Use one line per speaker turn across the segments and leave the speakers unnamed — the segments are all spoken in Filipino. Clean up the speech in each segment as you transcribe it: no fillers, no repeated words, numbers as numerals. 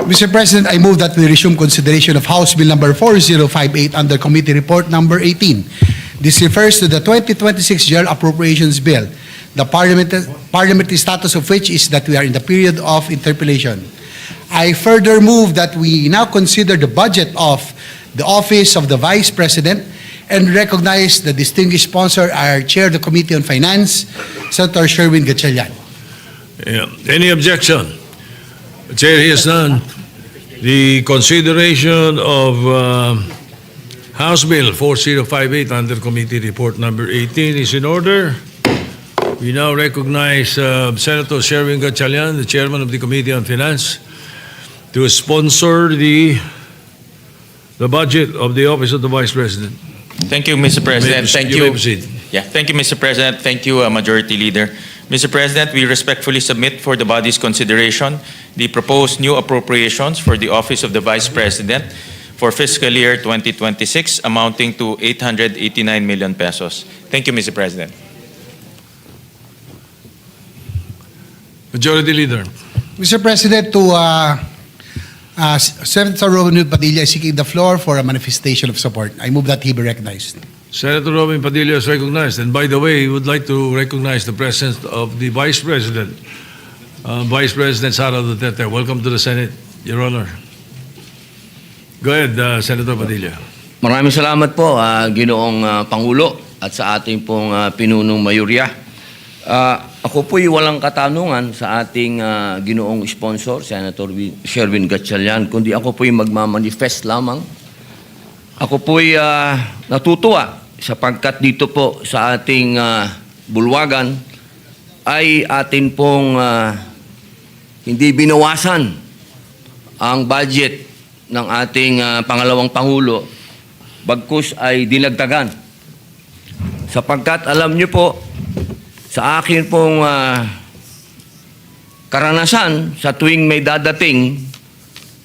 Mr. President, I move that we resume consideration of House Bill number 4058 under Committee Report number 18. This refers to the 2026 General Appropriations Bill, the parliamentary status of which is that we are in the period of interpellation. I further move that we now consider the budget of the Office of the Vice President and recognize the distinguished sponsor, our Chair of the Committee on Finance, Senator Sherwin Gatchalian.
Any objection? The Chair hears none. The consideration of House Bill 4058 under Committee Report number 18 is in order. We now recognize Senator Sherwin Gatchalian, the Chairman of the Committee on Finance, to sponsor the budget of the Office of the Vice President.
Thank you, Mr. President. Thank you.
You may proceed.
Yeah, thank you, Mr. President. Thank you, Majority Leader. Mr. President, we respectfully submit for the body's consideration the proposed new appropriations for the Office of the Vice President for fiscal year 2026 amounting to 889 million pesos. Thank you, Mr. President.
Majority Leader.
Mr. President, to Senator Robin Padilla is seeking the floor for a manifestation of support. I move that he be recognized.
Senator Robin Padilla is recognized. And by the way, we would like to recognize the presence of the Vice President, Vice President Sara Duterte. Welcome to the Senate, Your Honor. Go ahead, Senator Padilla.
Maraming salamat po, Ginoong Pangulo at sa ating pong pinunong mayorya. Ako po'y walang katanungan sa ating ginoong sponsor, Senator Sherwin Gatchalian, kundi ako po'y magmamanifest lamang. Ako po'y natutuwa sapagkat dito po sa ating bulwagan ay atin pong hindi binawasan ang budget ng ating pangalawang Pangulo, bagkus ay dinagdagan. Sapagkat alam niyo po, sa akin pong karanasan sa tuwing may dadating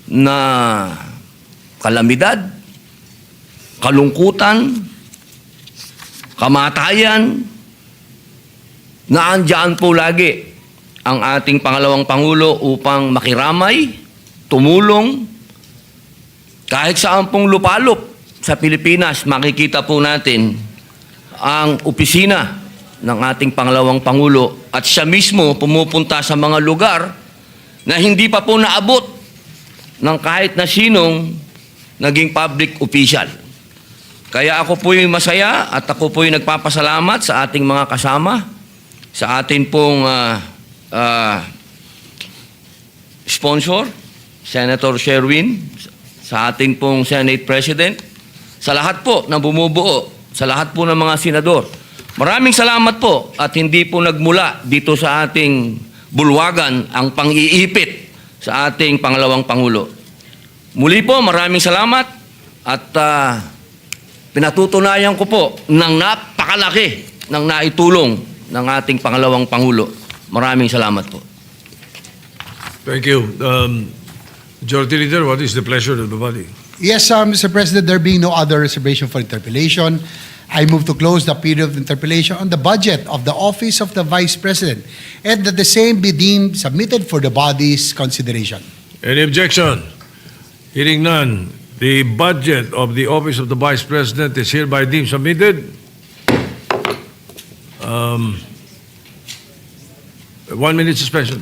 na kalamidad, kalungkutan, kamatayan, naandyan po lagi ang ating pangalawang Pangulo upang makiramay, tumulong. Kahit saan pong lupalop sa Pilipinas, makikita po natin ang opisina ng ating pangalawang Pangulo at siya mismo pumupunta sa mga lugar na hindi pa po naabot ng kahit na sinong naging public official. Kaya ako po'y masaya at ako po'y nagpapasalamat sa ating mga kasama, sa ating pong sponsor, Senator Sherwin, sa ating pong Senate President, sa lahat po na bumubuo, sa lahat po ng mga senador. Maraming salamat po at hindi po nagmula dito sa ating bulwagan ang pang-iipit sa ating pangalawang Pangulo. Muli po, maraming salamat at pinatutunayan ko po ng napakalaki ng naitulong ng ating pangalawang Pangulo. Maraming salamat po.
Thank you. Majority Leader, what is the pleasure of the body?
Yes, Mr. President, there being no other reservation for interpellation, I move to close the period of interpellation on the budget of the Office of the Vice President and that the same be deemed submitted for the body's consideration.
Any objection? Hearing none, the budget of the Office of the Vice President is hereby deemed submitted. 1 minute suspension.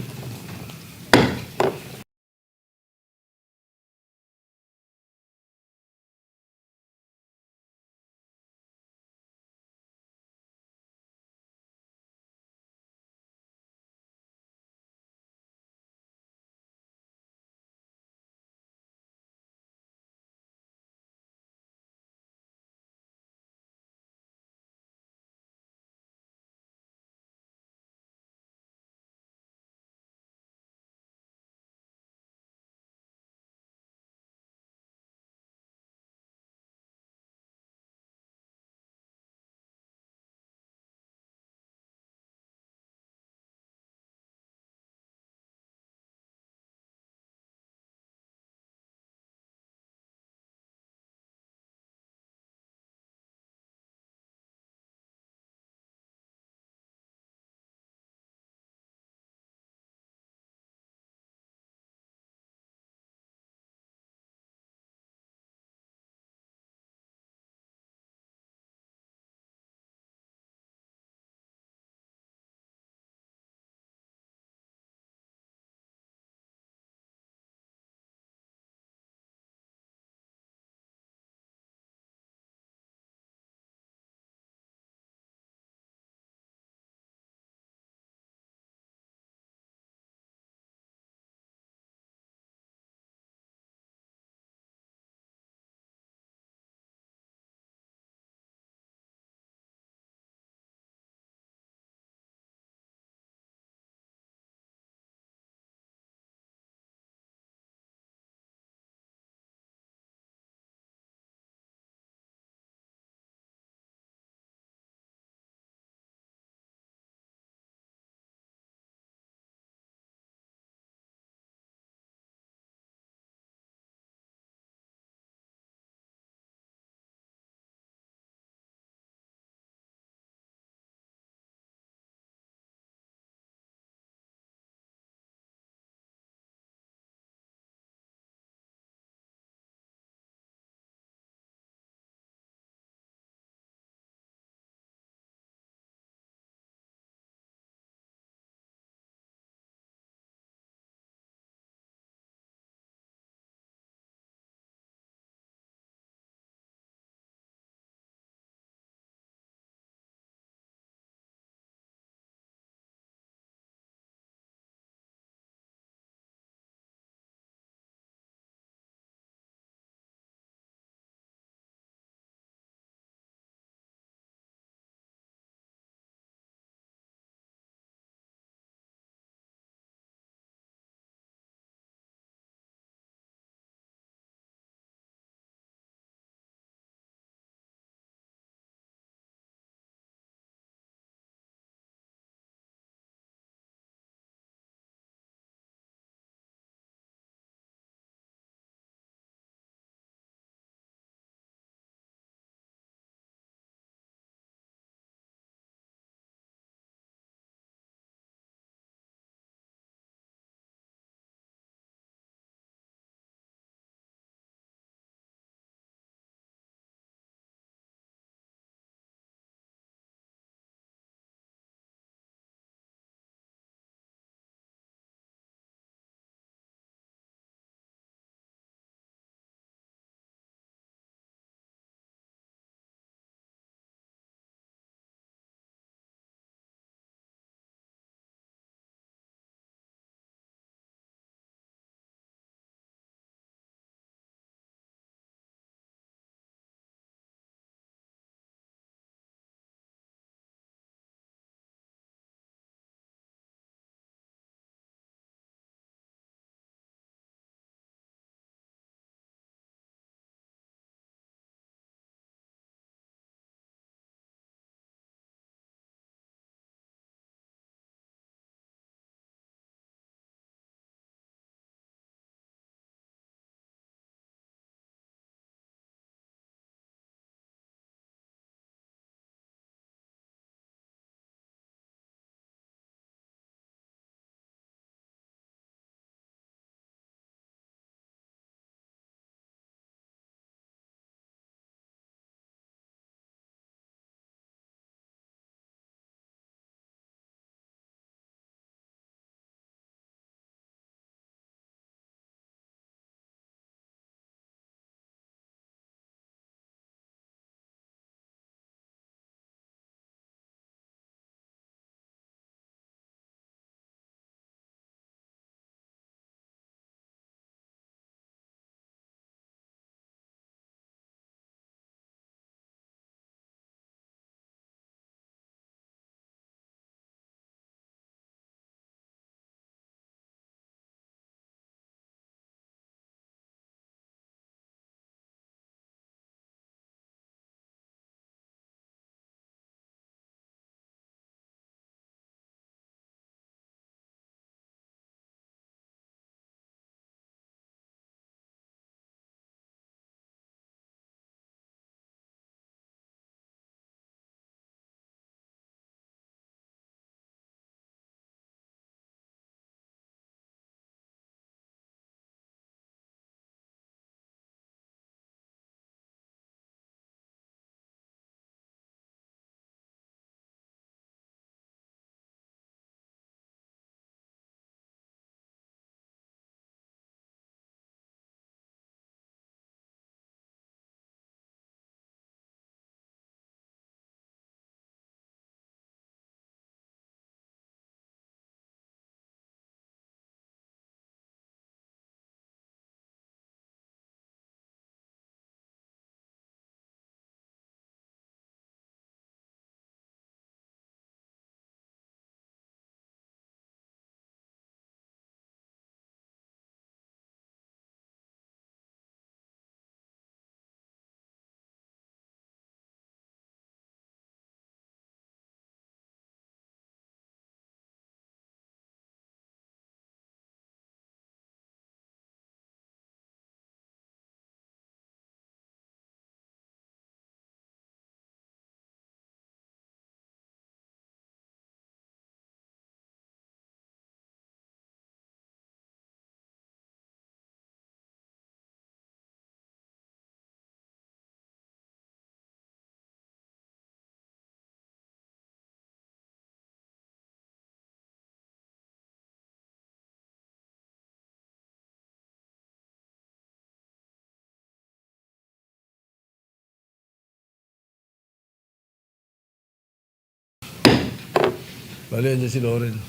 Bale, andyan si Loren.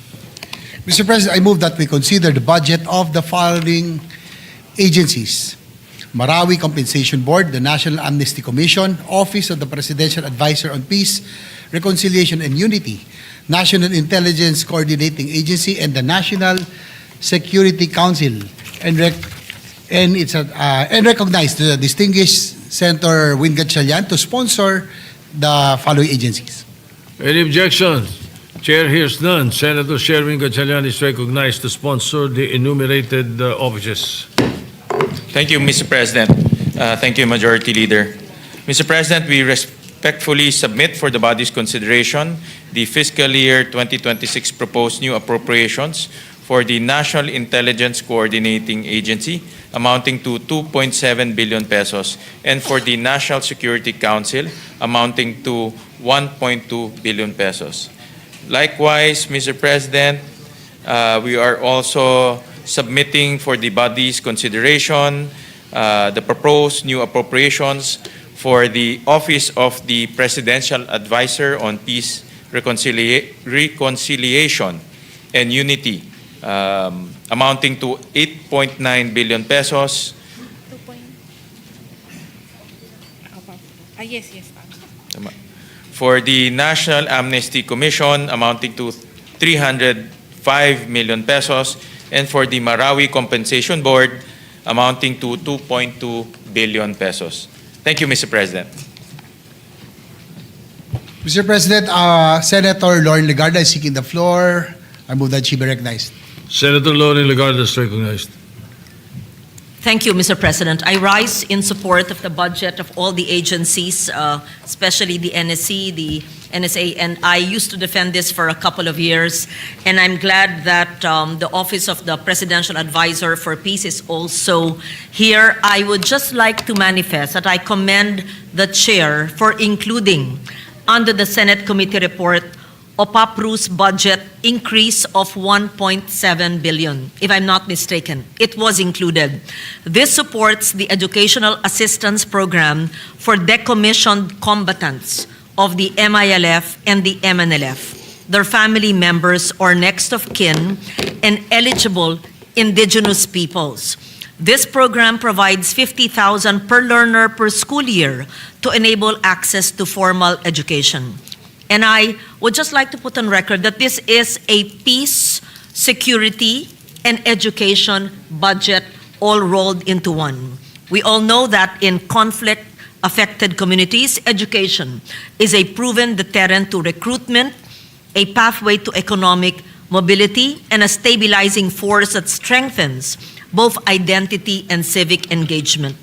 Mr. President, I move that we consider the budget of the following agencies: Marawi Compensation Board, the National Amnesty Commission, Office of the Presidential Advisor on Peace, Reconciliation and Unity, National Intelligence Coordinating Agency, and the National Security Council, and recognize the distinguished Senator Win Gatchalian to sponsor the following agencies.
Any objections? Chair hears none. Senator Sherwin Gatchalian is recognized to sponsor the enumerated offices.
Thank you, Mr. President. Thank you, Majority Leader. Mr. President, we respectfully submit for the body's consideration the fiscal year 2026 proposed new appropriations for the National Intelligence Coordinating Agency amounting to 2.7 billion pesos and for the National Security Council amounting to 1.2 billion pesos. Likewise, Mr. President, we are also submitting for the body's consideration the proposed new appropriations for the Office of the Presidential Advisor on Peace, Reconciliation and Unity, amounting to 8.9 billion pesos.
Yes.
For the National Amnesty Commission, amounting to 305 million pesos, and for the Marawi Compensation Board, amounting to 2.2 billion pesos. Thank you, Mr. President.
Mr. President, Senator Lauren Legarda is seeking the floor. I move that she be recognized.
Senator Loren Legarda is recognized.
Thank you, Mr. President. I rise in support of the budget of all the agencies, especially the NSC, the NSA, and I used to defend this for a couple of years, and I'm glad that the Office of the Presidential Advisor for Peace is also here. I would just like to manifest that I commend the Chair for including under the Senate Committee report OPAPRU's budget increase of 1.7 billion, if I'm not mistaken. It was included. This supports the Educational Assistance Program for decommissioned combatants of the MILF and the MNLF, their family members or next of kin, and eligible indigenous peoples. This program provides 50,000 per learner per school year to enable access to formal education. And I would just like to put on record that this is a peace, security, and education budget all rolled into one. We all know that in conflict-affected communities, education is a proven deterrent to recruitment, a pathway to economic mobility, and a stabilizing force that strengthens both identity and civic engagement.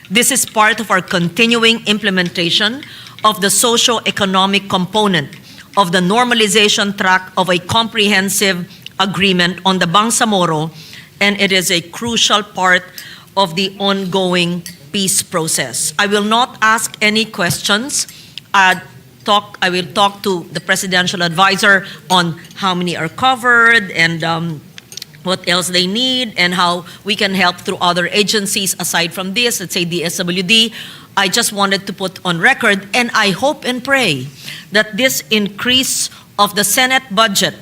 This is part of our continuing implementation of the socio-economic component of the normalization track of a comprehensive agreement on the Bangsamoro, and it is a crucial part of the ongoing peace process. I will not ask any questions. I will talk to the presidential advisor on how many are covered and what else they need and how we can help through other agencies aside from this, let's say the SWD. I just wanted to put on record, and I hope and pray that this increase of the Senate budget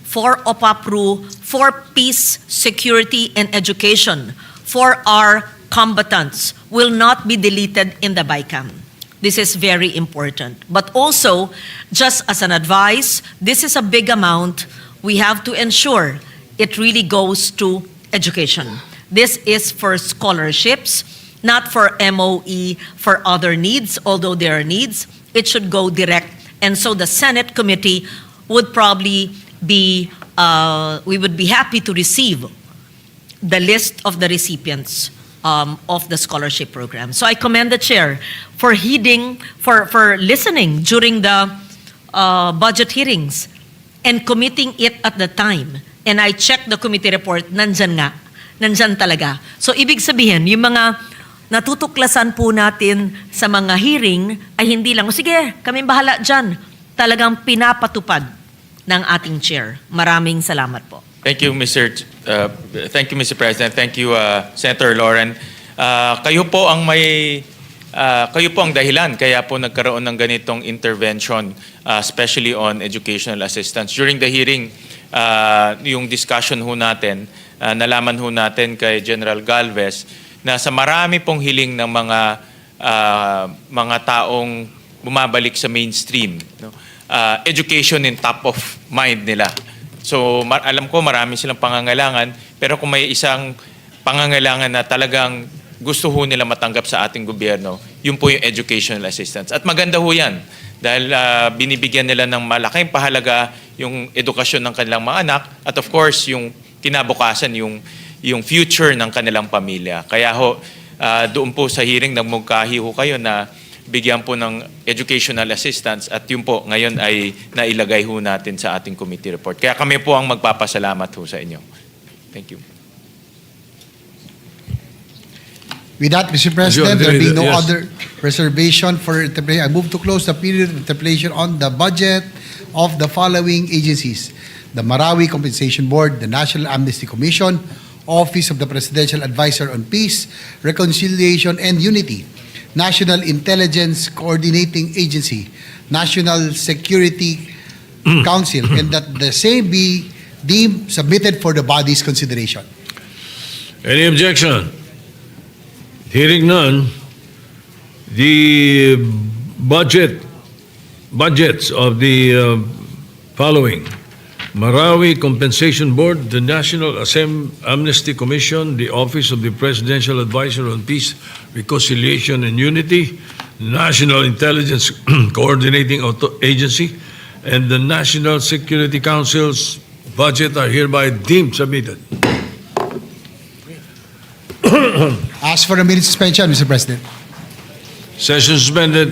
for OPAPRU, for peace, security, and education for our combatants will not be deleted in the BICAM. This is very important. But also, just as an advice, this is a big amount. We have to ensure it really goes to education. This is for scholarships, not for MOE, for other needs, although there are needs. It should go direct. And so the Senate committee would probably be, we would be happy to receive the list of the recipients of the scholarship program. So I commend the chair for heeding, for listening during the budget hearings and committing it at the time. And I checked the committee report, nandyan nga, nandyan talaga. So ibig sabihin, yung mga natutuklasan po natin sa mga hearing ay hindi lang, sige, kami bahala dyan. Talagang pinapatupad ng ating chair. Maraming salamat po.
Thank you, Mr. President. Thank you, Senator Lauren. Kayo po ang may kayo po ang dahilan kaya po nagkaroon ng ganitong intervention, especially on educational assistance. During the hearing, yung discussion ho natin, nalaman ho natin kay General Galvez na sa marami pong hiling ng mga taong bumabalik sa mainstream, no? Education in top of mind nila. So alam ko marami silang pangangailangan, pero kung may isang pangangailangan na talagang gusto ho nila matanggap sa ating gobyerno, yun po yung educational assistance. At maganda ho yan dahil binibigyan nila ng malaking pahalaga yung edukasyon ng kanilang mga anak at of course yung kinabukasan, yung future ng kanilang pamilya. Kaya ho, doon po sa hearing nagmugkahi ho kayo na bigyan po ng educational assistance at yun po ngayon ay nailagay ho natin sa ating committee report. Kaya kami po ang magpapasalamat ho sa inyo. Thank you.
With that, Mr. President, there being no
Yes.
other reservation for interpellation, I move to close the period of interpellation on the budget of the following agencies: the Marawi Compensation Board, the National Amnesty Commission, Office of the Presidential Advisor on Peace, Reconciliation and Unity, National Intelligence Coordinating Agency, National Security Council, and that the same be deemed submitted for the body's consideration.
Any objection? Hearing none, the budgets of the following: Marawi Compensation Board, the National Amnesty Commission, the Office of the Presidential Advisor on Peace, Reconciliation and Unity, National Intelligence Coordinating Agency, and the National Security Council's budget are hereby deemed submitted.
Ask for a minute suspension, Mr. President.
Session suspended.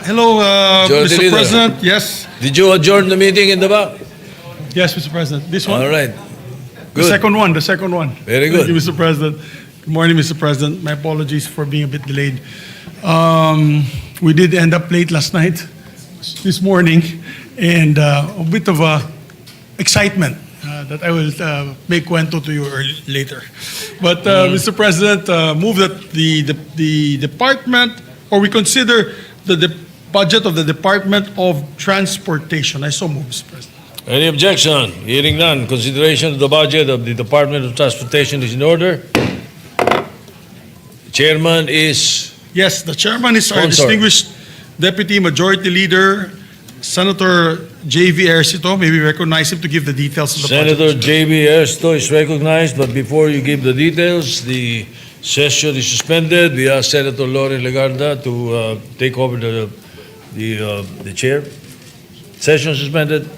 Hello,
Majority
Mr.
Leader.
President. Yes,
Did you adjourn the meeting in the back?
yes, Mr. President. This one,
All right.
the
Good.
second one, the second one.
Very
Thank
good.
you, Mr. President. Good morning, Mr. President. My apologies for being a bit delayed. We did end up late last night, this morning, and a bit of excitement that I will make cuento to you later. But, Mr. President, move that the department, or we consider the budget of the Department of Transportation. I so move, Mr. President.
Any objection? Hearing none. Consideration of the budget of the Department of Transportation is in order. Chairman is
Yes, the chairman is our
Sponsor.
distinguished Deputy Majority Leader, Senator J.V. Ercito. May we recognize him to give the details of the
Senator
budget.
J.B. Ersto is recognized, but before you give the details, the session is suspended. We ask Senator Loren Legarda to take over the chair. Session suspended.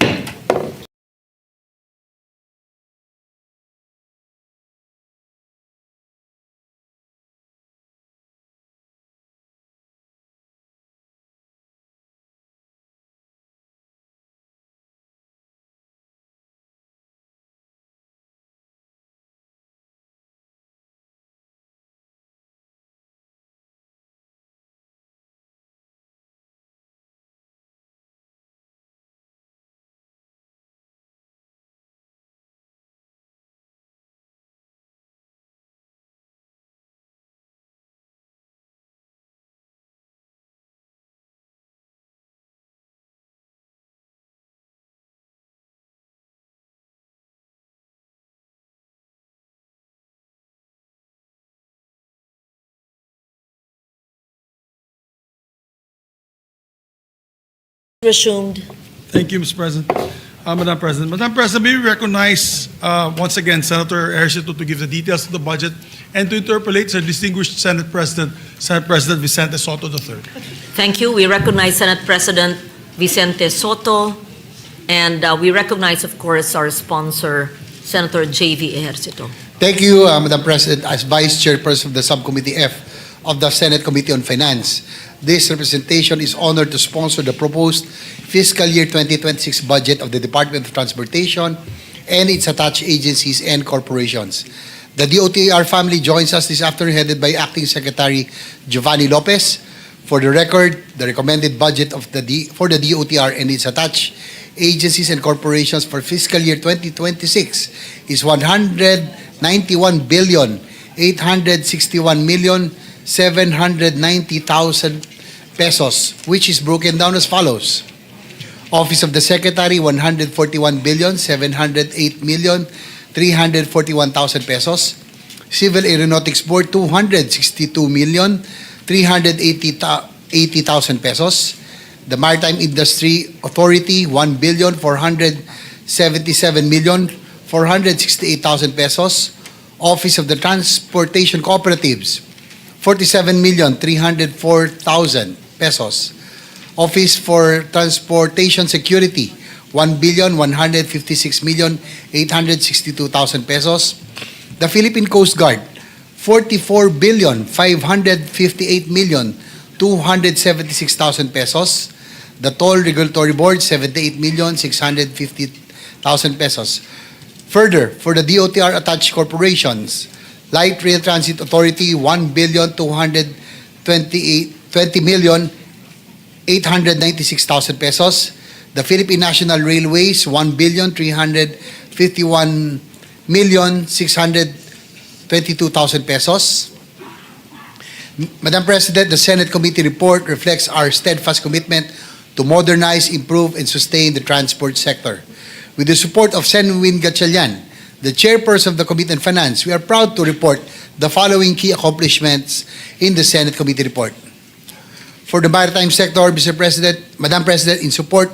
Resumed.
Thank you, Mr. President. Madam President. Madam President, may we recognize once again Senator Ercito to give the details of the budget and to interpolate our distinguished Senate President Vicente Soto III.
Thank you. We recognize Senate President Vicente Soto, and we recognize, of course, our sponsor, Senator J.V. Ejercito.
Thank you, Madam President. As Vice Chairperson of the Subcommittee F of the Senate Committee on Finance, this representation is honored to sponsor the proposed fiscal year 2026 budget of the Department of Transportation and its attached agencies and corporations. The DOTR family joins us this afternoon, headed by Acting Secretary Giovanni Lopez. For the record, the recommended budget of for the DOTR and its attached agencies and corporations for fiscal year 2026 is 191,861,790,000 pesos, which is broken down as follows. Office of the Secretary, 141,708,341,000 pesos. Civil Aeronautics Board, 262,380,000 pesos. The Maritime Industry Authority, 1,477,468,000 pesos. Office of the Transportation Cooperatives, 47,304,000 pesos. Office for Transportation Security, 1,156,862,000 pesos. The Philippine Coast Guard, 44,558,276,000 pesos. The Toll Regulatory Board, 78,650,000 pesos. Further, for the DOTR attached corporations, Light Rail Transit Authority, 1,220,896,000 pesos. The Philippine National Railways, 1,351,622,000 pesos. Madam President, the Senate Committee report reflects our steadfast commitment to modernize, improve, and sustain the transport sector. With the support of Sen. Win Gatchalian, the chairperson of the Committee on Finance, we are proud to report the following key accomplishments in the Senate Committee report. For the maritime sector, Mr. President, Madam President, in support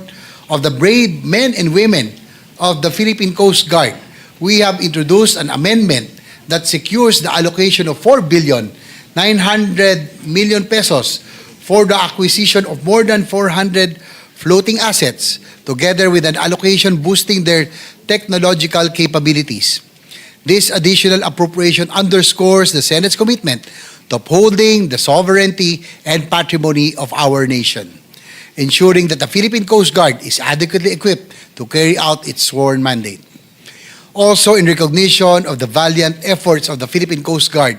of the brave men and women of the Philippine Coast Guard, we have introduced an amendment that secures the allocation of 4,900,000,000 pesos for the acquisition of more than 400 floating assets, together with an allocation boosting their technological capabilities. This additional appropriation underscores the Senate's commitment to upholding the sovereignty and patrimony of our nation. ensuring that the Philippine Coast Guard is adequately equipped to carry out its sworn mandate. Also, in recognition of the valiant efforts of the Philippine Coast Guard,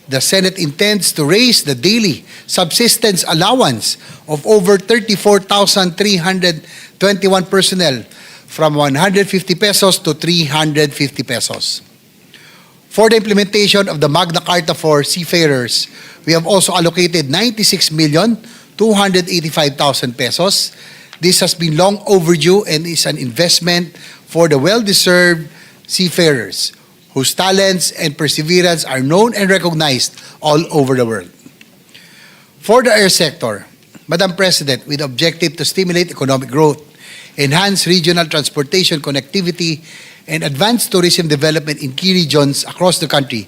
the Senate intends to raise the daily subsistence allowance of over 34,321 personnel from 150 pesos to 350 pesos. For the implementation of the Magna Carta for seafarers, we have also allocated 96,285,000 pesos. This has been long overdue and is an investment for the well-deserved seafarers whose talents and perseverance are known and recognized all over the world. For the air sector, Madam President, with the objective to stimulate economic growth, enhance regional transportation connectivity, and advance tourism development in key regions across the country,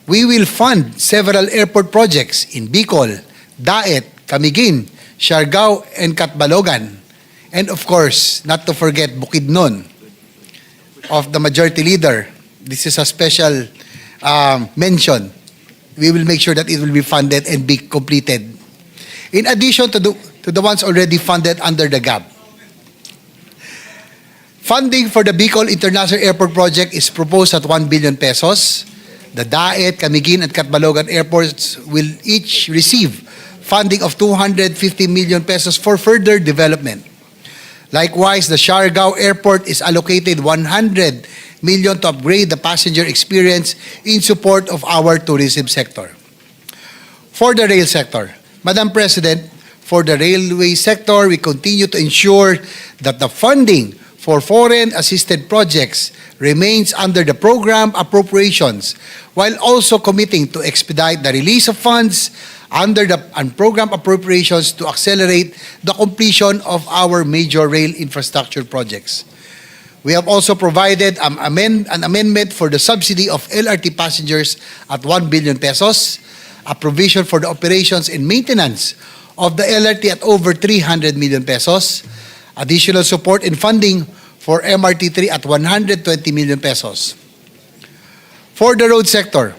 we will fund several airport projects in Bicol, Daet, Camiguin, Siargao, and Catbalogan. And of course, not to forget Bukidnon of the Majority Leader. This is a special mention. We will make sure that it will be funded and be completed. In addition to the ones already funded under the GAP. Funding for the Bicol International Airport project is proposed at 1 billion pesos. The Daet, Camiguin, and Catbalogan airports will each receive funding of 250 million pesos for further development. Likewise, the Siargao Airport is allocated 100 million to upgrade the passenger experience in support of our tourism sector. For the rail sector, Madam President, for the railway sector, we continue to ensure that the funding for foreign-assisted projects remains under the program appropriations, while also committing to expedite the release of funds under the program appropriations to accelerate the completion of our major rail infrastructure projects. We have also provided an amendment for the subsidy of LRT passengers at 1 billion pesos, a provision for the operations and maintenance of the LRT at over 300 million pesos, additional support and funding for MRT3 at 120 million pesos. For the road sector,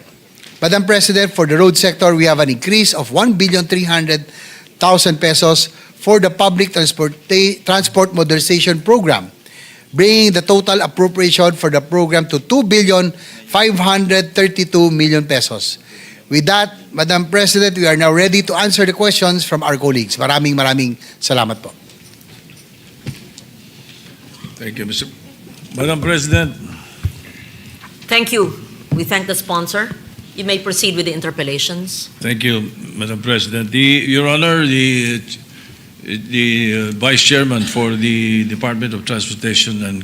Madam President, for the road sector, we have an increase of 1,300,000 pesos for the public transport modernization program, bringing the total appropriation for the program to 2,532,000,000 pesos. With that, Madam President, we are now ready to answer the questions from our colleagues. Maraming salamat po.
Thank you, Madam President.
Thank you. We thank the sponsor. You may proceed with the interpellations.
Thank you, Madam President. Your Honor, the Vice Chairman for the Department of Transportation, and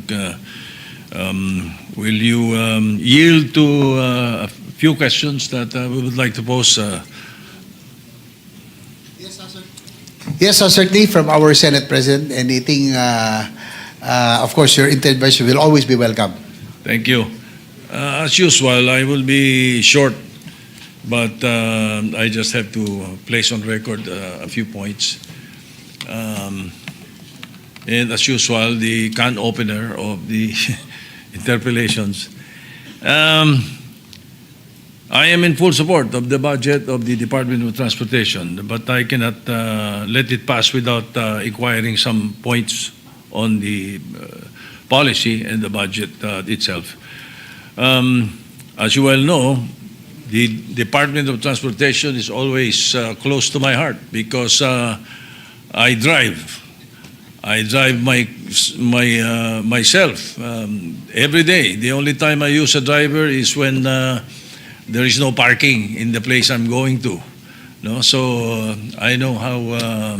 will you yield to a few questions that we would like to pose?
Yes, sir, certainly from our Senate President. Anything, of course, your intervention will always be welcome.
Thank you. As usual, I will be short, but I just have to place on record a few points. And as usual, the can opener of the interpellations. I am in full support of the budget of the Department of Transportation, but I cannot let it pass without inquiring some points on the policy and the budget itself. As you well know, the Department of Transportation is always close to my heart because I drive myself every day. The only time I use a driver is when there is no parking in the place I'm going to. No, so I know how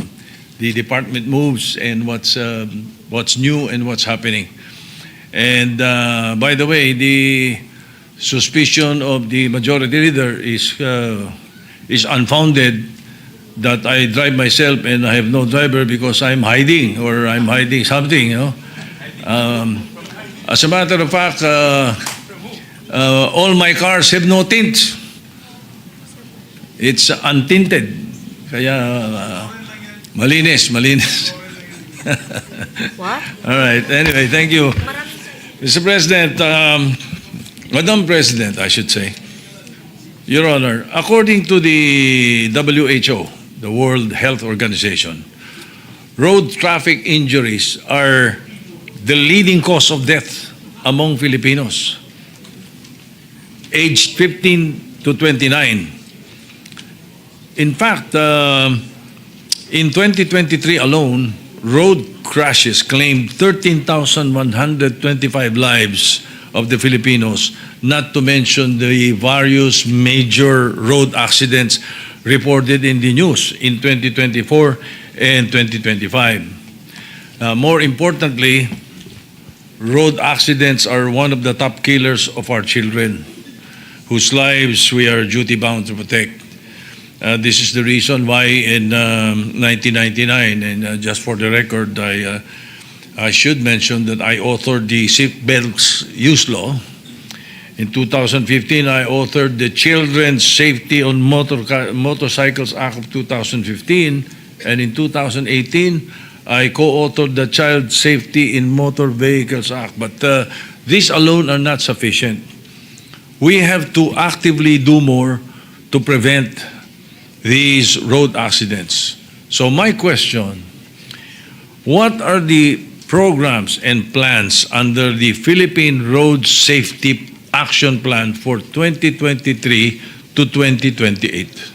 the department moves and what's new and what's happening. And by the way, the suspicion of the Majority Leader is unfounded that I drive myself and I have no driver because I'm hiding or I'm hiding something. You know? As a matter of fact, all my cars have no tint. It's untinted. Kaya malinis.
What?
All right. Anyway, thank you. Mr. President, Madam President, I should say, Your Honor, according to the WHO, the World Health Organization, road traffic injuries are the leading cause of death among Filipinos, aged 15 to 29. In fact, in 2023 alone, road crashes claimed 13,125 lives of the Filipinos, not to mention the various major road accidents reported in the news in 2024 and 2025. More importantly, road accidents are one of the top killers of our children, whose lives we are duty-bound to protect. This is the reason why in 1999, and just for the record, I should mention that I authored the Seatbelts Use Law. In 2015, I authored the Children's Safety on Motorcycles Act of 2015, and in 2018, I co-authored the Child Safety in Motor Vehicles Act. But these alone are not sufficient. We have to actively do more to prevent these road accidents. So my question, what are the programs and plans under the Philippine Road Safety Action Plan for 2023 to 2028?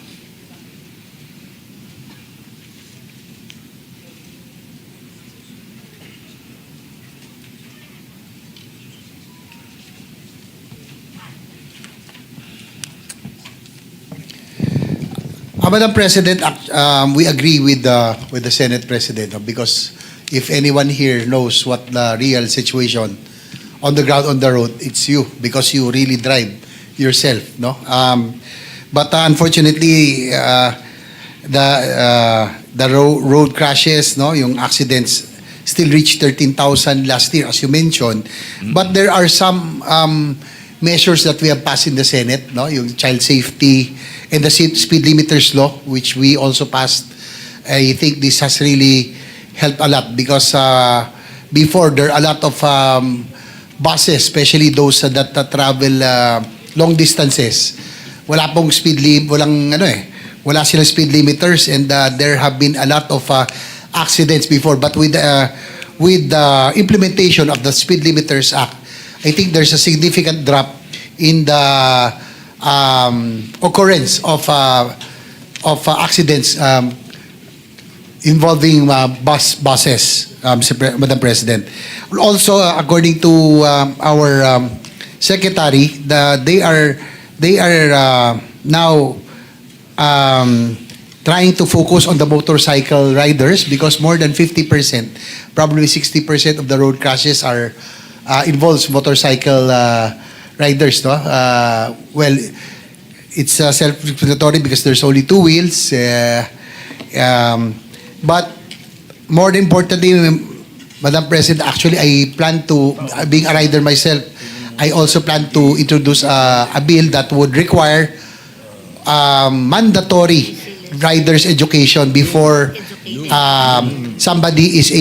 Madam President, we agree with the Senate President, because if anyone here knows what the real situation on the ground, on the road, it's you, because you really drive yourself, no? But unfortunately, the road crashes, no, yung accidents still reached 13,000 last year, as you mentioned. But there are some measures that we have passed in the Senate, no, yung child safety and the speed limiters law, which we also passed. I think this has really helped a lot, because before there are a lot of buses, especially those that travel long distances, wala pong speed limit, wala silang speed limiters, and there have been a lot of accidents before. But with the implementation of the Speed Limiters Act, I think there's a significant drop in the occurrence of accidents involving buses, Madam President. Also, according to our secretary, they are now trying to focus on the motorcycle riders, because more than 50%, probably 60% of the road crashes are involves motorcycle riders, no? Well, it's self-explanatory because there's only two wheels. But more importantly, Madam President, actually, I plan to, being a rider myself, I also plan to introduce a bill that would require mandatory riders education before somebody is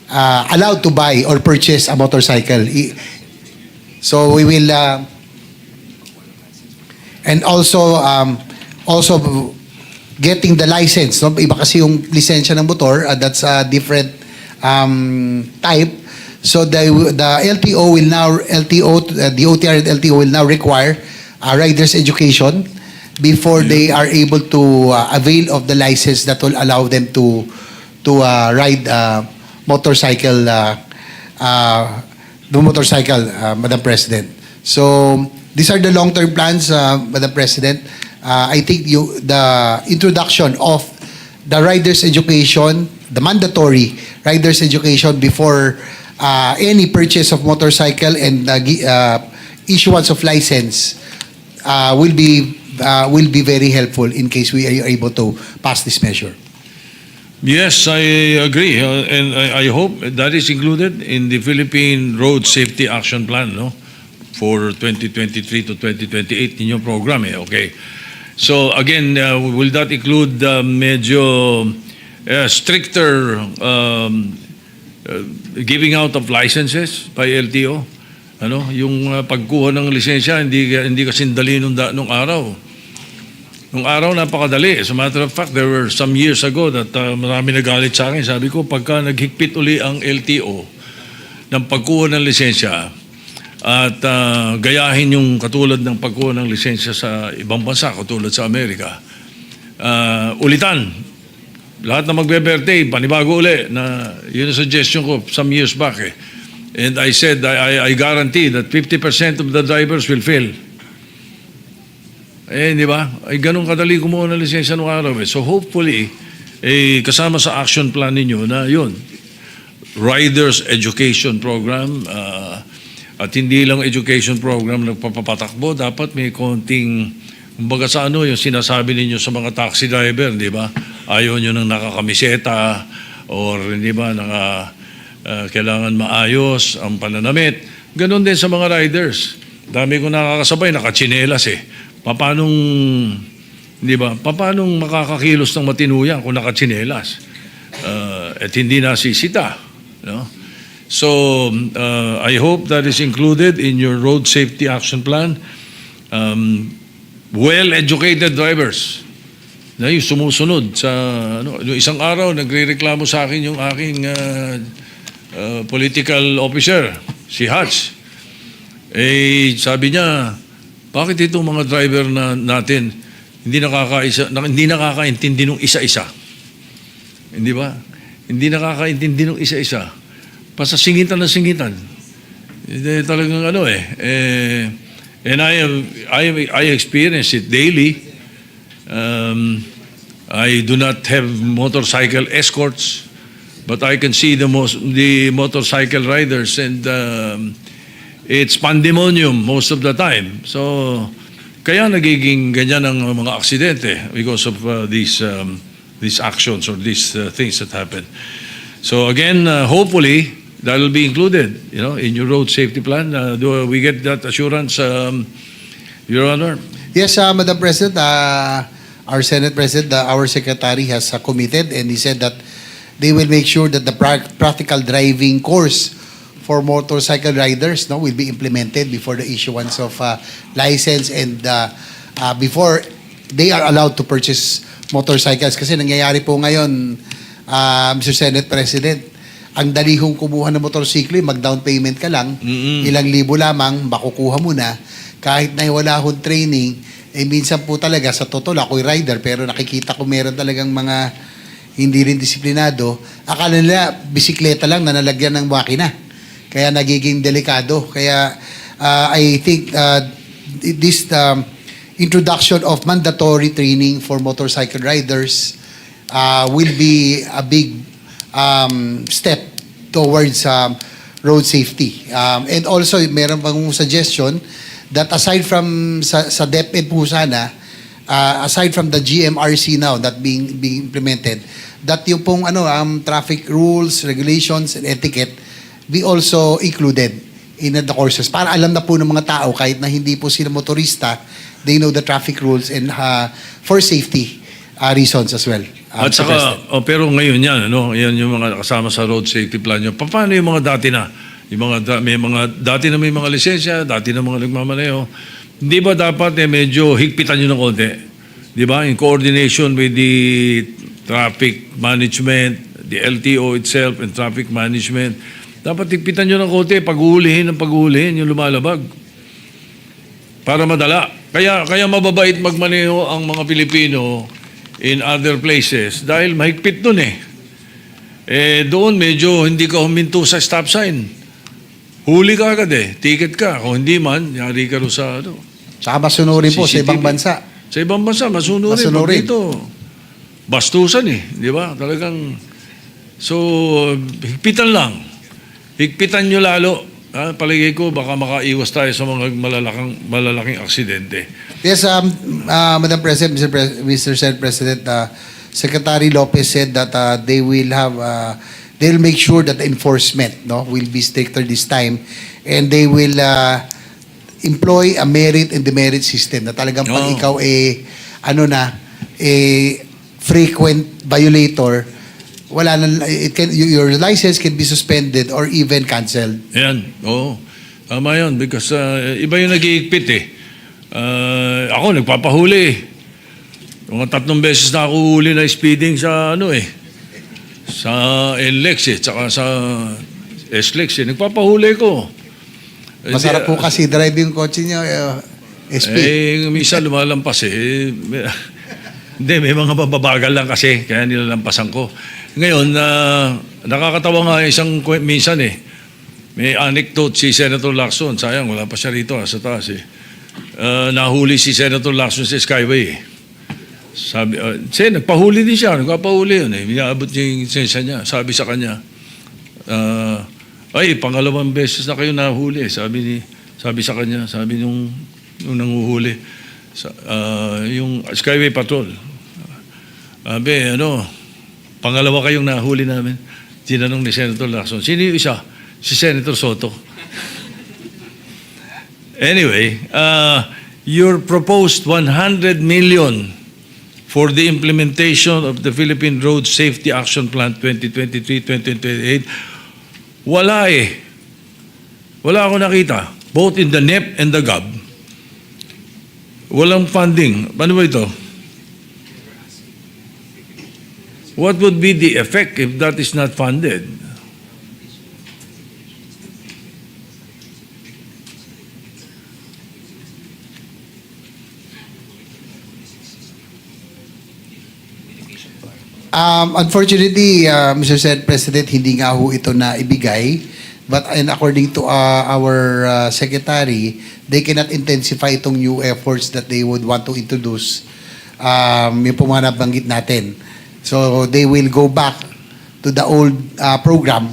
allowed to buy or purchase a motorcycle. So we will, and also getting the license. No? Iba kasi yung lisensya ng motor, that's a different type. So the LTO will now, the OTR and LTO will now require riders education before they are able to avail of the license that will allow them to ride motorcycle, Madam President. So these are the long-term plans, Madam President. I think the introduction of the riders education, the mandatory riders education before any purchase of motorcycle and issuance of license will be very helpful in case we are able to pass this measure.
Yes, I agree. And I hope that is included in the Philippine Road Safety Action Plan, no? For 2023 to 2028 in your program, okay? So again, will that include medyo stricter giving out of licenses by LTO? Ano, yung pagkuha ng lisensya hindi kasing dali nung araw. Nung araw, napakadali. As a matter of fact, there were some years ago that marami nagalit sa akin. Sabi ko, pagka naghigpit uli ang LTO ng pagkuha ng lisensya at gayahin yung katulad ng pagkuha ng lisensya sa ibang bansa, katulad sa Amerika, ulitan. Lahat na magbe-birthday, panibago uli. Na, yun ang suggestion ko some years back. And I said, I guarantee that 50% of the drivers will fail. Di ba? Ay ganun kadali kumuha ng lisensya nung araw. So hopefully, kasama sa action plan ninyo na yun, Riders Education Program, at hindi lang education program nagpapatakbo, dapat may konting, kumbaga sa yung sinasabi ninyo sa mga taxi driver, di ba? Ayaw nyo ng nakakamiseta, or hindi ba, kailangan maayos ang pananamit. Ganon din sa mga riders. Dami ko nakakasabay, nakachinelas Papanong, di ba? Papanong makakakilos ng matinuyan kung nakachinelas? At hindi nasisita. No? So, I hope that is included in your road safety action plan. Well-educated drivers na yung sumusunod sa, yung isang araw, nagre-reklamo sa akin yung aking political officer, si Hatch. Sabi niya, bakit itong mga driver natin hindi nakakaintindi ng isa-isa? Hindi ba? Hindi nakakaintindi ng isa-isa. Basta singitan na singitan. Talagang and I experience it daily. I do not have motorcycle escorts, but I can see the motorcycle riders, and it's pandemonium most of the time. So, kaya nagiging ganyan ang mga aksidente because of these actions or these things that happen. So again, hopefully, that will be included, in your road safety plan. Do we get that assurance, Your Honor?
Yes, Madam President, our Senate President, our Secretary has committed, and he said that they will make sure that the practical driving course for motorcycle riders will be implemented before the issuance of license, and before they are allowed to purchase motorcycles. Kasi nangyayari po ngayon, Mr. Senate President, ang dali hong kumuha ng motorsiklo, mag-down payment ka lang, ilang libo lamang, makukuha mo na, kahit na wala hong training, minsan po talaga, sa totoo, ako'y rider, pero nakikita ko meron talagang mga hindi rin disiplinado, akala nila bisikleta lang na nalagyan ng makina. Kaya nagiging delikado. Kaya I think this introduction of mandatory training for motorcycle riders will be a big step towards road safety. And also, meron pang suggestion that aside from sa DepEd po sana, aside from the GMRC now that being implemented, that yung pong traffic rules, regulations, and etiquette be also included in the courses para alam na po ng mga tao kahit na hindi po sila motorista, they know the traffic rules and for safety reasons as well.
At saka, pero ngayon yan yung mga kasama sa road safety plan nyo. Paano yung mga dati na? May mga dati na may mga lisensya, dati na mga nagmamaneho. Hindi ba dapat medyo higpitan nyo ng konti? Di ba? In coordination with the traffic management, the LTO itself and traffic management, dapat higpitan nyo ng konti, paghuhulihin yung lumalabag. Para madala. Kaya mababait magmaneho ang mga Pilipino in other places dahil mahigpit dun doon medyo hindi ka huminto sa stop sign. Huli ka agad ticket ka. Kung hindi man, yari ka rin sa
Saka masunurin po sa ibang bansa.
Sa ibang bansa, masunurin. Pag dito, bastusan di ba? Talagang, so, higpitan lang. Higpitan nyo lalo. Palagay ko, baka makaiwas tayo sa mga malalaking aksidente.
Yes, Madam President, Mr. Senate President, Secretary Lopez said that they will have, they'll make sure that the enforcement will be stricter this time, and they will employ a merit and demerit system na talagang pag ikaw frequent violator, wala na, your license can be suspended or even canceled.
Yan, tama yun because iba yung nag-iigpit ako nagpapahuli. Mga 3 beses na ako huli na speeding sa sa NLEX tsaka sa SLEX Nagpapahuli ko.
Masarap po kasi driving kotse niyo, SP.
Minsan lumalampas Hindi, may mga mababagal lang kasi, kaya nilalampasan ko. Ngayon, nakakatawa nga minsan may anecdote si Senator Lacson. Sayang, wala pa siya rito sa taas nahuli si Senator Lacson sa Skyway. Sabi, nagpahuli din siya, nagpapahuli yun Inaabot niya yung lisensya niya. Sabi sa kanya, ay, pangalawang beses na kayo nahuli. Sabi sa kanya, sabi nung nanguhuli, yung Skyway Patrol. Sabi, pangalawa kayong nahuli namin. Tinanong ni Senator Lacson, sino yung isa? Si Senator Soto. Anyway, your proposed 100 million for the implementation of the Philippine Road Safety Action Plan 2023-2028, wala Wala ako nakita. Both in the NEP and the GAB. Walang funding. Ano ba ito? What would be the effect if that is not funded?
Unfortunately, Mr. President, hindi nga ho ito na ibigay. But according to our secretary, they cannot intensify itong new efforts that they would want to introduce. Yung po mga nabanggit natin. So they will go back to the old program.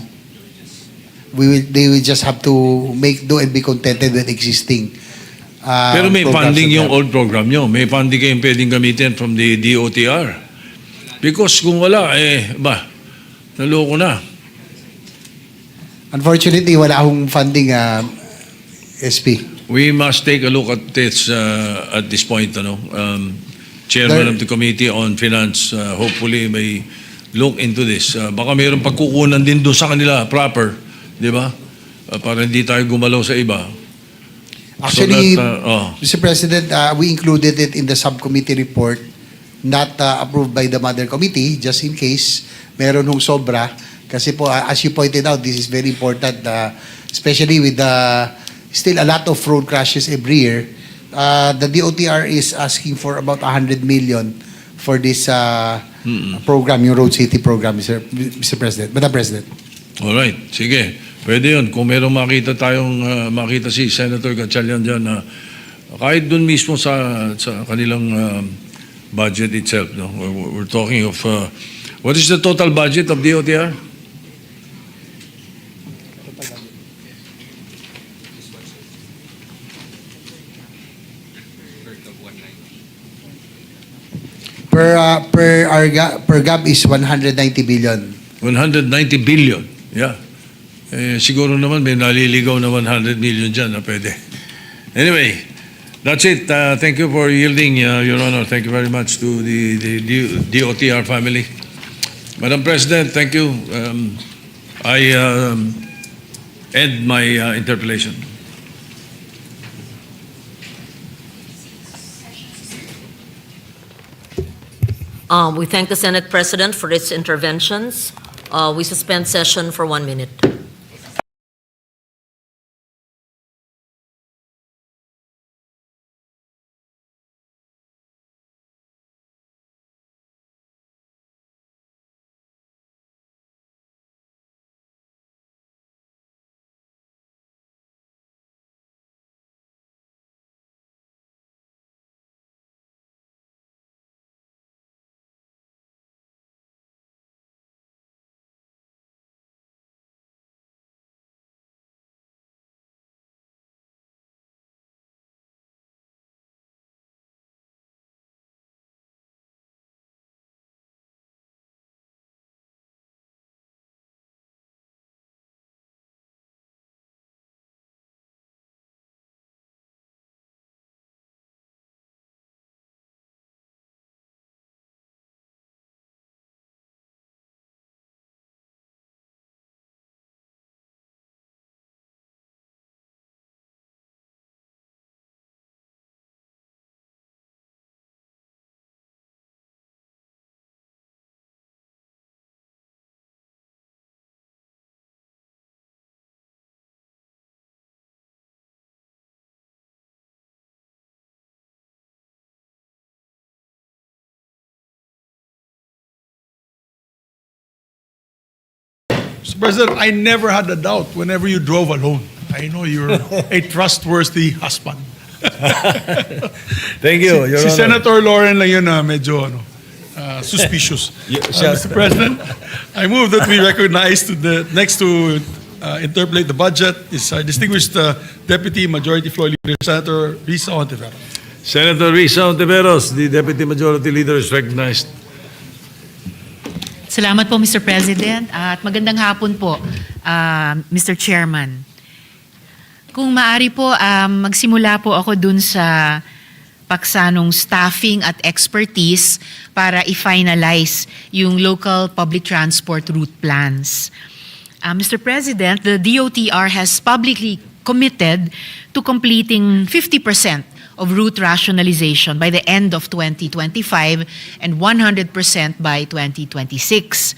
They will just have to do and be contented with existing.
Pero may
programs
funding
that
yung
they have.
old program nyo. May funding kayong pwedeng gamitin from the DOTR. Because kung wala, naloko na.
Unfortunately, wala akong funding, SP.
We must take a look at this at this point. Chairman of the Committee on Finance, hopefully may look into this. Baka mayroong pagkukunan din doon sa kanila proper, di ba? Para hindi tayo gumalaw sa iba.
Actually,
So that,
Mr. President, we included it in the subcommittee report, not approved by the Mother Committee, just in case meron hong sobra. Kasi po, as you pointed out, this is very important, especially with still a lot of road crashes every year. The DOTR is asking for about 100 million for this program, yung Road Safety Program, Mr. President, Madam President.
Alright, sige. Pwede yun. Kung merong makita si Senator Gatchalian dyan na kahit dun mismo sa kanilang budget itself. No? We're talking of, what is the total budget of DOTR?
Per GAB is 190 billion.
190 billion. Yeah. Siguro naman may naliligaw na 100 million dyan na pwede. Anyway, that's it. Thank you for yielding, Your Honor. Thank you very much to the DOTR family. Madam President, thank you. I end my interpellation.
We thank the Senate President for its interventions. We suspend session for 1 minute.
Mr. President, I never had a doubt whenever you drove alone. I know you're a trustworthy husband.
Thank you, Your
Si
Honor.
Senator Lauren lang yun na medyo suspicious. Mr. President, I move that we recognize next to interpolate the budget is our distinguished Deputy Majority Floor Leader, Senator Risa Ontiveros.
Senator Risa Ontiveros, the Deputy Majority Leader, is recognized.
Salamat po, Mr. President. At magandang hapon po, Mr. Chairman. Kung maaari po, magsimula po ako dun sa paksanong staffing at expertise para i-finalize yung local public transport route plans. Mr. President, the DOTR has publicly committed to completing 50% of route rationalization by the end of 2025 and 100% by 2026.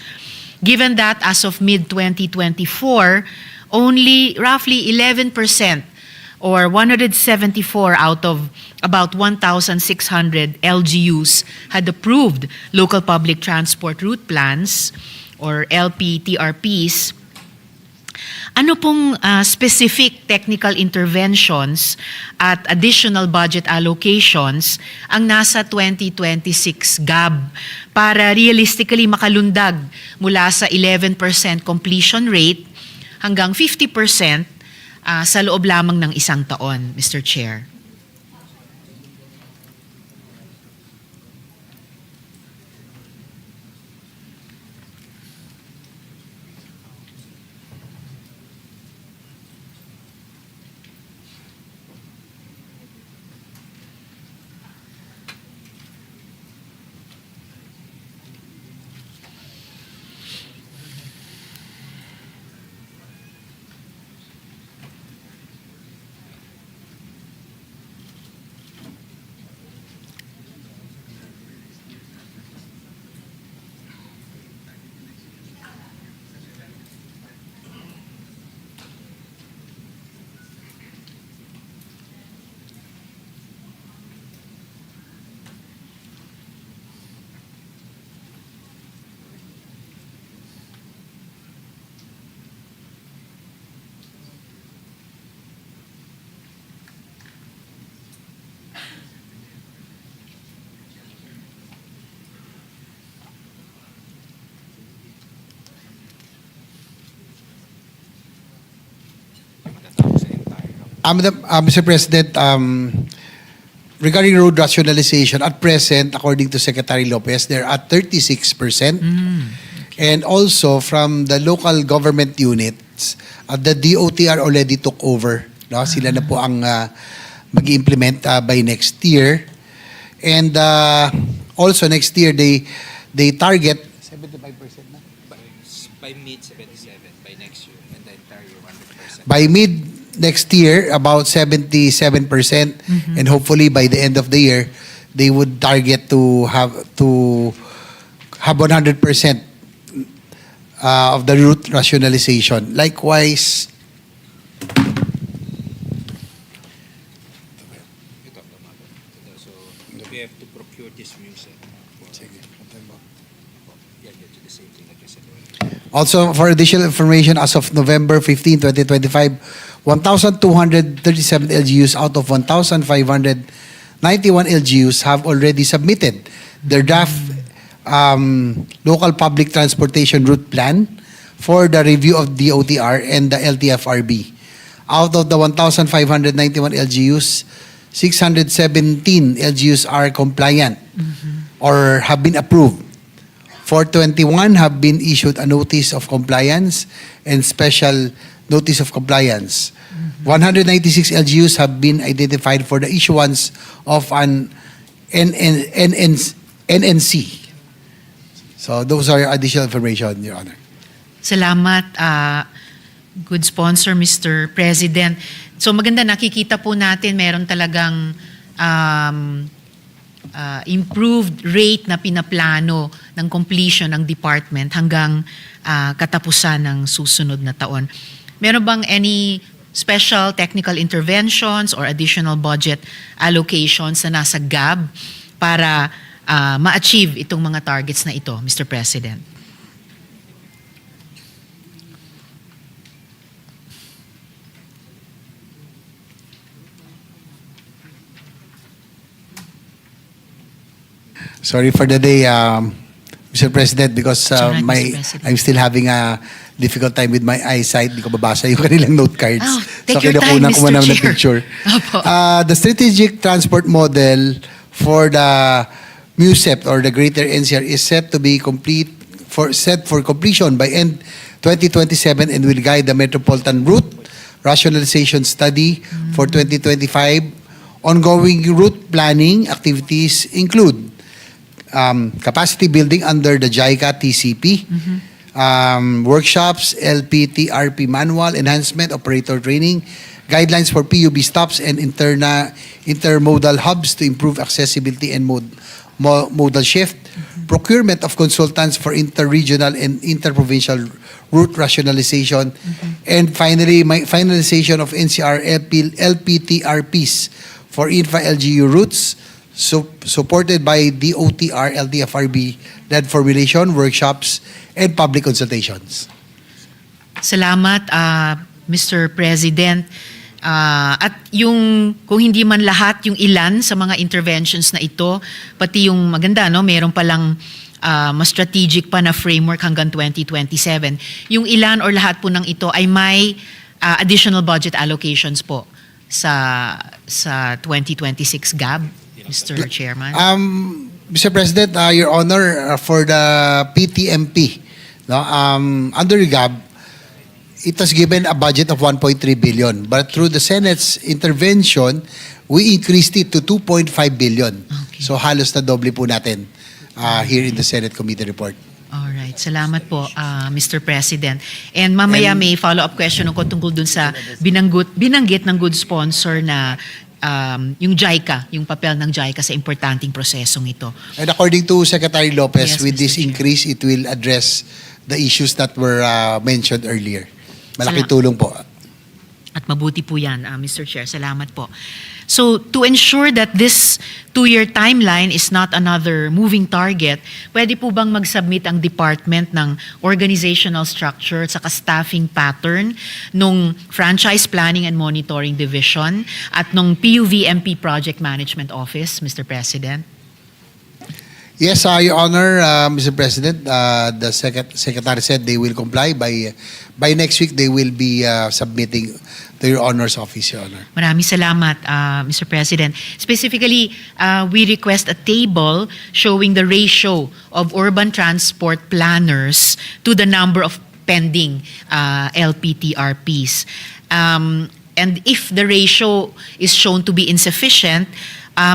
Given that as of mid-2024, only roughly 11% or 174 out of about 1,600 LGUs had approved local public transport route plans or LPTRPs. Ano pong specific technical interventions at additional budget allocations ang nasa 2026 GAB para realistically makalundag mula sa 11% completion rate hanggang 50% sa loob lamang ng isang taon, Mr. Chair?
Mr. President, regarding road rationalization, at present, according to Secretary Lopez, they're at 36%. And also, from the local government units, the DOTR already took over. No? Sila na po ang mag-implement by next year. And also, next year, they target 75% na?
By mid-77, by next year, and the entire year 100%.
By mid next year, about 77%, and hopefully by the end of the year, they would target to have 100% of the route rationalization. Likewise,
Ito, so we have to procure this music. Yeah, to the same thing like I said earlier.
also for additional information, as of November 15, 2025, 1,237 LGUs out of 1,591 LGUs have already submitted their draft local public transportation route plan for the review of DOTR and the LTFRB. Out of the 1,591 LGUs, 617 LGUs are compliant or have been approved. 421 have been issued a notice of compliance and special notice of compliance. 196 LGUs have been identified for the issuance of an NNC. So those are additional information, Your Honor.
Salamat, good sponsor, Mr. President. So maganda, nakikita po natin meron talagang improved rate na pinaplano ng completion ng department hanggang katapusan ng susunod na taon. Meron bang any special technical interventions or additional budget allocations na nasa GAB para ma-achieve itong mga targets na ito, Mr. President?
Sorry for the day, Mr. President, because
It's all right, Mr. President.
I'm still having a difficult time with my eyesight. Di ko babasa yung kanilang note cards.
Oh, take your
kinukunan
time,
ko muna
Mr.
ng
Chair.
picture.
Opo.
The strategic transport model for the MUSEP or the Greater NCR is set for completion by end 2027 and will guide the metropolitan route rationalization study for 2025. Ongoing route planning activities include capacity building under the JICA TCP, workshops, LPTRP manual, enhancement, operator training, guidelines for PUB stops and intermodal hubs to improve accessibility and modal shift, procurement of consultants for interregional and interprovincial route rationalization, and finally, finalization of NCR LPTRPs for Infra-LGU routes, supported by DOTR, LTFRB-led formulation, workshops, and public consultations.
Salamat, Mr. President. At yung, kung hindi man lahat, yung ilan sa mga interventions na ito, pati yung maganda, no, meron palang mas strategic pa na framework hanggang 2027. Yung ilan or lahat po ng ito ay may additional budget allocations po sa 2026 GAB, Mr. Chairman.
Mr. President, Your Honor, for the PTMP, no, under GAB, it was given a budget of 1.3 billion. But through the Senate's intervention, we increased it to 2.5 billion.
Okay.
So halos na doble po natin here in the Senate Committee Report.
Alright, salamat po, Mr. President. And mamaya may follow-up question ko tungkol dun sa binanggit ng good sponsor na yung JICA, yung papel ng JICA sa importanteng prosesong ito.
And according to Secretary Lopez,
Yes,
with
Mr.
this
Chair.
increase, it will address the issues that were mentioned earlier. Malaking
Salamat.
tulong po.
At mabuti po yan, Mr. Chair. Salamat po. So, to ensure that this 2-year timeline is not another moving target, pwede po bang mag-submit ang department ng organizational structure at saka staffing pattern nung Franchise Planning and Monitoring Division at nung PUVMP Project Management Office, Mr. President?
Yes, Your Honor, Mr. President, the Secretary said they will comply. By next week, they will be submitting to Your Honor's office, Your Honor.
Maraming salamat, Mr. President. Specifically, we request a table showing the ratio of urban transport planners to the number of pending LPTRPs. And if the ratio is shown to be insufficient,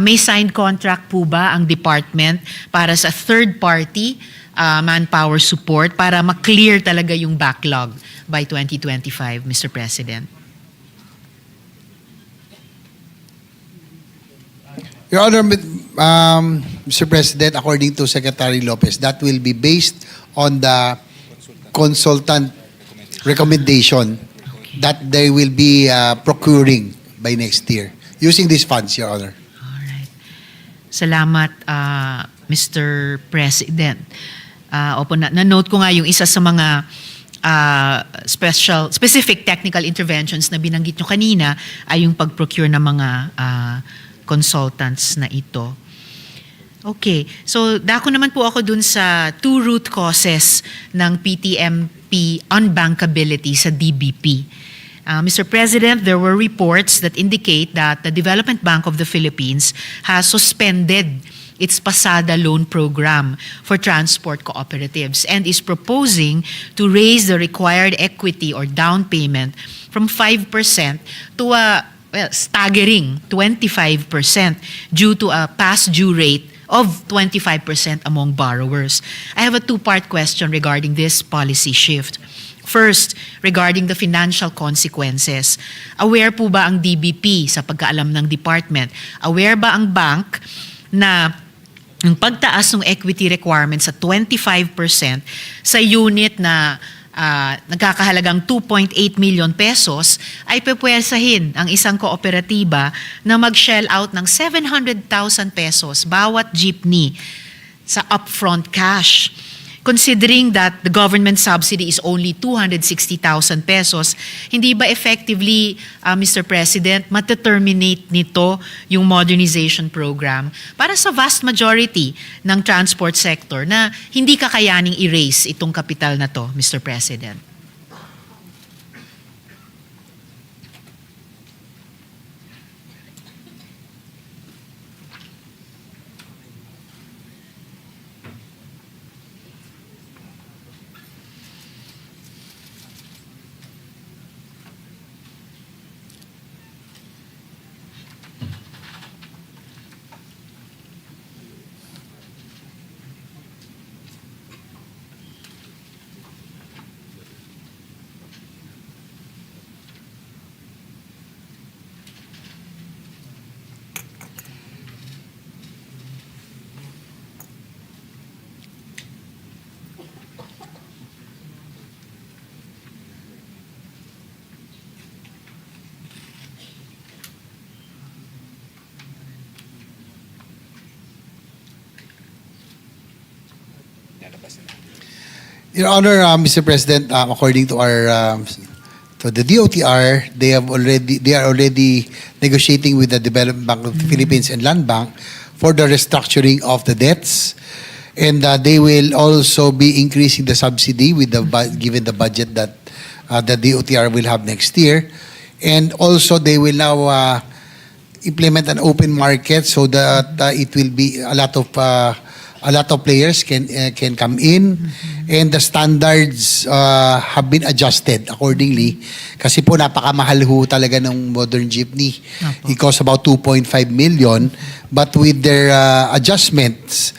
may signed contract po ba ang department para sa third-party manpower support para ma-clear talaga yung backlog by 2025, Mr. President?
Your Honor, Mr. President, according to Secretary Lopez, that will be based on the consultant recommendation that they will be procuring by next year using these funds, Your Honor.
Alright. Salamat, Mr. President. Opo, na-note ko nga yung isa sa mga specific technical interventions na binanggit nyo kanina ay yung pag-procure ng mga consultants na ito. Okay. So, dako naman po ako dun sa 2 root causes ng PTMP unbankability sa DBP. Mr. President, there were reports that indicate that the Development Bank of the Philippines has suspended its Pasada loan program for transport cooperatives and is proposing to raise the required equity or down payment from 5% to a staggering 25% due to a past due rate of 25% among borrowers. I have a 2-part question regarding this policy shift. First, regarding the financial consequences. Aware po ba ang DBP sa pagkaalam ng department? Aware ba ang bank na ang pagtaas ng equity requirement sa 25% sa unit na nagkakahalagang 2.8 million pesos ay pepwersahin ang isang kooperatiba na mag-shell out ng 700,000 pesos bawat jeepney sa upfront cash? considering that the government subsidy is only 260,000 pesos, hindi ba effectively, Mr. President, mateterminate nito yung modernization program para sa vast majority ng transport sector na hindi kakayaning erase itong kapital na to, Mr. President?
Your Honor, Mr. President, according to our to the DOTR, they are already negotiating with the Development Bank of the Philippines and Land Bank for the restructuring of the debts, and they will also be increasing the subsidy with the given the budget that the DOTR will have next year, and also they will now implement an open market so that it will be a lot of players can come in, and the standards have been adjusted accordingly kasi po napakamahal ho talaga ng modern jeepney.
Opo.
It costs about 2.5 million, but with their adjustments,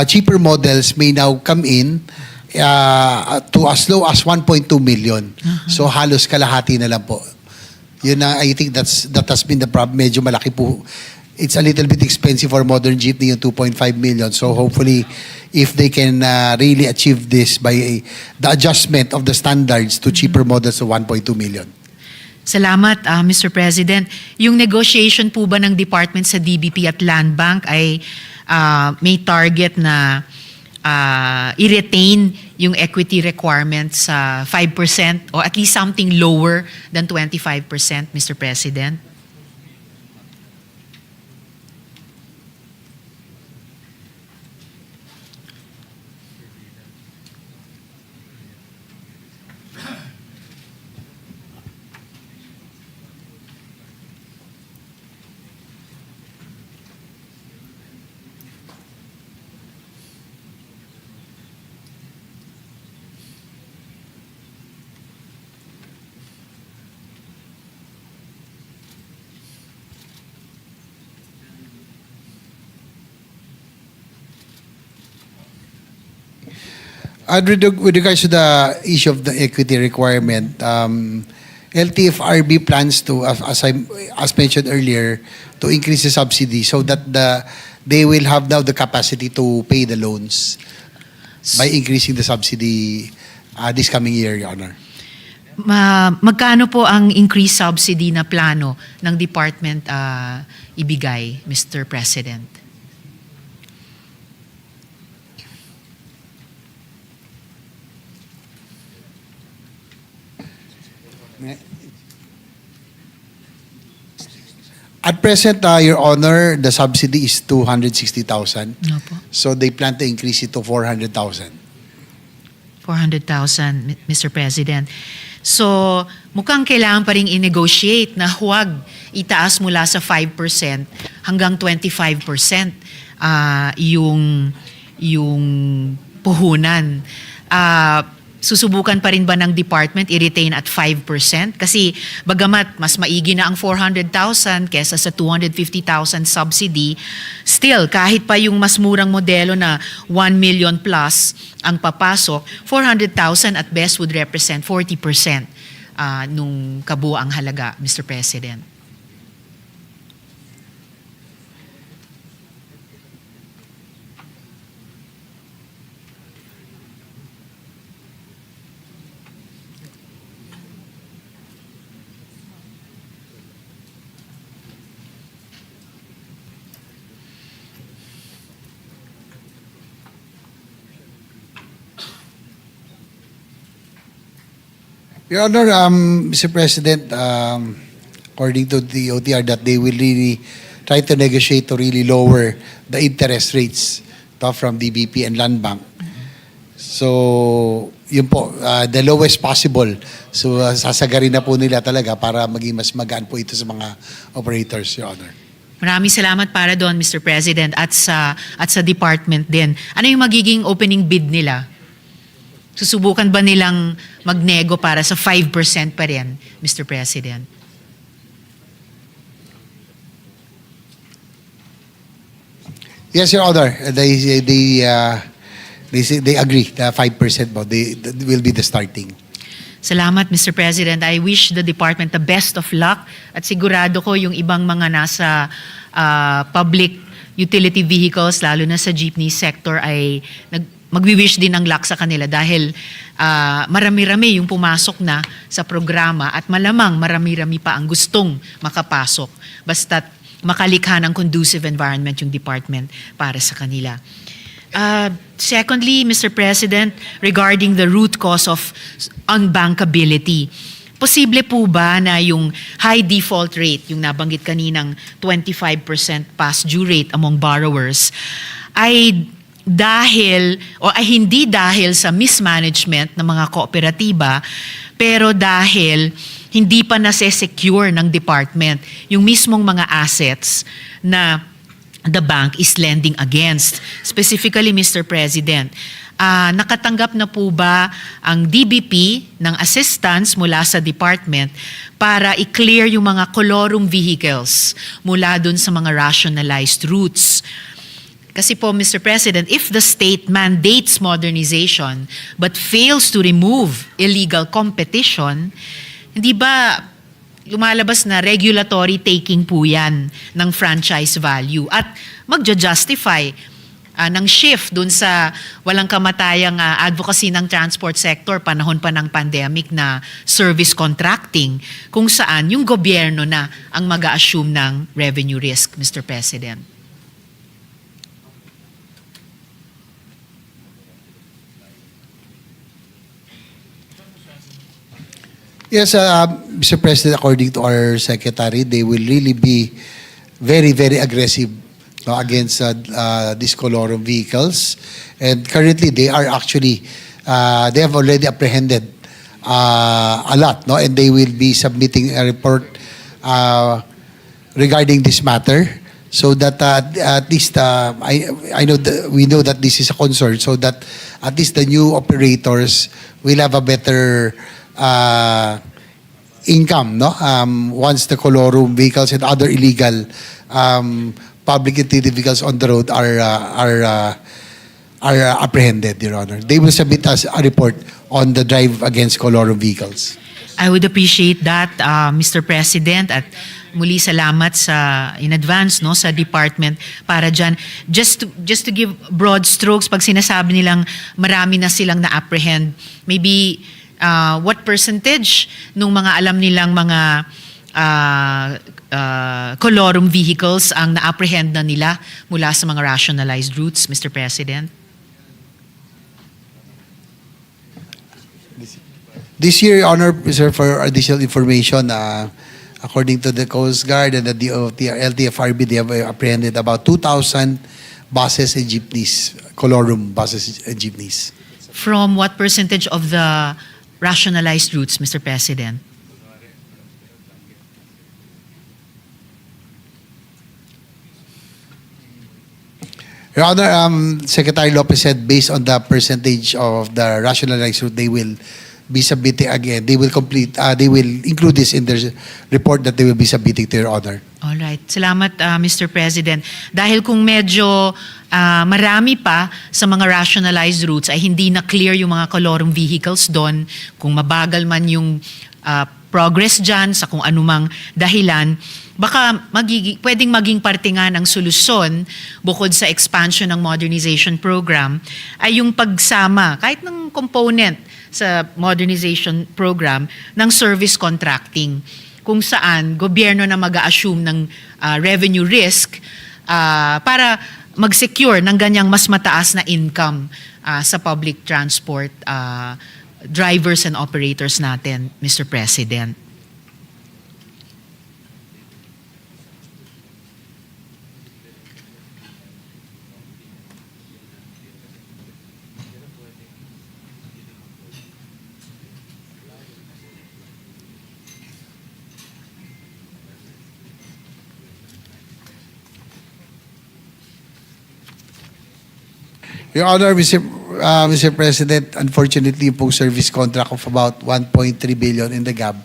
cheaper models may now come in to as low as 1.2 million. So halos kalahati na lang po. Yun na, I think that has been the problem. Medyo malaki po. It's a little bit expensive for modern jeepney, yung 2.5 million. So hopefully, if they can really achieve this by the adjustment of the standards to cheaper models of 1.2 million.
Salamat, Mr. President. Yung negotiation po ba ng department sa DBP at Land Bank ay may target na i-retain yung equity requirement sa 5% or at least something lower than 25%, Mr. President?
With regards to the issue of the equity requirement, LTFRB plans to, as mentioned earlier, to increase the subsidy so that they will have now the capacity to pay the loans by increasing the subsidy this coming year, Your Honor.
Magkano po ang increased subsidy na plano ng department ibigay, Mr. President?
At present, Your Honor, the subsidy is 260,000.
Opo.
So they plan to increase it to 400,000.
400,000, Mr. President. So, mukhang kailangan pa rin i-negotiate na huwag itaas mula sa 5% hanggang 25% yung puhunan. Susubukan pa rin ba ng department i-retain at 5%? Kasi bagamat mas maigi na ang 400,000 kesa sa 250,000 subsidy, still, kahit pa yung mas murang modelo na 1 million plus ang papasok, 400,000 at best would represent 40% nung kabuang halaga, Mr. President.
Your Honor, Mr. President, according to the OTR, that they will really try to negotiate to really lower the interest rates from DBP and Land Bank. So, yun po, the lowest possible. So, sasagarin na po nila talaga para maging mas magaan po ito sa mga operators, Your Honor.
Maraming salamat para doon, Mr. President, at sa department din. Ano yung magiging opening bid nila? Susubukan ba nilang magnego para sa 5% pa rin, Mr. President?
Yes, Your Honor. They agree. 5% po. That will be the starting.
Salamat, Mr. President. I wish the department the best of luck at sigurado ko yung ibang mga nasa public utility vehicles, lalo na sa jeepney sector, ay magwi-wish din ng luck sa kanila dahil marami-rami yung pumasok na sa programa at malamang marami-rami pa ang gustong makapasok basta't makalikha ng conducive environment yung department para sa kanila. Secondly, Mr. President, regarding the root cause of unbankability, posible po ba na yung high default rate, yung nabanggit kaninang 25% past due rate among borrowers, ay hindi dahil sa mismanagement ng mga kooperatiba, pero dahil hindi pa nase-secure ng department yung mismong mga assets na the bank is lending against. Specifically, Mr. President, nakatanggap na po ba ang DBP ng assistance mula sa department para i-clear yung mga colorum vehicles mula dun sa mga rationalized routes? Kasi po, Mr. President, if the state mandates modernization but fails to remove illegal competition, hindi ba lumalabas na regulatory taking po yan ng franchise value at magja-justify ng shift dun sa walang kamatayang advocacy ng transport sector panahon pa ng pandemic na service contracting kung saan yung gobyerno na ang mag-a-assume ng revenue risk, Mr. President.
Yes, Mr. President, according to our secretary, they will really be very, very aggressive against these colorum vehicles. And currently, they are actually, they have already apprehended a lot, no? And they will be submitting a report regarding this matter. So that at least I know we know that this is a concern. So that at least the new operators will have a better income, no? Once the colorum vehicles and other illegal public utility vehicles on the road are apprehended, Your Honor. They will submit us a report on the drive against colorum vehicles.
I would appreciate that, Mr. President, at muli salamat in advance no sa department para dyan. Just to give broad strokes, pag sinasabi nilang marami na silang na-apprehend, maybe what percentage nung mga alam nilang mga colorum vehicles ang na-apprehend na nila mula sa mga rationalized routes, Mr. President?
This year, Your Honor, sir, for additional information, according to the Coast Guard and the LTFRB, they have apprehended about 2,000 buses and jeepneys, colorum buses and jeepneys.
From what percentage of the rationalized routes, Mr. President?
Your Honor, Secretary Lopez said based on the percentage of the rationalized route, they will be submitting again. They will include this in their report that they will be submitting to Your Honor.
All right. Salamat, Mr. President. Dahil kung medyo marami pa sa mga rationalized routes ay hindi na clear yung mga colorum vehicles doon, kung mabagal man yung progress dyan sa kung anumang dahilan, baka pwedeng maging parte nga ng solusyon bukod sa expansion ng modernization program ay yung pagsama kahit ng component sa modernization program ng service contracting kung saan gobyerno na mag-a-assume ng revenue risk para mag-secure ng ganyang mas mataas na income sa public transport drivers and operators natin, Mr. President.
Your Honor, Mr. President, unfortunately, yung pong service contract of about 1.3 billion in the GAB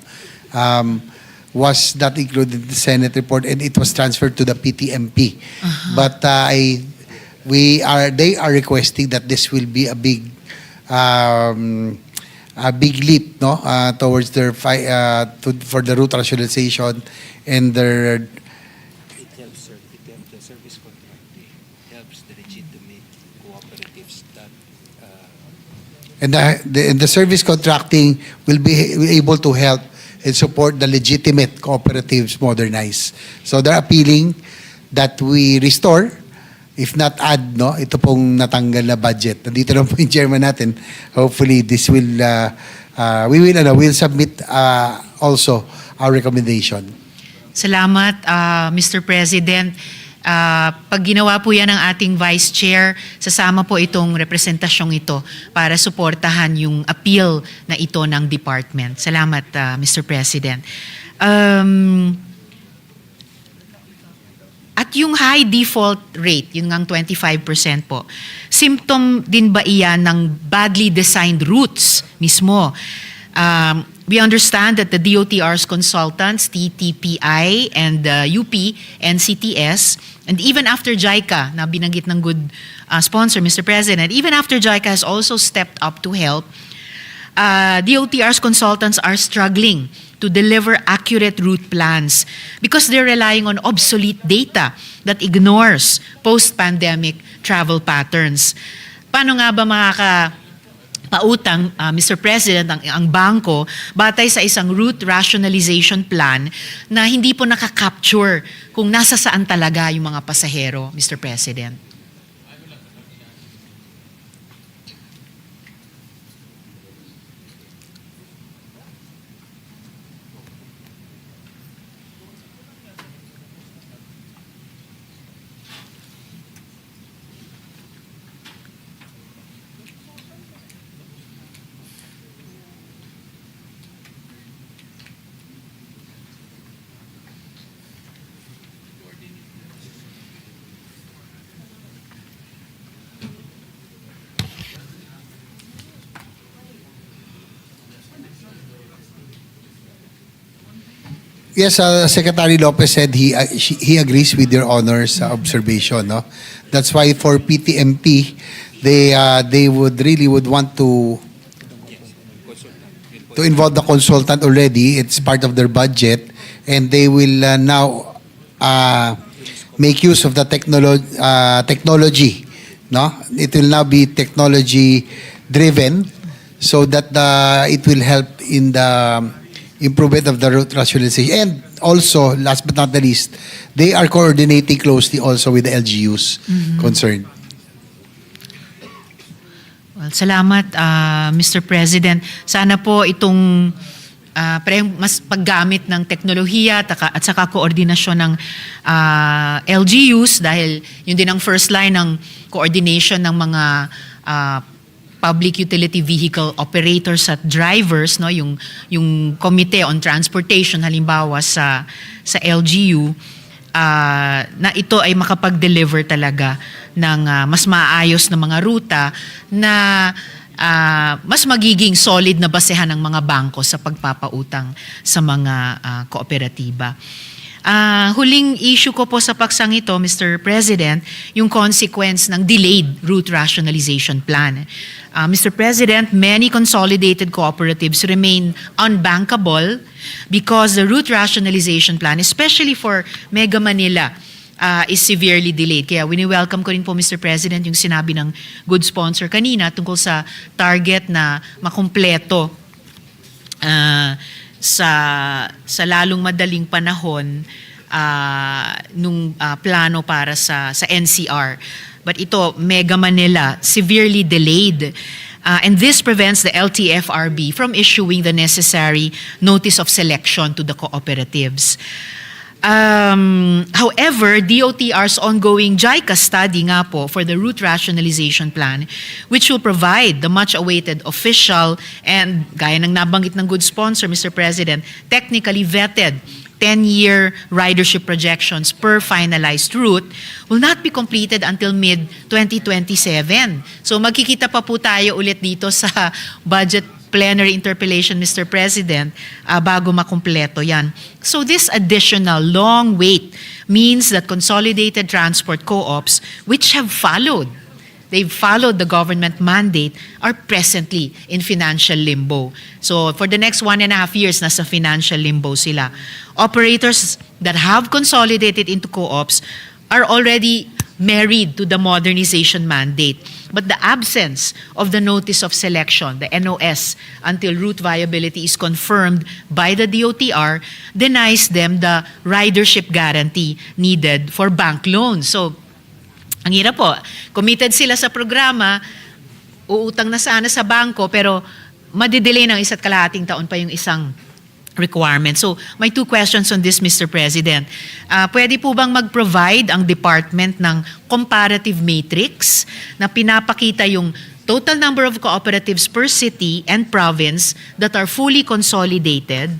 was not included in the Senate report, and it was transferred to the PTMP. But they are requesting that this will be a big leap, no, towards their for the route rationalization and their.
It helps, sir. The service contract helps the legitimate cooperatives that
And the service contracting will be able to help and support the legitimate cooperatives modernize. So they're appealing that we restore, if not add, no, ito pong natanggal na budget. Nandito lang po yung chairman natin. Hopefully, this will, we'll submit also our recommendation.
Salamat, Mr. President. Pag ginawa po yan ng ating Vice Chair, sasama po itong representasyong ito para suportahan yung appeal na ito ng department. Salamat, Mr. President. At yung high default rate, yun ngang 25% po, symptom din ba iyan ng badly designed routes mismo? We understand that the DOTR's consultants, TTPI and UP, NCTS, and even after JICA, na binanggit ng good sponsor, Mr. President, even after JICA has also stepped up to help, DOTR's consultants are struggling to deliver accurate route plans because they're relying on obsolete data that ignores post-pandemic travel patterns. Paano nga ba pautang, Mr. President, ang bangko batay sa isang route rationalization plan na hindi po nakakapture kung nasa saan talaga yung mga pasahero, Mr. President?
Yes, Secretary Lopez said he agrees with your Honor's observation. No, that's why for PTMP, they would want to involve the consultant already. It's part of their budget, and they will now make use of the technology. No, it will now be technology driven, so that it will help in the improvement of the route rationalization. And also, last but not the least, they are coordinating closely also with the LGUs concerned.
Well, salamat, Mr. President. Sana po itong mas paggamit ng teknolohiya at saka koordinasyon ng LGUs, dahil yun din ang first line ng coordination ng mga public utility vehicle operators at drivers, no, yung Committee on Transportation halimbawa sa LGU, na ito ay makapag-deliver talaga ng mas maayos na mga ruta na mas magiging solid na basehan ng mga bangko sa pagpapautang sa mga kooperatiba. Huling issue ko po sa paksang ito, Mr. President, yung consequence ng delayed route rationalization plan. Mr. President, many consolidated cooperatives remain unbankable because the route rationalization plan, especially for Mega Manila, is severely delayed. Kaya wini-welcome ko rin po, Mr. President, yung sinabi ng good sponsor kanina tungkol sa target na makumpleto sa lalong madaling panahon nung plano para sa NCR. But ito, Mega Manila, severely delayed. And this prevents the LTFRB from issuing the necessary notice of selection to the cooperatives. However, DOTR's ongoing JICA study nga po for the route rationalization plan, which will provide the much-awaited official and, gaya ng nabanggit ng good sponsor, Mr. President, technically vetted 10-year ridership projections per finalized route will not be completed until mid-2027. So magkikita pa po tayo ulit dito sa budget plenary interpellation, Mr. President, bago makumpleto yan. So this additional long wait means that consolidated transport co-ops, which have followed the government mandate, are presently in financial limbo. So for the next 1.5 years, nasa financial limbo sila. Operators that have consolidated into co-ops are already married to the modernization mandate. But the absence of the notice of selection, the NOS, until route viability is confirmed by the DOTR, denies them the ridership guarantee needed for bank loans. So, ang hirap po, committed sila sa programa, uutang na sana sa bangko, pero madidelay ng 1.5 taon pa yung isang requirement. So, may 2 questions on this, Mr. President. Pwede po bang mag-provide ang department ng comparative matrix na pinapakita yung total number of cooperatives per city and province that are fully consolidated,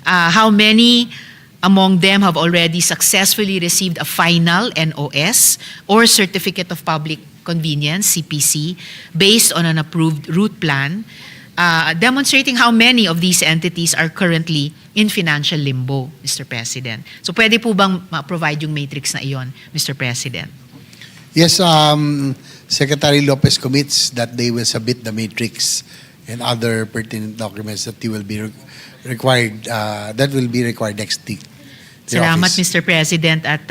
how many among them have already successfully received a final NOS or Certificate of Public Convenience, CPC, based on an approved route plan, demonstrating how many of these entities are currently in financial limbo, Mr. President. So pwede po bang ma-provide yung matrix na iyon, Mr. President?
Yes, Secretary Lopez commits that they will submit the matrix and other pertinent documents that will be required next week.
Salamat, Mr. President. At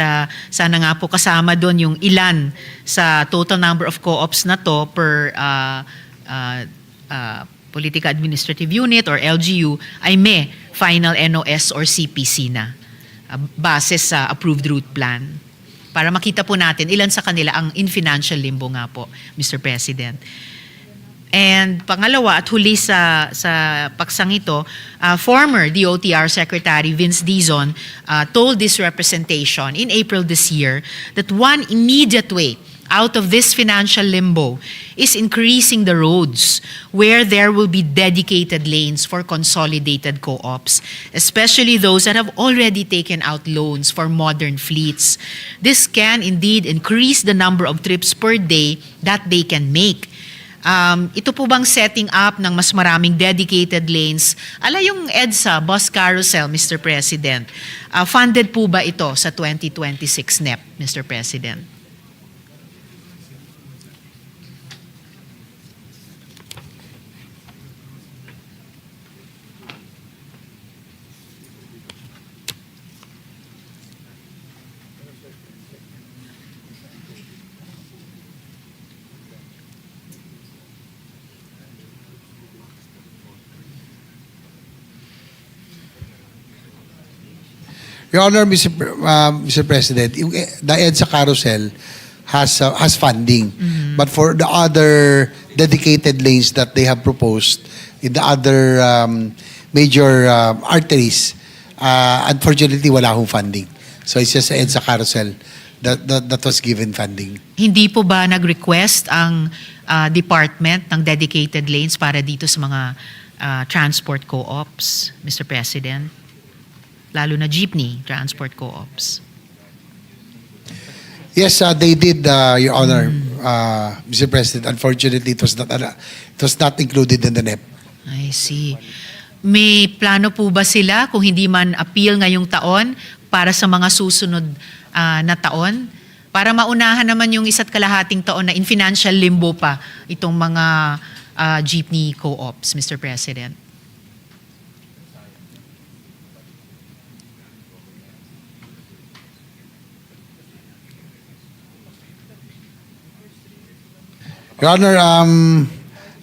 sana nga po kasama doon yung ilan sa total number of co-ops na to per Political Administrative Unit or LGU ay may final NOS or CPC na base sa approved route plan. Para makita po natin ilan sa kanila ang in financial limbo nga po, Mr. President. And pangalawa at huli sa paksang ito, former DOTR Secretary Vince Dizon told this representation in April this year that one immediate way out of this financial limbo is increasing the roads where there will be dedicated lanes for consolidated co-ops, especially those that have already taken out loans for modern fleets. This can indeed increase the number of trips per day that they can make. Ito po bang setting up ng mas maraming dedicated lanes, ala yung EDSA, Bus Carousel, Mr. President, funded po ba ito sa 2026 NEP, Mr. President?
Your Honor, Mr. President, the EDSA carousel has funding. But for the other dedicated lanes that they have proposed in the other major arteries, unfortunately, wala hong funding. So it's just EDSA carousel that was given funding.
Hindi po ba nag-request ang department ng dedicated lanes para dito sa mga transport co-ops, Mr. President? Lalo na jeepney transport co-ops.
Yes, they did, Your Honor, Mr. President. Unfortunately, it was not included in the NEP.
I see. May plano po ba sila kung hindi man appeal ngayong taon para sa mga susunod na taon? Para maunahan naman yung 1.5 taon na in financial limbo pa itong mga jeepney co-ops, Mr. President.
Your Honor,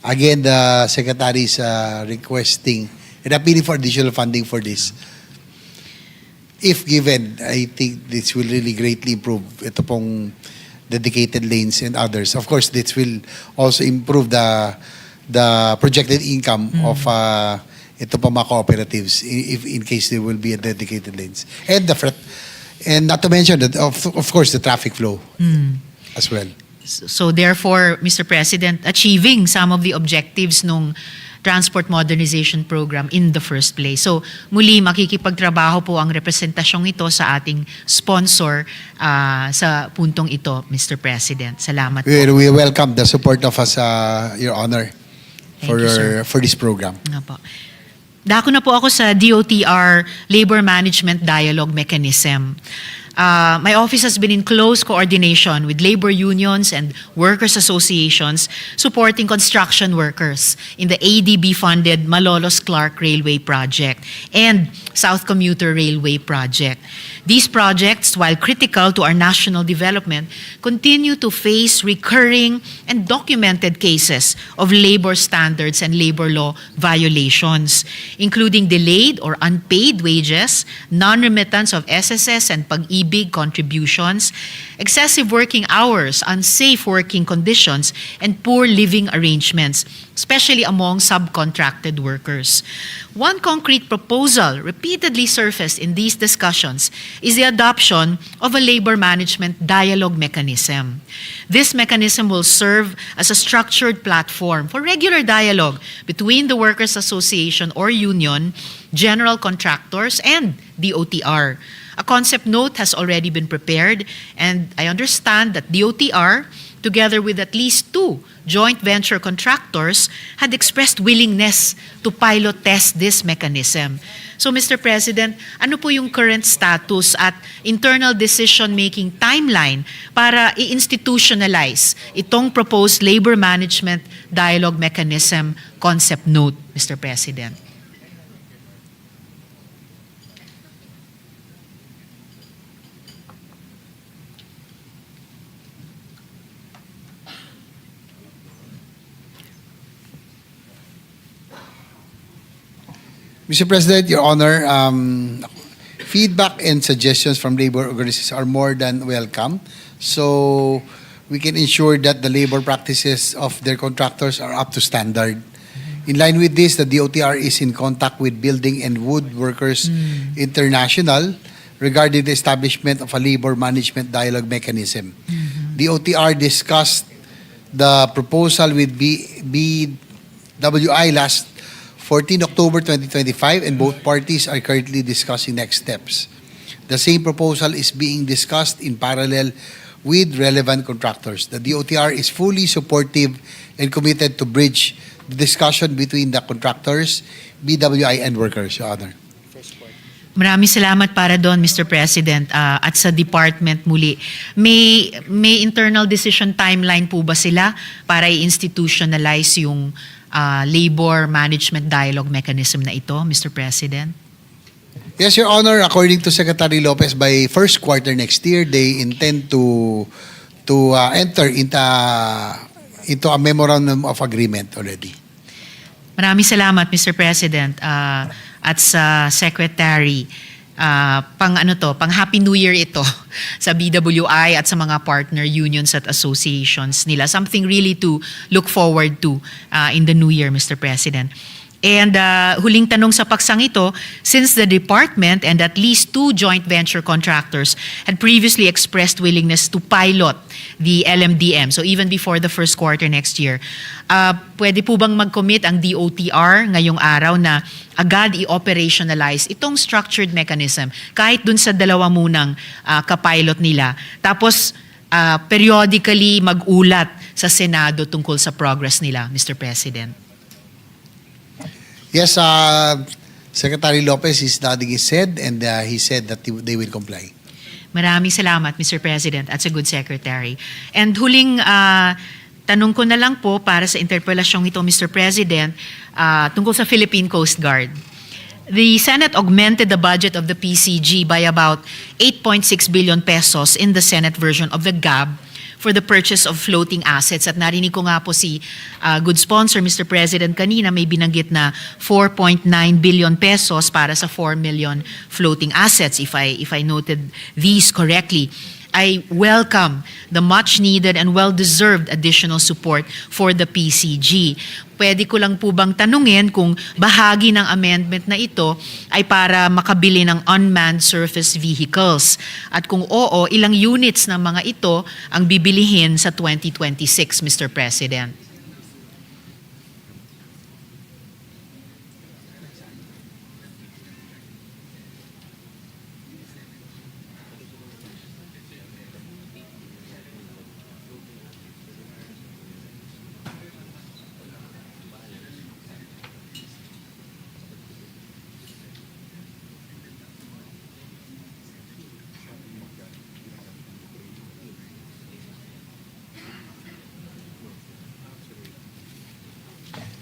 again, the Secretary is requesting and appealing for additional funding for this. If given, I think this will really greatly improve ito pong dedicated lanes and others. Of course, this will also improve the the projected income of ito pa mga cooperatives if in case there will be a dedicated lanes. And not to mention that of course the traffic flow as well.
So therefore, Mr. President, achieving some of the objectives nung Transport Modernization Program in the first place. So muli, makikipagtrabaho po ang representasyong ito sa ating sponsor sa puntong ito, Mr. President. Salamat po.
We welcome the support of us, Your Honor,
Thank you, sir.
for this program.
Nga po. Dako na po ako sa DOTR Labor Management Dialogue Mechanism. My office has been in close coordination with labor unions and workers associations supporting construction workers in the ADB-funded Malolos-Clark Railway Project and South Commuter Railway Project. These projects, while critical to our national development, continue to face recurring and documented cases of labor standards and labor law violations, including delayed or unpaid wages, non-remittance of SSS and pag-ibig contributions, excessive working hours, unsafe working conditions, and poor living arrangements, especially among subcontracted workers. One concrete proposal repeatedly surfaced in these discussions is the adoption of a labor management dialogue mechanism. This mechanism will serve as a structured platform for regular dialogue between the Workers' Association or Union, general contractors, and DOTR. A concept note has already been prepared, and I understand that DOTR, together with at least 2 joint venture contractors, had expressed willingness to pilot test this mechanism. So, Mr. President, ano po yung current status at internal decision-making timeline para i-institutionalize itong proposed labor management dialogue mechanism concept note, Mr. President?
Mr. President, Your Honor, feedback and suggestions from labor organizations are more than welcome. So we can ensure that the labor practices of their contractors are up to standard. In line with this, the DOTR is in contact with Building and Wood Workers International regarding the establishment of a labor management dialogue mechanism. DOTR discussed the proposal with BWI last 14 October 2025, and both parties are currently discussing next steps. The same proposal is being discussed in parallel with relevant contractors. The DOTR is fully supportive and committed to bridge the discussion between the contractors, BWI, and workers, Your Honor.
Maraming salamat para doon, Mr. President, at sa department muli. May internal decision timeline po ba sila para i-institutionalize yung labor management dialogue mechanism na ito, Mr. President?
Yes, Your Honor. According to Secretary Lopez, by first quarter next year, they intend to enter into a memorandum of agreement already.
Maraming salamat, Mr. President, at sa Secretary. Pang Happy New Year ito sa BWI at sa mga partner unions at associations nila. Something really to look forward to in the new year, Mr. President. And huling tanong sa paksang ito, since the department and at least 2 joint venture contractors had previously expressed willingness to pilot the LMDM, so even before the first quarter next year, pwede po bang mag-commit ang DOTR ngayong araw na agad i-operationalize itong structured mechanism kahit dun sa dalawa munang kapilot nila, tapos periodically mag-ulat sa Senado tungkol sa progress nila, Mr. President?
Yes, Secretary Lopez is nodding his head, and he said that they will comply.
Maraming salamat, Mr. President, at sa good secretary. And huling tanong ko na lang po para sa interpelasyong ito, Mr. President, tungkol sa Philippine Coast Guard. The Senate augmented the budget of the PCG by about 8.6 billion pesos in the Senate version of the GAB for the purchase of floating assets. At narinig ko nga po si good sponsor, Mr. President, kanina may binanggit na 4.9 billion pesos para sa 4 million floating assets, if I noted these correctly. I welcome the much-needed and well-deserved additional support for the PCG. Pwede ko lang po bang tanungin kung bahagi ng amendment na ito ay para makabili ng unmanned surface vehicles? At kung oo, ilang units ng mga ito ang bibilihin sa 2026, Mr. President?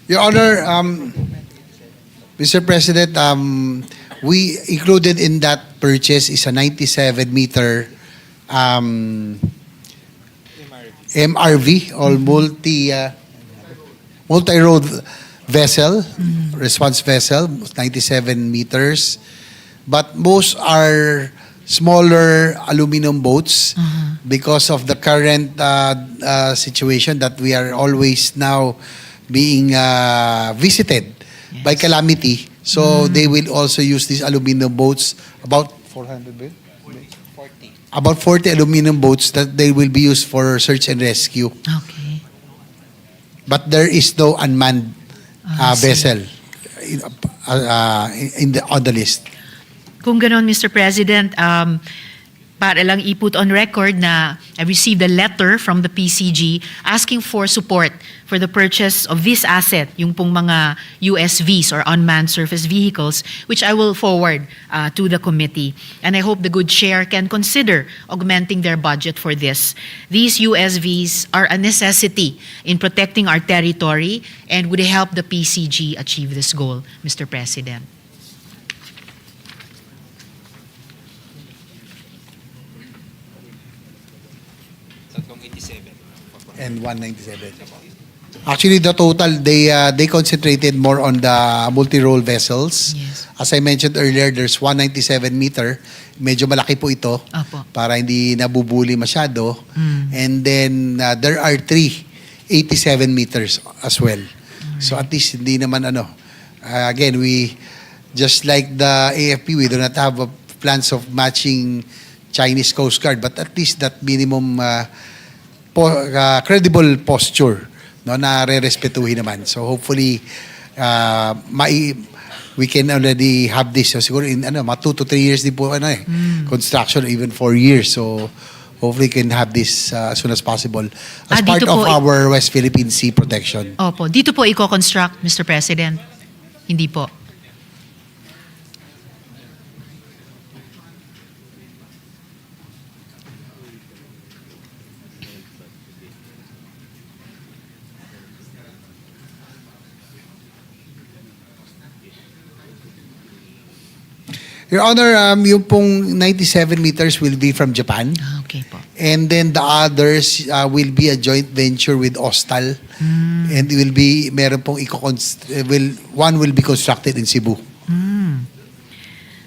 Your Honor, Mr. President, we included in that purchase is a 97-meter MRV, or multi-road vessel, response vessel, 97 meters. But most are smaller aluminum boats because of the current situation that we are always now being visited by calamity. So they will also use these aluminum boats, about 400 bill?
40.
About 40 aluminum boats that they will be used for search and rescue.
Okay.
But there is no unmanned
I see.
vessel on the list.
Kung ganon, Mr. President, para lang i-put on record na I received a letter from the PCG asking for support for the purchase of this asset, yung pong mga USVs or unmanned surface vehicles, which I will forward to the committee. And I hope the good chair can consider augmenting their budget for this. These USVs are a necessity in protecting our territory and would help the PCG achieve this goal, Mr. President.
Tatlong 87.
And 197. Actually, the total, they concentrated more on the multi-role vessels.
Yes.
As I mentioned earlier, there's 197 meter. Medyo malaki po ito
Opo.
para hindi nabubuli masyado. And then there are 87 meters as well. So at least hindi naman again, we, just like the AFP, we do not have plans of matching Chinese Coast Guard, but at least that minimum credible posture, no, na re-respetuhin naman. So hopefully we can already have this. So siguro in mga 2 to 3 years din po construction, even 4 years. So hopefully can have this as soon as possible as part
dito
of
po,
our West Philippine Sea protection.
Opo. Dito po i-construct, Mr. President? Hindi po.
Your Honor, yung pong 97 meters will be from Japan.
Okay po.
And then the others will be a joint venture with Ostal. And it will be, meron pong one will be constructed in Cebu.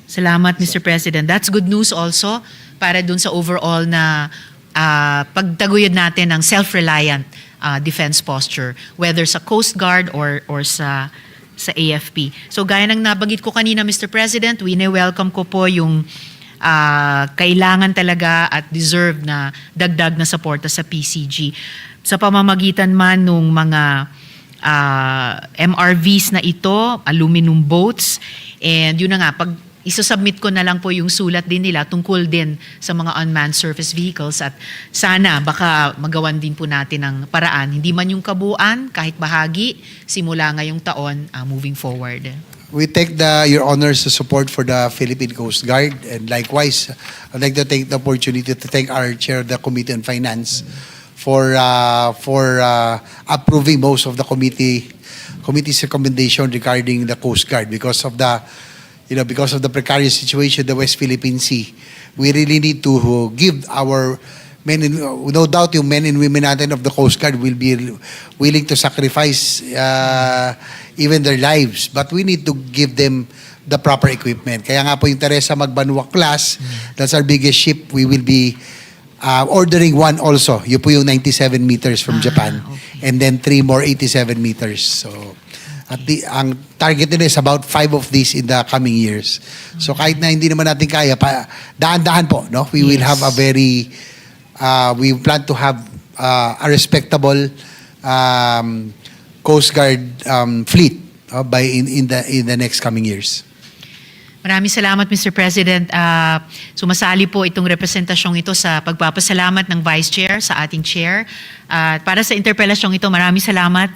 Salamat, Mr. President. That's good news also para dun sa overall na pagtaguyod natin ng self-reliant defense posture, whether sa Coast Guard or sa AFP. So gaya ng nabanggit ko kanina, Mr. President, welcome ko po yung kailangan talaga at deserved na dagdag na suporta sa PCG. Sa pamamagitan man nung mga MRVs na ito, aluminum boats, and yun na nga, pag isasubmit ko na lang po yung sulat din nila tungkol din sa mga unmanned surface vehicles at sana baka magawan din po natin ng paraan. Hindi man yung kabuuan, kahit bahagi, simula ngayong taon, moving forward.
We take your Honor's support for the Philippine Coast Guard, and likewise, I'd like to take the opportunity to thank our Chair of the Committee on Finance for approving most of the committee's recommendation regarding the Coast Guard because of the precarious situation in the West Philippine Sea. We really need to give our men, no doubt yung men and women natin of the Coast Guard will be willing to sacrifice even their lives. But we need to give them the proper equipment. Kaya nga po yung Teresa Magbanwa class, that's our biggest ship. We will be ordering one also. Yun po yung 97 meters from Japan.
Okay.
And then 3 more 87 meters. So, ang target nila is about 5 of these in the coming years. So kahit na hindi naman natin kaya, daan-dahan po, no? We will
Yes.
have a very, we plan to have a respectable Coast Guard fleet by in the next coming years.
Maraming salamat, Mr. President. Sumasali po itong representasyong ito sa pagpapasalamat ng Vice Chair sa ating Chair. Para sa interpelasyong ito, maraming salamat,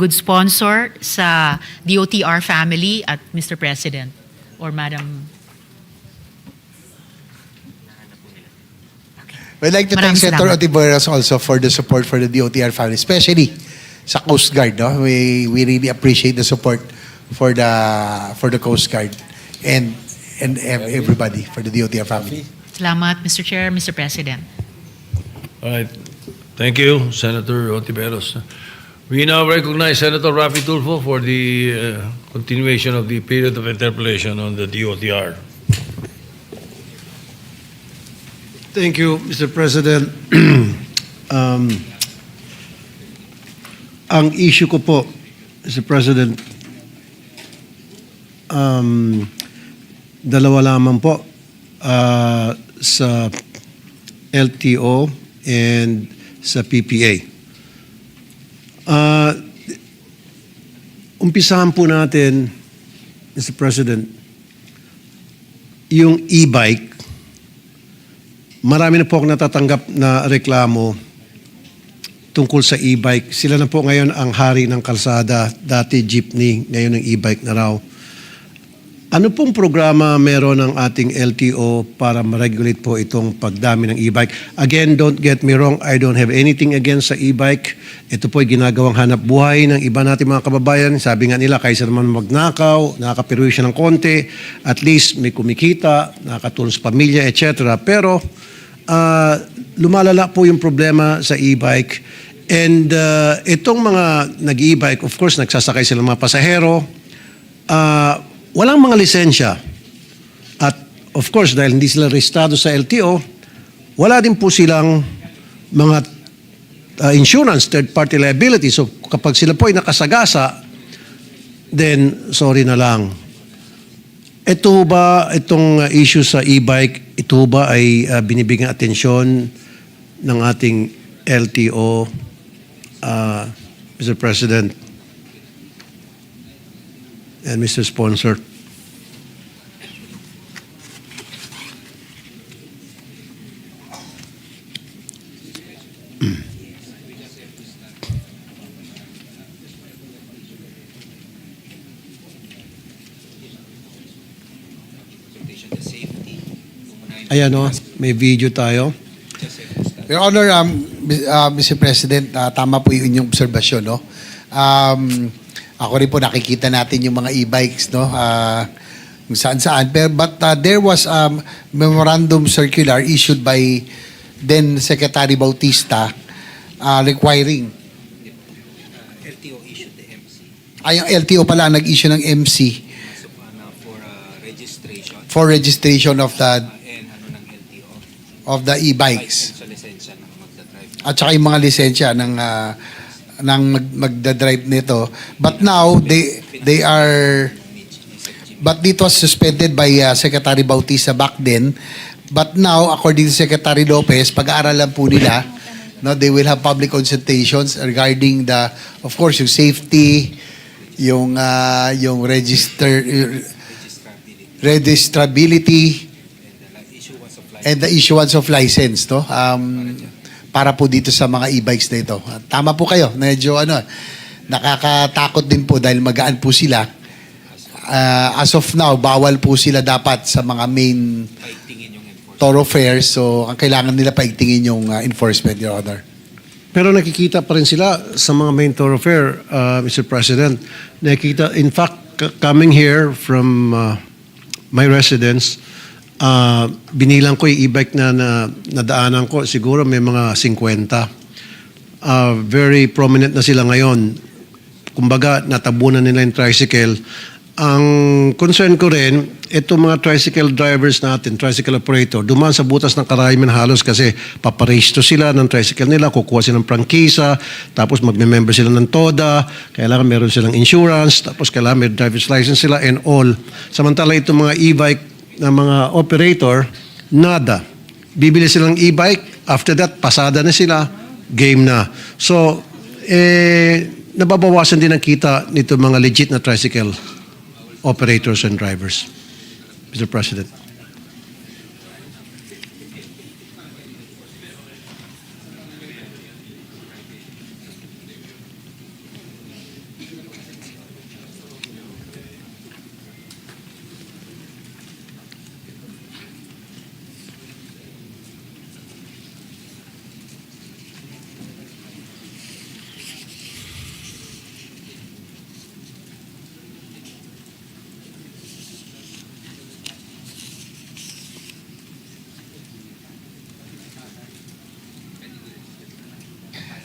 good sponsor sa DOTR family at Mr. President or Madam.
We'd like to thank
Maraming
Senator
salamat.
Otiveros also for the support for the DOTR family, especially sa Coast Guard. No? We really appreciate the support for the Coast Guard and everybody for the DOTR family.
Salamat, Mr. Chair, Mr. President.
All right. Thank you, Senator Otiveros. We now recognize Senator Rafi Tulfo for the continuation of the period of interpellation on the DOTR.
Thank you, Mr. President. Ang issue ko po, Mr. President, dalawa lamang po sa LTO and sa PPA. Umpisahan po natin, Mr. President, yung e-bike. Marami na po akong natatanggap na reklamo tungkol sa e-bike. Sila na po ngayon ang hari ng kalsada. Dati jeepney, ngayon ang e-bike na raw. Ano pong programa meron ng ating LTO para ma-regulate po itong pagdami ng e-bike? Again, don't get me wrong, I don't have anything against sa e-bike. Ito po ay ginagawang hanap buhay ng iba nating mga kababayan. Sabi nga nila, kaysa naman magnakaw, nakakapirwisyo ng konti, at least may kumikita, nakakatulong sa pamilya, etc. Pero lumalala po yung problema sa e-bike. And itong mga nag-e-bike, of course, nagsasakay sila mga pasahero, walang mga lisensya. At of course, dahil hindi sila rehistrado sa LTO, wala din po silang mga insurance, third-party liability. So kapag sila po ay nakasagasa, then sorry na lang. Ito ba, itong issue sa e-bike, ito ba ay binibigyan atensyon ng ating LTO, Mr. President and Mr. Sponsor? Ayan o, may video tayo.
Your Honor, Mr. President, tama po yung inyong obserbasyon, no? Ako rin po nakikita natin yung mga e-bikes, no? Kung saan-saan. But there was a memorandum circular issued by then Secretary Bautista requiring
LTO issued the MC
yung LTO pala nag-issue ng MC
for registration
of the
and ng LTO
e-bikes.
sa lisensya ng magdadrive.
At saka yung mga lisensya ng magdadrive nito. But now, they are, but it was suspended by Secretary Bautista back then. But now, according to Secretary Lopez, pag-aaralan po nila, no, they will have public consultations regarding the, of course, yung safety, yung registrability, and the issuance of license, no? Para po dito sa mga e-bikes na ito. Tama po kayo, medyo nakakatakot din po dahil magaan po sila. As of now, bawal po sila dapat sa mga main thoroughfares. So, ang kailangan nila paigtingin yung enforcement, Your Honor.
Pero nakikita pa rin sila sa mga main thoroughfare, Mr. President. Nakikita, in fact, coming here from my residence, binilang ko yung e-bike na nadaanan ko, siguro may mga 50. Very prominent na sila ngayon. Kumbaga, natabunan nila yung tricycle. Ang concern ko rin, itong mga tricycle drivers natin, tricycle operator, dumaan sa butas ng karayman halos kasi paparehistro sila ng tricycle nila, kukuha silang prangkisa, tapos magme-member sila ng TODA, kailangan meron silang insurance, tapos kailangan may driver's license sila and all. Samantala itong mga e-bike na mga operator, nada. Bibili silang e-bike, after that, pasada na sila, game na. So, nababawasan din ang kita nito mga legit na tricycle operators and drivers. Mr. President.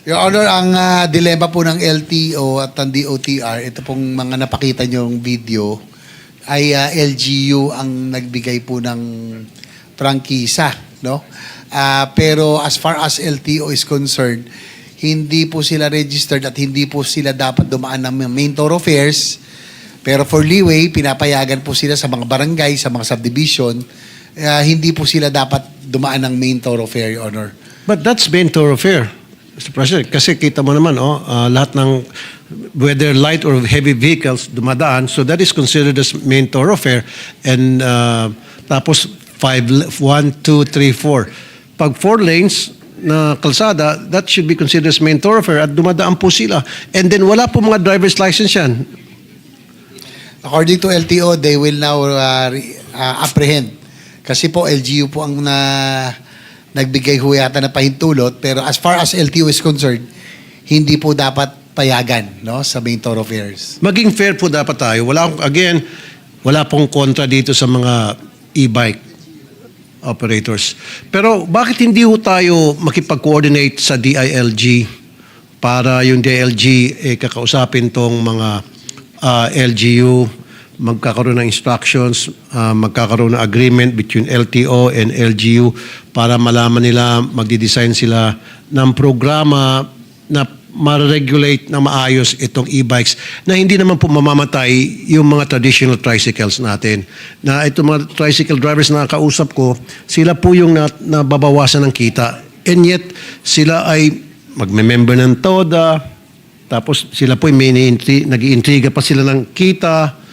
Your Honor, ang dilema po ng LTO at ng DOTR, ito pong mga napakita niyong video, ay LGU ang nagbigay po ng prangkisa, no? Pero as far as LTO is concerned, hindi po sila registered at hindi po sila dapat dumaan ng main thoroughfares. Pero for leeway, pinapayagan po sila sa mga barangay, sa mga subdivision, hindi po sila dapat dumaan ng main thoroughfare, Your Honor.
But that's main thoroughfare, Mr. President. Kasi kita mo naman, lahat ng whether light or heavy vehicles dumadaan, so that is considered as main thoroughfare. And tapos 1, 2, 3, 4. Pag 4 lanes na kalsada, that should be considered as main thoroughfare at dumadaan po sila. And then wala po mga driver's license yan.
According to LTO, they will now apprehend. Kasi po, LGU po ang nagbigay ho yata na pahintulot, pero as far as LTO is concerned, hindi po dapat payagan, no, sa main thoroughfares.
Maging fair po dapat tayo. Wala pong kontra dito sa mga e-bike operators. Pero bakit hindi ho tayo makipag-coordinate sa DILG para yung DILG kakausapin tong mga LGU, magkakaroon ng instructions, magkakaroon ng agreement between LTO and LGU para malaman nila, magdi-design sila ng programa na ma-regulate na maayos itong e-bikes na hindi naman po mamamatay yung mga traditional tricycles natin. Na itong mga tricycle drivers na nakausap ko, sila po yung nababawasan ng kita. And yet, sila ay magme-member ng TODA, tapos sila po may nag-iintriga pa sila ng kita,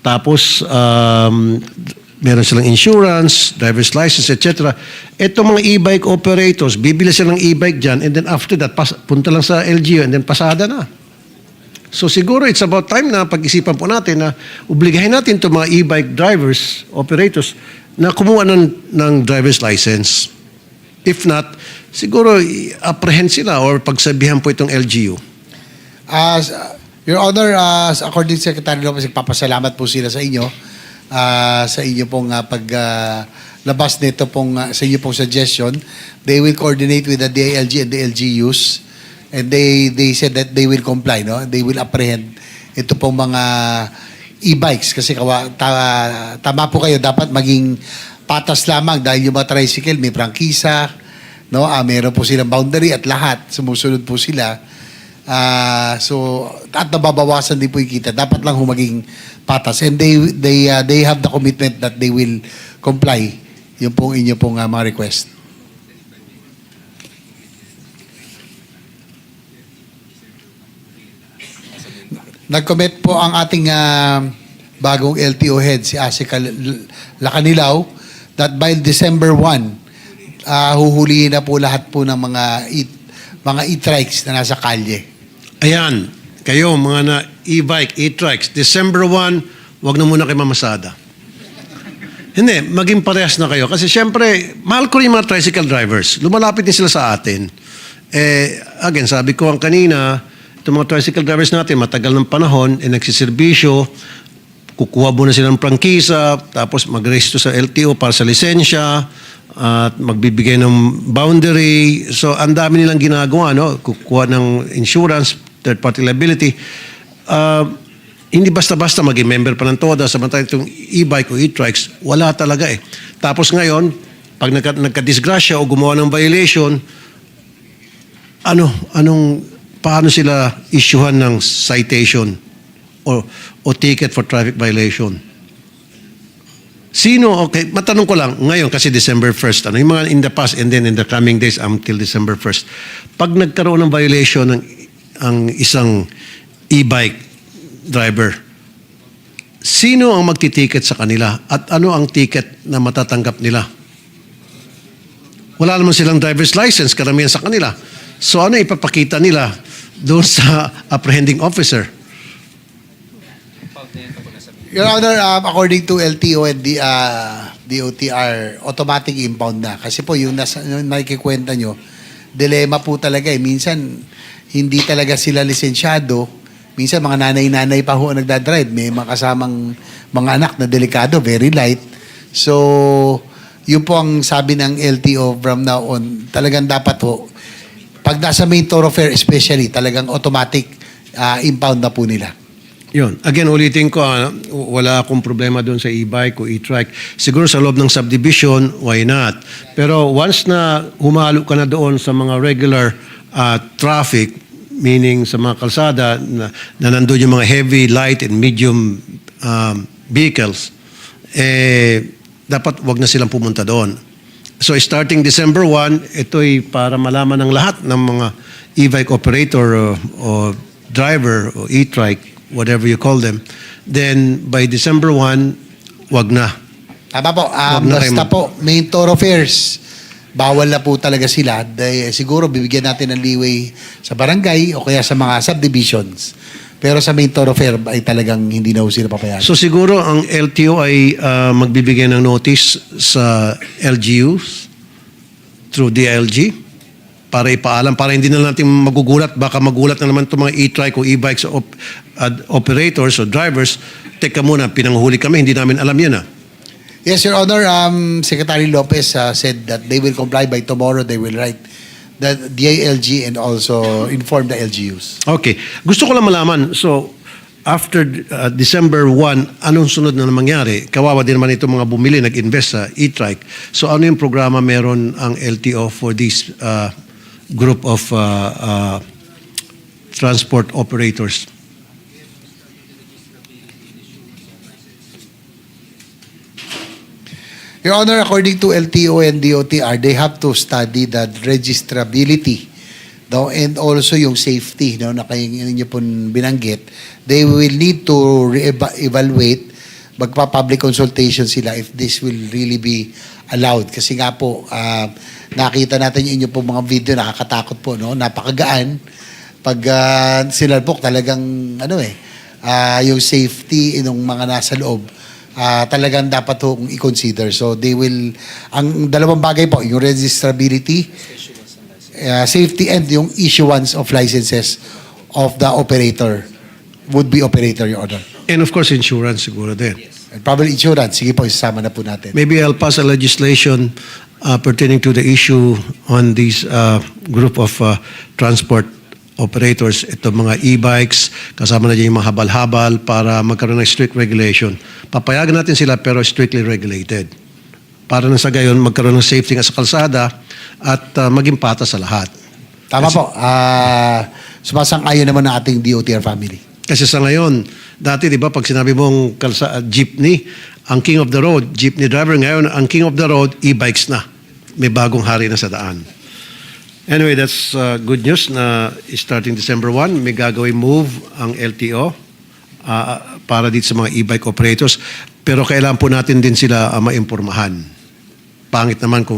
tapos meron silang insurance, driver's license, etc. Itong mga e-bike operators, bibili silang e-bike dyan, and then after that, punta lang sa LGU, and then pasada na. So siguro it's about time na pag-isipan po natin na obligahin natin itong mga e-bike drivers, operators, na kumuha ng driver's license. If not, siguro apprehend sila or pagsabihan po itong LGU.
Your Honor, according to Secretary Lopez, papasalamat po sila sa inyo pong paglabas nito pong sa inyo pong suggestion. They will coordinate with the DILG and the LGUs, and they said that they will comply, no? They will apprehend ito pong mga e-bikes kasi tama po kayo, dapat maging patas lamang dahil yung mga tricycle may prangkisa, no? Meron po silang boundary at lahat sumusunod po sila. So at nababawasan din po yung kita, dapat lang humaging patas, and they have the commitment that they will comply yung pong inyo pong mga request. Nag-commit po ang ating bagong LTO head, si Asika Lacanilaw, that by December 1 huhulihin na po lahat po ng mga e-trikes na nasa kalye.
Ayan, kayo mga na e-bike, e-trikes, December 1, wag na muna kayo mamasada. Hindi, maging parehas na kayo. Kasi syempre, mahal ko rin mga tricycle drivers. Lumalapit din sila sa atin. Again, sabi ko ang kanina, itong mga tricycle drivers natin, matagal ng panahon, nagsiservisyo, kukuha muna sila ng prangkisa, tapos mag-register sa LTO para sa lisensya, at magbibigay ng boundary. So, ang dami nilang ginagawa, no? Kukuha ng insurance, third-party liability. Hindi basta-basta maging member pa ng TODA, samantalang itong e-bike o e-trikes, wala talaga eh. Tapos ngayon, pag nagka-disgrasya o gumawa ng violation, paano sila issuehan ng citation o ticket for traffic violation? Okay, matanong ko lang, ngayon kasi December 1st, yung mga in the past and then in the coming days until December 1st, pag nagkaroon ng violation ang isang e-bike driver, sino ang magtitiket sa kanila at ano ang ticket na matatanggap nila? Wala naman silang driver's license, karamihan sa kanila. So ano ipapakita nila doon sa apprehending officer?
Your Honor, according to LTO and the DOTR, automatic impound na. Kasi po, yung nakikikwenta nyo, dilema po talaga eh. Minsan, hindi talaga sila lisensyado. Minsan, mga nanay-nanay pa ho ang nagdadrive. May mga kasamang mga anak na delikado, very light. So, yun po ang sabi ng LTO from now on. Talagang dapat ho, pag nasa main thoroughfare especially, talagang automatic impound na po nila.
Yun. Again, ulitin ko, wala akong problema doon sa e-bike o e-trike. Siguro sa loob ng subdivision, why not? Pero once na humalo ka na doon sa mga regular traffic, meaning sa mga kalsada na nandun yung mga heavy, light, and medium vehicles, dapat wag na silang pumunta doon. So starting December 1, ito'y para malaman ng lahat ng mga e-bike operator o driver o e-trike, whatever you call them, then by December 1, wag na.
Tama po.
Wag na
Basta
kayo
po, main thoroughfares, bawal na po talaga sila. Dahil siguro bibigyan natin ng leeway sa barangay o kaya sa mga subdivisions. Pero sa main thoroughfare ay talagang hindi na po sila papayagan.
So siguro ang LTO ay magbibigay ng notice sa LGUs through DILG para ipaalam, para hindi na natin magugulat, baka magulat na naman itong mga e-trike o e-bikes operators o drivers. Teka muna, pinanghuli kami, hindi namin alam yan.
Yes, Your Honor. Secretary Lopez said that they will comply by tomorrow. They will write the DILG and also inform the LGUs.
Okay. Gusto ko lang malaman, so after December 1, anong sunod na mangyari? Kawawa din naman itong mga bumili, nag-invest sa e-trike. So ano yung programa meron ang LTO for this group of transport operators?
Your Honor, according to LTO and DOTR, they have to study the registrability, no, and also yung safety, no, na kayo ninyo po binanggit. They will need to evaluate, magpa-public consultation sila if this will really be allowed. Kasi nga po, nakita natin yung inyo po mga video, nakakatakot po, no, napakagaan. Pag sinalpok, talagang, yung safety ng mga nasa loob, talagang dapat kong i-consider. So they will, ang dalawang bagay po, yung registrability, safety, and yung issuance of licenses of the operator, would-be operator, Your Honor.
And of course, insurance siguro din.
And probably insurance, sige po, isasama na po natin.
Maybe I'll pass a legislation pertaining to the issue on this group of transport operators, ito mga e-bikes, kasama na dyan yung mga habal-habal para magkaroon ng strict regulation. Papayagan natin sila pero strictly regulated. Para na sa gayon, magkaroon ng safety nga sa kalsada at maging patas sa lahat.
Tama po. Sumasang-ayon naman ng ating DOTR family.
Kasi sa ngayon, dati di ba pag sinabi mong jeepney, ang king of the road, jeepney driver, ngayon ang king of the road, e-bikes na. May bagong hari na sa daan. Anyway, that's good news na starting December 1, may gagawin move ang LTO para dito sa mga e-bike operators. Pero kailangan po natin din sila maimpormahan. Pangit naman kung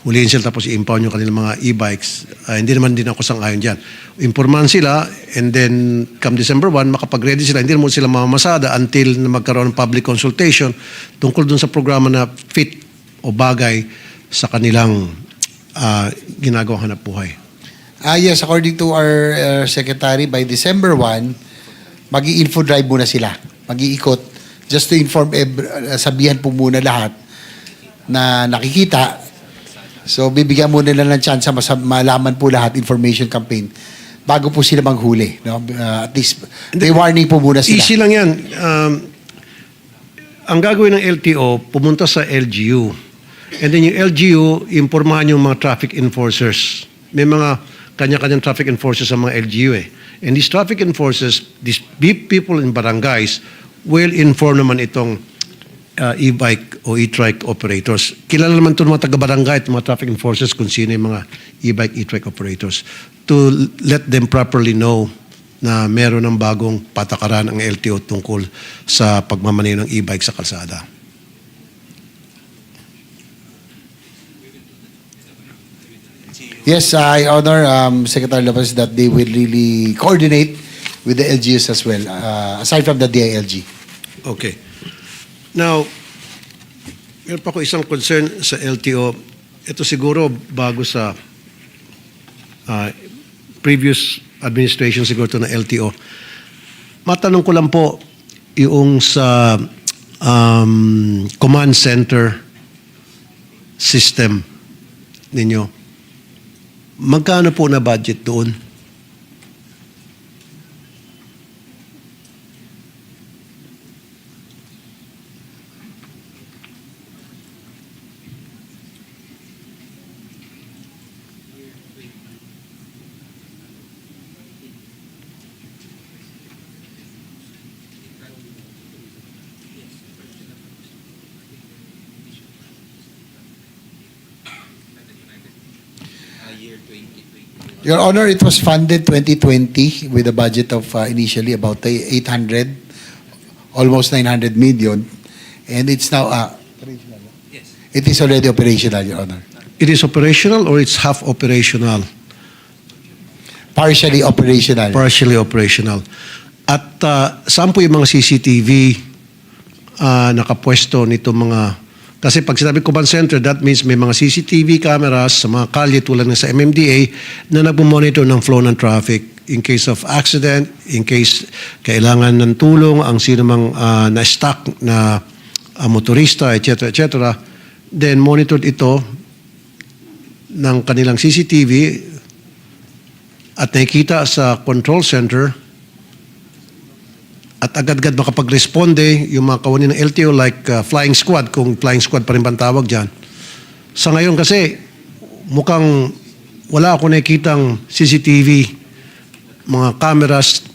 huliin sila tapos i-impound yung kanilang mga e-bikes. Hindi naman din ako sang-ayon dyan. Impormahan sila and then come December 1, makapag-ready sila. Hindi naman sila mamamasada until na magkaroon ng public consultation tungkol dun sa programa na fit o bagay sa kanilang ginagawang hanap buhay.
Yes, according to our secretary, by December 1, mag-i-info drive muna sila. Mag-iikot. Just to inform, sabihan po muna lahat na nakikita. So, bibigyan muna nila ng chance malaman po lahat, information campaign. bago po sila maghuli. No? At least, may warning po muna sila.
Easy lang yan. Ang gagawin ng LTO, pumunta sa LGU. And then yung LGU, impormahan yung mga traffic enforcers. May mga kanya-kanyang traffic enforcers sa mga LGU eh. And these traffic enforcers, these people in barangays, will inform naman itong e-bike o e-trike operators. Kilala naman ito ng mga taga-barangay at mga traffic enforcers kung sino yung mga e-bike, e-trike operators to let them properly know na meron ng bagong patakaran ang LTO tungkol sa pagmamaneho ng e-bike sa kalsada.
Yes, I honor Secretary Lopez that they will really coordinate with the LGUs as well, aside from the DILG.
Okay. Now, meron pa ako isang concern sa LTO. Ito siguro bago sa previous administration siguro ito na LTO. Matanong ko lang po yung sa command center system ninyo. Magkano po na budget doon?
Your Honor, it was funded 2020 with a budget of initially about 800, almost 900 million, and it's now it is already operational, Your Honor.
It is operational or it's half operational?
Partially operational.
Partially operational. At saan po yung mga CCTV nakapwesto nito mga... Kasi pag sinabi command center, that means may mga CCTV cameras sa mga kalye tulad ng sa MMDA na nagmamonitor ng flow ng traffic in case of accident, in case kailangan ng tulong, ang sino mang na-stuck na motorista, etc., etc., then monitored ito ng kanilang CCTV at nakikita sa control center at agad-agad makapag-responde yung mga kawani ng LTO like flying squad, kung flying squad pa rin bang tawag dyan. Sa ngayon kasi, mukhang wala ako nakikitang CCTV, mga cameras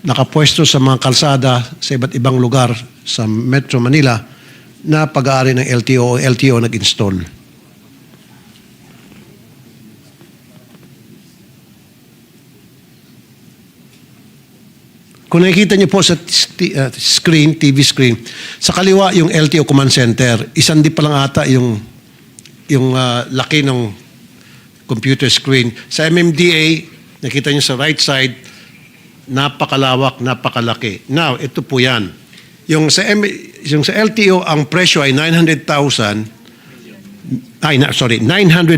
nakapwesto sa mga kalsada sa iba't ibang lugar sa Metro Manila na pag-aari ng LTO o LTO nag-install. Kung nakikita niyo po sa screen, TV screen, sa kaliwa yung LTO Command Center, isang di pa lang ata yung laki ng computer screen. Sa MMDA, nakita niyo sa right side, napakalawak, napakalaki. Now, ito po yan. Yung sa LTO, ang presyo ay 900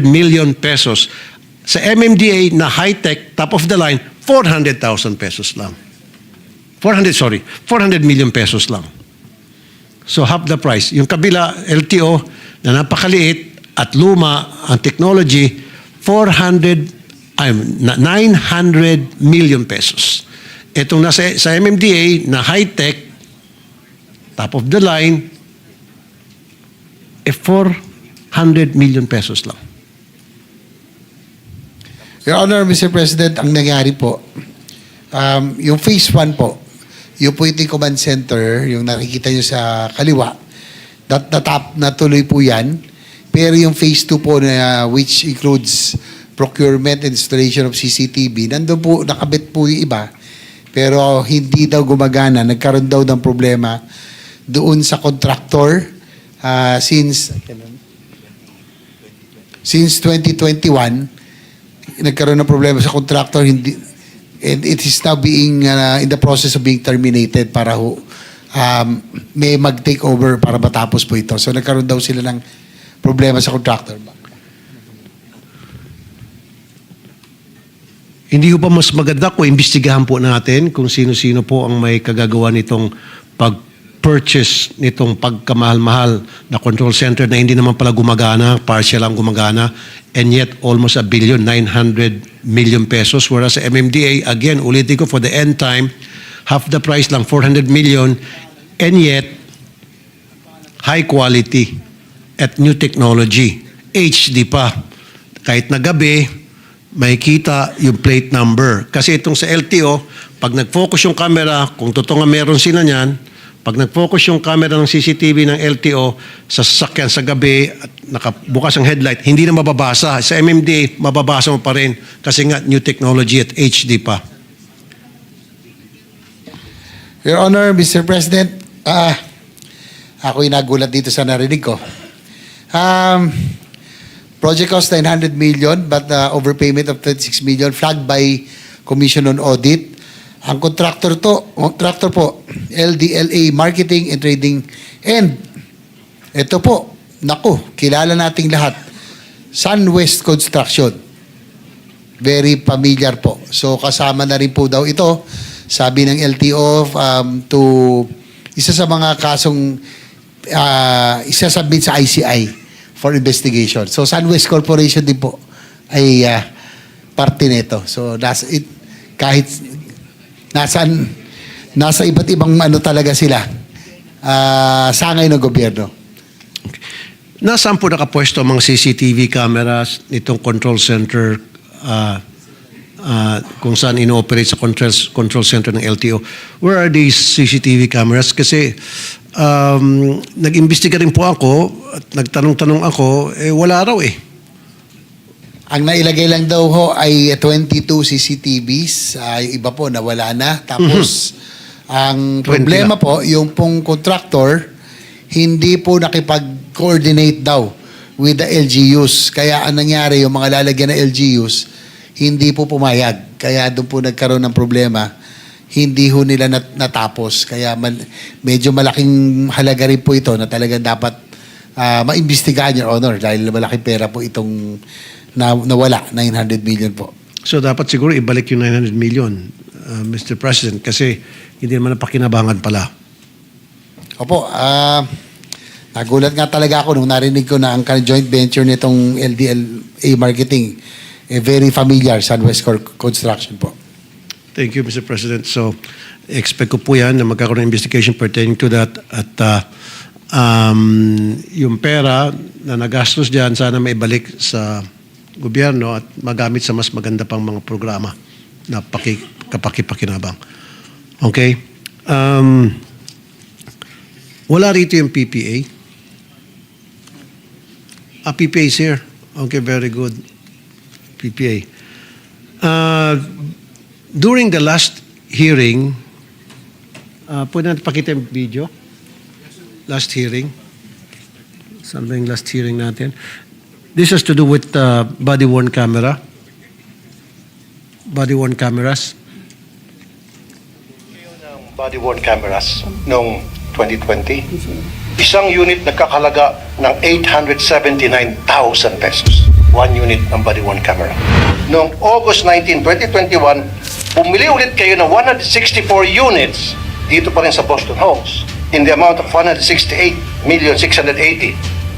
million pesos. Sa MMDA na high-tech, top of the line, 400,000 pesos lang. 400 million pesos lang. So half the price. Yung kabila, LTO, na napakaliit at luma ang technology, 900 million pesos. Itong nasa sa MMDA na high-tech, top of the line, 400 million pesos lang.
Your Honor, Mr. President, ang nangyari po, yung phase 1 po, yung po yung command center, yung nakikita nyo sa kaliwa, natuloy po yan. Pero yung phase 2 po, na, which includes procurement and installation of CCTV, nandun po, nakabit po yung iba. Pero hindi daw gumagana. Nagkaroon daw ng problema doon sa contractor since 2021. Nagkaroon ng problema sa contractor, hindi. And it is now being in the process of being terminated para may mag-take over para matapos po ito. So nagkaroon daw sila ng problema sa contractor.
Hindi ko pa mas maganda kung imbestigahan po natin kung sino-sino po ang may kagagawa nitong pag-purchase nitong pagkamahal-mahal na control center na hindi naman pala gumagana, partial lang gumagana, and yet almost 1,900,000,000 pesos. Whereas sa MMDA, again, ulitin ko, for the end time, half the price lang, 400 million, and yet high quality at new technology. HD pa. Kahit na gabi, may kita yung plate number. Kasi itong sa LTO, pag nag-focus yung camera, kung totoo nga meron sila niyan, pag nag-focus yung camera ng CCTV ng LTO sa sasakyan sa gabi at nakabukas ang headlight, hindi na mababasa. Sa MMDA, mababasa mo pa rin kasi nga new technology at HD pa.
Your Honor, Mr. President, ako'y nagulat dito sa narinig ko. Project cost 900 million but overpayment of 36 million flagged by Commission on Audit. Ang contractor po, LDLA Marketing and Trading. And ito po, naku, kilala nating lahat. Sunwest Construction. Very familiar po. So kasama na rin po daw ito, sabi ng LTO, to isa sa mga kasong isasubmit sa ICI for investigation. So Sunwest Corporation din po ay parte nito. So kahit nasa iba't ibang ano talaga sila, sangay ng gobyerno.
Nasaan po nakapwesto ang mga CCTV cameras nitong control center kung saan ino-operate sa control center ng LTO? Where are these CCTV cameras? Kasi nag-imbestiga rin po ako at nagtanong-tanong ako, wala raw eh.
Ang nailagay lang daw ho ay 22 CCTVs, yung iba po nawala na. Tapos, ang problema po, yung pong contractor, hindi po nakipag-coordinate daw with the LGUs. Kaya ang nangyari, yung mga lalagyan ng LGUs, hindi po pumayag. Kaya doon po nagkaroon ng problema. Hindi ho nila natapos. Kaya medyo malaking halaga rin po ito na talagang dapat maimbestigahan, Your Honor, dahil malaking pera po itong nawala, 900 million po.
So dapat siguro ibalik yung 900 million, Mr. President, kasi hindi naman napakinabangan pala.
Opo, nagulat nga talaga ako nung narinig ko na ang joint venture nitong LDLA Marketing, very familiar, Sunwest Construction po.
Thank you, Mr. President. So, expect ko po yan na magkakaroon ng investigation pertaining to that at yung pera na nagastos dyan, sana maibalik sa gobyerno at magamit sa mas maganda pang mga programa na kapakipakinabang. Okay? Wala rito yung PPA. PPA is here. Okay, very good. PPA. During the last hearing, pwede natin pakita yung video? Last hearing. Saan ba yung last hearing natin? This has to do with body-worn camera. Body-worn cameras.
Body-worn cameras noong 2020. Isang unit nagkakalaga ng 879,000 pesos. One unit ng body-worn camera. Noong August 19, 2021, bumili ulit kayo ng 164 units dito pa rin sa Boston Homes in the amount of 168,680,000.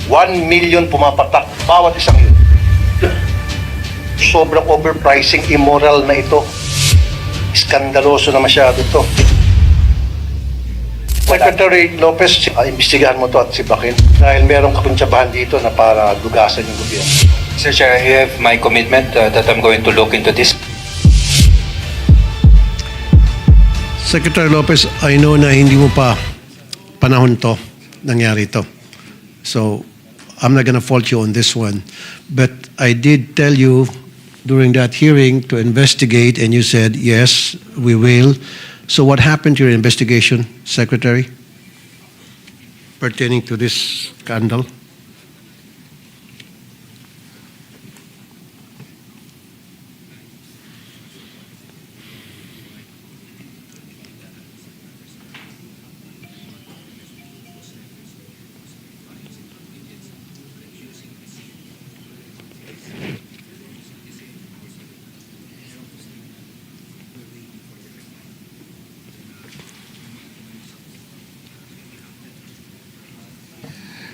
1 million pumapatak bawat isang unit. Sobrang overpricing, immoral na ito. Skandaloso na masyado ito. Secretary Lopez, imbestigahan mo to at sibakin dahil merong kakuntsabahan dito na para dugasan yung gobyerno.
Mr. Chair, you have my commitment that I'm going to look into this.
Secretary Lopez, I know na hindi mo pa panahon to nangyari to. So, I'm not going to fault you on this one. But I did tell you during that hearing to investigate, and you said, yes, we will. So what happened to your investigation, Secretary, pertaining to this scandal?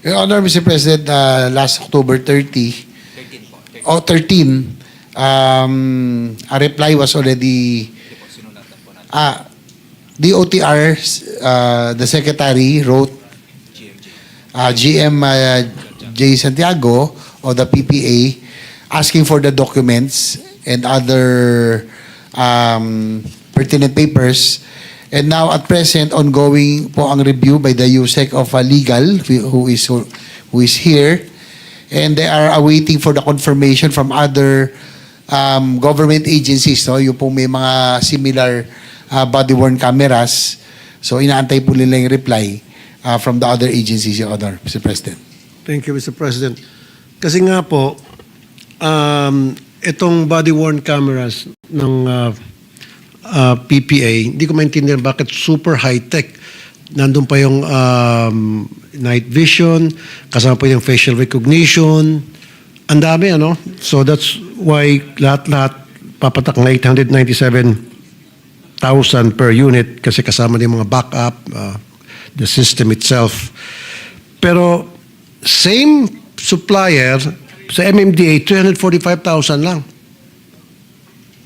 Your Honor, Mr. President, last October 30, a reply was already, DOTR, the secretary wrote GM J. Santiago of the PPA asking for the documents and other pertinent papers. And now at present, ongoing po ang review by the USEC of legal who is here. And they are awaiting for the confirmation from other government agencies. No? Yung po may mga similar body-worn cameras. So inaantay po nila yung reply from the other agencies, Your Honor, Mr. President.
Thank you, Mr. President. Kasi nga po, itong body-worn cameras ng PPA, hindi ko maintindihan bakit super high-tech. Nandun pa yung night vision, kasama pa yung facial recognition. Ang dami, ano? So that's why lahat-lahat papatak ng 897,000 per unit kasi kasama din mga backup, the system itself. Pero same supplier sa MMDA, 345,000 lang.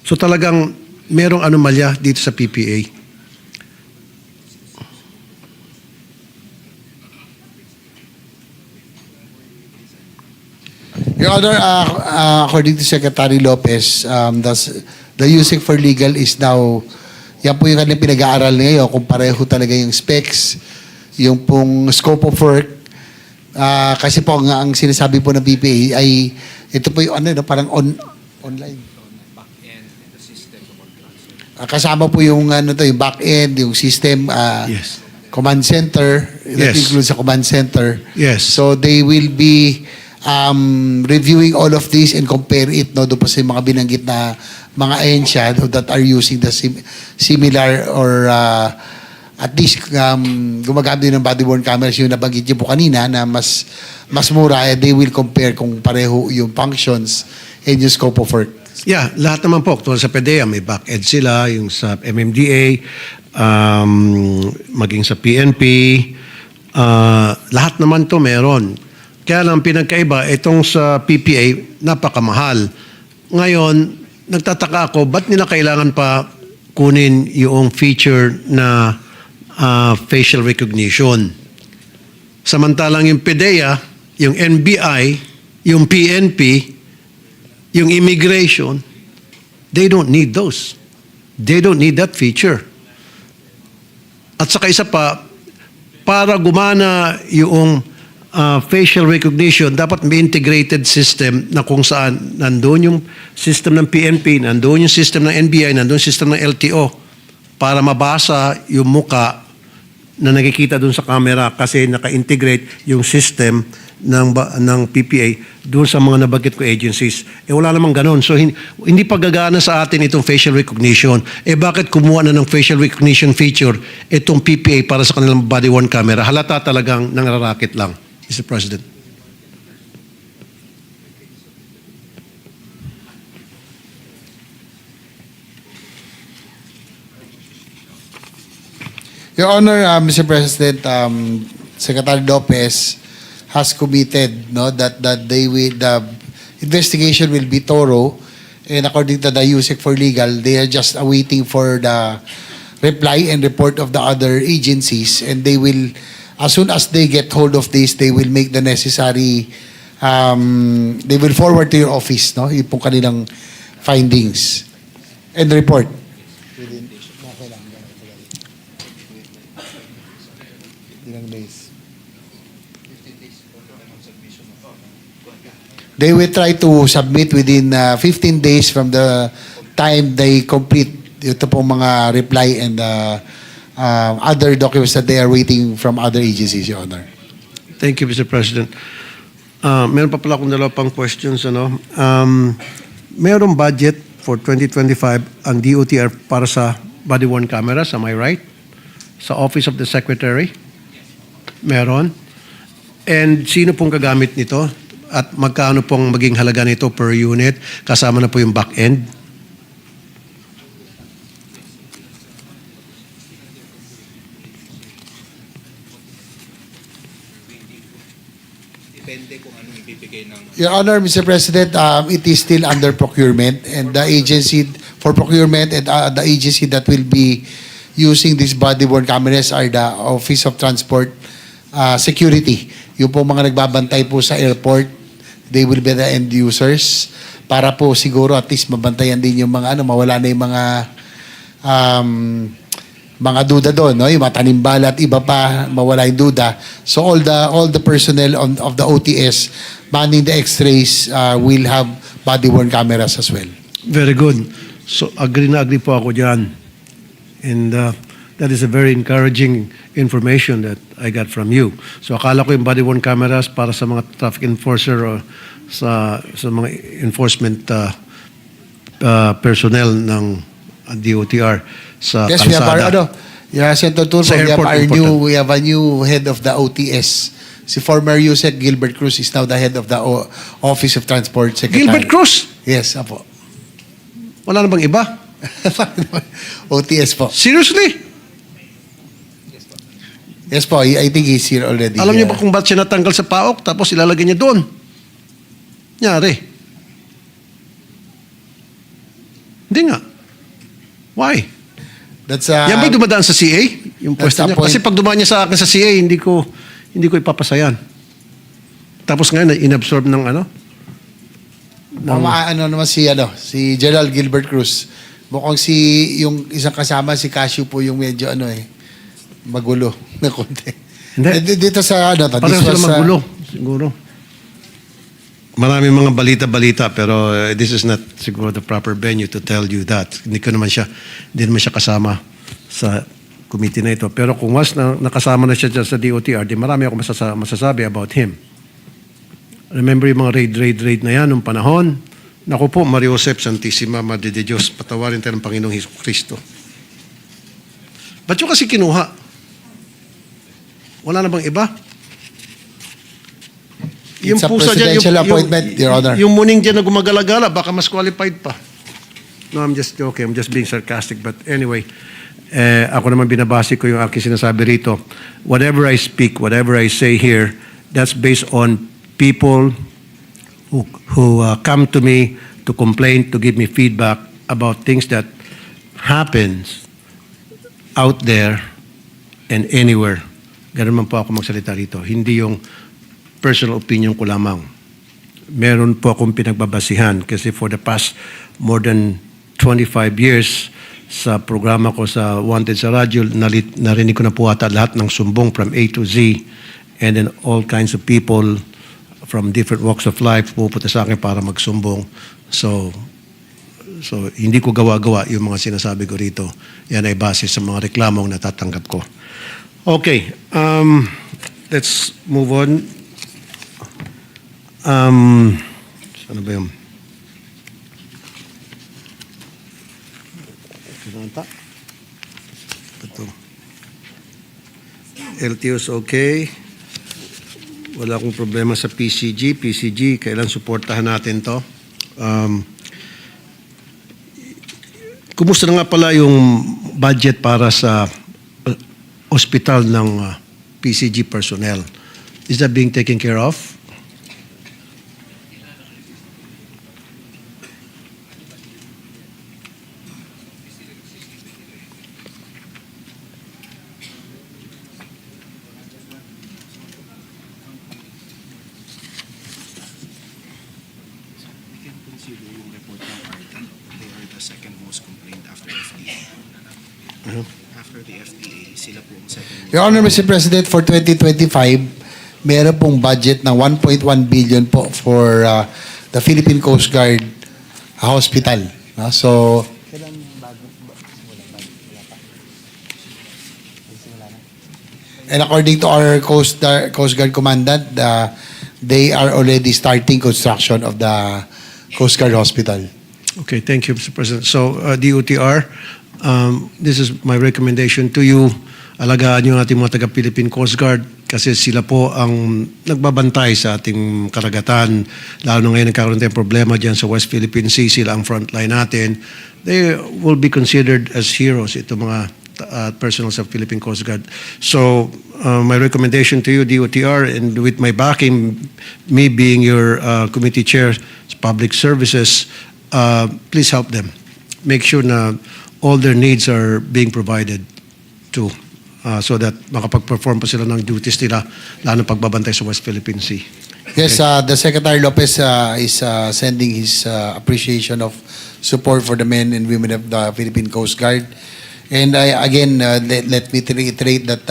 So talagang merong anomalya dito sa PPA.
Your Honor, according to Secretary Lopez, the USEC for legal is now, yan po yung kanilang pinag-aaral ngayon, kung pareho talaga yung specs, yung pong scope of work. Kasi po, ang sinasabi po ng PPA ay, ito po yung parang online. Kasama po yung yung back-end, yung system,
Yes.
command center, that
Yes.
includes the command center.
Yes.
So they will be reviewing all of this and compare it doon pa sa mga binanggit na mga ahensya that are using the similar or at least gumagamit din ng body-worn cameras yung nabanggit niyo po kanina na mas mura, they will compare kung pareho yung functions and yung scope of work.
Yeah, lahat naman po. Tulad sa PDEA, may back-end sila, yung sa MMDA, maging sa PNP, lahat naman to meron. Kaya lang pinagkaiba, itong sa PPA, napakamahal. Ngayon, nagtataka ako, ba't nila kailangan pa kunin yung feature na facial recognition? Samantalang yung PDEA, yung NBI, yung PNP, yung immigration, they don't need those. They don't need that feature. At saka isa pa, para gumana yung facial recognition, dapat may integrated system na kung saan nandoon yung system ng PNP, nandoon yung system ng NBI, nandoon yung system ng LTO para mabasa yung muka na nakikita doon sa camera kasi naka-integrate yung system ng PPA doon sa mga nabanggit ko agencies. Wala namang ganun. So hindi pa gagana sa atin itong facial recognition. Bakit kumuha na ng facial recognition feature itong PPA para sa kanilang body-worn camera? Halata talagang nangrarakit lang, Mr. President.
Your Honor, Mr. President, Secretary Lopez has committed that the investigation will be thorough, and according to the USEC for legal, they are just awaiting for the reply and report of the other agencies, and they will, as soon as they get hold of this, they will make the necessary, they will forward to your office, yung pong kanilang findings and report. They will try to submit within 15 days from the time they complete ito pong mga reply and other documents that they are waiting from other agencies, Your Honor.
Thank you, Mr. President. Meron pa pala akong dalawa pang questions. Merong budget for 2025 ang DOTR para sa body-worn cameras, am I right? Sa Office of the Secretary? Meron. And sino pong gagamit nito? At magkano pong maging halaga nito per unit? Kasama na po yung back-end?
Depende kung anong ibibigay ng
Your Honor, Mr. President, it is still under procurement, and the agency for procurement and the agency that will be using these body-worn cameras are the Office of Transport Security. Yung po mga nagbabantay po sa airport, they will be the end users para po siguro at least mabantayan din yung mga mawala na yung mga duda doon, no? Yung matanimbala at iba pa, mawala yung duda. So all the personnel of the OTS manning the X-rays will have body-worn cameras as well.
Very good. So agree na agree po ako dyan. And that is a very encouraging information that I got from you. So akala ko yung body-worn cameras para sa mga traffic enforcer o sa mga enforcement personnel ng DOTR sa
Yes, we have
kalsada.
Senator Tulfo,
Sa airport,
we have a new head of the OTS. Si former USEC Gilbert Cruz is now the head of the Office of Transport Secretary.
Gilbert Cruz?
Yes, apo.
Wala na bang iba?
OTS po.
Seriously?
Yes po, I think he's here already.
Alam niyo ba kung ba't siya natanggal sa PAOK tapos ilalagay niya doon? Nyari. Hindi nga. Why?
That's
Yan ba'y dumadaan sa CA? Yung
That's
pwesto
the
niya? Kasi
point.
pag dumaan niya sa akin sa CA, hindi ko ipapasayan. Tapos ngayon, inabsorb ng
naman si General Gilbert Cruz. Mukhang yung isang kasama si Casio po yung medyo magulo na konti.
Hindi.
Dito sa
Parang sila magulo, siguro. Maraming mga balita-balita pero this is not siguro the proper venue to tell you that. Hindi naman siya kasama sa committee na ito. Pero kung once nakasama na siya dyan sa DOTR, di marami ako masasabi about him. Remember yung mga raid na yan nung panahon? Naku po, Mario Josep Santissima, Madre de Dios, patawarin tayo ng Panginoong Hesus Kristo. Ba't yung kasi kinuha? Wala na bang iba?
It's a presidential appointment, Your Honor.
Yung muning dyan na gumagalagala, baka mas qualified pa. No, I'm just joking. I'm just being sarcastic. But anyway, ako naman binabase ko yung aking sinasabi rito. Whatever I speak, whatever I say here, that's based on people who come to me to complain, to give me feedback about things that happens out there and anywhere. Ganun man po ako magsalita rito. Hindi yung personal opinion ko lamang. Meron po akong pinagbabasihan kasi for the past more than 25 years sa programa ko sa Wanted sa radyo, narinig ko na po ata lahat ng sumbong from A to Z, and then all kinds of people from different walks of life pupunta sa akin para magsumbong. So hindi ko gawa-gawa yung mga sinasabi ko rito. Yan ay base sa mga reklamong natatanggap ko. Okay, let's move on. Saan ba yun? Ito. LTO's okay. Wala akong problema sa PCG. PCG, kailan suportahan natin to? Kumusta na nga pala yung budget para sa hospital ng PCG personnel? Is that being taken care of?
We can consider yung report ng RT. They are the second most complained after FDA. After the FDA, sila po ang second most.
Your Honor, Mr. President, for 2025, meron pong budget ng 1.1 billion po for the Philippine Coast Guard Hospital. So, and according to our Coast Guard Commandant, they are already starting construction of the Coast Guard Hospital.
Okay, thank you, Mr. President. So, DOTR, this is my recommendation to you. Alagaan yung ating mga taga-Philippine Coast Guard kasi sila po ang nagbabantay sa ating karagatan. Lalo na ngayon nagkakaroon tayong problema dyan sa West Philippine Sea. Sila ang frontline natin. They will be considered as heroes, itong mga personnel sa Philippine Coast Guard. So, my recommendation to you, DOTR, and with my backing, me being your committee chair, public services, please help them. Make sure na all their needs are being provided to so that makapag-perform pa sila ng duties nila, lalo pagbabantay sa West Philippine Sea.
Yes, the Secretary Lopez is sending his appreciation of support for the men and women of the Philippine Coast Guard. And again, let me reiterate that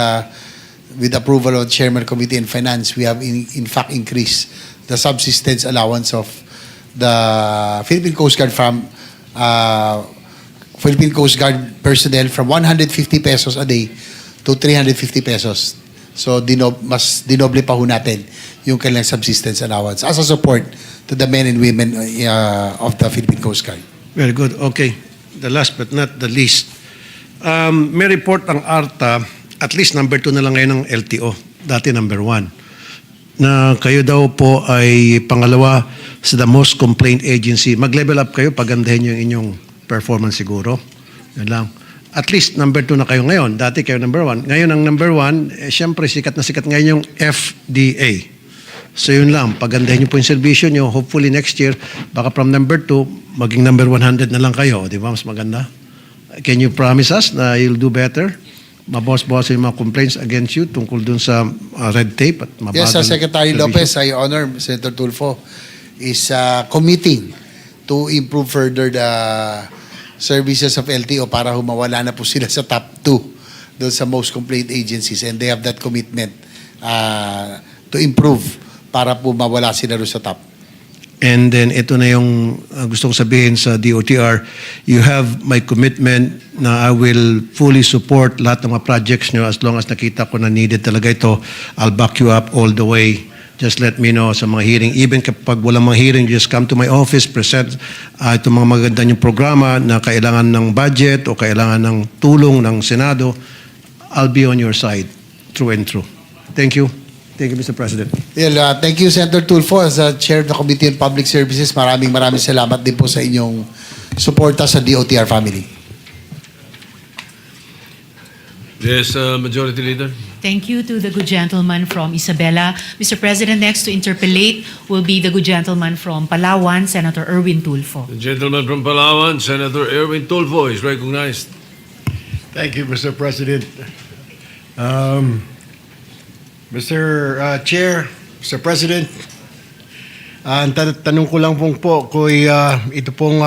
with approval of the Chairman Committee on Finance, we have in fact increased the subsistence allowance of the Philippine Coast Guard from Philippine Coast Guard personnel from 150 pesos a day to 350 pesos. So mas dinoble pa ho natin yung kanilang subsistence allowance as a support to the men and women of the Philippine Coast Guard.
Very good. Okay. The last but not the least. May report ang ARTA, at least number 2 na lang ngayon ng LTO, dati number 1, na kayo daw po ay pangalawa sa the most complained agency. Mag-level up kayo, pagandahin yung inyong performance siguro. Yan lang. At least number 2 na kayo ngayon. Dati kayo number 1. Ngayon ang number 1, siyempre sikat na sikat ngayon yung FDA. So yun lang, pagandahin niyo po yung servisyo niyo. Hopefully next year, baka from number 2, maging number 100 na lang kayo. Di ba? Mas maganda. Can you promise us na you'll do better? Mabawas-bawas yung mga complaints against you tungkol dun sa red tape at mabagal.
Yes, Secretary
servisyo?
Lopez, I honor Senator Tulfo, is committing to improve further the services of LTO para humawala na po sila sa top 2 doon sa most complained agencies, and they have that commitment to improve para po mawala sila doon sa top.
And then ito na yung gusto kong sabihin sa DOTR, you have my commitment na I will fully support lahat ng mga projects nyo as long as nakita ko na needed talaga ito. I'll back you up all the way. Just let me know sa mga hearing. Even kapag walang mga hearing, just come to my office, present itong mga maganda yung programa na kailangan ng budget o kailangan ng tulong ng Senado. I'll be on your side, through and through. Thank you. Thank you, Mr. President.
Well, thank you, Senator Tulfo. As Chair of the Committee on Public Services, maraming salamat din po sa inyong suporta sa DOTR family.
Yes, Majority Leader.
Thank you to the good gentleman from Isabela. Mr. President, next to interpellate will be the good gentleman from Palawan, Senator Erwin Tulfo.
The gentleman from Palawan, Senator Erwin Tulfo, is recognized.
Thank you, Mr. President. Mr. Chair, Mr. President, ang tanong ko lang po, kung ito pong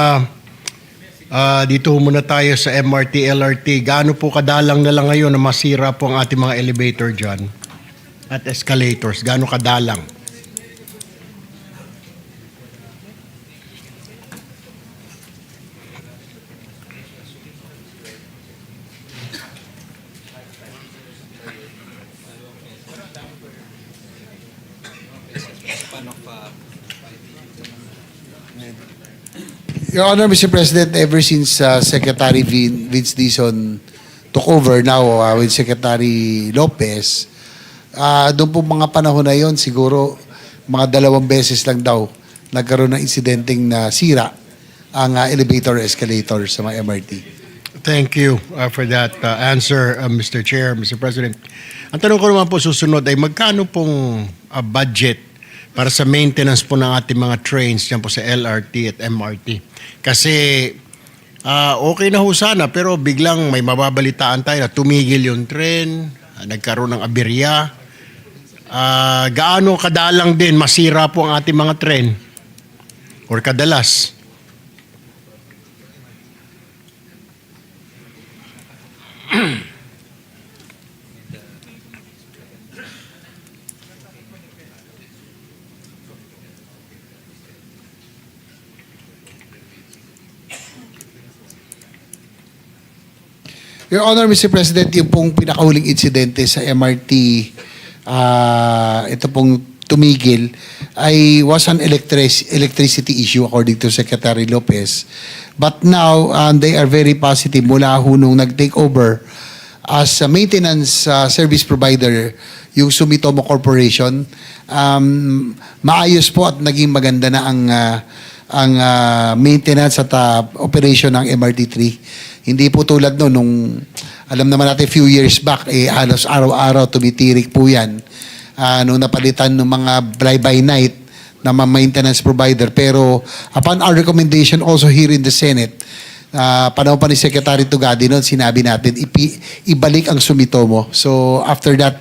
dito muna tayo sa MRT, LRT, gaano po kadalang na lang ngayon na masira po ang ating mga elevator dyan at escalators? Gaano kadalang?
Your Honor, Mr. President, ever since Secretary Vince Dizon took over now with Secretary Lopez, doon po mga panahon na yon, siguro mga 2 beses lang daw nagkaroon ng insidenteng na sira ang elevator escalator sa mga MRT.
Thank you for that answer, Mr. Chair, Mr. President. Ang tanong ko naman po susunod ay magkano pong budget para sa maintenance po ng ating mga trains dyan po sa LRT at MRT? Kasi okay na ho sana, pero biglang may mababalitaan tayo na tumigil yung tren, nagkaroon ng aberya. Gaano kadalang din masira po ang ating mga tren? Or kadalas?
Your Honor, Mr. President, yung pong pinakahuling insidente sa MRT, ito pong tumigil, was an electricity issue according to Secretary Lopez. But now, they are very positive mula ho nung nag-take over as a maintenance service provider, yung Sumitomo Corporation. Maayos po at naging maganda na ang maintenance at operation ng MRT3. Hindi po tulad nung Alam naman natin, few years back, halos araw-araw tumitirik po yan. Nung napalitan ng mga fly-by-night na maintenance provider. Pero upon our recommendation also here in the Senate, panahon pa ni Secretary Tugadi noon, sinabi natin, ibalik ang Sumitomo. So after that,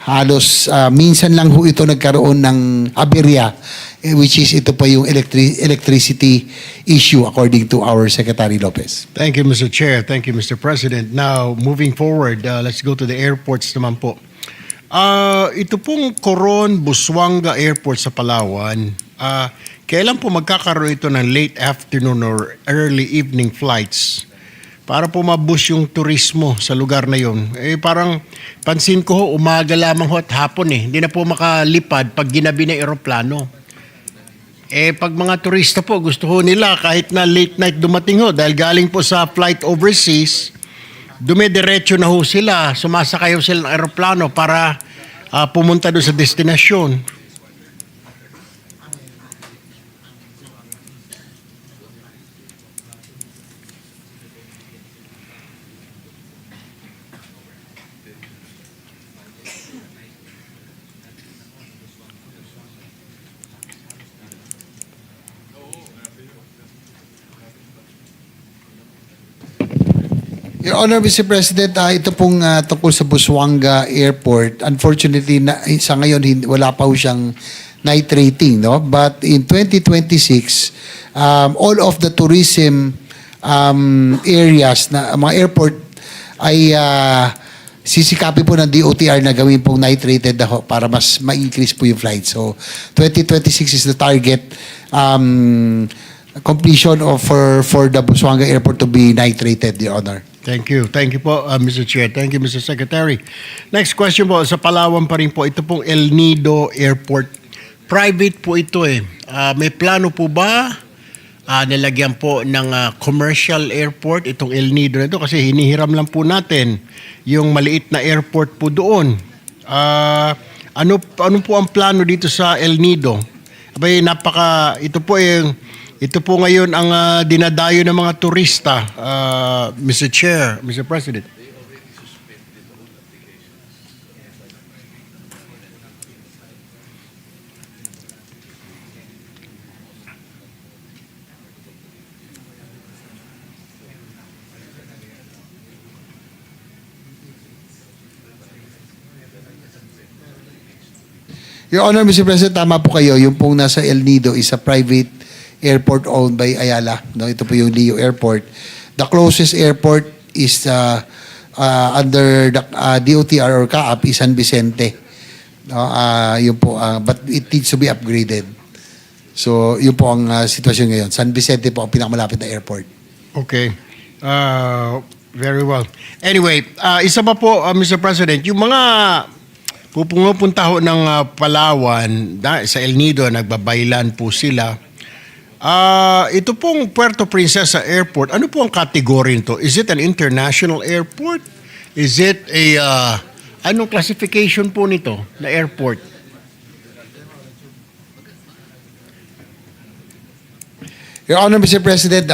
halos minsan lang ho ito nagkaroon ng aberya, which is ito pa yung electricity issue according to our Secretary Lopez.
Thank you, Mr. Chair. Thank you, Mr. President. Now, moving forward, let's go to the airports naman po. Ito pong Coron Busuanga Airport sa Palawan, kailan po magkakaroon ito ng late afternoon or early evening flights para po mabus yung turismo sa lugar na yun? Parang pansin ko ho, umaga lamang ho at hapon hindi na po makalipad pag ginabi ng eroplano. Pag mga turista po, gusto ho nila kahit na late night dumating ho dahil galing po sa flight overseas, dumidiretso na ho sila, sumasakay ho sila ng aeroplano para pumunta doon sa destinasyon.
Your Honor, Mr. President, ito pong tungkol sa Busuanga Airport, unfortunately, sa ngayon, wala pa ho siyang night rating, no? But in 2026, all of the tourism areas na mga airport ay sisikapin po ng DOTR na gawin pong night rated para mas ma-increase po yung flight. So, 2026 is the target completion of for the Busuanga Airport to be night rated, Your Honor.
Thank you. Thank you po, Mr. Chair. Thank you, Mr. Secretary. Next question po, sa Palawan pa rin po, ito pong El Nido Airport. Private po ito may plano po ba nilagyan po ng commercial airport itong El Nido na ito? Kasi hinihiram lang po natin yung maliit na airport po doon. Ano po ang plano dito sa El Nido? Abay, ito po ngayon ang dinadayo ng mga turista, Mr. Chair, Mr. President.
Your Honor, Mr. President, tama po kayo. Yung pong nasa El Nido is a private airport owned by Ayala. No, ito po yung Leo Airport. The closest airport is under the DOTR or CAAP is San Vicente. No, yun po, but it needs to be upgraded. So, yun po ang sitwasyon ngayon. San Vicente po ang pinakamalapit na airport.
Okay. Very well. Anyway, isa pa po, Mr. President, yung mga pupunta ho ng Palawan, sa El Nido, nagbabaylan po sila. Ito pong Puerto Princesa Airport, ano po ang category nito? Is it an international airport? Is it anong classification po nito na airport?
Your Honor, Mr. President,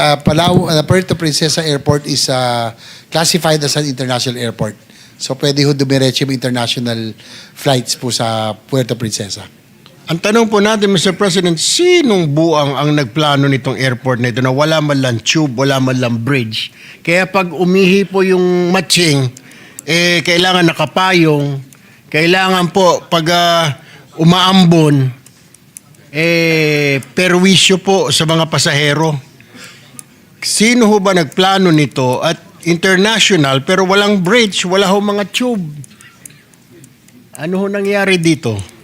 Puerto Princesa Airport is classified as an international airport. So pwede ho dumiretso yung international flights po sa Puerto Princesa.
Ang tanong po natin, Mr. President, sinong buang ang nagplano nitong airport na ito na wala man lang tube, wala man lang bridge? Kaya pag umihi po yung matching, kailangan nakapayong, kailangan po pag umaambon, perwisyo po sa mga pasahero. Sino ho ba nagplano nito at international pero walang bridge, wala ho mga tube? Ano ho nangyari dito?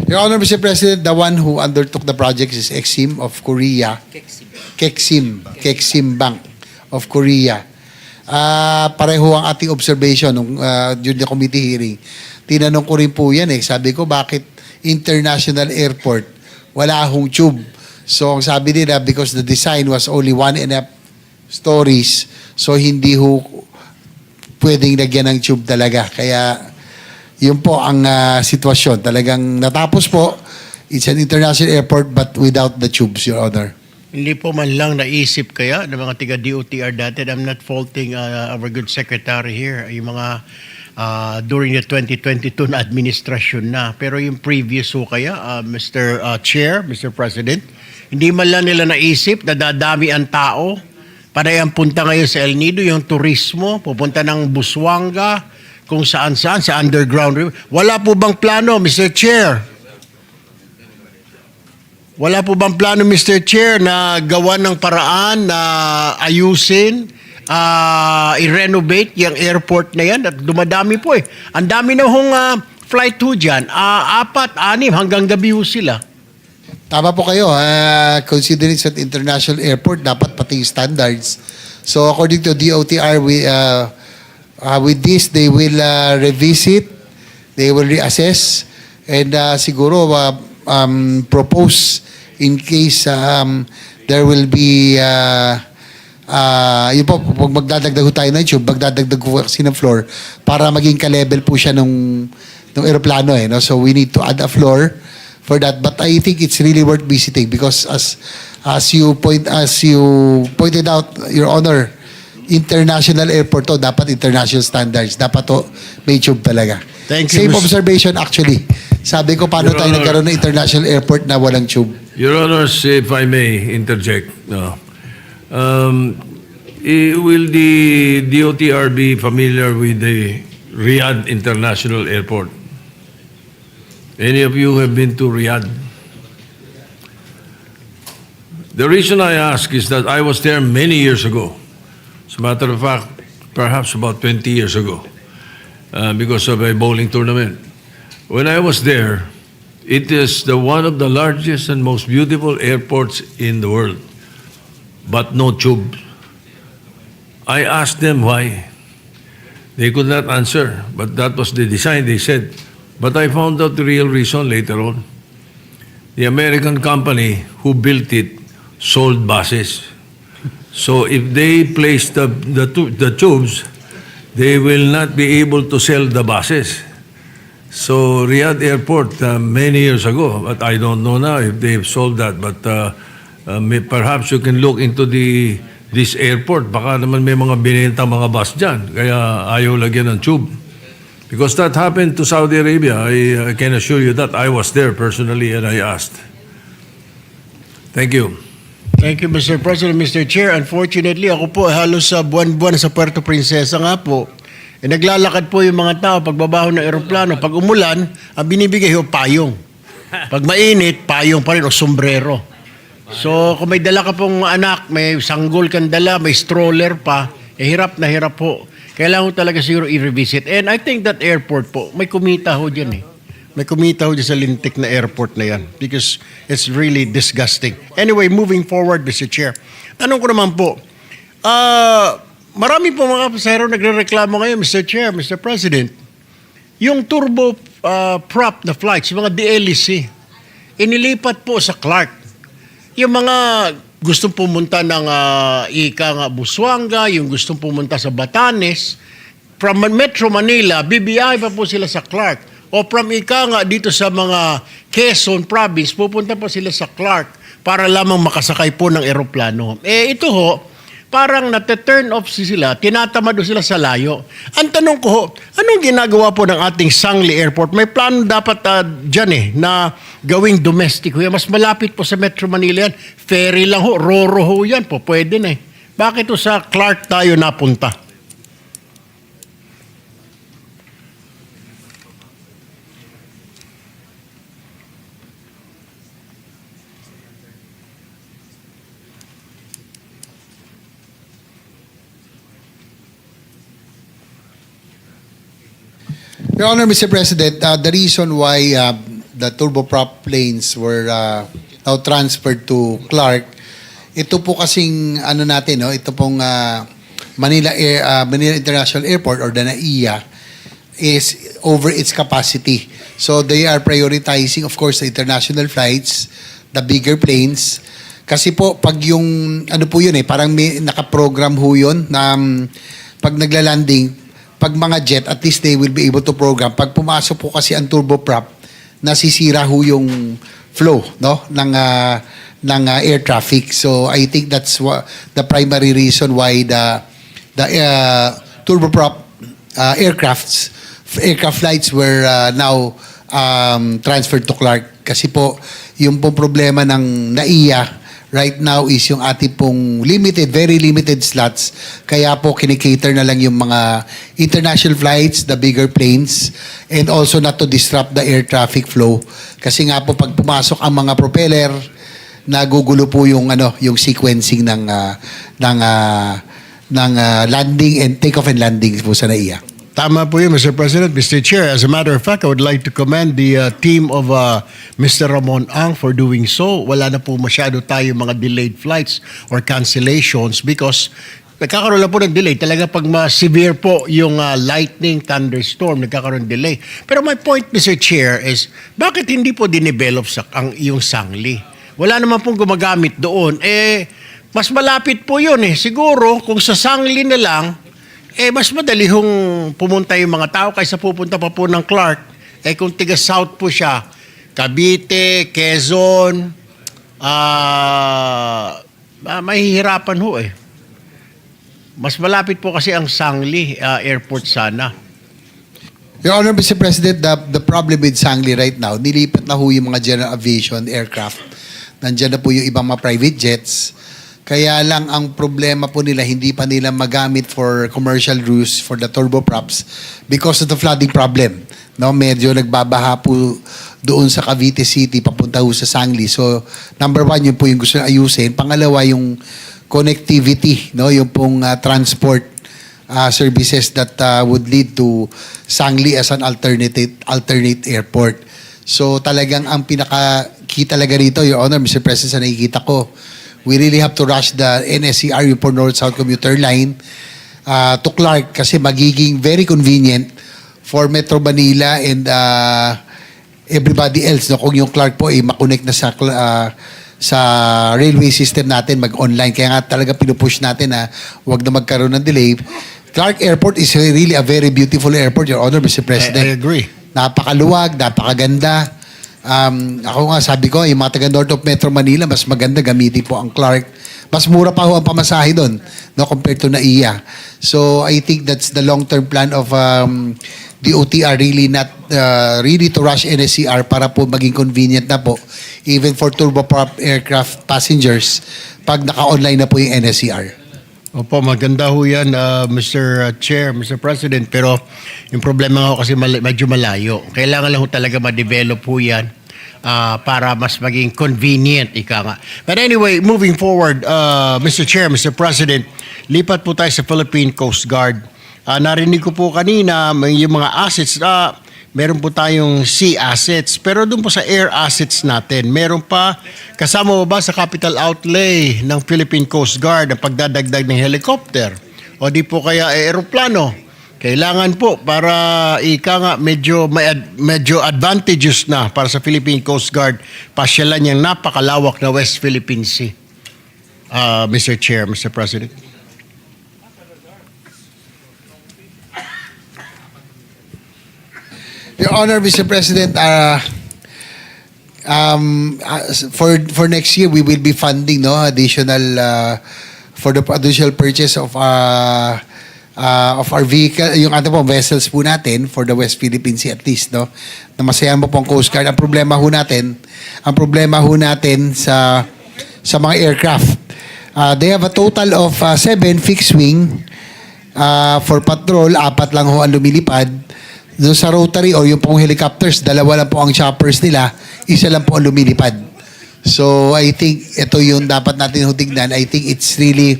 Your Honor, Mr. President, the one who undertook the project is Exim of Korea. Kexim Bank of Korea. Pareho ang ating observation during the committee hearing. Tinanong ko rin po yan Sabi ko, bakit international airport? Wala hong tube. So, ang sabi nila, because the design was only 1.5 stories, So hindi ho pwedeng lagyan ng tube talaga. Kaya yun po ang sitwasyon. Talagang natapos po. It's an international airport but without the tubes, Your Honor.
Hindi po man lang naisip kaya ng mga tiga-DOTR dati, I'm not faulting our good secretary here, yung mga during the 2022 na administrasyon na. Pero yung previous ho kaya, Mr. Chair, Mr. President, hindi man lang nila naisip na dadami ang tao. Panay ang punta ngayon sa El Nido, yung turismo, pupunta ng Busuanga, kung saan-saan, sa underground river. Wala po bang plano, Mr. Chair? Wala po bang plano, Mr. Chair, na gawa ng paraan na ayusin, i-renovate yung airport na yan? At dumadami po eh. Ang dami na hong flight ho dyan. 4, 6 hanggang gabi ho sila.
Tama po kayo. Considering sa international airport, dapat pati yung standards. So according to DOTR, with this, they will revisit, they will reassess, and siguro propose in case there will be yun po, pag magdadagdag ho tayo ng tube, magdadagdag ho kasi ng floor para maging ka-level po siya nung aeroplano eh. No? So we need to add a floor for that. But I think it's really worth visiting because as you pointed out, Your Honor, international airport to, dapat international standards. Dapat to may tube talaga.
Thank you,
Same
Mr.
observation actually. Sabi ko, paano
Your
tayo
Honor.
nagkaroon ng international airport na walang tube?
Your Honors, if I may interject, will the DOTR be familiar with the Riyadh International Airport? Any of you have been to Riyadh? The reason I ask is that I was there many years ago. As a matter of fact, perhaps about 20 years ago, because of a bowling tournament. When I was there, it is one of the largest and most beautiful airports in the world, but no tube. I asked them why. They could not answer, but that was the design, they said. But I found out the real reason later on. The American company who built it sold buses. So if they place the tubes, they will not be able to sell the buses. So Riyadh Airport many years ago, but I don't know now if they've sold that. But perhaps you can look into this airport. Baka naman may mga binenta mga bus dyan. Kaya ayaw lagyan ng tube. Because that happened to Saudi Arabia. I can assure you that. I was there personally and I asked. Thank you.
Thank you, Mr. President, Mr. Chair. Unfortunately, ako po halos sa buwan-buwan sa Puerto Princesa nga po. Naglalakad po yung mga tao pagbabaho ng eroplano. Pag umulan, ang binibigay ho, payong. Pag mainit, payong pa rin o sombrero. So, kung may dala ka pong anak, may sanggol kang dala, may stroller pa, hirap na hirap po. Kailangan ho talaga siguro i-revisit. And I think that airport po, may kumita ho dyan eh. May kumita ho dyan sa lintik na airport na yan because it's really disgusting. Anyway, moving forward, Mr. Chair. Tanong ko naman po, marami po mga pasahero nagre-reklamo ngayon, Mr. Chair, Mr. President. Yung turbo prop na flights, yung mga DLEC, inilipat po sa Clark. Yung mga gustong pumunta ng Busuanga, yung gustong pumunta sa Batanes, from Metro Manila, BBI pa po sila sa Clark. O from dito sa mga Quezon Province, pupunta po sila sa Clark para lamang makasakay po ng eroplano. Ito ho, parang nate-turn off sila, tinatamad sila sa layo. Ang tanong ko ho, anong ginagawa po ng ating Sangli Airport? May plano dapat dyan na gawing domestic ho. Mas malapit po sa Metro Manila yan. Ferry lang ho, Roro ho yan po, pwede na eh. Bakit ho sa Clark tayo napunta?
Your Honor, Mr. President, the reason why the turboprop planes were now transferred to Clark, ito po kasing natin, no? Ito pong Manila International Airport or the NAIA is over its capacity. So they are prioritizing, of course, the international flights, the bigger planes. Kasi po, pag yung, ano po yun parang may nakaprogram ho yun na pag nagla-landing, pag mga jet, at least they will be able to program. Pag pumasok po kasi ang turboprop, nasisira ho yung flow, no, ng air traffic. So I think that's the primary reason why the turboprop aircraft flights were now transferred to Clark. Kasi po, yung pong problema ng NAIA right now is yung ating pong very limited slots. Kaya po kinikater na lang yung mga international flights, the bigger planes, and also not to disrupt the air traffic flow. Kasi nga po pag pumasok ang mga propeller, nagugulo po yung yung sequencing ng landing and takeoff and landing po sa NAIA.
Tama po yun, Mr. President. Mr. Chair, as a matter of fact, I would like to commend the team of Mr. Ramon Ang for doing so. Wala na po masyado tayo mga delayed flights or cancellations because nagkakaroon lang po ng delay. Talaga pag severe po yung lightning, thunderstorm, nagkakaroon ng delay. Pero my point, Mr. Chair, is bakit hindi po dinevelop yung Sangli? Wala naman pong gumagamit doon. Mas malapit po yun Siguro, kung sa Sangli na lang, mas madali hong pumunta yung mga tao kaysa pupunta pa po ng Clark. Kung tiga-south po siya, Cavite, Quezon, mahihirapan ho Mas malapit po kasi ang Sangli Airport sana.
Your Honor, Mr. President, the problem with Sangli right now, nilipat na ho yung mga general aviation aircraft. Nandiyan na po yung ibang mga private jets. Kaya lang ang problema po nila, hindi pa nila magamit for commercial use for the turboprops because of the flooding problem. No, medyo nagbabaha po doon sa Cavite City papunta ho sa Sangli. So, number one, yun po yung gusto na ayusin. Pangalawa, yung connectivity, no, yung pong transport services that would lead to Sangli as an alternate airport. So, talagang ang pinaka-key talaga rito, Your Honor, Mr. President, sa nakikita ko, we really have to rush the NSCR, yung for North-South Commuter Line, to Clark kasi magiging very convenient for Metro Manila and everybody else. No? Kung yung Clark po makonect na sa railway system natin, mag-online. Kaya nga talaga pinupush natin na wag na magkaroon ng delay. Clark Airport is really a very beautiful airport, Your Honor, Mr. President.
I agree.
Napakaluwag, napakaganda. Ako nga sabi ko, yung mga taga North of Metro Manila, mas maganda gamitin po ang Clark. Mas mura pa ho ang pamasahe doon, no, compared to NAIA. So I think that's the long-term plan of the OTR, really not really to rush NSCR para po maging convenient na po even for turboprop aircraft passengers pag naka-online na po yung NSCR.
Opo, maganda ho yan, Mr. Chair, Mr. President. Pero yung problema ho kasi medyo malayo. Kailangan lang ho talaga ma-develop ho yan para mas maging convenient, ika nga. But anyway, moving forward, Mr. Chair, Mr. President, lipat po tayo sa Philippine Coast Guard. Narinig ko po kanina yung mga assets, meron po tayong sea assets, pero doon po sa air assets natin, meron pa, kasama mo ba sa capital outlay ng Philippine Coast Guard ang pagdadagdag ng helicopter? O di po kaya aeroplano? Kailangan po para ika nga medyo advantageous na para sa Philippine Coast Guard pasyalan yung napakalawak na West Philippine Sea. Mr. Chair, Mr. President.
Your Honor, Mr. President, for next year we will be funding additional for the additional purchase of our vehicle, yung ating pong vessels po natin for the West Philippine Sea at least, no, na masayan mo pong Coast Guard. Ang problema ho natin sa mga aircraft, they have a total of 7 fixed wing for patrol, 4 lang ho ang lumilipad. Doon sa rotary o yung pong helicopters, 2 lang po ang choppers nila, 1 lang po ang lumilipad. So I think ito yung dapat natin tignan. I think it's really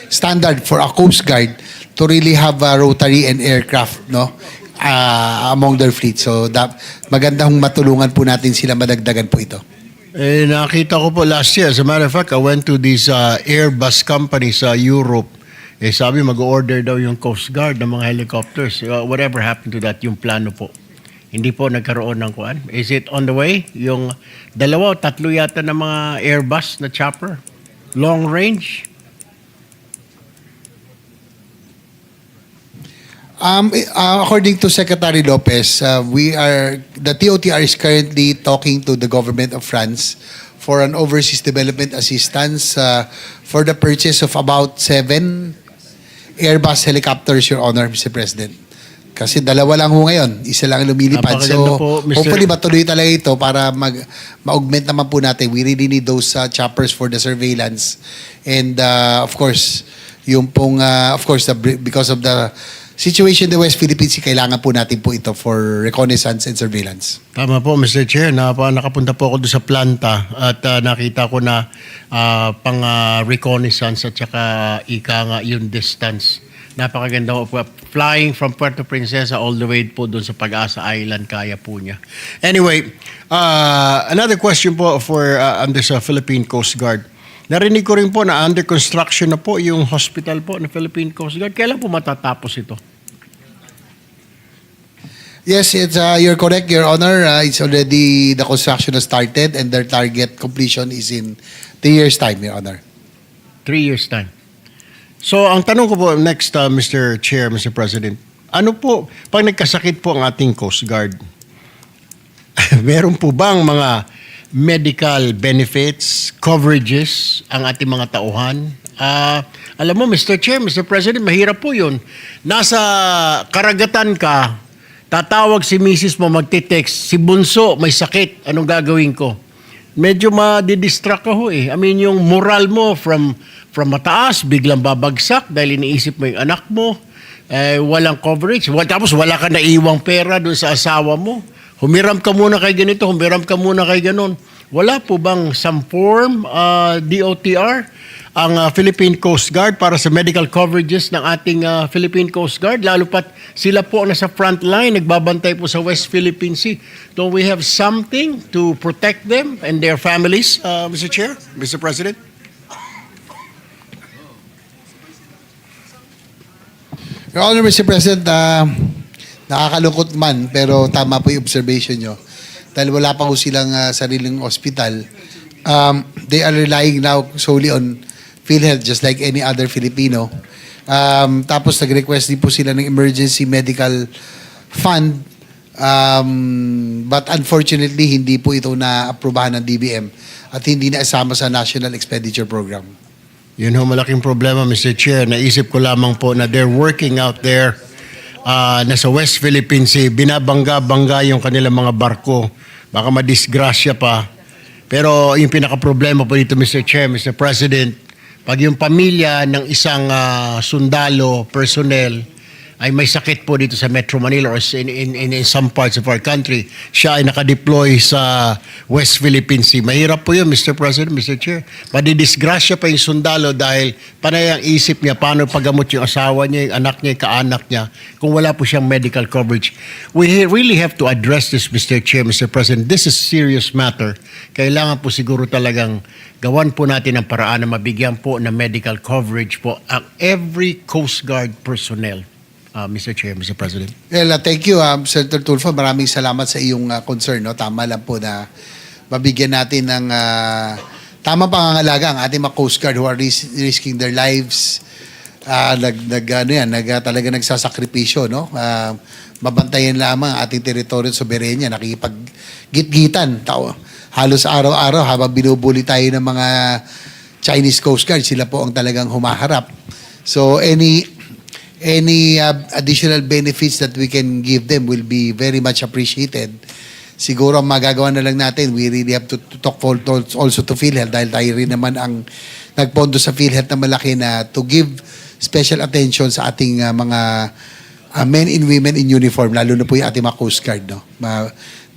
standard for a Coast Guard to really have a rotary and aircraft, no, among their fleet. So magandang matulungan po natin sila, madagdagan po ito.
Nakita ko po last year, as a matter of fact, I went to these Airbus companies sa Europe. Sabi mag-order daw yung Coast Guard ng mga helicopters. Whatever happened to that, yung plano po? Hindi po nagkaroon ng kuan. Is it on the way? Yung 2 o 3 yata ng mga Airbus na chopper? long range?
According to Secretary Lopez, the TOTR is currently talking to the government of France for an overseas development assistance for the purchase of about 7 Airbus helicopters, Your Honor, Mr. President. Kasi dalawa lang ho ngayon, isa lang lumilipad.
Napakaganda
So,
po, Mr.
hopefully matuloy talaga ito para ma-augment naman po natin. We really need those choppers for the surveillance. And of course, yung pong, because of the situation in the West Philippines, kailangan po natin po ito for reconnaissance and surveillance.
Tama po, Mr. Chair. Nakapunta po ako doon sa planta at nakita ko na reconnaissance at saka ika nga yung distance. Napakaganda po. Flying from Puerto Princesa all the way po doon sa Pag-asa Island, kaya po niya. Anyway, another question po for under sa Philippine Coast Guard. Narinig ko rin po na under construction na po yung hospital po ng Philippine Coast Guard. Kailan po matatapos ito?
Yes, you're correct, Your Honor. It's already, the construction has started and their target completion is in 3 years' time, Your Honor.
3 years' time. So, ang tanong ko po next, Mr. Chair, Mr. President, ano po, pag nagkasakit po ang ating Coast Guard, meron po bang mga medical benefits, coverages ang ating mga tauhan? Alam mo, Mr. Chair, Mr. President, mahirap po yun. Nasa karagatan ka, tatawag si misis mo, magte-text, si Bunso, may sakit, anong gagawin ko? Medyo madidistract ka ho eh. I mean, yung moral mo from mataas, biglang babagsak dahil iniisip mo yung anak mo, walang coverage, tapos wala ka naiwang pera doon sa asawa mo. Humiram ka muna kay ganito, humiram ka muna kay ganon. Wala po bang some form, DOTR, ang Philippine Coast Guard para sa medical coverages ng ating Philippine Coast Guard? Lalo pat sila po nasa front line, nagbabantay po sa West Philippine Sea. Don't we have something to protect them and their families, Mr. Chair, Mr. President?
Your Honor, Mr. President, nakakalungkot man, pero tama po yung observation nyo. Dahil wala pa po silang sariling hospital. They are relying now solely on PhilHealth, just like any other Filipino. Tapos nag-request din po sila ng emergency medical fund. But unfortunately, hindi po ito na-aprobahan ng DBM at hindi na-asama sa National Expenditure Program.
Yun ho, malaking problema, Mr. Chair. Naisip ko lamang po na they're working out there nasa West Philippine Sea. Binabangga-bangga yung kanilang mga barko. Baka madisgrasya pa. Pero yung pinaka-problema po dito, Mr. Chair, Mr. President, pag yung pamilya ng isang sundalo, personnel, ay may sakit po dito sa Metro Manila or in some parts of our country, siya ay nakadeploy sa West Philippine Sea. Mahirap po yun, Mr. President, Mr. Chair. Madidisgrasya pa yung sundalo dahil panay ang isip niya paano paggamot yung asawa niya, yung anak niya, yung kaanak niya, kung wala po siyang medical coverage. We really have to address this, Mr. Chair, Mr. President. This is a serious matter. Kailangan po siguro talagang gawan po natin ang paraan na mabigyan po ng medical coverage po ang every Coast Guard personnel. Mr. Chair, Mr. President.
Well, thank you, Senator Tulfo. Maraming salamat sa iyong concern. No? Tama lang po na mabigyan natin ng tamang pangangalaga ang ating mga Coast Guard who are risking their lives. Talaga nagsasakripisyo. No? Mabantayan lamang ang ating teritoryo at soberenya. Nakikipag-git-gitan. Halos araw-araw habang binubuli tayo ng mga Chinese Coast Guard, sila po ang talagang humaharap. So any additional benefits that we can give them will be very much appreciated. Siguro ang magagawa na lang natin, we really have to talk also to PhilHealth dahil tayo rin naman ang nagpondo sa PhilHealth na malaki na to give special attention sa ating mga men and women in uniform, lalo na po yung ating mga Coast Guard, no?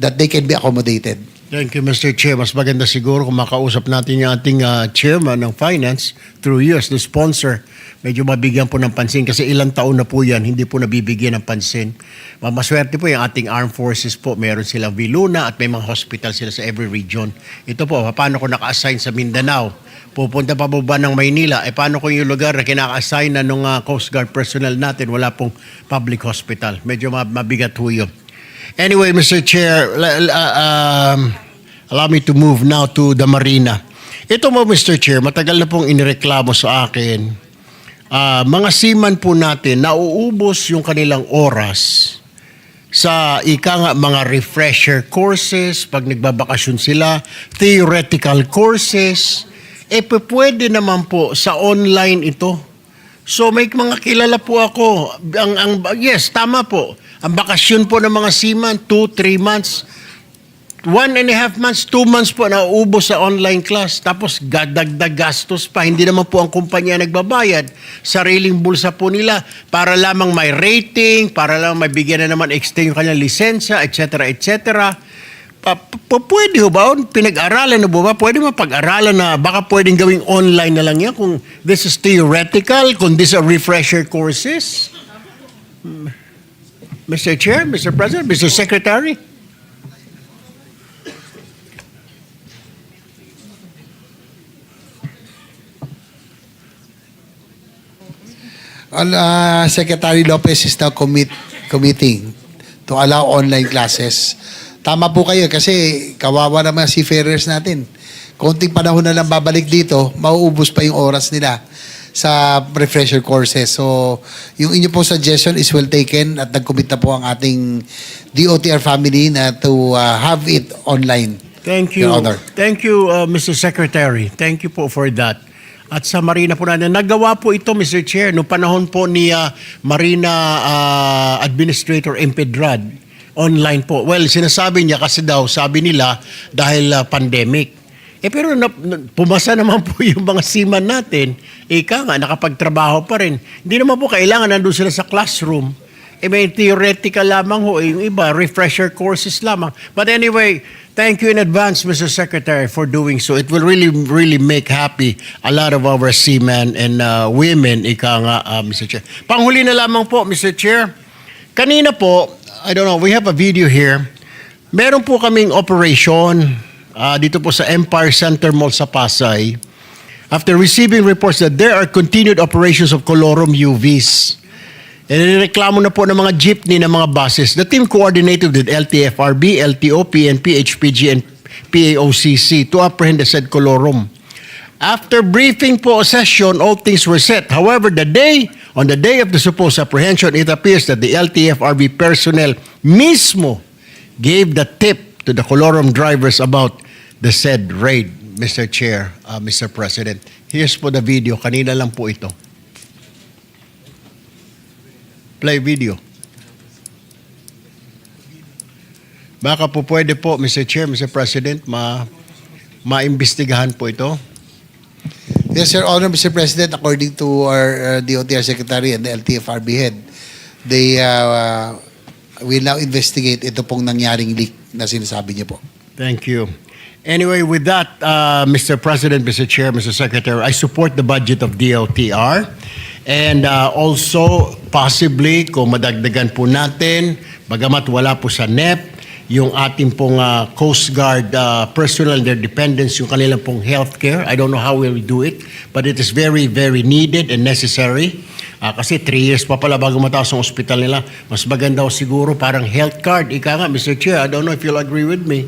That they can be accommodated.
Thank you, Mr. Chair. Mas maganda siguro kung makausap natin yung ating chairman ng finance through you as the sponsor. Medyo mabigyan po ng pansin kasi ilang taon na po yan, hindi po nabibigyan ng pansin. Maswerte po yung ating armed forces po. Meron silang Viluna at may mga hospital sila sa every region. Ito po, paano kung naka-assign sa Mindanao? Pupunta pa po ba ng Maynila? Paano kung yung lugar na kinaka-assign na ng Coast Guard personnel natin, wala pong public hospital? Medyo mabigat po yun. Anyway, Mr. Chair, allow me to move now to the Marina. Ito mo, Mr. Chair, matagal na pong inireklamo sa akin. Mga seaman po natin, nauubos yung kanilang oras sa mga refresher courses, pag nagbabakasyon sila, theoretical courses, pwede naman po sa online ito. So may mga kilala po ako, yes, tama po, ang bakasyon po ng mga seaman, 2-3 months, 1.5 months, 2 months po nauubos sa online class. Tapos dagdag gastos pa. Hindi naman po ang kumpanya nagbabayad. Sariling bulsa po nila para lamang may rating, para lamang may bigyan na naman extend yung kanyang lisensya, etc. etc. Pwede ho ba? Pinag-aralan na ba? Pwede mapag-aralan na baka pwedeng gawing online na lang yan kung this is theoretical, kung this are refresher courses? Mr. Chair, Mr. President, Mr. Secretary?
Secretary Lopez is now committing to allow online classes. Tama po kayo kasi kawawa naman seafarers natin. Konting panahon na lang babalik dito, mauubos pa yung oras nila sa refresher courses. So, yung inyo pong suggestion is well taken at nag-commit na po ang ating DOTR family na to have it online.
Thank you.
Your Honor.
Thank you, Mr. Secretary. Thank you po for that. At sa Marina po natin, nagawa po ito, Mr. Chair, noong panahon po ni Marina Administrator Empedrad, online po. Well, sinasabi niya kasi daw, sabi nila, dahil pandemic. Pero pumasa naman po yung mga seaman natin. Nakapagtrabaho pa rin. Hindi naman po kailangan nandun sila sa classroom. May theoretical lamang ho. Yung iba, refresher courses lamang. But anyway, thank you in advance, Mr. Secretary, for doing so. It will really make happy a lot of our seamen and women, Mr. Chair. Panghuli na lamang po, Mr. Chair. Kanina po, I don't know, we have a video here. Meron po kaming operation dito po sa Empire Center Mall sa Pasay. After receiving reports that there are continued operations of colorum UVs. And nireklamo na po ng mga jeepney ng mga buses. The team coordinated with LTFRB, LTO, PNP, HPG, and PAOCC to apprehend the said colorum. After briefing po session, all things were set. However, on the day of the supposed apprehension, it appears that the LTFRB personnel mismo gave the tip to the colorum drivers about the said raid, Mr. Chair, Mr. President. Here's po the video. Kanina lang po ito. Play video. Baka po pwede po, Mr. Chair, Mr. President, maimbestigahan po ito.
Yes, Your Honor, Mr. President, according to our DOTR Secretary and the LTFRB head, they will now investigate ito pong nangyaring leak na sinasabi niyo po.
Thank you. Anyway, with that, Mr. President, Mr. Chair, Mr. Secretary, I support the budget of DOTR. And also, possibly, kung madagdagan po natin, bagamat wala po sa NEP, yung ating pong Coast Guard personnel and their dependents, yung kanilang pong healthcare. I don't know how we'll do it, but it is very, very needed and necessary. Kasi 3 years pa pala bago mataas ang ospital nila. Mas maganda siguro parang health card. Mr. Chair, I don't know if you'll agree with me.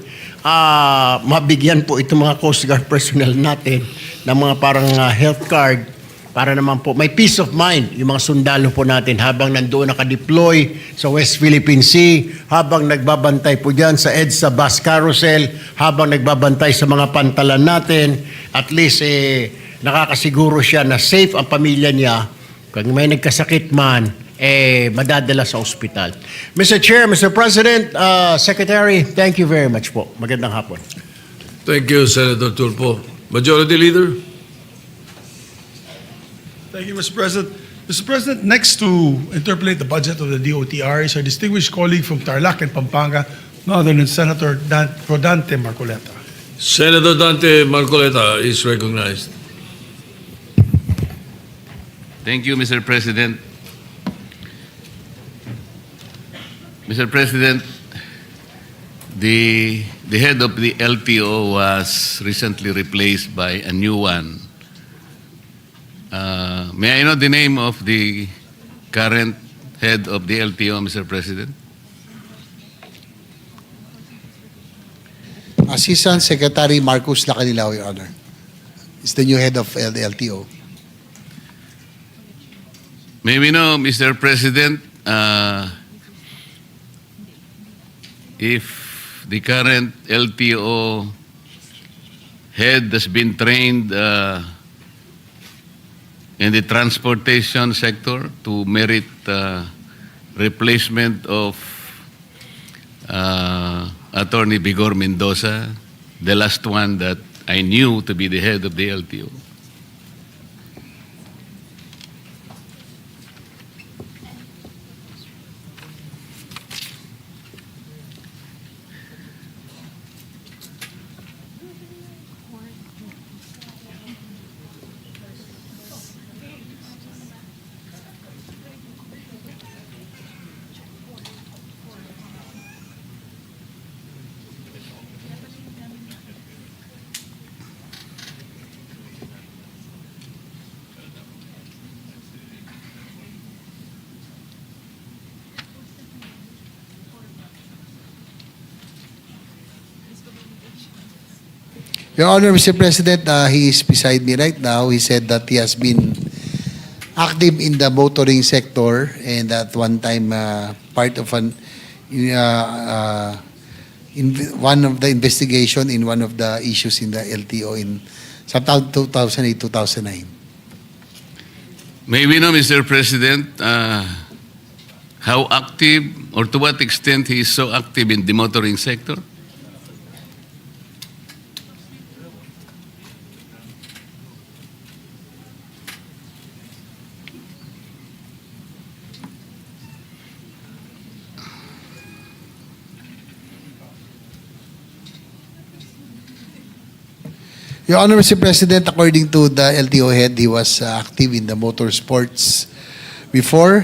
Mabigyan po itong mga Coast Guard personnel natin ng mga parang health card para naman po may peace of mind yung mga sundalo po natin habang nandoon nakadeploy sa West Philippine Sea, habang nagbabantay po dyan sa EDSA bus carousel, habang nagbabantay sa mga pantalan natin, at least nakakasiguro siya na safe ang pamilya niya. Kung may nagkasakit man, madadala sa ospital. Mr. Chair, Mr. President, Secretary, thank you very much po. Magandang hapon.
Thank you, Senator Tulfo. Majority Leader?
Thank you, Mr. President. Mr. President, next to interpolate the budget of the DOTR is our distinguished colleague from Tarlac and Pampanga, no other than Senator Rodante Marcoleta.
Senator Dante Marcoleta is recognized.
Thank you, Mr. President. Mr. President, the head of the LTO was recently replaced by a new one. May I know the name of the current head of the LTO, Mr. President?
Assistant Secretary Marcos Lacanilao, Your Honor. is the new head of the LTO.
May we know, Mr. President, if the current LTO head has been trained in the transportation sector to merit replacement of Attorney Bigor Mendoza, the last one that I knew to be the head of the LTO.
Your Honor, Mr. President, he is beside me right now. He said that he has been active in the motoring sector and at one time part of in one of the investigation in one of the issues in the LTO in sa taon 2008-2009.
May we know, Mr. President, how active or to what extent he is so active in the motoring sector?
Your Honor, Mr. President, according to the LTO head, he was active in the motorsports before,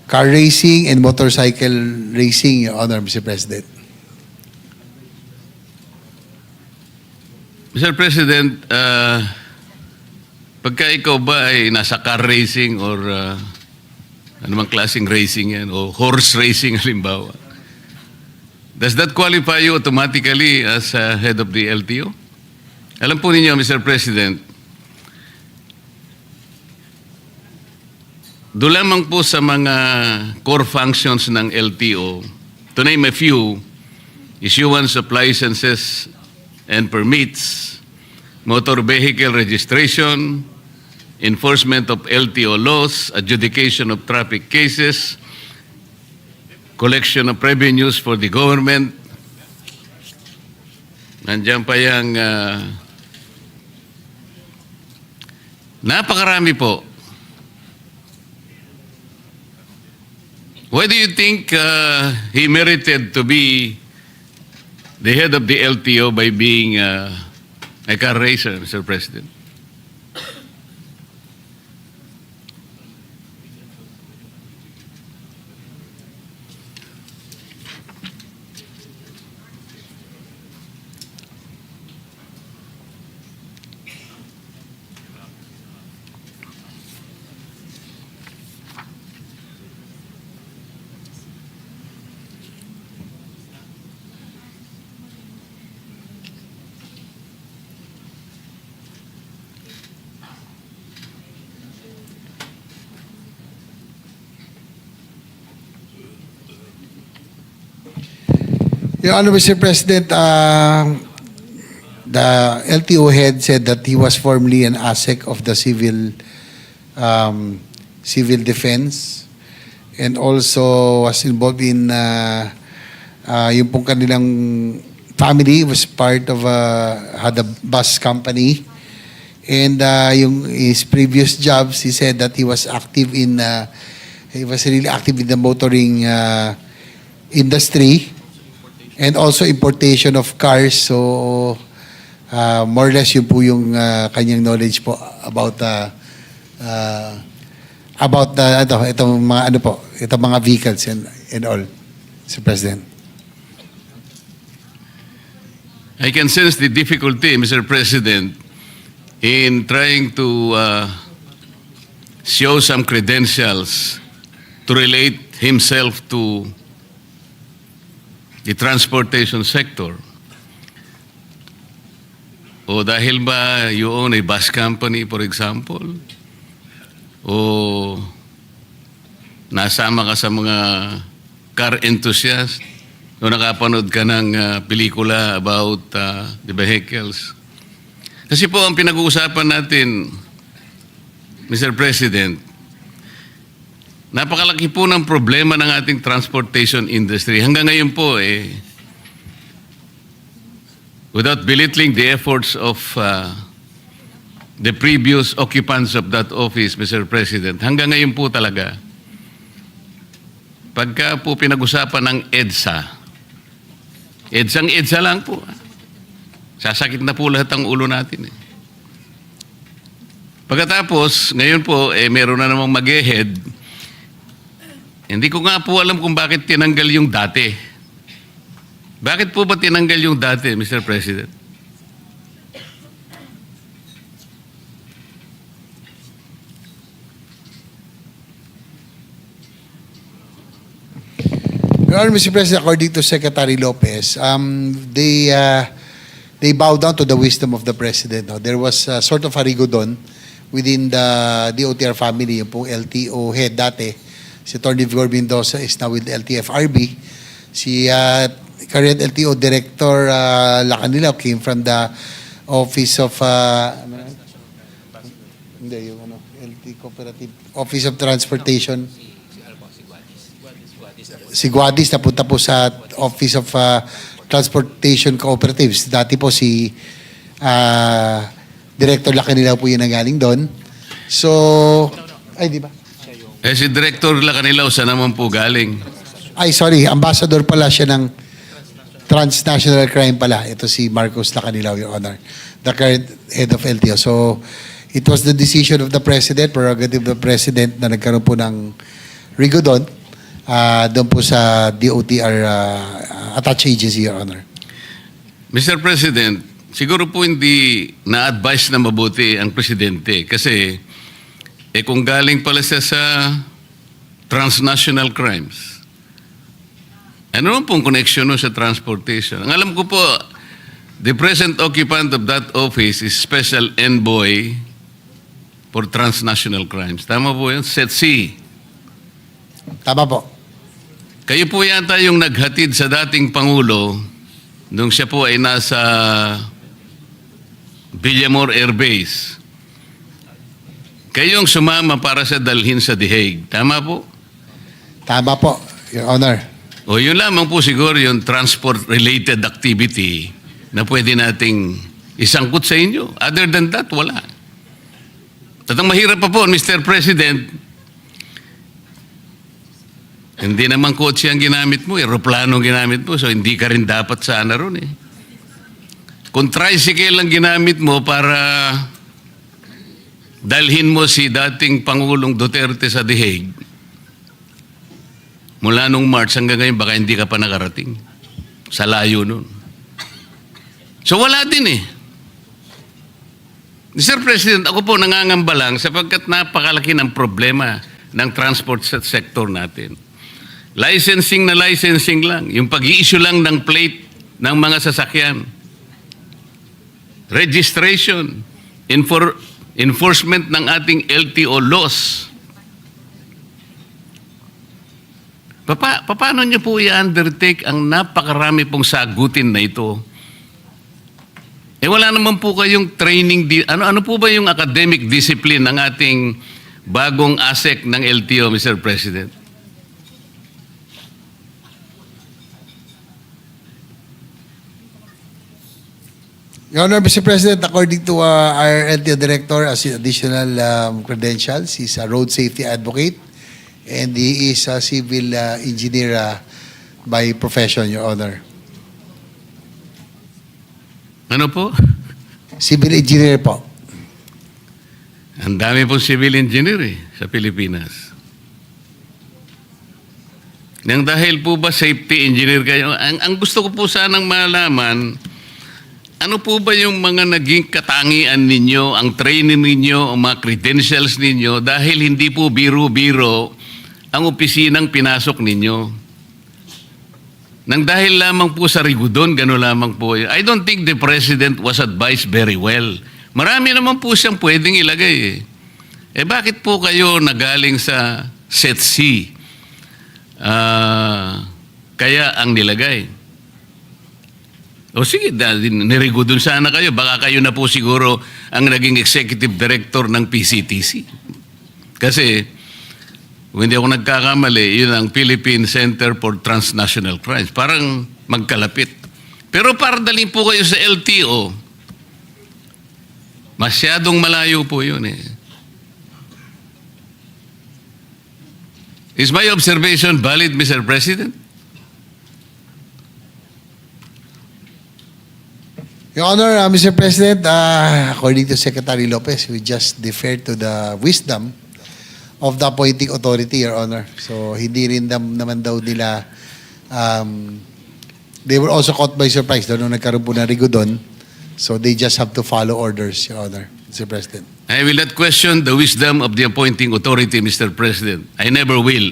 car racing and motorcycle racing, Your Honor, Mr. President.
Mr. President, pagka ikaw ba ay nasa car racing or anumang klaseng racing yan, o horse racing halimbawa, does that qualify you automatically as head of the LTO? Alam po ninyo, Mr. President, doon lamang po sa mga core functions ng LTO, to name a few, issuance of licenses and permits, motor vehicle registration, enforcement of LTO laws, adjudication of traffic cases, collection of revenues for the government. Nandiyan pa yung napakarami po. Why do you think he merited to be the head of the LTO by being a car racer, Mr. President?
Your Honor, Mr. President, the LTO head said that he was formerly an ASEC of the civil defense and also was involved in yung pong kanilang family was part of had a bus company, and his previous jobs, he said that he was really active in the motoring industry and also importation of cars. So more or less yun po yung kanyang knowledge po about itong mga vehicles and all, Mr. President.
I can sense the difficulty, Mr. President, in trying to show some credentials to relate himself to the transportation sector. O dahil ba you own a bus company, for example? O nasama ka sa mga car enthusiast? O nakapanood ka ng pelikula about the vehicles? Kasi po ang pinag-uusapan natin, Mr. President, napakalaki po ng problema ng ating transportation industry. Hanggang ngayon po, without belittling the efforts of the previous occupants of that office, Mr. President, hanggang ngayon po talaga, pagka po pinag-usapan ng EDSA lang po. Sasakit na po lahat ang ulo natin. Pagkatapos, ngayon po, meron na namang mag-e-head. Hindi ko nga po alam kung bakit tinanggal yung dati. Bakit po ba tinanggal yung dati, Mr. President?
Your Honor, Mr. President, according to Secretary Lopez, they bow down to the wisdom of the President. No? There was sort of a rigodon within the DOTR family, yung pong LTO head dati. Si Atty. Vigor Mendoza is now with LTFRB. Si current LTO Director Lacanilao came from the Office of LT Cooperative Office of Transportation. Si Guadis napunta po sa Office of Transportation Cooperatives. Dati po si Director Lacanilao po yung nanggaling doon. So, ay di ba?
Si Director Lacanilao, saan naman po galing?
Ay, sorry. Ambassador pala siya ng transnational crime pala. Ito si Marcos Lacanilao, Your Honor. The current head of LTO. So, it was the decision of the President, prerogative of the President na nagkaroon po ng rigodon doon po sa DOTR attached agency, Your Honor.
Mr. President, siguro po hindi na-advise na mabuti ang Presidente kasi kung galing pala siya sa transnational crimes, ano naman pong connection no sa transportation? Ang alam ko po, the present occupant of that office is Special Envoy for Transnational Crimes. Tama po yun? SETC.
Tama po.
Kayo po yata yung naghatid sa dating Pangulo nung siya po ay nasa Villamor Air Base. Kayong sumama para sa dalhin sa The Hague. Tama po?
Tama po, Your Honor.
O yun lamang po siguro yung transport-related activity na pwede nating isangkot sa inyo. Other than that, wala. At ang mahirap pa po, Mr. President, hindi naman kotse ang ginamit mo, aeroplano ang ginamit mo, so hindi ka rin dapat sana ron eh. Kung tricycle ang ginamit mo para dalhin mo si dating Pangulong Duterte sa The Hague, mula nung March hanggang ngayon, baka hindi ka pa nakarating. Sa layo nun. So wala din eh. Mr. President, ako po nangangamba lang sapagkat napakalaki ng problema ng transport sector natin. Licensing na licensing lang. Yung pag-i-issue lang ng plate ng mga sasakyan. Registration. Enforcement ng ating LTO laws. Paano niyo po i-undertake ang napakarami pong sagutin na ito? Wala naman po kayong training. Ano po ba yung academic discipline ng ating bagong ASEC ng LTO, Mr. President?
Your Honor, Mr. President, according to our LTO Director, as additional credentials, he's a road safety advocate and he is a civil engineer by profession, Your Honor.
Ano po?
Civil engineer po.
Ang dami pong civil engineer sa Pilipinas. Nang dahil po ba safety engineer kayo, ang gusto ko po sanang malaman, ano po ba yung mga naging katangian ninyo, ang training ninyo, ang mga credentials ninyo, dahil hindi po biro-biro ang opisinang pinasok ninyo? Nang dahil lamang po sa rigudon, gano'n lamang po. I don't think the President was advised very well. Marami naman po siyang pwedeng ilagay eh. Bakit po kayo nagaling sa Set C? Kaya ang nilagay. O sige, nirigudon sana kayo. Baka kayo na po siguro ang naging executive director ng PCTC. Kasi, kung hindi ako nagkakamali, yun ang Philippine Center for Transnational Crimes. Parang magkalapit. Pero para daling po kayo sa LTO, masyadong malayo po yun eh. Is my observation valid, Mr. President?
Your Honor, Mr. President, according to Secretary Lopez, we just defer to the wisdom of the appointing authority, Your Honor. So, hindi rin naman daw nila, they were also caught by surprise doon nung nagkaroon po ng rigudon. So, they just have to follow orders, Your Honor, Mr. President.
I will not question the wisdom of the appointing authority, Mr. President. I never will.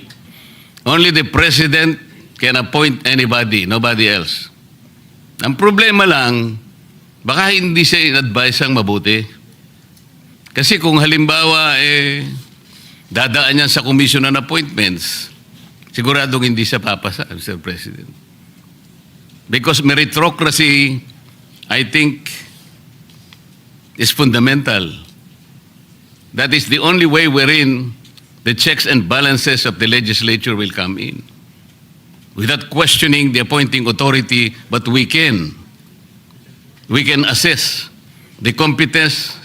Only the President can appoint anybody, nobody else. Ang problema lang, baka hindi siya in-advise ang mabuti. Kasi kung halimbawa, dadaan niya sa commission on appointments, siguradong hindi siya papasa, Mr. President. Because meritocracy, I think, is fundamental. That is the only way wherein the checks and balances of the legislature will come in. Without questioning the appointing authority, but we can assess the competence,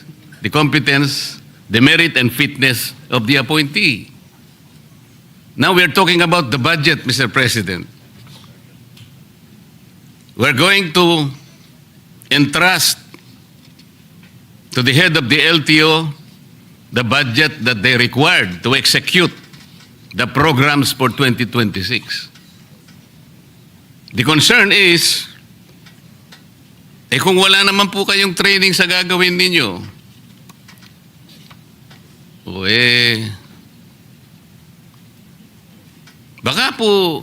the merit and fitness of the appointee. Now we're talking about the budget, Mr. President. We're going to entrust to the head of the LTO the budget that they required to execute the programs for 2026. The concern is, kung wala naman po kayong training sa gagawin ninyo, baka po,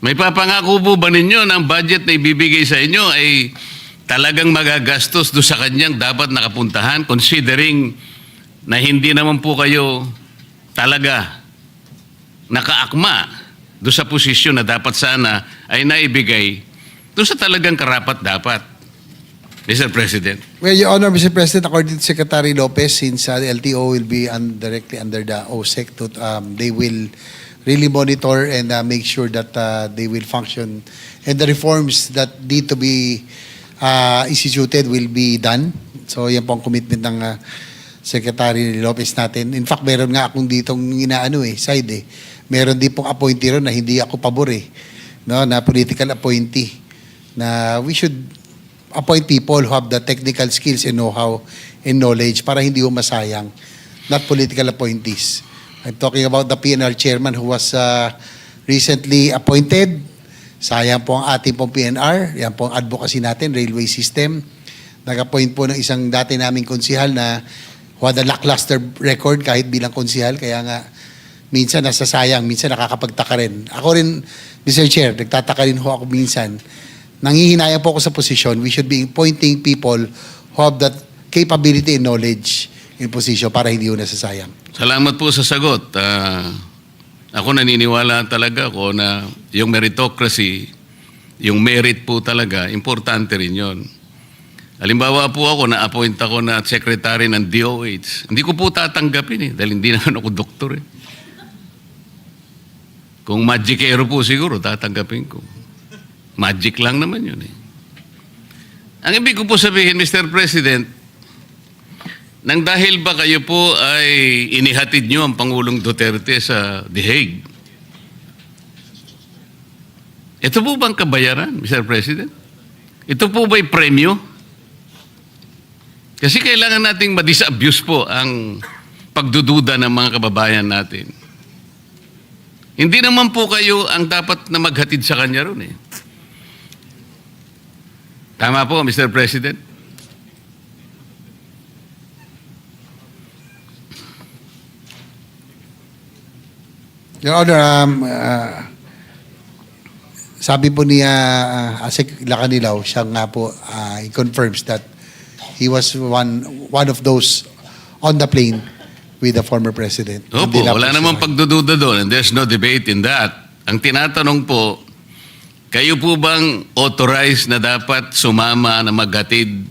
may papangako po ba ninyo na ang budget na ibibigay sa inyo ay talagang magagastos do sa kanyang dapat nakapuntahan, considering na hindi naman po kayo talaga nakaakma do sa posisyon na dapat sana ay naibigay do sa talagang karapat-dapat, Mr. President.
Well, Your Honor, Mr. President, according to Secretary Lopez, since the LTO will be directly under the OSEC, they will really monitor and make sure that they will function and the reforms that need to be instituted will be done. So yan po ang commitment ng Secretary Lopez natin. In fact, meron nga akong ditong side. Meron din pong appointee ron na hindi ako pabor no, na political appointee. Na we should appoint people who have the technical skills and know-how and knowledge para hindi masayang. Not political appointees. I'm talking about the PNR chairman who was recently appointed. Sayang po ang ating pong PNR. Yan po ang advocacy natin, railway system. Nag-appoint po ng isang dati naming konsihal na who had a lackluster record kahit bilang konsihal. Kaya nga, minsan nasasayang, minsan nakakapagtaka rin. Ako rin, Mr. Chair, nagtataka rin ho ako minsan. Nangihinayang po ako sa posisyon. We should be appointing people who have that capability and knowledge in position para hindi ho nasasayang.
Salamat po sa sagot. Ako naniniwala talaga ako na yung meritocracy, yung merit po talaga, importante rin yun. Halimbawa po ako, na-appoint ako na secretary ng DOH. Hindi ko po tatanggapin dahil hindi naman ako doktor Kung magicero po siguro, tatanggapin ko. Magic lang naman yun Ang ibig ko po sabihin, Mr. President, nang dahil ba kayo po ay inihatid nyo ang Pangulong Duterte sa The Hague? Ito po bang kabayaran, Mr. President? Ito po ba'y premyo? Kasi kailangan nating ma-disabuse po ang pagdududa ng mga kababayan natin. Hindi naman po kayo ang dapat na maghatid sa kanya ron Tama po, Mr. President?
Your Honor, Sabi po ni Asik Lacanilaw, siya nga po, he confirms that he was one of those on the plane with the former president.
Opo,
Hindi na po
wala
siya-
namang pagdududa doon and there's no debate in that. Ang tinatanong po, kayo po bang authorized na dapat sumama na maghatid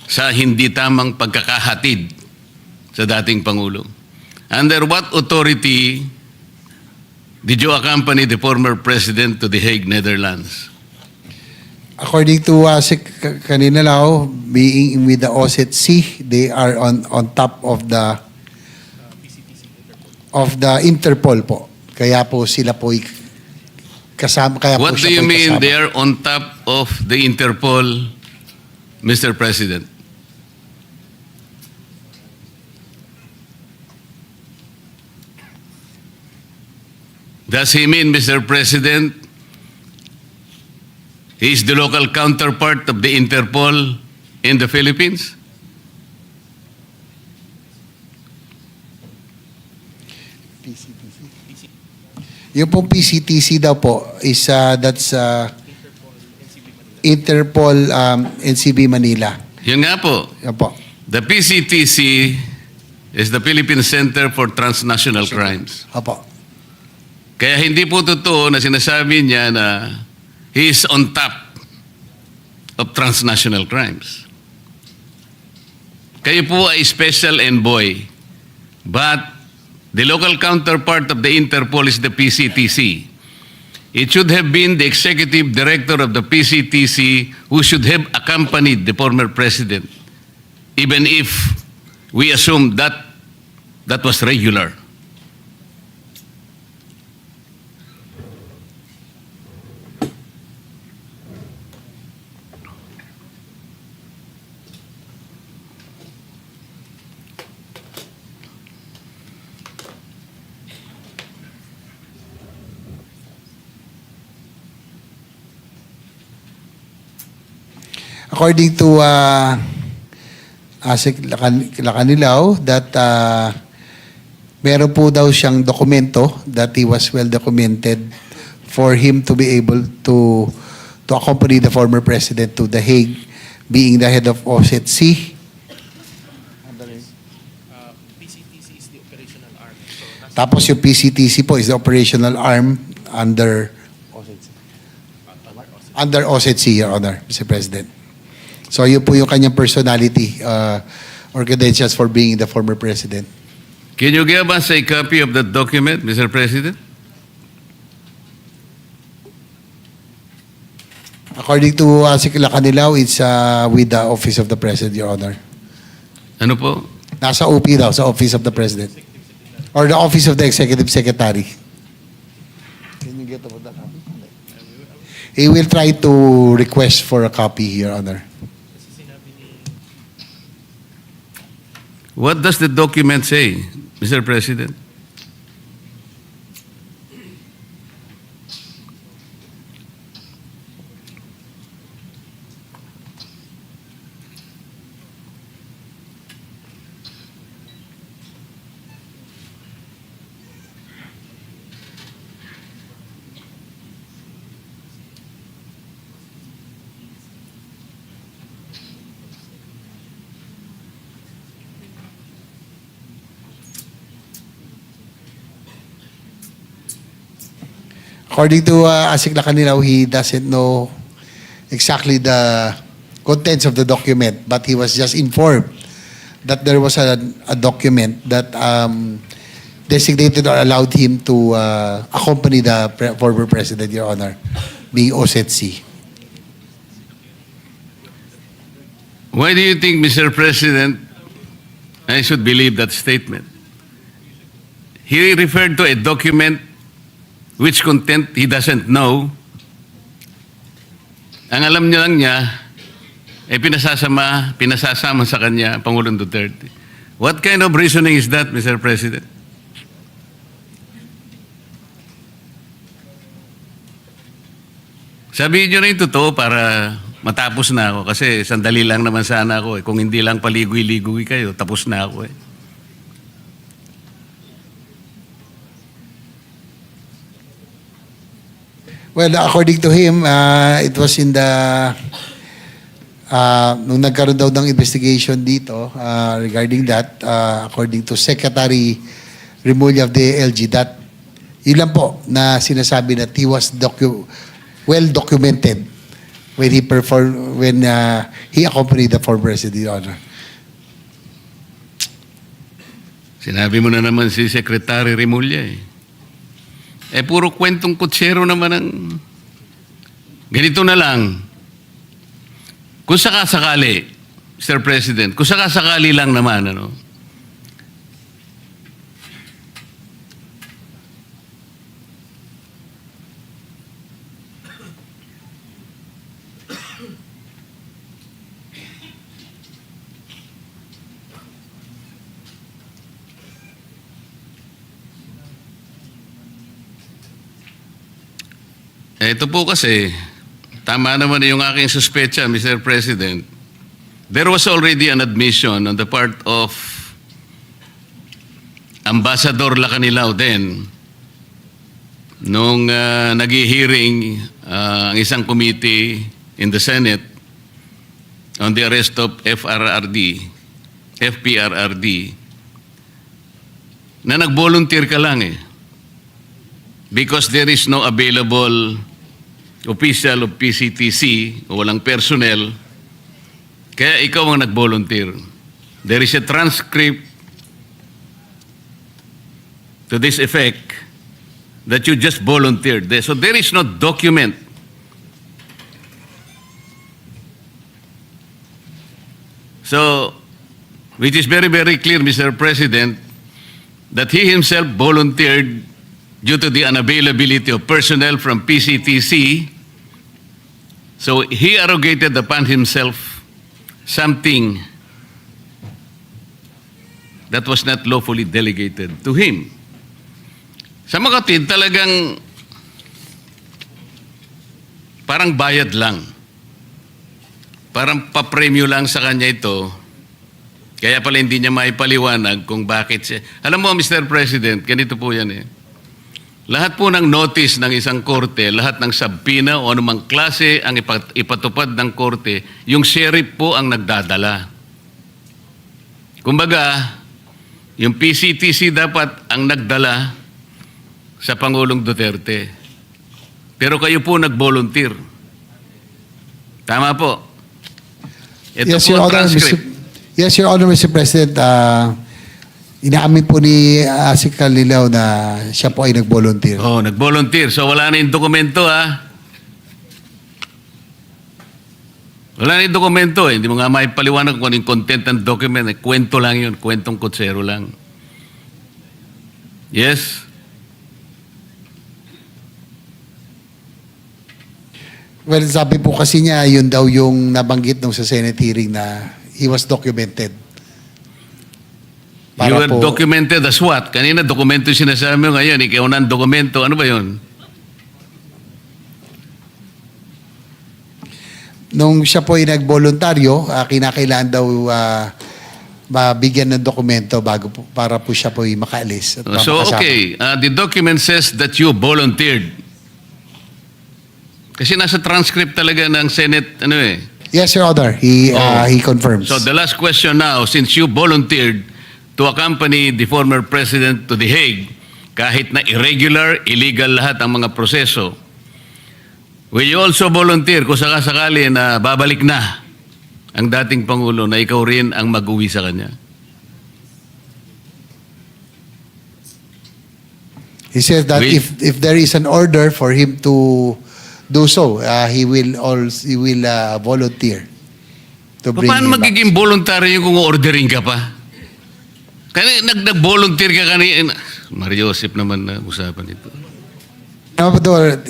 sa hindi tamang pagkakahatid sa dating Pangulo? Under what authority did you accompany the former president to The Hague, Netherlands?
According to Kaninalaw, being with the OSCE, they are on top of the Interpol po. Kaya po sila po kasama. Kaya
What
po
do
siya
you
po
mean
kasama.
they are on top of the Interpol, Mr. President? Does he mean, Mr. President, he is the local counterpart of the Interpol in the Philippines?
Yung pong PCTC daw po is that's Interpol NCB Manila.
Yun nga po.
Yan po.
The PCTC is the Philippine Center for Transnational Crimes.
Opo.
Kaya hindi po totoo na sinasabi niya na he is on top of transnational crimes. Kayo po ay special envoy, but the local counterpart of the Interpol is the PCTC. It should have been the executive director of the PCTC who should have accompanied the former president, even if we assume that that was regular.
According to Asik Lacanilaw, that meron po daw siyang dokumento that he was well documented for him to be able to accompany the former president to The Hague, being the head of OSCE.
PCTC is the operational arm. So that's
Tapos yung PCTC po is the operational arm under OSCE, Your Honor, Mr. President. So yun po yung kanyang personality or credentials for being the former president.
Can you give us a copy of that document, Mr. President?
According to Sikla Kanilaw, it's with the Office of the President, Your Honor.
Ano po?
Nasa OP daw, sa Office of the President. Or the Office of the Executive Secretary. Can you get about that copy? He will try to request for a copy, Your Honor.
What does the document say, Mr. President?
According to Asik Lacanilaw, he doesn't know exactly the contents of the document, but he was just informed that there was a document that designated or allowed him to accompany the former president, Your Honor, being OSCE.
Why do you think, Mr. President, I should believe that statement? He referred to a document which content he doesn't know. Ang alam niya lang niya, pinasasama sa kanya Pangulong Duterte. What kind of reasoning is that, Mr. President? Sabihin niyo na yung totoo para matapos na ako kasi sandali lang naman sana ako. Kung hindi lang paligoy-ligoy kayo, tapos na ako .
Well, according to him, it was in the nung nagkaroon daw ng investigation dito regarding that, according to Secretary Remulla of the LG, that yun lang po na sinasabi that he was well documented when he accompanied the former President, Your Honor.
Sinabi mo na naman si Secretary Remulla eh. Puro kwentong kutsero naman ang... Ganito na lang. Kung sakasakali, Mr. President, kung sakasakali lang naman, ano, ito po kasi, tama naman yung aking suspecha, Mr. President. There was already an admission on the part of Ambassador Lacanilao then nung nag-hearing ang isang committee in the Senate on the arrest of FPRRD, na nag-volunteer ka lang eh. Because there is no available official of PCTC o walang personnel, kaya ikaw ang nag-volunteer. There is a transcript to this effect that you just volunteered. So there is no document. So, which is very, very clear, Mr. President, that he himself volunteered due to the unavailability of personnel from PCTC. So he arrogated upon himself something that was not lawfully delegated to him. Sa mga kapatid, talagang parang bayad lang. Parang papremyo lang sa kanya ito. Kaya pala hindi niya maipaliwanag kung bakit siya. Alam mo, Mr. President, ganito po yan eh. Lahat po ng notice ng isang korte, lahat ng subpoena o anumang klase ang ipatupad ng korte, yung sheriff po ang nagdadala. Kumbaga, yung PCTC dapat ang nagdala sa Pangulong Duterte. Pero kayo po nag-volunteer. Tama po. Ito
Yes,
po
Your
ang
Honor,
transcript.
Yes, Your Honor, Mr. President. Inaamin po ni Secretary Lilaw na siya po ay nag-volunteer.
Oh, nag-volunteer. So wala na yung dokumento ha. Wala na yung dokumento eh. Hindi mo nga maipaliwanag kung ano yung content ng document. Kwento lang yun. Kwentong kutsero lang. Yes?
Well, sabi po kasi niya, yun daw yung nabanggit nung sa Senate hearing na he was documented.
You were documented as what? Kanina dokumento yung sinasabi mo, ngayon ikaw na ang dokumento. Ano ba yun?
Nung siya po ay nag-voluntaryo, kinakailangan daw mabigyan ng dokumento para po siya po ay makaalis. At
So,
makasama.
okay. The document says that you volunteered. Kasi nasa transcript talaga ng Senate, ano eh.
Yes, Your Honor. He confirms.
So the last question now, since you volunteered to accompany the former president to The Hague, kahit na irregular, illegal lahat ang mga proseso, will you also volunteer kung sakasakali na babalik na ang dating Pangulo na ikaw rin ang mag-uwi sa kanya?
He says that if there is an order for him to do so, he will volunteer to bring
Paano
him back.
magiging voluntary yung kung ordering ka pa? Kaya nag-volunteer ka kanina. Mario Joseph naman na usapan ito.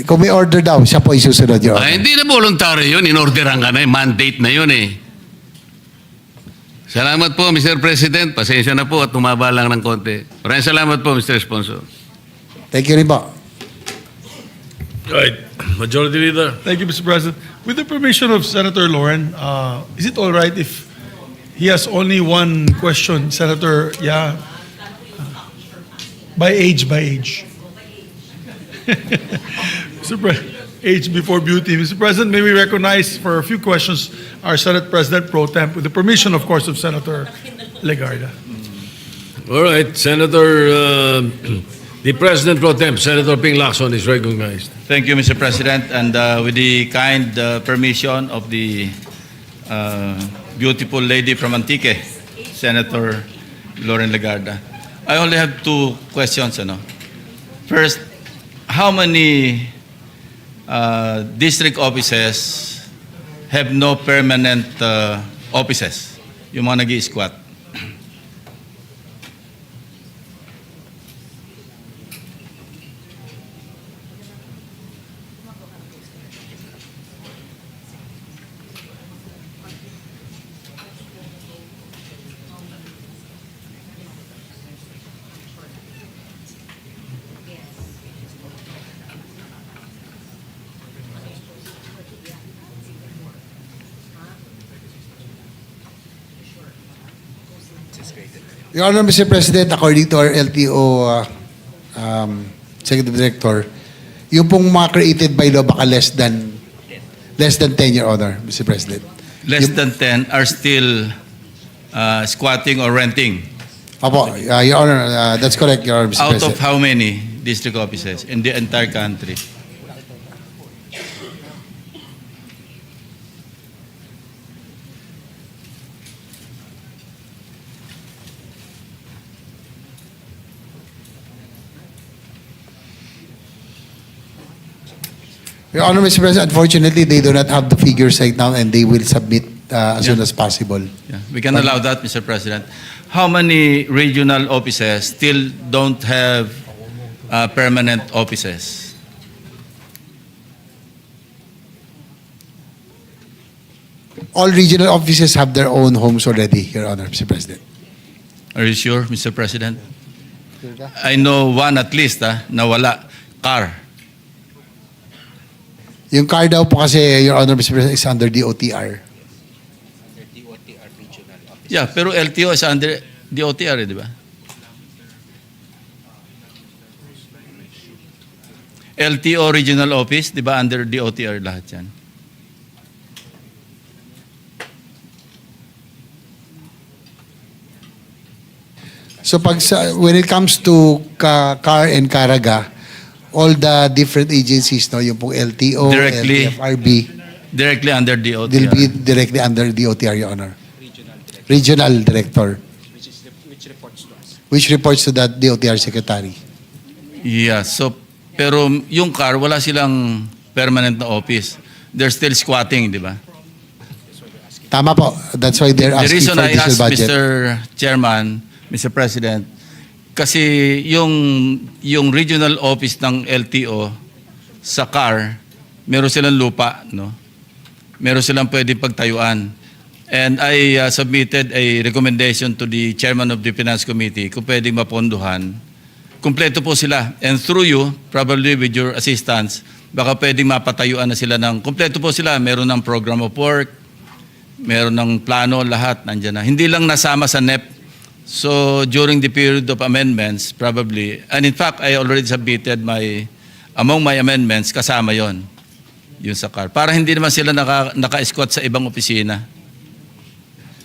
Kung may order daw, siya po isusunod, Your Honor.
Hindi na voluntary yun. In-orderan ka na. Mandate na yun eh. Salamat po, Mr. President. Pasensya na po at tumaba lang ng konti. Maraming salamat po, Mr. Sponsor.
Thank you rin po.
Right. Majority Leader.
Thank you, Mr. President. With the permission of Senator Lauren, is it all right if he has only one question, Senator? Yeah. By age. Mr. age before beauty. Mr. President, may we recognize for a few questions our Senate President Pro Temp, with the permission, of course, of Senator Legarda.
All right, Senator, the President Pro Temp, Senator Ping Lacson is recognized.
Thank you, Mr. President, and with the kind permission of the beautiful lady from Antique, Senator Lauren Legarda. I only have two questions. First, how many district offices have no permanent offices? Yung mga nag-i-squat.
Your Honor, Mr. President, according to our LTO Executive Director, yung pong mga created by law baka less than 10, Your Honor, Mr. President.
Less than 10 are still squatting or renting.
Opo, Your Honor, that's correct, Your Honor, Mr.
Out
President.
of how many district offices in the entire country?
Your Honor, Mr. President, unfortunately, they do not have the figures right now and they will submit as soon as possible.
Yeah, we can allow that, Mr. President. How many regional offices still don't have permanent offices?
All regional offices have their own homes already, Your Honor, Mr. President.
Are you sure, Mr. President? I know one at least, na wala. Car.
Yung car daw po kasi, Your Honor, Mr. President, is under DOTR.
Yeah, pero LTO is under DOTR, di ba? LTO Regional Office, di ba, under DOTR lahat yan?
So when it comes to car and Caraga, all the different agencies, no, yung pong LTO,
Directly.
LTFRB,
Directly under DOTR.
they'll be directly under DOTR, Your Honor. Regional Director. Which reports to that DOTR Secretary.
Yeah, so, pero yung car, wala silang permanent na office. They're still squatting, di ba?
Tama po. That's why they're
The
asking
reason
for
I
additional
asked
budget.
Mr. Chairman, Mr. President, kasi yung regional office ng LTO sa CAR, meron silang lupa, no? Meron silang pwedeng pagtayuan. And I submitted a recommendation to the Chairman of the Finance Committee kung pwedeng mapondohan. Kumpleto po sila. And through you, probably with your assistance, baka pwedeng mapatayuan na sila ng, kumpleto po sila, meron ng program of work, meron ng plano, lahat nandyan na. Hindi lang nasama sa NEP. So during the period of amendments, probably, and in fact, I already submitted among my amendments, kasama yon yun sa CAR. Para hindi naman sila naka-escort sa ibang opisina.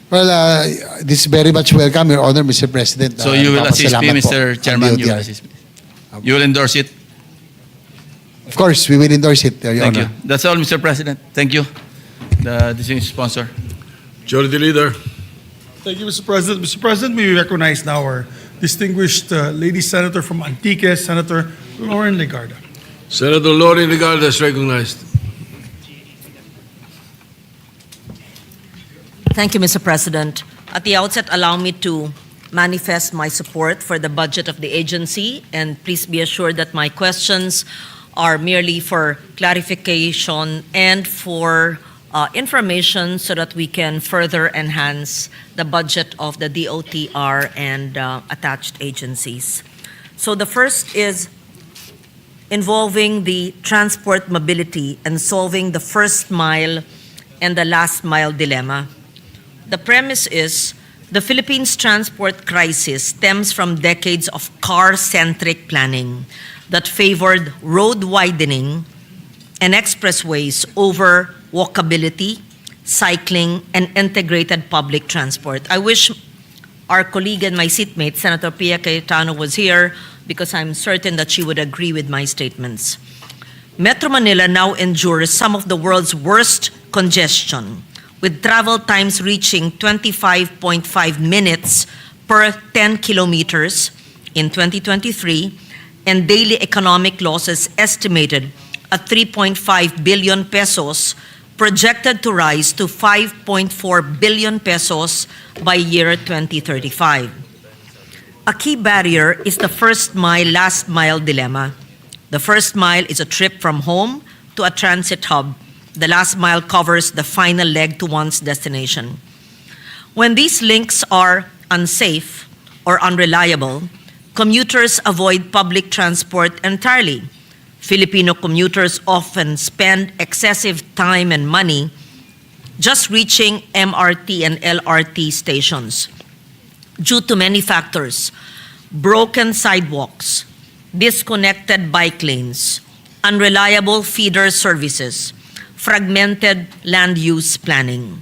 Well, this is very much welcome, Your Honor, Mr. President.
So you will assist me,
Papasalamat po
Mr.
ang
Chairman, you will
DOTR.
assist me. You will endorse it?
Of course, we will endorse it, Your
Thank
Honor.
you. That's all, Mr. President. Thank you. The distinguished sponsor.
Majority Leader.
Thank you, Mr. President. Mr. President, may we recognize now our distinguished lady senator from Antique, Senator Lauren Legarda.
Senator Lauren Legarda is recognized.
Thank you, Mr. President. At the outset, allow me to manifest my support for the budget of the agency, and please be assured that my questions are merely for clarification and for information so that we can further enhance the budget of the DOTR and attached agencies. So the first is involving the transport mobility and solving the first mile and the last mile dilemma. The premise is the Philippines' transport crisis stems from decades of car-centric planning that favored road widening and expressways over walkability, cycling, and integrated public transport. I wish our colleague and my seatmate, Senator Pia Cayetano, was here because I'm certain that she would agree with my statements. Metro Manila now endures some of the world's worst congestion, with travel times reaching 25.5 minutes per 10 kilometers in 2023, and daily economic losses estimated at 3.5 billion pesos, projected to rise to 5.4 billion pesos by year 2035. A key barrier is the first mile, last mile dilemma. The first mile is a trip from home to a transit hub. The last mile covers the final leg to one's destination. When these links are unsafe or unreliable, commuters avoid public transport entirely. Filipino commuters often spend excessive time and money just reaching MRT and LRT stations due to many factors: broken sidewalks, disconnected bike lanes, unreliable feeder services, fragmented land use planning.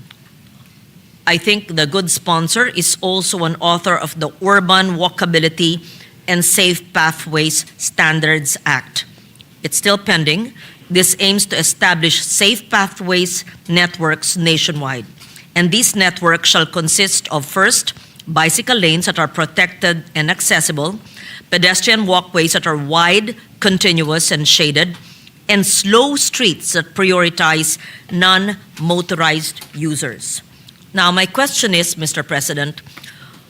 I think the good sponsor is also an author of the Urban Walkability and Safe Pathways Standards Act. It's still pending. This aims to establish safe pathways networks nationwide. And these networks shall consist of, first, bicycle lanes that are protected and accessible, pedestrian walkways that are wide, continuous, and shaded, and slow streets that prioritize non-motorized users. Now, my question is, Mr. President,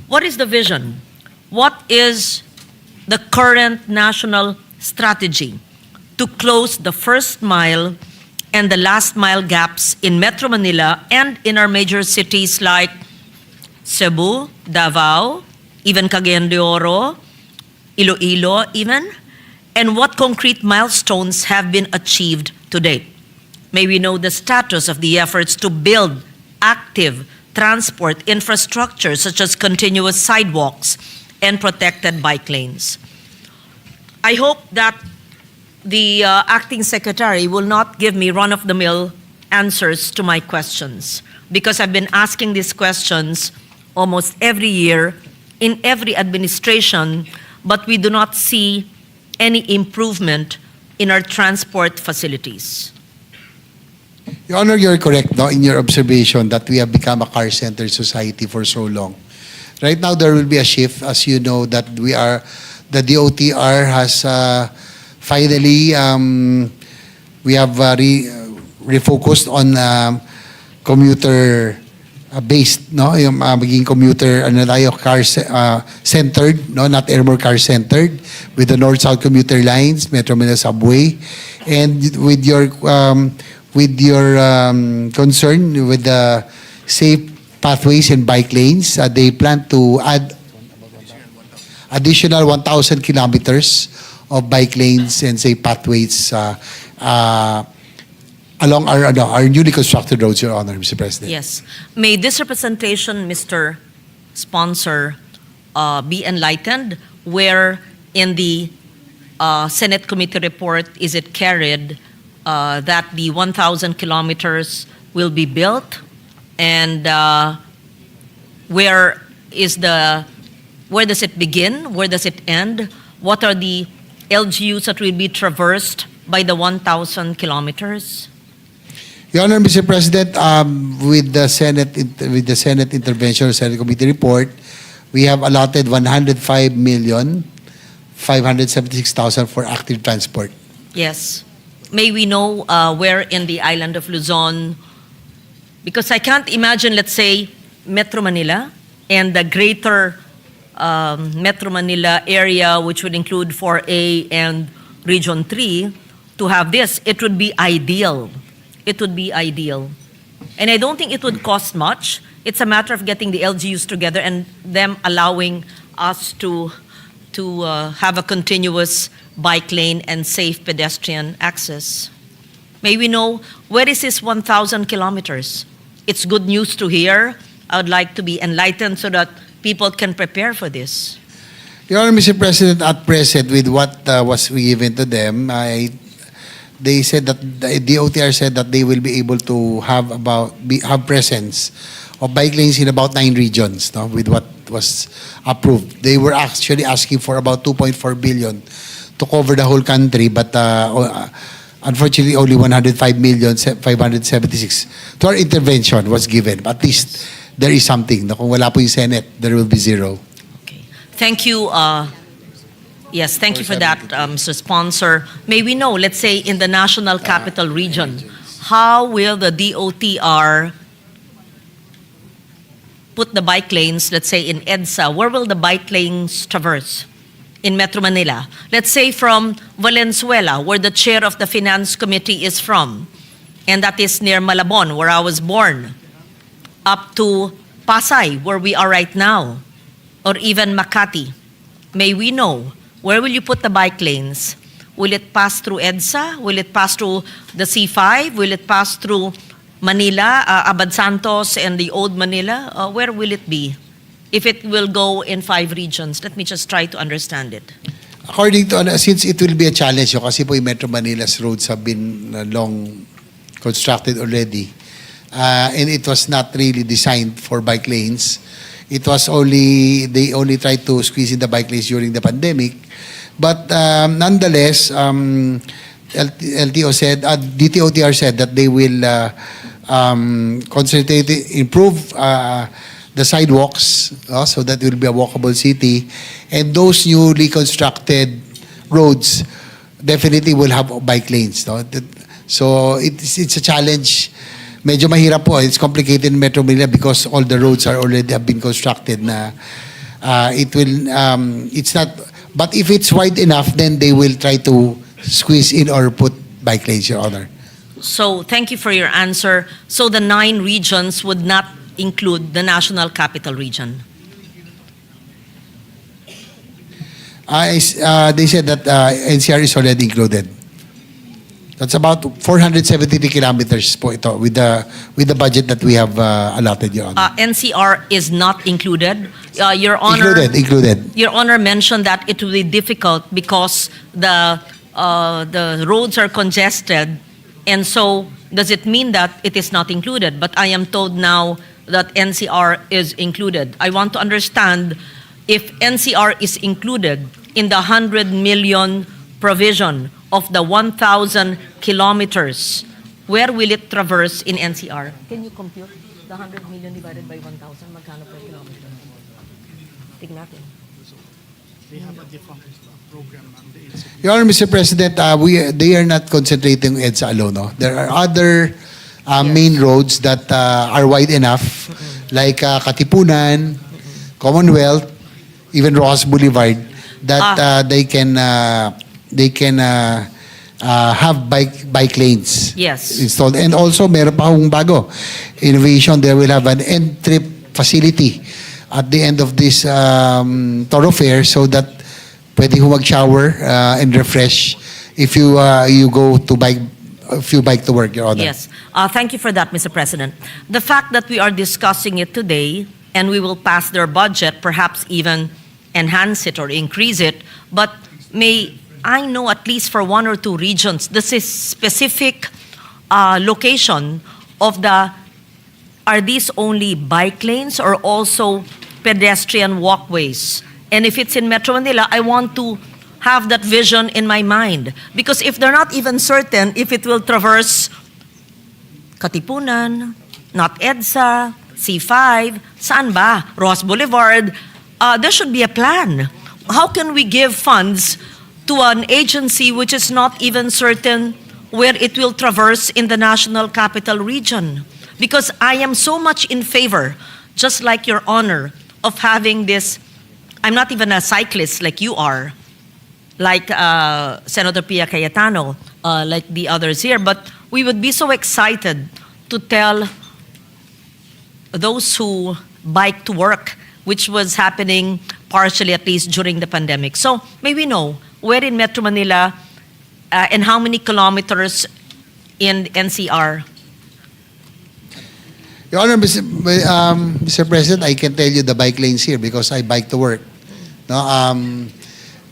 what is the vision? What is the current national strategy to close the first mile and the last mile gaps in Metro Manila and in our major cities like Cebu, Davao, even Cagayan de Oro, Iloilo even? And what concrete milestones have been achieved to date? May we know the status of the efforts to build active transport infrastructure such as continuous sidewalks and protected bike lanes. I hope that the acting secretary will not give me run-of-the-mill answers to my questions, because I've been asking these questions almost every year in every administration, but we do not see any improvement in our transport facilities.
Your Honor, you're correct in your observation that we have become a car-centered society for so long. Right now, there will be a shift, as you know, that the DOTR has finally, we have refocused on commuter-based, no? Yung maging commuter, car-centered, no? Not airborne car-centered, with the North-South commuter lines, Metro Manila Subway, and with your concern with the safe pathways and bike lanes, they plan to add additional 1,000 kilometers of bike lanes and safe pathways along our newly constructed roads, Your Honor, Mr. President.
Yes. May this representation, Mr. Sponsor, be enlightened, where in the Senate committee report is it carried that the 1,000 kilometers will be built, and where does it begin? Where does it end? What are the LGUs that will be traversed by the 1,000 kilometers?
Your Honor, Mr. President, with the Senate intervention, Senate committee report, we have allotted 105,576,000 for active transport.
Yes. May we know where in the island of Luzon? Because I can't imagine, let's say, Metro Manila and the greater Metro Manila area, which would include 4A and Region 3, to have this. It would be ideal. It would be ideal. And I don't think it would cost much. It's a matter of getting the LGUs together and them allowing us to have a continuous bike lane and safe pedestrian access. May we know, where is this 1,000 kilometers? It's good news to hear. I would like to be enlightened so that people can prepare for this.
Your Honor, Mr. President, at present, with what was given to them, they said that the DOTR said that they will be able to have have presence of bike lanes in about 9 regions, no, with what was approved. They were actually asking for about 2.4 billion to cover the whole country, but unfortunately only 105,576 to our intervention was given. At least there is something. No, kung wala po yung Senate, there will be zero.
Okay. Thank you. Yes, thank you for that, Mr. Sponsor. May we know, let's say in the National Capital Region, how will the DOTR put the bike lanes, let's say in EDSA, where will the bike lanes traverse? In Metro Manila. Let's say from Valenzuela, where the chair of the Finance Committee is from, and that is near Malabon, where I was born, up to Pasay, where we are right now, or even Makati. May we know, where will you put the bike lanes? Will it pass through EDSA? Will it pass through the C5? Will it pass through Manila, Abad Santos, and the Old Manila? Where will it be? If it will go in 5 regions, let me just try to understand it.
According to, since it will be a challenge, kasi po yung Metro Manila's roads have been long constructed already, and it was not really designed for bike lanes. It was they only tried to squeeze in the bike lanes during the pandemic. But nonetheless, LTO said, DTOTR said that they will concentrate, improve the sidewalks, so that it will be a walkable city. And those newly constructed roads definitely will have bike lanes. No? So it's a challenge. Medyo mahirap po. It's complicated in Metro Manila because all the roads are already have been constructed na it's not, but if it's wide enough, then they will try to squeeze in or put bike lanes, Your Honor.
So thank you for your answer. So the 9 regions would not include the National Capital Region?
They said that NCR is already included. That's about 473 kilometers po ito with the budget that we have allotted, Your Honor.
NCR is not included. Your Honor,
Included.
Your Honor mentioned that it will be difficult because the roads are congested, and so does it mean that it is not included? But I am told now that NCR is included. I want to understand if NCR is included in the 100 million provision of the 1,000 kilometers, where will it traverse in NCR? Can you compute the 100 million divided by 1,000? Magkano per kilometer? Tignan natin.
They have a different program.
Your Honor, Mr. President, they are not concentrating EDSA alone. No? There are other main roads that are wide enough, like Katipunan, Commonwealth, even Rojas Boulevard, that they can have bike lanes installed. And also, meron pa akong bago. Innovation, there will have an end-trip facility at the end of this thoroughfare so that pwede ho mag-shower and refresh if you go to bike to work, Your Honor.
Yes. Thank you for that, Mr. President. The fact that we are discussing it today and we will pass their budget, perhaps even enhance it or increase it, but may I know at least for 1 or 2 regions, this is specific location of are these only bike lanes or also pedestrian walkways? And if it's in Metro Manila, I want to have that vision in my mind. Because if they're not even certain if it will traverse Katipunan, not EDSA, C5, saan ba? Ross Boulevard, there should be a plan. How can we give funds to an agency which is not even certain where it will traverse in the National Capital Region? Because I am so much in favor, just like Your Honor, of having this. I'm not even a cyclist like you are, like Senator Pia Cayetano, like the others here, but we would be so excited to tell those who bike to work, which was happening partially at least during the pandemic. So may we know where in Metro Manila and how many kilometers in NCR?
Your Honor, Mr. President, I can tell you the bike lanes here because I bike to work. No,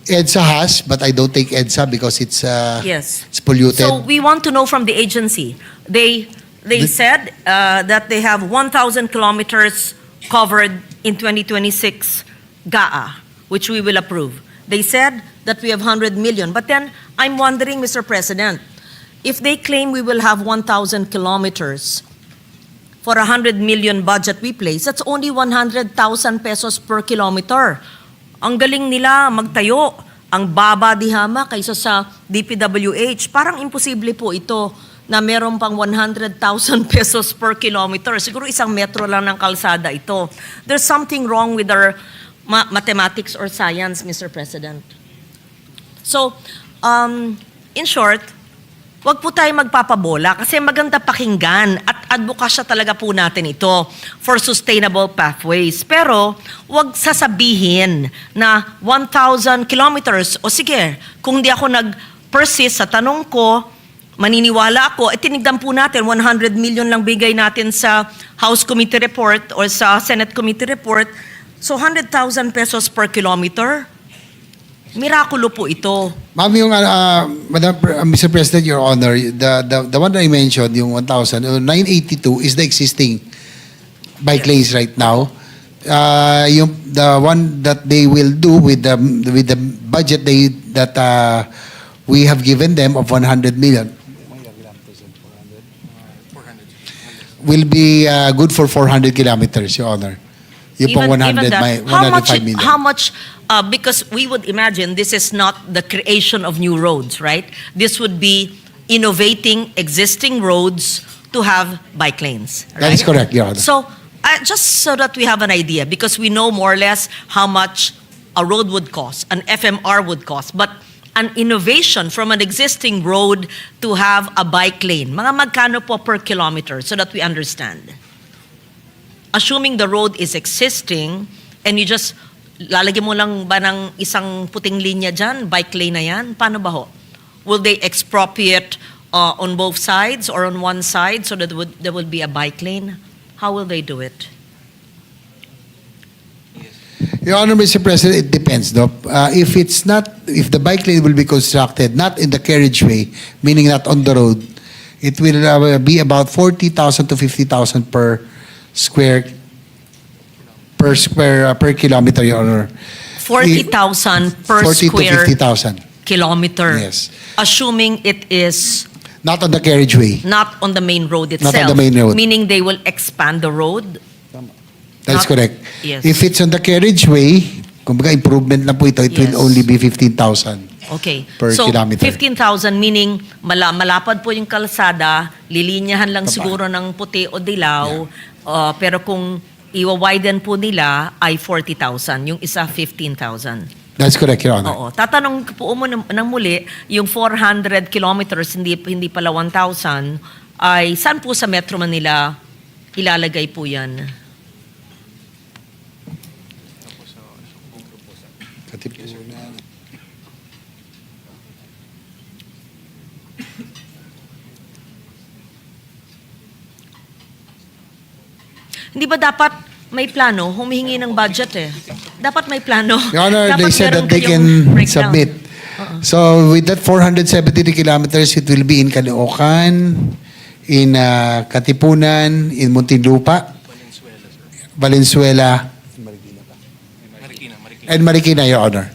EDSA has, but I don't take EDSA because
Yes.
it's polluted.
So we want to know from the agency. They said that they have 1,000 kilometers covered in 2026 GAA, which we will approve. They said that we have 100 million. But then I'm wondering, Mr. President, if they claim we will have 1,000 kilometers for 100 million budget we place, that's only 100,000 pesos per kilometer. Ang galing nila magtayo. Ang baba di hama kaysa sa DPWH. Parang imposible po ito na meron pang 100,000 pesos per kilometer. Siguro isang metro lang ng kalsada ito. There's something wrong with our mathematics or science, Mr. President. So, in short, wag po tayo magpapabola kasi maganda pakinggan at advokasya talaga po natin ito for sustainable pathways. Pero wag sasabihin na 1,000 kilometers o sige, kung di ako nag-persist sa tanong ko, maniniwala ako, tinignan po natin 100 million lang bigay natin sa House Committee Report or sa Senate Committee Report. So 100,000 pesos per kilometer. Mirakulo po ito.
Ma'am, yung Mr. President, Your Honor, the one that I mentioned, yung 1,000, 982 is the existing bike lanes right now. The one that they will do with the budget that we have given them of 100 million will be good for 400 kilometers, Your Honor. Yung pong 100,
that.
105 million.
How much, because we would imagine this is not the creation of new roads, right? This would be innovating existing roads to have bike lanes, right?
That is correct, Your Honor.
So, just so that we have an idea, because we know more or less how much a road would cost, an FMR would cost, but an innovation from an existing road to have a bike lane, mga magkano po per kilometer so that we understand? Assuming the road is existing and you just lalagyan mo lang ba ng isang puting linya dyan, bike lane na yan, paano ba ho? Will they expropriate on both sides or on one side so that there would be a bike lane? How will they do it?
Your Honor, Mr. President, it depends. No? If the bike lane will be constructed not in the carriageway, meaning not on the road, it will be about 40,000 to 50,000 per kilometer, Your Honor.
40,000 per
40 to
square
50,000.
kilometer.
Yes.
Assuming it is
Not on the carriageway.
not on the main road itself.
Not on the main road.
Meaning they will expand the road.
That's
Not-
correct.
Yes.
If it's on the carriageway, kumbaga improvement lang po ito, it will
Yes.
only be 15,000
Okay.
per
so,
kilometer.
15,000 meaning malapad po yung kalsada, lilinyahan lang siguro ng puti o dilaw, pero kung iwa-widen po nila ay 40,000, yung isa 15,000.
That's correct, Your Honor.
Oo. Tatanong po mo ng muli, yung 400 kilometers, hindi pala 1,000, ay saan po sa Metro Manila ilalagay po yan? Hindi ba dapat may plano? Humihingi ng budget eh. Dapat may plano.
Your Honor,
Dapat
they said
meron
that they
kayong
can
breakdown.
submit. So with that 473 kilometers, it will be in Caloocan, in Katipunan, in Muntinlupa, Valenzuela, and Marikina, Your Honor.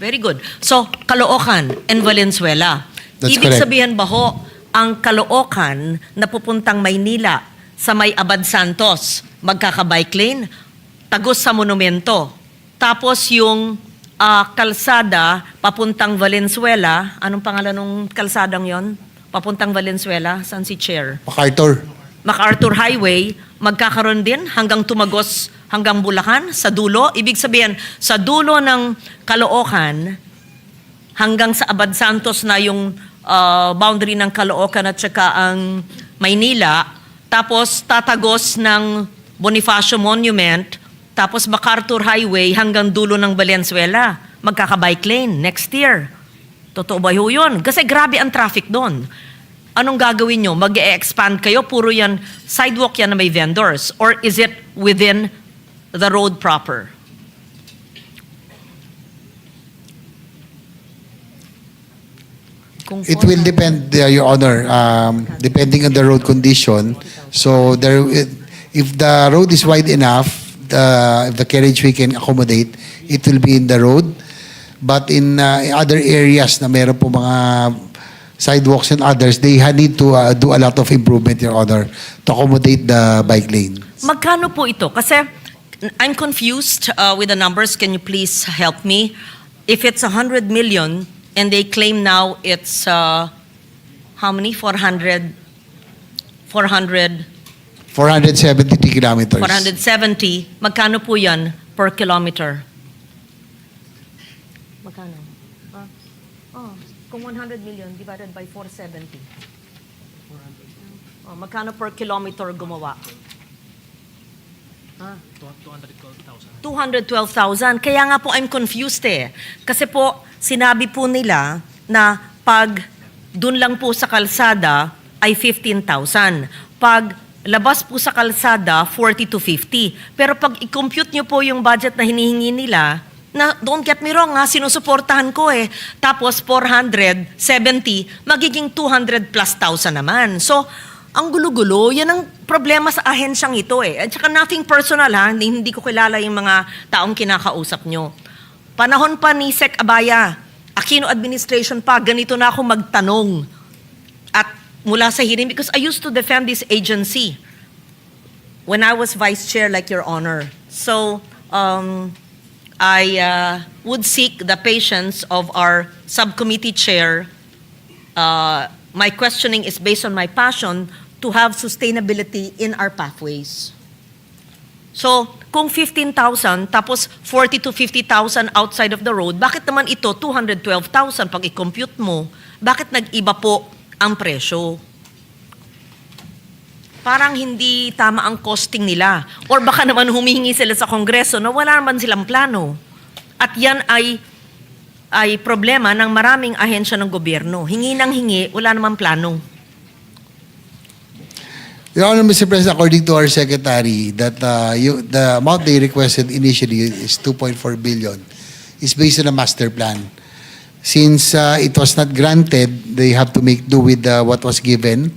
Very good. So, Caloocan and Valenzuela.
That's
Ibig
correct.
sabihin ba ho, ang Caloocan na pupuntang Maynila sa may Abad Santos, magkaka-bike lane, tagos sa monumento. Tapos yung kalsada papuntang Valenzuela, anong pangalan ng kalsadang yon? Papuntang Valenzuela, saan si Chair? MacArthur Highway, magkakaroon din hanggang tumagos hanggang Bulacan sa dulo. Ibig sabihin, sa dulo ng Caloocan hanggang sa Abad Santos na yung boundary ng Caloocan at saka ang Maynila, tapos tatagos ng Bonifacio Monument, tapos MacArthur Highway hanggang dulo ng Valenzuela. Magkaka-bike lane next year. Totoo ba yun? Kasi grabe ang traffic doon. Anong gagawin nyo? Mag-e-expand kayo? Puro yan, sidewalk yan na may vendors? Or is it within the road proper? Kung
It will depend, Your Honor, depending on the road condition. So if the road is wide enough, if the carriageway can accommodate, it will be in the road. But in other areas na meron po mga sidewalks and others, they need to do a lot of improvement, Your Honor, to accommodate the bike lane.
Magkano po ito? Kasi I'm confused with the numbers. Can you please help me? If it's 100 million and they claim now it's how many? 470
kilometers.
470. Magkano po yan per kilometer? Magkano? Kung 100 million divided by 470. Magkano per kilometer gumawa? 212,000. Kaya nga po I'm confused eh. Kasi po sinabi po nila na pag dun lang po sa kalsada ay 15,000. Pag labas po sa kalsada, 40 to 50. Pero pag i-compute nyo po yung budget na hinihingi nila, na don't get me wrong ha, sinusuportahan ko eh. Tapos 470, magiging 200 plus thousand naman. So, ang gulo-gulo, yan ang problema sa ahensyang ito eh. At saka nothing personal ha, hindi ko kilala yung mga taong kinakausap nyo. Panahon pa ni Sec Abaya, Aquino administration pa, ganito na ako magtanong. At mula sa hearing, because I used to defend this agency when I was vice chair like your honor. So, I would seek the patience of our subcommittee chair. My questioning is based on my passion to have sustainability in our pathways. So, kung 15,000 tapos 40 to 50,000 outside of the road, bakit naman ito 212,000 pag i-compute mo? Bakit nag-iba po ang presyo? Parang hindi tama ang costing nila. Or baka naman humihingi sila sa Kongreso na wala naman silang plano. At yan ay problema ng maraming ahensya ng gobyerno. Hingi ng hingi, wala namang plano.
Your Honor, Mr. President, according to our secretary, that the amount they requested initially is 2.4 billion, is based on a master plan. Since it was not granted, they have to make do with what was given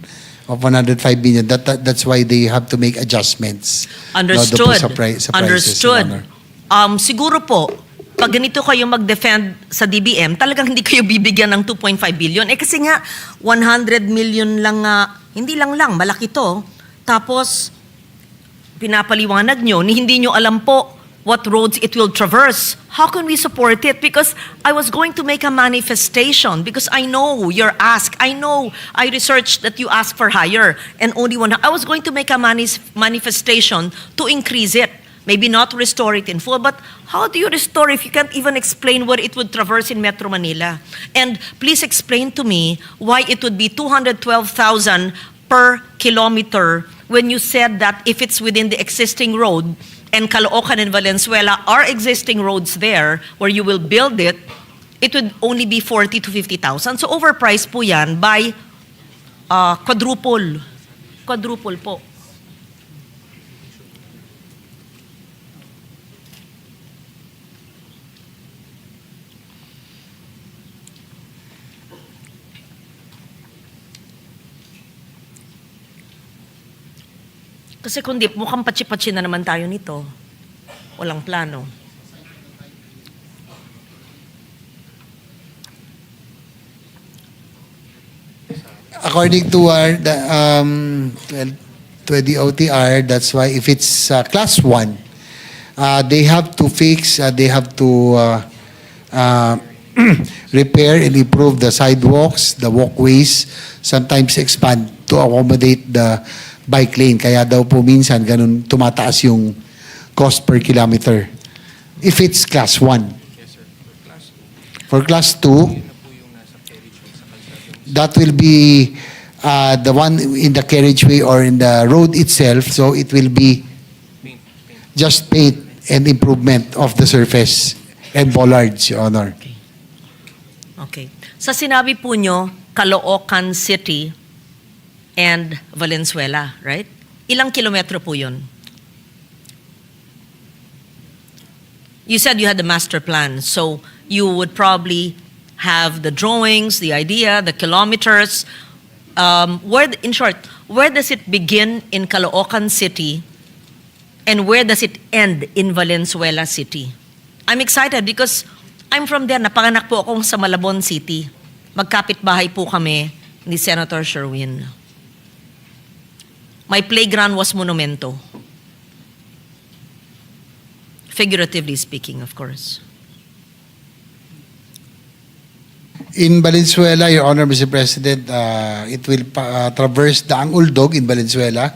of 105 billion. That's why they have to make adjustments.
Understood.
Sa prices,
Understood.
Your Honor.
Siguro po, pag ganito kayo mag-defend sa DBM, talagang hindi kayo bibigyan ng 2.5 billion. Eh kasi nga, 100 million lang, hindi lang, malaki to. Tapos, pinapaliwanag nyo, hindi nyo alam po what roads it will traverse. How can we support it? Because I was going to make a manifestation because I know your ask. I know I researched that you asked for higher and only one. I was going to make a manifestation to increase it. Maybe not restore it in full, but how do you restore if you can't even explain where it would traverse in Metro Manila? And please explain to me why it would be 212,000 per kilometer when you said that if it's within the existing road and Caloocan and Valenzuela are existing roads there where you will build it, it would only be 40 to 50,000. So overpriced po yan by quadruple. Quadruple po. Kasi kundi mukhang patsi-patsi na naman tayo nito. Walang plano.
According to the OTR, that's why if it's class 1, they have to fix, they have to repair and improve the sidewalks, the walkways, sometimes expand to accommodate the bike lane. Kaya daw po minsan ganun tumataas yung cost per kilometer. If it's class 1. For class 2, that will be the one in the carriageway or in the road itself. So it will be just paint and improvement of the surface and bollards, Your Honor.
Okay. Sa sinabi po nyo, Caloocan City and Valenzuela, right? Ilang kilometro po yun? You said you had the master plan, so you would probably have the drawings, the idea, the kilometers. In short, where does it begin in Caloocan City and where does it end in Valenzuela City? I'm excited because I'm from there. Napanganak po akong sa Malabon City. Magkapit-bahay po kami ni Senator Sherwin. My playground was Monumento. Figuratively speaking, of course.
In Valenzuela, Your Honor, Mr. President, it will traverse Daang Uldog in Valenzuela,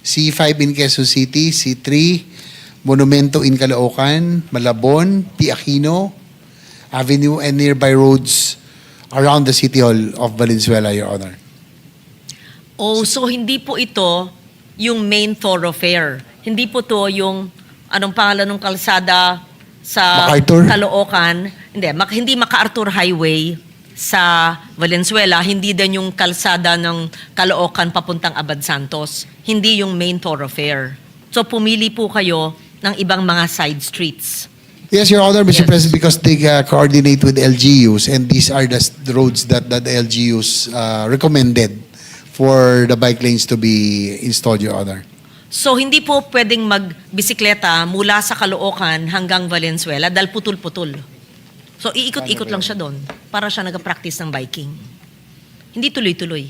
C5 in Quezon City, C3, Monumento in Caloocan, Malabon, P. Aquino Avenue, and nearby roads around the City Hall of Valenzuela, Your Honor.
Oh, so hindi po ito yung main thoroughfare. Hindi po to yung anong pangalan ng kalsada sa
MacArthur?
Caloocan. Hindi MacArthur Highway sa Valenzuela. Hindi din yung kalsada ng Caloocan papuntang Abad Santos. Hindi yung main thoroughfare. So pumili po kayo ng ibang mga side streets.
Yes, Your Honor, Mr.
Yes.
President, because they coordinate with LGUs, and these are the roads that the LGUs recommended for the bike lanes to be installed, Your Honor.
So hindi po pwedeng magbisikleta mula sa Caloocan hanggang Valenzuela dahil putol-putol. So iikot-ikot lang siya doon para siya nag-practice ng biking. Hindi tuloy-tuloy.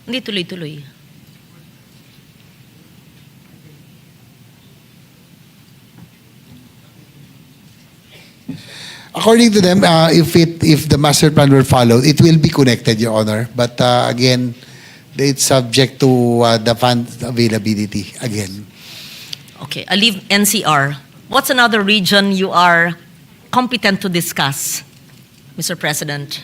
Hindi tuloy-tuloy.
According to them, if the master plan were followed, it will be connected, Your Honor. But again, it's subject to the fund availability again.
Okay, I'll leave NCR. What's another region you are competent to discuss, Mr. President?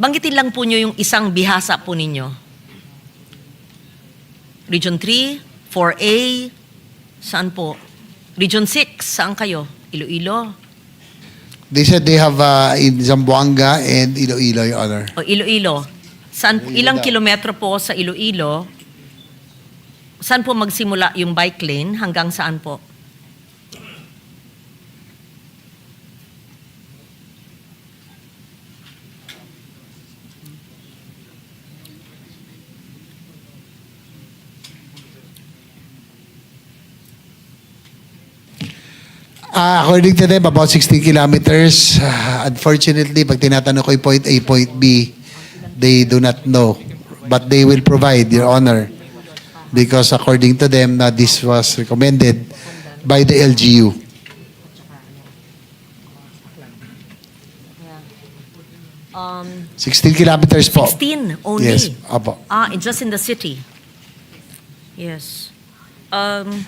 Banggitin lang po nyo yung isang bihasa po ninyo. Region 3, 4A, saan po? Region 6, saan kayo? Iloilo?
They said they have in Zamboanga and Iloilo, Your Honor.
O Iloilo? Saan, ilang kilometro po sa Iloilo? Saan po magsimula yung bike lane? Hanggang saan po?
According to them, about 16 kilometers. Unfortunately, pag tinatanong ko yung point A, point B, they do not know. But they will provide, Your Honor. Because according to them, this was recommended by the LGU.
Um,
16 kilometers po.
16 only?
Yes, apo.
Just in the city? Yes.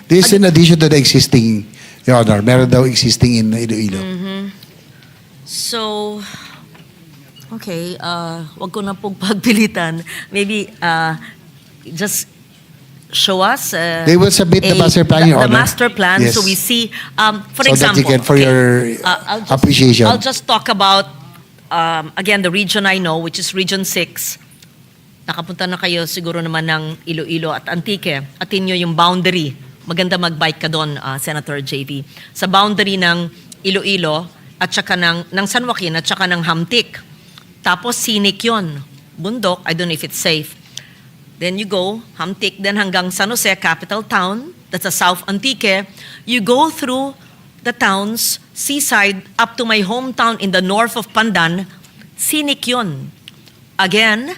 This in addition to the existing, Your Honor. Meron daw existing in Iloilo.
So, okay, wag ko na pong pagpilitan. Maybe just show us
They will submit the master plan, Your
the
Honor.
master plan,
Yes.
so we see, for
So that
example,
you can, for your appreciation.
I'll just talk about, again, the region I know, which is Region 6. Nakapunta na kayo siguro naman ng Iloilo at Antique. Atin nyo yung boundary. Maganda mag-bike ka doon, Senator JV. Sa boundary ng Iloilo at saka ng San Joaquin at saka ng Hamtic. Tapos scenic yun. Bundok, I don't know if it's safe. Then you go, Hamtic, then hanggang San Jose, capital town. That's a South Antique. You go through the towns, seaside, up to my hometown in the north of Pandan. Scenic yun. Again,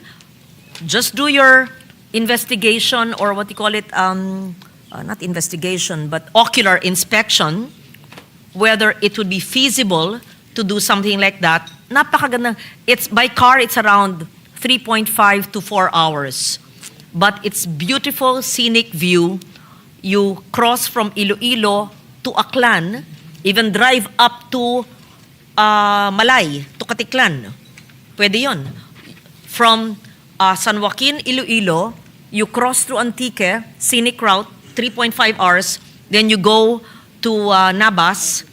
just do your investigation or what you call it, not investigation, but ocular inspection, whether it would be feasible to do something like that. Napakaganda. It's by car, it's around 3.5 to 4 hours. But it's beautiful scenic view. You cross from Iloilo to Aklan, even drive up to Malay, to Katiklan. Pwede yun. From San Joaquin, Iloilo, you cross through Antique, scenic route, 3.5 hours, then you go to Nabas,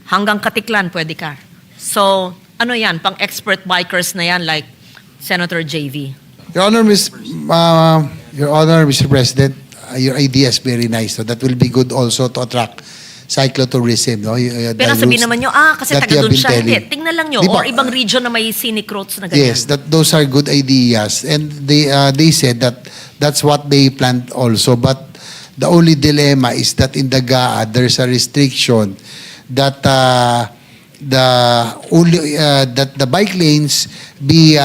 hanggang Katiklan, pwede ka. So, ano yan, pang expert bikers na yan, like Senator JV.
Your Honor, Mr. President, your idea is very nice. So that will be good also to attract cyclotourism. No?
Pero sabihin naman nyo, kasi taga doon siya. Hindi, tingnan lang nyo.
Di ba,
Or ibang region na may scenic roads na ganyan.
Yes, those are good ideas. And they said that that's what they planned also. But the only dilemma is that in the GAA, there's a restriction that that the bike lanes be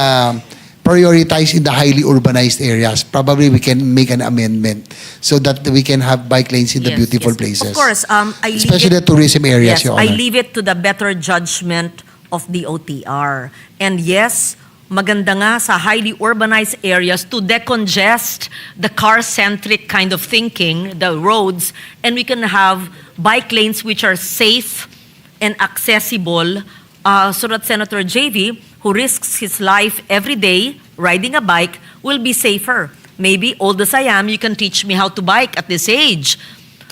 prioritized in the highly urbanized areas. Probably we can make an amendment so that we can have bike lanes in the
Yes,
beautiful
yes.
places.
Of course,
Especially the tourism areas,
yes,
Your
I
Honor.
leave it to the better judgment of the OTR. And yes, maganda nga sa highly urbanized areas to decongest the car-centric kind of thinking, the roads, and we can have bike lanes which are safe and accessible so that Senator JV, who risks his life every day riding a bike, will be safer. Maybe, old as I am, you can teach me how to bike at this age.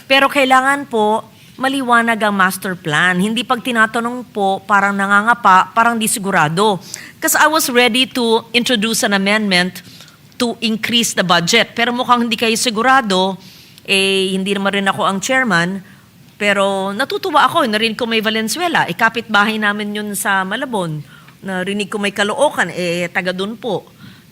Pero kailangan po, maliwanag ang master plan. Hindi pag tinatanong po, parang nangangapa, parang di sigurado. Because I was ready to introduce an amendment to increase the budget. Pero mukhang hindi kayo sigurado, hindi naman rin ako ang chairman. Pero natutuwa ako, narinig ko may Valenzuela, kapitbahay namin yun sa Malabon. Narinig ko may Caloocan, taga dun po.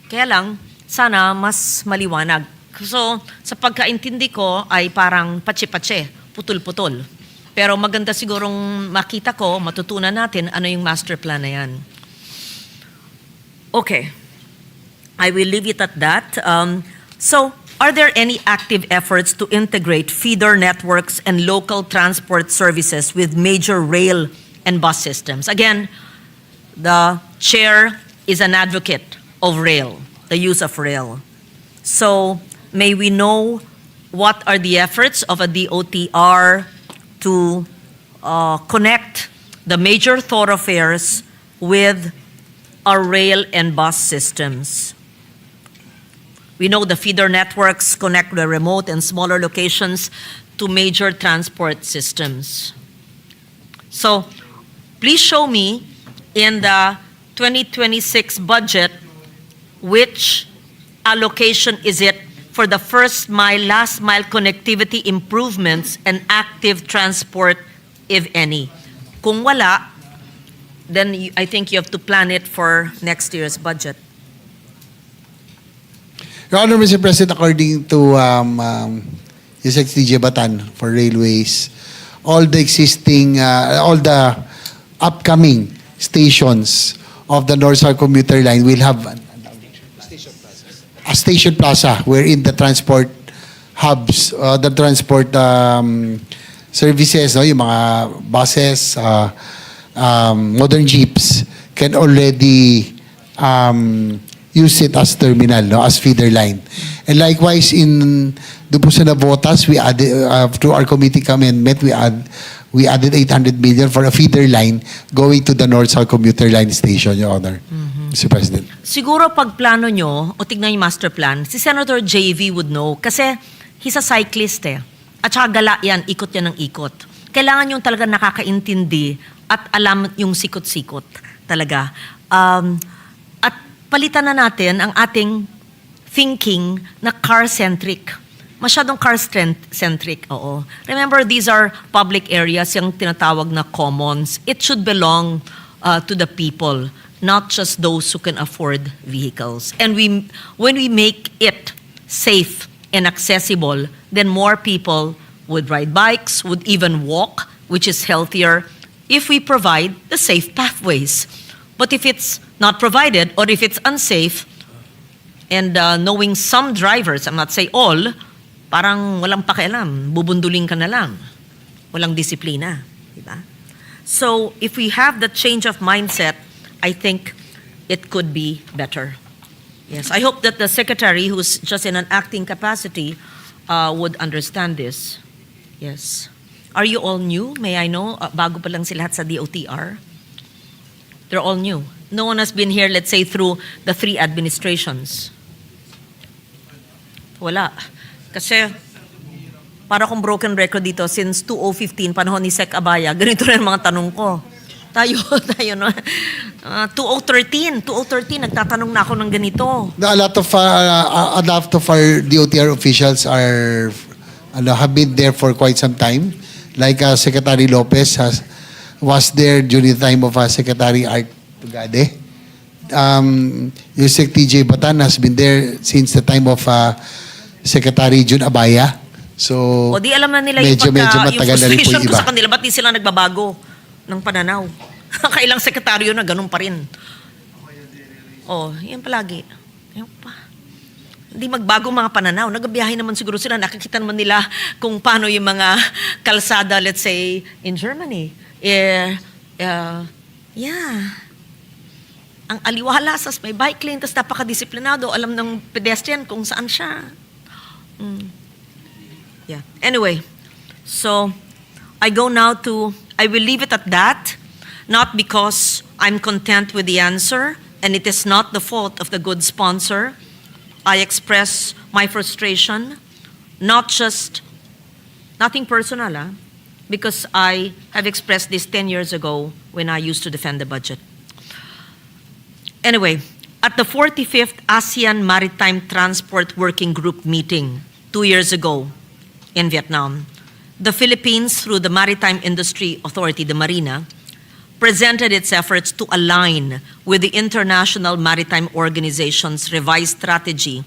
Kaya lang, sana mas maliwanag. So, sa pagkaintindi ko ay parang patsi-patsi, putol-putol. Pero maganda sigurong makita ko, matutunan natin ano yung master plan na yan. Okay. I will leave it at that. So, are there any active efforts to integrate feeder networks and local transport services with major rail and bus systems? Again, the chair is an advocate of rail, the use of rail. So, may we know what are the efforts of a DOTR to connect the major thoroughfares with our rail and bus systems? We know the feeder networks connect the remote and smaller locations to major transport systems. So, please show me in the 2026 budget which allocation is it for the first mile, last mile connectivity improvements and active transport, if any. Kung wala, then I think you have to plan it for next year's budget.
Your Honor, Mr. President, according to His Excellency Batan for railways, all the existing, all the upcoming stations of the North-South commuter line will have a station plaza wherein the transport hubs, the transport services, no, yung mga buses, modern jeeps can already use it as terminal, no, as feeder line. And likewise, doon po sa Navotas, we added, through our committee amendment, we added 800 million for a feeder line going to the North-South commuter line station, Your Honor. Mr. President.
Siguro pag plano nyo, o tignan yung master plan, si Senator JV would know kasi he's a cyclist At saka gala yan, ikot yan ng ikot. Kailangan yung talaga nakakaintindi at alam yung sikot-sikot talaga. At palitan na natin ang ating thinking na car-centric. Masyadong car-centric, oo. Remember, these are public areas, yung tinatawag na commons. It should belong to the people, not just those who can afford vehicles. And when we make it safe and accessible, then more people would ride bikes, would even walk, which is healthier, if we provide the safe pathways. But if it's not provided, or if it's unsafe, and knowing some drivers, I'm not saying all, parang walang pakialam, bubunduling ka na lang. Walang disiplina. Diba? So, if we have the change of mindset, I think it could be better. Yes, I hope that the secretary, who's just in an acting capacity, would understand this. Yes. Are you all new? May I know? Bago pa lang sila sa DOTR? They're all new. No one has been here, let's say, through the 3 administrations. Wala. Kasi, para kong broken record dito, since 2015, panahon ni Sec Abaya, ganito rin ang mga tanong ko. Tayo, no? 2013, nagtatanong na ako ng ganito.
A lot of our DOTR officials have been there for quite some time. like Secretary Lopez was there during the time of Secretary Art Tugade. Yusek TJ Batan has been there since the time of Secretary Jun Abaya. So,
O di alam na nila
medyo
yung
matagal na rin po
frustration
yung
ko
iba.
sa kanila, ba't di sila nagbabago ng pananaw? Kailang sekretaryo na ganun pa rin. Oh, yan palagi. Yan pa. Hindi magbago mga pananaw. Nagabiyahe naman siguro sila. Nakikita naman nila kung paano yung mga kalsada, let's say, in Germany. Yeah. Ang aliwala, sas may bike lane, tapos napakadisiplinado, alam ng pedestrian kung saan siya. Yeah. Anyway, so I will leave it at that, not because I'm content with the answer, and it is not the fault of the good sponsor. I express my frustration, nothing personal, because I have expressed this 10 years ago when I used to defend the budget. Anyway, at the 45th ASEAN Maritime Transport Working Group meeting 2 years ago in Vietnam, the Philippines, through the Maritime Industry Authority, the Marina, presented its efforts to align with the International Maritime Organization's revised strategy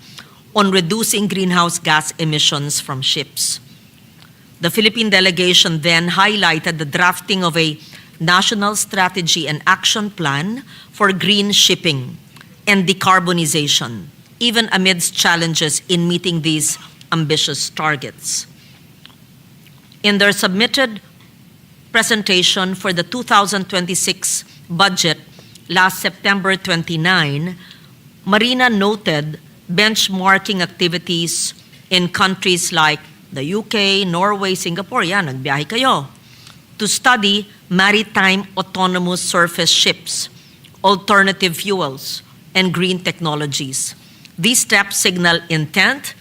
on reducing greenhouse gas emissions from ships. The Philippine delegation then highlighted the drafting of a national strategy and action plan for green shipping and decarbonization, even amidst challenges in meeting these ambitious targets. In their submitted presentation for the 2026 budget last September 29, Marina noted benchmarking activities in countries like the UK, Norway, Singapore, nagbiyahe kayo, to study maritime autonomous surface ships, alternative fuels, and green technologies. These steps signal intent,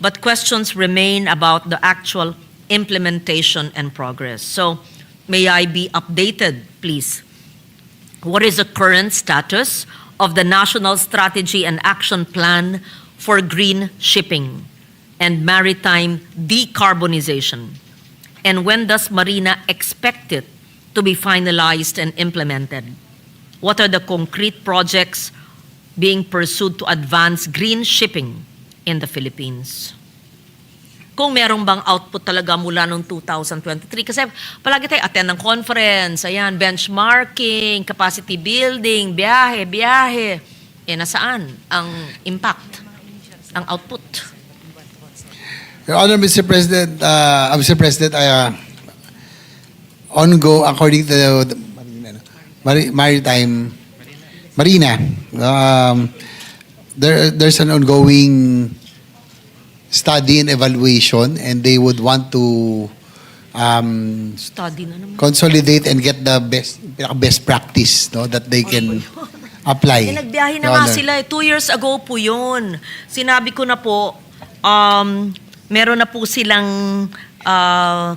but questions remain about the actual implementation and progress. So, may I be updated, please? What is the current status of the National Strategy and Action Plan for Green Shipping and Maritime Decarbonization? And when does Marina expect it to be finalized and implemented? What are the concrete projects being pursued to advance green shipping in the Philippines? Kung merong bang output talaga mula noong 2023. Kasi palagi tayo attend ng conference, benchmarking, capacity building, biyahe. Nasaan ang impact, ang output?
Your Honor, Mr. President, according to the Marina, there's an ongoing study and evaluation, and they would want to
Study na naman.
consolidate and get the best practice, no, that they can apply.
Nagbiyahe na
Your
nga
Honor.
sila. 2 years ago po yun. Sinabi ko na po, meron na po silang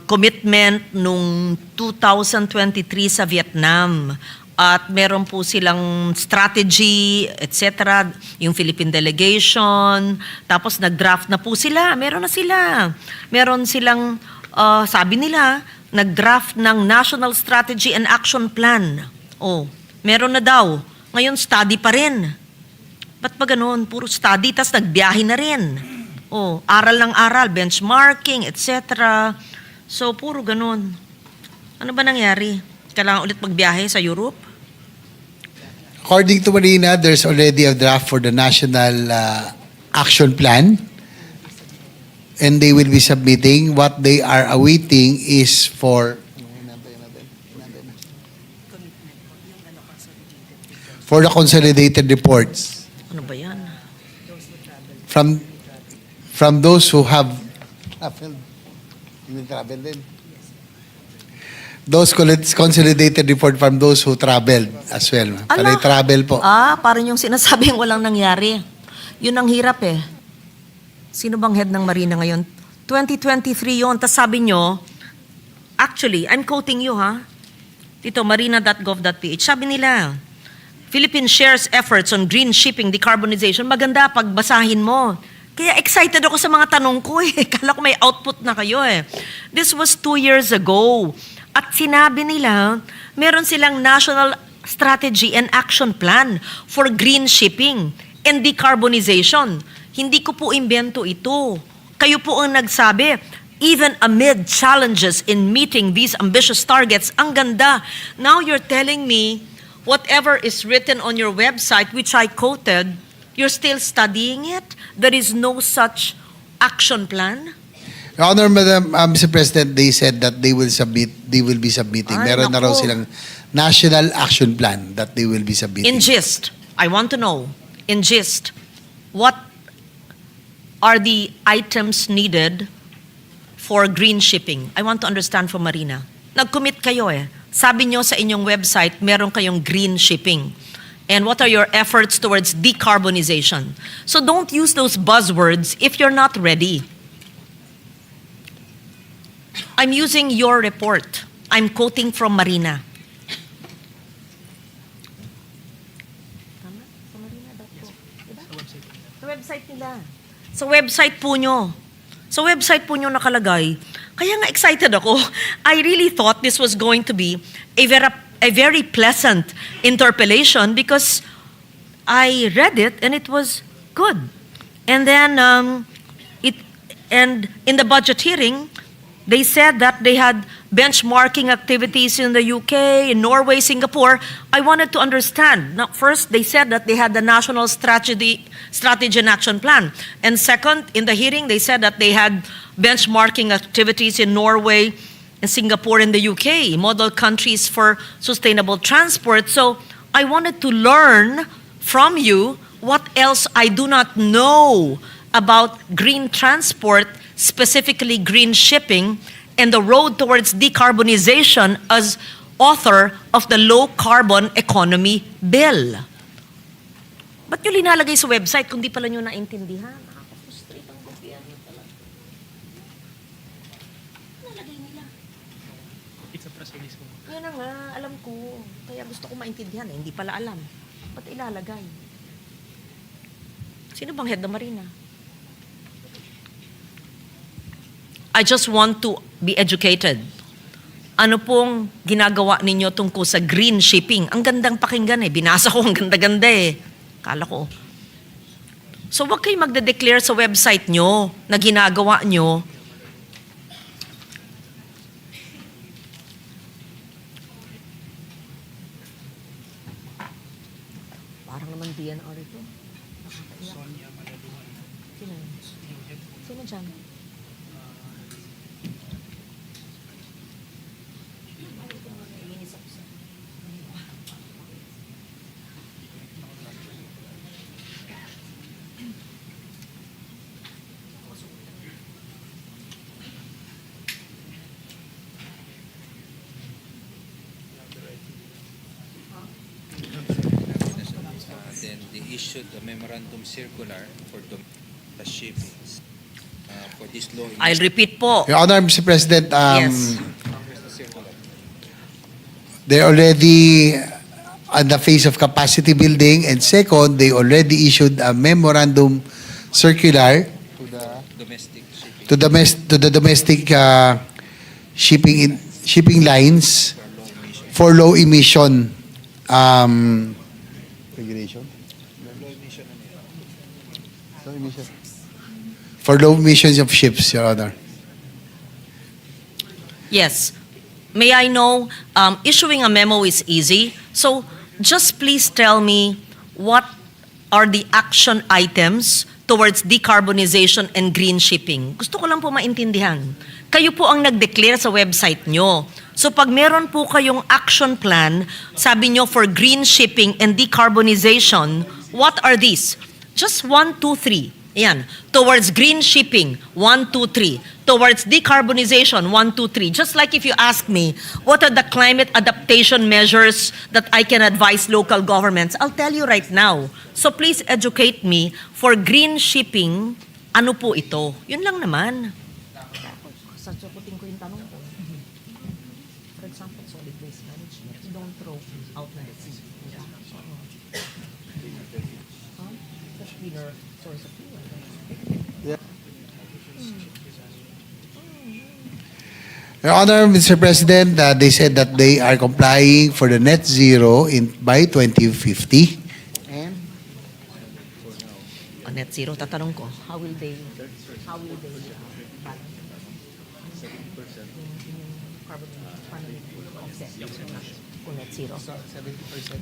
commitment nung 2023 sa Vietnam. At meron po silang strategy, etc. Yung Philippine delegation. Tapos nag-draft na po sila. Meron na sila. Meron silang, sabi nila, nag-draft ng National Strategy and Action Plan. Meron na daw. Ngayon, study pa rin. Ba't ba ganun? Puro study, tas nagbiyahe na rin. Aral ng aral, benchmarking, etc. So, puro ganun. Ano ba nangyari? Kailangan ulit magbiyahe sa Europe?
According to Marina, there's already a draft for the National Action Plan, and they will be submitting. What they are awaiting is for the consolidated reports
Ano ba yan?
from those who have traveled. You will travel din. Those consolidated report from those who traveled as well. Para travel po.
Parang yung sinasabing walang nangyari. Yun ang hirap eh. Sino bang head ng Marina ngayon? 2023 yun. Tapos sabi nyo, actually, I'm quoting you Dito, marina.gov.ph. Sabi nila, Philippines shares efforts on green shipping decarbonization. Maganda pagbasahin mo. Kaya excited ako sa mga tanong ko eh. Kala ko may output na kayo eh. This was 2 years ago. At sinabi nila, meron silang National Strategy and Action Plan for green shipping and decarbonization. Hindi ko po imbento ito. Kayo po ang nagsabi, even amid challenges in meeting these ambitious targets, ang ganda. Now you're telling me, whatever is written on your website, which I quoted, you're still studying it? There is no such action plan?
Your Honor, Mr. President, they said that they will be submitting.
Ay,
Meron na raw
naku.
silang national action plan that they will be submitting.
In gist, I want to know, in gist, what are the items needed for green shipping? I want to understand from Marina. Nag-commit kayo eh. Sabi nyo sa inyong website, meron kayong green shipping. And what are your efforts towards decarbonization? So don't use those buzzwords if you're not ready. I'm using your report. I'm quoting from Marina. Sa website nila. Sa website po nyo. Sa website po nyo nakalagay. Kaya nga excited ako. I really thought this was going to be a very pleasant interpellation because I read it and it was good. And then and in the budget hearing, they said that they had benchmarking activities in the UK, in Norway, Singapore. I wanted to understand. Now, first, they said that they had the National Strategy and Action Plan. And second, in the hearing, they said that they had benchmarking activities in Norway and Singapore and the UK, model countries for sustainable transport. So I wanted to learn from you what else I do not know about green transport, specifically green shipping, and the road towards decarbonization as author of the Low Carbon Economy Bill. Ba't nyo linalagay sa website kung di pala nyo naintindihan? Nakaka-frustrate ang gobyerno talaga. Nalagay nila.
It's a press release po.
Yan na nga, alam ko. Kaya gusto ko maintindihan eh, hindi pala alam. Ba't ilalagay? Sino bang head na Marina? I just want to be educated. Ano pong ginagawa ninyo tungkol sa green shipping? Ang gandang pakinggan eh. Binasa ko, ang ganda-ganda eh. Kala ko. So wag kayo magde-declare sa website nyo na ginagawa nyo. Parang naman DNR ito. Nakakaiyak. Sino? Sino dyan?
Then they issued a memorandum circular for the shippings for this law.
I'll repeat po.
Your Honor, Mr. President,
Yes.
they're already on the phase of capacity building, and second, they already issued a memorandum circular
Domestic shipping
to the domestic shipping lines for low emission regulation. For low emissions of ships, Your Honor.
Yes. May I know, issuing a memo is easy. So just please tell me what are the action items towards decarbonization and green shipping. Gusto ko lang po maintindihan. Kayo po ang nag-declare sa website nyo. So pag meron po kayong action plan, sabi nyo for green shipping and decarbonization, what are these? Just 1, 2, 3. Ayan. Towards green shipping, 1, 2, 3. Towards decarbonization, 1, 2, 3. Just like if you ask me, what are the climate adaptation measures that I can advise local governments? I'll tell you right now. So please educate me. For green shipping, ano po ito? Yun lang naman. Sasagutin ko yung tanong ko. For example, solid waste management. You don't throw out na the sea. Cleaner source of fuel.
Your Honor, Mr. President, they said that they are complying for the net zero by 2050.
Net zero, tatanong ko, how will they balance? Net zero.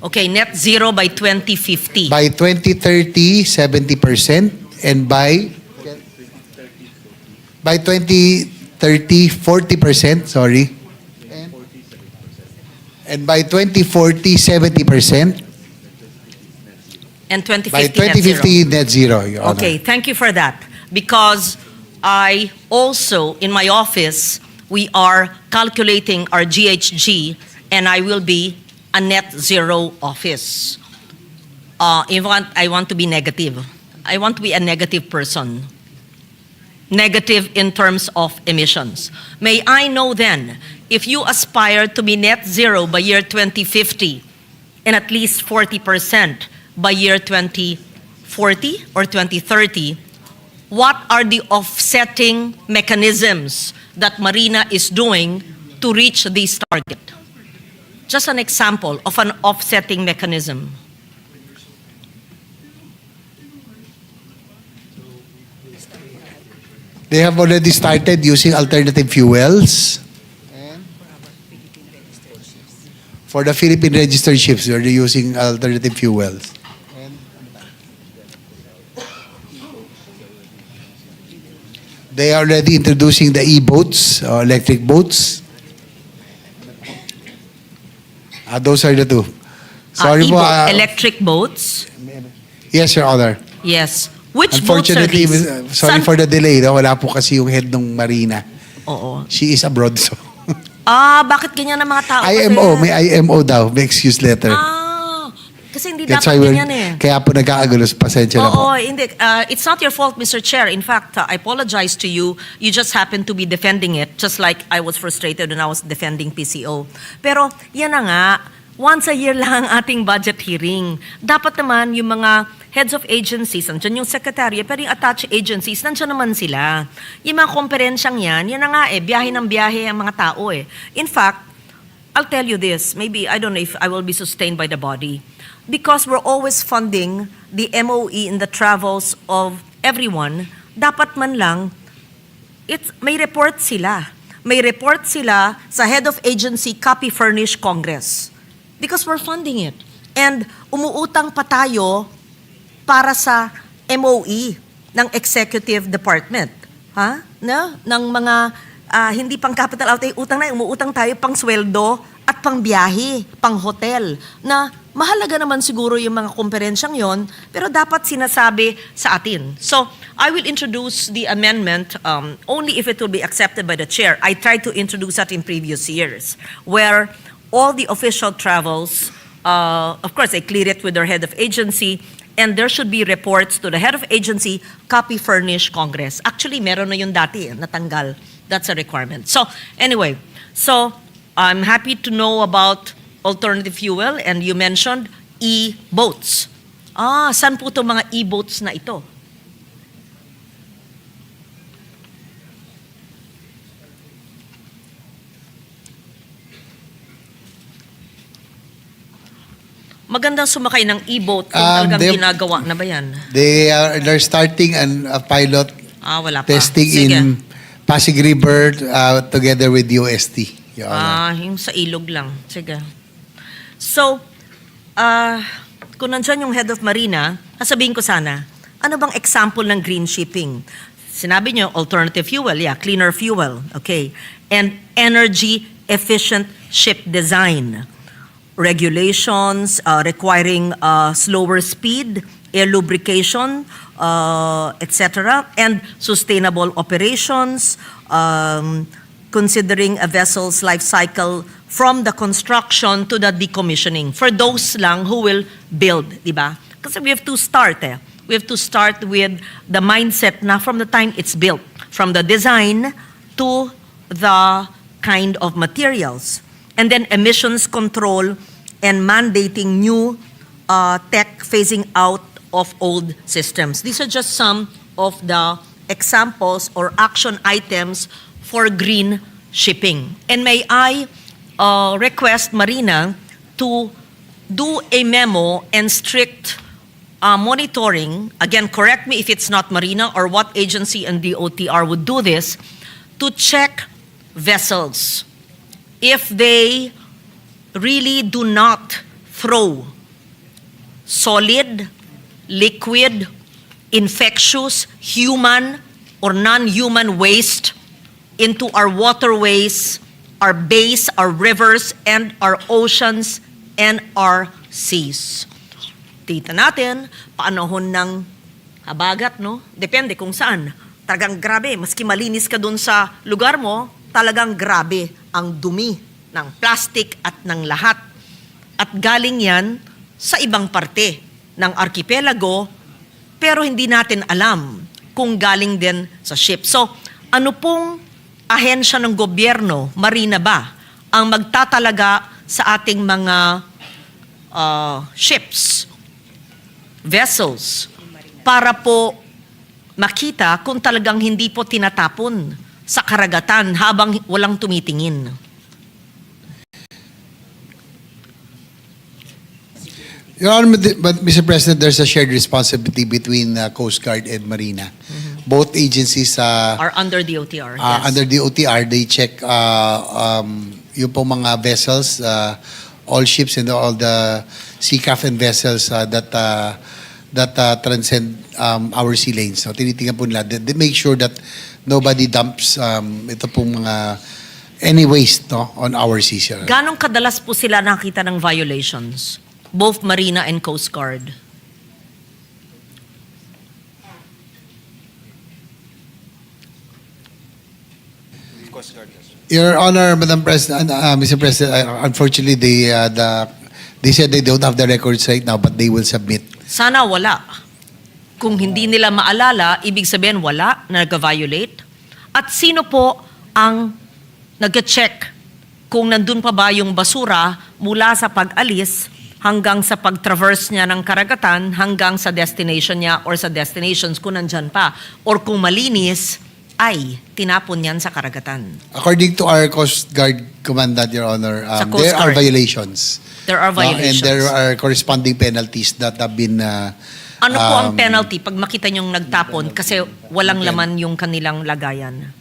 Okay, net zero by 2050.
By 2030, 70%, and by 2030, 40%, sorry. And by 2040, 70%.
And
By
2050
2050, net
net zero.
zero, Your Honor.
Okay, thank you for that. Because I also, in my office, we are calculating our GHG, and I will be a net zero office. I want to be negative. I want to be a negative person. Negative in terms of emissions. May I know then, if you aspire to be net zero by year 2050 and at least 40% by year 2040 or 2030, what are the offsetting mechanisms that Marina is doing to reach this target? Just an example of an offsetting mechanism.
They have already started using alternative fuels. For the Philippine registered ships, they're using alternative fuels. They are already introducing the e-boats, electric boats. Those are the two. Sorry po.
Electric boats?
Yes, Your Honor.
Yes. Which boats are
Unfortunately,
these?
sorry for the delay. No? Wala po kasi yung head ng Marina.
Oo.
She is abroad, so.
Bakit ganyan ang mga tao?
IMO, may IMO daw, may excuse letter.
Kasi hindi
That's
dapat
why
ganyan eh.
kaya po nagkakagulo, pasensya na po.
Oo, hindi. It's not your fault, Mr. Chair. In fact, I apologize to you. You just happened to be defending it, just like I was frustrated when I was defending PCO. Pero yan na nga, once a year lang ang ating budget hearing. Dapat naman yung mga heads of agencies, nandiyan yung secretary, pero yung attached agencies, nandiyan naman sila. Yung mga komperensyang yan na nga biyahe ng biyahe ang mga tao eh. In fact, I'll tell you this, maybe, I don't know if I will be sustained by the body. Because we're always funding the MOE in the travels of everyone, dapat man lang, may report sila. May report sila sa head of agency, copy furnish Congress. Because we're funding it. And umuutang pa tayo para sa MOE ng Executive Department. No? Ng mga hindi pang capital outlay utang na, umuutang tayo pang sweldo at pang biyahe, pang hotel, na mahalaga naman siguro yung mga komperensyang yon, pero dapat sinasabi sa atin. So, I will introduce the amendment only if it will be accepted by the chair. I tried to introduce that in previous years, where all the official travels, of course, they clear it with their head of agency, and there should be reports to the head of agency, copy furnish Congress. Actually, meron na yun dati, natanggal. That's a requirement. So, anyway, I'm happy to know about alternative fuel, and you mentioned e-boats. Saan po itong mga e-boats na ito? Magandang sumakay ng e-boat kung talagang ginagawa na ba yan?
They're starting a pilot
wala pa.
testing
Sige.
in Pasig River together with UST. Your Honor.
Yung sa ilog lang. Sige. So, kung nandyan yung head of Marina, sasabihin ko sana, ano bang example ng green shipping? Sinabi nyo, alternative fuel, cleaner fuel, okay. And energy efficient ship design. Regulations requiring slower speed, air lubrication, etc. And sustainable operations, considering a vessel's life cycle from the construction to the decommissioning. For those lang who will build, di ba? Kasi we have to start We have to start with the mindset na from the time it's built, from the design to the kind of materials. And then emissions control and mandating new tech phasing out of old systems. These are just some of the examples or action items for green shipping. And may I request Marina to do a memo and strict monitoring, again, correct me if it's not Marina or what agency and DOTR would do this, to check vessels if they really do not throw solid, liquid, infectious, human or non-human waste into our waterways, our bays, our rivers, and our oceans and our seas. Tita natin, paanahon ng habagat, no? Depende kung saan. Talagang grabe, maski malinis ka dun sa lugar mo, talagang grabe ang dumi ng plastic at ng lahat. At galing yan sa ibang parte ng arkipelago, pero hindi natin alam kung galing din sa ship. So, ano pong ahensya ng gobyerno, marina ba, ang magtatalaga sa ating mga ships, vessels, para po makita kung talagang hindi po tinatapon sa karagatan habang walang tumitingin?
Your Honor, but Mr. President, there's a shared responsibility between Coast Guard and Marina. Both agencies
Are under DOTR. Yes.
under the OTR, they check yung pong mga vessels, all ships and all the seacraft and vessels that transcend our sea lanes. So tinitingnan po nila. They make sure that nobody dumps ito pong mga any waste, no, on our seas.
Ganong kadalas po sila nakita ng violations? Both Marina and Coast Guard.
Your Honor, Madam President, Mr. President, unfortunately, they said they don't have the records right now, but they will submit.
Sana wala. Kung hindi nila maalala, ibig sabihin wala na nag-violate. At sino po ang nag-check kung nandun pa ba yung basura mula sa pag-alis hanggang sa pag-traverse niya ng karagatan, hanggang sa destination niya or sa destinations kung nandyan pa. Or kung malinis, ay tinapon yan sa karagatan.
According to our Coast Guard Commandant, Your Honor,
Sa Coast
there are
Guard.
violations.
There are
No, and
violations.
there are corresponding penalties that have been...
Ano po ang penalty pag makita niyong nagtapon kasi walang laman yung kanilang lagayan?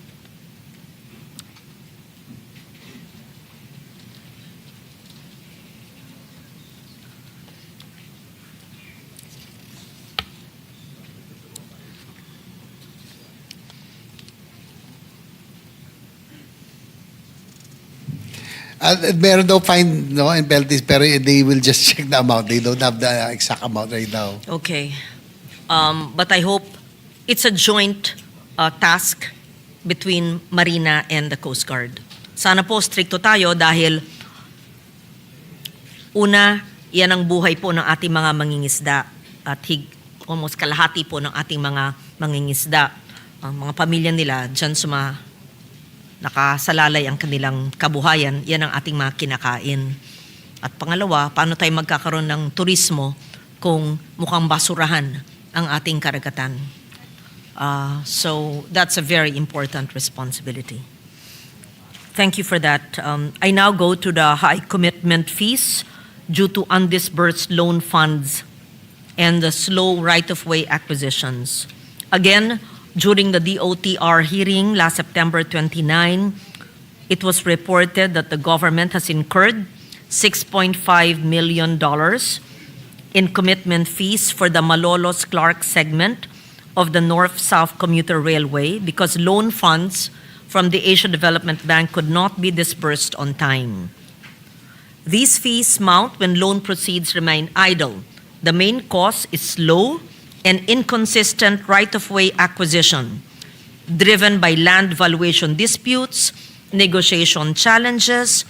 Meron daw fine, no, and penalties, pero they will just check the amount. They don't have the exact amount right now.
Okay. But I hope it's a joint task between Marina and the Coast Guard. Sana po stricto tayo dahil una, yan ang buhay po ng ating mga mangingisda at almost kalahati po ng ating mga mangingisda. Ang mga pamilya nila dyan nakasalalay ang kanilang kabuhayan, yan ang ating mga kinakain. At pangalawa, paano tayo magkakaroon ng turismo kung mukhang basurahan ang ating karagatan? So that's a very important responsibility. Thank you for that. I now go to the high commitment fees due to undisbursed loan funds and the slow right-of-way acquisitions. Again, during the DOTR hearing last September 29, it was reported that the government has incurred $6.5 million in commitment fees for the Malolos-Clark segment of the North-South Commuter Railway because loan funds from the Asia Development Bank could not be disbursed on time. These fees mount when loan proceeds remain idle. The main cause is slow and inconsistent right-of-way acquisition, driven by land valuation disputes, negotiation challenges,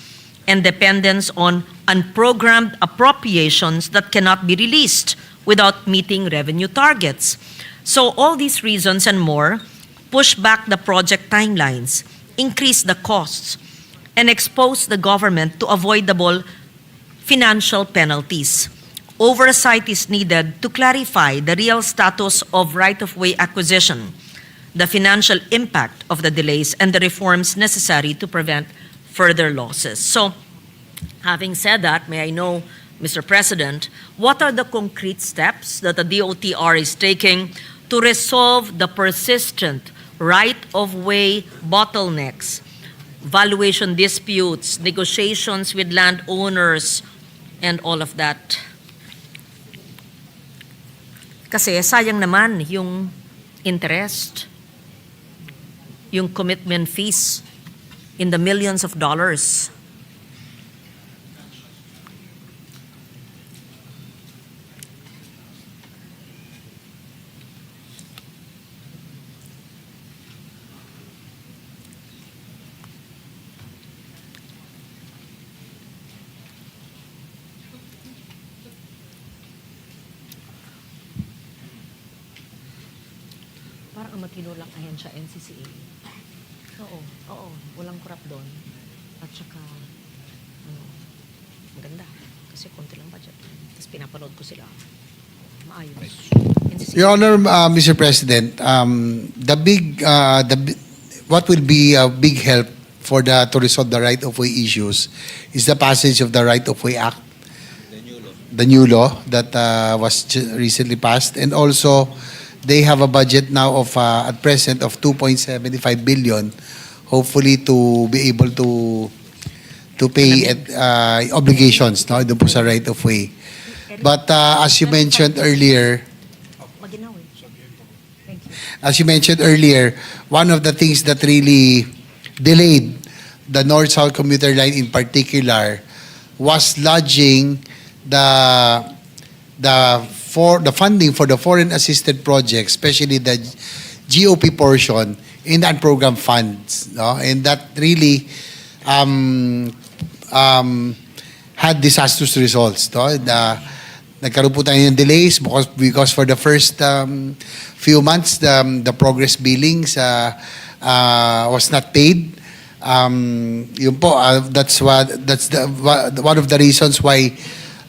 and dependence on unprogrammed appropriations that cannot be released without meeting revenue targets. So all these reasons and more push back the project timelines, increase the costs, and expose the government to avoidable financial penalties. Oversight is needed to clarify the real status of right-of-way acquisition, the financial impact of the delays, and the reforms necessary to prevent further losses. So, having said that, may I know, Mr. President, what are the concrete steps that the DOTR is taking to resolve the persistent right-of-way bottlenecks, valuation disputes, negotiations with landowners, and all of that? Kasi sayang naman yung interest, yung commitment fees in the millions of dollars. Parang matino lang ayan siya, NCCA. Oo, walang kurap doon. At saka, maganda. Kasi konti lang budget. Tapos pinapanood ko sila. Maayos. NCCA.
Your Honor, Mr. President, what will be a big help to resolve the right-of-way issues is the passage of the Right-of-Way Act, the new law that was recently passed, and also they have a budget now of at present of 2.75 billion, hopefully to be able to pay obligations, no, doon po sa right of way. But as you mentioned earlier, one of the things that really delayed the North-South commuter line in particular was lodging the funding for the foreign assisted projects, especially the GOP portion in the unprogrammed funds, no? And that really had disastrous results, no? Nagkaroon po tayo ng delays because for the first few months the progress billings was not paid. Yun po, that's one of the reasons why,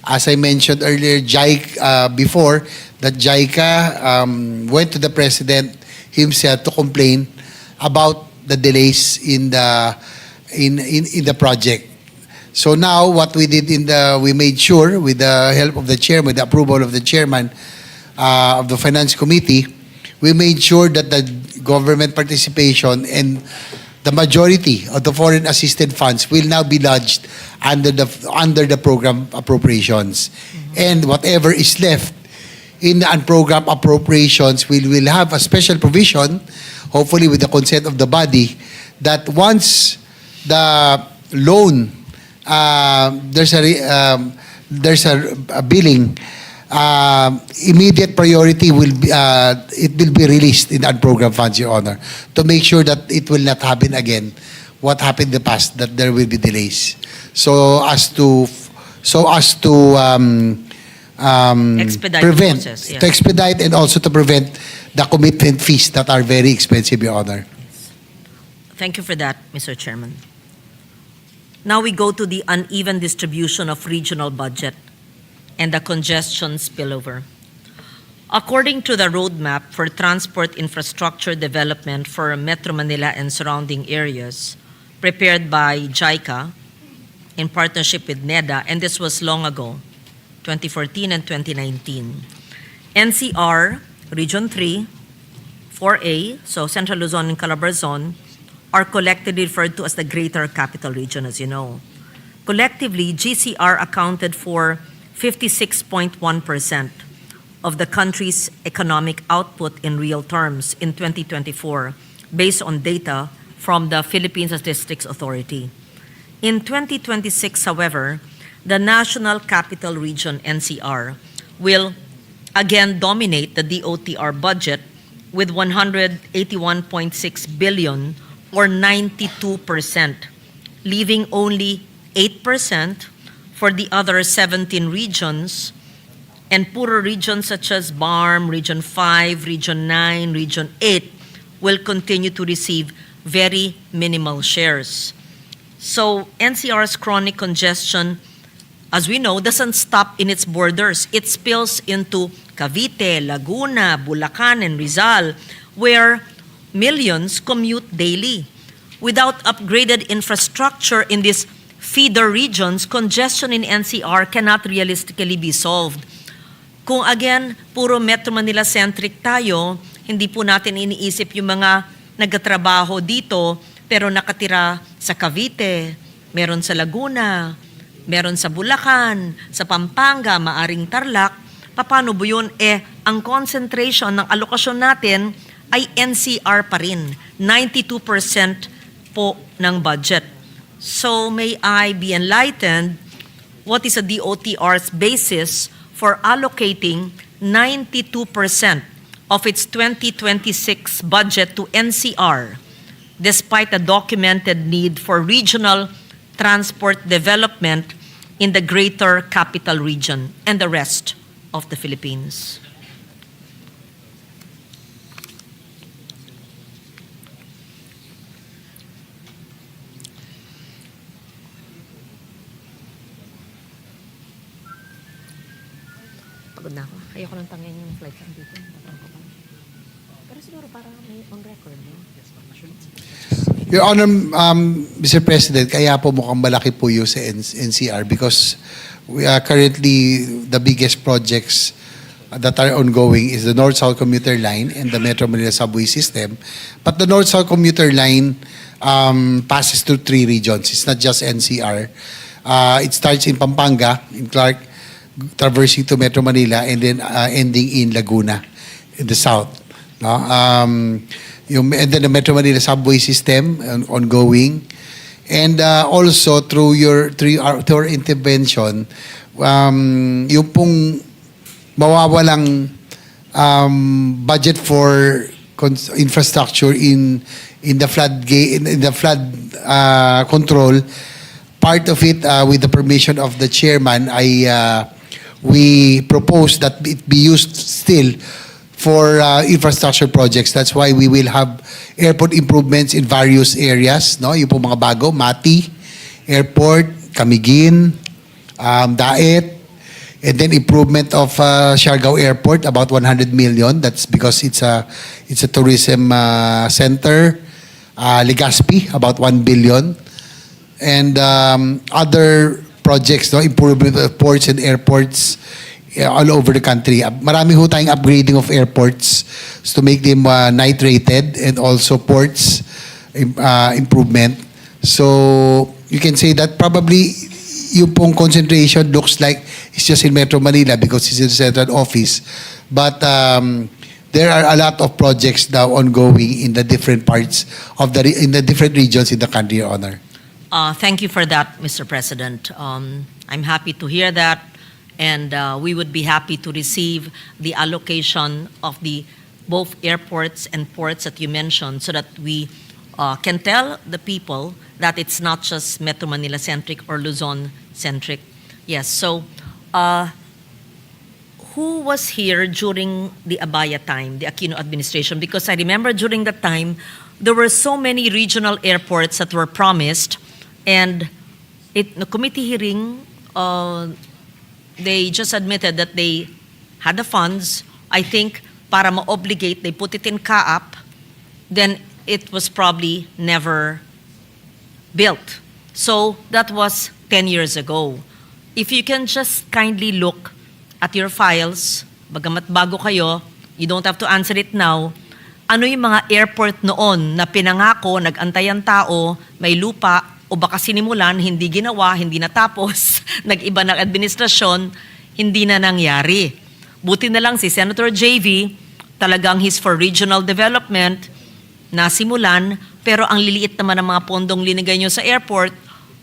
as I mentioned earlier, JICA went to the President himself to complain about the delays in the project. So now what we did we made sure, with the help of the chairman, with the approval of the chairman of the Finance Committee, we made sure that the government participation and the majority of the foreign assisted funds will now be lodged under the program appropriations. And whatever is left in the unprogrammed appropriations, we will have a special provision, hopefully with the consent of the body, that once the loan, there's a billing, immediate priority will be it will be released in the unprogrammed funds, Your Honor, to make sure that it will not happen again what happened in the past, that there will be delays, so as to
Expedite
prevent,
the process, yeah.
to expedite, and also to prevent the commitment fees that are very expensive, Your Honor.
Thank you for that, Mr. Chairman. Now we go to the uneven distribution of regional budget and the congestion spillover. According to the roadmap for transport infrastructure development for Metro Manila and surrounding areas, prepared by JICA in partnership with NEDA, and this was long ago, 2014 and 2019, NCR, Region 3, 4A, so Central Luzon and Calabarzon, are collectively referred to as the Greater Capital Region, as you know. Collectively, GCR accounted for 56.1% of the country's economic output in real terms in 2024, based on data from the Philippine Statistics Authority. In 2026, however, the National Capital Region, NCR, will again dominate the DOTR budget with 181.6 billion, or 92%, leaving only 8% for the other 17 regions, and poorer regions such as BARM, Region 5, Region 9, Region 8 will continue to receive very minimal shares. So NCR's chronic congestion, as we know, doesn't stop in its borders. It spills into Cavite, Laguna, Bulacan, and Rizal, where millions commute daily. Without upgraded infrastructure in these feeder regions, congestion in NCR cannot realistically be solved. Kung again, puro Metro Manila-centric tayo, hindi po natin iniisip yung mga nagtatrabaho dito pero nakatira sa Cavite, meron sa Laguna, meron sa Bulacan, sa Pampanga, maaring Tarlac. Paano po yun? Ang concentration ng alokasyon natin ay NCR pa rin. 92% po ng budget. So may I be enlightened, what is a DOTR's basis for allocating 92% of its 2026 budget to NCR, despite a documented need for regional transport development in the greater capital region and the rest of the Philippines? Pagod na ako. Ayoko nang tangin yung flight lang dito. Pero siguro para may on record, no?
Your Honor, Mr. President, kaya po mukhang malaki po yung sa NCR because we are currently the biggest projects that are ongoing is the North-South Commuter Line and the Metro Manila Subway System. But the North-South Commuter Line passes through 3 regions. It's not just NCR. It starts in Pampanga, in Clark, traversing to Metro Manila, and then ending in Laguna, in the south. No? And then the Metro Manila Subway System, ongoing. And also, through our intervention, yung pong mawawalang budget for infrastructure in the flood control, part of it, with the permission of the chairman, we propose that it be used still for infrastructure projects. That's why we will have airport improvements in various areas, no? Yung po mga bago, Mati Airport, Camiguin, Daet, and then improvement of Siargao Airport, about 100 million. That's because it's a tourism center. Legazpi, about 1 billion. And other projects, no, improvement of ports and airports all over the country. Marami ho tayong upgrading of airports to make them night rated, and also ports improvement. So you can say that probably yung pong concentration looks like it's just in Metro Manila because it's in the central office. But there are a lot of projects now ongoing in the different parts of in the different regions in the country, Your Honor.
Thank you for that, Mr. President. I'm happy to hear that, and we would be happy to receive the allocation of the both airports and ports that you mentioned, so that we can tell the people that it's not just Metro Manila-centric or Luzon-centric. Yes, so who was here during the Abaya time, the Aquino administration? Because I remember during that time, there were so many regional airports that were promised, and the committee hearing, they just admitted that they had the funds. I think para ma-obligate, they put it in CAAP, then it was probably never built. So that was 10 years ago. If you can just kindly look at your files, bagamat bago kayo, you don't have to answer it now, ano yung mga airport noon na pinangako, nag-antay ang tao, may lupa, o baka sinimulan, hindi ginawa, hindi natapos, nag-iba ng administrasyon, hindi na nangyari. Buti na lang si Senator JV, talagang he's for regional development, nasimulan, pero ang liliit naman ng mga pondong linigay nyo sa airport,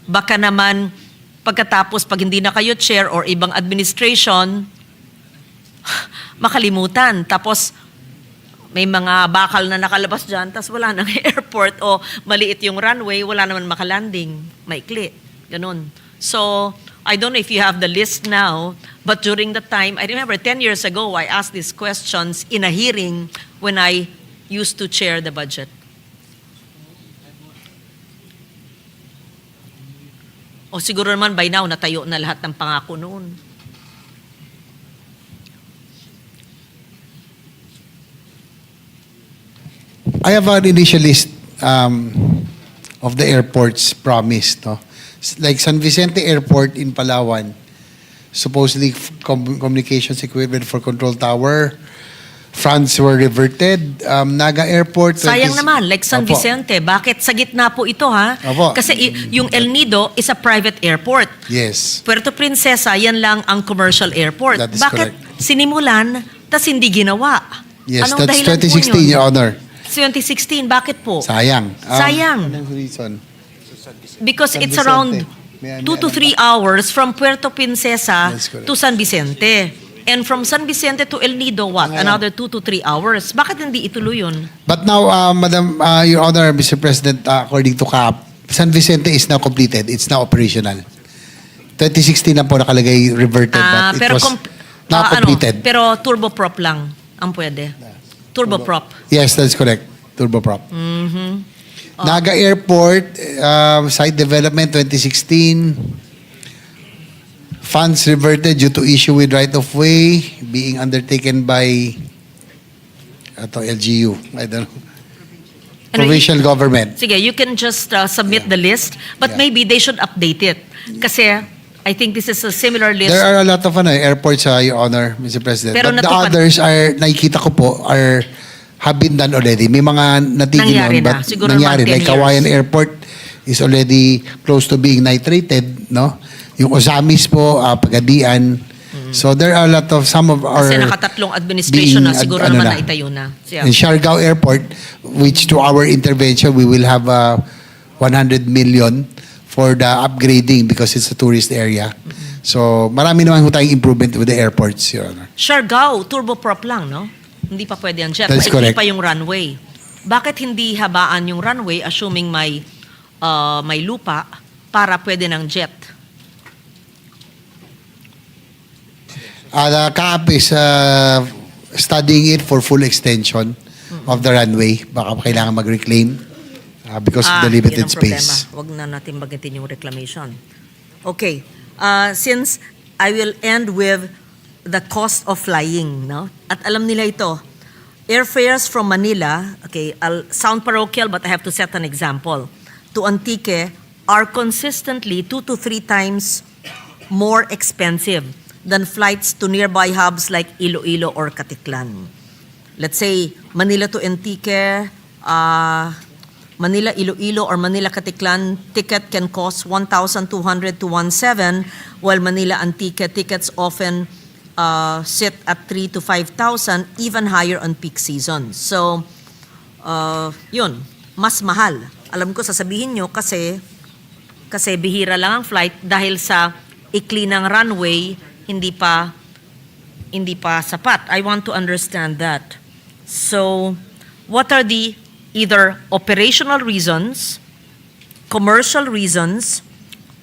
baka naman pagkatapos, pag hindi na kayo chair or ibang administration, makalimutan. Tapos, may mga bakal na nakalabas dyan, tapos wala nang airport, o maliit yung runway, wala naman makalanding, maikli, ganun. So, I don't know if you have the list now, but during the time, I remember 10 years ago, I asked these questions in a hearing when I used to chair the budget. O siguro naman by now, natayo na lahat ng pangako noon.
I have an initial list of the airports promised. No? Like San Vicente Airport in Palawan, supposedly communications equipment for control tower. Funds were reverted. Naga Airport.
Sayang naman, like San
Opo.
Vicente. Bakit sa gitna po ito, ha?
Opo.
Kasi yung El Nido is a private airport.
Yes.
Puerto Princesa, yan lang ang commercial airport.
That is
Bakit
correct.
sinimulan, tas hindi ginawa?
Yes,
Anong
that's
dahilan po
2016,
yun?
Your Honor.
2016, bakit po?
Sayang.
Sayang.
Anong reason?
Because
San
it's
Vicente.
around
May
2 to 3 hours from Puerto Princesa
That's correct.
to San Vicente. And from San Vicente to El Nido, what? Another 2 to 3 hours. Bakit hindi ituloy yun?
But now, Madam, Your Honor, Mr. President, according to CAAP, San Vicente is now completed. It's now operational. 2016 na po nakalagay reverted, but it was now completed.
pero turboprop lang ang pwede. Turboprop.
Yes, that's correct. Turboprop.
Mhm.
Naga Airport, site development 2016. Funds reverted due to issue with right-of-way being undertaken by LGU. I don't know.
Ano,
Provincial government.
Sige, you can just submit the list, but
Yeah.
maybe they should update it. Kasi I think this is a similar list.
There are a lot of airports, Your Honor, Mr. President.
Pero
But the
natupad-
others are, nakikita ko po, have been done already. May mga natigil
Nangyari
on,
na.
but
Siguro
nangyari.
naman 10
Like Kawayan
years.
Airport is already close to being nitrated, no? Yung Osamis po, Pagadian. So there are a lot of, some of our...
Kasi nakatatlong administration na
being,
siguro
ano
naman
na.
naitayo na. Yeah.
In Siargao Airport, which to our intervention, we will have 100 million for the upgrading because it's a tourist area. So marami naman ho tayong improvement with the airports, Your Honor.
Siargao, turboprop lang, no? Hindi pa pwede ang jet.
That's
Maikli
correct.
pa yung runway. Bakit hindi habaan yung runway assuming may lupa para pwede ng jet?
The CAAP is studying it for full extension of the runway. Baka kailangan mag-reclaim because of the limited
yun ang
space.
problema. Huwag na natin bagitin yung reclamation. Okay. Since I will end with the cost of flying, no? At alam nila ito, airfares from Manila, okay, I'll sound parochial but I have to set an example, to Antique are consistently 2 to 3 times more expensive than flights to nearby hubs like Iloilo or Caticlan. Let's say Manila to Antique, Manila Iloilo or Manila Caticlan ticket can cost 1,200 to 1,700, while Manila Antique tickets often sit at 3,000 to 5,000, even higher on peak season. So, yun, mas mahal. Alam ko sasabihin nyo kasi bihira lang ang flight dahil sa ikli ng runway, hindi pa sapat. I want to understand that. So, what are the either operational reasons, commercial reasons,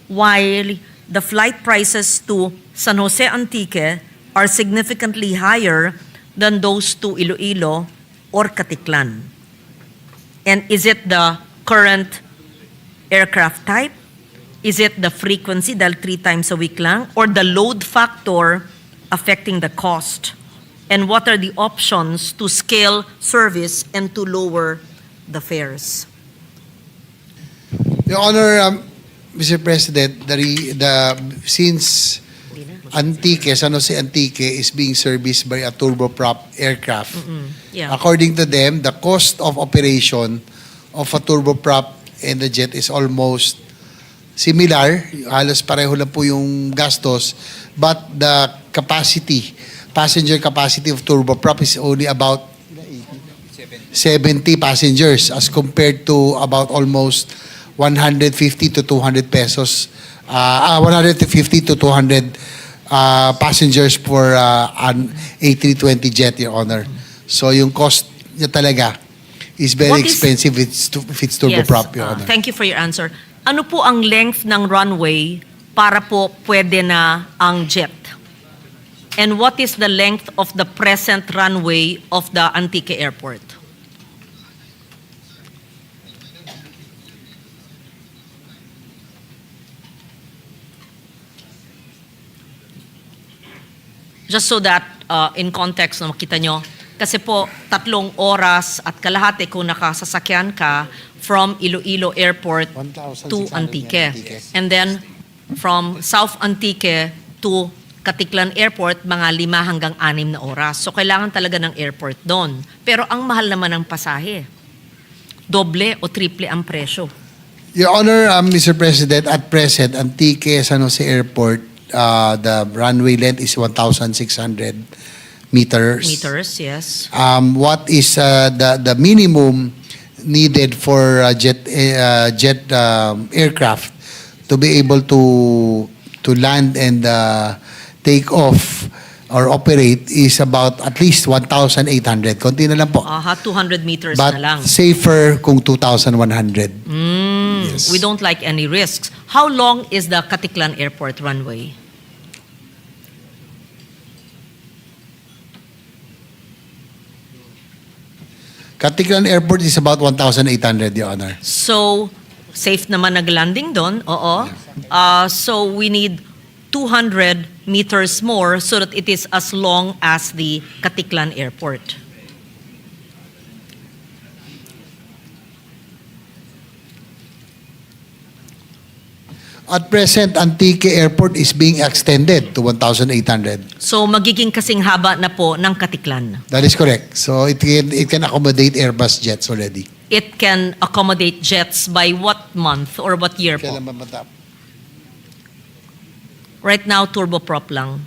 while the flight prices to San Jose Antique are significantly higher than those to Iloilo or Caticlan? And is it the current aircraft type? Is it the frequency, dahil 3 times a week lang? Or the load factor affecting the cost? And what are the options to scale service and to lower the fares?
Your Honor, Mr. President, since Antique, San Jose Antique is being serviced by a turboprop aircraft,
Yeah.
according to them, the cost of operation of a turboprop and the jet is almost similar, halos pareho lang po yung gastos, but the capacity, passenger capacity of turboprop is only about 70 passengers as compared to about almost 150 to 200 pesos, 150 to 200 passengers for an A320 jet, Your Honor. So yung cost niya talaga is very
What is-
expensive if it's turboprop, Your Honor.
Thank you for your answer. Ano po ang length ng runway para po pwede na ang jet? And what is the length of the present runway of the Antique Airport? Just so that in context na makita nyo, Kasi po, 3 oras at kalahati kung nakasasakyan ka from Iloilo Airport to
1,600
Antique.
Antique.
And then, from South Antique to Katiklan Airport, mga 5 hanggang 6 na oras. So, kailangan talaga ng airport doon. Pero ang mahal naman ng pasahe. Doble o triple ang presyo.
Your Honor, Mr. President, at present, Antique San Jose Airport, the runway length is 1,600 meters.
Meters, yes.
What is the minimum needed for jet aircraft to be able to land and take off or operate is about at least 1,800. Konti na lang po.
200 meters
But
na lang.
safer kung 2,100. Yes.
We don't like any risks. How long is the Katiklan Airport runway?
Katiklan Airport is about 1,800, Your Honor.
So, safe naman nag-landing doon, oo. So, we need 200 meters more so that it is as long as the Katiklan Airport.
At present, Antique Airport is being extended to 1,800.
So, magiging kasing haba na po ng Katiklan.
That is correct. So it can accommodate Airbus jets already.
It can accommodate jets by what month or what year po?
Kailan ba matap?
Right now, turboprop lang.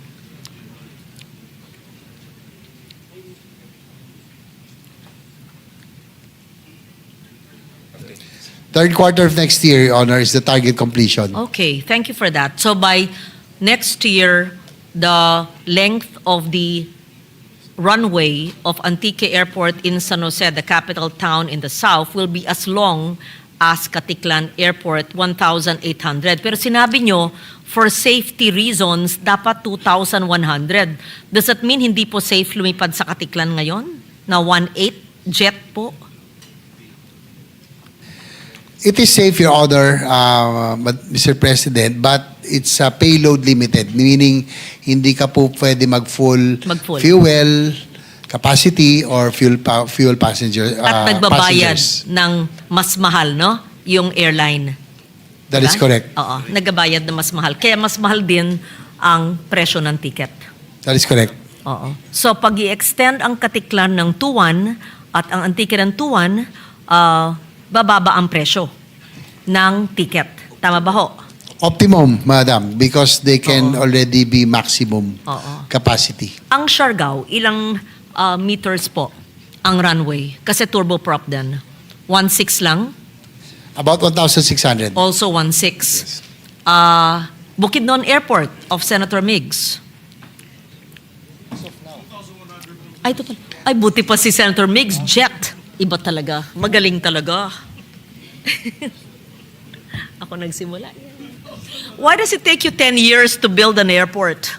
Third quarter of next year, Your Honor, is the target completion.
Okay, thank you for that. So by next year, the length of the runway of Antique Airport in San Jose, the capital town in the south, will be as long as Katiklan Airport, 1,800. Pero sinabi nyo, for safety reasons, dapat 2,100. Does that mean hindi po safe lumipad sa Katiklan ngayon? Na 1.8 jet po?
It is safe, Your Honor, Mr. President, but it's payload limited, meaning hindi ka po pwede mag-full
Mag-full.
fuel capacity or fuel passenger
At nagbabayad
passengers.
ng mas mahal, no? Yung airline.
That is
Diba?
correct.
Oo, nagbabayad na mas mahal. Kaya mas mahal din ang presyo ng ticket.
That is correct.
Oo. So pag i-extend ang Katiklan ng Tuwan at ang Antique ng Tuwan, bababa ang presyo ng ticket. Tama ba ho?
Optimum, madam, because they can already be maximum
Oo.
capacity.
Ang Siargao, ilang meters po ang runway? Kasi turboprop din. 1.6 lang?
About 1,600.
Also 1.6. Bukidnon Airport of Senator Miggs. Ay, total. Ay, buti pa si Senator Miggs. Jet. Iba talaga. Magaling talaga. Ako nagsimula. Why does it take you 10 years to build an airport?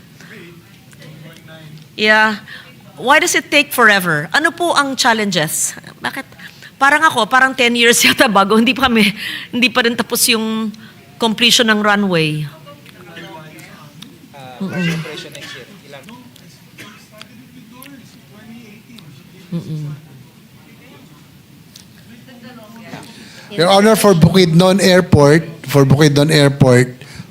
Yeah. Why does it take forever? Ano po ang challenges? Bakit? Parang ako, parang 10 years yata bago. Hindi pa rin tapos yung completion ng runway.
Presyo next year. Ilan?
Your Honor, for Bukidnon Airport,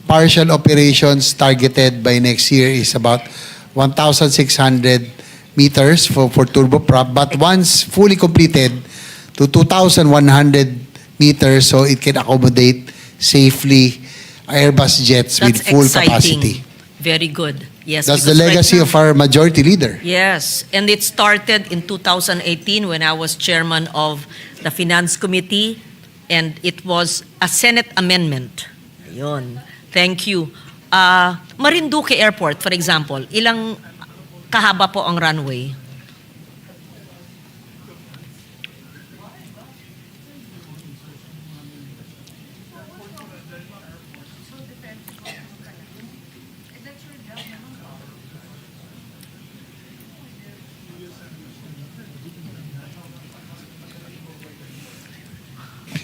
partial operations targeted by next year is about 1,600 meters for turboprop. But once fully completed, to 2,100 meters, so it can accommodate safely Airbus jets with
That's
full
exciting.
capacity.
Very good. Yes.
That's the
because right
legacy
now-
of our majority leader.
Yes, and it started in 2018 when I was chairman of the Finance Committee, and it was a Senate amendment. Ayun. Thank you. Marinduque Airport, for example, ilang kahaba po ang runway?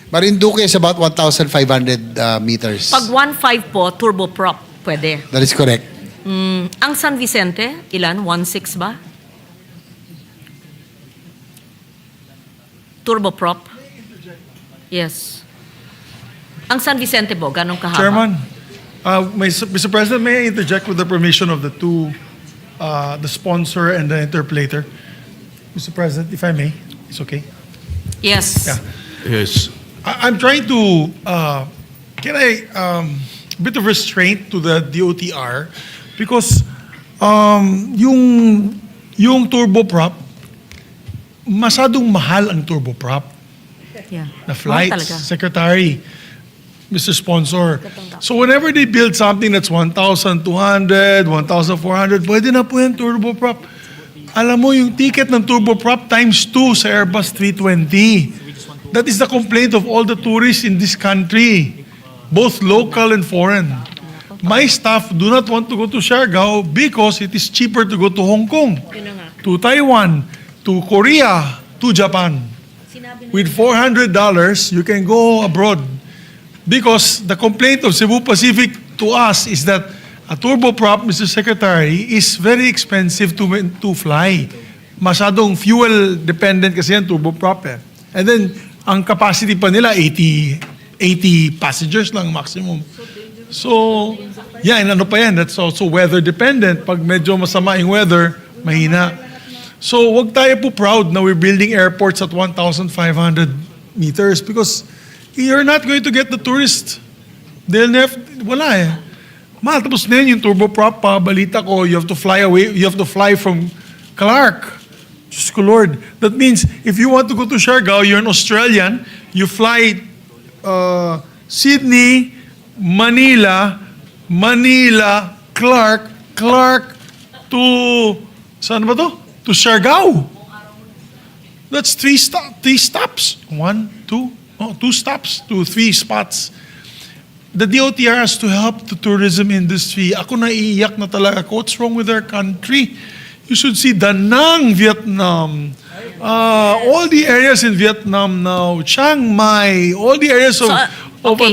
Marinduque is about 1,500 meters.
Pag 1.5 po, turboprop, pwede.
That is correct.
Ang San Vicente, ilan? 1.6 ba? turboprop? Yes. Ang San Vicente po, ganong kahaba?
Chairman, Mr. President, may I interject with the permission of the two, the sponsor and the interpolator? Mr. President, if I may, it's okay?
Yes.
Yeah.
Yes.
I'm trying to, can I, bit of restraint to the DOTR because yung turboprop, masyadong mahal ang turboprop.
Yeah.
The
Mahal
flights,
talaga.
Secretary, Mr. Sponsor. So whenever they build something that's 1,200, 1,400, pwede na po yung turboprop. Alam mo, yung ticket ng turboprop times 2 sa Airbus 320. That is the complaint of all the tourists in this country, both local and foreign. My staff do not want to go to Siargao because it is cheaper to go to Hong Kong, to Taiwan, to Korea, to Japan. With $400, you can go abroad. Because the complaint of Cebu Pacific to us is that a turboprop, Mr. Secretary, is very expensive to fly. Masyadong fuel dependent kasi yan, turboprop eh. And then, ang capacity pa nila, 80 passengers lang maximum. So, yeah, and ano pa yan, that's also weather dependent. Pag medyo masama yung weather, mahina. So, wag tayo po proud na we're building airports at 1,500 meters because you're not going to get the tourists. They'll never, wala eh. Tapos na yun yung turboprop pa, balita ko, you have to fly away, you have to fly from Clark. Diyos ko Lord. That means, if you want to go to Siargao, you're an Australian, you fly Sydney, Manila, Clark to, saan ba to? To Siargao. That's three stops. 2 stops to 3 spots. The DOTR has to help the tourism industry. Ako naiiyak na talaga. What's wrong with our country? You should see Da Nang, Vietnam. All the areas in Vietnam now. Chiang Mai. All the areas of
okay.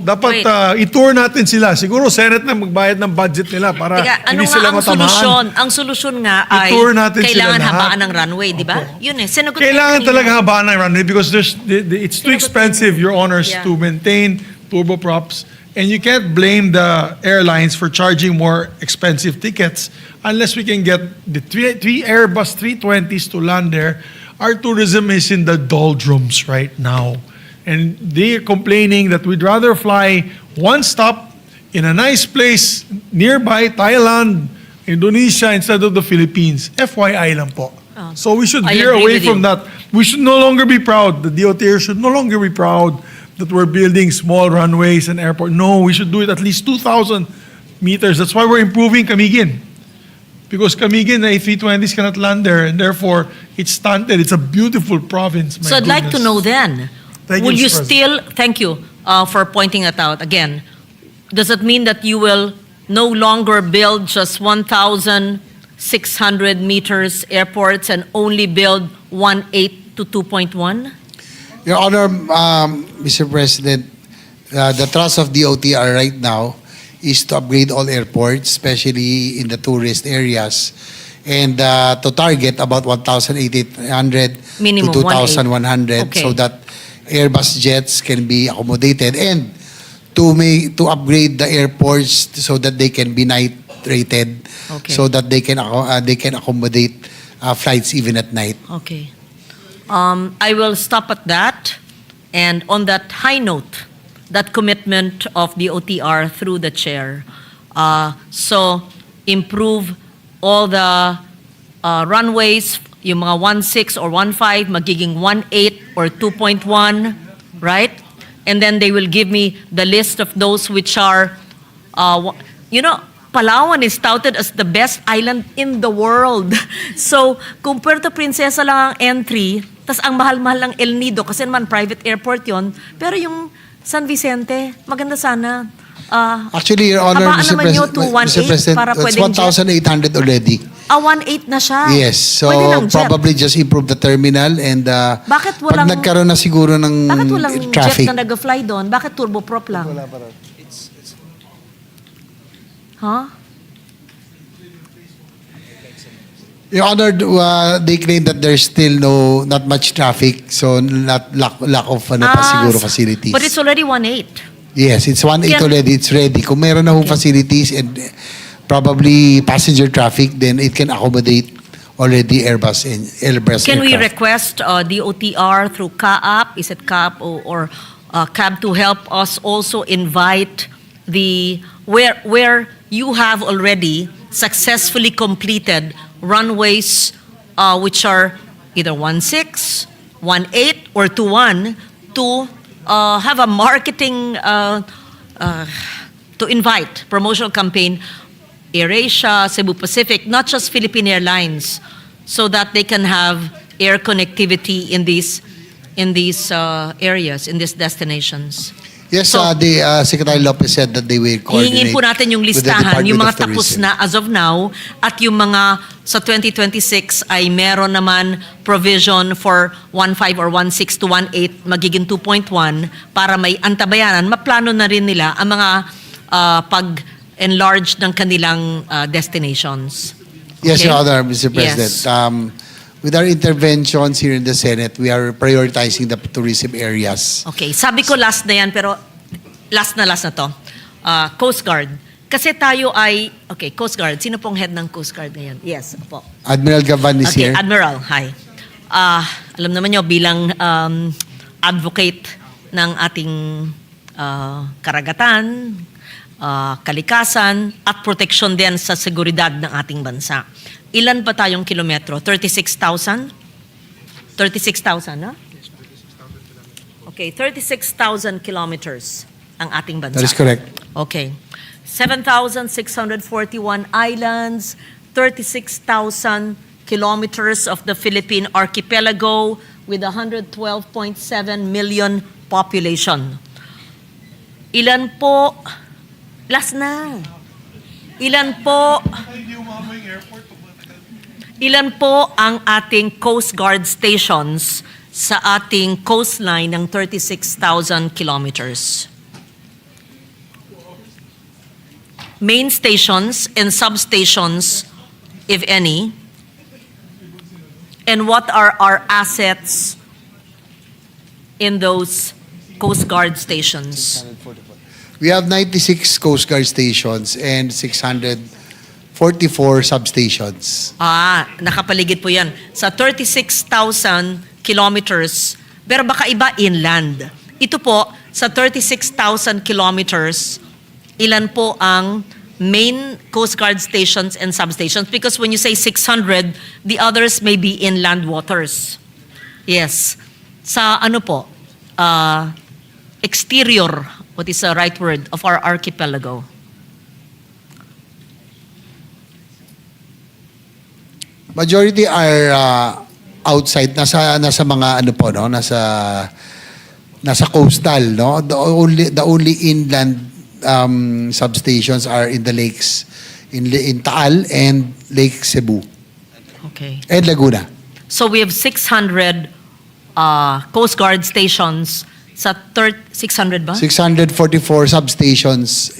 Dapat i-tour natin sila. Siguro Senate na magbayad ng budget nila para
Teka,
hindi
ano
sila
nga ang
matamaan.
solusyon? Ang solusyon nga ay
I-tour natin
kailangan
sila lahat.
habaan ng runway, di ba? Yun eh. Sinagot
Kailangan
ko
talaga habaan ng runway because it's too expensive, Your Honors,
Yeah.
to maintain turboprops. And you can't blame the airlines for charging more expensive tickets unless we can get the three Airbus 320s to land there. Our tourism is in the doldrums right now. And they're complaining that we'd rather fly one stop in a nice place nearby, Thailand, Indonesia, instead of the Philippines. FYI lang po. So we should
I
veer
agree
away
with
from
you.
that. We should no longer be proud. The DOTR should no longer be proud that we're building small runways and airport. No, we should do it at least 2,000 meters. That's why we're improving Camiguin. Because Camiguin, the A320s cannot land there, and therefore it's stunted. It's a beautiful province. My
So I'd like to
goodness.
know then,
Thank
will
you,
you
Mr.
still, thank you for pointing it out again, does it mean that you will no longer build just 1,600 meters airports and only build 1.8 to 2.1?
Your Honor, Mr. President, the thrust of the OTR right now is to upgrade all airports, especially in the tourist areas, and to target about 1,800
Minimum,
to 2,100
Okay.
so that Airbus jets can be accommodated and to upgrade the airports so that they can be night rated,
Okay.
so that they can accommodate flights even at night.
Okay. I will stop at that. And on that high note, that commitment of the OTR through the chair, so improve all the runways, yung mga 1.6 or 1.5, magiging 1.8 or 2.1, right? And then they will give me the list of those which are, Palawan is touted as the best island in the world. So, kung Puerto Princesa lang ang entry, tas ang mahal-mahal ng El Nido, kasi naman private airport yon, pero yung San Vicente, maganda sana.
Actually, Your Honor,
habaan
Mr.
naman yun to
Mr.
1.8
President,
para
it's
pwedeng jet.
1,800 already.
1.8 na siya.
Yes, so
Pwede lang jet.
probably just improve the terminal and
Bakit
pag
walang-
nagkaroon na siguro ng
Bakit walang
traffic.
jet na nag-fly doon? Bakit turboprop lang? Huh?
Your Honor, they claim that there's still not much traffic, so not lack of siguro facilities.
But it's already 1/8.
Yes, it's 1/8
Can-
already. It's ready. Kung meron na facilities and probably passenger traffic, then it can accommodate already Airbus
Can we
aircraft.
request DOTR through CAAP? Is it CAAP or CAB to help us also invite where you have already successfully completed runways which are either 1/6, 1/8, or 2/1 to have a marketing to invite promotional campaign AirAsia, Cebu Pacific, not just Philippine Airlines, so that they can have air connectivity in these areas, in these destinations.
Yes,
So-
the Secretary Lopez said that they will coordinate
Hihingin po natin yung
with the
listahan, yung mga
Department of
tapos
Tourism.
na as of now, at yung mga sa 2026 ay meron naman provision for 1.5 or 1.6 to 1.8, magiging 2.1, para may antabayanan. Maplano na rin nila ang mga pag-enlarge ng kanilang destinations.
Yes,
Okay?
Your Honor, Mr. President.
Yes.
With our interventions here in the Senate, we are prioritizing the tourism areas.
Okay, sabi ko last na yan, pero last na to. Coast Guard. Kasi tayo ay, okay, Coast Guard. Sino pong head ng Coast Guard ngayon? Yes, po.
Admiral Gavan is
Okay,
here.
Admiral, hi. Alam naman nyo, bilang advocate ng ating karagatan, kalikasan, at proteksyon din sa seguridad ng ating bansa. Ilan ba tayong kilometro? 36,000? 36,000, no? Okay, 36,000 kilometers ang ating bansa.
That is correct.
Okay. 7,641 islands, 36,000 kilometers of the Philippine archipelago with 112.7 million population. Ilan po, last na, ilan po ang ating Coast Guard stations sa ating coastline ng 36,000 kilometers? Main stations and substations, if any, and what are our assets in those Coast Guard stations?
We have 96 Coast Guard stations and 644 substations.
Nakapaligid po yan. Sa 36,000 kilometers, pero baka iba inland. Ito po, sa 36,000 kilometers, ilan po ang main Coast Guard stations and substations? Because when you say 600, the others may be inland waters. Yes. Sa ano po, exterior, what is the right word, of our archipelago?
Majority are outside, nasa mga ano po, no, nasa coastal, no. The only inland substations are in the lakes, in Taal and Lake Cebu
Okay.
and Laguna.
So we have 600 Coast Guard stations sa 600 ba?
644 substations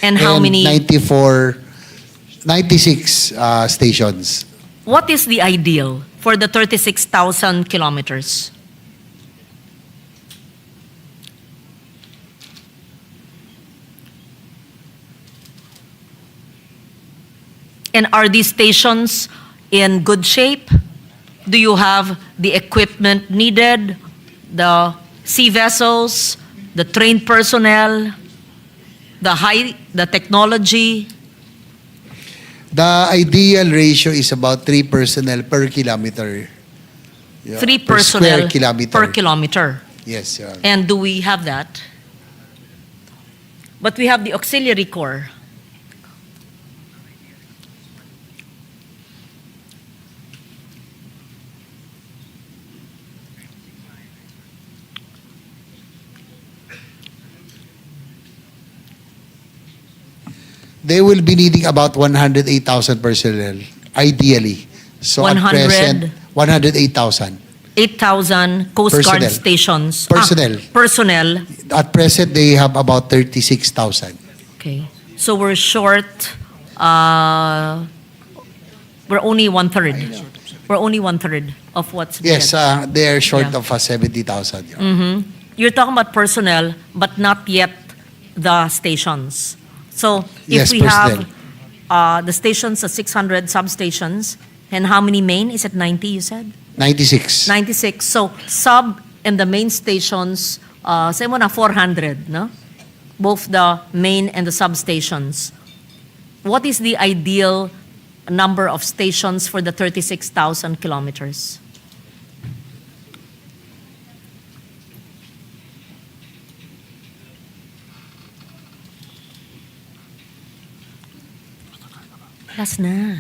And how many-
96 stations.
What is the ideal for the 36,000 kilometers? And are these stations in good shape? Do you have the equipment needed? The sea vessels, the trained personnel, the technology?
The ideal ratio is about 3 personnel per kilometer. Yeah,
3
per
personnel
square kilometer.
per kilometer.
Yes, yeah.
And do we have that? But we have the auxiliary corps.
They will be needing about 108,000 personnel, ideally. So at
100?
present, 108,000.
8,000 Coast Guard
Personnel.
stations.
Personnel.
Personnel.
At present, they have about 36,000.
Okay. So we're We're only one-third. We're only one-third of what's needed.
Yes, they're short
Yeah.
of 70,000. Your Honor.
You're talking about personnel, but not yet the stations. So if
Yes,
we
personnel.
have the stations, the 600 substations, and how many main? Is it 90, you said?
96.
96. So sub and the main stations, say mo na 400, no? Both the main and the substations. What is the ideal number of stations for the 36,000 kilometers? Last na.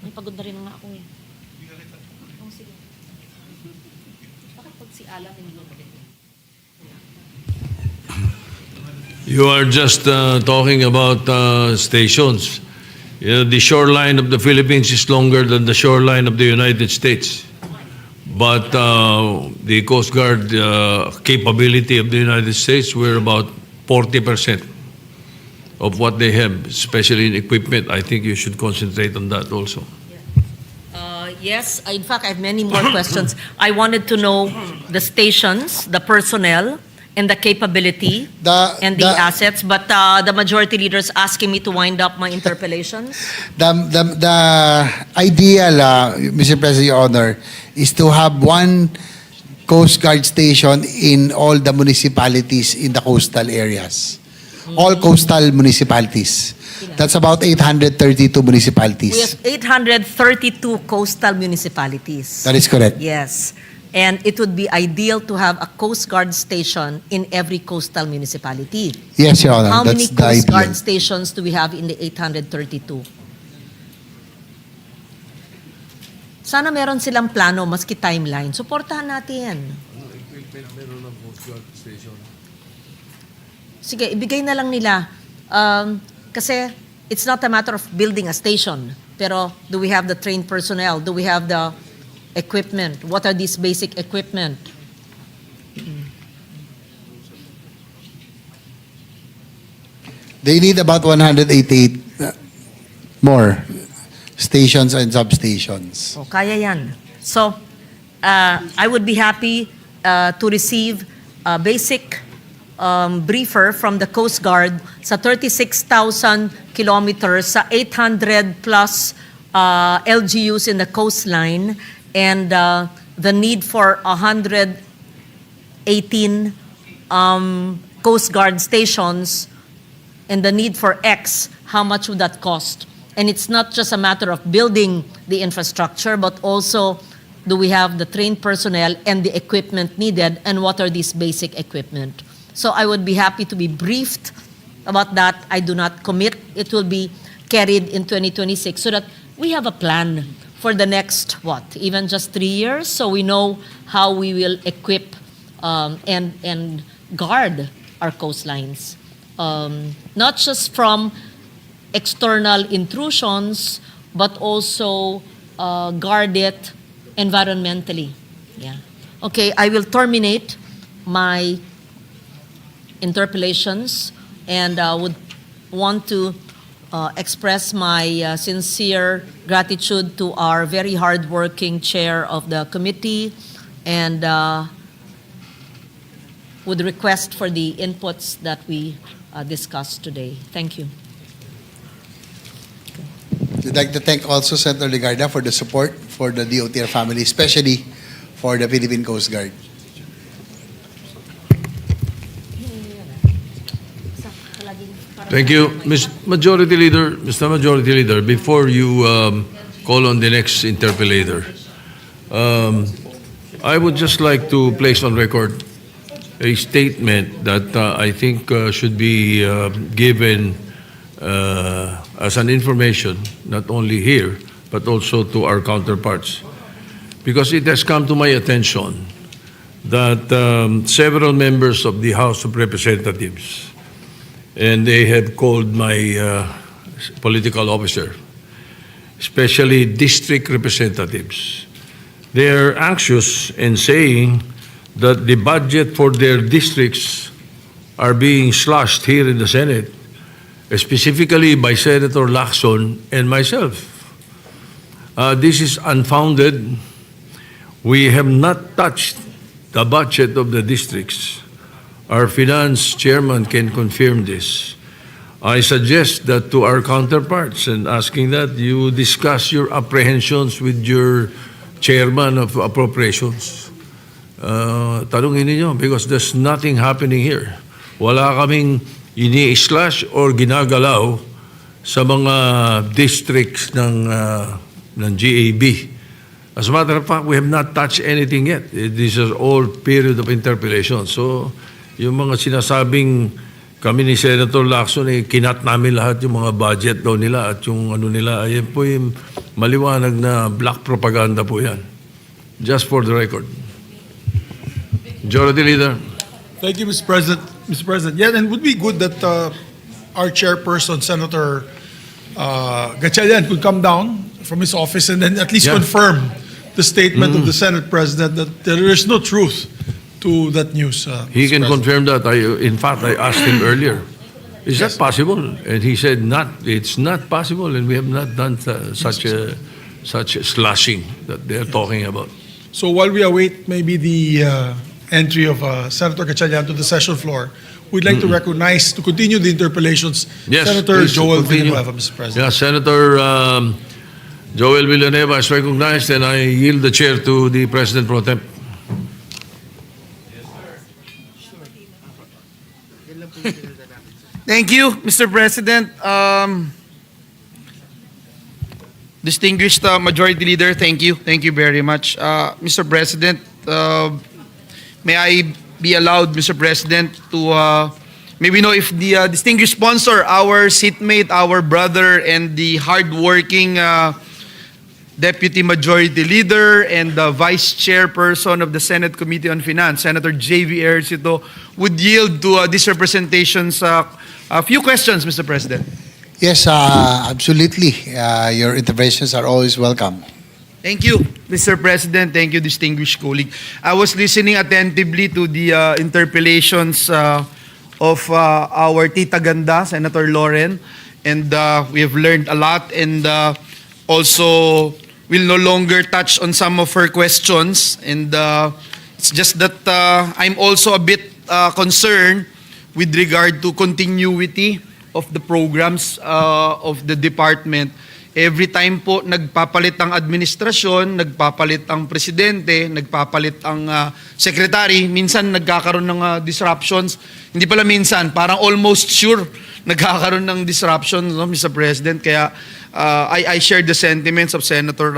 May pagod na rin nga ako eh. Oh, sige. Bakit pag si Alan hindi mo pagod?
You are just talking about stations. You know, the shoreline of the Philippines is longer than the shoreline of the United States. But the Coast Guard capability of the United States, we're about 40% of what they have, especially in equipment. I think you should concentrate on that also.
Yes, in fact, I have many more questions. I wanted to know the stations, the personnel, and the capability, and the assets, but the majority leader is asking me to wind up my interpellations.
The ideal, Mr. President, Your Honor, is to have one Coast Guard station in all the municipalities in the coastal areas. All coastal municipalities. That's about 832
We
municipalities.
have 832 coastal municipalities.
That is correct.
Yes. And it would be ideal to have a Coast Guard station in every coastal municipality.
Yes, Your Honor.
How many
That's the
Coast Guard
ideal.
stations do we have in the 832? Sana meron silang plano, maski timeline. Suportahan natin. Sige, ibigay na lang nila. Kasi it's not a matter of building a station. Pero do we have the trained personnel? Do we have the equipment? What are these basic equipment?
They need about 188 more stations and substations.
O, kaya yan. So, I would be happy to receive a basic briefer from the Coast Guard sa 36,000 kilometers, sa 800 plus LGUs in the coastline, and the need for 118 Coast Guard stations, and the need for X, how much would that cost? And it's not just a matter of building the infrastructure, but also do we have the trained personnel and the equipment needed, and what are these basic equipment? So I would be happy to be briefed about that. I do not commit. It will be carried in 2026 so that we have a plan for the next, even just 3 years, so we know how we will equip and guard our coastlines. Not just from external intrusions, but also guard it environmentally. Yeah. Okay, I will terminate my interpellations and would want to express my sincere gratitude to our very hardworking chair of the committee, and would request for the inputs that we discussed today. Thank you.
I'd like to thank also Senator Legarda for the support for the DOTR family, especially for the Philippine Coast Guard.
Thank you. Mr. Majority Leader, before you call on the next interpellator, I would just like to place on record a statement that I think should be given as an information, not only here, but also to our counterparts. Because it has come to my attention that several members of the House of Representatives, and they have called my political officer, especially district representatives. They are anxious in saying that the budget for their districts are being slashed here in the Senate, specifically by Senator Lacson and myself. This is unfounded. We have not touched the budget of the districts. Our finance chairman can confirm this. I suggest that to our counterparts and asking that you discuss your apprehensions with your chairman of appropriations. Tanungin niyo because there's nothing happening here. Wala kaming ini-slash or ginagalaw sa mga districts ng GAB. As a matter of fact, we have not touched anything yet. This is all period of interpellation. So, yung mga sinasabing kami ni Senator Lacson, kinat namin lahat yung mga budget daw nila at yung ano nila, ayan po yung maliwanag na black propaganda po yan. Just for the record. Majority Leader.
Thank you, Mr. President. Mr. President, yeah, and it would be good that our chairperson, Senator Gatchalian, could come down from his office and then at least confirm the statement of the Senate President that there is no truth to that news.
He
Mr.
can
President.
confirm that. In fact, I asked him earlier, is that possible? And he said, it's not possible, and we have not done such a slashing that they're talking about.
So while we await maybe the entry of Senator Gatchalian to the session floor, we'd like to recognize, to continue the interpellations,
Yes,
Senator
please,
Joel
continue.
Villanueva, Mr. President.
Yeah, Senator Joel Villanueva is recognized, and I yield the chair to the President Pro Tem.
Thank you, Mr. President. Distinguished Majority Leader, thank you. Thank you very much. Mr. President, may I be allowed, Mr. President, to maybe know if the distinguished sponsor, our seatmate, our brother, and the hardworking Deputy Majority Leader and the Vice Chairperson of the Senate Committee on Finance, Senator J.V. Ejercito, would yield to these representations a few questions, Mr. President.
Yes, absolutely. Your interventions are always welcome.
Thank you, Mr. President. Thank you, distinguished colleague. I was listening attentively to the interpellations of our Tita Ganda, Senator Lauren, and we have learned a lot, and also will no longer touch on some of her questions. And it's just that I'm also a bit concerned with regard to continuity of the programs of the department. Every time po nagpapalit ang administrasyon, nagpapalit ang presidente, nagpapalit ang secretary, minsan nagkakaroon ng disruptions. Hindi pala minsan, parang almost sure nagkakaroon ng disruption, no, Mr. President. Kaya I share the sentiments of Senator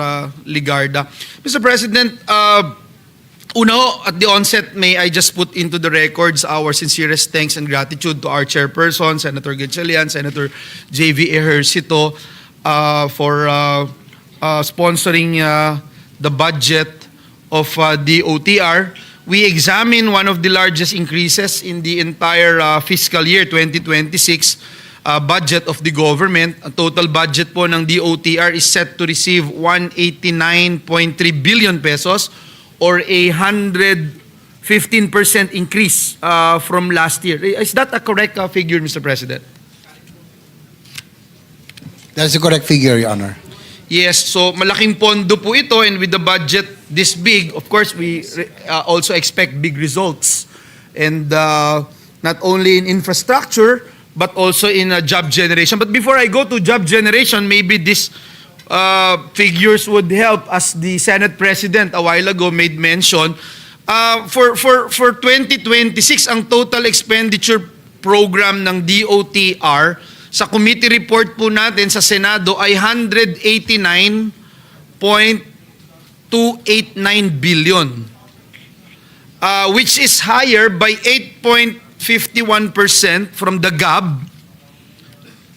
Ligarda. Mr. President, Uno, at the onset, may I just put into the records our sincerest thanks and gratitude to our chairperson, Senator Gatchalian, Senator J.V. Ejercito, for sponsoring the budget of DOTR. We examine one of the largest increases in the entire fiscal year 2026 budget of the government. Ang total budget po ng DOTR is set to receive 189.3 billion pesos, or a 115% increase from last year. Is that a correct figure, Mr. President?
That's the correct figure, Your Honor.
Yes, so malaking pondo po ito, and with the budget this big, of course, we also expect big results. And not only in infrastructure, but also in job generation. But before I go to job generation, maybe this figures would help, as the Senate President a while ago made mention. For 2026, ang total expenditure program ng DOTR sa committee report po natin sa Senado ay 189.289 billion, which is higher by 8.51% from the GAB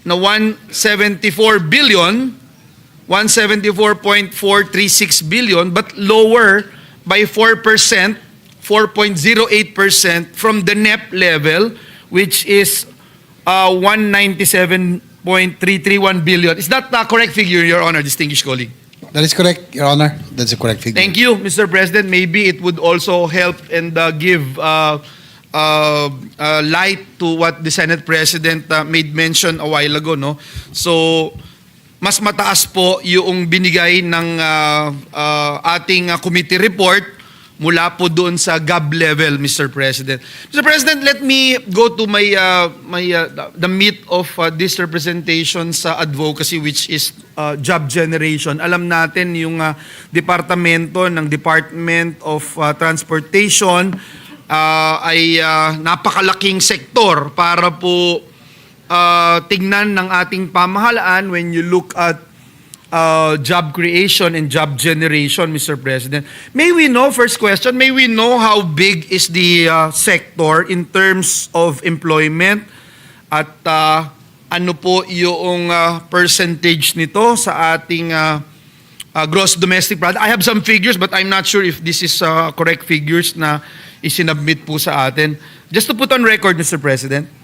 na 174 billion, 174.436 billion, but lower by 4%, 4.08% from the NEP level, which is 197.331 billion. Is that the correct figure, Your Honor, distinguished colleague?
That is correct, Your Honor. That's the correct figure.
Thank you, Mr. President. Maybe it would also help and give light to what the Senate President made mention a while ago. No, so mas mataas po yung binigay ng ating committee report mula po doon sa GAB level, Mr. President. Mr. President, let me go to the meat of this representation sa advocacy, which is job generation. Alam natin yung departamento ng Department of Transportation ay napakalaking sektor para po tignan ng ating pamahalaan when you look at job creation and job generation, Mr. President. May we know, first question, may we know how big is the sector in terms of employment at ano po yung percentage nito sa ating gross domestic product? I have some figures but I'm not sure if this is correct figures na isinabmit po sa atin. Just to put on record, Mr. President.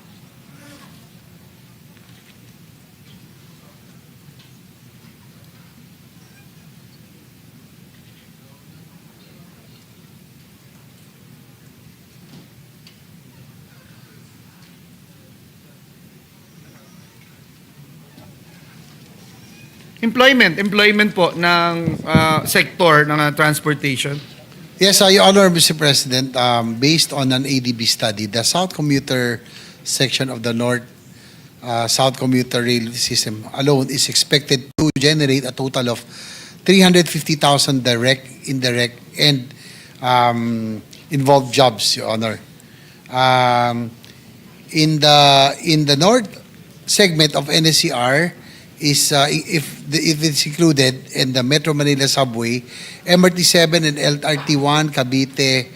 Employment po ng sector ng transportation.
Yes, Your Honor, Mr. President, based on an ADB study, the South Commuter section of the South Commuter Rail System alone is expected to generate a total of 350,000 direct, indirect, and involved jobs, Your Honor. In the north segment of NSCR, is if it's included in the Metro Manila subway, MRT7 and LRT1 Cavite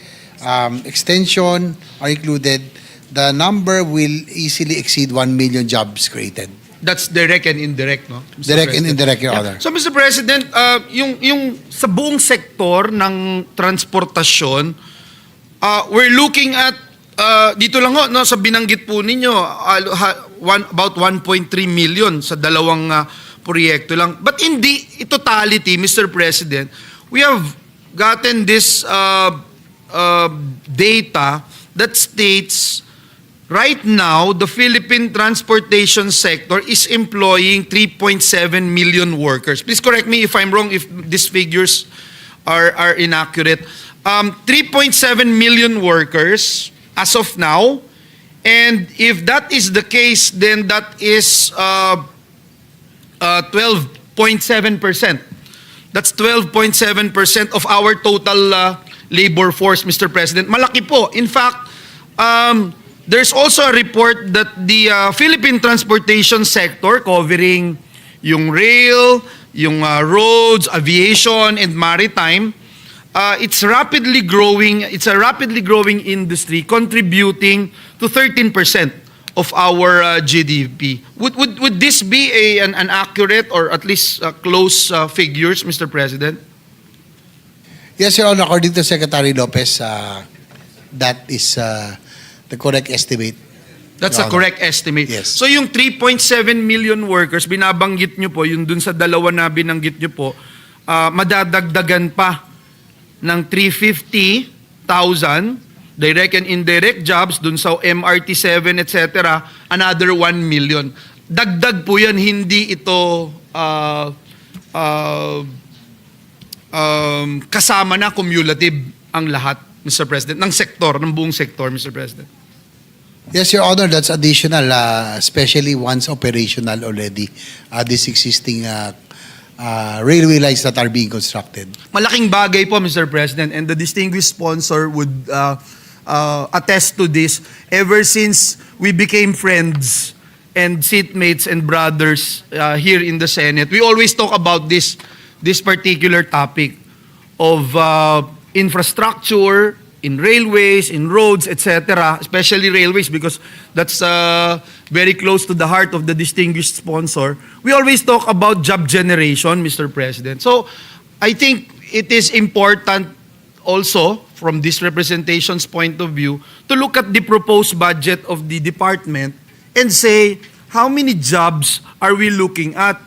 extension are included, the number will easily exceed 1 million jobs created.
That's direct and indirect, no? Mr.
Direct and
President?
indirect, Your Honor.
So, Mr. President, yung sa buong sektor ng transportasyon, we're looking at dito lang ho, no, sa binanggit po ninyo, about 1.3 million sa dalawang proyekto lang. But in the totality, Mr. President, we have gotten this data that states right now the Philippine transportation sector is employing 3.7 million workers. Please correct me if I'm wrong, if these figures are inaccurate. 3.7 million workers as of now, and if that is the case, then that is 12.7%. That's 12.7% of our total labor force, Mr. President. Malaki po. In fact, there's also a report that the Philippine transportation sector covering yung rail, yung roads, aviation, and maritime, it's rapidly growing. It's a rapidly growing industry, contributing to 13% of our GDP. Would this be an accurate or at least close figures, Mr. President?
Yes, Your Honor, according to Secretary Lopez, that is the correct estimate.
That's
Your
a
Honor.
correct estimate.
Yes.
So yung 3.7 million workers, binabanggit nyo po, yung dun sa dalawa na binanggit nyo po, madadagdagan pa ng 350,000 direct and indirect jobs dun sa MRT7, etc., another 1 million. Dagdag po yan, hindi ito kasama na cumulative ang lahat, Mr. President, ng sektor, ng buong sektor, Mr. President.
Yes, Your Honor, that's additional, especially once operational already, this existing railway lines that are being constructed.
Malaking bagay po, Mr. President, and the distinguished sponsor would attest to this. Ever since we became friends and seatmates and brothers here in the Senate, we always talk about this particular topic of infrastructure in railways, in roads, etc., especially railways, because that's very close to the heart of the distinguished sponsor. We always talk about job generation, Mr. President. So I think it is important also, from this representation's point of view, to look at the proposed budget of the department and say, how many jobs are we looking at?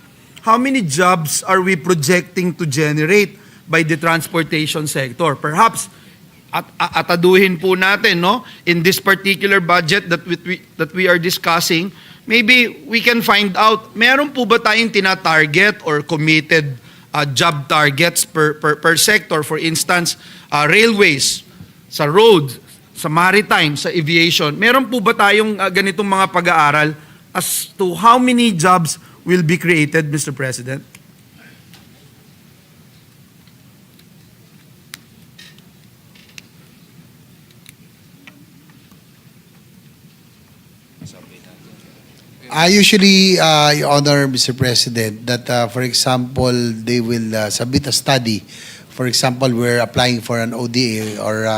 How many jobs are we projecting to generate by the transportation sector? Perhaps ataduhin po natin, no, in this particular budget that we are discussing, maybe we can find out, meron po ba tayong tina-target or committed job targets per sector? For instance, railways, sa road, sa maritime, sa aviation. Meron po ba tayong ganitong mga pag-aaral as to how many jobs will be created, Mr. President?
Usually, Your Honor, Mr. President, that for example, they will submit a study. For example, we're applying for an ODA or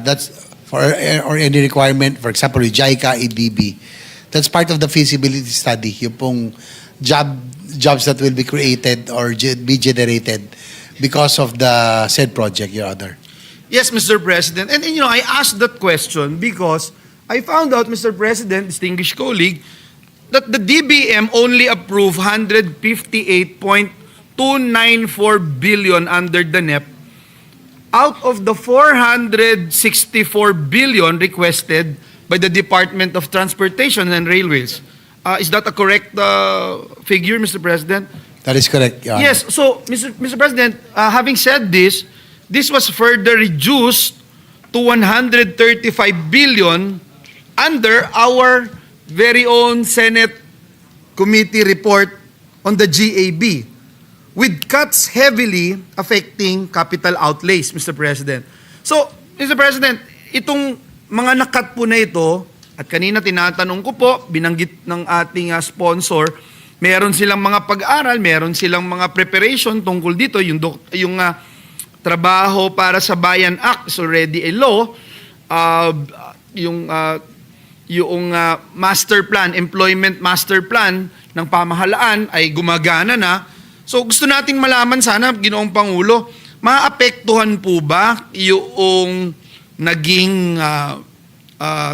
that's for or any requirement. For example, with JICA, ADB. That's part of the feasibility study. Yung pong jobs that will be created or be generated because of the said project, Your Honor.
Yes, Mr. President. And you know, I asked that question because I found out, Mr. President, distinguished colleague, that the DBM only approved 158.294 billion under the NEP out of the 464 billion requested by the Department of Transportation and Railways. Is that a correct figure, Mr. President?
That is correct, Your Honor.
Yes. So, Mr. President, having said this was further reduced to 135 billion under our very own Senate committee report on the GAB, with cuts heavily affecting capital outlays, Mr. President. So, Mr. President, itong mga nakat po na ito, at kanina tinatanong ko po, binanggit ng ating sponsor, meron silang mga pag-aaral, meron silang mga preparation tungkol dito, yung trabaho para sa Bayan Act is already a law, yung master plan, employment master plan ng pamahalaan ay gumagana na. So gusto nating malaman sana, Ginoong Pangulo, maapektuhan po ba yung naging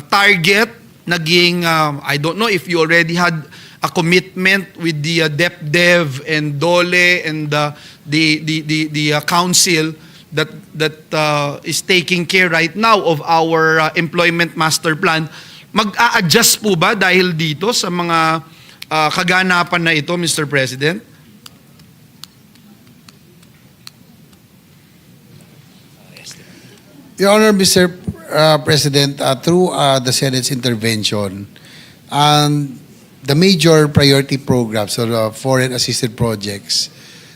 target, naging, I don't know if you already had a commitment with the DepDev and DOLE and the council that is taking care right now of our employment master plan. Mag-a-adjust po ba dahil dito sa mga kaganapan na ito, Mr. President?
Your Honor, Mr. President, through the Senate's intervention, the major priority programs or foreign assisted projects,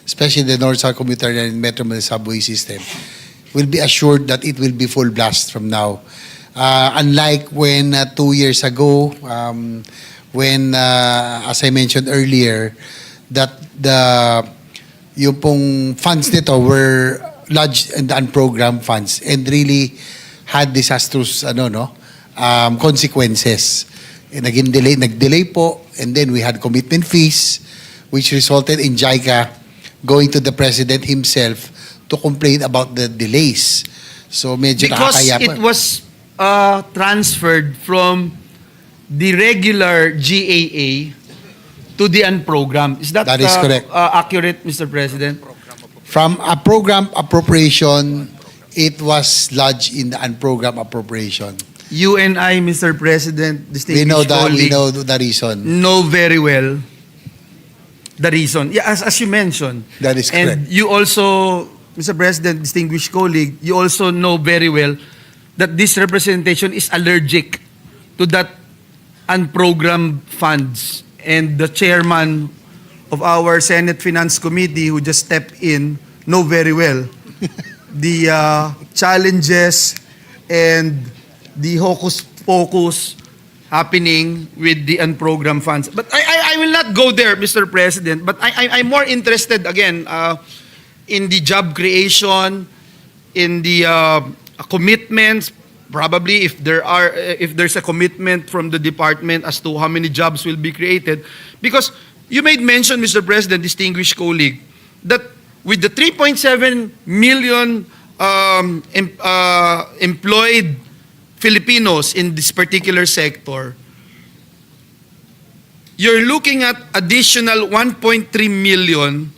especially the North-South Commuter and Metro Manila Subway system, will be assured that it will be full blast from now. Unlike when 2 years ago, when, as I mentioned earlier, that yung pong funds nito were lodged in the unprogrammed funds and really had disastrous consequences. Nag-delay po, and then we had commitment fees, which resulted in JICA going to the President himself to complain about the delays. So medyo nakakaya
Because it was transferred from the regular GAA to the unprogrammed. Is that
is correct.
Accurate, Mr. President?
From a program appropriation, it was lodged in the unprogrammed appropriation.
You and I, Mr. President,
We
distinguished
know that. We
colleague,
know the reason.
know very well the reason. Yeah, as you mentioned.
That is correct.
And you also, Mr. President, distinguished colleague, you also know very well that this representation is allergic to that unprogrammed funds. And the chairman of our Senate Finance Committee, who just stepped in, know very well the challenges and the hocus-pocus happening with the unprogrammed funds. But I will not go there, Mr. President, but I'm more interested, again, in the job creation, in the commitments, probably if there's a commitment from the department as to how many jobs will be created. Because you made mention, Mr. President, distinguished colleague, that with the 3.7 million employed Filipinos in this particular sector, you're looking at additional 1.3 million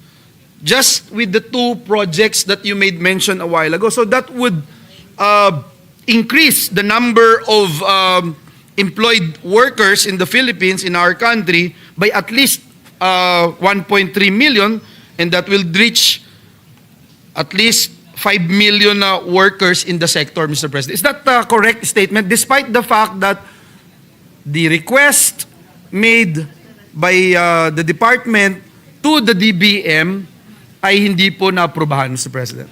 just with the two projects that you made mention a while ago. So that would increase the number of employed workers in the Philippines, in our country, by at least 1.3 million, and that will reach at least 5 million workers in the sector, Mr. President. Is that a correct statement? Despite the fact that the request made by the department to the DBM ay hindi po naaprubahan, Mr. President.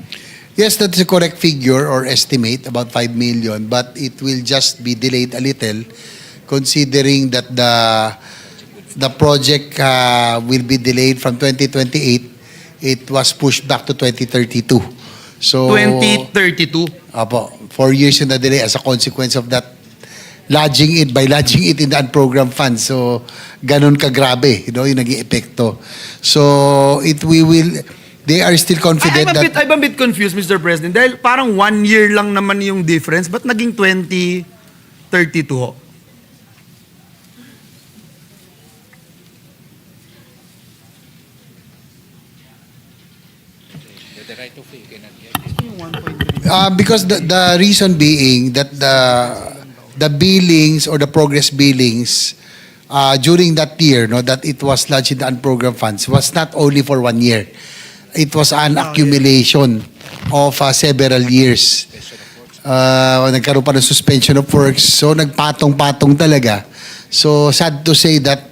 Yes, that's a correct figure or estimate, about 5 million, but it will just be delayed a little considering that the project will be delayed from 2028. It was pushed back to 2032. So
2032.
Apo, 4 years in the delay as a consequence of that by lodging it in the unprogrammed funds. So ganun kagrabe, yung naging epekto. So they are still confident
I'm a bit confused, Mr. President. Dahil parang 1 year lang naman yung difference, but naging 2032 ho?
The right of way, you cannot get.
because the reason being that the billings or the progress billings during that year, that it was lodged in the unprogrammed funds was not only for 1 year. It was an accumulation of several years. Nagkaroon pa ng suspension of works. So nagpatong-patong talaga. So sad to say that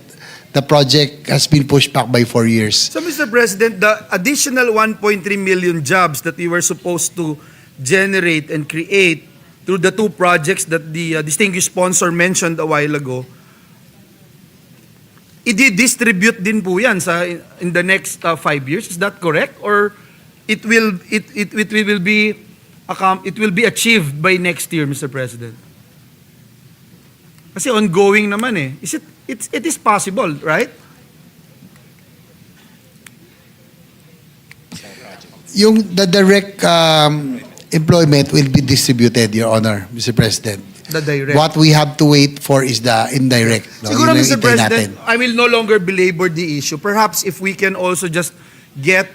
the project has been pushed back by 4 years.
So, Mr. President, the additional 1.3 million jobs that we were supposed to generate and create through the two projects that the distinguished sponsor mentioned a while ago, i-distribute din po yan in the next 5 years. Is that correct? Or it will be achieved by next year, Mr. President? Kasi ongoing naman eh. It is possible, right?
The direct employment will be distributed, Your Honor, Mr. President.
The direct.
What we have to wait for is the indirect.
Siguro,
Yun ang
Mr.
hintay
President,
natin.
I will no longer belabor the issue. Perhaps if we can also just get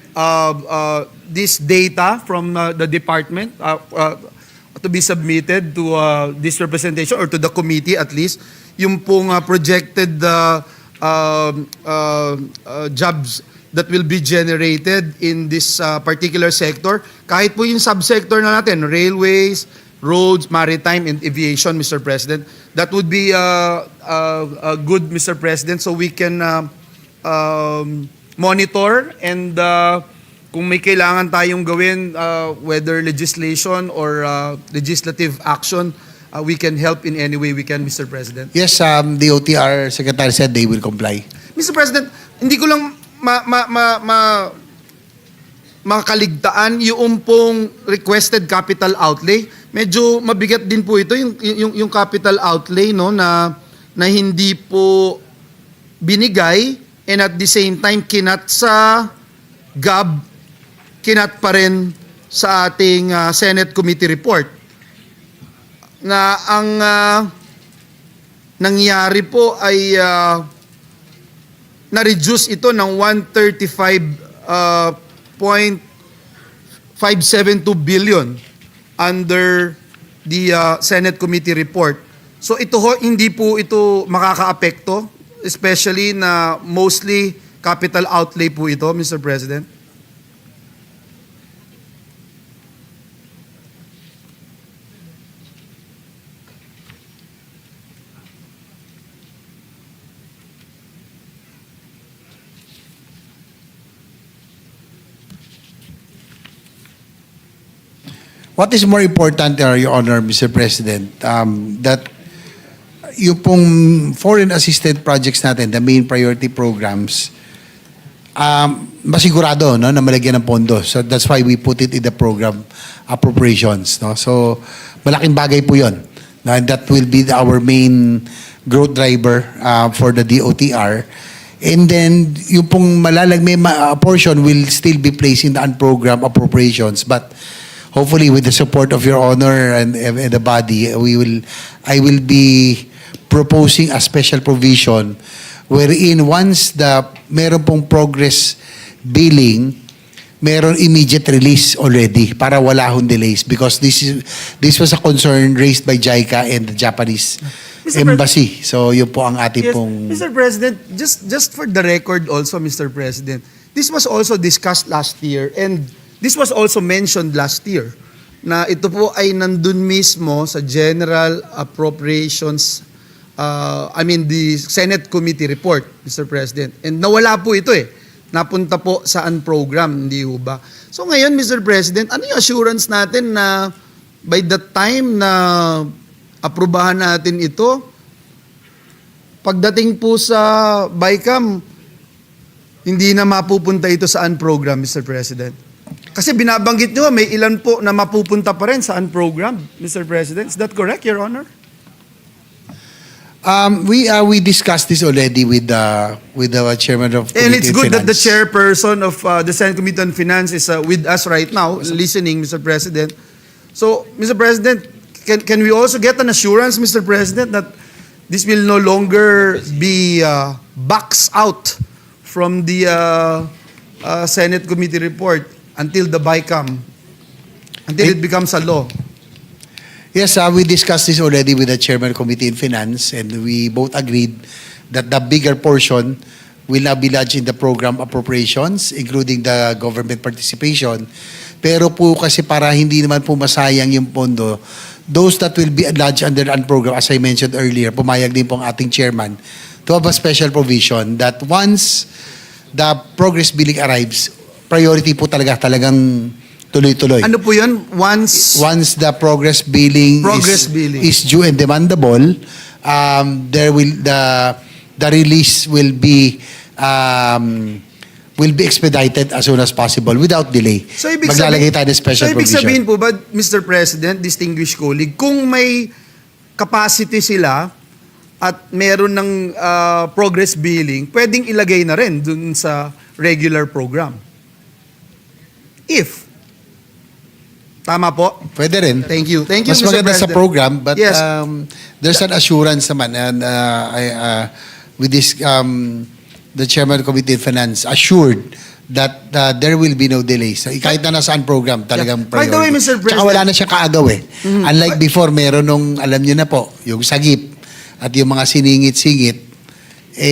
this data from the department to be submitted to this representation or to the committee at least, yung pong projected jobs that will be generated in this particular sector. Kahit po yung subsector na natin, railways, roads, maritime, and aviation, Mr. President. That would be good, Mr. President, so we can monitor and kung may kailangan tayong gawin, whether legislation or legislative action, we can help in any way we can, Mr. President.
Yes, the OTR Secretary said they will comply.
Mr. President, hindi ko lang makaligtaan yung pong requested capital outlay. Medyo mabigat din po ito yung capital outlay na hindi po binigay, and at the same time kinat sa GAB, kinat pa rin sa ating Senate Committee report. Na ang nangyari po ay na-reduce ito ng 135.572 billion under the Senate Committee report. So ito hindi po ito makakaapekto, especially na mostly capital outlay po ito, Mr. President.
What is more important, Your Honor, Mr. President, that yung pong foreign assisted projects natin, the main priority programs, masigurado na malagyan ng pondo. So that's why we put it in the program appropriations. So malaking bagay po yun. And that will be our main growth driver for the DOTR. And then yung pong malalagay portion will still be placed in the unprogrammed appropriations. But hopefully, with the support of Your Honor and the body, I will be proposing a special provision wherein once meron pong progress billing, meron immediate release already para wala hong delays, because this was a concern raised by JICA and the Japanese
embassy. So yun po ang ating
Yes,
pong...
Mr. President, just for the record also, Mr. President, this was also discussed last year and this was also mentioned last year na ito po ay nandun mismo sa General Appropriations, the Senate Committee Report, Mr. President. And nawala po ito eh. Napunta po sa program, hindi ho ba? So ngayon, Mr. President, ano yung assurance natin na by the time na aprubahan natin ito, pagdating po sa BICAM, hindi na mapupunta ito sa program, Mr. President? Kasi binabanggit nyo, may ilan po na mapupunta pa rin sa program, Mr. President. Is that correct, Your Honor?
We discussed this already with the chairman of
And
Committee
it's
on
good that the
Finance.
chairperson of the Senate Committee on Finance is with us right now, listening, Mr. President. So, Mr. President, can we also get an assurance, Mr. President, that this will no longer be boxed out from the Senate Committee report until the BICAM, until it becomes a law?
Yes, we discussed this already with the chairman of Committee on Finance, and we both agreed that the bigger portion will now be lodged in the program appropriations, including the government participation. Pero po kasi para hindi naman po masayang yung pondo, those that will be lodged under the program, as I mentioned earlier, pumayag din po ang ating chairman to have a special provision that once the progress billing arrives, priority po talagang tuloy-tuloy.
Ano po yun? Once
the progress billing is due and demandable, there will the release will be expedited as soon as possible without delay.
So ibig
Maglalagay tayo ng special
ibig
provision.
sabihin po ba, Mr. President, distinguished colleague, kung may capacity sila at meron ng progress billing, pwedeng ilagay na rin dun sa regular program. If. Tama po?
Pwede rin.
Thank you. Thank you,
Mas
Mr.
maganda sa
President.
program, but
Yes.
there's an assurance naman, and with this, the chairman of Committee on Finance assured that there will be no delays. So, kahit na nasaan program, talagang
By the way,
priority.
Mr. President.
Tsaka wala na siya kaagaw eh. Unlike before, meron nung, alam niyo na po, yung sagip at yung mga siningit-singit,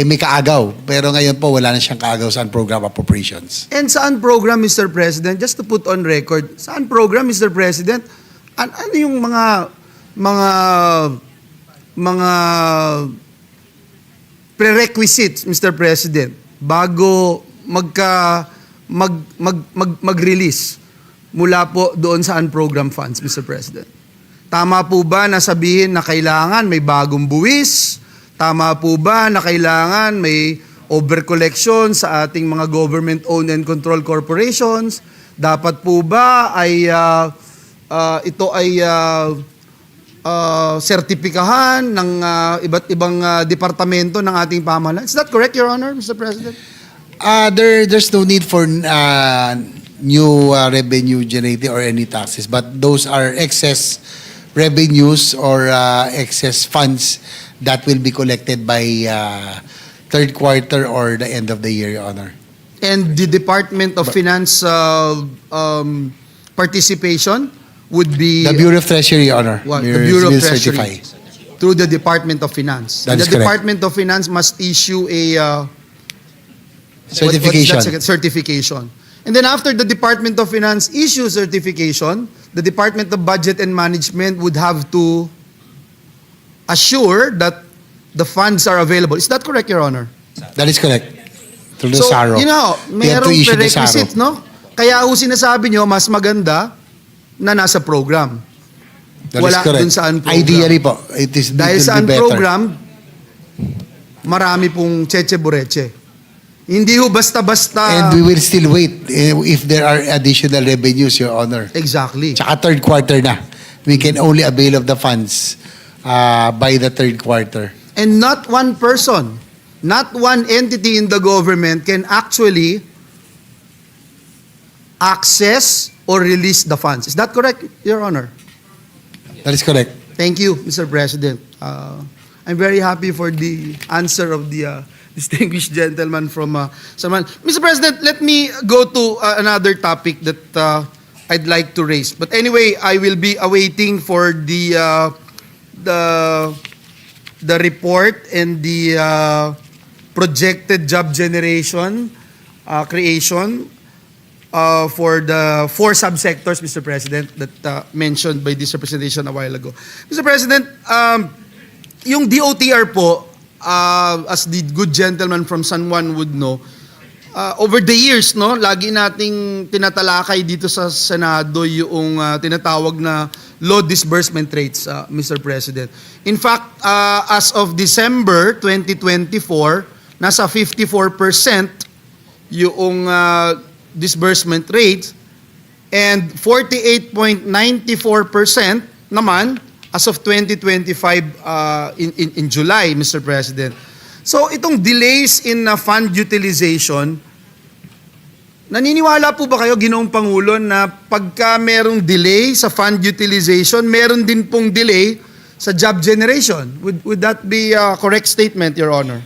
may kaagaw. Pero ngayon po, wala na siyang kaagaw sa program appropriations.
And saan program, Mr. President, just to put on record, saan program, Mr. President, ano yung mga prerequisites, Mr. President, bago mag-release mula po doon sa program funds, Mr. President? Tama po ba na sabihin na kailangan may bagong buwis? Tama po ba na kailangan may overcollection sa ating mga government-owned and controlled corporations? Dapat po ba ay ito ay sertipikahan ng iba't ibang departamento ng ating pamahalaan? Is that correct, Your Honor, Mr. President?
There's no need for new revenue generating or any taxes, but those are excess revenues or excess funds that will be collected by third quarter or the end of the year, Your Honor.
And the Department of Finance participation would be...
The Bureau of Treasury, Your Honor.
What? The Bureau of
will
Treasury.
certify.
Through the Department of Finance.
That
And
is
the
correct.
Department of Finance must issue a...
Certification.
What's that? Certification. And then after the Department of Finance issues certification, the Department of Budget and Management would have to assure that the funds are available. Is that correct, Your Honor?
That is correct. Through the
So,
SARO.
you know,
They have to
merong
issue the
prerequisite,
SARO.
no? Kaya ho sinasabi nyo, mas maganda na nasa program.
That is
Wala
correct.
dun saan program.
Ideally po, it is
Dahil
it will
saan
be better.
program, marami pong cheche-bureche. Hindi ho basta-basta...
And we will still wait if there are additional revenues, Your Honor.
Exactly.
Tsaka third quarter na. We can only avail of the funds by the third quarter.
And not one person, not one entity in the government can actually access or release the funds. Is that correct, Your Honor?
That is correct.
Thank you, Mr. President. I'm very happy for the answer of the distinguished gentleman from Saman. Mr. President, let me go to another topic that I'd like to raise. But anyway, I will be awaiting for the the report and the projected job generation creation for the 4 subsectors, Mr. President, that mentioned by this representation a while ago. Mr. President, yung DOTR po, as the good gentleman from San Juan would know, over the years, no, lagi nating tinatalakay dito sa Senado yung tinatawag na low disbursement rates, Mr. President. In fact, as of December 2024, nasa 54% yung disbursement rate and 48.94% naman as of 2025 in July, Mr. President. So itong delays in fund utilization, naniniwala po ba kayo, Ginoong Pangulo, na pagka merong delay sa fund utilization, meron din pong delay sa job generation? Would that be a correct statement, Your Honor?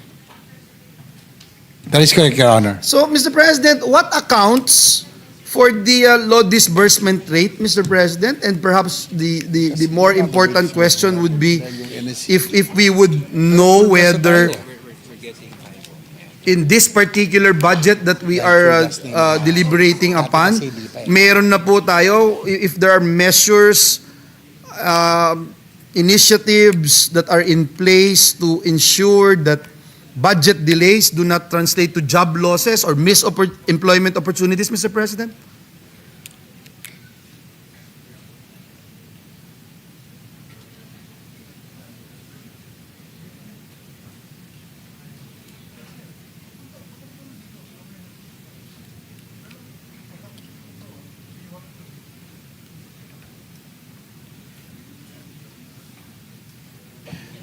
That is correct, Your Honor.
So, Mr. President, what accounts for the low disbursement rate, Mr. President? And perhaps the more important question would be if we would know whether in this particular budget that we are deliberating upon, meron na po tayo, if there are measures, initiatives that are in place to ensure that budget delays do not translate to job losses or employment opportunities, Mr. President?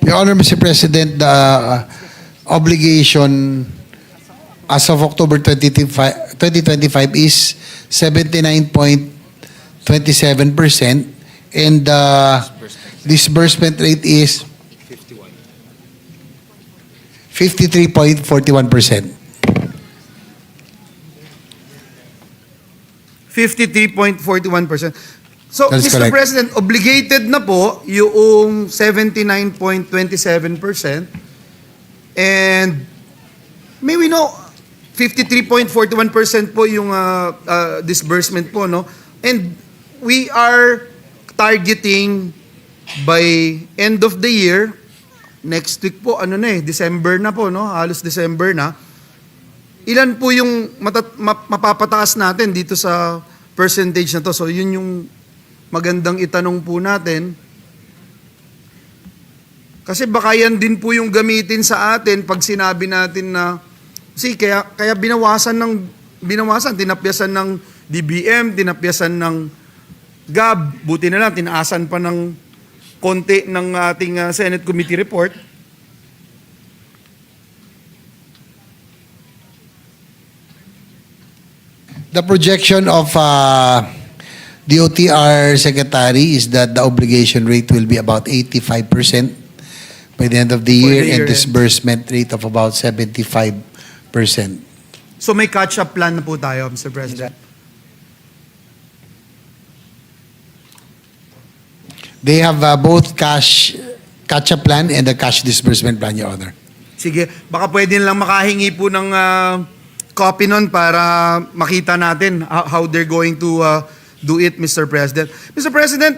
Your Honor, Mr. President, the obligation as of October 2025 is 79.27% and the disbursement rate is 53.41%.
53.41%. So,
That is
Mr.
correct.
President, obligated na po yung 79.27%. And may we know, 53.41% po yung disbursement po, no? And we are targeting by end of the year, next week po, December na po, no? Halos December na. Ilan po yung mapapataas natin dito sa percentage na to? So, yun yung magandang itanong po natin. Kasi baka yan din po yung gamitin sa atin pag sinabi natin na kaya binawasan, tinapyasan ng DBM, tinapyasan ng GAB, buti na lang, tinaasan pa ng konti ng ating Senate Committee report.
The projection of the OTR Secretary is that the obligation rate will be about 85% by the end of the year and disbursement rate of about 75%.
So may catch-up plan na po tayo, Mr. President.
They have both catch-up plan and a cash disbursement plan, Your Honor.
Sige, baka pwede lang makahingi po ng copy nun para makita natin how they're going to do it, Mr. President. Mr. President,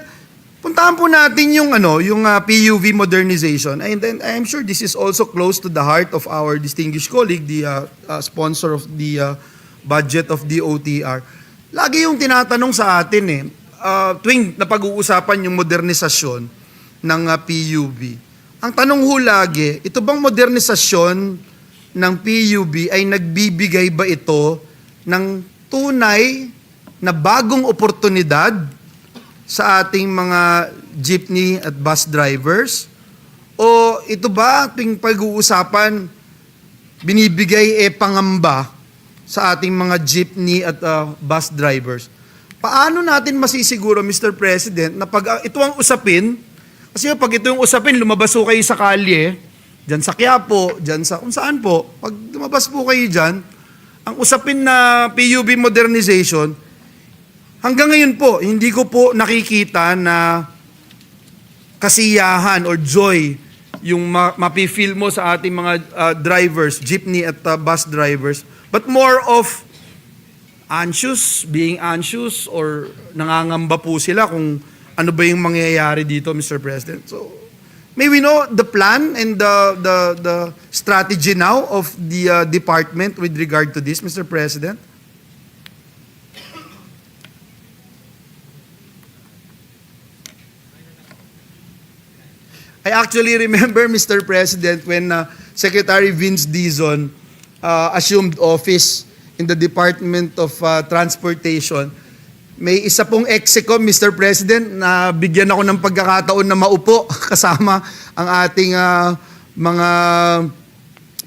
puntahan po natin yung PUV modernization. And then I'm sure this is also close to the heart of our distinguished colleague, the sponsor of the budget of the OTR. Lagi yung tinatanong sa atin tuwing napag-uusapan yung modernisasyon ng PUV. Ang tanong ho lagi, ito bang modernisasyon ng PUV ay nagbibigay ba ito ng tunay na bagong oportunidad sa ating mga jeepney at bus drivers? O ito ba ating pag-uusapan binibigay pangamba sa ating mga jeepney at bus drivers? Paano natin masisiguro, Mr. President, na pag ito ang usapin, kasi pag ito yung usapin, lumabas po kayo sa kalye, dyan sa Quiapo, dyan sa kung saan po, pag lumabas po kayo dyan, ang usapin na PUV modernization, hanggang ngayon po, hindi ko po nakikita na kasiyahan or joy mapi-feel mo sa ating mga drivers, jeepney at bus drivers, but more of being anxious or nangangamba po sila kung ano ba yung mangyayari dito, Mr. President. So, may we know the plan and the strategy now of the department with regard to this, Mr. President? I actually remember, Mr. President, when Secretary Vince Dizon assumed office in the Department of Transportation, may isa pong execom, Mr. President, na bigyan ako ng pagkakataon na maupo kasama ang ating mga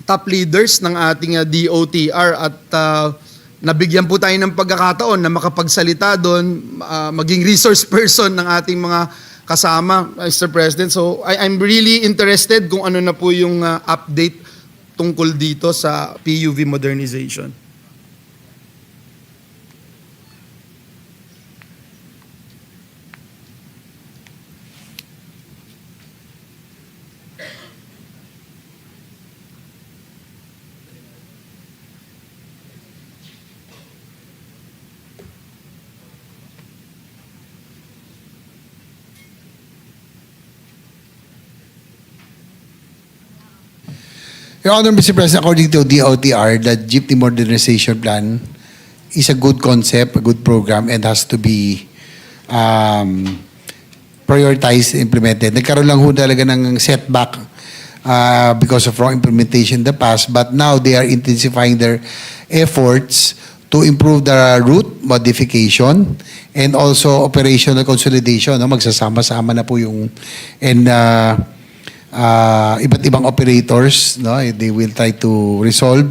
top leaders ng ating DOTR at nabigyan po tayo ng pagkakataon na makapagsalita doon, maging resource person ng ating mga kasama, Mr. President. So I'm really interested kung ano na po yung update tungkol dito sa PUV modernization.
Your Honor, Mr. President, according to DOTR, the Jeepney Modernization Plan is a good concept, a good program, and has to be prioritized, implemented. Nagkaroon lang ho talaga ng setback because of wrong implementation in the past, but now they are intensifying their efforts to improve the route modification and also operational consolidation. No? Magsasama-sama na po yung iba't ibang operators, no, they will try to resolve.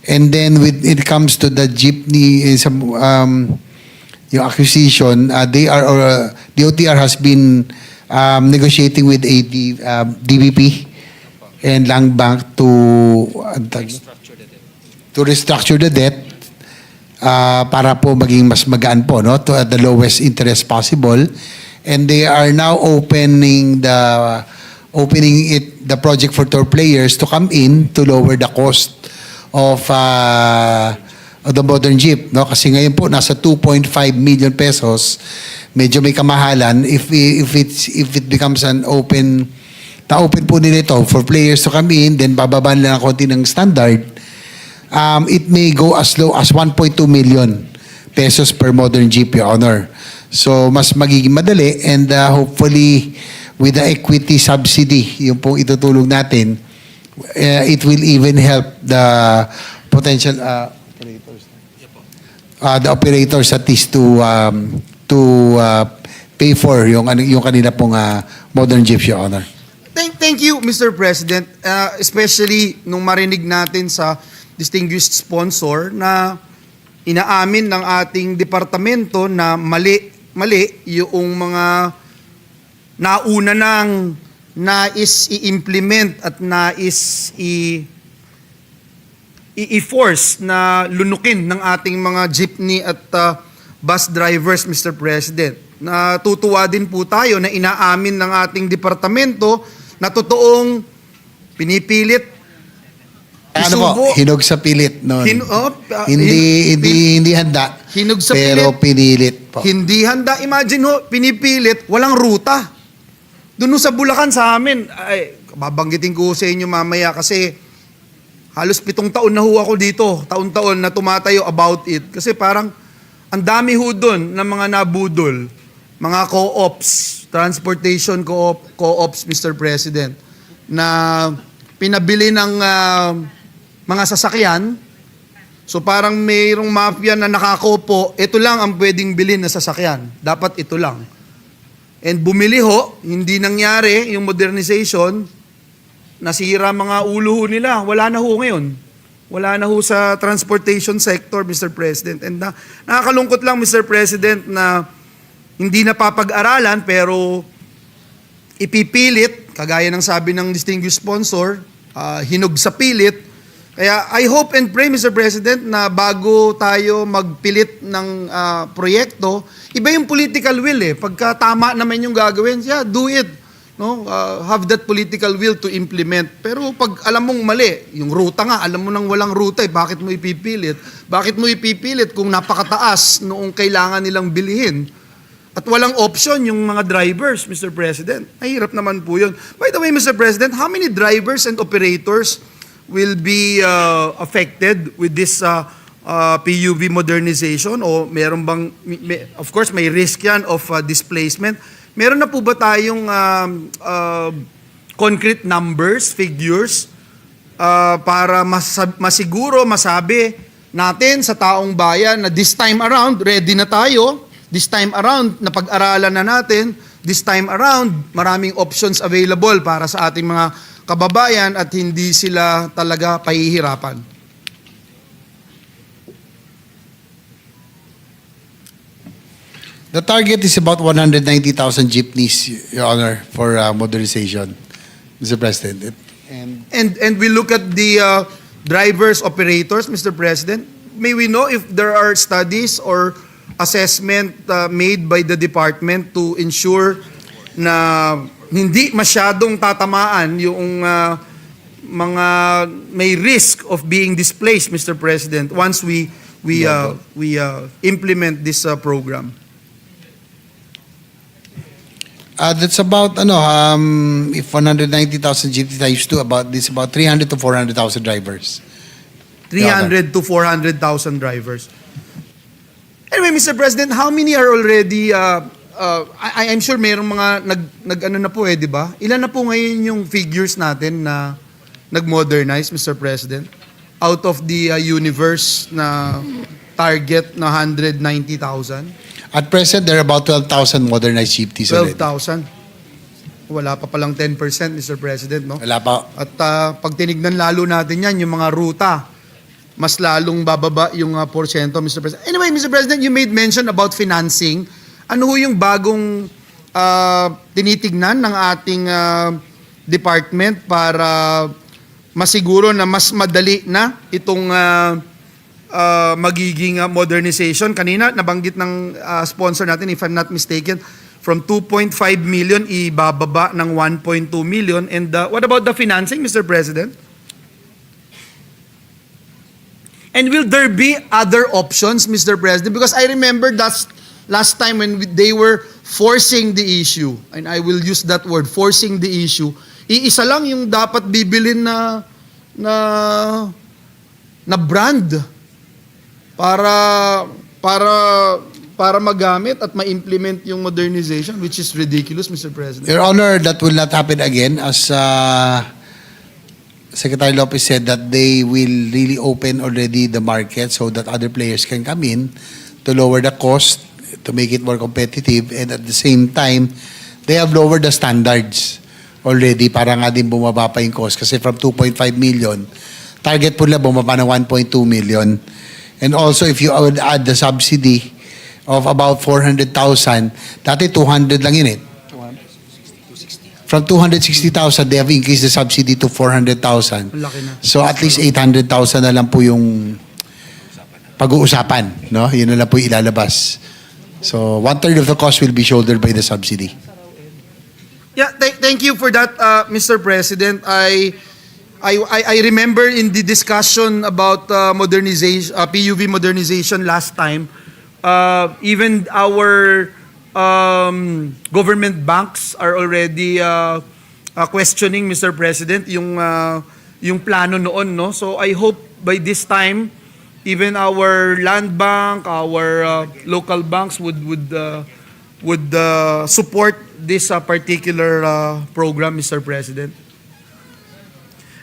And then when it comes to the jeepney, yung acquisition, DOTR has been negotiating with DBP and Land Bank to restructure the debt para po maging mas magaan po, no, to at the lowest interest possible. And they are now opening the project for tour players to come in to lower the cost of the modern jeep, no? Kasi ngayon po nasa 2.5 million pesos. Medyo may kamahalan if it becomes an open po nila ito for players to come in, then bababa lang konti ng standard. It may go as low as 1.2 million pesos per modern jeep, Your Honor. So mas magiging madali and hopefully with the equity subsidy, yung pong itutulong natin, it will even help the potential operators at least to pay for yung kanila pong modern jeeps, Your Honor.
Thank you, Mr. President. Especially nung marinig natin sa distinguished sponsor na inaamin ng ating departamento na mali yung mga nauna nang nais i-implement at nais i-force na lunukin ng ating mga jeepney at bus drivers, Mr. President. Natutuwa din po tayo na inaamin ng ating departamento na totoong pinipilit
Ano po? Hinog sa pilit noon. Hindi handa.
Hinog sa
pero pinilit po.
Hindi handa. Imagine ho, pinipilit, walang ruta. Doon sa Bulacan sa amin, ay, babanggitin ko sa inyo mamaya kasi halos 7 taon na ho ako dito, taon-taon na tumatayo about it. Kasi parang ang dami ho doon ng mga nabudol, mga co-ops, transportation co-ops, Mr. President, na pinabili ng mga sasakyan. So parang mayroong mafia na nakakopo, ito lang ang pwedeng bilhin na sasakyan. Dapat ito lang. And bumili ho, hindi nangyari yung modernization, nasira mga ulo ho nila. Wala na ho ngayon. Wala na ho sa transportation sector, Mr. President. And nakakalungkot lang, Mr. President, na hindi napapag-aralan pero ipipilit, kagaya ng sabi ng distinguished sponsor, hinog sa pilit. Kaya I hope and pray, Mr. President, na bago tayo magpilit ng proyekto, iba yung political will eh. Pagka tama naman yung gagawin, yeah, do it. have that political will to implement. Pero pag alam mong mali, yung ruta nga, alam mo nang walang ruta, bakit mo ipipilit? Bakit mo ipipilit kung napakataas noong kailangan nilang bilhin? At walang option yung mga drivers, Mr. President. Mahirap naman po yun. By the way, Mr. President, how many drivers and operators will be affected with this PUV modernization? O meron bang, of course, may risk yan of displacement. Meron na po ba tayong concrete numbers, figures, para masiguro, masabi natin sa taong bayan na this time around, ready na tayo, this time around, napag-aralan na natin, this time around, maraming options available para sa ating mga kababayan at hindi sila talaga pahihirapan.
The target is about 190,000 jeepneys, Your Honor, for modernization, Mr. President.
And we look at the drivers, operators, Mr. President. May we know if there are studies or assessment made by the department to ensure na hindi masyadong tatamaan yung mga may risk of being displaced, Mr. President, once we implement this program.
That's about, if 190,000 jeepneys times 2, about 300 to 400,000 drivers.
300 to 400,000 drivers. Anyway, Mr. President, how many are already, I'm sure mayroong mga nag-ano na po di ba? Ilan na po ngayon yung figures natin na nag-modernize, Mr. President? Out of the universe na target na 190,000?
At present, there are about 12,000 modernized jeepneys already.
12,000. Wala pa palang 10%, Mr. President, no?
Wala pa.
At pag tinignan lalo natin yan, yung mga ruta, mas lalong bababa yung porsyento, Mr. President. Anyway, Mr. President, you made mention about financing. Ano ho yung bagong tinitignan ng ating department para masiguro na mas madali na itong magiging modernization? Kanina, nabanggit ng sponsor natin, if I'm not mistaken, from 2.5 million, ibababa ng 1.2 million. And what about the financing, Mr. President? And will there be other options, Mr. President? Because I remember last time when they were forcing the issue, and I will use that word, forcing the issue, iisa lang yung dapat bibilin na brand para magamit at ma-implement yung modernization, which is ridiculous, Mr. President.
Your Honor, that will not happen again, as Secretary Lopez said that they will really open already the market so that other players can come in to lower the cost, to make it more competitive, and at the same time, they have lowered the standards already para nga din bumaba pa yung cost. Kasi from 2.5 million, target po nila bumaba ng 1.2 million. And also, if you would add the subsidy of about 400,000, dati 200 lang yun From 260,000, they have increased the subsidy to 400,000.
Laki na.
So at least 800,000 na lang po yung pag-uusapan, no? Yun na lang po yung ilalabas. So 1/3 of the cost will be shouldered by the subsidy.
Yeah, thank you for that, Mr. President. I remember in the discussion about modernization, PUV modernization last time, even our government banks are already questioning, Mr. President, yung plano noon, no? So I hope by this time, even our land bank, our local banks would support this particular program, Mr. President.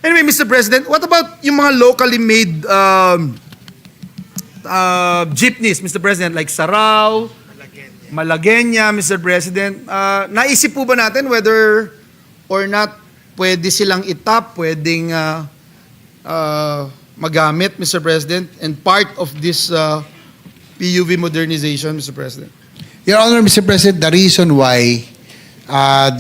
Anyway, Mr. President, what about yung mga locally made jeepneys, Mr. President, like Sarao, Malagueña, Mr. President? Naisip po ba natin whether or not pwede silang itap, pwedeng magamit, Mr. President, and part of this PUV modernization, Mr. President?
Your Honor, Mr. President, the reason why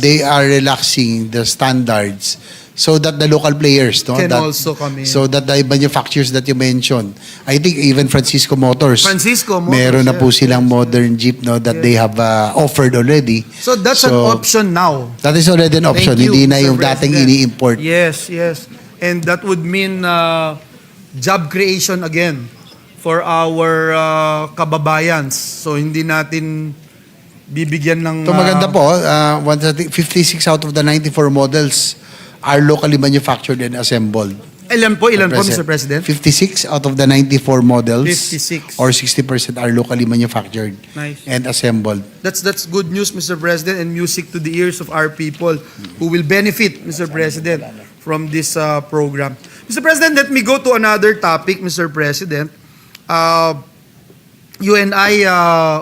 they are relaxing the standards so that the local players, no,
Can
that,
also come in.
so that the manufacturers that you mentioned, I think even Francisco Motors,
Francisco Motors,
meron na po
yes,
silang modern jeep, no, that they have offered already.
So that's an option now.
That is already an option.
Thank you,
Hindi na
Mr.
yung dating
President.
ini-import.
Yes, yes. And that would mean job creation again for our kababayans. So hindi natin bibigyan ng...
Ito maganda po, 56 out of the 94 models are locally manufactured and assembled.
Ilan po, Mr. President?
56 out of the 94 models
56.
or 60% are locally manufactured
Nice.
and assembled.
That's good news, Mr. President, and music to the ears of our people who will benefit, Mr. President, from this program. Mr. President, let me go to another topic, Mr. President. You and I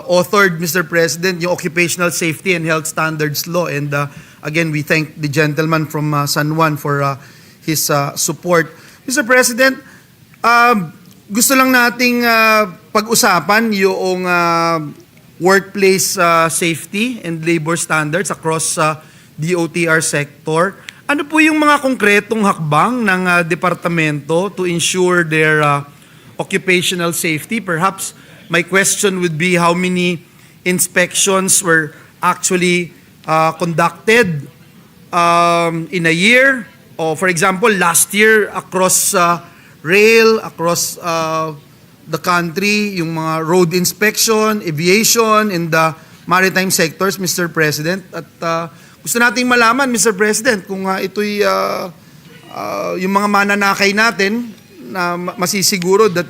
authored, Mr. President, yung Occupational Safety and Health Standards Law, and again, we thank the gentleman from San Juan for his support. Mr. President, gusto lang nating pag-usapan yung workplace safety and labor standards across DOTR sector. Ano po yung mga konkretong hakbang ng departamento to ensure their occupational safety? Perhaps my question would be how many inspections were actually conducted in a year? O for example, last year across rail, across the country, yung mga road inspection, aviation, and the maritime sectors, Mr. President. At gusto nating malaman, Mr. President, kung ito'y yung mga mananakay natin na masisiguro that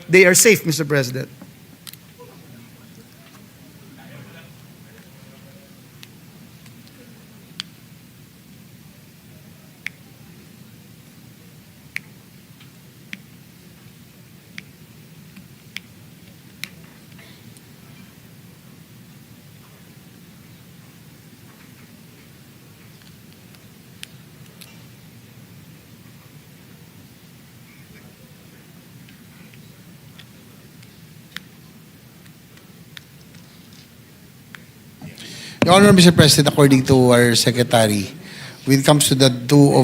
they are safe, Mr. President.
Your Honor, Mr. President, according to our Secretary, when it comes to the two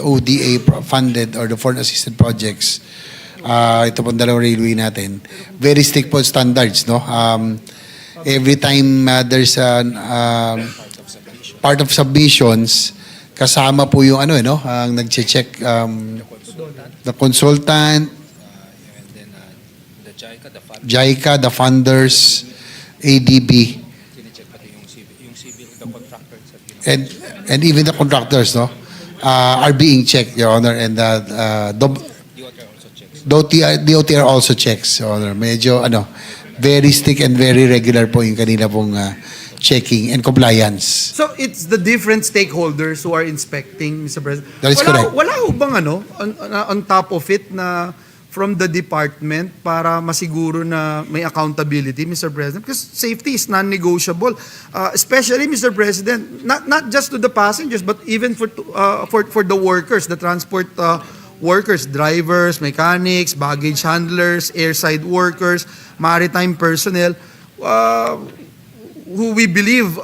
ODA funded or the foreign assisted projects, ito pong dalawang railway natin, very strict po standards, no? Every time there's an part of submissions, kasama po yung ang nagche-check the consultant, JICA, the funders, ADB, and even the contractors, no, are being checked, Your Honor, and DOTR also checks, Your Honor. Medyo very strict and very regular po yung kanila pong checking and compliance.
So it's the different stakeholders who are inspecting, Mr. President.
That is correct.
Wala ho bang on top of it na from the department para masiguro na may accountability, Mr. President? Because safety is non-negotiable, especially, Mr. President, not just to the passengers, but even for the workers, the transport workers, drivers, mechanics, baggage handlers, airside workers, maritime personnel, who we believe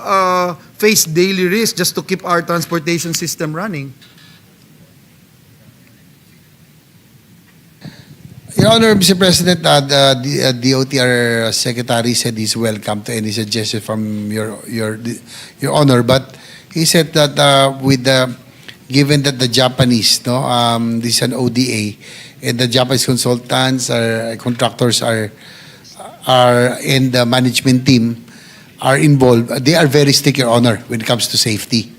face daily risk just to keep our transportation system running.
Your Honor, Mr. President, the DOTR Secretary said he's welcome to any suggestion from Your Honor, but he said that given that the Japanese, this is an ODA, and the Japanese consultants or contractors are in the management team are involved, they are very strict, Your Honor, when it comes to safety.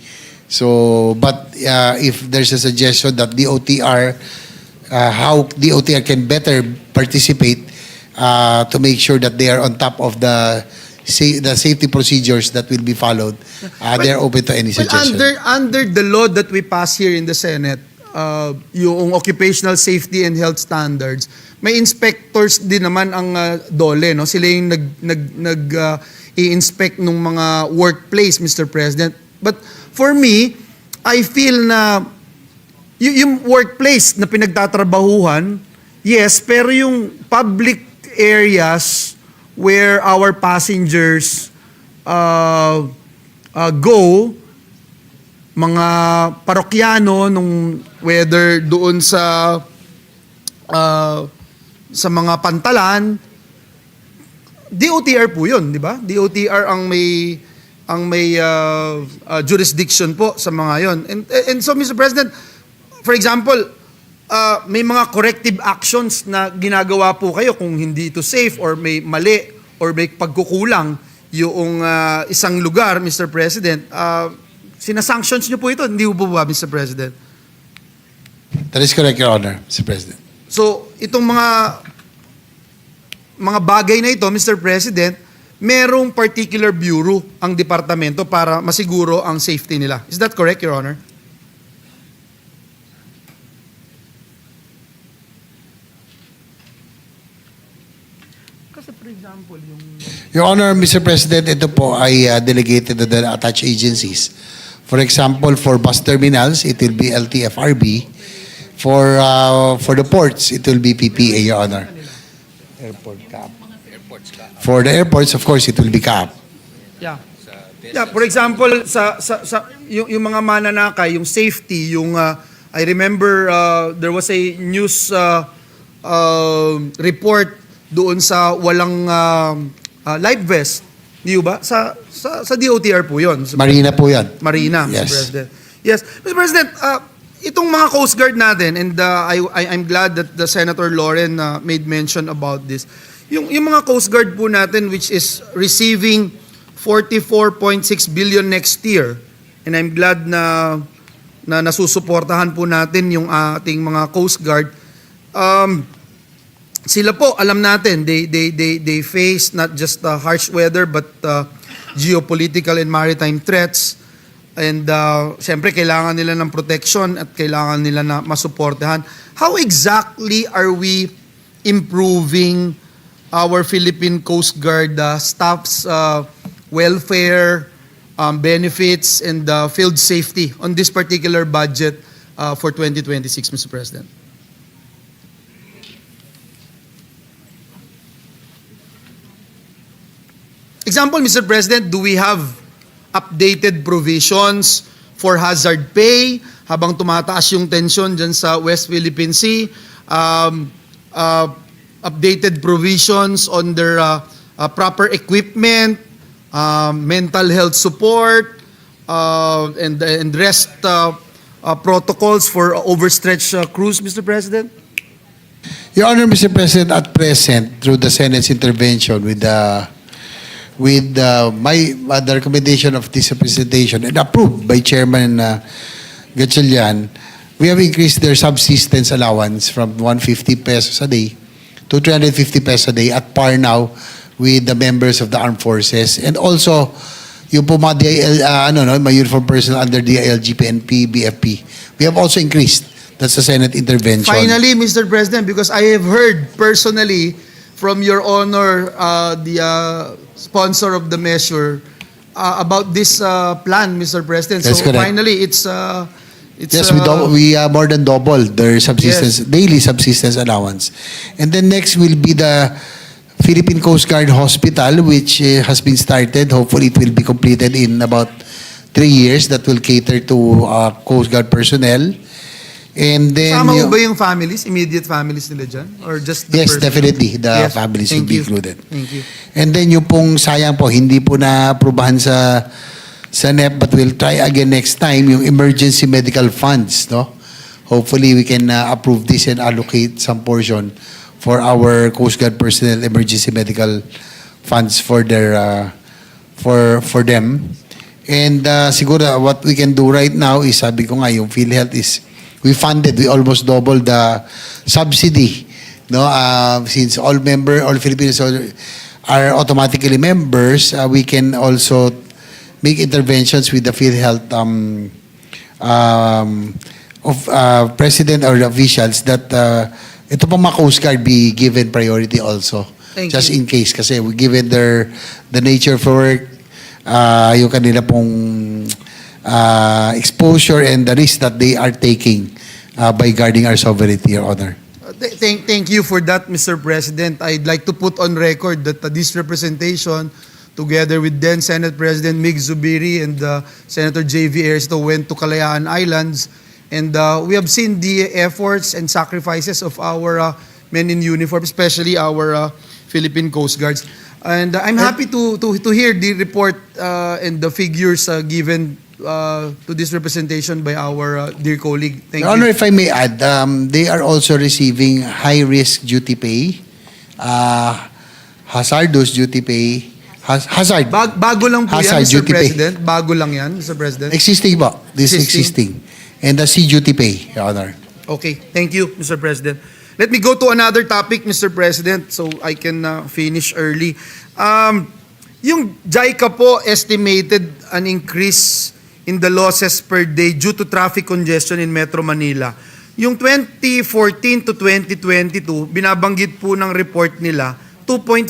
So, but if there's a suggestion that how the OTR can better participate to make sure that they are on top of the safety procedures that will be followed. They are open to any suggestion.
Under the law that we pass here in the Senate, yung occupational safety and health standards, may inspectors din naman ang DOLE, no? Sila yung i-inspect ng mga workplace, Mr. President. But for me, I feel na yung workplace na pinagtatrabahuhan, yes, pero yung public areas where our passengers go, mga parokyano, nung whether doon sa mga pantalan, DOTR po yun, di ba? DOTR ang may jurisdiction po sa mga yon. And so, Mr. President, for example, may mga corrective actions na ginagawa po kayo kung hindi ito safe or may mali or may pagkukulang yung isang lugar, Mr. President. Sinasanctions niyo po ito, hindi po ba, Mr. President?
That is correct, Your Honor, Mr. President.
So, itong mga bagay na ito, Mr. President, merong particular bureau ang departamento para masiguro ang safety nila. Is that correct, Your Honor? Kasi for example,
Your Honor, Mr. President, ito po ay delegated to the attached agencies. For example, for bus terminals, it will be LTFRB. For the ports, it will be PPA, Your Honor. Airport CAP. For the airports, of course, it will be CAP.
Yeah. Yeah, for example, yung mga mananakay, yung safety, I remember there was a news report doon sa walang life vest. Di ba? Sa DOTR po yun.
Marina po yan.
Marina, Mr.
Yes.
President. Yes. Mr. President, itong mga Coast Guard natin, and I'm glad that the Senator Loren made mention about this. Yung mga Coast Guard po natin which is receiving 44.6 billion next year, and I'm glad na nasusuportahan po natin yung ating mga Coast Guard. Sila po, alam natin, they face not just harsh weather but geopolitical and maritime threats. And siyempre, kailangan nila ng protection at kailangan nila na masuportahan. How exactly are we improving our Philippine Coast Guard staff's welfare, benefits, and field safety on this particular budget for 2026, Mr. President? Example, Mr. President, do we have updated provisions for hazard pay habang tumataas yung tension dyan sa West Philippine Sea? Updated provisions on their proper equipment, mental health support, and rest protocols for overstretched crews, Mr. President?
Your Honor, Mr. President, at present, through the Senate's intervention with the recommendation of this representation and approved by Chairman Gatchalian, we have increased their subsistence allowance from 150 pesos a day to 350 pesos a day at par now with the members of the armed forces. And also, yung po mga my uniform personnel under the LGPNP, BFP, we have also increased. That's the Senate intervention.
Finally, Mr. President, because I have heard personally from Your Honor, the sponsor of the measure, about this plan, Mr. President.
That's
so
correct.
finally, it's
yes, we more than doubled their subsistence, daily subsistence allowance. And then next will be the Philippine Coast Guard Hospital, which has been started. Hopefully, it will be completed in about 3 years. That will cater to Coast Guard personnel. And then,
Sama mo ba yung families, immediate families nila dyan? Or just the
yes,
personnel?
definitely. The
Yes.
families
Thank
will be
you.
included.
Thank you.
And then yung pong sayang po, hindi po na-aprobahan sa NEP, but we'll try again next time, yung emergency medical funds, no? Hopefully, we can approve this and allocate some portion for our Coast Guard personnel emergency medical funds for their for them. And siguro what we can do right now is, sabi ko nga, yung PhilHealth is we almost doubled the subsidy, no? Since all Filipinos are automatically members, we can also make interventions with the PhilHealth president or officials that ito pong mga Coast Guard be given priority also.
Thank
just
you.
in case, kasi we given the nature of work, yung kanila pong exposure and the risk that they are taking by guarding our sovereignty, Your Honor.
Thank you for that, Mr. President. I'd like to put on record that this representation together with then Senate President Mig Zubiri and Senator J.V. Ernesto went to Kalayaan Islands. And we have seen the efforts and sacrifices of our men in uniform, especially our Philippine Coast Guards. And I'm happy to hear the report and the figures given to this representation by our dear colleague. Thank
Your Honor,
you.
if I may add, they are also receiving high-risk duty pay, hazardous duty pay, hazard.
Bago lang po
Hazard
yan, Mr.
duty pay.
President. Bago lang yan, Mr. President.
Existing po. This is existing. And the sea duty pay, Your Honor.
Okay, thank you, Mr. President. Let me go to another topic, Mr. President, so I can finish early. Yung JICA po estimated an increase in the losses per day due to traffic congestion in Metro Manila. Yung 2014 to 2022, binabanggit po ng report nila, 2.4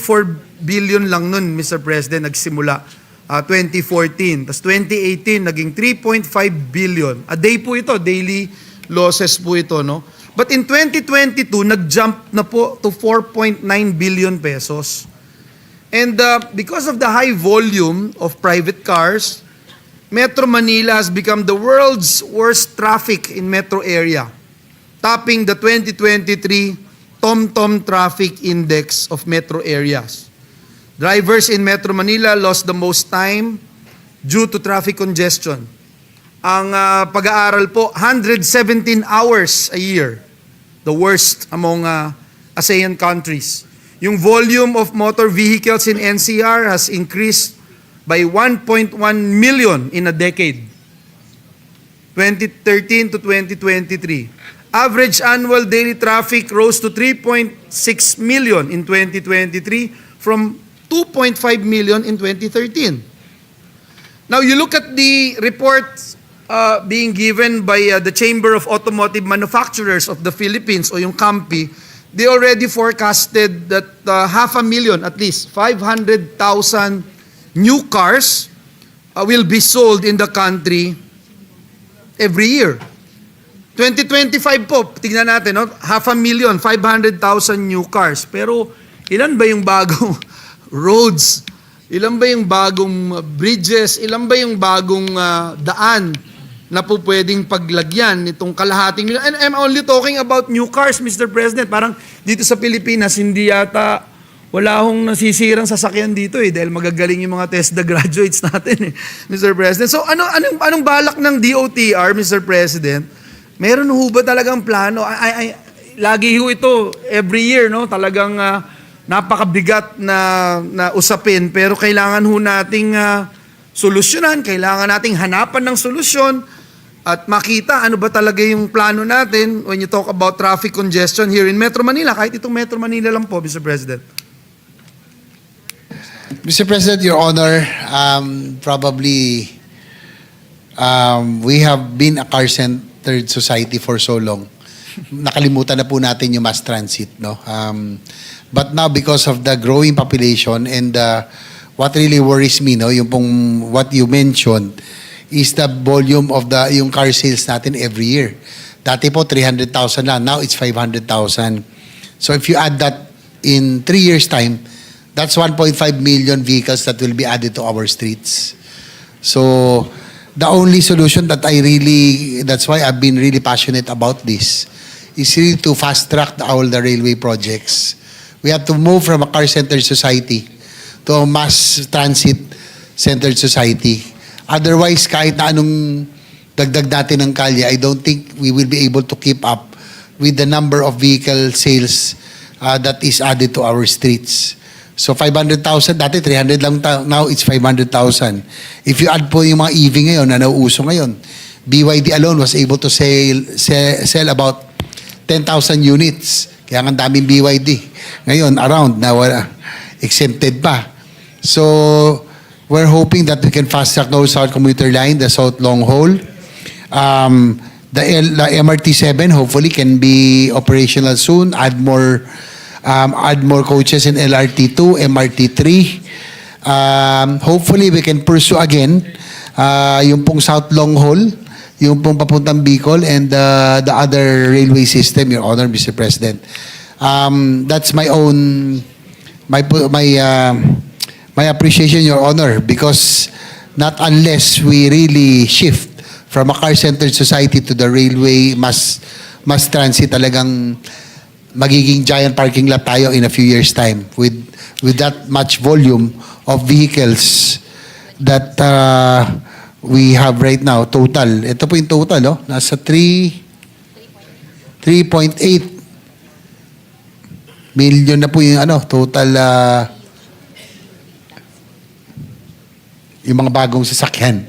billion lang nun, Mr. President, nagsimula. 2014. Tapos 2018, naging 3.5 billion. A day po ito, daily losses po ito, no? But in 2022, nag-jump na po to 4.9 billion pesos. And because of the high volume of private cars, Metro Manila has become the world's worst traffic in metro area, topping the 2023 TomTom Traffic Index of metro areas. Drivers in Metro Manila lost the most time due to traffic congestion. Ang pag-aaral po, 117 hours a year, the worst among ASEAN countries. Yung volume of motor vehicles in NCR has increased by 1.1 million in a decade, 2013 to 2023. Average annual daily traffic rose to 3.6 million in 2023 from 2.5 million in 2013. Now, you look at the reports being given by the Chamber of Automotive Manufacturers of the Philippines, o yung CAMPI, they already forecasted that 500,000, at least 500,000 new cars will be sold in the country every year. 2025 po, tingnan natin, no? 500,000, 500,000 new cars. Pero ilan ba yung bagong roads? Ilan ba yung bagong bridges? Ilan ba yung bagong daan na po pwedeng paglagyan nitong kalahating million? And I'm only talking about new cars, Mr. President. Parang dito sa Pilipinas, hindi yata wala hong nasisirang sasakyan dito dahil magagaling yung mga TESDA graduates natin Mr. President. So anong balak ng DOTR, Mr. President? Meron ho ba talagang plano? Lagi ho ito every year, no? Talagang napakabigat na usapin, pero kailangan ho nating solusyonan, kailangan nating hanapan ng solusyon at makita ano ba talaga yung plano natin when you talk about traffic congestion here in Metro Manila, kahit itong Metro Manila lang po, Mr. President.
Mr. President, Your Honor, probably we have been a car-centered society for so long. Nakalimutan na po natin yung mass transit, no? But now, because of the growing population and what really worries me, no, yung pong what you mentioned, is the volume of yung car sales natin every year. Dati po 300,000 lang, now it's 500,000. So if you add that in 3 years' time, that's 1.5 million vehicles that will be added to our streets. So the only solution that that's why I've been really passionate about this, is really to fast-track all the railway projects. We have to move from a car-centered society to a mass transit-centered society. Otherwise, kahit na anong dagdag natin ng kalye, I don't think we will be able to keep up with the number of vehicle sales that is added to our streets. So 500,000, dati 300 lang, now it's 500,000. If you add po yung mga EV ngayon na nauuso ngayon, BYD alone was able to sell about 10,000 units. Kaya ang daming BYD. Ngayon, around, na exempted pa. So, we're hoping that we can fast-track the South Commuter Line, the South Long Haul. The MRT-7 hopefully can be operational soon. Add more coaches in LRT-2, MRT-3. Hopefully, we can pursue again yung pong South Long Haul, yung pong papuntang Bicol, and the other railway system, Your Honor, Mr. President. That's my my appreciation, Your Honor, because not unless we really shift from a car-centered society to the railway mass transit, talagang magiging giant parking lot tayo in a few years' time with that much volume of vehicles that we have right now. Total, ito po yung total, oh, nasa 3.8 million na po yung total yung mga bagong sasakyan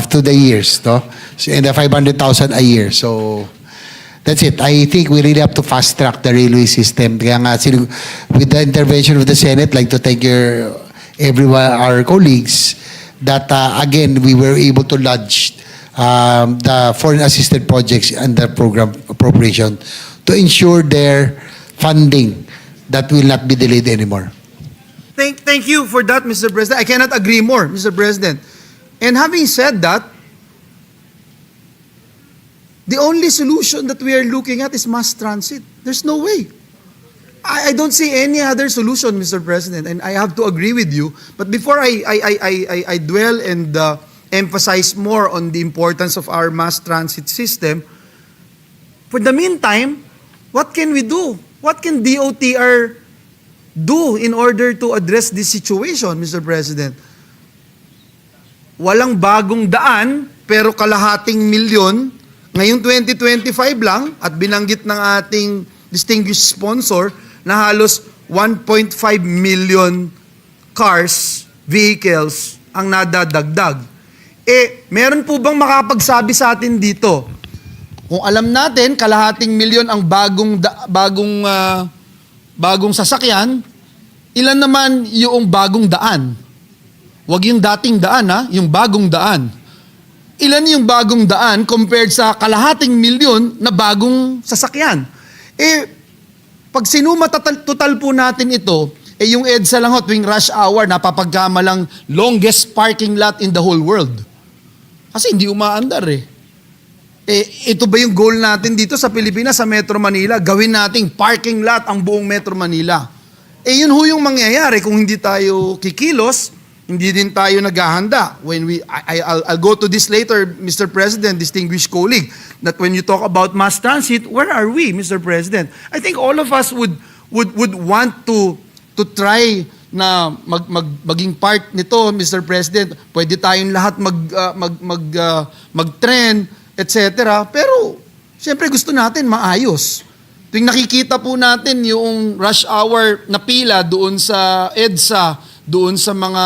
to the years, no? So, and 500,000 a year. So that's it. I think we really have to fast track the railway system. Kaya nga, with the intervention of the Senate, like to thank everyone, our colleagues, that again, we were able to lodge the foreign assisted projects and the program appropriation to ensure their funding that will not be delayed anymore.
Thank you for that, Mr. President. I cannot agree more, Mr. President. And having said that, the only solution that we are looking at is mass transit. There's no way. I don't see any other solution, Mr. President, and I have to agree with you. But before I dwell and emphasize more on the importance of our mass transit system, for the meantime, what can we do? What can DOTR do in order to address this situation, Mr. President? Walang bagong daan, pero kalahating milyon. Ngayong 2025 lang, at binanggit ng ating distinguished sponsor, na halos 1.5 million cars, vehicles, ang nadadagdag. Meron po bang makapagsabi sa atin dito? Kung alam natin, kalahating milyon ang bagong sasakyan, ilan naman yung bagong daan? Huwag yung dating daan, ha? Yung bagong daan. Ilan yung bagong daan compared sa kalahating milyon na bagong sasakyan? Pag total po natin ito, yung EDSA lang ho, tuwing rush hour, napapagkamalang longest parking lot in the whole world. Kasi hindi umaandar ito ba yung goal natin dito sa Pilipinas, sa Metro Manila? Gawin nating parking lot ang buong Metro Manila. Yun ho yung mangyayari kung hindi tayo kikilos, hindi din tayo naghahanda. I'll go to this later, Mr. President, distinguished colleague, that when you talk about mass transit, where are we, Mr. President? I think all of us would want to try na maging part nito, Mr. President. Pwede tayong lahat mag-trend, etc. Pero, siyempre gusto natin maayos. Tuwing nakikita po natin yung rush hour na pila doon sa EDSA, doon sa mga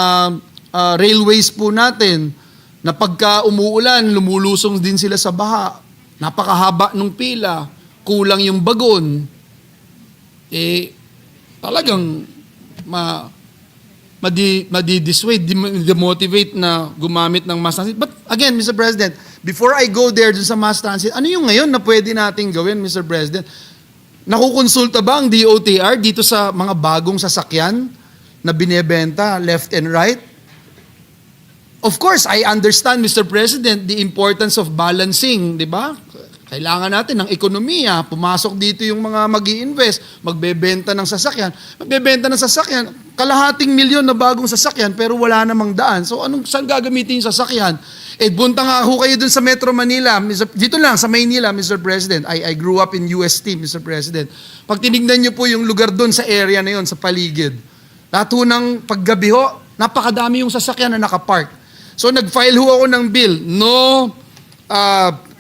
railways po natin, na pagka umuulan, lumulusong din sila sa baha. Napakahaba ng pila, kulang yung bagon. Talagang madi-dissuade, demotivate na gumamit ng mass transit. But again, Mr. President, before I go there dun sa mass transit, ano yung ngayon na pwede nating gawin, Mr. President? Nakukonsulta ba ang DOTR dito sa mga bagong sasakyan na binebenta left and right? Of course, I understand, Mr. President, the importance of balancing, di ba? Kailangan natin ng ekonomiya, pumasok dito yung mga mag-i-invest, magbebenta ng sasakyan. Magbebenta ng sasakyan, kalahating milyon na bagong sasakyan, pero wala namang daan. So saan gagamitin yung sasakyan? Punta nga ho kayo dun sa Metro Manila, dito lang, sa Maynila, Mr. President. I grew up in UST, Mr. President. Pag tinignan niyo po yung lugar dun sa area na yon, sa paligid, lahat ho ng paggabi ho, napakadami yung sasakyan na nakapark. So nag-file ho ako ng bill, no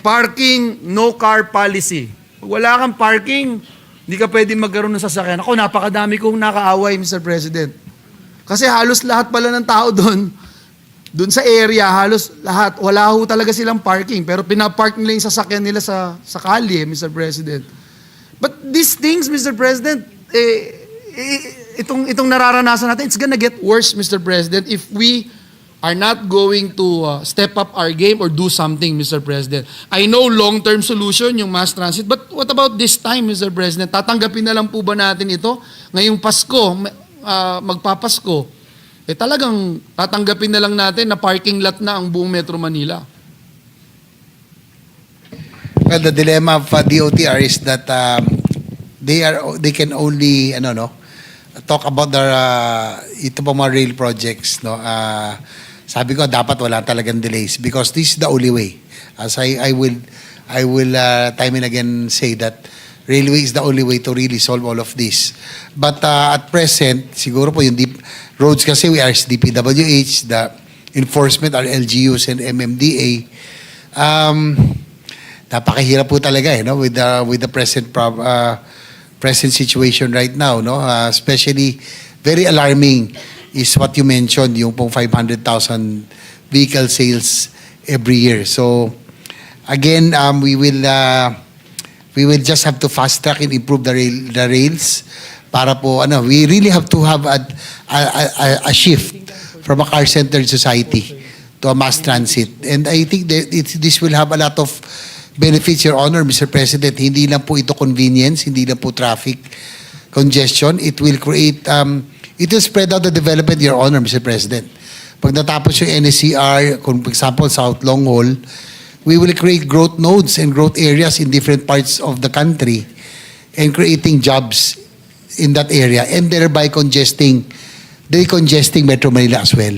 parking, no car policy. Pag wala kang parking, hindi ka pwede magkaroon ng sasakyan. Ako, napakadami kong nakaaway, Mr. President. Kasi halos lahat pala ng tao doon sa area, halos lahat, wala ho talaga silang parking. Pero pinapark nila yung sasakyan nila sa kalye, Mr. President. But these things, Mr. President, itong nararanasan natin, it's gonna get worse, Mr. President, if we are not going to step up our game or do something, Mr. President. I know long-term solution yung mass transit, but what about this time, Mr. President? Tatanggapin na lang po ba natin ito? Ngayong Pasko, magpapasko, talagang tatanggapin na lang natin na parking lot na ang buong Metro Manila.
Well, the dilemma of DOTR is that they can only talk about the ito pong mga rail projects, no. Sabi ko dapat wala talagang delays because this is the only way. As I will time and again say that railway is the only way to really solve all of this. But at present, siguro po yung deep roads kasi we are DPWH, the enforcement are LGUs and MMDA. Napakahirap po talaga no with the present situation right now, no. Especially very alarming is what you mentioned, yung pong 500,000 vehicle sales every year. So again, we will just have to fast track and improve the rails para po we really have to have a shift from a car-centered society to a mass transit. And I think that this will have a lot of benefits, Your Honor, Mr. President. Hindi lang po ito convenience, hindi lang po traffic congestion. It will create, it will spread out the development, Your Honor, Mr. President. Pag natapos yung NSCR, for example, South Long Haul, we will create growth nodes and growth areas in different parts of the country and creating jobs in that area and thereby decongesting Metro Manila as well.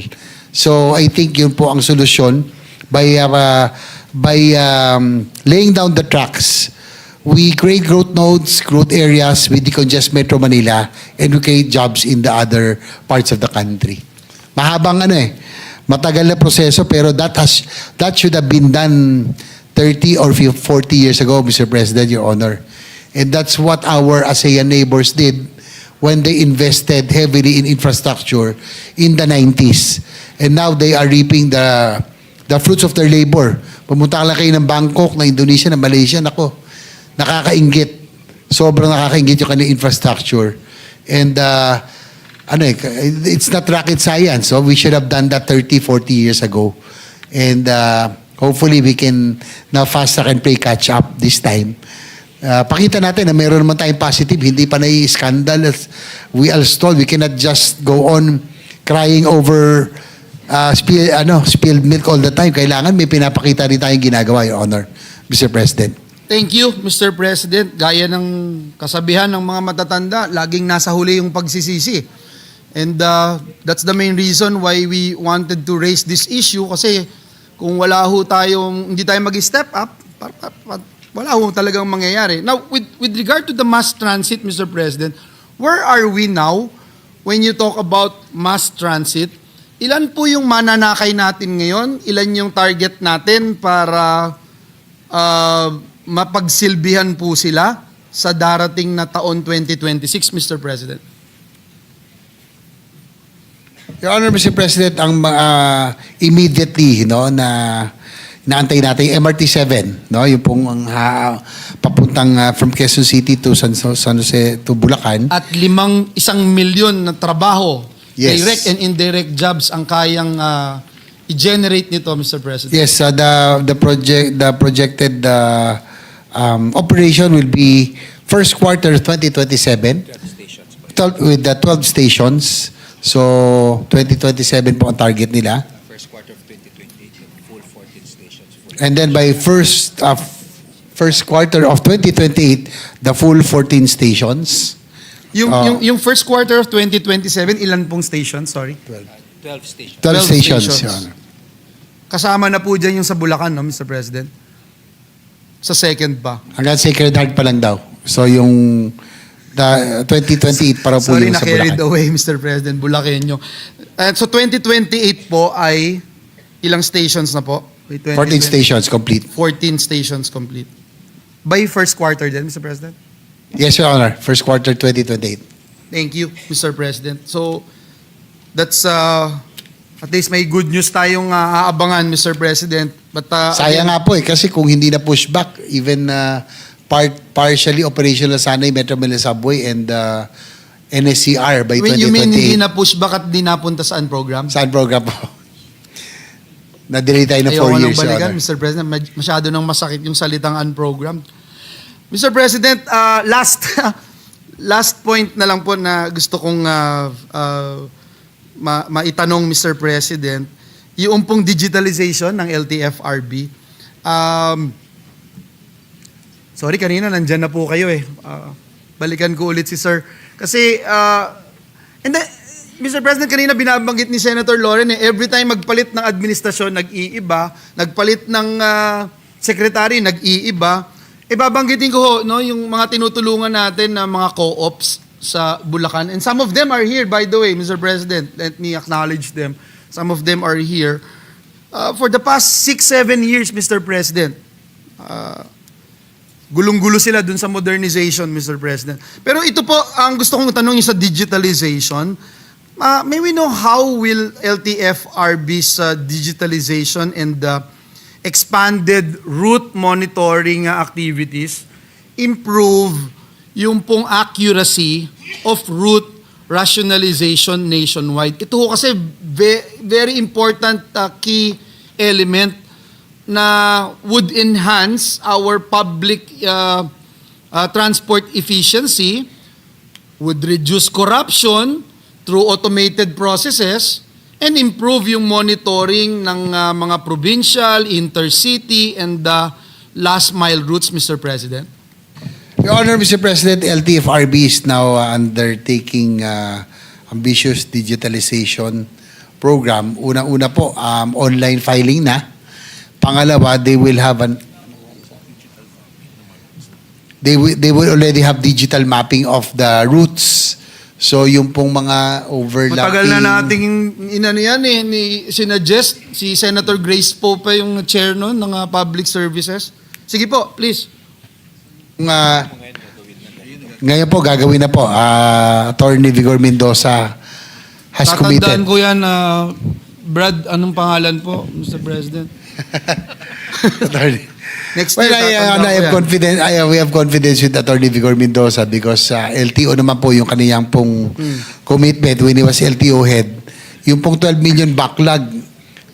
So I think yun po ang solusyon by laying down the tracks. We create growth nodes, growth areas, we decongest Metro Manila, and we create jobs in the other parts of the country. Mahabang matagal na proseso, pero that should have been done 30 or 40 years ago, Mr. President, Your Honor. And that's what our ASEAN neighbors did when they invested heavily in infrastructure in the 90s. And now they are reaping the fruits of their labor. Pumunta lang kayo ng Bangkok, na Indonesia, na Malaysia, nako, nakakainggit. Sobrang nakakainggit yung kanilang infrastructure. And it's not rocket science. So we should have done that 30, 40 years ago. And hopefully we can now fast track and play catch up this time. Pakita natin na meron naman tayong positive, hindi pa nai-scandal. We are stalled. We cannot just go on crying over spilled milk all the time. Kailangan may pinapakita rin tayong ginagawa, Your Honor, Mr. President.
Thank you, Mr. President. Gaya ng kasabihan ng mga matatanda, laging nasa huli yung pagsisisi. And that's the main reason why we wanted to raise this issue kasi kung hindi tayo mag-step up, wala ho talagang mangyayari. Now, with regard to the mass transit, Mr. President, where are we now when you talk about mass transit? Ilan po yung mananakay natin ngayon? Ilan yung target natin para mapagsilbihan po sila sa darating na taon 2026, Mr. President?
Your Honor, Mr. President, ang immediately na naantay natin yung MRT-7, yung pong papuntang from Quezon City to San Jose to Bulacan.
At 1 milyon na trabaho,
Yes.
direct and indirect jobs ang kayang i-generate nito, Mr. President.
Yes, the projected operation will be first quarter 2027 with the 12 stations. So 2027 po ang target nila.
First quarter of 2028, full 14 stations.
And then by first quarter of 2028, the full 14 stations.
Yung first quarter of 2027, ilan pong stations? Sorry.
12 stations.
12 stations, Your Honor.
Kasama na po dyan yung sa Bulacan, no, Mr. President? Sa second pa.
Hanggang Sacred Heart pa lang daw. So yung 2028 para po
Sorry,
yung sa
na-carried
Bulacan.
away, Mr. President. Bulacanyo. So 2028 po ay ilang stations na po?
14 stations complete.
14 stations complete. By first quarter din, Mr. President?
Yes, Your Honor. First quarter 2028.
Thank you, Mr. President. So, that's, at least may good news tayong aabangan, Mr. President. But,
Sayang nga po kasi kung hindi na pushback, even partially operational sana yung Metro Manila Subway and NSCR by 2028.
You mean hindi na pushback at di napunta saan program?
Saan program po? Na-delay tayo na 4
Ayoko
years,
nang balikan,
Your Honor.
Mr. President. Masyado nang masakit yung salitang unprogrammed. Mr. President, last point na lang po na gusto kong maitanong, Mr. President, yung pong digitalization ng LTFRB. Sorry, kanina nandyan na po kayo eh. Balikan ko ulit si Sir. Kasi And then, Mr. President, kanina binabanggit ni Senator Loren, every time magpalit ng administrasyon, nag-iiba, nagpalit ng secretary, nag-iiba. Babanggitin ko ho, no, yung mga tinutulungan natin na mga co-ops sa Bulacan. And some of them are here, by the way, Mr. President. Let me acknowledge them. Some of them are here. For the past 6-7 years, Mr. President, gulong-gulo sila dun sa modernization, Mr. President. Pero ito po, ang gusto kong tanong sa digitalization. May we know how will LTFRB's digitalization and expanded route monitoring activities improve yung pong accuracy of route rationalization nationwide? Ito ho kasi very important key element na would enhance our public transport efficiency, would reduce corruption through automated processes, and improve yung monitoring ng mga provincial, intercity, and last mile routes, Mr. President.
Your Honor, Mr. President, LTFRB is now undertaking ambitious digitalization program. Una-una po, online filing na. Pangalawa, they will already have digital mapping of the routes. So yung pong mga overlapping...
Matagal na nating inano yan sinuggest, si Senator Grace Poe pa yung chair nun ng public services. Sige po, please.
Ngayon po, gagawin na po. Attorney Vigor Mendoza has committed.
Tatandaan ko yan, Brad, anong pangalan po, Mr. President? Next year,
we have confidence with Attorney Vigor Mendoza because LTO naman po yung kaniyang pong commitment when he was LTO head. Yung pong 12 million backlog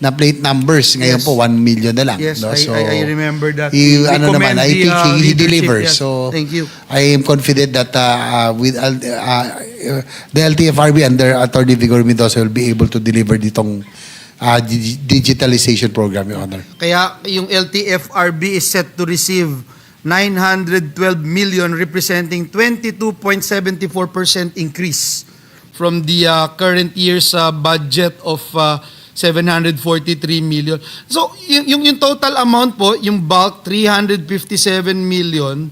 na plate numbers, ngayon po 1 million na lang.
Yes,
no? So,
I remember that.
I think he delivers.
Yes.
So,
thank you.
I am confident that with the LTFRB under Attorney Vigor Mendoza will be able to deliver ditong digitalization program, Your Honor.
Kaya yung LTFRB is set to receive 912 million representing 22.74% increase from the current year's budget of 743 million. So yung total amount po, yung bulk 357 million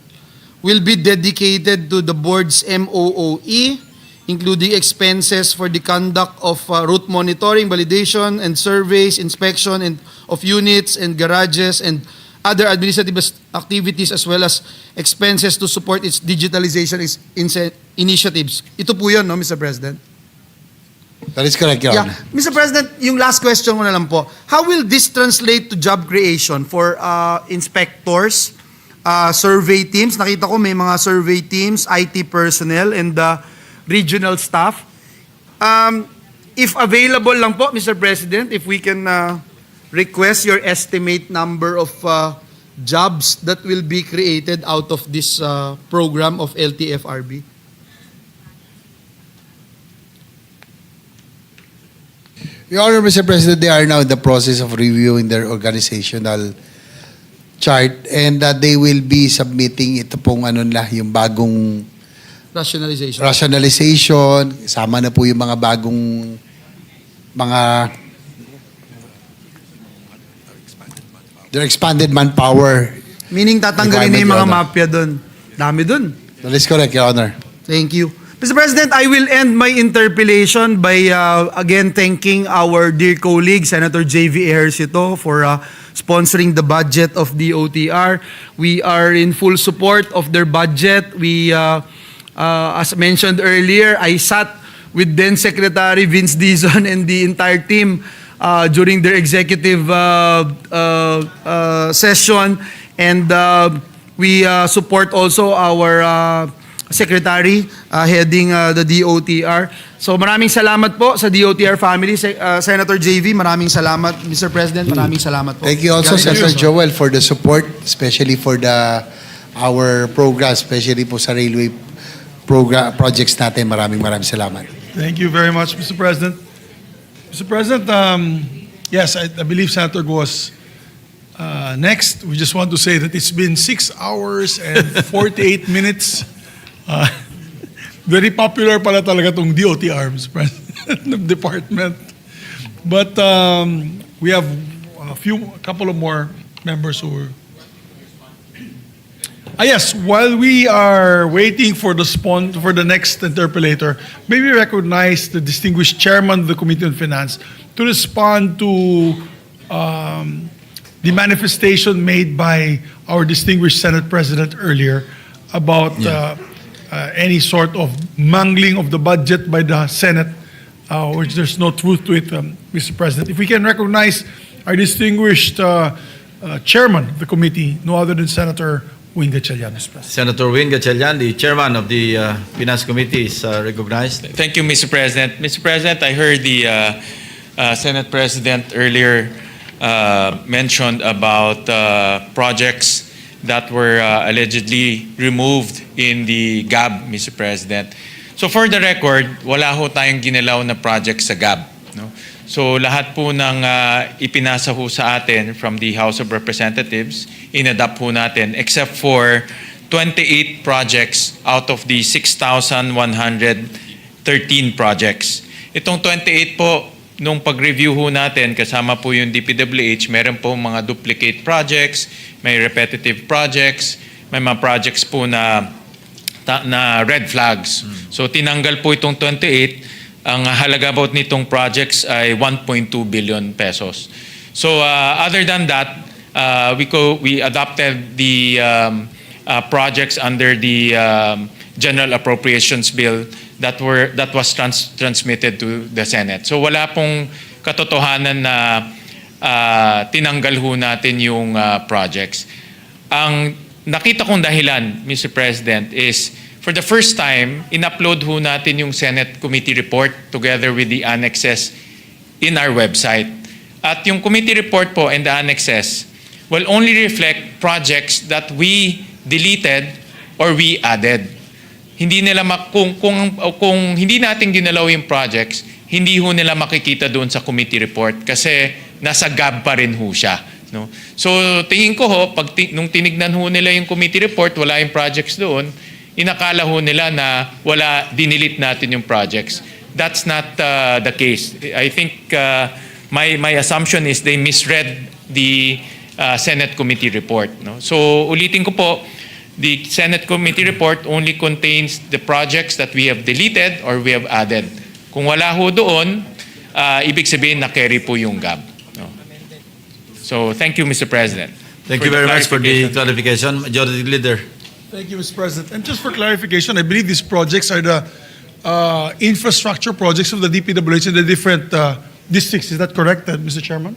will be dedicated to the board's MOOE, including expenses for the conduct of route monitoring, validation, and surveys, inspection and of units and garages and other administrative activities, as well as expenses to support its digitalization initiatives. Ito po yun, no, Mr. President?
That is correct, Your Honor.
Mr. President, yung last question ko na lang po. How will this translate to job creation for inspectors, survey teams? Nakita ko may mga survey teams, IT personnel, and regional staff. If available lang po, Mr. President, if we can request your estimate number of jobs that will be created out of this program of LTFRB.
Your Honor, Mr. President, they are now in the process of reviewing their organizational chart and they will be submitting ito pong yung bagong rationalization, sama na po yung mga bagong their expanded manpower.
Meaning tatanggalin na yung mga mafia doon. Dami doon.
That is correct, Your Honor.
Thank you. Mr. President, I will end my interpellation by again thanking our dear colleague, Senator J.V. Ejercito, for sponsoring the budget of the OTR. We are in full support of their budget. We as mentioned earlier, I sat with then Secretary Vince Dizon and the entire team during their executive session, and we support also our Secretary heading the DOTR. So maraming salamat po sa DOTR family. Senator JV, maraming salamat. Mr. President, maraming salamat po.
Thank you also, Senator Joel, for the support, especially for our program, especially po sa railway projects natin. Maraming salamat.
Thank you very much, Mr. President. Mr. President, yes, I believe Senator was next. We just want to say that it's been 6 hours and 48 minutes Very popular pala talaga tong DOTR, Mr. President, of department. But we have a couple of more members who are. Yes, while we are waiting for the next interpellator, may we recognize the distinguished chairman of the Committee on Finance to respond to the manifestation made by our distinguished Senate President earlier about any sort of mangling of the budget by the Senate, which there's no truth to it, Mr. President. If we can recognize our distinguished chairman of the committee, no other than Senator Wing Gatchalian, Mr. President.
Senator Wing Gatchalian, the chairman of the Finance Committee, is recognized.
Thank you, Mr. President. Mr. President, I heard the Senate President earlier mentioned about projects that were allegedly removed in the GAB, Mr. President. So for the record, wala ho tayong ginalaw na project sa GAB. No? So lahat po ng ipinasa ho sa atin from the House of Representatives, inadapt po natin except for 28 projects out of the 6,113 projects. Itong 28 po, nung pag-review ho natin, kasama po yung DPWH, meron po mga duplicate projects, may repetitive projects, may mga projects po na red flags. So tinanggal po itong 28. Ang halaga po nitong projects ay 1.2 billion pesos. So other than that, we adopted the projects under the General Appropriations Bill that was transmitted to the Senate. So wala pong katotohanan na tinanggal ho natin yung projects. Ang nakita kong dahilan, Mr. President, is for the first time, in-upload ho natin yung Senate Committee Report together with the annexes in our website. At yung committee report po and the annexes will only reflect projects that we deleted or we added. Hindi nila kung hindi natin ginalaw yung projects, hindi ho nila makikita doon sa committee report kasi nasa GAB pa rin ho siya. No? So tingin ko ho, nung tinignan ho nila yung committee report, wala yung projects doon, inakala ho nila na dinilit natin yung projects. That's not the case. I think my assumption is they misread the Senate Committee report. No? So ulitin ko po, the Senate Committee report only contains the projects that we have deleted or we have added. Kung wala ho doon, ibig sabihin na carry po yung GAB. No? So thank you, Mr. President.
Thank you very much for the clarification. Majority Leader.
Thank you, Mr. President. And just for clarification, I believe these projects are the infrastructure projects of the DPWH in the different districts. Is that correct, Mr. Chairman?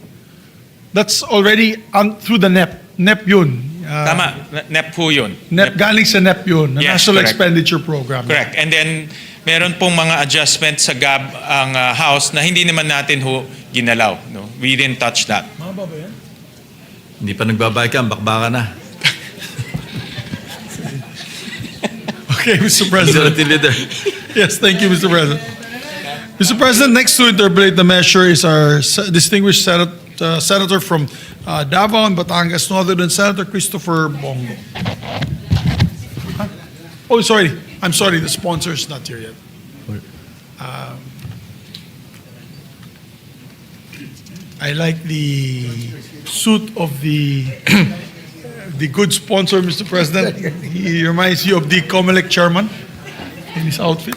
That's already through the NEP. NEP yun.
Tama, NEP po yun.
NEP, galing sa NEP yun,
Yes,
National
correct.
Expenditure Program.
Correct. And then, meron pong mga adjustments sa GAB ang House na hindi naman natin ho ginalaw. No? We didn't touch that.
Maba ba yan?
Hindi pa nagbabaykan, bakbaka na.
Okay, Mr. President.
Majority Leader.
Yes, thank you, Mr. President. Mr. President, next to interpolate the measure is our distinguished senator from Davao and Batangas, no other than Senator Christopher Bongo. Huh? Oh, sorry. I'm sorry, the sponsor is not here yet. I like the suit of the good sponsor, Mr. President. He reminds you of the COMELEC chairman in his outfit.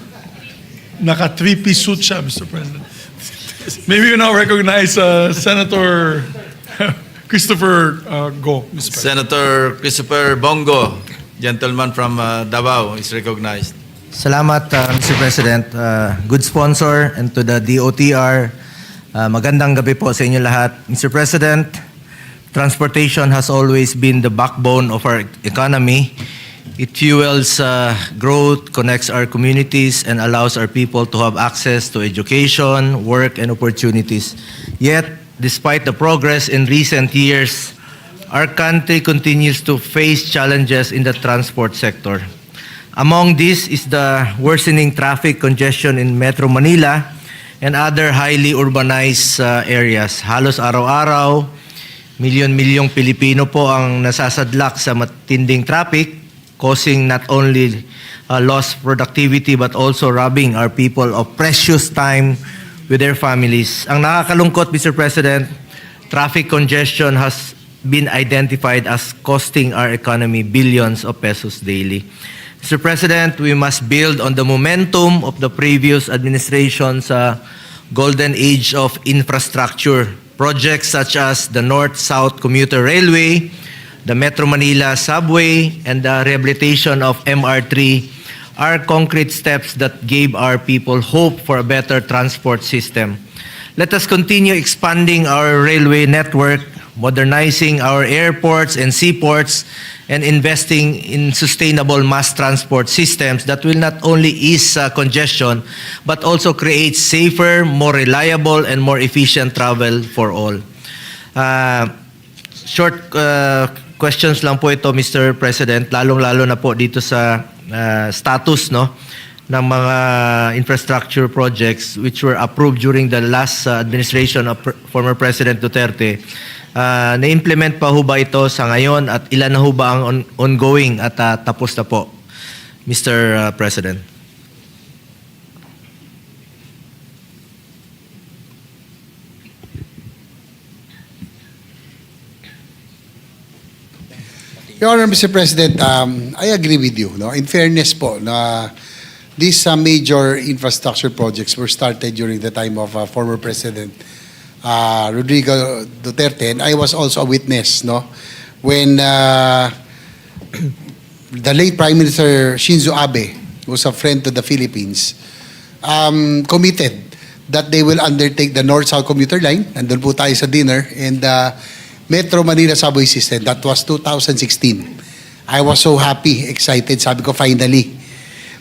Naka three-piece suit siya, Mr. President. Maybe you now recognize Senator Christopher Go, Mr. President.
Senator Christopher Bongo, gentleman from Davao, is recognized.
Salamat, Mr. President. Good sponsor and to the DOTR. Magandang gabi po sa inyo lahat. Mr. President, transportation has always been the backbone of our economy. It fuels growth, connects our communities, and allows our people to have access to education, work, and opportunities. Yet, despite the progress in recent years, our country continues to face challenges in the transport sector. Among these is the worsening traffic congestion in Metro Manila and other highly urbanized areas. Halos araw-araw, milyon-milyong Pilipino po ang nasasadlak sa matinding traffic, causing not only lost productivity but also robbing our people of precious time with their families. Ang nakakalungkot, Mr. President, traffic congestion has been identified as costing our economy billions of pesos daily. Mr. President, we must build on the momentum of the previous administration's golden age of infrastructure. Projects such as the North-South Commuter Railway, the Metro Manila Subway, and the rehabilitation of MR3 are concrete steps that gave our people hope for a better transport system. Let us continue expanding our railway network, modernizing our airports and seaports, and investing in sustainable mass transport systems that will not only ease congestion, but also create safer, more reliable, and more efficient travel for all. Short questions lang po ito, Mr. President, lalong-lalo na po dito sa status ng mga infrastructure projects which were approved during the last administration of former President Duterte. Na-implement pa ho ba ito sa ngayon at ilan na ho ba ang ongoing at tapos na po, Mr. President?
Your Honor, Mr. President, I agree with you. No? In fairness po, these major infrastructure projects were started during the time of former President Rodrigo Duterte, and I was also a witness, when the late Prime Minister Shinzo Abe, who was a friend to the Philippines, committed that they will undertake the North-South Commuter Line, nandun po tayo sa dinner, and Metro Manila Subway System. That was 2016. I was so happy, excited. Sabi ko, finally,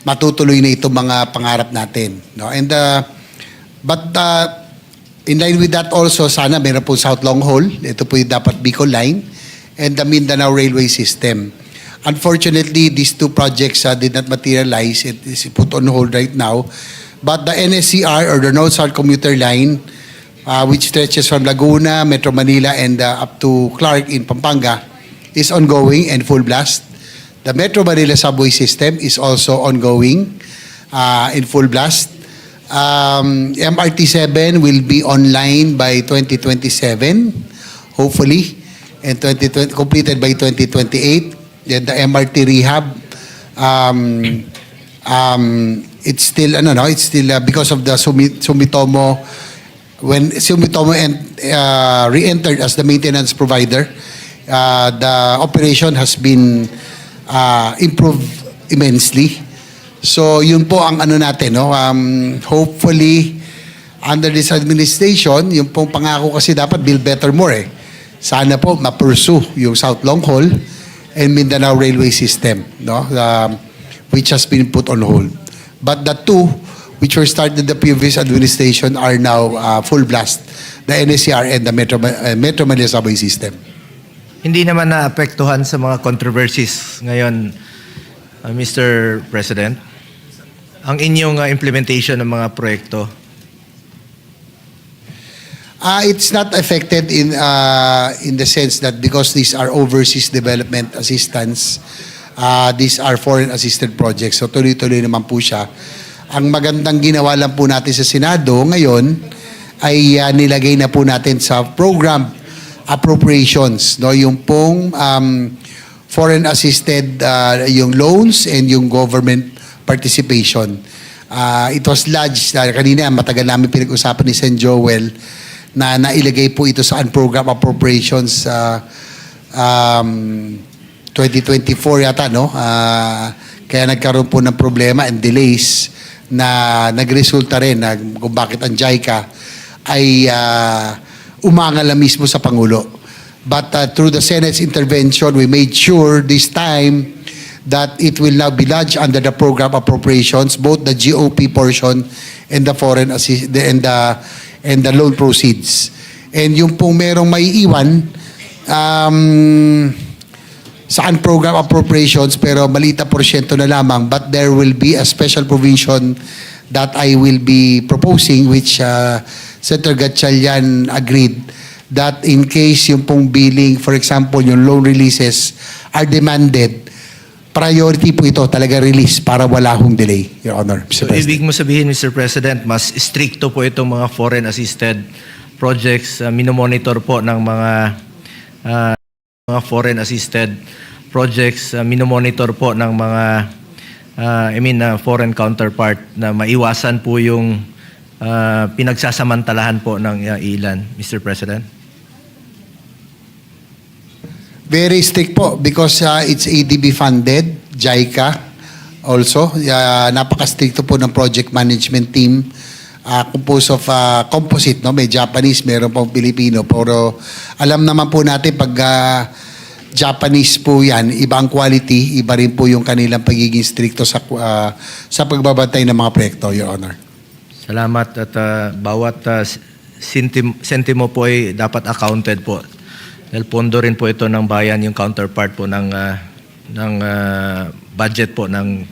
matutuloy na itong mga pangarap natin. And but in line with that also, sana meron po South Long Haul. Ito po yung dapat Bicol Line and the Mindanao Railway System. Unfortunately, these two projects did not materialize. It is put on hold right now. But the NSCR, or the North-South Commuter Line, which stretches from Laguna, Metro Manila, and up to Clark in Pampanga, is ongoing and full blast. The Metro Manila Subway System is also ongoing in full blast. MRT7 will be online by 2027, hopefully, and completed by 2028. Then the MRT rehab, it's still, it's still because of the Sumitomo. When Sumitomo re-entered as the maintenance provider, the operation has been improved immensely. So yun po ang natin, hopefully under this administration, yung pong pangako kasi dapat build better more Sana po ma-pursue yung South Long Haul and Mindanao Railway System, which has been put on hold. But the two which were started the previous administration are now full blast, the NSCR and the Metro Manila Subway System.
Hindi naman naapektuhan sa mga controversies ngayon, Mr. President, ang inyong implementation ng mga proyekto?
It's not affected in the sense that because these are overseas development assistance, these are foreign assisted projects. So tuloy-tuloy naman po siya. Ang magandang ginawa lang po natin sa Senado ngayon ay nilagay na po natin sa program appropriations, yung pong foreign assisted yung loans and yung government participation. It was lodged kanina, matagal namin pinag-usapan ni Sen. Joel na nailagay po ito sa program appropriations 2024 yata, kaya nagkaroon po ng problema and delays na nagresulta rin na kung bakit ang JICA ay umangal na mismo sa Pangulo. But through the Senate's intervention, we made sure this time that it will now be lodged under the program appropriations, both the GOP portion and the foreign and the loan proceeds. And yung pong merong may iwan saan program appropriations pero malita porsyento na lamang, but there will be a special provision that I will be proposing, which Senator Gatchalian agreed, that in case yung pong billing, for example, yung loan releases are demanded
priority po ito, talaga release para wala hong delay, Your Honor, Mr.
So,
President.
ibig mo sabihin, Mr. President, mas stricto po itong mga foreign assisted projects, minomonitor po ng mga foreign assisted projects, minomonitor po ng mga foreign counterpart na maiwasan po yung pinagsasamantalahan po ng ilan, Mr. President?
Very strict po because it's ADB funded, JICA also. Napaka-stricto po ng project management team. Composed of composite, no? May Japanese, meron pong Pilipino. Pero alam naman po natin pag Japanese po yan, iba ang quality, iba rin po yung kanilang pagiging stricto sa pagbabantay ng mga proyekto, Your Honor.
Salamat at bawat sentimo po ay dapat accounted po. Dahil pondo rin po ito ng bayan, yung counterpart po ng budget po ng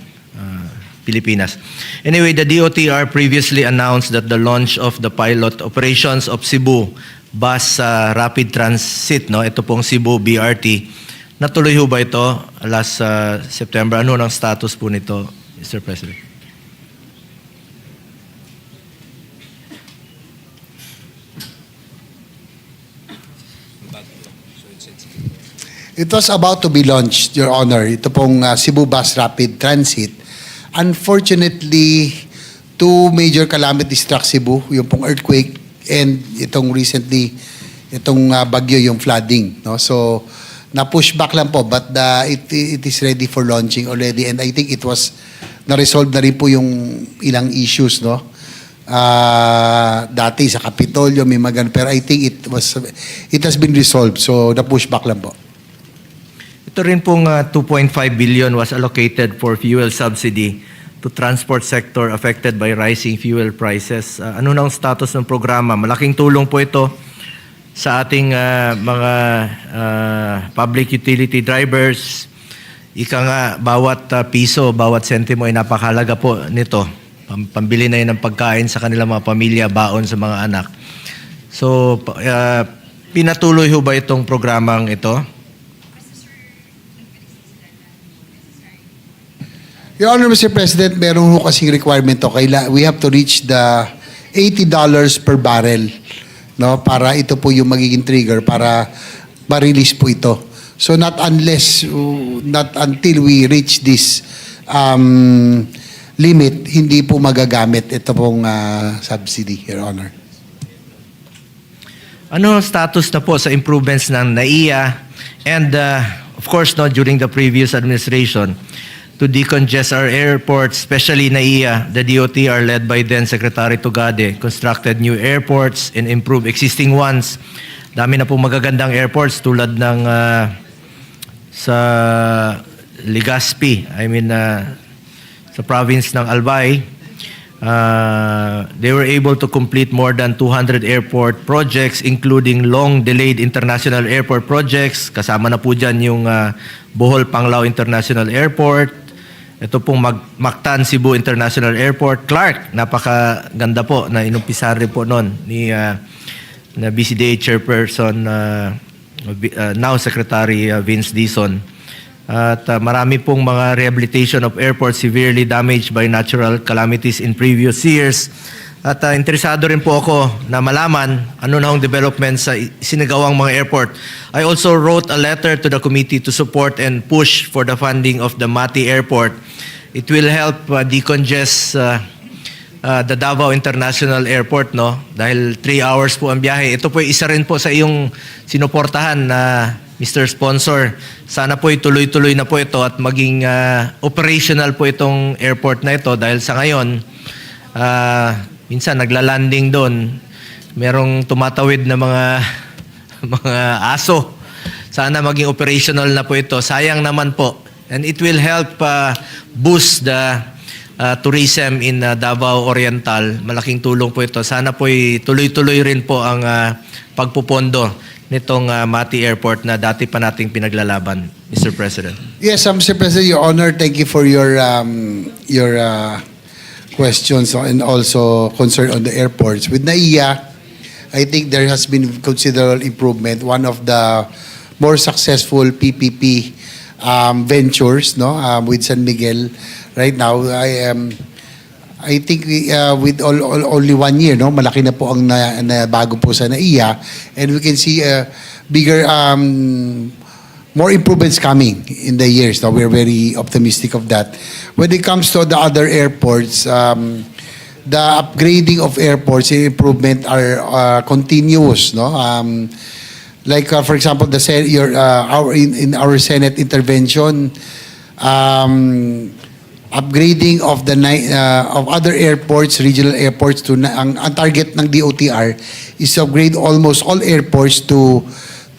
Pilipinas. Anyway, the DOTR previously announced that the launch of the pilot operations of Cebu Bus Rapid Transit, no? Ito pong Cebu BRT. Natuloy ho ba ito last September? Ano ang status po nito, Mr. President?
It was about to be launched, Your Honor. Ito pong Cebu Bus Rapid Transit. Unfortunately, two major calamities struck Cebu, yung pong earthquake and itong recently, itong bagyo, yung flooding. No? So, na-push back lang po, but it is ready for launching already. And I think it was, na-resolve na rin po yung ilang issues, no? Dati sa Kapitolyo, may magan, pero I think it has been resolved. So, na-push back lang po.
Ito rin pong 2.5 billion was allocated for fuel subsidy to transport sector affected by rising fuel prices. Ano na ang status ng programa? Malaking tulong po ito sa ating mga public utility drivers. Ika nga, bawat piso, bawat sentimo ay napakahalaga po nito. Pambili na yun ng pagkain sa kanilang mga pamilya, baon sa mga anak. So, pinatuloy ho ba itong programang ito?
Your Honor, Mr. President, meron ho kasing requirement to. We have to reach the $80 per barrel, no? Para ito po yung magiging trigger para ma-release po ito. So not until we reach this limit, hindi po magagamit ito pong subsidy, Your Honor.
Ano ang status na po sa improvements ng NAIA and of course during the previous administration to decongest our airports, especially NAIA, the DOTR led by then Secretary Tugade, constructed new airports and improved existing ones. Dami na po magagandang airports tulad ng sa Legazpi, sa province ng Albay. They were able to complete more than 200 airport projects including long-delayed international airport projects. Kasama na po dyan yung Bohol Panglao International Airport. Ito pong Mactan Cebu International Airport. Clark, napakaganda po na inumpisahan rin po noon ni na BCDA Chairperson, now Secretary Vince Dizon. At marami pong mga rehabilitation of airports severely damaged by natural calamities in previous years. At interesado rin po ako na malaman ano na ang development sa sinagawang mga airport. I also wrote a letter to the committee to support and push for the funding of the Mati Airport. It will help decongest the Davao International Airport, no? Dahil 3 hours po ang biyahe. Ito po isa rin po sa iyong sinuportahan na Mr. Sponsor. Sana po ituloy-tuloy na po ito at maging operational po itong airport na ito dahil sa ngayon, minsan nagla-landing doon, merong tumatawid na mga aso. Sana maging operational na po ito. Sayang naman po. And it will help boost the tourism in Davao Oriental. Malaking tulong po ito. Sana po tuloy-tuloy rin po ang pagpupondo nitong Mati Airport na dati pa nating pinaglalaban, Mr. President.
Yes, Mr. President, Your Honor, thank you for your questions and also concern on the airports. With NAIA, I think there has been considerable improvement. One of the more successful PPP ventures, no, with San Miguel. Right now, I think with only 1 year, no, malaki na po ang na bago po sa NAIA, and we can see bigger, more improvements coming in the years. No, we're very optimistic of that. When it comes to the other airports, the upgrading of airports and improvement are continuous, no. Like for example, in our Senate intervention, upgrading of the of other airports, regional airports to ang target ng DOTR is to upgrade almost all airports to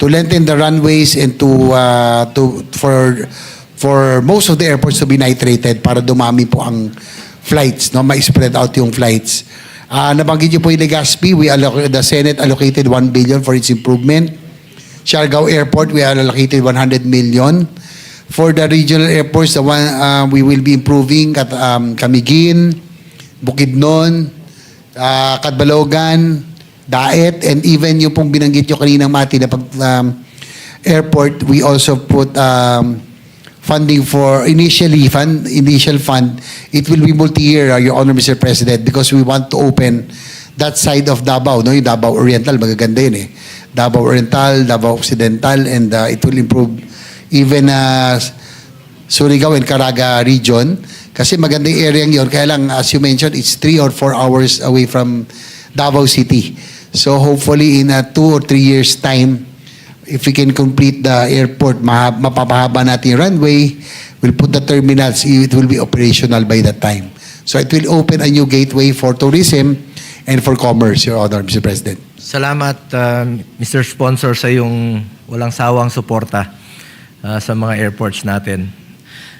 lengthen the runways and for most of the airports to be nitrated para dumami po ang flights, no, ma-spread out yung flights. Nabanggit niyo po yung Legazpi, the Senate allocated 1 billion for its improvement. Siargao Airport, we allocated 100 million. For the regional airports, the one we will be improving at Camiguin, Bukidnon, Catbalogan, Daet, and even yung pong binanggit nyo kaninang Mati na airport, we also put funding for initial fund. It will be multi-year, Your Honor, Mr. President, because we want to open that side of Davao, no? Yung Davao Oriental, magaganda yun eh. Davao Oriental, Davao Occidental, and it will improve even Surigao and Caraga region. Kasi maganda yung area yun. Kaya lang, as you mentioned, it's 3 or 4 hours away from Davao City. So hopefully in 2 or 3 years' time, if we can complete the airport, mapapahaba natin yung runway, we'll put the terminals, it will be operational by that time. So it will open a new gateway for tourism and for commerce, Your Honor, Mr. President.
Salamat, Mr. Sponsor, sa yung walang sawang suporta sa mga airports natin.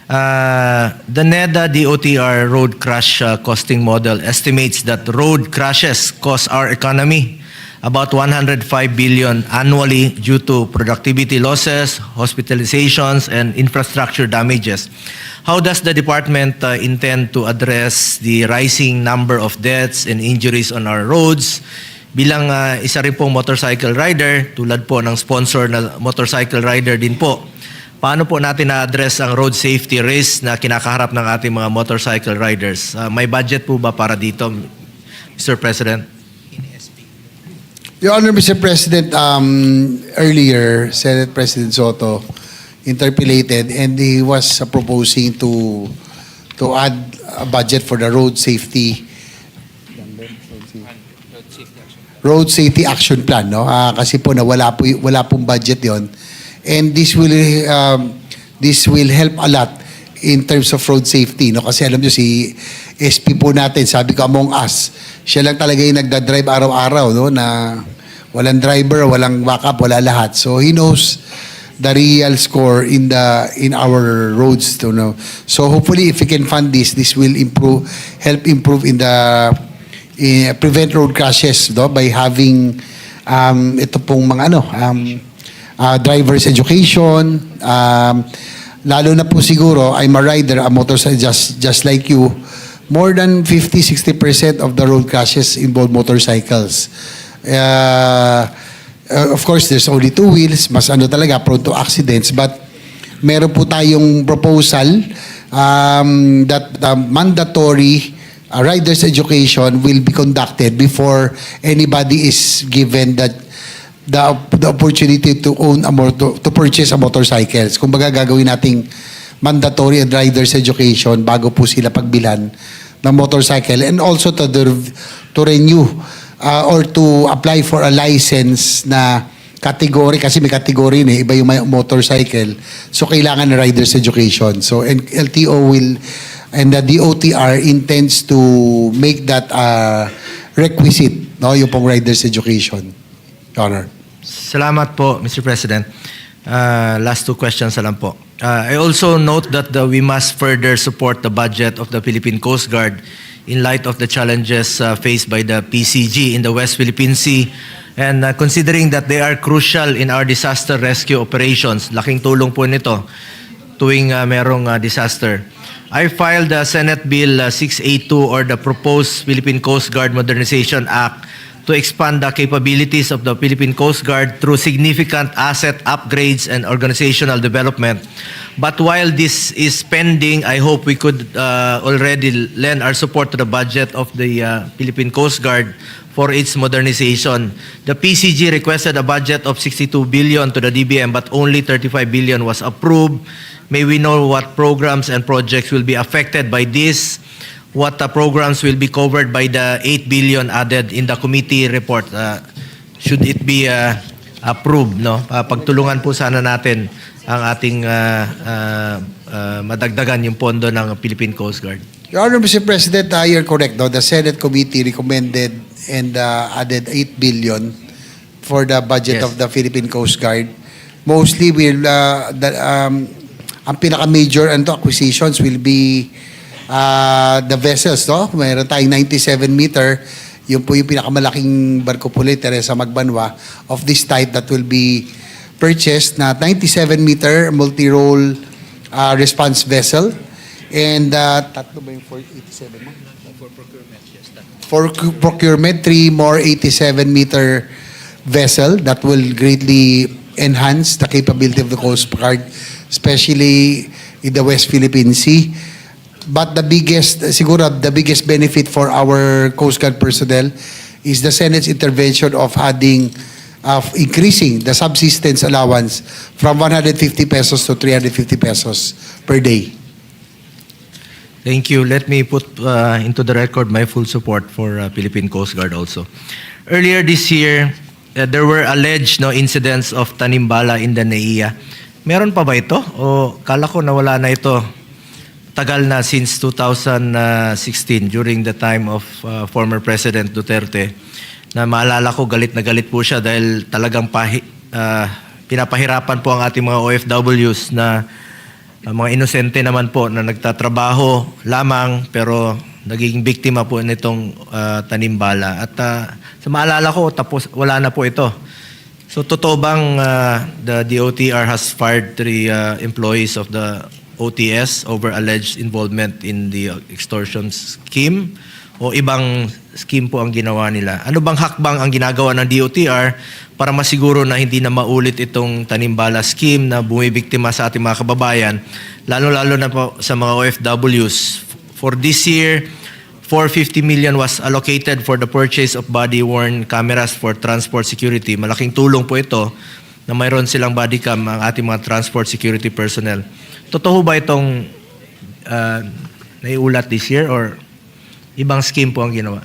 The NEDA DOTR road crash costing model estimates that road crashes cost our economy about 105 billion annually due to productivity losses, hospitalizations, and infrastructure damages. How does the department intend to address the rising number of deaths and injuries on our roads? Bilang isa rin pong motorcycle rider, tulad po ng sponsor na motorcycle rider din po, paano po natin na-address ang road safety risk na kinakaharap ng ating mga motorcycle riders? May budget po ba para dito, Mr. President?
Your Honor, Mr. President, earlier, Senate President Soto interpolated and he was proposing to add a budget for the road safety action plan, no? Kasi po wala pong budget 'yon. And this will help a lot in terms of road safety, no? Kasi alam niyo si SP po natin, sabi ko among us, siya lang talaga yung nagda-drive araw-araw, no, na walang driver, walang backup, wala lahat. So he knows the real score in our roads, to know. So hopefully if we can fund this will help improve in the prevent road crashes, no, by having ito pong mga drivers education, lalo na po siguro I'm a rider, a motorcycle just like you, more than 50-60% of the road crashes involve motorcycles. Of course, there's only 2 wheels, mas talaga, prone to accidents. But meron po tayong proposal that mandatory riders education will be conducted before anybody is given the opportunity to to purchase a motorcycle. Kumbaga gagawin nating mandatory riders education bago po sila pagbilhan ng motorcycle, and also to renew or to apply for a license na category, kasi may category na iba yung motorcycle, so kailangan na riders education. So and LTO and the DOTR intends to make that requisite, no, yung pong riders education. Honor.
Salamat po, Mr. President. Last 2 questions na lang po. I also note that we must further support the budget of the Philippine Coast Guard in light of the challenges faced by the PCG in the West Philippine Sea, and considering that they are crucial in our disaster rescue operations. Laking tulong po nito tuwing merong disaster. I filed the Senate Bill 682, or the proposed Philippine Coast Guard Modernization Act, to expand the capabilities of the Philippine Coast Guard through significant asset upgrades and organizational development. But while this is pending, I hope we could already lend our support to the budget of the Philippine Coast Guard for its modernization. The PCG requested a budget of 62 billion to the DBM, but only 35 billion was approved. May we know what programs and projects will be affected by this? What programs will be covered by the 8 billion added in the committee report? Should it be approved, no? Pagtulungan po sana natin ang ating madagdagan yung pondo ng Philippine Coast Guard.
Your Honor, Mr. President, you're correct. No? The Senate committee recommended and added 8 billion for the budget
Yes.
of the Philippine Coast Guard. Mostly ang pinaka-major acquisitions will be the vessels, no? Mayroon tayong 97-meter. Yun po yung pinakamalaking barko po ulit, Teresa Magbanwa, of this type that will be purchased na 97-meter multi-role response vessel. And tatlo ba yung 487 mo?
For procurement, yes.
For procurement, 3 more 87-meter vessel that will greatly enhance the capability of the Coast Guard, especially in the West Philippine Sea. But the biggest benefit for our Coast Guard personnel is the Senate's intervention of increasing the subsistence allowance from 150 pesos to 350 pesos per day.
Thank you. Let me put into the record my full support for Philippine Coast Guard also. Earlier this year, there were alleged incidents of tanimbala in the NAIA. Meron pa ba ito? O kala ko nawala na ito? Tagal na since 2016 during the time of former President Duterte, na maalala ko galit na galit po siya dahil talagang pinapahirapan po ang ating mga OFWs na mga inosente naman po na nagtatrabaho lamang pero nagiging biktima po nitong tanimbala. At sa maalala ko, tapos wala na po ito. So totoo bang the DOTR has fired 3 employees of the OTS over alleged involvement in the extortion scheme? O ibang scheme po ang ginawa nila? Ano bang hakbang ang ginagawa ng DOTR para masiguro na hindi na maulit itong tanimbala scheme na bumibiktima sa ating mga kababayan, lalo-lalo na po sa mga OFWs? For this year, 450 million was allocated for the purchase of body-worn cameras for transport security. Malaking tulong po ito na mayroon silang body cam ang ating mga transport security personnel. Totoo ba itong naiulat this year or ibang scheme po ang ginawa?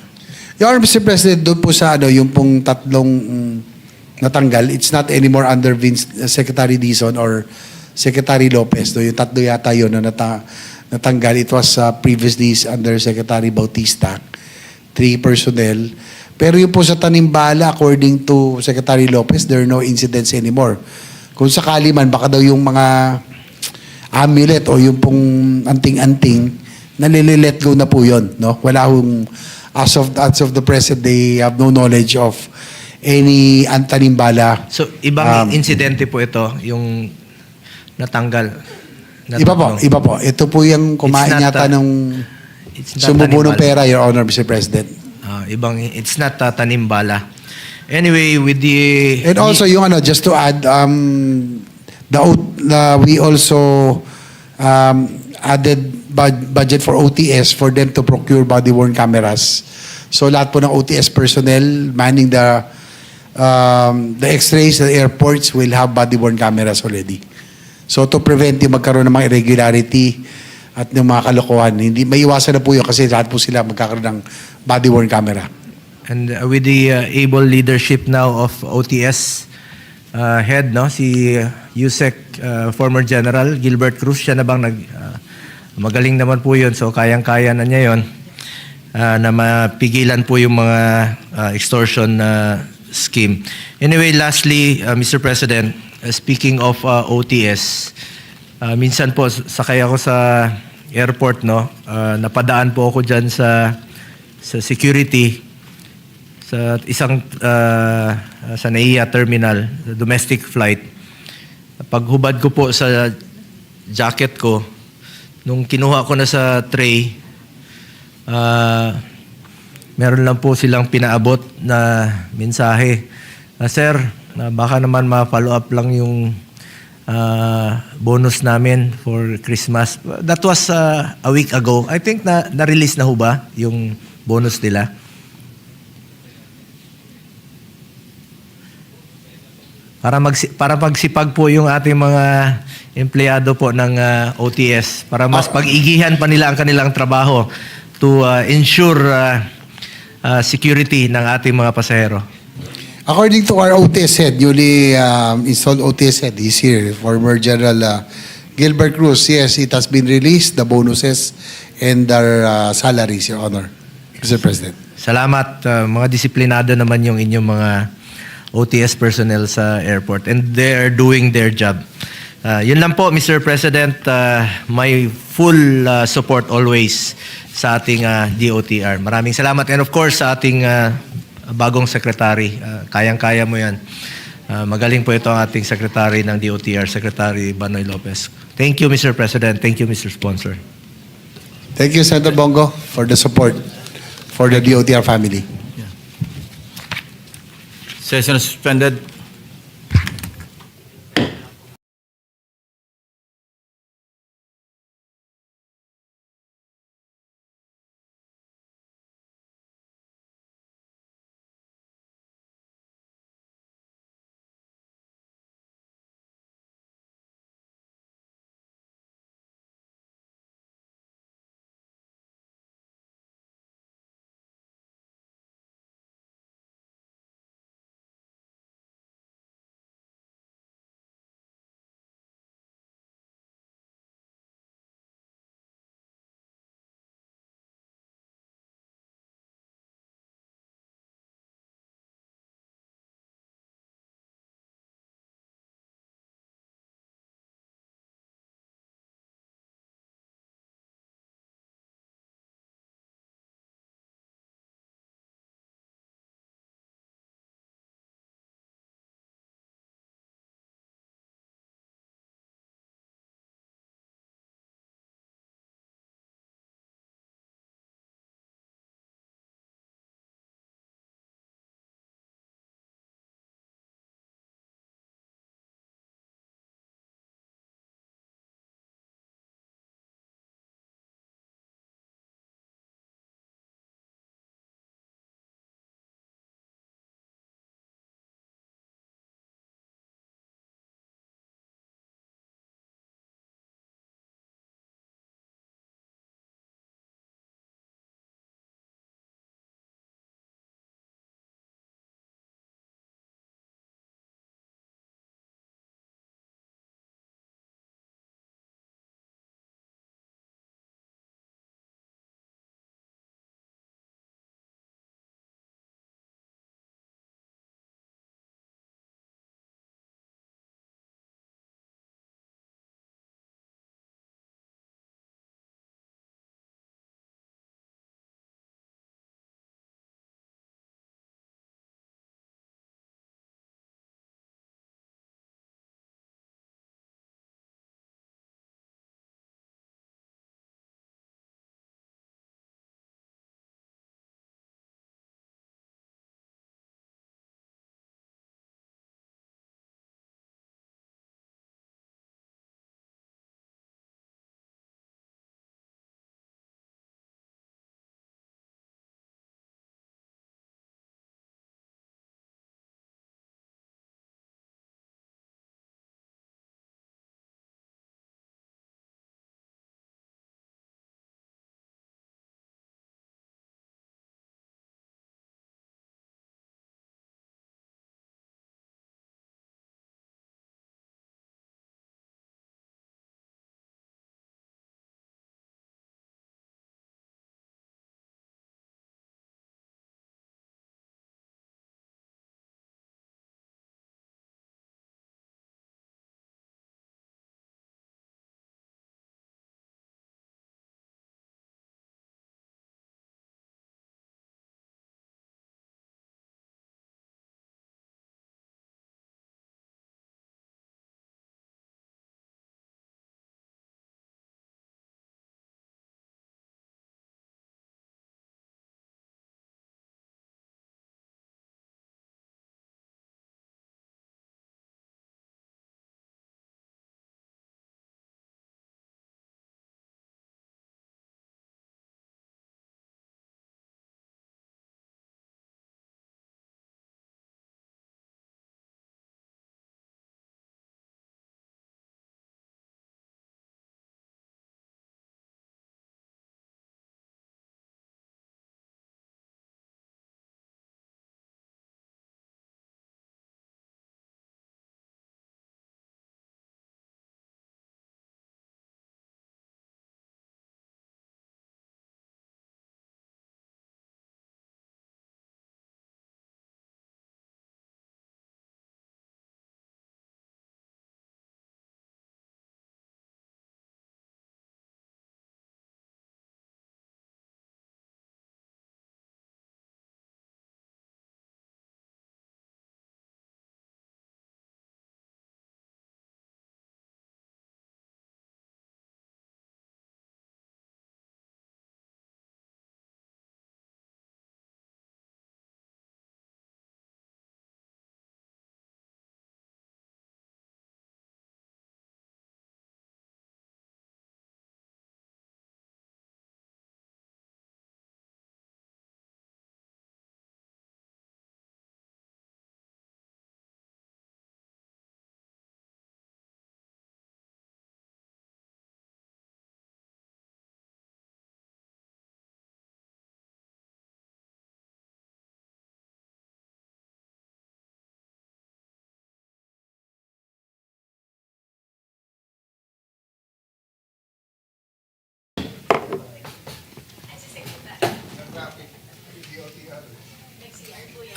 Your Honor, Mr. President, doon po sa yung pong tatlong natanggal, it's not anymore under Secretary Dizon or Secretary Lopez. Yung tatlo yata yun na natanggal. It was previously under Secretary Bautista, 3 personnel. Pero yung po sa tanimbala, according to Secretary Lopez, there are no incidents anymore. Kung sakali man, baka daw yung mga amulet o yung pong anting-anting, nalililet go na po yun. No? Wala hong, as of the present, they have no knowledge of any tanimbala.
So ibang insidente po ito, yung natanggal?
Iba po. Ito po yung kumain yata ng sumubo ng pera, Your Honor, Mr. President.
It's not tanimbala. Anyway, with the...
And also, just to add, we also added budget for OTS for them to procure body-worn cameras. So lahat po ng OTS personnel manning the X-rays at airports will have body-worn cameras already. So to prevent yung magkaroon ng mga irregularity at ng mga kalokohan, hindi maiwasan na po yun kasi lahat po sila magkakaroon ng body-worn camera.
And with the able leadership now of OTS head, si USEC former General Gilbert Cruz, siya na bang magaling naman po yun, so kayang-kaya na niya yun na mapigilan po yung mga extortion scheme. Anyway, lastly, Mr. President, speaking of OTS, minsan po sakay ako sa airport, napadaan po ako dyan sa security sa isang sa NAIA terminal, domestic flight. Paghubad ko po sa jacket ko, nung kinuha ko na sa tray, meron lang po silang pinaabot na mensahe. Sir, baka naman ma-follow up lang yung bonus namin for Christmas. That was a week ago. I think na-release na ho ba yung bonus nila? Para magsipag po yung ating mga empleyado po ng OTS para mas pag-igihan pa nila ang kanilang trabaho to ensure security ng ating mga pasahero.
According to our OTS head, newly installed OTS head, he's here, former General Gilbert Cruz. Yes, it has been released, the bonuses and their salaries, Your Honor. Mr. President.
Salamat. Mga disiplinado naman yung inyong mga OTS personnel sa airport and they are doing their job. Yun lang po, Mr. President. My full support always sa ating DOTR. Maraming salamat. And of course, sa ating bagong secretary. Kayang-kaya mo yan. Magaling po ito ang ating secretary ng DOTR, Secretary Banoy Lopez. Thank you, Mr. President. Thank you, Mr. Sponsor.
Thank you, Senator Bongo, for the support for the DOTR family.
Session suspended.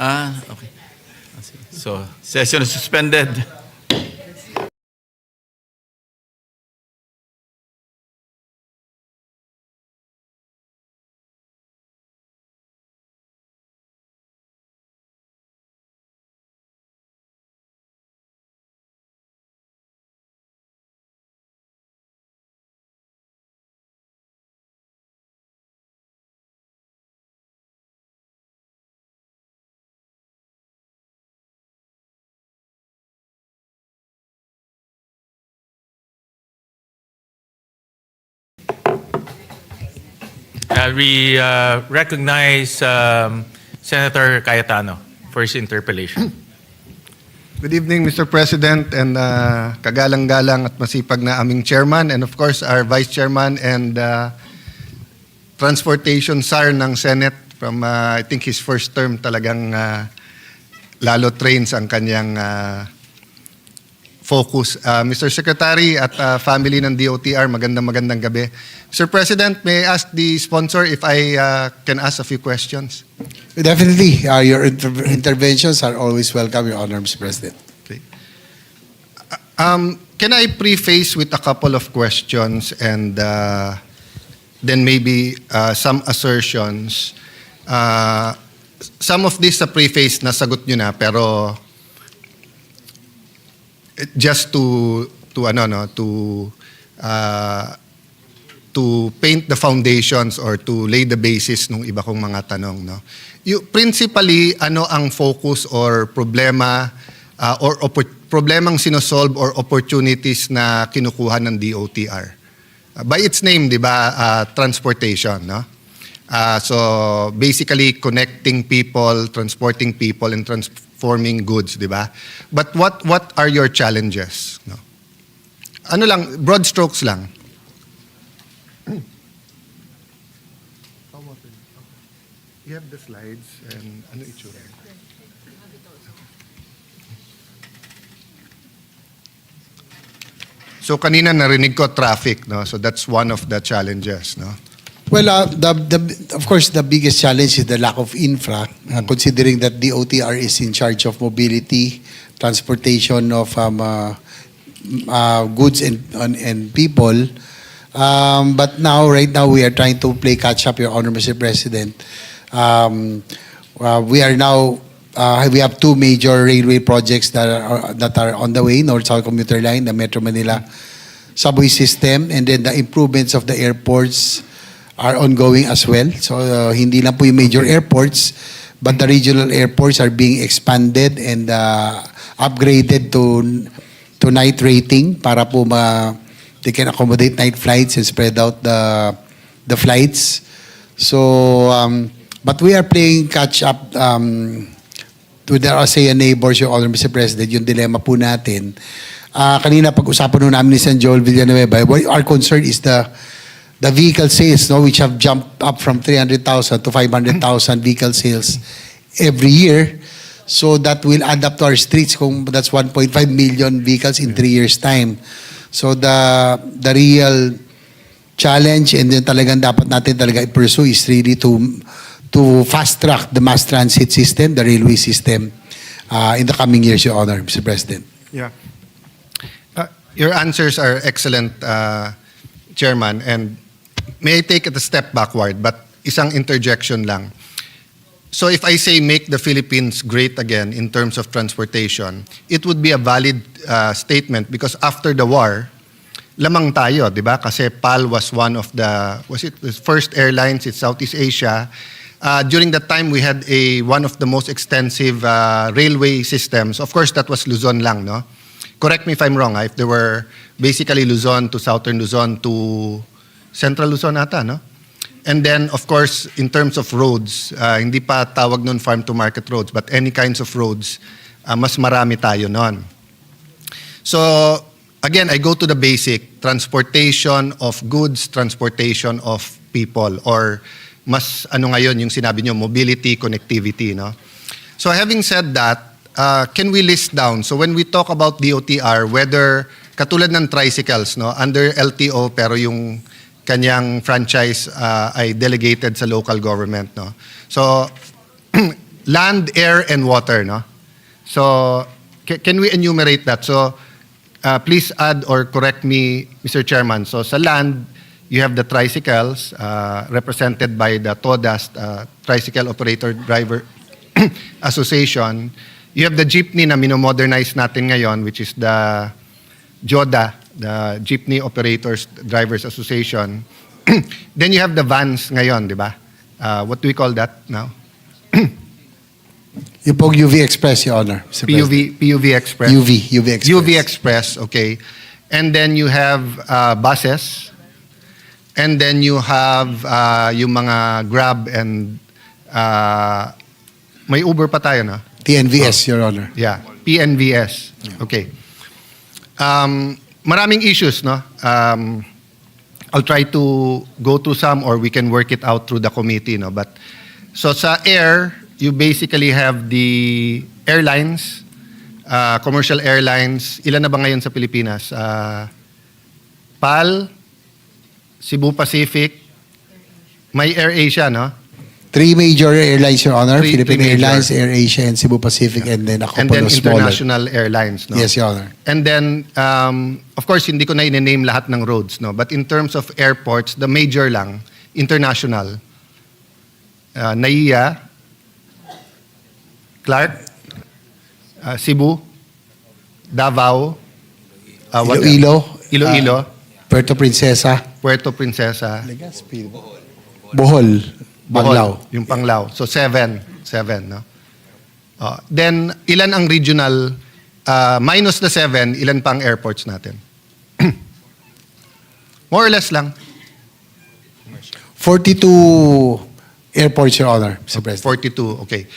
Okay. So, session is suspended.
We recognize Senator Cayetano for his interpellation.
Good evening, Mr. President, and kagalang-galang at masipag na aming chairman, and of course, our vice chairman and transportation SAR ng Senate from, I think, his first term talagang lalo trains ang kanyang focus. Mr. Secretary at family ng DOTR, magandang gabi. Mr. President, may I ask the sponsor if I can ask a few questions?
Definitely. Your interventions are always welcome, Your Honor, Mr. President.
Okay. Can I preface with a couple of questions and then maybe some assertions? Some of this sa preface nasagot nyo na, pero just to paint the foundations or to lay the basis ng iba kong mga tanong, no. Principally, ano ang focus or problema or problemang sinosolve or opportunities na kinukuha ng DOTR? By its name, di ba, transportation, no? So basically connecting people, transporting people, and transforming goods, di ba? But what are your challenges? No? Ano lang, broad strokes lang. You have the slides and ano itsura? So kanina narinig ko traffic, no? So that's one of the challenges, no?
Well, of course, the biggest challenge is the lack of infra, considering that the OTR is in charge of mobility, transportation of goods and people. But right now, we are trying to play catch up, Your Honor, Mr. President. We are now, we have two major railway projects that are on the way, North-South Commuter Line, the Metro Manila subway system, and then the improvements of the airports are ongoing as well. So hindi lang po yung major airports, but the regional airports are being expanded and upgraded to night rating para po they can accommodate night flights and spread out the flights. So but we are playing catch up with our ASEAN neighbors, Your Honor, Mr. President. Yung dilemma po natin. Kanina pag-usapan nun namin ni San Joel Villanueva, our concern is the vehicle sales, no, which have jumped up from 300,000 to 500,000 vehicle sales every year. So that will add up to our streets kung that's 1.5 million vehicles in 3 years' time. So the real challenge and then talagang dapat natin talaga i-pursue is really to fast-track the mass transit system, the railway system in the coming years, Your Honor, Mr. President.
Yeah. Your answers are excellent, Chairman, and may I take it a step backward, but isang interjection lang. So if I say make the Philippines great again in terms of transportation, it would be a valid statement because after the war, lamang tayo, di ba? Kasi PAL was one of the first airlines in Southeast Asia. During that time, we had one of the most extensive railway systems. Of course, that was Luzon lang, no? Correct me if I'm wrong, if they were basically Luzon to Southern Luzon to Central Luzon ata, no? And then, of course, in terms of roads, hindi pa tawag nun farm-to-market roads, but any kinds of roads, mas marami tayo nun. So, again, I go to the basic, transportation of goods, transportation of people, or mas ano ngayon yung sinabi nyo, mobility, connectivity, no? So, having said that, can we list down? So, when we talk about DOTR, whether katulad ng tricycles, no, under LTO, pero yung kanyang franchise ay delegated sa local government, no? So land, air, and water, no? So, can we enumerate that? So, please add or correct me, Mr. Chairman. So, sa land, you have the tricycles represented by the TODAS, Tricycle Operator Driver Association. You have the jeepney na minomodernize natin ngayon, which is the JODA, the Jeepney Operators Drivers Association. Then you have the vans ngayon, di ba? What do we call that now?
Yung pong UV Express, Your Honor. Mr. President.
PUV Express.
UV Express.
UV Express, okay. And then you have buses. And then you have yung mga Grab and may Uber pa tayo, no?
TNVS, Your Honor.
Yeah, PNVS. Okay. Maraming issues, no? I'll try to go through some or we can work it out through the committee, no? But so sa air, you basically have the airlines, commercial airlines. Ilan na ba ngayon sa Pilipinas? PAL, Cebu Pacific, may AirAsia, no?
3 major airlines, Your Honor.
Three
Philippine
major.
Airlines, AirAsia, and Cebu Pacific, and then a couple
And then
of smaller.
international airlines, no?
Yes, Your Honor.
And then, of course, hindi ko na i-name lahat ng roads, no? But in terms of airports, the major lang, international, NAIA, Clark, Cebu, Davao, Iloilo,
Puerto Princesa,
Puerto Princesa,
Bohol, Banglao.
yung Panglao. So, seven, no? Then, ilan ang regional, minus the 7, ilan pa ang airports natin? More or less lang.
42 airports, Your Honor, Mr. President.
42, okay.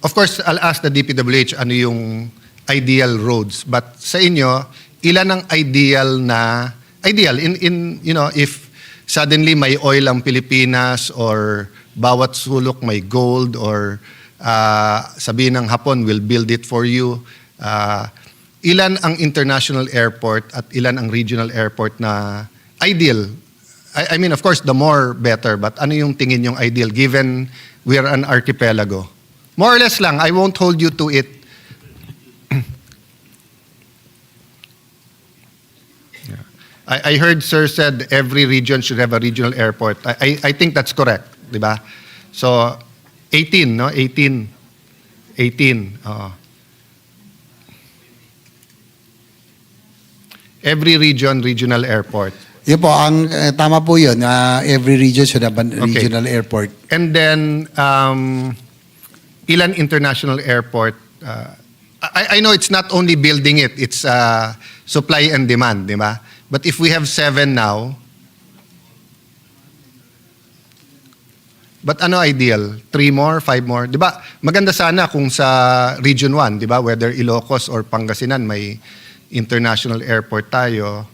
Of course, I'll ask the DPWH ano yung ideal roads. But sa inyo, ilan ang ideal in you know, if suddenly may oil ang Pilipinas or bawat sulok may gold or sabihin ng Hapon, we'll build it for you. Ilan ang international airport at ilan ang regional airport na ideal? I mean, of course, the more better, but ano yung tingin yung ideal given we're an archipelago? More or less lang, I won't hold you to it. I heard Sir said every region should have a regional airport. I think that's correct, di ba? So, 18, no? 18. Every region, regional airport.
Yun po, tama po yun. Every region should have a regional airport.
And then, ilan international airport? I know it's not only building it, it's supply and demand, di ba? But if we have 7 now, but ano ideal? 3 more, 5 more? Di ba? Maganda sana kung sa Region 1, di ba? Whether Ilocos or Pangasinan, may international airport tayo.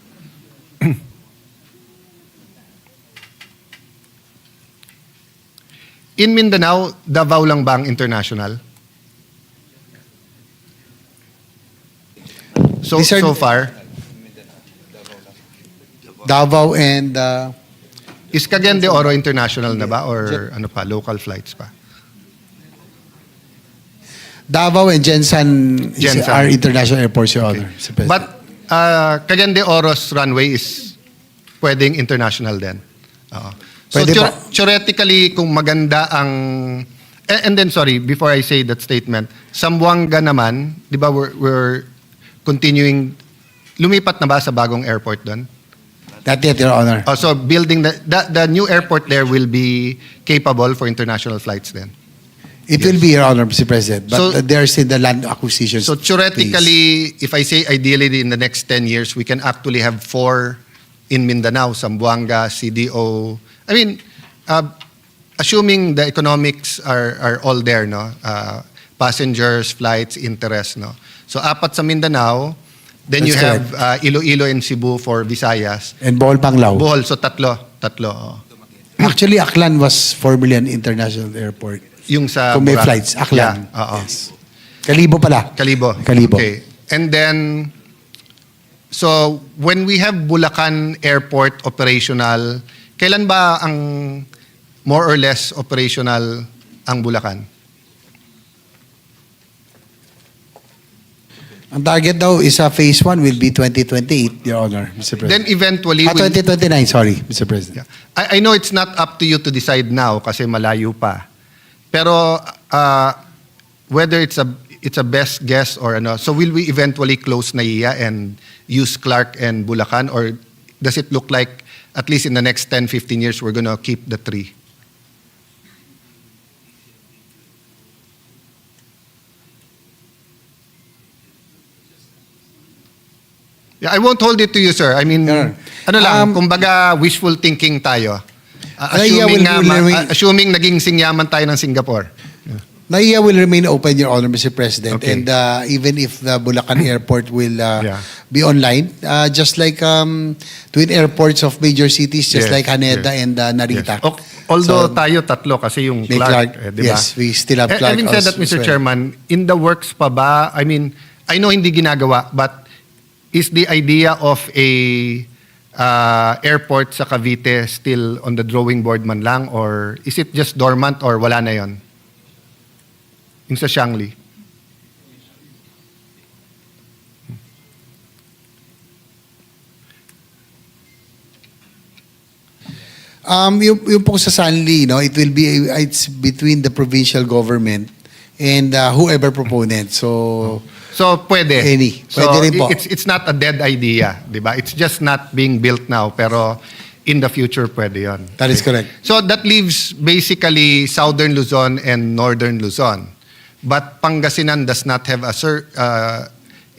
In Mindanao, Davao lang ba ang international? So far,
Davao and
is Cagayan de Oro international na ba or ano pa, local flights pa?
Davao and Jensan are international airports, Your Honor. Mr. President.
But Cagayan de Oro's runway is pwedeng international din. So
Pwede pa.
theoretically, kung maganda ang... And then, sorry, before I say that statement, Zamboanga naman, di ba we're continuing... Lumipat na ba sa bagong airport doon?
Not yet, Your Honor.
So building the new airport there will be capable for international flights then?
It will be, Your Honor, Mr. President. But
So-
there's still the land acquisition.
So theoretically, if I say ideally in the next 10 years, we can actually have 4 in Mindanao, Zamboanga, CDO. I mean, assuming the economics are all there, no? Passengers, flights, interest, no? So 4 sa Mindanao, then
That's
you have Iloilo and Cebu for Visayas.
And Bohol Panglao.
Bohol, so tatlo. Oh.
Actually, Aklan was formerly an international airport.
Yung sa
Kung may
Boracay.
flights, Aklan.
Yeah, oo.
Yes. Kalibo pala.
Kalibo.
Kalibo.
Okay. And then, so when we have Bulacan Airport operational, kailan ba ang more or less operational ang Bulacan?
Ang target daw is phase 1 will be 2028, Your Honor, Mr. President.
Then eventually,
2029, sorry, Mr. President.
I know it's not up to you to decide now kasi malayo pa. Pero whether it's a best guess or ano, so will we eventually close NAIA and use Clark and Bulacan, or does it look like at least in the next 10, 15 years we're gonna keep the three? Yeah, I won't hold it to you, sir. I mean, ano lang, kumbaga wishful thinking tayo. Assuming naging singyaman tayo ng Singapore.
NAIA will remain open, Your Honor, Mr. President.
Okay.
And even if the Bulacan Airport will be online, just like twin airports of major cities, just
Yes,
like Haneda
yes,
and Narita.
Yes. Although tayo tatlo kasi yung
May
Clark, di ba?
Yes, we still have Clark.
Having said that, Mr. Chairman, in the works pa ba, I mean, I know hindi ginagawa, but is the idea of a airport sa Cavite still on the drawing board man lang, or is it just dormant, or wala na yon? Yung sa Shangli.
Yung po sa Sanli, no, it will be, it's between the provincial government and whoever proponent. So
pwede.
Pwede rin po.
It's not a dead idea, di ba? It's just not being built now, pero in the future pwede yon.
That is correct.
So that leaves basically Southern Luzon and Northern Luzon. But Pangasinan does not have a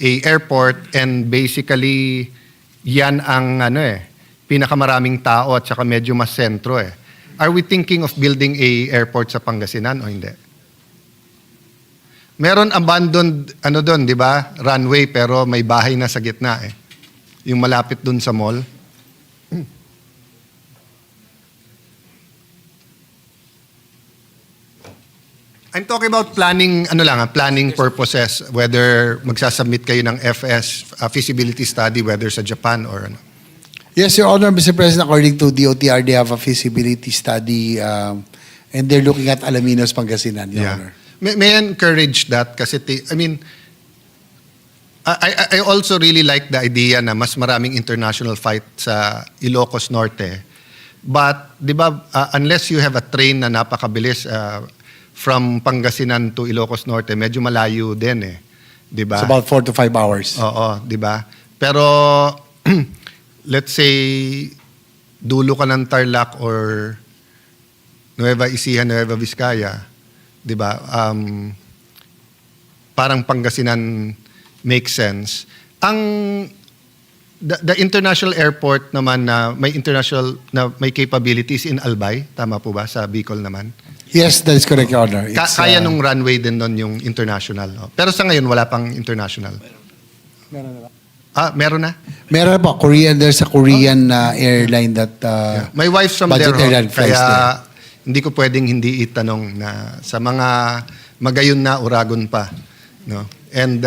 airport, and basically yan ang pinakamaraming tao at saka medyo mas sentro eh. Are we thinking of building a airport sa Pangasinan o hindi? Meron abandoned doon, di ba? Runway, pero may bahay na sa gitna eh. Yung malapit doon sa mall. I'm talking about planning, planning purposes, whether magsasubmit kayo ng FS, feasibility study, whether sa Japan or ano.
Yes, Your Honor, Mr. President, according to DOTR, they have a feasibility study and they're looking at Alaminos, Pangasinan, Your Honor.
May I encourage that kasi, I also really like the idea na mas maraming international flight sa Ilocos Norte. But, di ba, unless you have a train na napakabilis from Pangasinan to Ilocos Norte, medyo malayo din eh. Di ba?
It's about 4 to 5 hours.
Oo, di ba? Pero, let's say, dulo ka ng Tarlac or Nueva Ecija, Nueva Vizcaya, di ba? Parang Pangasinan makes sense. The international airport naman na may capabilities in Albay, tama po ba? Sa Bicol naman.
Yes, that is correct, Your Honor.
Kaya nung runway din doon yung international. Oh. Pero sa ngayon, wala pang international. Meron na?
Meron po. There's a Korean airline that...
My wife's from there,
kaya
hindi ko pwedeng hindi itanong na sa mga magayon na uragon pa. No? And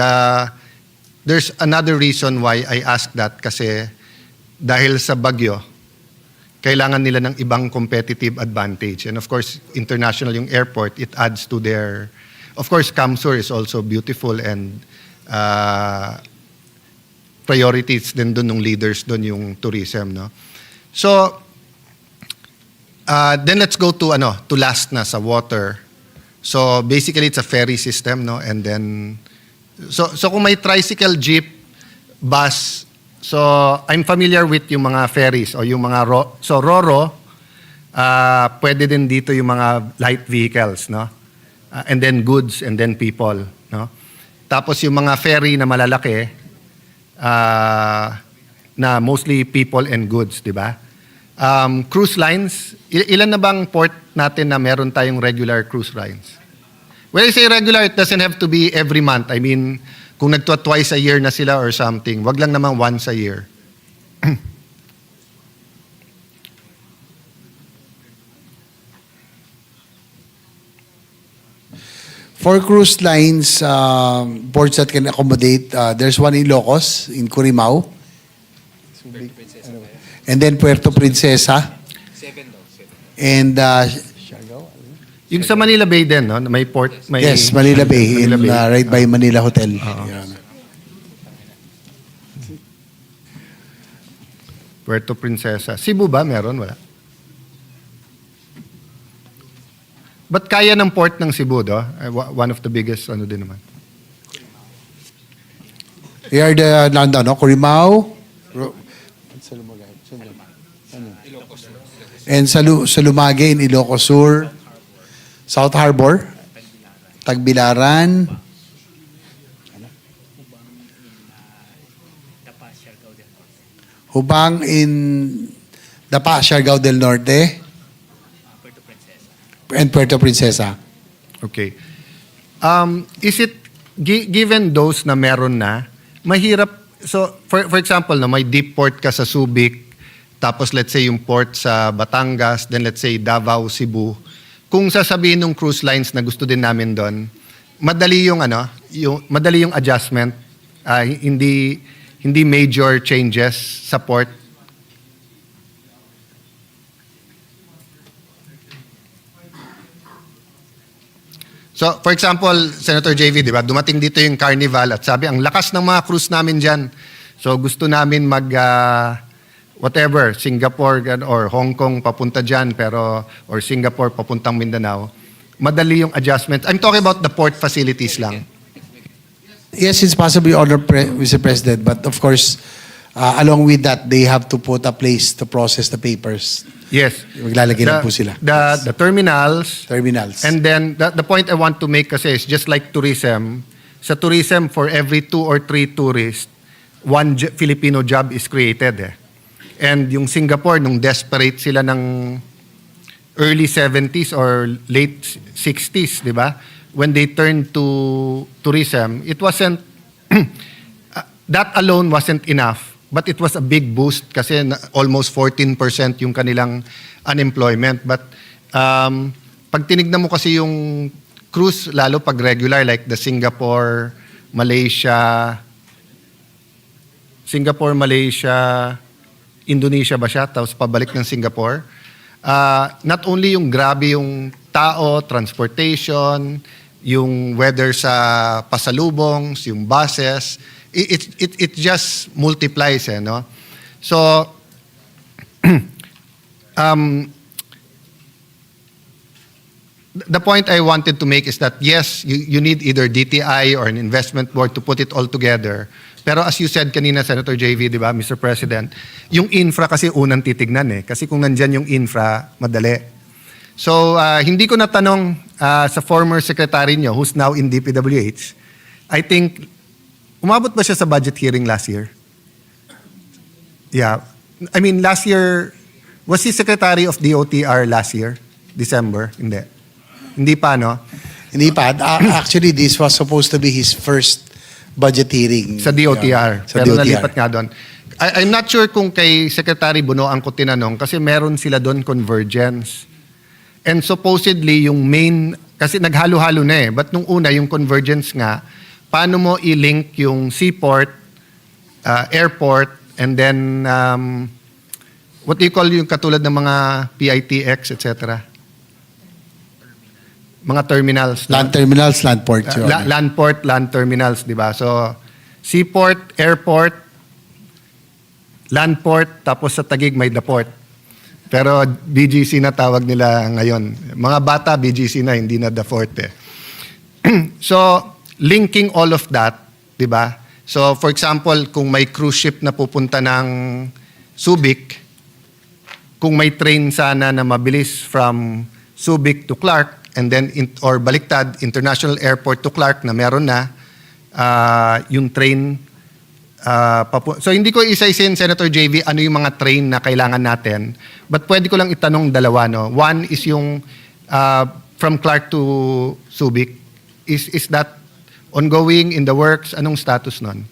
there's another reason why I ask that kasi dahil sa bagyo, kailangan nila ng ibang competitive advantage. And of course, international yung airport, it adds to their... Of course, Kamsur is also beautiful and priorities din doon ng leaders doon yung tourism. No? So, then let's go to last na sa water. So basically, it's a ferry system, no? And then, so kung may tricycle, jeep, bus, so I'm familiar with yung mga ferries o yung mga Roro, pwede din dito yung mga light vehicles, no? And then goods and then people, no? Tapos yung mga ferry na malalaki, na mostly people and goods, di ba? Cruise lines, ilan na bang port natin na meron tayong regular cruise lines? When I say regular, it doesn't have to be every month. I mean, kung twice a year na sila or something, wag lang naman once a year.
For cruise lines, ports that can accommodate, there's one in Ilocos, in Curimao. And then Puerto Princesa. And
yung sa Manila Bay din, no? May port, may
yes, Manila Bay, right by Manila Hotel.
Puerto Princesa. Cebu ba? Meron? Wala. But kaya ng port ng Cebu, do? One of the biggest, ano din naman.
Here are the London, no? Corimao. And Salumage in Ilocos Sur. South Harbor. Tagbilaran. Hubang in Dapa, Siargao del Norte. And Puerto Princesa.
Okay. Is it, given those na meron na, mahirap, so for example, na may deep port ka sa Subic, tapos let's say yung port sa Batangas, then let's say Davao, Cebu, kung sasabihin ng cruise lines na gusto din namin doon, madali yung madali yung adjustment, hindi major changes sa port. So, for example, Senator JV, di ba, dumating dito yung Carnival at sabi, ang lakas ng mga cruise namin dyan. So, gusto namin whatever, Singapore or Hong Kong papunta dyan, or Singapore papuntang Mindanao. Madali yung adjustment. I'm talking about the port facilities lang.
Yes, it's possibly order, Mr. President, but of course, along with that, they have to put a place to process the papers.
Yes.
Maglalagay lang po sila.
The terminals.
Terminals.
And then, the point I want to make kasi is just like tourism, sa tourism, for every 2 or 3 tourists, 1 Filipino job is created. And yung Singapore, nung desperate sila ng early 70s or late 60s, di ba? When they turned to tourism, it wasn't, that alone wasn't enough. But it was a big boost kasi almost 14% yung kanilang unemployment. But pag tinignan mo kasi yung cruise, lalo pag regular, like the Singapore, Malaysia, Indonesia ba siya? Tapos pabalik ng Singapore. Not only yung grabe yung tao, transportation, yung weather sa pasalubong, yung buses, it just multiplies, no? So, the point I wanted to make is that yes, you need either DTI or an investment board to put it all together. Pero as you said kanina, Senator JV, di ba, Mr. President, yung infra kasi unang titignan Kasi kung nandyan yung infra, madali. So, hindi ko natanong sa former secretary nyo, who's now in DPWH, I think, umabot ba siya sa budget hearing last year? Yeah. I mean, last year, was he secretary of DOTR last year? December? Hindi pa, no?
Hindi pa. Actually, this was supposed to be his first budget hearing.
Sa DOTR.
Sa
Pero
DOTR.
nalipat nga doon. I'm not sure kung kay Secretary Bunoan ko tinanong kasi meron sila doon convergence. And supposedly, yung main, kasi naghalo-halo na but nung una, yung convergence nga, paano mo i-link yung seaport, airport, and then, what do you call yung katulad ng mga PITX, etc.? Mga terminals.
Land terminals, land ports.
Land port, land terminals, di ba? So, seaport, airport, land port, tapos sa Taguig may the port. Pero BGC na tawag nila ngayon. Mga bata, BGC na, hindi na the port So, linking all of that, di ba? So, for example, kung may cruise ship na pupunta ng Subic, kung may train sana na mabilis from Subic to Clark, and then, or baliktad, International Airport to Clark na meron na, yung train, so hindi ko isa-isin, Senator JV, ano yung mga train na kailangan natin, but pwede ko lang itanong dalawa, no? One is yung from Clark to Subic. Is that ongoing, in the works? Anong status nun?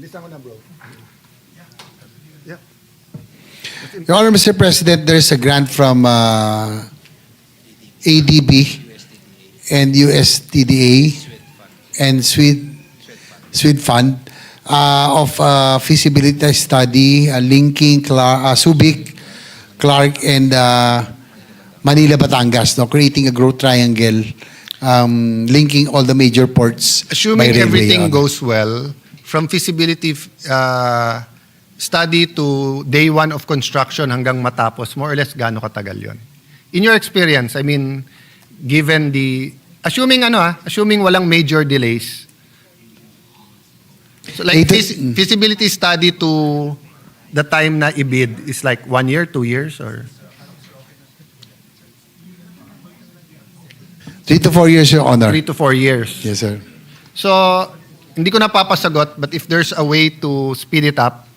Bilisan ko na, bro. Yeah.
Your Honor, Mr. President, there is a grant from ADB and USTDA and SWID Fund of feasibility study linking Subic, Clark, and Manila, Batangas, no, creating a growth triangle, linking all the major ports.
Assuming
by railway,
everything
Your Honor.
goes well, from feasibility study to day one of construction hanggang matapos, more or less gaano katagal yon? In your experience, I mean, given the, assuming walang major delays, so like feasibility study to the time na ibid is like 1 year, 2 years, or?
3 to 4 years, Your Honor.
3 to 4 years.
Yes, sir.
So, hindi ko napapasagot, but if there's a way to speed it up,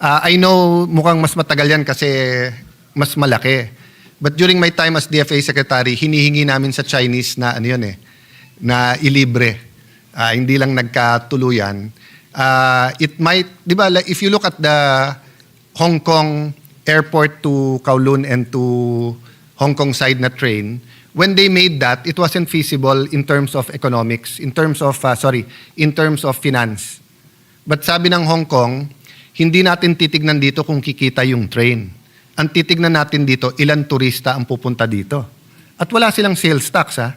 I know mukhang mas matagal yan kasi mas malaki. But during my time as DFA Secretary, hinihingi namin sa Chinese na na ilibre. Hindi lang nagkatuluyan. It might, di ba, like if you look at the Hong Kong airport to Kowloon and to Hong Kong side na train, when they made that, it wasn't feasible in terms of economics, in terms of finance. But sabi ng Hong Kong, hindi natin titignan dito kung kikita yung train. Ang titignan natin dito, ilan turista ang pupunta dito. At wala silang sales tax, ha?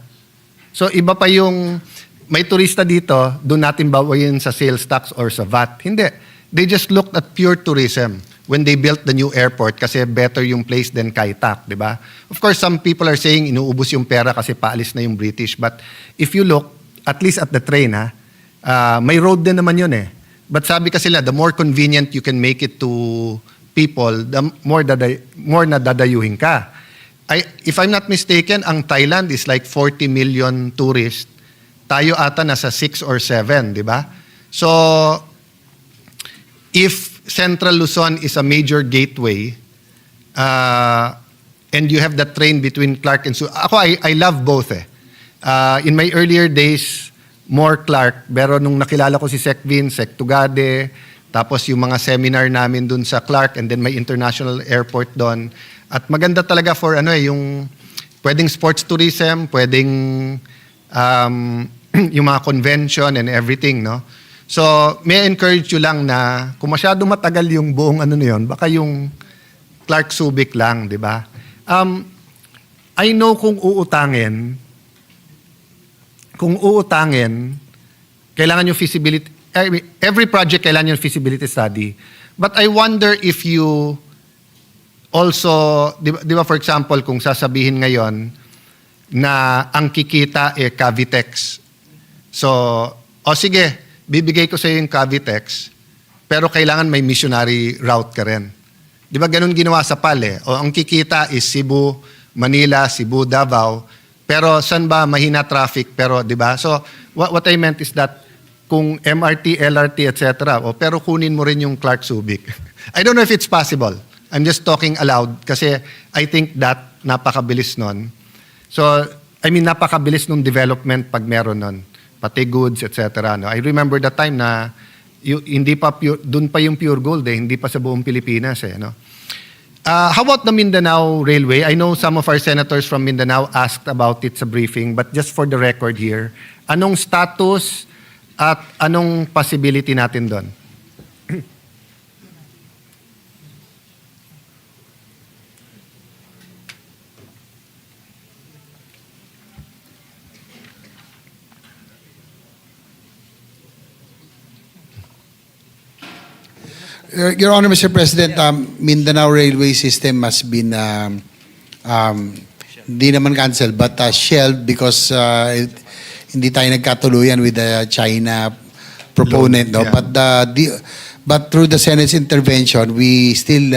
So iba pa yung may turista dito, doon natin bawayin sa sales tax or sa VAT. Hindi. They just looked at pure tourism when they built the new airport kasi better yung place than Kai Tak, di ba? Of course, some people are saying inuubos yung pera kasi paalis na yung British. But if you look, at least at the train, may road din naman yun eh. But sabi kasi nila, the more convenient you can make it to people, the more na dadayuhin ka. If I'm not mistaken, ang Thailand is like 40 million tourists. Tayo ata nasa 6 or 7, di ba? So, if Central Luzon is a major gateway, and you have that train between Clark and I love both eh. In my earlier days, more Clark, pero nung nakilala ko si Sec Vin, Sec Tugade, tapos yung mga seminar namin dun sa Clark and then may international airport doon. At maganda talaga for yung pwedeng sports tourism, pwedeng yung mga convention and everything, no? So, may encourage you lang na kung masyado matagal yung buong na yun, baka yung Clark Subic lang, di ba? I know kung uutangin, kailangan yung feasibility, every project kailangan yung feasibility study. But I wonder if you also, di ba for example, kung sasabihin ngayon na ang kikita Cavitex. So, sige, bibigay ko sa iyo yung Cavitex, pero kailangan may missionary route ka rin. Di ba ganun ginawa sa PAL O ang kikita is Cebu, Manila, Cebu, Davao, pero saan ba mahina traffic, pero di ba? So, what I meant is that kung MRT, LRT, etc., pero kunin mo rin yung Clark Subic. I don't know if it's possible. I'm just talking aloud kasi I think that napakabilis nun. So, napakabilis nung development pag meron nun. Pati goods, etc. No? I remember the time na hindi pa doon pa yung pure gold hindi pa sa buong Pilipinas no? How about the Mindanao Railway? I know some of our senators from Mindanao asked about it sa briefing, but just for the record here, anong status at anong possibility natin doon?
Your Honor, Mr. President, Mindanao Railway System has been hindi naman cancelled but shelved because hindi tayo nagkatuluyan with the China proponent. No?
Yeah.
But through the Senate's intervention, we still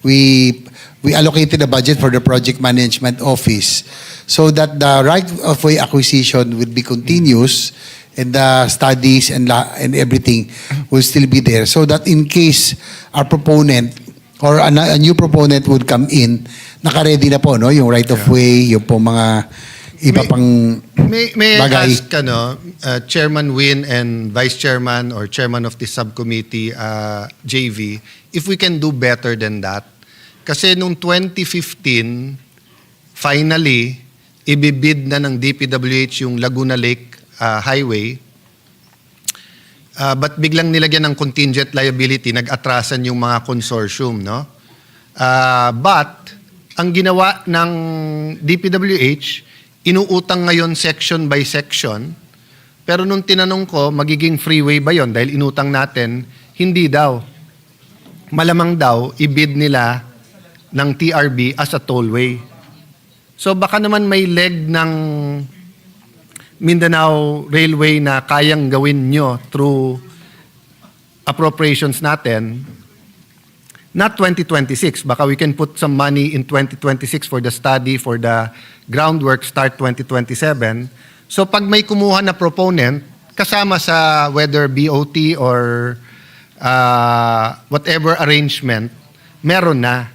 we allocated a budget for the Project Management Office so that the right-of-way acquisition would be continuous and the studies and everything will still be there so that in case our proponent or a new proponent would come in, naka-ready na po, no? Yung right-of-way, yung po mga iba pang
May
bagay.
I ask, Chairman Win and Vice Chairman or Chairman of the subcommittee, JV, if we can do better than that? Kasi nung 2015, finally, ibibid na ng DPWH yung Laguna Lake highway, but biglang nilagyan ng contingent liability, nag-atrasan yung mga consortium, no? But ang ginawa ng DPWH, inuutang ngayon section by section, pero nung tinanong ko, magiging freeway ba yon dahil inutang natin, hindi daw. Malamang daw, ibid nila ng TRB as a tollway. So baka naman may leg ng Mindanao Railway na kayang gawin nyo through appropriations natin, not 2026. Baka we can put some money in 2026 for the study, for the groundwork, start 2027. So pag may kumuha na proponent, kasama sa whether BOT or whatever arrangement, meron na.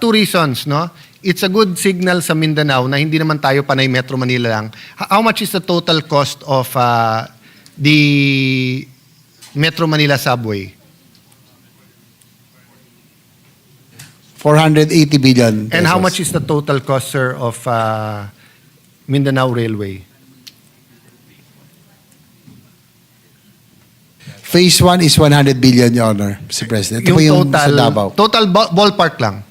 Two reasons, no? It's a good signal sa Mindanao na hindi naman tayo panay Metro Manila lang. How much is the total cost of the Metro Manila subway?
480 billion pesos.
And how much is the total cost, sir, of Mindanao Railway?
Phase 1 is 100 billion, Your Honor, Mr. President. Ito po yung sa Davao.
Total ballpark lang.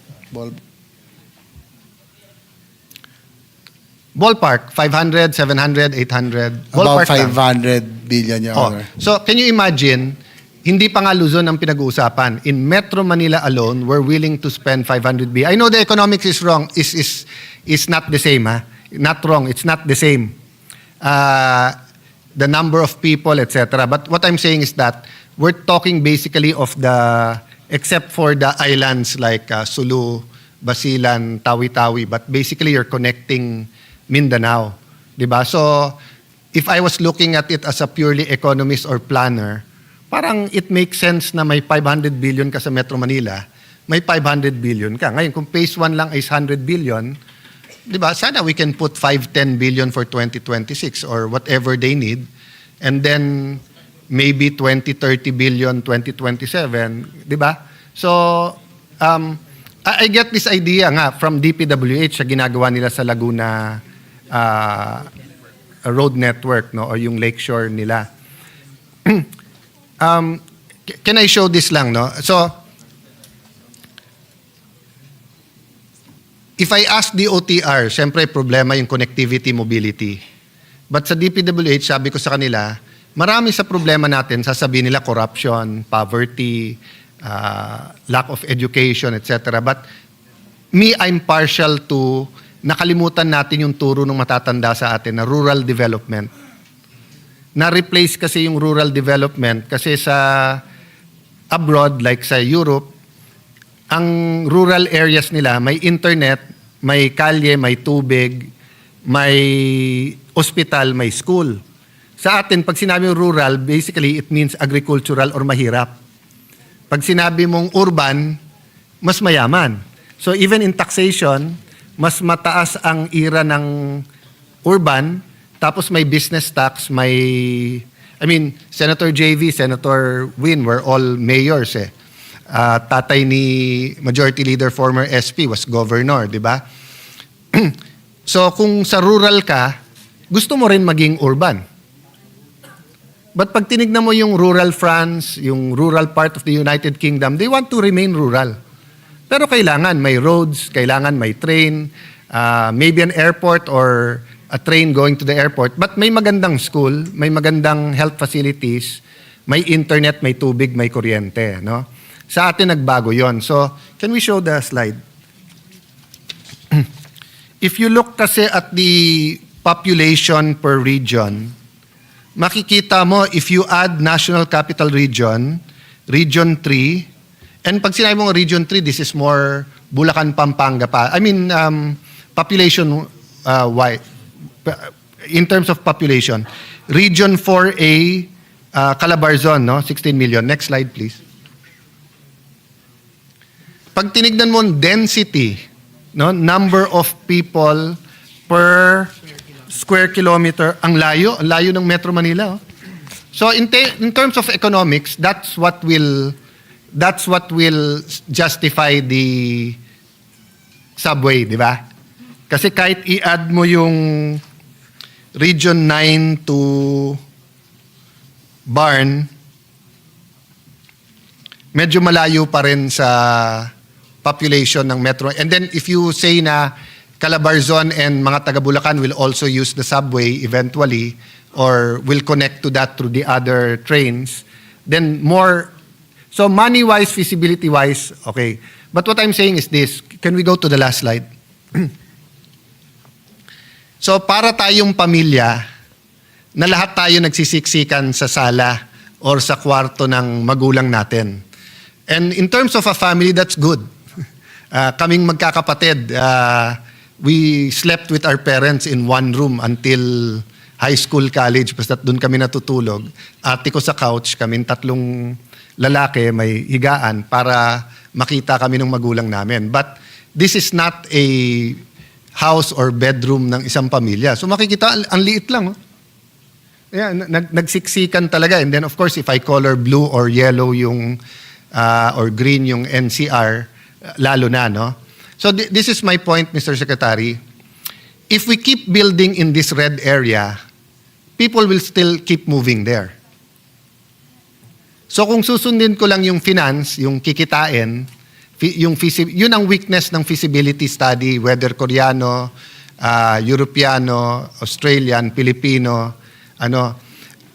Ballpark, 500, 700, 800.
About
Ballpark lang.
500 billion, Your Honor.
So, can you imagine, hindi pa nga Luzon ang pinag-uusapan. In Metro Manila alone, we're willing to spend 500 billion. I know the economics is wrong, is not the same, ha? Not wrong, it's not the same. The number of people, etc. But what I'm saying is that we're talking basically of the, except for the islands like Sulu, Basilan, Tawi-Tawi, but basically you're connecting Mindanao. Diba? So, if I was looking at it as a purely economist or planner, parang it makes sense na may 500 billion ka sa Metro Manila, may 500 billion ka. Ngayon, kung phase 1 lang is 100 billion, di ba, sana we can put 5-10 billion for 2026 or whatever they need, and then maybe 20-30 billion 2027, di ba? So, I get this idea nga from DPWH sa ginagawa nila sa Laguna road network, no, or yung lakeshore nila. Can I show this lang, no? So, if I ask the OTR, siyempre problema yung connectivity, mobility. But sa DPWH, sabi ko sa kanila, marami sa problema natin, sasabihin nila corruption, poverty, lack of education, etc. But me, I'm partial to nakalimutan natin yung turo ng matatanda sa atin na rural development. Na-replace kasi yung rural development kasi sa abroad, like sa Europe, ang rural areas nila, may internet, may kalye, may tubig, may ospital, may school. Sa atin, pag sinabi yung rural, basically it means agricultural or mahirap. Pag sinabi mong urban, mas mayaman. So even in taxation, mas mataas ang ira ng urban, tapos may business tax, Senator JV, Senator Win were all mayors eh. Tatay ni Majority Leader, former SP, was governor, di ba? So kung sa rural ka, gusto mo rin maging urban. But pag tinignan mo yung rural France, yung rural part of the United Kingdom, they want to remain rural. Pero kailangan may roads, kailangan may train, maybe an airport or a train going to the airport. But may magandang school, may magandang health facilities, may internet, may tubig, may kuryente. No? Sa atin nagbago yon. So, can we show the slide? If you look kasi at the population per region, makikita mo if you add National Capital Region, Region 3, and pag sinabi mo Region 3, this is more Bulacan, Pampanga pa. Population wide. In terms of population. Region 4A, Calabarzon, no? 16 million. Next slide, please. Pag tinignan mo density, no? Number of people per square kilometer, ang layo ng Metro Manila. Oh. So in terms of economics, that's what will justify the subway, di ba? Kasi kahit i-add mo yung Region 9 to Barn, medyo malayo pa rin sa population ng Metro. And then if you say na Calabarzon and mga taga Bulacan will also use the subway eventually or will connect to that through the other trains, then more, so money-wise, feasibility-wise, okay. But what I'm saying is this, can we go to the last slide? So para tayong pamilya, na lahat tayo nagsisiksikan sa sala or sa kwarto ng magulang natin. And in terms of a family, that's good. Kaming magkakapatid, we slept with our parents in one room until high school, college, basta doon kami natutulog. Ate ko sa couch, kaming tatlong lalaki, may higaan para makita kami ng magulang namin. But this is not a house or bedroom ng isang pamilya. So makikita, ang liit lang. Oh. Yeah, nagsiksikan talaga. And then of course, if I color blue or yellow yung, or green yung NCR, lalo na, no? So this is my point, Mr. Secretary. If we keep building in this red area, people will still keep moving there. So kung susundin ko lang yung finance, yung kikitain, yun ang weakness ng feasibility study, whether Koreano, Europeano, Australian, Filipino,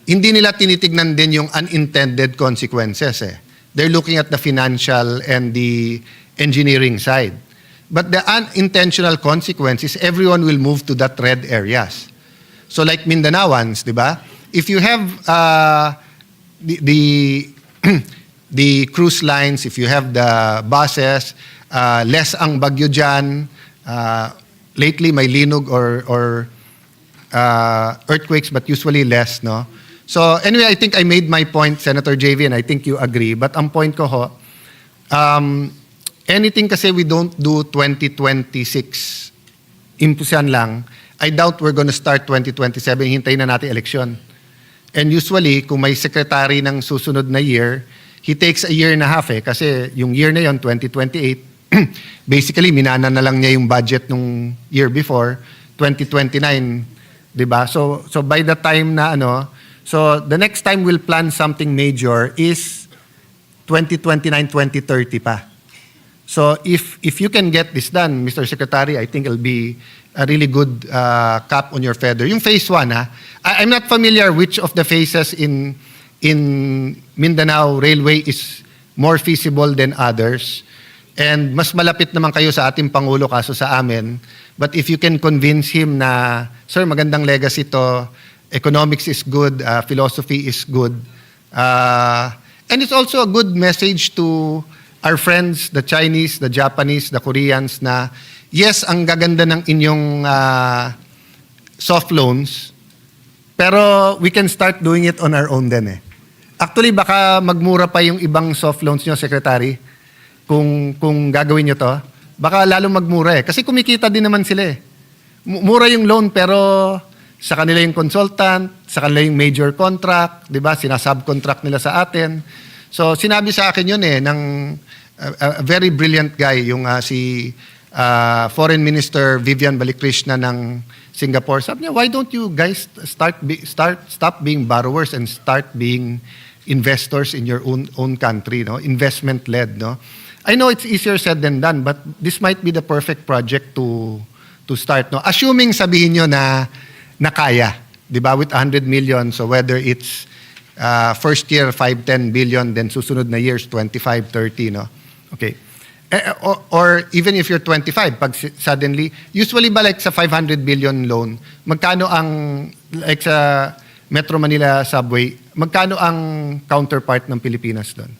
hindi nila tinitignan din yung unintended consequences. They're looking at the financial and the engineering side. But the unintentional consequence is everyone will move to that red areas. So like Mindanaoans, di ba? If you have the cruise lines, if you have the buses, less ang bagyo dyan. Lately, may linog or earthquakes, but usually less, no? So anyway, I think I made my point, Senator JV, and I think you agree. But ang point ko ho, anything kasi we don't do 2026, impusan lang, I doubt we're gonna start 2027, hintayin na natin eleksyon. And usually, kung may secretary ng susunod na year, he takes a year and a half kasi yung year na yon 2028, basically minana na lang niya yung budget nung year before, 2029, di ba? So by the time na so the next time we'll plan something major is 2029, 2030 pa. So if you can get this done, Mr. Secretary, I think it'll be a really good cap on your feather. Yung phase 1, I'm not familiar which of the phases in Mindanao Railway is more feasible than others. And mas malapit naman kayo sa ating Pangulo kaso sa amin. But if you can convince him na, sir, magandang legacy to, economics is good, philosophy is good. And it's also a good message to our friends, the Chinese, the Japanese, the Koreans na, yes, ang gaganda ng inyong soft loans, pero we can start doing it on our own din . Actually, baka magmura pa yung ibang soft loans nyo, Secretary, kung gagawin nyo to. Baka lalo magmura Kasi kumikita din naman sila Mura yung loan, pero sa kanila yung consultant, sa kanila yung major contract, di ba? Sinasubcontract nila sa atin. So, sinabi sa akin yun ng a very brilliant guy, yung si Foreign Minister Vivian Balakrishnan ng Singapore. Sabi niya, why don't you guys stop being borrowers and start being investors in your own country, no? Investment-led, no? I know it's easier said than done, but this might be the perfect project to start, no? Assuming sabihin nyo na kaya, di ba? With 100 million, so whether it's first year 5-10 billion, then susunod na years 25-30, no? Okay. Or even if you're 25, pag suddenly, usually ba like sa 500 billion loan, magkano ang, like sa Metro Manila subway, magkano ang counterpart ng Pilipinas doon?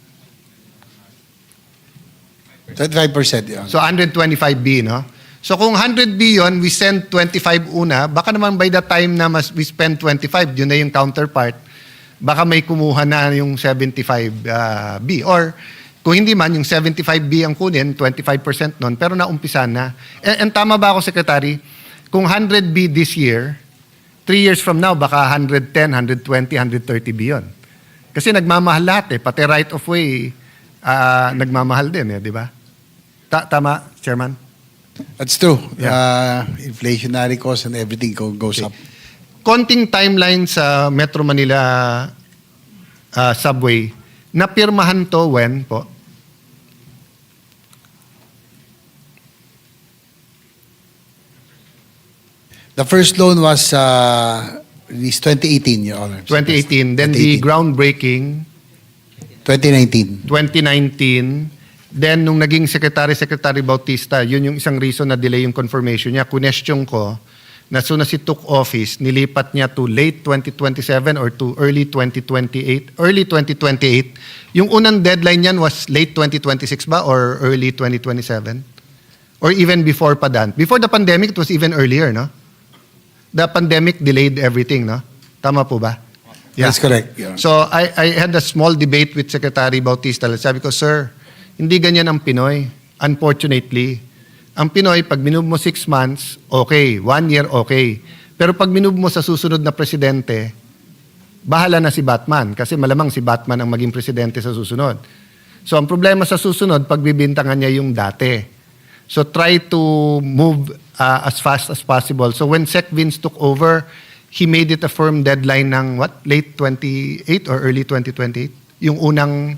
25%. Yeah.
So 125B, no? So kung 100B yun, we send 25 una, baka naman by the time na we spend 25, yun na yung counterpart, baka may kumuha na yung 75B. Or kung hindi man, yung 75B ang kunin, 25% nun, pero naumpisan na. And tama ba ako, Secretary? Kung 100B this year, 3 years from now, baka 110, 120, 130B yun. Kasi nagmamahal lahat pati right of way, nagmamahal din di ba? Tama, Chairman?
That's true. Inflationary costs and everything goes up.
Konting timeline sa Metro Manila subway, napirmahan to when po?
The first loan was released 2018, Your Honor.
2018. Then the
2018.
groundbreaking,
2019.
2019. Then, nung naging Secretary Bautista, yun yung isang reason na delay yung confirmation niya. Question ko, na soon as he took office, nilipat niya to late 2027 or to early 2028? Early 2028. Yung unang deadline niyan was late 2026 ba or early 2027? Or even before pa dan? Before the pandemic, it was even earlier, no? The pandemic delayed everything, no? Tama po ba?
That's correct, Your Honor.
So I had a small debate with Secretary Bautista. Sabi ko, sir, hindi ganyan ang Pinoy. Unfortunately, ang Pinoy, pag minove mo 6 months, okay. 1 year, okay. Pero pag minove mo sa susunod na presidente, bahala na si Batman. Kasi malamang si Batman ang maging presidente sa susunod. So ang problema sa susunod, pagbibintangan niya yung dati. So try to move as fast as possible. So when Sec Vince took over, he made it a firm deadline ng what? Late 28 or early 2028? Yung unang...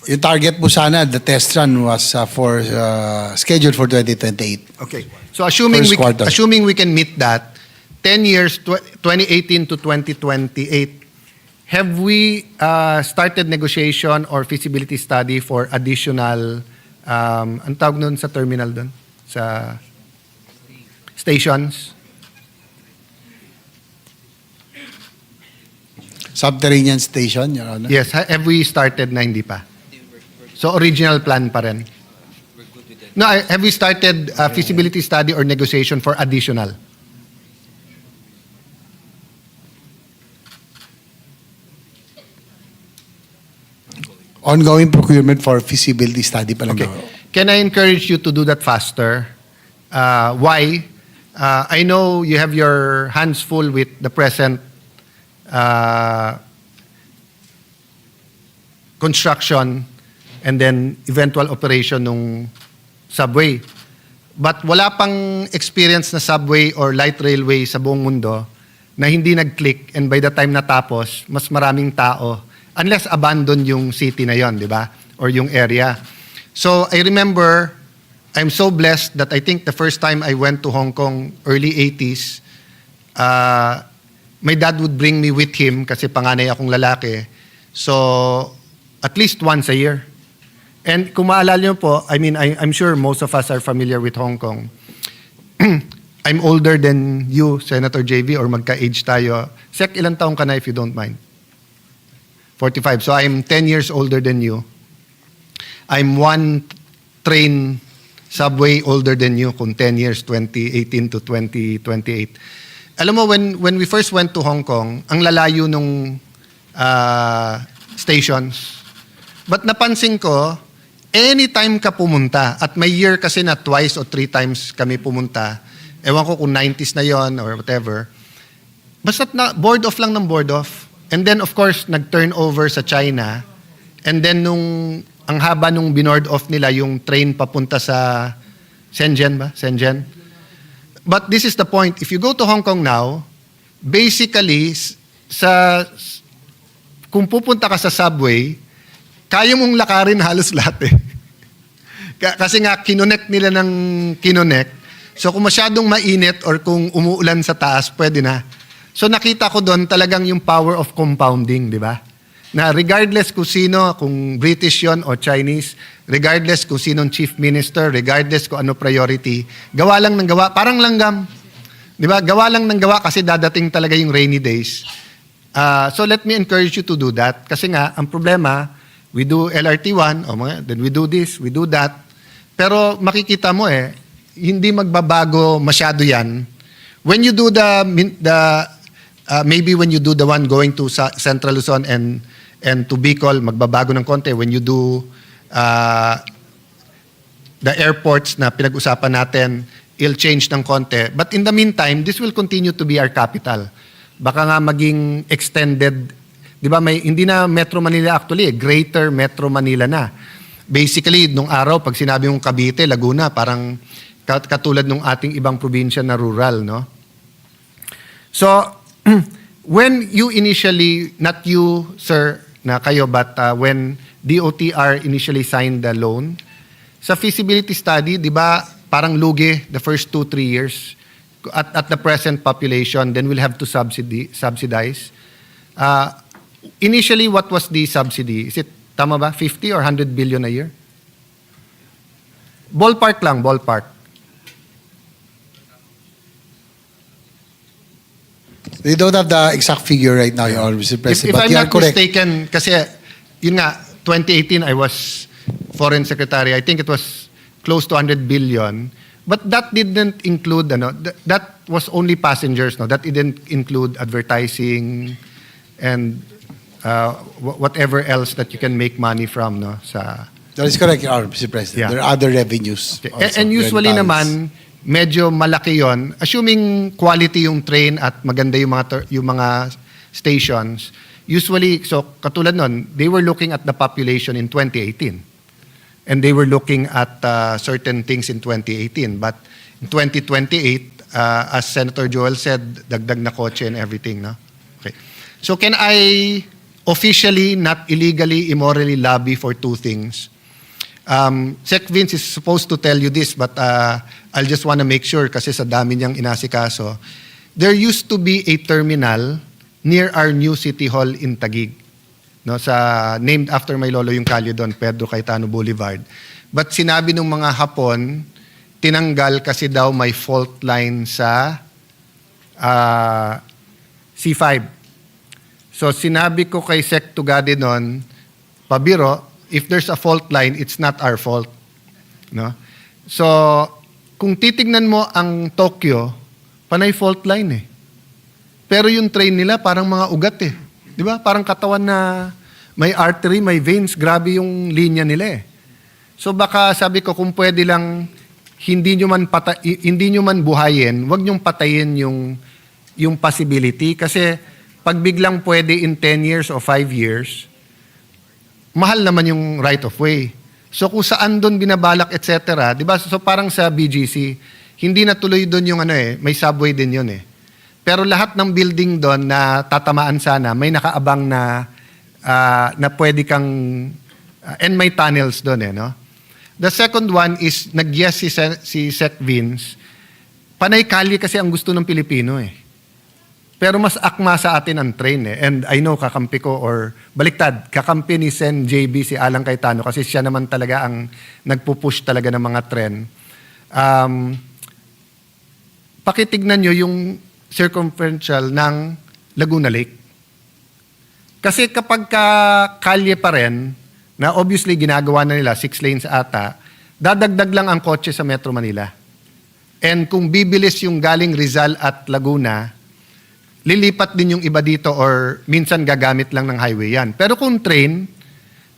Yung target po sana, the test run was scheduled for 2028.
Okay. So assuming
First quarter.
assuming we can meet that, 10 years, 2018 to 2028, have we started negotiation or feasibility study for additional, ang tawag nun sa terminal doon? Sa stations?
Subterranean station, Your Honor.
Yes. Have we started na hindi pa? So original plan pa rin? No, have we started feasibility study or negotiation for additional?
Ongoing procurement for feasibility study pa lang.
Okay. Can I encourage you to do that faster? Why? I know you have your hands full with the present construction and then eventual operation ng subway. But wala pang experience na subway or light railway sa buong mundo na hindi nag-click and by the time natapos, mas maraming tao unless abandon yung city na yon, di ba? Or yung area. So I remember, I'm so blessed that I think the first time I went to Hong Kong, early 80s, my dad would bring me with him kasi panganay akong lalaki. So at least once a year. And kung maalala niyo po, I mean, I'm sure most of us are familiar with Hong Kong. I'm older than you, Senator JV, or magka-age tayo. Sek, ilang taong ka na if you don't mind? 45. So I'm 10 years older than you. I'm one train subway older than you kung 10 years, 2018 to 2028. Alam mo, when we first went to Hong Kong, ang lalayo nung stations. But napansin ko, anytime ka pumunta, at may year kasi na twice or 3 times kami pumunta, ewan ko kung 90s na yon or whatever, basta't na board off lang ng board off. And then of course, nag-turn over sa China, and then ang haba nung binoard off nila, yung train papunta sa Shenzhen ba? Shenzhen? But this is the point. If you go to Hong Kong now, basically, kung pupunta ka sa subway, kaya mong lakarin halos lahat eh. Kasi nga, kinonect nila ng kinonect. So kung masyadong mainit or kung umuulan sa taas, pwede na. So nakita ko doon talagang yung power of compounding, di ba? Na regardless kung sino, kung British yon o Chinese, regardless kung sinong chief minister, regardless kung ano priority, gawa lang ng gawa, parang langgam. Di ba? Gawa lang ng gawa kasi dadating talaga yung rainy days. So let me encourage you to do that. Kasi nga, ang problema, we do LRT1, then we do this, we do that. Pero makikita mo hindi magbabago masyado yan. When you do maybe when you do the one going to Central Luzon and to Bicol, magbabago ng konti. When you do the airports na pinag-usapan natin, it'll change ng konti. But in the meantime, this will continue to be our capital. Baka nga maging extended, di ba, hindi na Metro Manila actually, Greater Metro Manila na. Basically, nung araw, pag sinabi mong Cavite, Laguna, parang katulad ng ating ibang probinsya na rural, no? So, when you initially, not you, sir, na kayo, but when
DOTR initially signed the loan. Sa feasibility study, di ba, parang lugi the first 2-3 years at the present population, then we'll have to subsidize. Initially, what was the subsidy? Is it, tama ba, 50 or 100 billion a year? Ballpark lang, ballpark.
We don't have the exact figure right now, Your Honor, Mr. President,
If
but
I'm
you are
not
correct.
mistaken, kasi yun nga, 2018 I was Foreign Secretary. I think it was close to 100 billion. But that didn't include, that was only passengers, no? That didn't include advertising and whatever else that you can make money from, no?
That is correct, Your Honor, Mr. President.
Yeah.
There are other revenues.
Okay.
also,
And usually
rentals.
naman, medyo malaki yon, assuming quality yung train at maganda yung mga stations. Usually, so katulad nun, they were looking at the population in 2018. And they were looking at certain things in 2018. But in 2028, as Senator Joel said, dagdag na kotse and everything, no? Okay. So can I officially, not illegally, immorally lobby for two things? Sec Vince is supposed to tell you this, but I'll just want to make sure kasi sa dami niyang inasikaso. There used to be a terminal near our new City Hall in Taguig. No, named after my lolo yung kalye doon, Pedro Cayetano Boulevard. But sinabi ng mga Hapon, tinanggal kasi daw may fault line sa C5. So sinabi ko kay Sec Tugade noon, pabiro, if there's a fault line, it's not our fault. No? So, kung titignan mo ang Tokyo, panay fault line eh. Pero yung train nila parang mga ugat eh. Di ba? Parang katawan na may artery, may veins, grabe yung linya nila eh. So baka sabi ko kung pwede lang hindi nyo man buhayin, wag nyong patayin yung possibility kasi pag biglang pwede in 10 years o 5 years, mahal naman yung right of way. So kung saan doon binabalak, etc. Diba? So parang sa BGC, hindi natuloy doon yung may subway din yun eh. Pero lahat ng building doon na tatamaan sana, may nakaabang na pwede kang, and may tunnels doon eh, no? The second one is, nag-yes si Sec Vince, panay kalye kasi ang gusto ng Pilipino eh. Pero mas akma sa atin ang train eh. And I know, kakampi ko, or baliktad, kakampi ni Sen JB si Alang Cayetano kasi siya naman talaga ang nagpupush talaga ng mga tren. Pakitignan nyo yung circumferential ng Laguna Lake. Kasi kapag kalye pa rin, na obviously ginagawa na nila, 6 lanes ata, dadagdag lang ang kotse sa Metro Manila. And kung bibilis yung galing Rizal at Laguna, lilipat din yung iba dito or minsan gagamit lang ng highway yan. Pero kung train,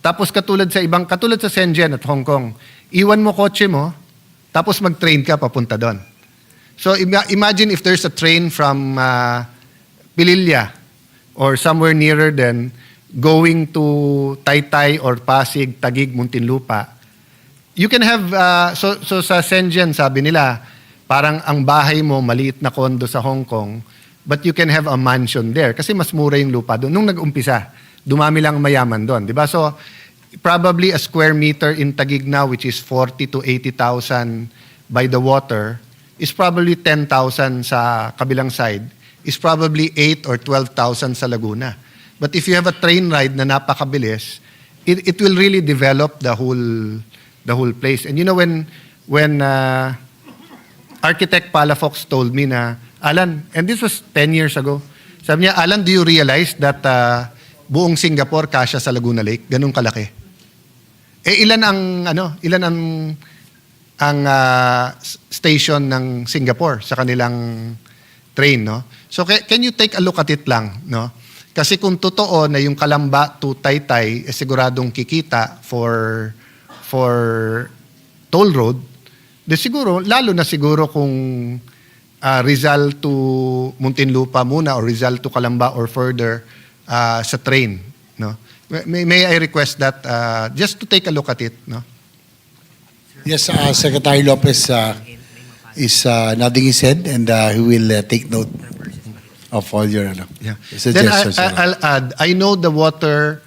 tapos katulad sa Shenzhen at Hong Kong, iwan mo kotse mo, tapos mag-train ka papunta doon. So imagine if there's a train from Pililla or somewhere nearer than going to Taytay or Pasig, Taguig, Muntinlupa. You can have, so sa Shenzhen, sabi nila, parang ang bahay mo, maliit na kondo sa Hong Kong, but you can have a mansion there kasi mas mura yung lupa doon. Nung nag-umpisa, dumami lang mayaman doon. Diba? So, probably a square meter in Taguig now, which is 40 to 80,000 by the water, is probably 10,000 sa kabilang side, is probably 8 or 12,000 sa Laguna. But if you have a train ride na napakabilis, it will really develop the whole place. And you know, when Architect Palafox told me na, Alan, and this was 10 years ago, sabi niya, Alan, do you realize that buong Singapore kasya sa Laguna Lake? Ganun kalaki. Eh ilan ang station ng Singapore sa kanilang train, no? So can you take a look at it lang, no? Kasi kung totoo na yung Kalamba to Taytay siguradong kikita for toll road, de siguro, lalo na siguro kung Rizal to Muntinlupa muna or Rizal to Kalamba or further sa train, no? May I request that just to take a look at it, no?
Yes, Secretary Lopez is nodding his head and he will take note of all your
Then
suggestions.
I'll add, I know the water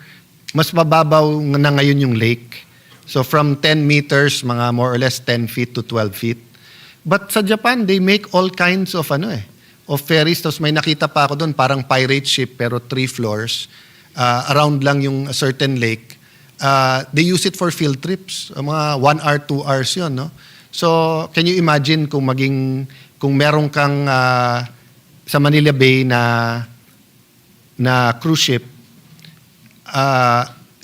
mas mababaw na ngayon yung lake. So from 10 meters, mga more or less 10 feet to 12 feet. But sa Japan, they make all kinds of of ferries. Tapos may nakita pa ako doon, parang pirate ship, pero 3 floors. Around lang yung certain lake. They use it for field trips. Mga 1 hour, 2 hours yun, no? So, can you imagine kung meron kang sa Manila Bay na cruise ship,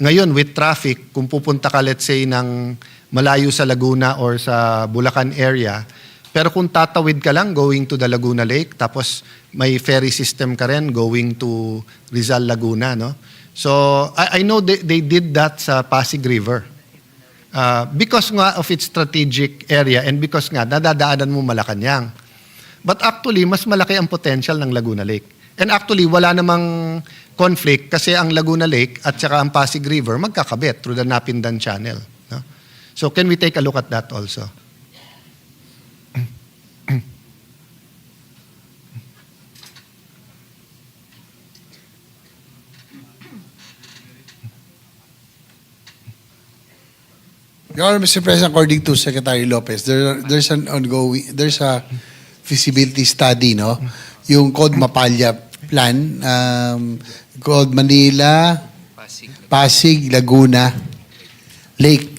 ngayon with traffic, kung pupunta ka let's say ng malayo sa Laguna or sa Bulacan area, pero kung tatawid ka lang going to the Laguna Lake, tapos may ferry system ka rin going to Rizal Laguna, no? So, I know they did that sa Pasig River. Because nga of its strategic area and because nga nadadaanan mo Malacanang. But actually, mas malaki ang potential ng Laguna Lake. And actually, wala namang conflict kasi ang Laguna Lake at saka ang Pasig River magkakabit through the Napindan Channel. No? So can we take a look at that also?
Your Honor, Mr. President, according to Secretary Lopez, there's a feasibility study, no? Yung Code Mapalya plan, Code Manila, Pasig, Laguna, Lake,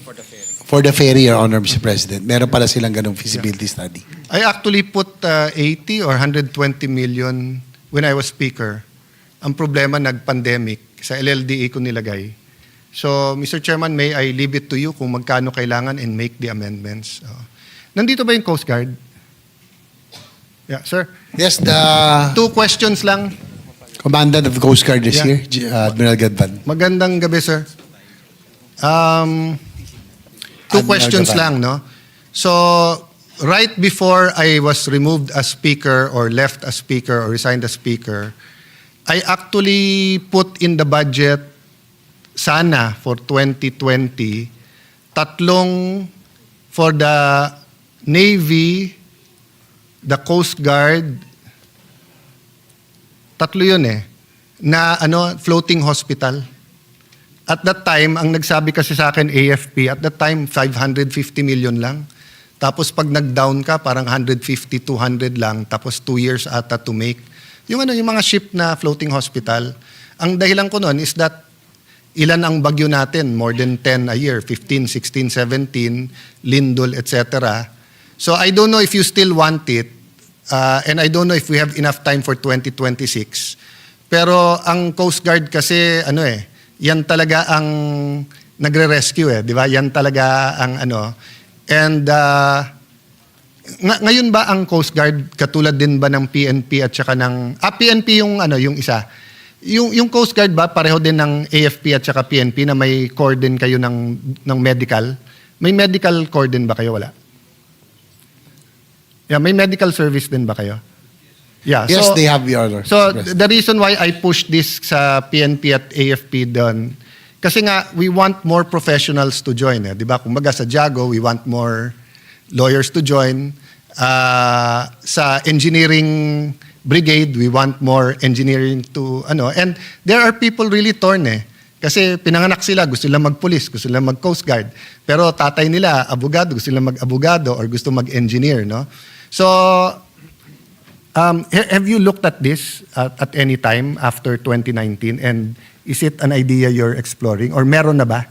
for the ferry, Your Honor, Mr. President. Meron pala silang ganong feasibility study.
I actually put 80 or 120 million when I was speaker. Ang problema, nag-pandemic. Sa LLDA ko nilagay. So, Mr. Chairman, may I leave it to you kung magkano kailangan and make the amendments. Nandito ba yung Coast Guard? Yeah, sir.
Yes, the
2 questions lang.
Commandant of the Coast Guard is here, Admiral Gadvan.
Magandang gabi, sir. 2 questions lang, no? So, right before I was removed as speaker or left as speaker or resigned as speaker, I actually put in the budget sana for 2020, 3 for the Navy, the Coast Guard, 3 yun na floating hospital. At that time, ang nagsabi kasi sa akin, AFP, at that time, 550 million lang. Tapos pag nag-down ka, parang 150, 200 lang, tapos 2 years ata to make. Yung mga ship na floating hospital, ang dahilan ko noon is that ilan ang bagyo natin? More than 10 a year, 15, 16, 17, lindol, etc. So I don't know if you still want it, and I don't know if we have enough time for 2026. Pero ang Coast Guard kasi, yan talaga ang nagre-rescue di ba? Yan talaga ang And ngayon ba ang Coast Guard katulad din ba ng PNP at saka ng PNP yung yung isa? Yung Coast Guard ba pareho din ng AFP at saka PNP na may core din kayo ng medical? May medical core din ba kayo? Wala. Yeah, may medical service din ba kayo? Yeah,
Yes, they have, Your Honor.
So the reason why I pushed this sa PNP at AFP doon, kasi nga we want more professionals to join, di ba? Kumbaga sa Jago, we want more lawyers to join. Sa engineering brigade, we want more engineering to and there are people really torn kasi pinanganak sila, gusto nila mag-police, gusto nila mag-coast guard, pero tatay nila abogado, gusto nila mag-abogado or gusto mag-engineer, no? So have you looked at this at any time after 2019, and is it an idea you're exploring or meron na ba?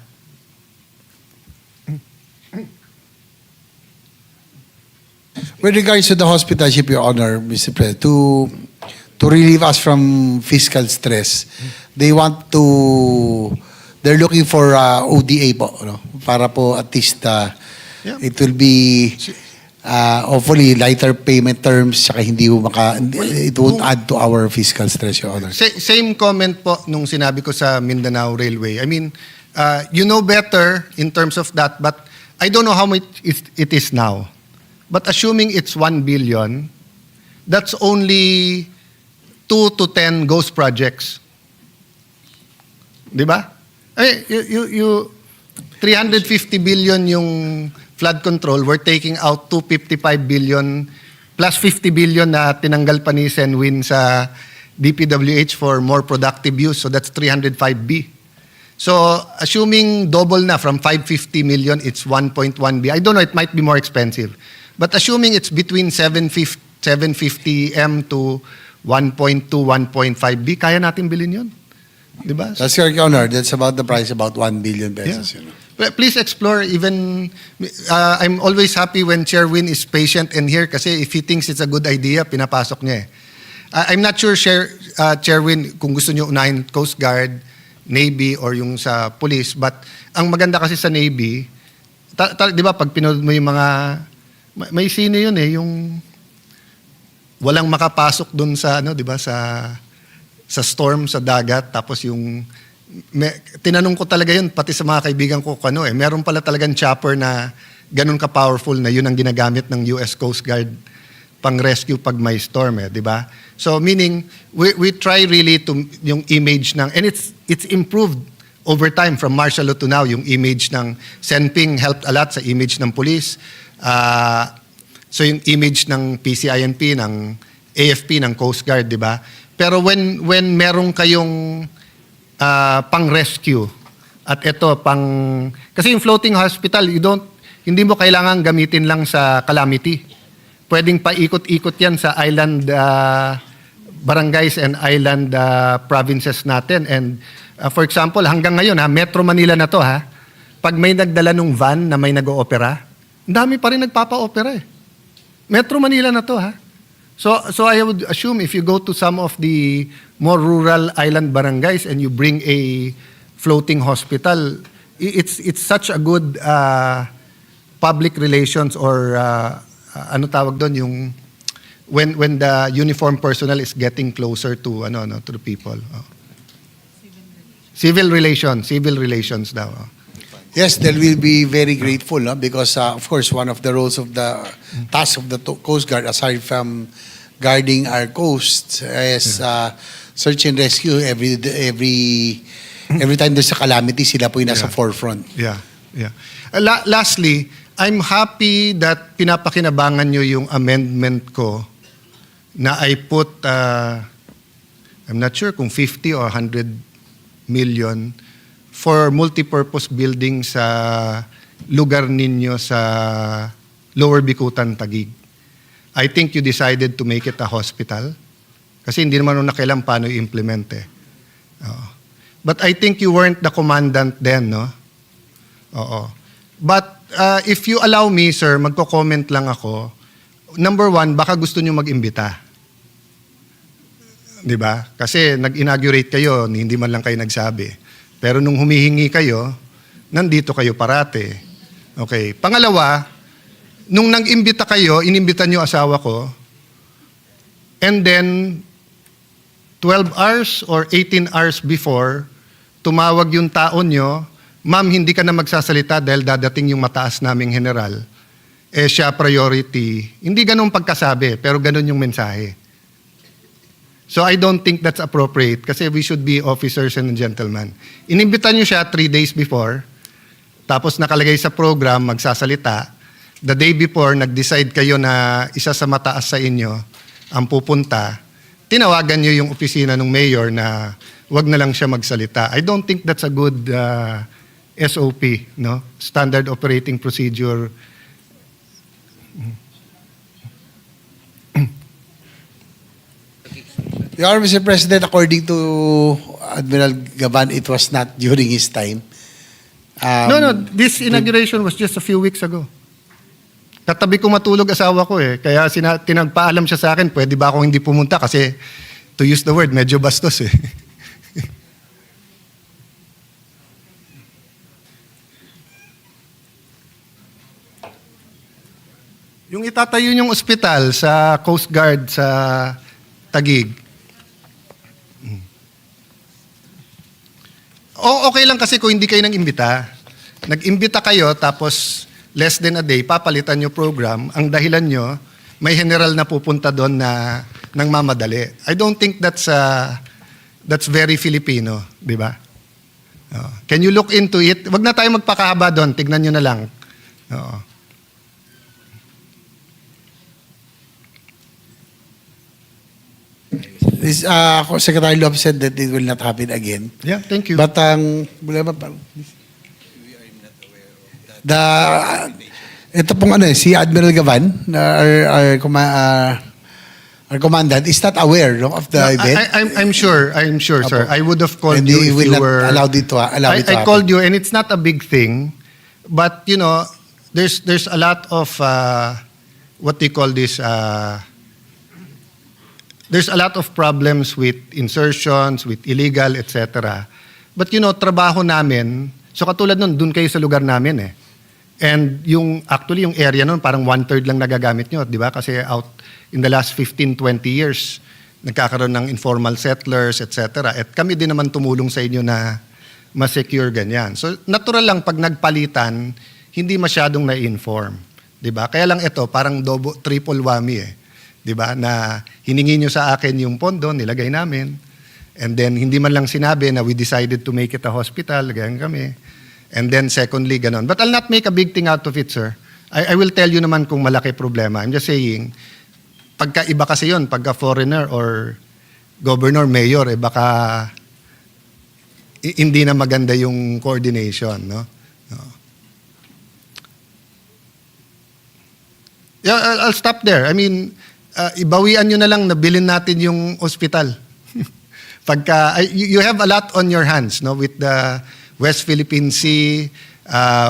With regards to the hospital ship, Your Honor, Mr. President, to relieve us from fiscal stress, they're looking for ODA po, para po at least it will be hopefully lighter payment terms, saka it won't add to our fiscal stress, Your Honor.
Same comment po nung sinabi ko sa Mindanao Railway. I mean, you know better in terms of that, but I don't know how much it is now. But assuming it's 1 billion, that's only 2 to 10 ghost projects. Di ba? 350 billion yung flood control, we're taking out 255 billion plus 50 billion na tinanggal pa ni Senwin sa DPWH for more productive use. So that's 305B. So, assuming double na from 550 million, it's 1.1 B. I don't know, it might be more expensive. But assuming it's between 750 M to 1.2, 1.5 B, kaya natin bilhin yun. Diba?
That's correct, Your Honor. That's about the price, about 1 billion pesos.
Yeah.
You know.
Well, please explore even, I'm always happy when Chair Win is patient and here kasi if he thinks it's a good idea, pinapasok niya eh. I'm not sure, Chair Win, kung gusto niyo unahin Coast Guard, Navy, or yung sa police, but ang maganda kasi sa Navy, di ba pag pinanood mo yung mga, may sine yun eh, yung walang makapasok dun sa, ano, di ba, sa storm, sa dagat, tapos yung, tinanong ko talaga yun, pati sa mga kaibigan ko, ano eh, meron pala talagang chopper na ganun ka-powerful na yun ang ginagamit ng US Coast Guard pang-rescue pag may storm eh, di ba? So meaning, we try really to, yung image ng, and it's improved over time from martial law to now, yung image ng Senping helped a lot sa image ng police. So yung image ng PCINP, ng AFP, ng Coast Guard, di ba? Pero when meron kayong pang-rescue at ito kasi yung floating hospital, hindi mo kailangan gamitin lang sa calamity. Pwedeng paikot-ikot yan sa island barangays and island provinces natin. And for example, hanggang ngayon, Metro Manila na to, pag may nagdala ng van na may nag-oopera, ang dami pa rin nagpapa-opera eh. Metro Manila na to, So I would assume if you go to some of the more rural island barangays and you bring a floating hospital, it's such a good public relations or ano tawag doon, yung when the uniformed personnel is getting closer to to the people. Civil relations daw.
Yes, they will be very grateful because, of course, one of the roles of the task of the Coast Guard, aside from guarding our coast, is search and rescue. Every time there's a calamity, sila po yung nasa forefront.
Yeah. Lastly, I'm happy that pinapakinabangan nyo yung amendment ko na I put, I'm not sure kung 50 or 100 million for multipurpose building sa lugar ninyo sa Lower Bikutan, Taguig. I think you decided to make it a hospital kasi hindi naman nung nakailan paano i-implement eh. But I think you weren't the commandant then, no? Oo. But if you allow me, sir, magko-comment lang ako. Number one, baka gusto nyo mag-imbita. Di ba? Kasi nag-inaugurate kayo, hindi man lang kayo nagsabi. Pero nung humihingi kayo, nandito kayo parate. Okay. Pangalawa, nung nag-imbita kayo, inimbita nyo asawa ko, and then 12 hours or 18 hours before, tumawag yung tao nyo, ma'am, hindi ka na magsasalita dahil dadating yung mataas naming general. Siya priority. Hindi ganun pagkasabi, pero ganun yung mensahe. So I don't think that's appropriate kasi we should be officers and gentlemen. Inimbita nyo siya 3 days before, tapos nakalagay sa program, magsasalita. The day before, nag-decide kayo na isa sa mataas sa inyo ang pupunta, tinawagan nyo yung opisina ng mayor na wag na lang siya magsalita. I don't think that's a good SOP, no? Standard Operating Procedure.
Your Honor, Mr. President, according to Admiral Gaban, it was not during his time.
No, this inauguration was just a few weeks ago. Katabi ko matulog asawa ko eh. Kaya tinagpaalam siya sa akin, pwede ba akong hindi pumunta kasi, to use the word, medyo bastos eh. Yung itatayo yung ospital sa Coast Guard sa Taguig, okay lang kasi kung hindi kayo nag-imbita. Nag-imbita kayo tapos less than a day, papalitan nyo program. Ang dahilan nyo, may general na pupunta doon na nang mamadali. I don't think that's very Filipino, di ba? Can you look into it? Wag na tayo magpakahaba doon, tignan nyo na lang.
This, Secretary Lopez said that it will not happen again.
Yeah, thank you.
But ito pong si Admiral Gavan, our commandant, is not aware of the event.
I'm sure, sir. I would have called
And
you
he
if
will
you
not
were...
allow it to
I
happen.
called you, and it's not a big thing, but there's a lot of what do you call this? There's a lot of problems with insertions, with illegal, etc. But trabaho namin. So katulad nun, dun kayo sa lugar namin eh. And actually yung area nun, parang 1/3 lang nagagamit nyo, di ba? Kasi out in the last 15, 20 years, nagkakaroon ng informal settlers, etc. At kami din naman tumulong sa inyo na ma-secure ganyan. So natural lang pag nagpalitan, hindi masyadong na-inform. Di ba? Kaya lang ito, parang triple whammy eh. Di ba? Na hiningi nyo sa akin yung pondo, nilagay namin. And then hindi man lang sinabi na we decided to make it a hospital, ganyan kami. And then secondly, ganon. But I'll not make a big thing out of it, sir. I will tell you naman kung malaki problema. I'm just saying, pagka-iba kasi yun, pagka-foreigner or governor, mayor, baka hindi na maganda yung coordination, no? Yeah, I'll stop there. I mean, ibawian nyo na lang na bilhin natin yung hospital. You have a lot on your hands, no, with the West Philippine Sea,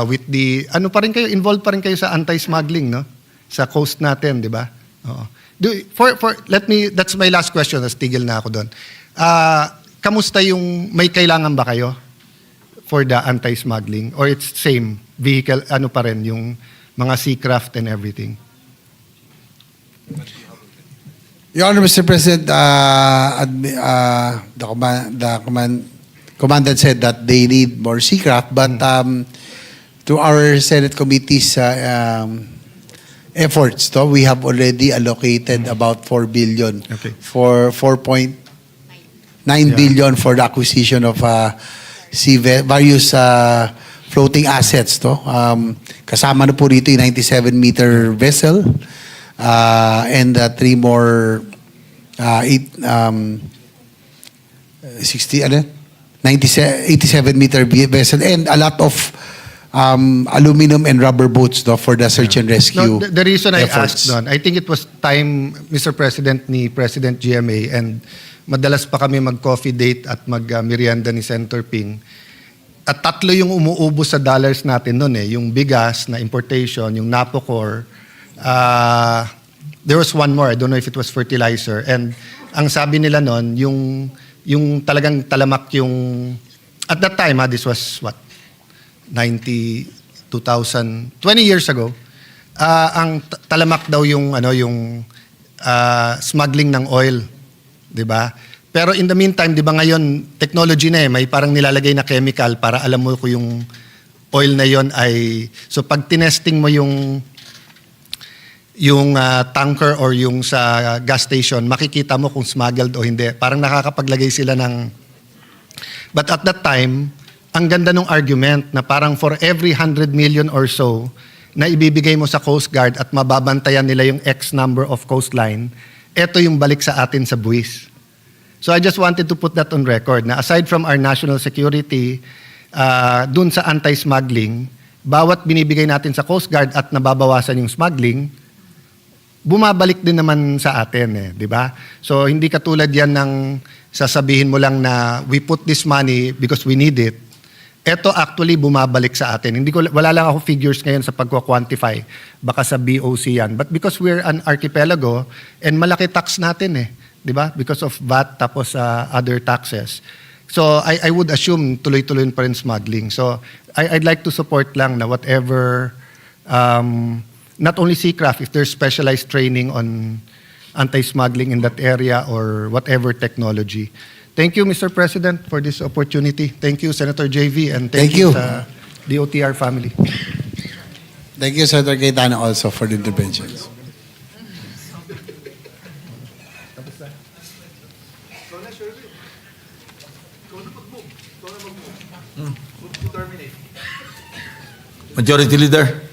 with the involved pa rin kayo sa anti-smuggling, no, sa coast natin, di ba? That's my last question. Tigil na ako doon. Kamusta yung may kailangan ba kayo for the anti-smuggling, or it's same vehicle pa rin yung mga seacraft and everything?
Your Honor, Mr. President, the commandant said that they need more seacraft, but to our Senate committee's efforts, we have already allocated about 4 billion for 4.9 billion for the acquisition of various floating assets. Kasama na po rito yung 97-meter vessel, and 3 more 87-meter vessel, and a lot of aluminum and rubber boats for the search and rescue.
No, the reason I
efforts.
asked I think it was time, Mr. President, ni President GMA, and madalas pa kami mag-coffee date at mag-merienda ni Senator Ping. At 3 yung umuubos sa dollars natin noon eh. Yung bigas na importation, yung Napocor. There was one more, I don't know if it was fertilizer. And ang sabi nila noon, yung talagang talamak yung... At that time, this was what? 2000, 20 years ago. Ang talamak daw yung smuggling ng oil, 'di ba? Pero in the meantime, 'di ba ngayon technology na may parang nilalagay na chemical para alam mo kung yung oil na yon ay, so pag tinesting mo yung tanker or yung sa gas station, makikita mo kung smuggled o hindi. Parang nakakapaglagay sila ng... But at that time, ang ganda ng argument na parang for every 100 million or so na ibibigay mo sa Coast Guard at mababantayan nila yung X number of coastline, eto yung balik sa atin sa buwis. So I just wanted to put that on record na aside from our national security, dun sa anti-smuggling, bawat binibigay natin sa Coast Guard at nababawasan yung smuggling, bumabalik din naman sa atin, di ba? So hindi katulad yan ng sasabihin mo lang na we put this money because we need it. Ito actually bumabalik sa atin. Wala lang ako figures ngayon sa pagko-quantify. Baka sa BOC yan. But because we're an archipelago and malaki tax natin di ba? Because of VAT tapos other taxes. So I would assume tuloy-tuloy pa rin smuggling. So I'd like to support lang na whatever not only seacraft, if there's specialized training on anti-smuggling in that area or whatever technology. Thank you, Mr. President, for this opportunity. Thank you, Senator JV, and thank you sa DOTR family.
Thank you, Senator Cayetano, also for the interventions.
Majority Leader.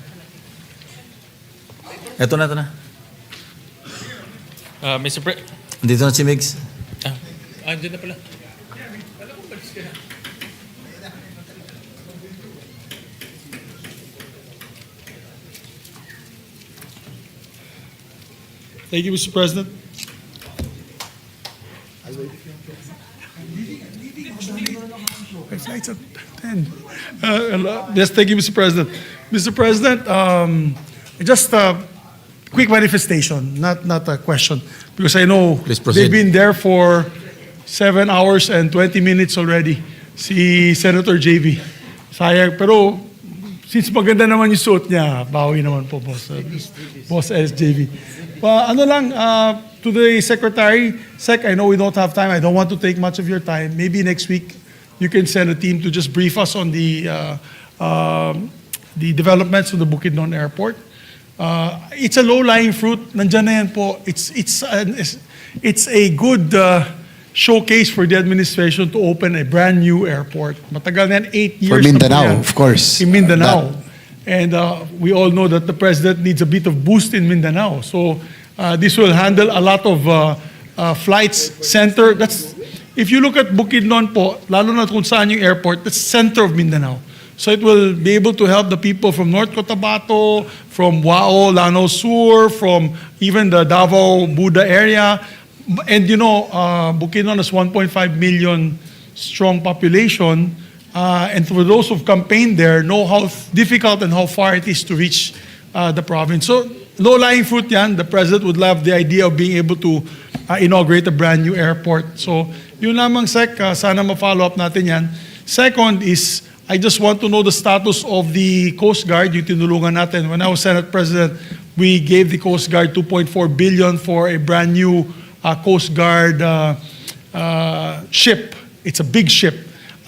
Ito na.
Mr.
Dito na si Migs.
Andiyan na pala.
Thank you, Mr. President. It's at 10. Yes, thank you, Mr. President. Mr. President, just a quick manifestation, not a question, because I know
Please proceed.
they've been there for 7 hours and 20 minutes already. Si Senator JV. Sayang, pero since maganda naman yung suot niya, bawi naman po, Boss SJV. Ano lang, to the Secretary, Sec, I know we don't have time. I don't want to take much of your time. Maybe next week, you can send a team to just brief us on the developments of the Bukidnon Airport. It's a low-lying fruit. Nandyan na yan po. It's a good showcase for the administration to open a brand new airport. Matagal na yan, 8 years.
For
na po
Mindanao,
yan.
of course.
In Mindanao. And we all know that the President needs a bit of boost in Mindanao. So this will handle a lot of flights, center. If you look at Bukidnon po, lalo na kung saan yung airport, that's center of Mindanao. So it will be able to help the people from North Cotabato, from Wao, Lanao Sur, from even the Davao, Buda area. And you know, Bukidnon has 1.5 million strong population. And for those who've campaigned there, know how difficult and how far it is to reach the province. So low-lying fruit yan. The President would love the idea of being able to inaugurate a brand new airport. So yun lamang, Sec, sana ma-follow up natin yan. Second is, I just want to know the status of the Coast Guard, yung tinulungan natin. When I was Senate President, we gave the Coast Guard 2.4 billion for a brand new Coast Guard ship. It's a big ship.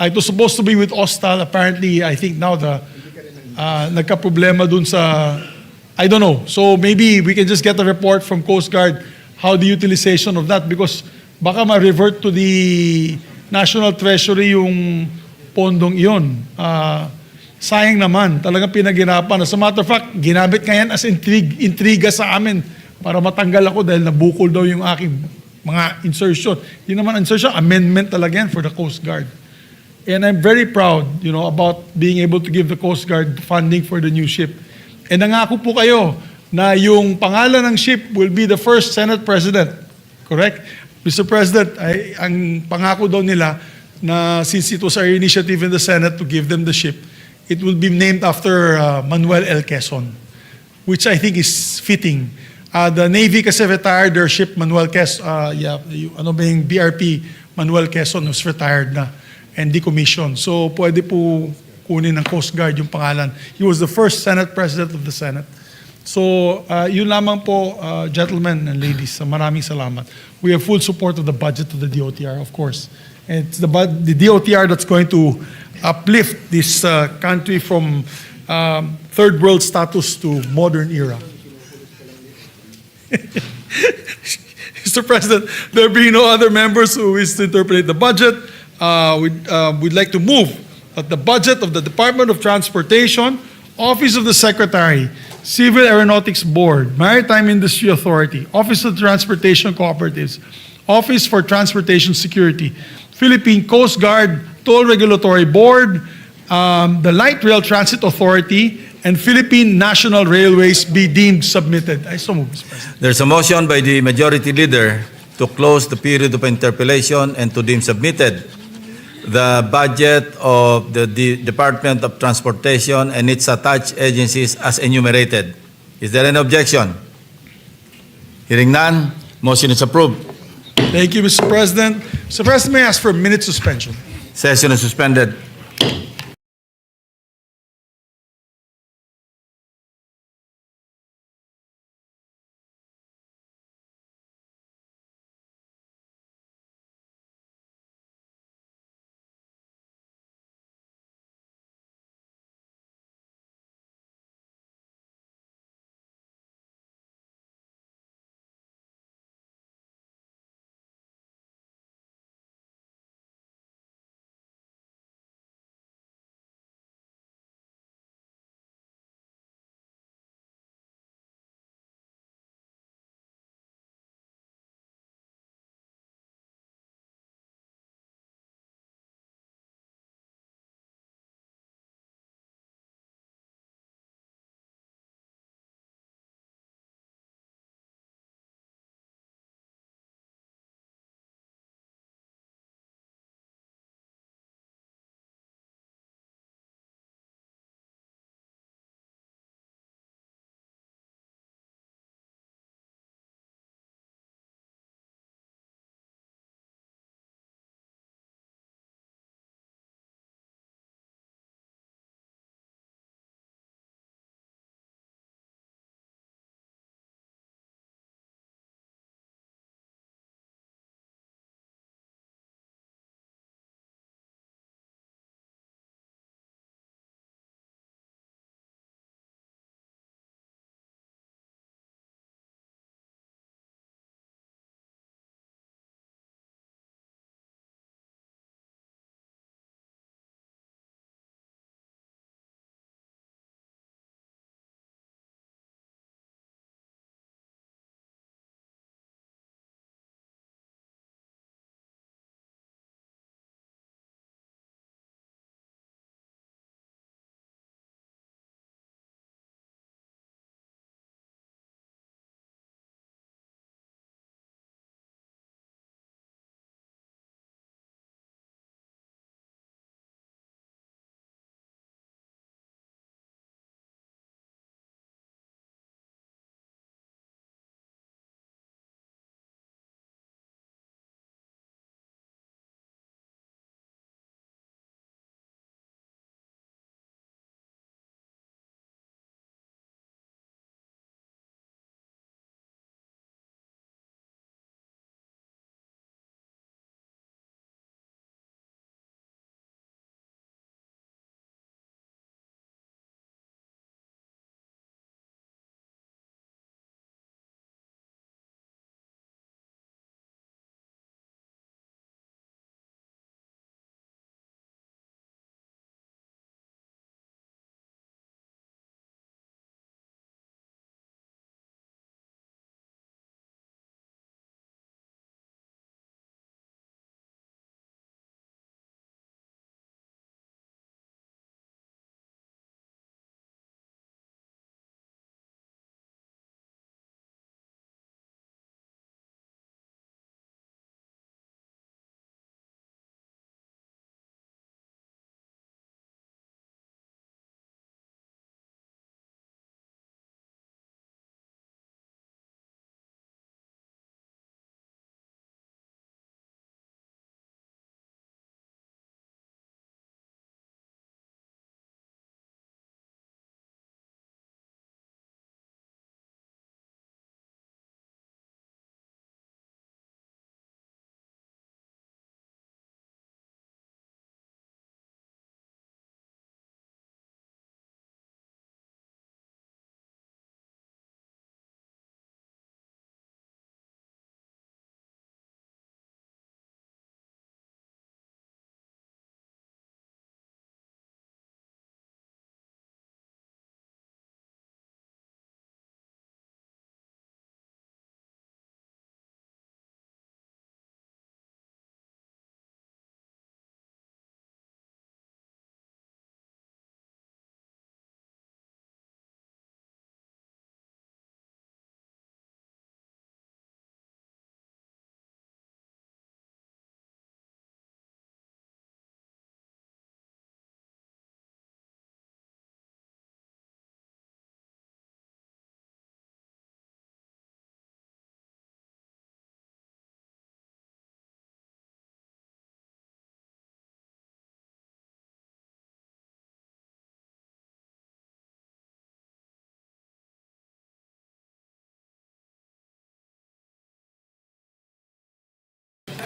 It was supposed to be with Ostal. Apparently, I think now nagka-problema dun sa, I don't know. So maybe we can just get a report from Coast Guard how the utilization of that, because baka ma-revert to the National Treasury yung pondong iyon. Sayang naman, talagang pinaghirapan. As a matter of fact, ginamit nga yan as intriga sa amin para matanggal ako dahil nabukol daw yung aking mga insertion. Hindi naman insertion, amendment talaga yan for the Coast Guard. And I'm very proud, you know, about being able to give the Coast Guard funding for the new ship. And nangako po kayo na yung pangalan ng ship will be the first Senate President. Correct? Mr. President, ang pangako daw nila na since it was our initiative in the Senate to give them the ship, it will be named after Manuel L. Quezon, which I think is fitting. The Navy kasi retired their ship, Manuel Quezon, BRP Manuel Quezon was retired na and decommissioned. So pwede po kunin ng Coast Guard yung pangalan. He was the first Senate President of the Senate. So yun lamang po, gentlemen and ladies, maraming salamat. We have full support of the budget of the DOTR, of course. And it's the DOTR that's going to uplift this country from third world status to modern era. Mr. President, there being no other members who wish to interpret the budget, we'd like to move that the budget of the Department of Transportation, Office of the Secretary, Civil Aeronautics Board, Maritime Industry Authority, Office of Transportation Cooperatives, Office for Transportation Security, Philippine Coast Guard, Toll Regulatory Board, the Light Rail Transit Authority, and Philippine National Railways be deemed submitted. I so move, Mr. President.
There's a motion by the Majority Leader to close the period of interpellation and to deem submitted the budget of the Department of Transportation and its attached agencies as enumerated. Is there an objection? Hearing none, motion is approved.
Thank you, Mr. President. Mr. President, may I ask for a minute suspension?
Session is suspended.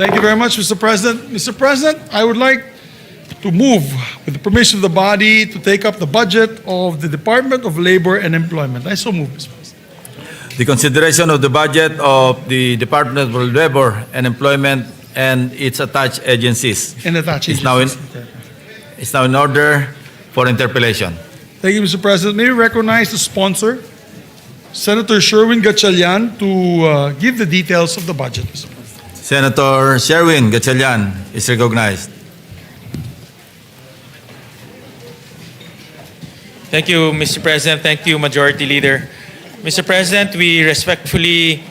Thank you very much, Mr. President. Mr. President, I would like to move, with the permission of the body, to take up the budget of the Department of Labor and Employment. I so move, Mr. President.
The consideration of the budget of the Department of Labor and Employment and its attached agencies
And attached
is now in,
agencies.
is now in order for interpellation.
Thank you, Mr. President. May we recognize the sponsor, Senator Sherwin Gatchalian, to give the details of the budget, Mr. President.
Senator Sherwin Gatchalian is recognized.
Thank you, Mr. President. Thank you, Majority Leader. Mr. President, we respectfully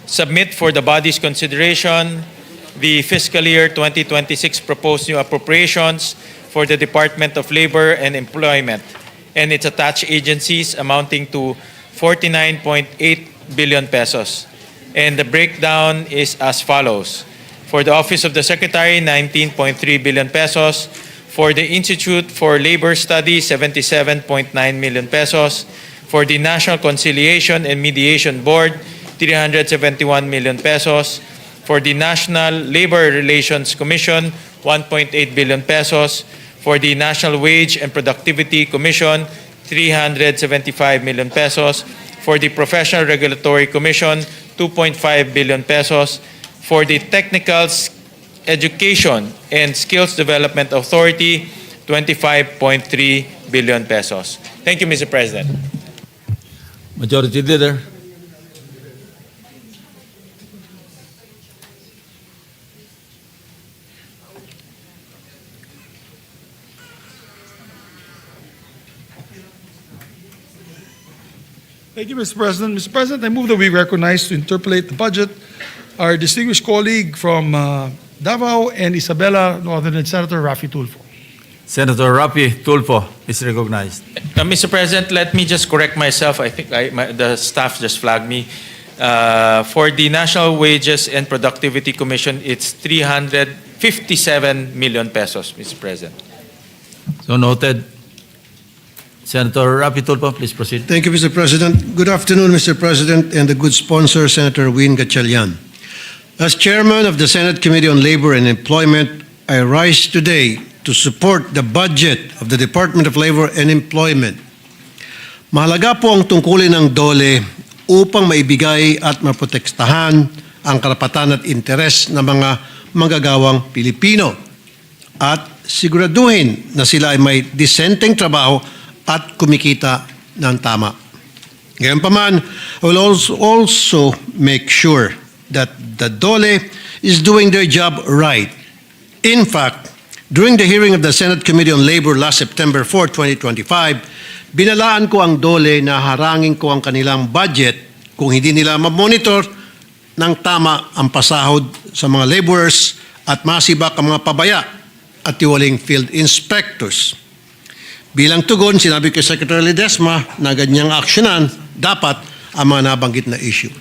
submit for the body's consideration the fiscal year 2026 proposed new appropriations for the Department of Labor and Employment and its attached agencies amounting to 49.8 billion pesos. And the breakdown is as follows. For the Office of the Secretary, 19.3 billion pesos. For the Institute for Labor Studies, 77.9 million pesos. For the National Conciliation and Mediation Board, 371 million pesos. For the National Labor Relations Commission, 1.8 billion pesos. For the National Wage and Productivity Commission, 375 million pesos. For the Professional Regulatory Commission, 2.5 billion pesos. For the Technical Education and Skills Development Authority, 25.3 billion pesos. Thank you, Mr. President.
Majority Leader.
Thank you, Mr. President. Mr. President, I move that we recognize to interpolate the budget our distinguished colleague from Davao and Isabela, no other than Senator Raffy Tulfo.
Senator Raffy Tulfo is recognized.
Mr. President, let me just correct myself. I think the staff just flagged me. For the National Wages and Productivity Commission, it's 357 million pesos, Mr. President.
So noted. Senator Raffy Tulfo, please proceed.
Thank you, Mr. President. Good afternoon, Mr. President, and the good sponsor, Senator Win Gatchalian. As chairman of the Senate Committee on Labor and Employment, I rise today to support the budget of the Department of Labor and Employment. Mahalaga po ang tungkulin ng DOLE upang maibigay at maprotektahan ang karapatan at interes ng mga manggagawang Pilipino at siguraduhin na sila ay may disenteng trabaho at kumikita ng tama. Gayunpaman, I will also make sure that the DOLE is doing their job right. In fact, during the hearing of the Senate Committee on Labor last September 4, 2025, binalaan ko ang DOLE na harangin ko ang kanilang budget kung hindi nila ma-monitor ng tama ang pasahod sa mga laborers at masibak ang mga pabaya at tiwaling field inspectors. Bilang tugon, sinabi ko kay Secretary Ledesma na ganyang aksyonan dapat ang mga nabanggit na issue.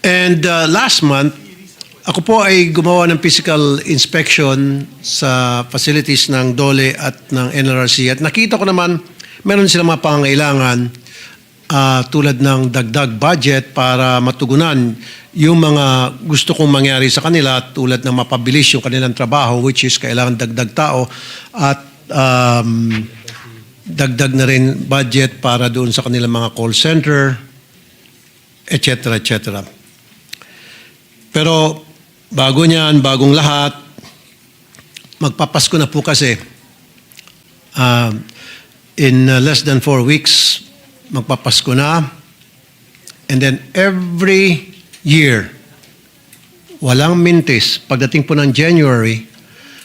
And last month, ako po ay gumawa ng physical inspection sa facilities ng DOLE at ng NLRC at nakita ko naman meron silang mga pangangailangan tulad ng dagdag budget para matugunan yung mga gusto kong mangyari sa kanila tulad ng mapabilis yung kanilang trabaho, which is kailangan dagdag tao at dagdag na rin budget para doon sa kanilang mga call center, etc. etc. Pero bago niyan, bagong lahat, magpapasko na po kasi in less than 4 weeks, magpapasko na. And then every year, walang mintis, pagdating po ng January,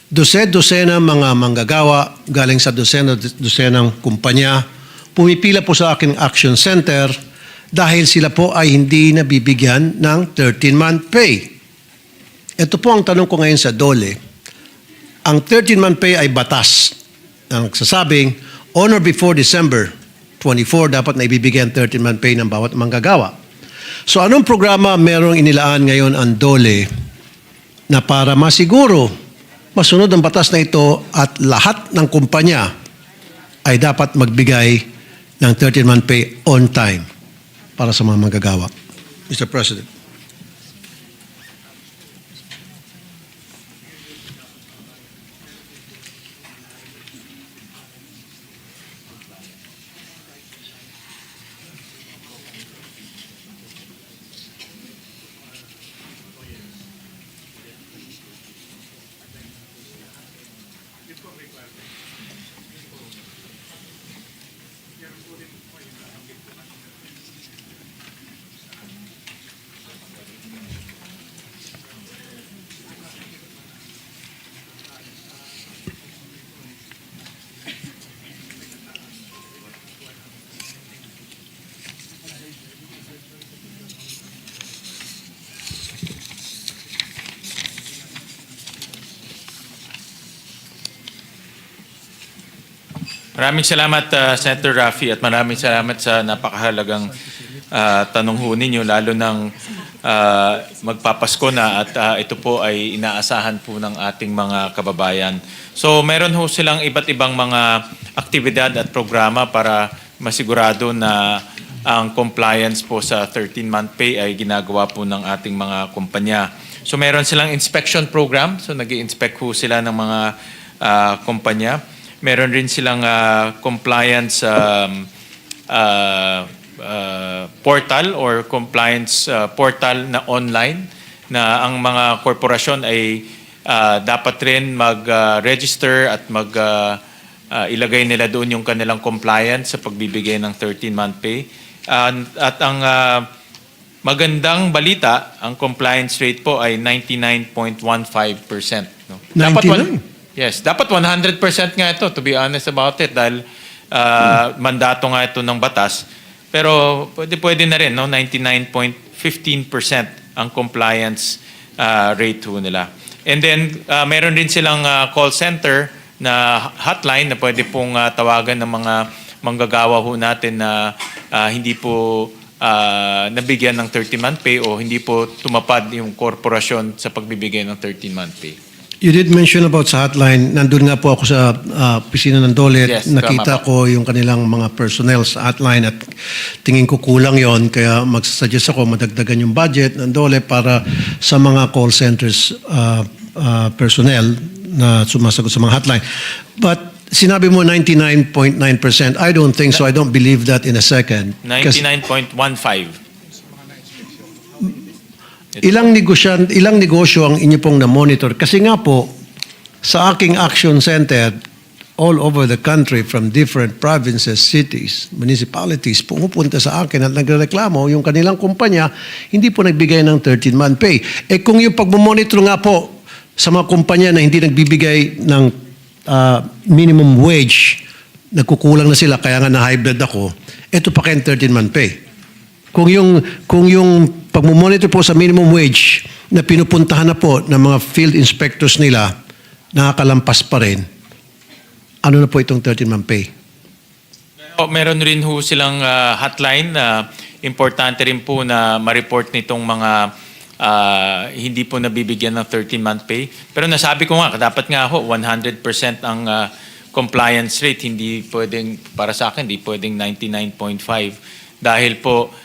dosena mga manggagawa galing sa dosenang kumpanya pumipila po sa aking action center dahil sila po ay hindi nabibigyan ng 13-month pay. Ito po ang tanong ko ngayon sa DOLE. Ang 13-month pay ay batas na nagsasabing on or before December 24 dapat na ibibigay ang 13-month pay ng bawat manggagawa. So anong programa merong inilaan ngayon ang DOLE na para masiguro masunod ang batas na ito at lahat ng kumpanya ay dapat magbigay ng 13-month pay on time para sa mga manggagawa. Mr. President.
Maraming salamat, Senator Raffy, at maraming salamat sa napakahalagang tanong ho ninyo, lalo ng magpapasko na at ito po ay inaasahan po ng ating mga kababayan. So meron ho silang iba't ibang mga aktibidad at programa para masigurado na ang compliance po sa 13-month pay ay ginagawa po ng ating mga kumpanya. So meron silang inspection program, so nag-i-inspect ho sila ng mga kumpanya. Meron rin silang compliance portal or compliance portal na online na ang mga korporasyon ay dapat rin mag-register at ilagay nila doon yung kanilang compliance sa pagbibigay ng 13-month pay. At ang magandang balita, ang compliance rate po ay 99.15%. No?
99?
Yes, dapat 100% nga ito, to be honest about it, dahil mandato nga ito ng batas. Pero pwede na rin, no? 99.15% ang compliance rate ho nila. And then, meron din silang call center na hotline na pwede pong tawagan ng mga manggagawa ho natin na hindi po nabigyan ng 13-month pay o hindi po tumapad yung korporasyon sa pagbibigay ng 13-month pay.
You did mention about sa hotline. Nandun nga po ako sa opisina ng DOLE.
Yes,
Nakita
tama
ko yung kanilang mga personnel sa hotline at tingin ko kulang yon. Kaya magsasuggest ako madagdagan yung budget ng DOLE para sa mga call centers personnel na sumasagot sa mga hotline. But sinabi mo 99.9%. I don't think so. I don't believe that in a second.
99.15.
Ilang negosyo ang inyo pong na-monitor? Kasi nga po, sa aking action center, all over the country from different provinces, cities, municipalities, pumupunta sa akin at nagreklamo yung kanilang kumpanya, hindi po nagbigay ng 13-month pay. Kung yung pagmumonitor nga po sa mga kumpanya na hindi nagbibigay ng minimum wage, nagkukulang na sila, kaya nga na-hybrid ako, ito pa kayong 13-month pay. Kung yung pagmumonitor po sa minimum wage na pinupuntahan na po ng mga field inspectors nila, nakakalampas pa rin, ano na po itong 13-month pay?
Meron rin ho silang hotline na importante rin po na ma-report nitong mga hindi po nabibigyan ng 13-month pay. Pero nasabi ko nga, dapat nga ho, 100% ang compliance rate. Hindi pwedeng, para sa akin, hindi pwedeng 99.5. Dahil po,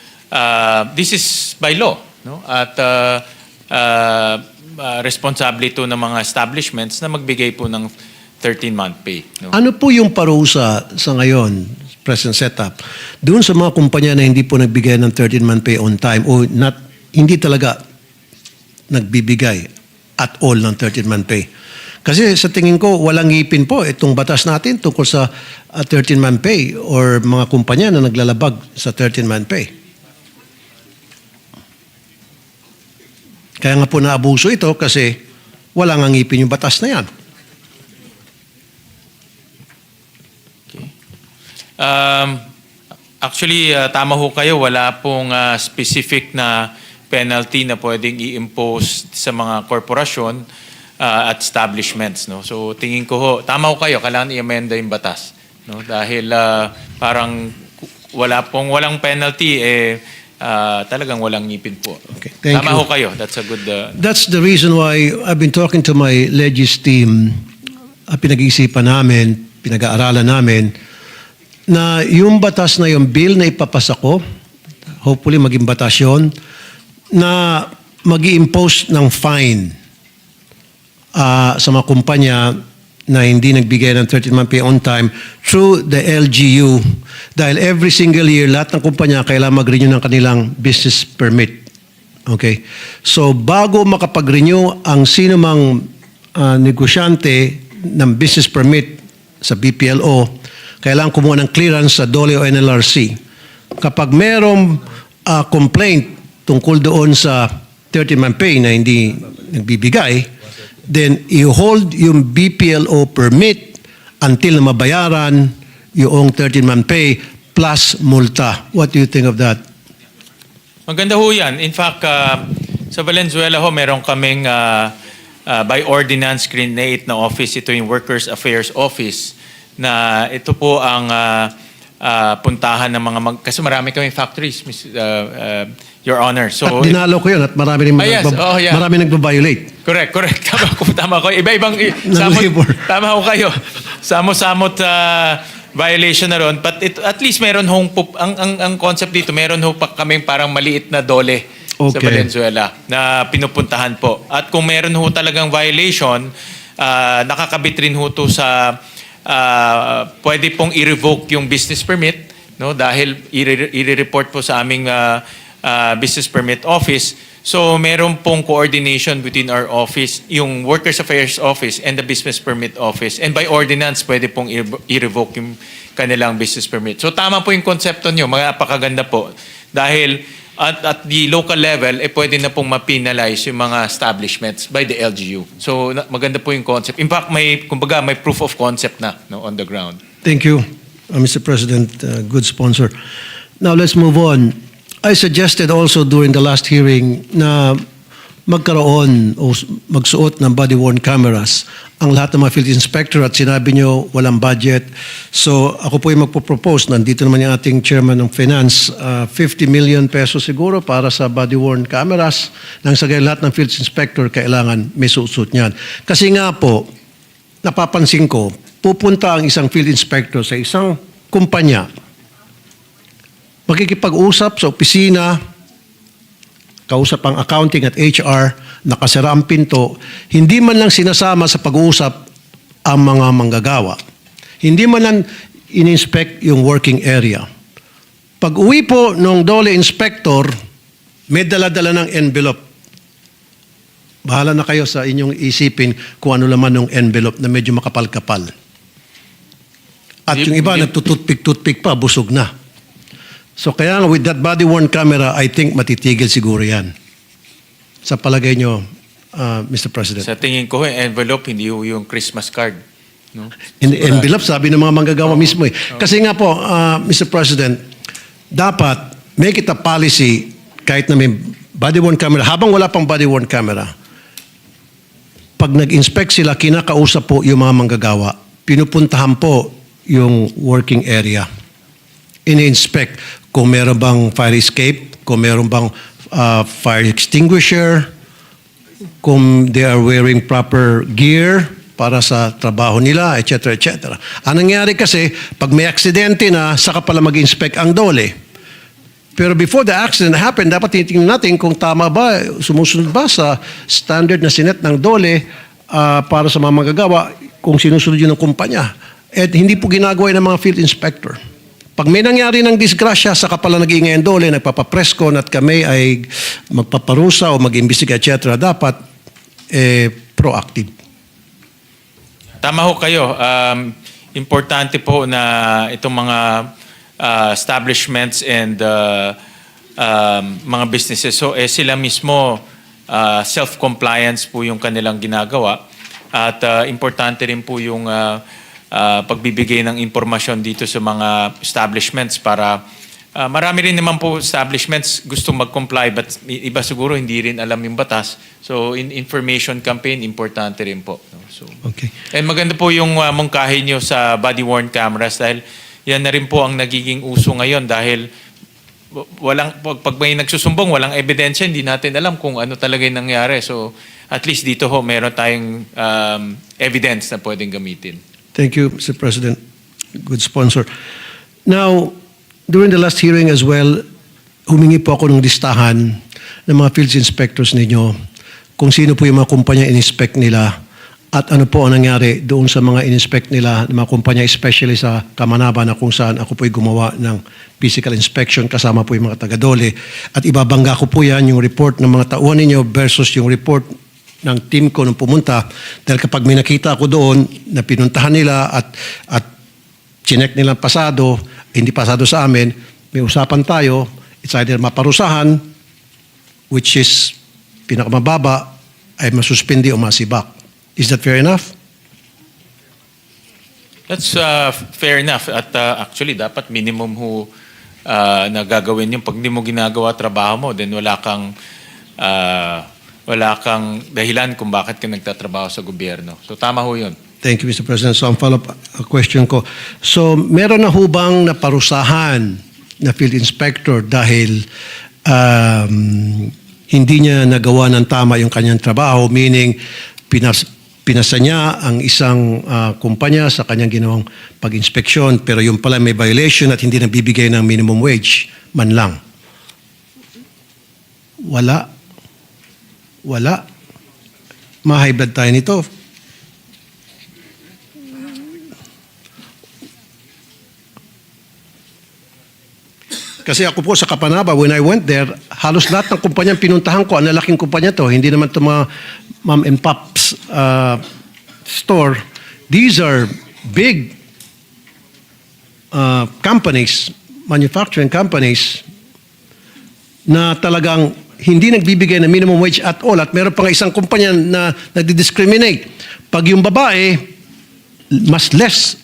this is by law, no? At responsable ito ng mga establishments na magbigay po ng 13-month pay. No?
Ano po yung parusa sa ngayon, present setup, doon sa mga kumpanya na hindi po nagbigay ng 13-month pay on time o hindi talaga nagbibigay at all ng 13-month pay? Kasi sa tingin ko, walang ngipin po itong batas natin tungkol sa 13-month pay or mga kumpanya na naglalabag sa 13-month pay. Kaya nga po naabuso ito kasi wala nga ngipin yung batas na yan.
Actually, tama ho kayo, wala pong specific na penalty na pwedeng i-impose sa mga korporasyon at establishments. No? So tingin ko ho, tama ho kayo, kailangan i-amenda yung batas. No? Dahil parang walang penalty, talagang walang ngipin po.
Okay, thank
tama
you.
ho kayo, that's a good...
That's the reason why I've been talking to my legis team. Pinag-iisipan namin, pinag-aaralan namin, na yung batas na yung bill na ipapasa ko, hopefully maging batas yun, na mag-i-impose ng fine sa mga kumpanya na hindi nagbigay ng 13-month pay on time through the LGU. Dahil every single year, lahat ng kumpanya kailangan mag-renew ng kanilang business permit. Okay? So, bago makapag-renew ang sino mang negosyante ng business permit sa BPLO, kailangan kumuha ng clearance sa DOLE o NLRC. Kapag merong complaint tungkol doon sa 13-month pay na hindi nagbibigay, then i-hold yung BPLO permit until na mabayaran yung 13-month pay plus multa. What do you think of that?
Maganda ho yan. In fact, sa Valenzuela ho, meron kaming by ordinance create na office. Ito yung Workers Affairs Office na ito po ang puntahan ng mga kasi marami kami factories, Your Honor. So,
At dinalo ko yun at marami rin
yes. Yeah.
marami nagbabiolate.
Correct. Tama ko. Iba-ibang
labor.
Tama ko kayo. Samot-samot violation na ron. But at least meron hong ang concept dito, meron ho pa kaming parang maliit na dole sa Valenzuela na pinupuntahan po. At kung meron ho talagang violation, nakakabit rin ho to sa pwede pong i-revoke yung business permit, no, dahil i-report po sa aming business permit office. So meron pong coordination between our office, yung Workers Affairs Office and the Business Permit Office. And by ordinance, pwede pong i-revoke yung kanilang business permit. So tama po yung konsepto nyo, napakaganda po. Dahil at the local level, pwede na pong ma-penalize yung mga establishments by the LGU. So maganda po yung concept. In fact, may proof of concept na, no, on the ground.
Thank you, Mr. President. Good sponsor. Now let's move on. I suggested also during the last hearing na magkaroon o magsuot ng body-worn cameras ang lahat ng mga field inspector at sinabi nyo walang budget. So ako po yung magpo-propose. Nandito naman yung ating chairman ng finance, 50 million pesos siguro para sa body-worn cameras. Nang sa ganyan lahat ng field inspector kailangan may suot niyan. Kasi nga po, napapansin ko, pupunta ang isang field inspector sa isang kumpanya, makikipag-usap sa opisina, kausap ang accounting at HR, nakasara ang pinto, hindi man lang sinasama sa pag-uusap ang mga manggagawa. Hindi man lang in-inspect yung working area. Pag uwi po ng DOLE inspector, may dala-dala ng envelope. Bahala na kayo sa inyong isipin kung ano laman ng envelope na medyo makapal-kapal. At yung iba, nagtututpik-tutpik pa, busog na. So kaya nga with that body-worn camera, I think matitigil siguro yan. Sa palagay nyo, Mr. President.
Sa tingin ko, envelope, hindi yung Christmas card. No?
Envelope, sabi ng mga manggagawa mismo eh. Kasi nga po, Mr. President, dapat make it a policy kahit na may body-worn camera, habang wala pang body-worn camera, pag nag-inspect sila, kinakausap po yung mga manggagawa, pinupuntahan po yung working area. Ini-inspect kung meron bang fire escape, kung meron bang fire extinguisher, kung they are wearing proper gear para sa trabaho nila, etc. etc. Ang nangyari kasi, pag may aksidente na, saka pala mag-inspect ang DOLE. Pero before the accident happened, dapat tinitingnan natin kung tama ba, sumusunod ba sa standard na sinet ng DOLE para sa mga magagawa, kung sinusunod yun ng kumpanya. At hindi po ginagawa ng mga field inspector. Pag may nangyari ng disgrasya, saka pala nag-iingay ang DOLE, nagpapapreskon at kami ay magpaparusa o mag-imbestiga, etc. Dapat proactive.
Tama ho kayo. Importante po na itong mga establishments and mga businesses, so sila mismo self-compliance po yung kanilang ginagawa. At importante rin po yung pagbibigay ng impormasyon dito sa mga establishments para marami rin naman po establishments gustong mag-comply but iba siguro hindi rin alam yung batas. So information campaign importante rin po. So,
okay.
And maganda po yung mungkahi nyo sa body-worn cameras dahil yan na rin po ang nagiging uso ngayon dahil pag may nagsusumbong, walang ebidensya, hindi natin alam kung ano talaga yung nangyari. So at least dito ho meron tayong evidence na pwedeng gamitin.
Thank you, Mr. President. Good sponsor. Now, during the last hearing as well, humingi po ako ng listahan ng mga field inspectors ninyo kung sino po yung mga kumpanya in-inspect nila at ano po ang nangyari doon sa mga in-inspect nila ng mga kumpanya, especially sa Kamanaba na kung saan ako po'y gumawa ng physical inspection kasama po yung mga taga-DOLE. At ibabangga ko po yan, yung report ng mga tauhan ninyo versus yung report ng team ko nung pumunta dahil kapag may nakita ako doon na pinuntahan nila at chinek nilang pasado, hindi pasado sa amin, may usapan tayo, it's either maparusahan, which is pinakamababa, ay masuspindi o masibak. Is that fair enough?
That's fair enough. At actually, dapat minimum ho na gagawin yung pag hindi mo ginagawa trabaho mo, then wala kang dahilan kung bakit ka nagtatrabaho sa gobyerno. So tama ho yun.
Thank you, Mr. President. So, ang follow-up question ko. So, meron na hubang naparusahan na field inspector dahil hindi niya nagawa ng tama yung kanyang trabaho, meaning pinasa niya ang isang kumpanya sa kanyang ginawang pag-inspeksyon, pero yung pala may violation at hindi nagbibigay ng minimum wage man lang. Wala. Ma-high blood tayo nito. Kasi ako po sa Kapanaba, when I went there, halos lahat ng kumpanyang pinuntahan ko, ang lalaking kumpanya to, hindi naman ito mga mom and pops store. These are big companies, manufacturing companies, na talagang hindi nagbibigay ng minimum wage at all. At meron pa nga isang kumpanya na nagdi-discriminate. Pag yung babae, mas less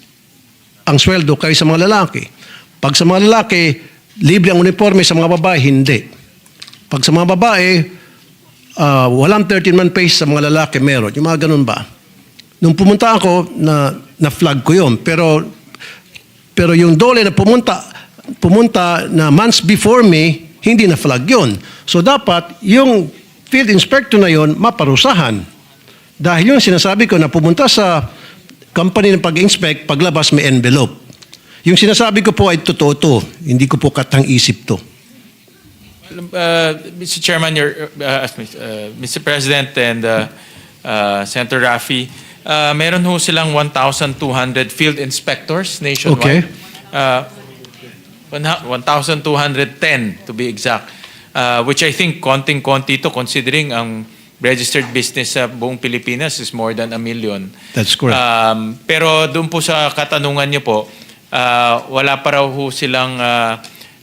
ang sweldo kaysa sa mga lalaki. Pag sa mga lalaki, libre ang uniforme, sa mga babae, hindi. Pag sa mga babae, walang 13-month pay, sa mga lalaki meron. Yung mga ganun ba? Nung pumunta ako, na-flag ko yun. Pero yung dole na pumunta na months before me, hindi na-flag yun. So dapat, yung field inspector na yun, maparusahan. Dahil yung sinasabi ko na pumunta sa company ng pag-inspect, paglabas may envelope. Yung sinasabi ko po ay totoo to. Hindi ko po katang isip to.
Mr. Chairman, Mr. President and Senator Rafi, meron ho silang 1,200 field inspectors nationwide.
Okay.
1,210 to be exact. Which I think konting-konti to considering ang registered business sa buong Pilipinas is more than 1 million.
That's correct.
Pero doon po sa katanungan niyo po, wala pa raw ho silang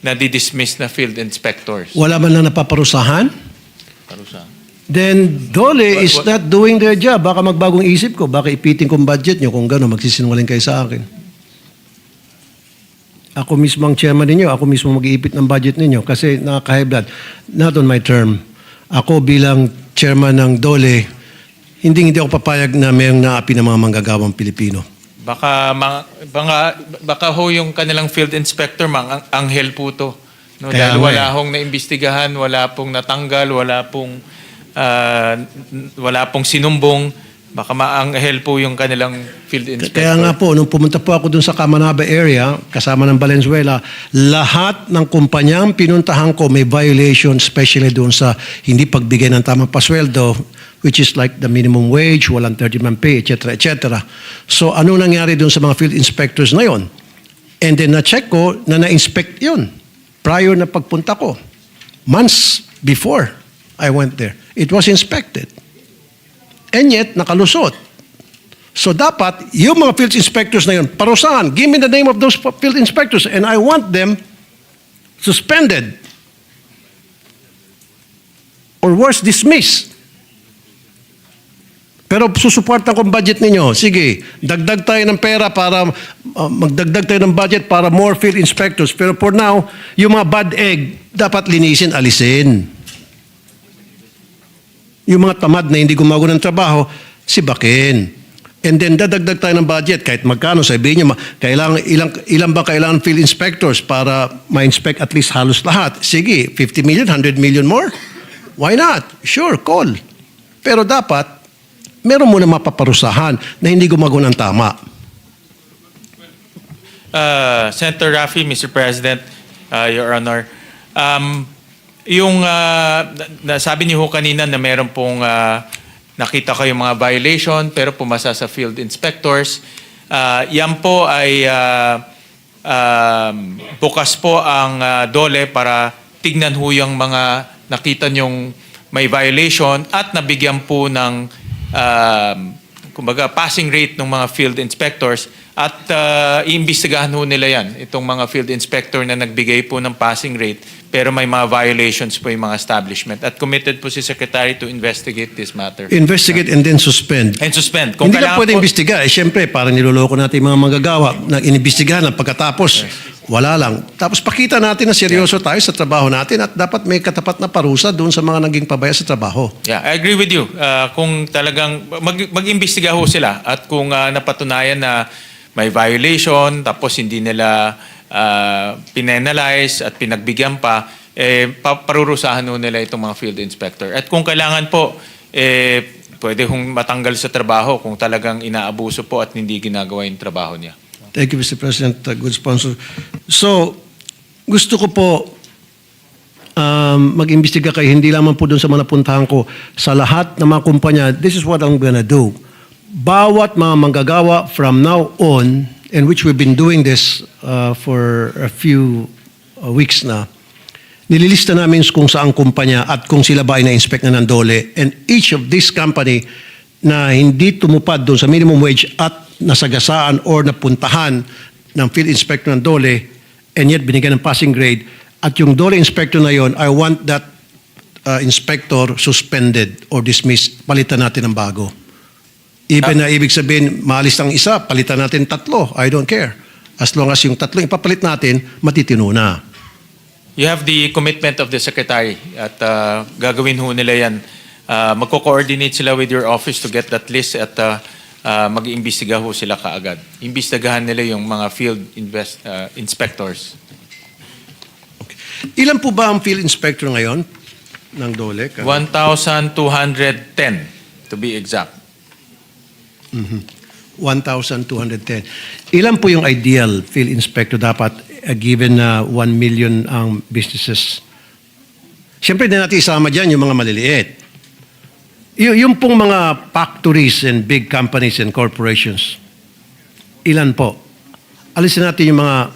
nadi-dismiss na field inspectors.
Wala man lang napaparusahan?
Parusahan.
Then, Dole is not doing their job. Baka magbagong isip ko. Baka ipitin kong budget nyo. Kung gano'n, magsisinungaling kayo sa akin. Ako mismo ang chairman ninyo. Ako mismo mag-iipit ng budget ninyo. Kasi nakaka-high blood. Not on my term. Ako bilang chairman ng Dole, hindi ako papayag na mayroong naapi ng mga manggagawang Pilipino.
Baka ho yung kanilang field inspector, anghel po to. No?
Kaya
Dahil wala hong naimbestigahan, wala pong natanggal, wala pong sinumbong. Baka maanghel po yung kanilang field inspector.
Kaya nga po, nung pumunta po ako dun sa Kamanaba area, kasama ng Valenzuela, lahat ng kumpanyang pinuntahan ko may violation, especially dun sa hindi pagbigay ng tamang pasweldo, which is like the minimum wage, walang 30-month pay, etc., etc. So, ano nangyari dun sa mga field inspectors na yon? And then, na-check ko na na-inspect yun prior na pagpunta ko. Months before I went there. It was inspected. And yet, nakalusot. So, dapat, yung mga field inspectors na yun, parusahan, give me the name of those field inspectors and I want them suspended or worse, dismissed. Pero susuportan ko ang budget ninyo. Sige, dagdag tayo ng pera para magdagdag tayo ng budget para more field inspectors. Pero for now, yung mga bad egg, dapat linisin, alisin. Yung mga tamad na hindi gumagawa ng trabaho, sibakin. And then dadagdag tayo ng budget kahit magkano. Sabihin nyo, ilan ba kailangan field inspectors para ma-inspect at least halos lahat? Sige, 50 million, 100 million more? Why not? Sure, call. Pero dapat, meron muna mapaparusahan na hindi gumagawa ng tama.
Senator Rafi, Mr. President, Your Honor, sabi niyo ho kanina na meron pong nakita kayong mga violation pero pumasa sa field inspectors. Yan po ay bukas po ang DOLE para tignan ho yung mga nakita niyong may violation at nabigyan po ng kumbaga passing rate ng mga field inspectors at iimbestigahan ho nila yan, itong mga field inspector na nagbigay po ng passing rate pero may mga violations po yung mga establishment at committed po si Secretary to investigate this matter.
Investigate and then suspend.
And suspend.
Hindi ka pwede imbestiga. Siyempre, parang niloloko natin yung mga manggagawa na inimbestigahan pagkatapos Wala lang. Tapos pakita natin na seryoso tayo sa trabaho natin at dapat may katapat na parusa doon sa mga naging pabaya sa trabaho.
Yeah, I agree with you. Kung talagang mag-imbestiga ho sila at kung napatunayan na may violation tapos hindi nila pinenalize at pinagbigyan pa, parurusahan ho nila itong mga field inspector. At kung kailangan po, pwede hong matanggal sa trabaho kung talagang inaabuso po at hindi ginagawa yung trabaho niya.
Thank you, Mr. President. Good sponsor. So, gusto ko po mag-imbestiga kayo, hindi lamang po doon sa mga napuntahan ko, sa lahat ng mga kumpanya, this is what I'm gonna do. Bawat mga manggagawa from now on, in which we've been doing this for a few weeks na, nililista namin kung saang kumpanya at kung sila ba ay na-inspect na ng DOLE. And each of this company na hindi tumupad doon sa minimum wage at nasagasaan or napuntahan ng field inspector ng DOLE and yet binigyan ng passing grade, at yung DOLE inspector na yon, I want that inspector suspended or dismissed. Palitan natin ng bago. Even na ibig sabihin, maalis ang isa, palitan natin 3. I don't care. As long as yung 3 ipapalit natin, matitino na.
You have the commitment of the secretary at gagawin ho nila yan. Magko-coordinate sila with your office to get that list at mag-iimbestiga ho sila kaagad. Imbestigahan nila yung mga field inspectors.
Okay. Ilan po ba ang field inspector ngayon ng DOLE?
1,210 to be exact.
1,210. Ilan po yung ideal field inspector dapat given na 1 million ang businesses? Siyempre, din natin isama dyan yung mga maliliit. Yung pong mga factories and big companies and corporations, ilan po? Alisin natin yung mga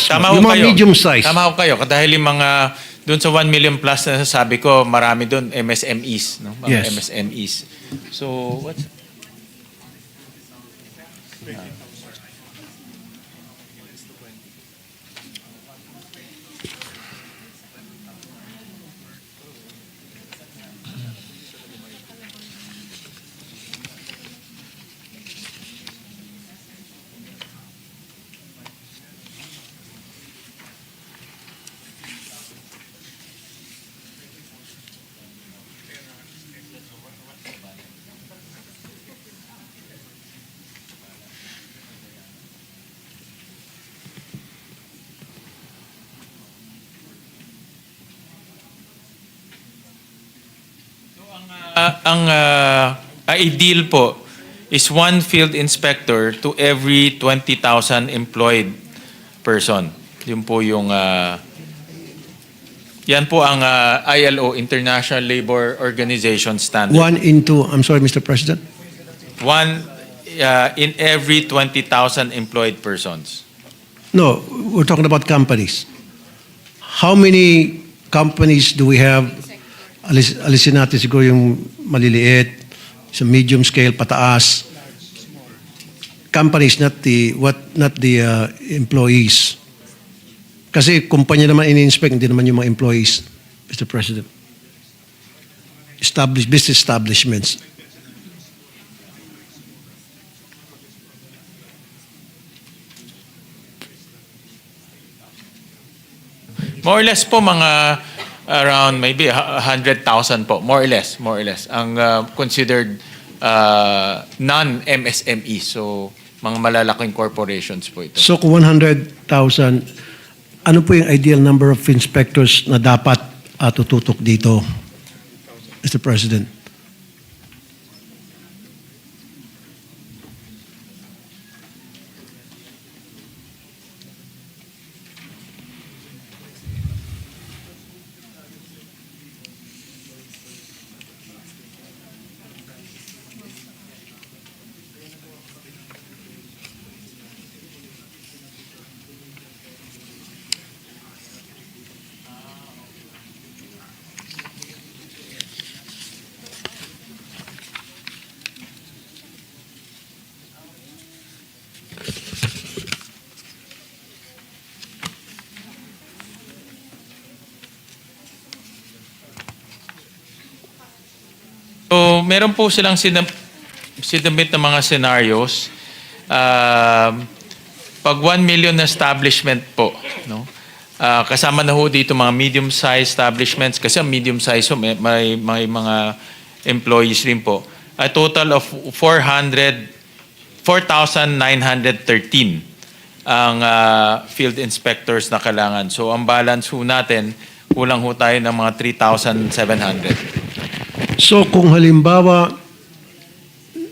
Tama
yung
ho
mga
kayo.
medium size.
Tama ho kayo. Dahil yung mga, doon sa 1 million plus na nasasabi ko, marami doon MSMEs. No? Mga
Yes.
MSMEs. So, what's... Ang ideal po is 1 field inspector to every 20,000 employed person. Yun po yung yan po ang ILO, International Labor Organization standard.
1 into, I'm sorry, Mr. President?
1 in every 20,000 employed persons.
No, we're talking about companies. How many companies do we have? Alisin natin siguro yung maliliit, sa medium scale, pataas. Companies, not the employees. Kasi kumpanya naman ini-inspect, hindi naman yung mga employees, Mr. President. Business establishments.
More or less po mga around maybe 100,000 po, more or less ang considered non-MSME, so mga malalaking corporations po ito.
So kung 100,000, ano po yung ideal number of inspectors na dapat tututok dito, Mr. President?
So, meron po silang sinubmit na mga scenarios. Pag 1 million na establishment po, no? Kasama na ho dito mga medium-sized establishments kasi ang medium-sized ho, may mga employees rin po. A total of 4,913 ang field inspectors na kailangan. So ang balance ho natin, kulang ho tayo ng mga 3,700.
So kung halimbawa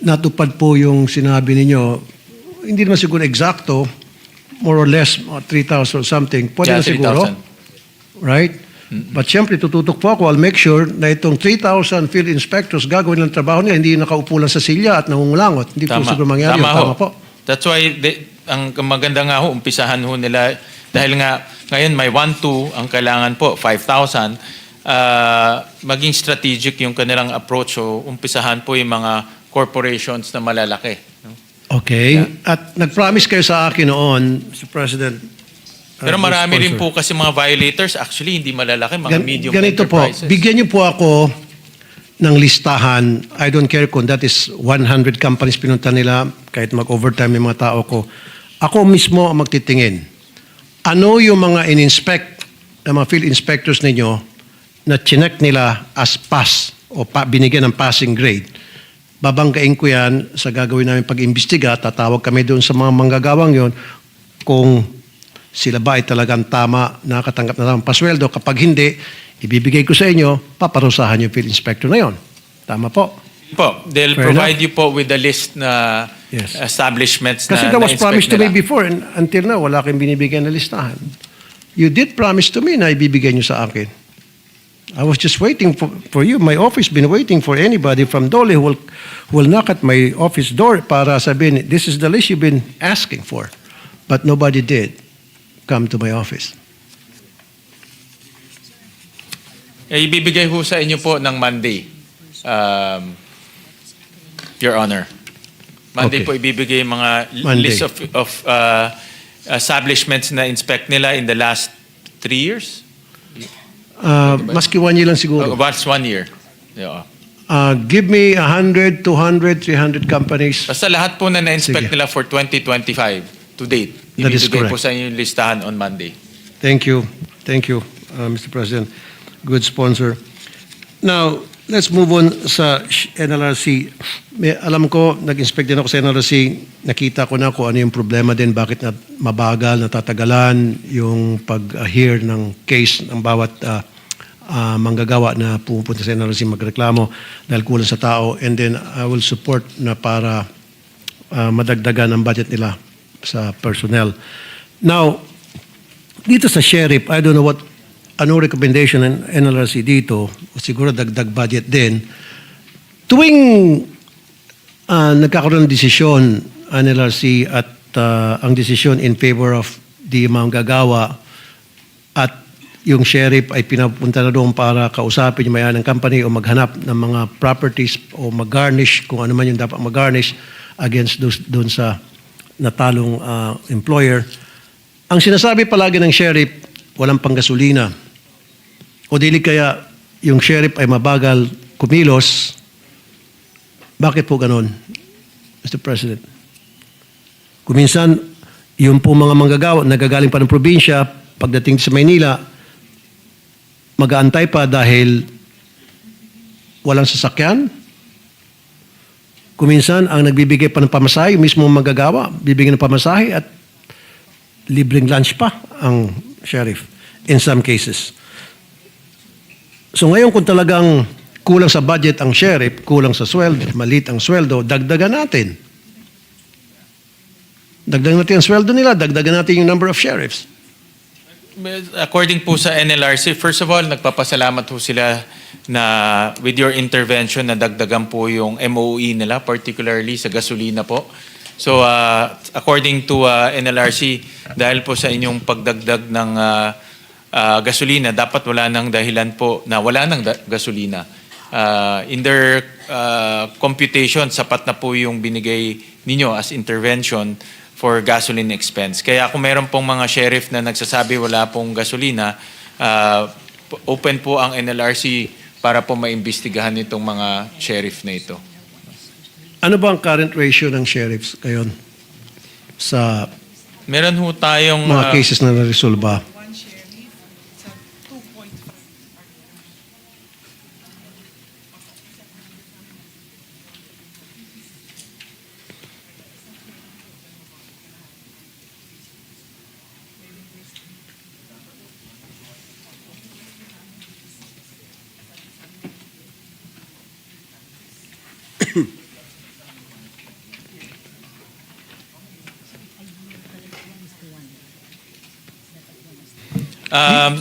natupad po yung sinabi ninyo, hindi naman siguro eksakto, more or less 3,000 or something, pwede
Yeah,
na siguro.
3,000.
Right? But siyempre, tututok po ako, I'll make sure na itong 3,000 field inspectors gagawin ng trabaho nila, hindi nakaupo lang sa silya at nangungulangot. Hindi po siguro mangyari yun. Tama po.
That's why ang maganda nga ho, umpisahan ho nila dahil nga ngayon may 1-2 ang kailangan po 5,000. Maging strategic yung kanilang approach, so umpisahan po yung mga corporations na malalaki. No?
Okay. At nag-promise kayo sa akin noon, Mr. President.
Pero marami rin po kasi mga violators, actually hindi malalaki, mga medium
Ganito
enterprises.
po, bigyan niyo po ako ng listahan. I don't care kung that is 100 companies pinunta nila, kahit mag-overtime yung mga tao ko. Ako mismo ang magtitingin. Ano yung mga in-inspect, mga field inspectors ninyo na chinek nila as pass o binigyan ng passing grade? Babanggain ko yan sa gagawin namin pag-imbestiga. Tatawag kami doon sa mga manggagawang yon kung sila ba ay talagang tama, nakatanggap na tamang pasweldo. Kapag hindi, ibibigay ko sa inyo, paparusahan yung field inspector na yon. Tama po?
They'll
Fair
provide
enough.
you po with the list na
Yes.
establishments
Kasi
na
that was
na-inspect
promised to me
nila.
before and until now, wala kayong binibigyan na listahan. You did promise to me na ibibigay nyo sa akin. I was just waiting for you. My office been waiting for anybody from Dole who will knock at my office door para sabihin, this is the list you've been asking for. But nobody did come to my office.
Ibibigay ho sa inyo po ng Monday, Your Honor. Monday
Okay.
po ibibigay yung mga
Monday.
list of establishments na inspect nila in the last 3 years.
Maski 1 year lang siguro.
About 1 year. Yeah.
Give me 100, 200, 300 companies.
Basta lahat po na na-inspect
Sige.
nila for 2025 to date.
That is
Ibibigay po
correct.
sa inyo yung listahan on Monday.
Thank you. Thank you, Mr. President. Good sponsor. Now, let's move on sa NLRC. Alam ko, nag-inspect din ako sa NLRC. Nakita ko na kung ano yung problema din, bakit mabagal, natatagalan yung pag-hear ng case ng bawat manggagawa na pupunta sa NLRC magreklamo dahil kulang sa tao. And then I will support na para madagdagan ang budget nila sa personnel. Now, dito sa sheriff, I don't know anong recommendation ng NLRC dito, siguro dagdag budget din. Tuwing nagkakaroon ng desisyon ang NLRC at ang desisyon in favor of the manggagawa at yung sheriff ay pinapunta na doon para kausapin yung may-ari ng company o maghanap ng mga properties o mag-garnish kung ano man yung dapat mag-garnish against doon sa natalong employer. Ang sinasabi palagi ng sheriff, walang panggasolina. O dili kaya yung sheriff ay mabagal kumilos. Bakit po ganon, Mr. President? Kuminsan, yung po mga manggagawa, nagagaling pa ng probinsya, pagdating sa Maynila, mag-aantay pa dahil walang sasakyan. Kuminsan, ang nagbibigay pa ng pamasahe, mismo manggagawa, bibigyan ng pamasahe at libreng lunch pa ang sheriff in some cases. So ngayon kung talagang kulang sa budget ang sheriff, kulang sa sweldo, maliit ang sweldo, dagdagan natin. Dagdagan natin ang sweldo nila, dagdagan natin yung number of sheriffs.
According po sa NLRC, first of all, nagpapasalamat po sila na with your intervention na dagdagan po yung MOE nila, particularly sa gasolina po. So according to NLRC, dahil po sa inyong pagdagdag ng gasolina, dapat wala nang dahilan po na wala nang gasolina. In their computation, sapat na po yung binigay ninyo as intervention for gasoline expense. Kaya kung meron pong mga sheriff na nagsasabi wala pong gasolina, open po ang NLRC para po maimbestigahan itong mga sheriff na ito.
Ano ba ang current ratio ng sheriffs ngayon sa
Meron ho tayong...
Mga cases na naresolba.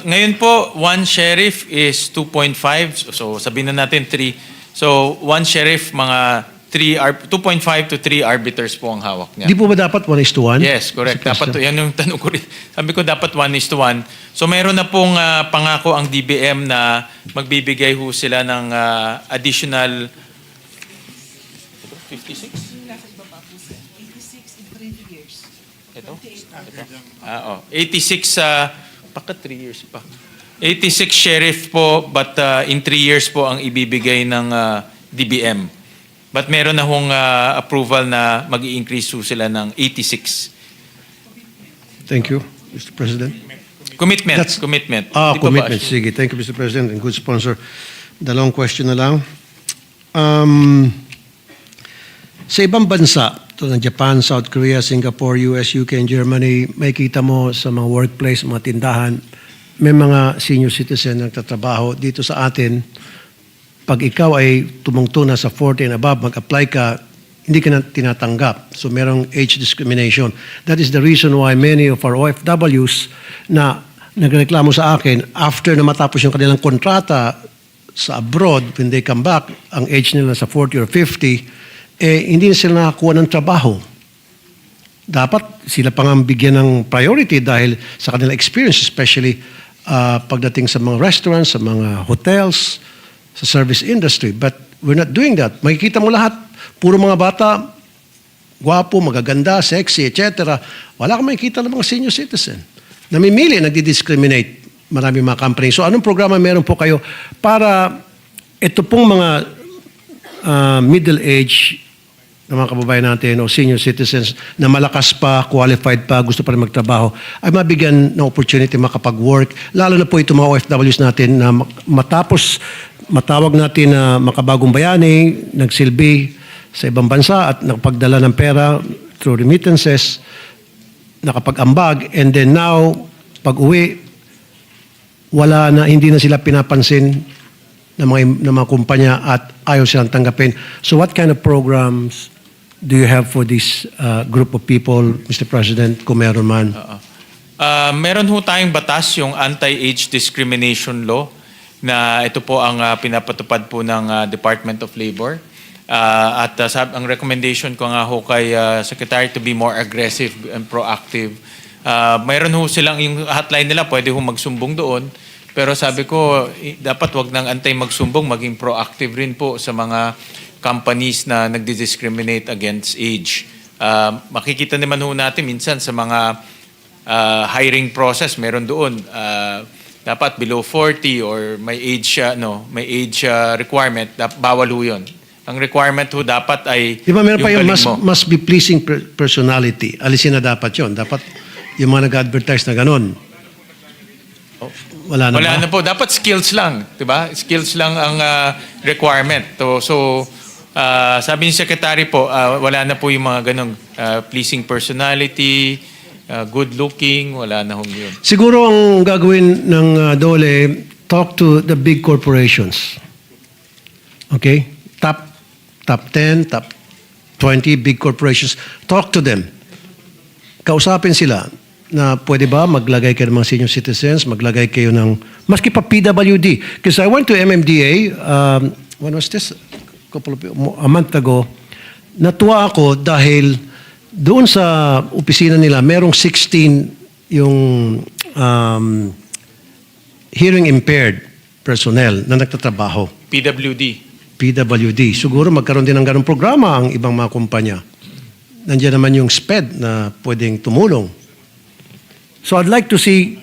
Ngayon po, one sheriff is 2.5. So sabihin na natin 3. So one sheriff, mga 2.5 to 3 arbiters po ang hawak niya.
Di po ba dapat 1:1?
Yes, correct. Dapat, yan yung tanong ko rin. Sabi ko dapat 1:1. So mayroon na pong pangako ang DBM na magbibigay ho sila ng additional 56?
86 in 3 years.
Ito? 86, baka 3 years pa. 86 sheriff po, but in 3 years po ang ibibigay ng DBM. But meron na hong approval na mag-i-increase ho sila ng 86.
Thank you, Mr. President.
Commitment.
That's-
commitment.
Ah,
Di ba ba,
commitment.
Ashley?
Sige. Thank you, Mr. President, and good sponsor. Dalawang question na lang. Sa ibang bansa, tulad ng Japan, South Korea, Singapore, US, UK, and Germany, may kita mo sa mga workplace, mga tindahan, may mga senior citizen na nagtatrabaho. Dito sa atin, pag ikaw ay tumungtong na sa 40 and above, mag-apply ka, hindi ka na tinatanggap. So merong age discrimination. That is the reason why many of our OFWs na nagreklamo sa akin, after na matapos yung kanilang kontrata sa abroad, when they come back, ang age nila sa 40 or 50, hindi na sila nakakuha ng trabaho. Dapat sila pang ang bigyan ng priority dahil sa kanilang experience, especially pagdating sa mga restaurants, sa mga hotels, sa service industry. But we're not doing that. Makikita mo lahat, puro mga bata, gwapo, magaganda, sexy, etc. Wala kang makikita ng mga senior citizen. Namimili, nagdi-discriminate maraming mga company. So anong programa meron po kayo para ito pong mga middle age na mga kababayan natin o senior citizens na malakas pa, qualified pa, gusto pa rin magtrabaho, ay mabigyan ng opportunity makapag-work. Lalo na po itong mga OFWs natin na matapos matawag natin na makabagong bayani, nagsilbi sa ibang bansa at nakapagdala ng pera through remittances, nakapag-ambag, and then now, pag-uwi, wala na, hindi na sila pinapansin ng mga kumpanya at ayaw silang tanggapin. So what kind of programs do you have for this group of people, Mr. President, kung meron man?
Meron ho tayong batas, yung anti-age discrimination law, na ito po ang pinapatupad po ng Department of Labor. Ang recommendation ko nga ho kay Secretary to be more aggressive and proactive. Mayroon ho silang, yung hotline nila, pwede ho magsumbong doon. Pero sabi ko, dapat wag nang antay magsumbong, maging proactive rin po sa mga companies na nagdi-discriminate against age. Makikita naman ho natin minsan sa mga hiring process, meron doon, dapat below 40 or may age requirement, bawal ho yun. Ang requirement ho dapat ay
Di ba meron pa yung
galing mo.
must be pleasing personality. Alisin na dapat yon. Dapat yung mga nag-advertise na ganun. Wala na
Wala
ba?
na po. Dapat skills lang. Diba? Skills lang ang requirement. So sabi ni Secretary po, wala na po yung mga ganong pleasing personality, good looking, wala na hong yun.
Siguro ang gagawin ng DOLE, talk to the big corporations. Okay? Top 10, top 20 big corporations. Talk to them. Kausapin sila na pwede ba maglagay kayo ng mga senior citizens, maglagay kayo ng, maski pa PWD. Because I went to MMDA, when was this? A month ago, natuwa ako dahil doon sa opisina nila, merong 16 yung hearing impaired personnel na nagtatrabaho. PWD. Siguro magkaroon din ng ganong programa ang ibang mga kumpanya. Nandiyan naman yung SPED na pwedeng tumulong. So I'd like to see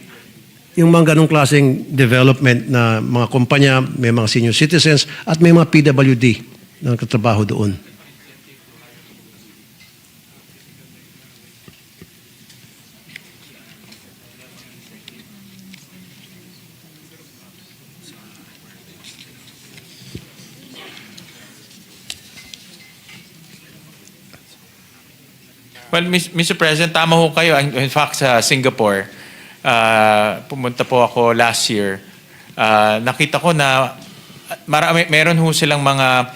yung mga ganong klaseng development na mga kumpanya, may mga senior citizens at may mga PWD na nagtatrabaho doon.
Well, Mr. President, tama ho kayo. In fact, sa Singapore, pumunta po ako last year. Nakita ko na meron ho silang mga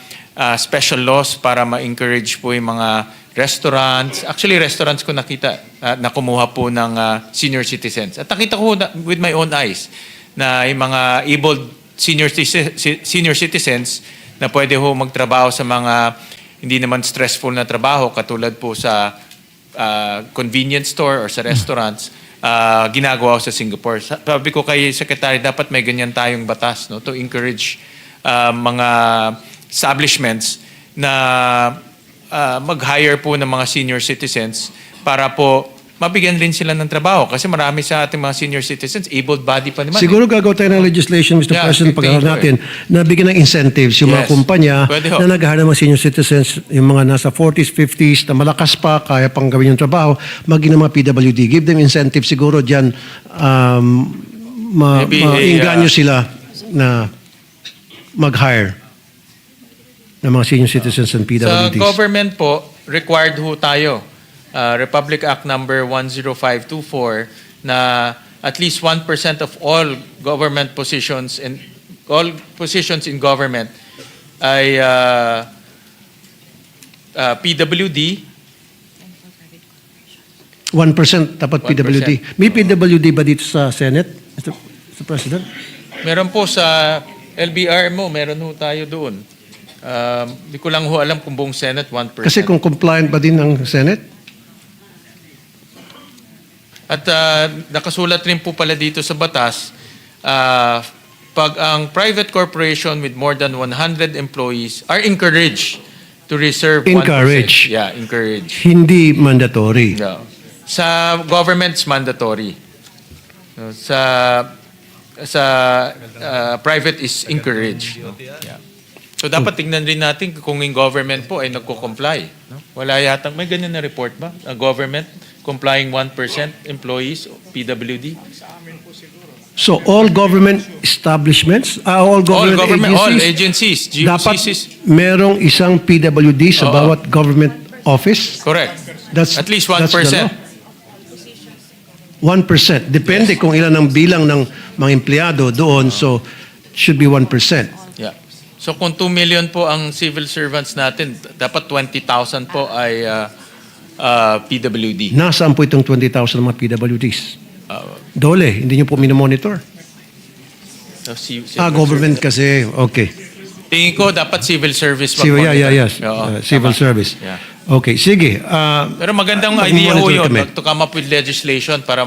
special laws para ma-encourage po yung mga restaurants. Actually, restaurants ko nakita na kumuha po ng senior citizens. At nakita ko with my own eyes na yung mga able senior citizens na pwede ho magtrabaho sa mga hindi naman stressful na trabaho katulad po sa convenience store or sa restaurants, ginagawa ko sa Singapore. Sabi ko kay Secretary, dapat may ganyan tayong batas, no, to encourage mga establishments na mag-hire po ng mga senior citizens para po mabigyan rin sila ng trabaho. Kasi marami sa ating mga senior citizens, able-bodied pa naman.
Siguro gagawa tayo ng legislation, Mr. President, pag-aaral natin, na bigyan ng incentives yung mga kumpanya na nag-hire ng mga senior citizens, yung mga nasa 40s, 50s, na malakas pa, kaya pang gawin yung trabaho, maging ng mga PWD. Give them incentives siguro dyan, maingganyo sila na mag-hire ng mga senior citizens and PWDs.
Sa government po, required ho tayo. Republic Act number 10524 na at least 1% of all government positions and all positions in government ay PWD.
1% dapat PWD. May PWD ba dito sa Senate, Mr. President?
Meron po sa LBR mo, meron ho tayo doon. Di ko lang ho alam kung buong Senate 1%.
Kasi kung compliant ba din ng Senate?
At nakasulat rin po pala dito sa batas, pag ang private corporation with more than 100 employees are encouraged to reserve 1%.
Encourage.
Yeah, encourage.
Hindi mandatory.
No. Sa government's mandatory. No, sa private is encouraged. No? Yeah. So dapat tingnan rin natin kung yung government po ay nagko-comply. No? Wala yatang, may ganyan na report ba? Ang government complying 1% employees, PWD?
So all government establishments, all government
agencies,
dapat
GOCCs.
merong isang PWD sa bawat government office?
Correct.
That's,
at least 1%.
that's the law. 1%. Depende kung ilan ang bilang ng mga empleyado doon, so should be 1%.
Yeah. So kung 2 million po ang civil servants natin, dapat 20,000 po ay PWD.
Nasaan po itong 20,000 mga PWDs? Dole, hindi nyo po minomonitor. Government kasi, okay.
Tingin ko dapat civil service
Yes. Civil service.
Yeah.
Okay, sige.
Pero magandang idea ho yun, to come up with legislation para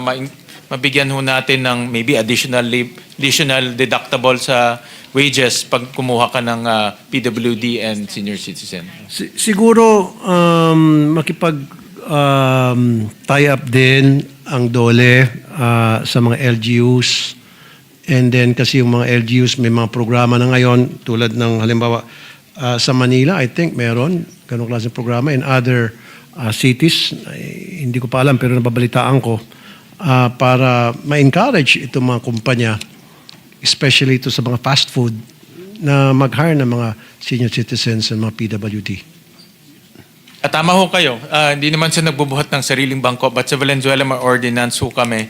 mabigyan ho natin ng maybe additional deductible sa wages pag kumuha ka ng PWD and senior citizen.
Siguro tie up din ang DOLE sa mga LGUs, and then kasi yung mga LGUs may mga programa na ngayon tulad ng halimbawa sa Manila, I think meron ganong klaseng programa. In other cities, hindi ko pa alam pero nababalitaan ko para ma-encourage itong mga kumpanya, especially ito sa mga fast food, na mag-hire ng mga senior citizens and mga PWD.
At tama ho kayo, hindi naman siya nagbubuhat ng sariling bangko, but sa Valenzuela may ordinance ho kami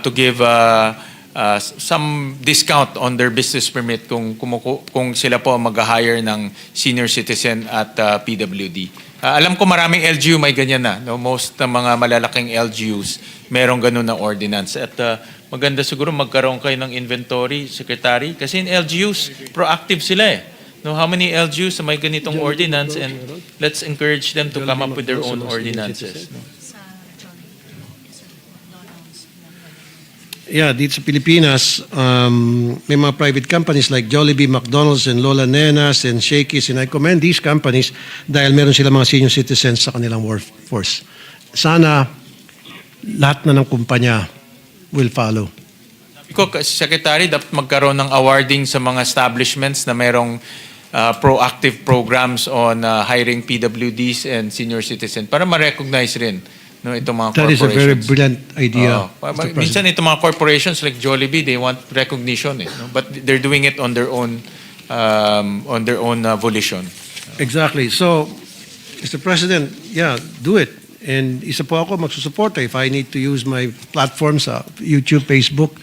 to give some discount on their business permit kung sila po mag-hire ng senior citizen at PWD. Alam ko maraming LGU may ganyan na. No? Most ng mga malalaking LGUs merong ganun na ordinance. At maganda siguro magkaroon kayo ng inventory, Secretary, kasi in LGUs, proactive sila eh. No, how many LGUs may ganitong ordinance, and let's encourage them to come up with their own ordinances. No?
Yeah, dito sa Pilipinas, may mga private companies like Jollibee, McDonald's, and Lola Nenas, and Shakey's, and I commend these companies dahil meron sila mga senior citizens sa kanilang workforce. Sana lahat na ng kumpanya will follow.
Secretary, dapat magkaroon ng awarding sa mga establishments na merong proactive programs on hiring PWDs and senior citizens para ma-recognize rin itong mga
That
corporations.
is a very brilliant idea.
Minsan itong mga corporations like Jollibee, they want recognition, but they're doing it on their own volition.
Exactly. So, Mr. President, yeah, do it. And isa po ako magsusuporta. If I need to use my platform sa YouTube, Facebook,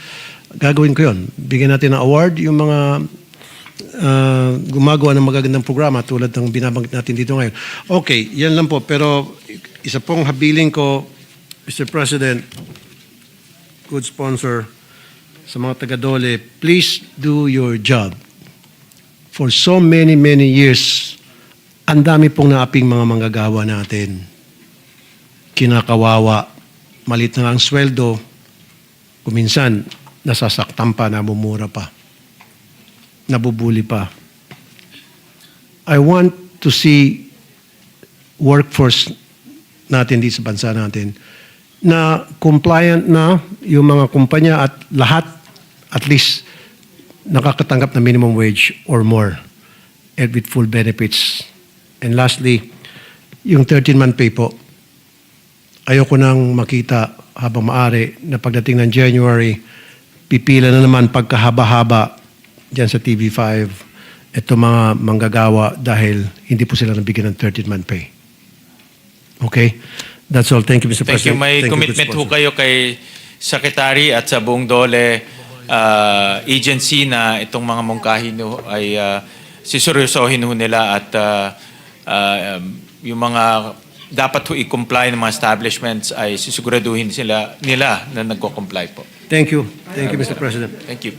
gagawin ko yun. Bigyan natin ng award yung mga gumagawa ng magagandang programa tulad ng binabanggit natin dito ngayon. Okay, yan lang po. Pero isa pong habiling ko, Mr. President, good sponsor, sa mga taga-Dole, please do your job. For so many, many years, ang dami pong naaping mga manggagawa natin. Kinakawawa, malit na ang sweldo, kuminsan, nasasaktan pa, namumura pa, nabubuli pa. I want to see workforce natin dito sa bansa natin na compliant na yung mga kumpanya at lahat at least nakakatanggap na minimum wage or more and with full benefits. And lastly, yung 13-month pay po, ayoko nang makita habang maaari na pagdating ng January, pipila na naman pagkahaba-haba dyan sa TV5 ito mga manggagawa dahil hindi po sila nabigyan ng 13-month pay. Okay? That's all. Thank you, Mr.
Thank you.
President.
May
Thank you,
commitment
good
ho
sponsor.
kayo kay Secretary at sa buong Dole agency na itong mga mungkahin ho ay siseryosohin ho nila at yung mga dapat ho i-comply ng mga establishments ay sisiguraduhin nila na nagko-comply po.
Thank you. Thank you, Mr. President.
Thank you.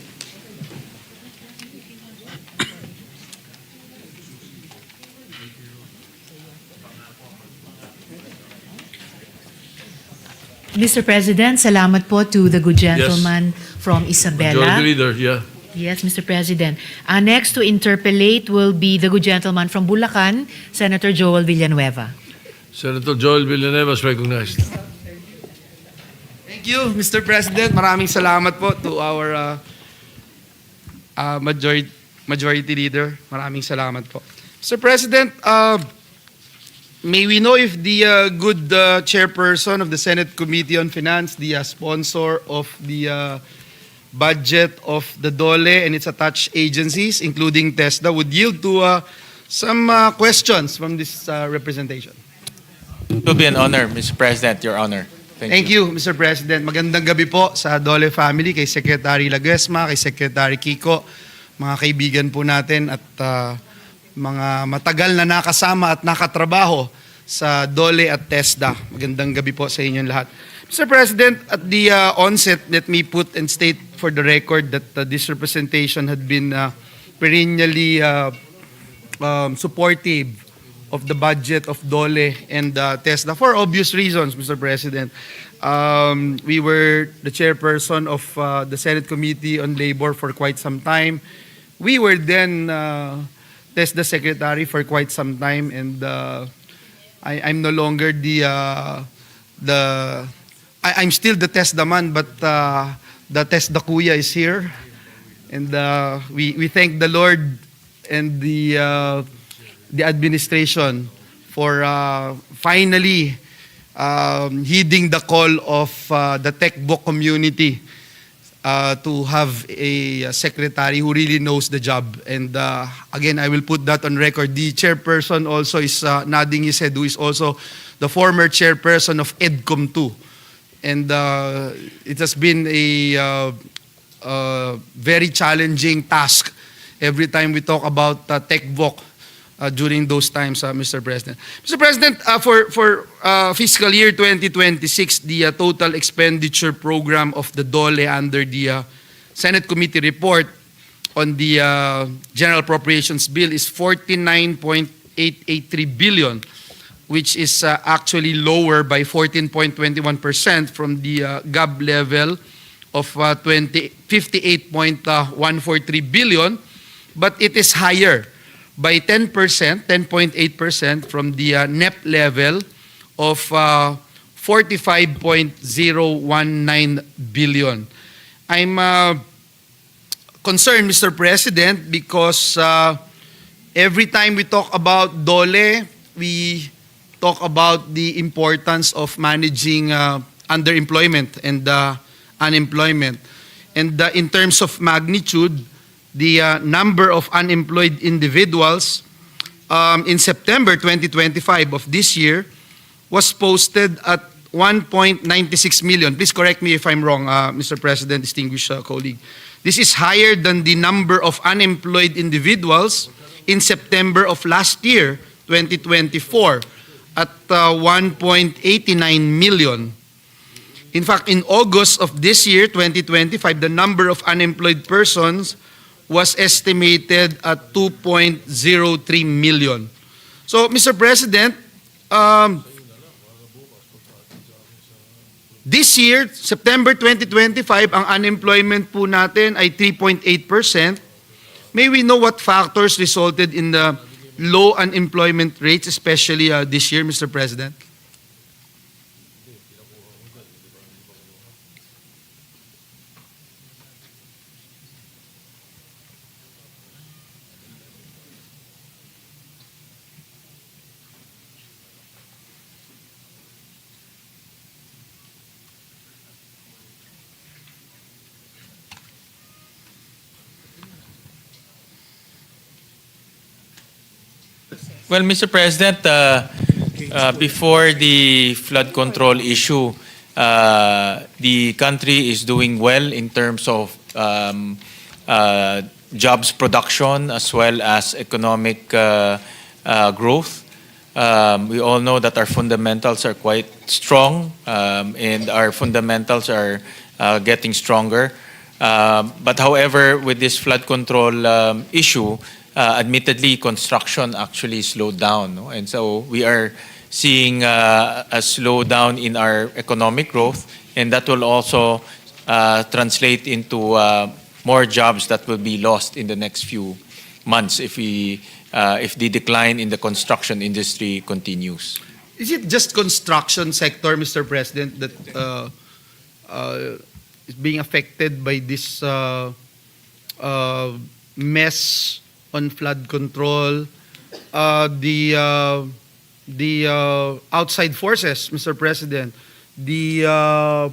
Mr. President, salamat po to the good gentleman from Isabela.
Majority Leader, yeah.
Yes, Mr. President. Next to interpellate will be the good gentleman from Bulacan, Senator Joel Villanueva.
Senator Joel Villanueva is recognized.
Thank you, Mr. President. Maraming salamat po to our majority leader. Maraming salamat po. Mr. President, may we know if the good chairperson of the Senate Committee on Finance, the sponsor of the budget of the DOLE and its attached agencies, including TESDA, would yield to some questions from this representation.
It will be an honor, Mr. President, Your Honor.
Thank you, Mr. President. Magandang gabi po sa Dole family, kay Secretary Laguesma, kay Secretary Kiko, mga kaibigan po natin at mga matagal na nakasama at nakatrabaho sa Dole at TESDA. Magandang gabi po sa inyong lahat. Mr. President, at the onset, let me put and state for the record that this representation had been perennially supportive of the budget of Dole and TESDA for obvious reasons, Mr. President. We were the chairperson of the Senate Committee on Labor for quite some time. We were then TESDA secretary for quite some time, and I'm no longer I'm still the TESDA man, but the TESDA kuya is here, and we thank the Lord and the administration for finally heeding the call of the tech book community to have a secretary who really knows the job. And again, I will put that on record. The chairperson also is nodding his head, who is also the former chairperson of EDCOM 2. And it has been a very challenging task every time we talk about tech book during those times, Mr. President. Mr. President, for fiscal year 2026, the total expenditure program of the DOLE under the Senate Committee report on the General Appropriations Bill is 49.883 billion, which is actually lower by 14.21% from the GAB level of 58.143 billion, but it is higher by 10%, 10.8% from the NEP level of 45.019 billion. I'm concerned, Mr. President, because every time we talk about DOLE, we talk about the importance of managing underemployment and unemployment. And in terms of magnitude, the number of unemployed individuals in September 2025 of this year was posted at 1.96 million. Please correct me if I'm wrong, Mr. President, distinguished colleague. This is higher than the number of unemployed individuals in September of last year, 2024, at 1.89 million. In fact, in August of this year, 2025, the number of unemployed persons was estimated at 2.03 million. So, Mr. President, this year, September 2025, ang unemployment po natin ay 3.8%. May we know what factors resulted in the low unemployment rates, especially this year, Mr. President?
Well, Mr. President, before the flood control issue, the country is doing well in terms of jobs production as well as economic growth. We all know that our fundamentals are quite strong, and our fundamentals are getting stronger. But however, with this flood control issue, admittedly, construction actually slowed down. No? And so we are seeing a slowdown in our economic growth, and that will also translate into more jobs that will be lost in the next few months if the decline in the construction industry continues.
Is it just construction sector, Mr. President, that is being affected by this mess on flood control? The outside forces, Mr. President, the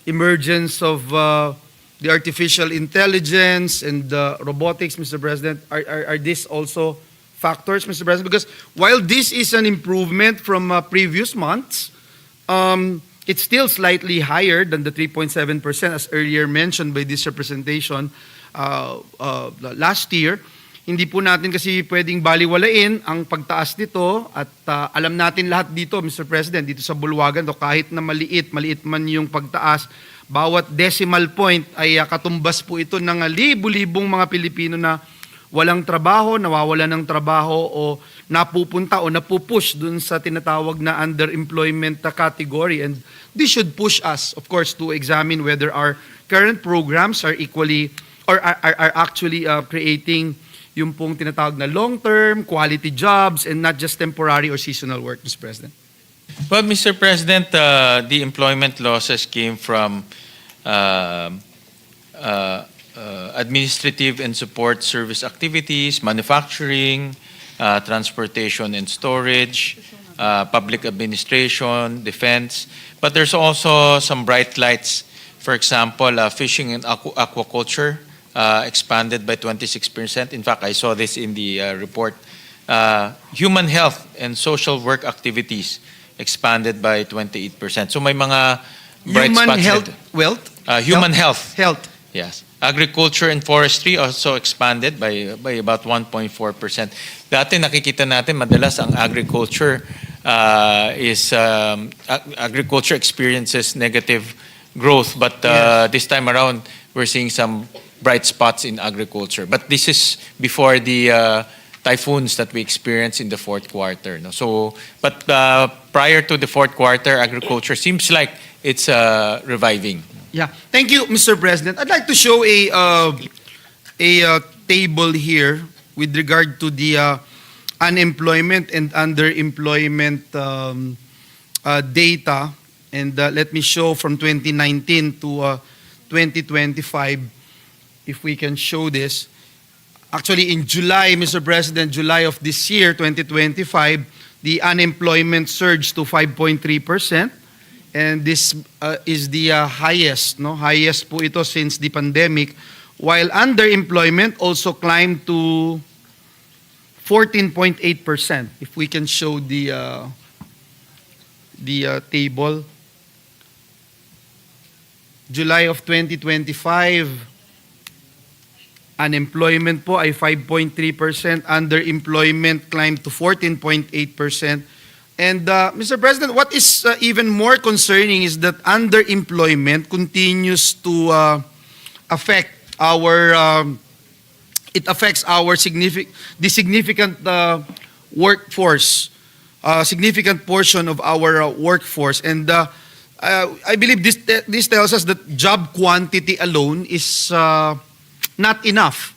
emergence of the artificial intelligence and robotics, Mr. President, are these also factors, Mr. President? Because while this is an improvement from previous months, it's still slightly higher than the 3.7% as earlier mentioned by this representation last year. Hindi po natin kasi pwedeng baliwalain ang pagtaas nito at alam natin lahat dito, Mr. President, dito sa bulwagan, kahit na maliit man yung pagtaas, bawat decimal point ay katumbas po ito ng libu-libong mga Pilipino na walang trabaho, nawawalan ng trabaho o napupunta o napupush dun sa tinatawag na underemployment category. And this should push us, of course, to examine whether our current programs are equally or are actually creating yung pong tinatawag na long-term, quality jobs, and not just temporary or seasonal work, Mr. President?
Well, Mr. President, the employment losses came from administrative and support service activities, manufacturing, transportation and storage, public administration, defense. But there's also some bright lights. For example, fishing and aquaculture expanded by 26%. In fact, I saw this in the report. Human health and social work activities expanded by 28%. So may mga bright
Human
spots.
health, wealth?
Human health.
Health.
Yes. Agriculture and forestry also expanded by about 1.4%. Dati nakikita natin madalas ang agriculture agriculture experiences negative growth, but this time around we're seeing some bright spots in agriculture. But this is before the typhoons that we experienced in the fourth quarter. No? So, but prior to the fourth quarter, agriculture seems like it's reviving.
Yeah. Thank you, Mr. President. I'd like to show a table here with regard to the unemployment and underemployment data. And let me show from 2019 to 2025, if we can show this. Actually, in July, Mr. President, July of this year, 2025, the unemployment surged to 5.3%. And this is the highest, no? Highest po ito since the pandemic. While underemployment also climbed to 14.8%. If we can show the the table. July of 2025, unemployment po ay 5.3%, underemployment climbed to 14.8%. And Mr. President, what is even more concerning is that underemployment continues to affect our it affects our significant workforce, significant portion of our workforce. And I believe this tells us that job quantity alone is not enough.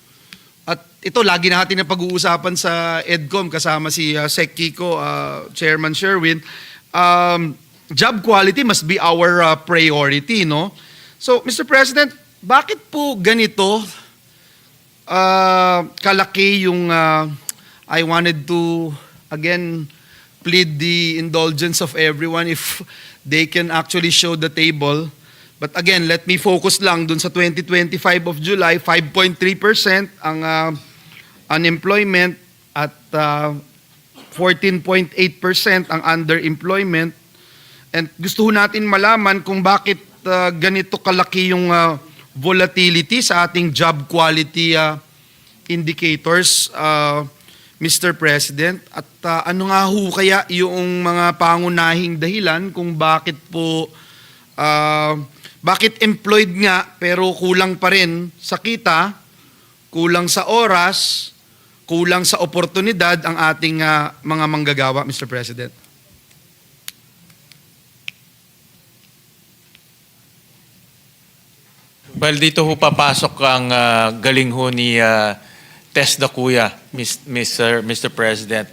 At ito, lagi natin na pag-uusapan sa EDCOM kasama si Sec Kiko, Chairman Sherwin. Job quality must be our priority, no? So, Mr. President, bakit po ganito kalaki yung I wanted to, again, plead the indulgence of everyone if they can actually show the table. But again, let me focus lang dun sa 2025 of July, 5.3% ang unemployment at 14.8% ang underemployment. And gusto natin malaman kung bakit ganito kalaki yung volatility sa ating job quality indicators, Mr. President. At ano nga ho kaya yung mga pangunahing dahilan kung bakit po bakit employed nga pero kulang pa rin sa kita, kulang sa oras, kulang sa oportunidad ang ating mga manggagawa, Mr. President?
Well, dito ho papasok ang galing ho ni Tess Dakuya, Mr. President,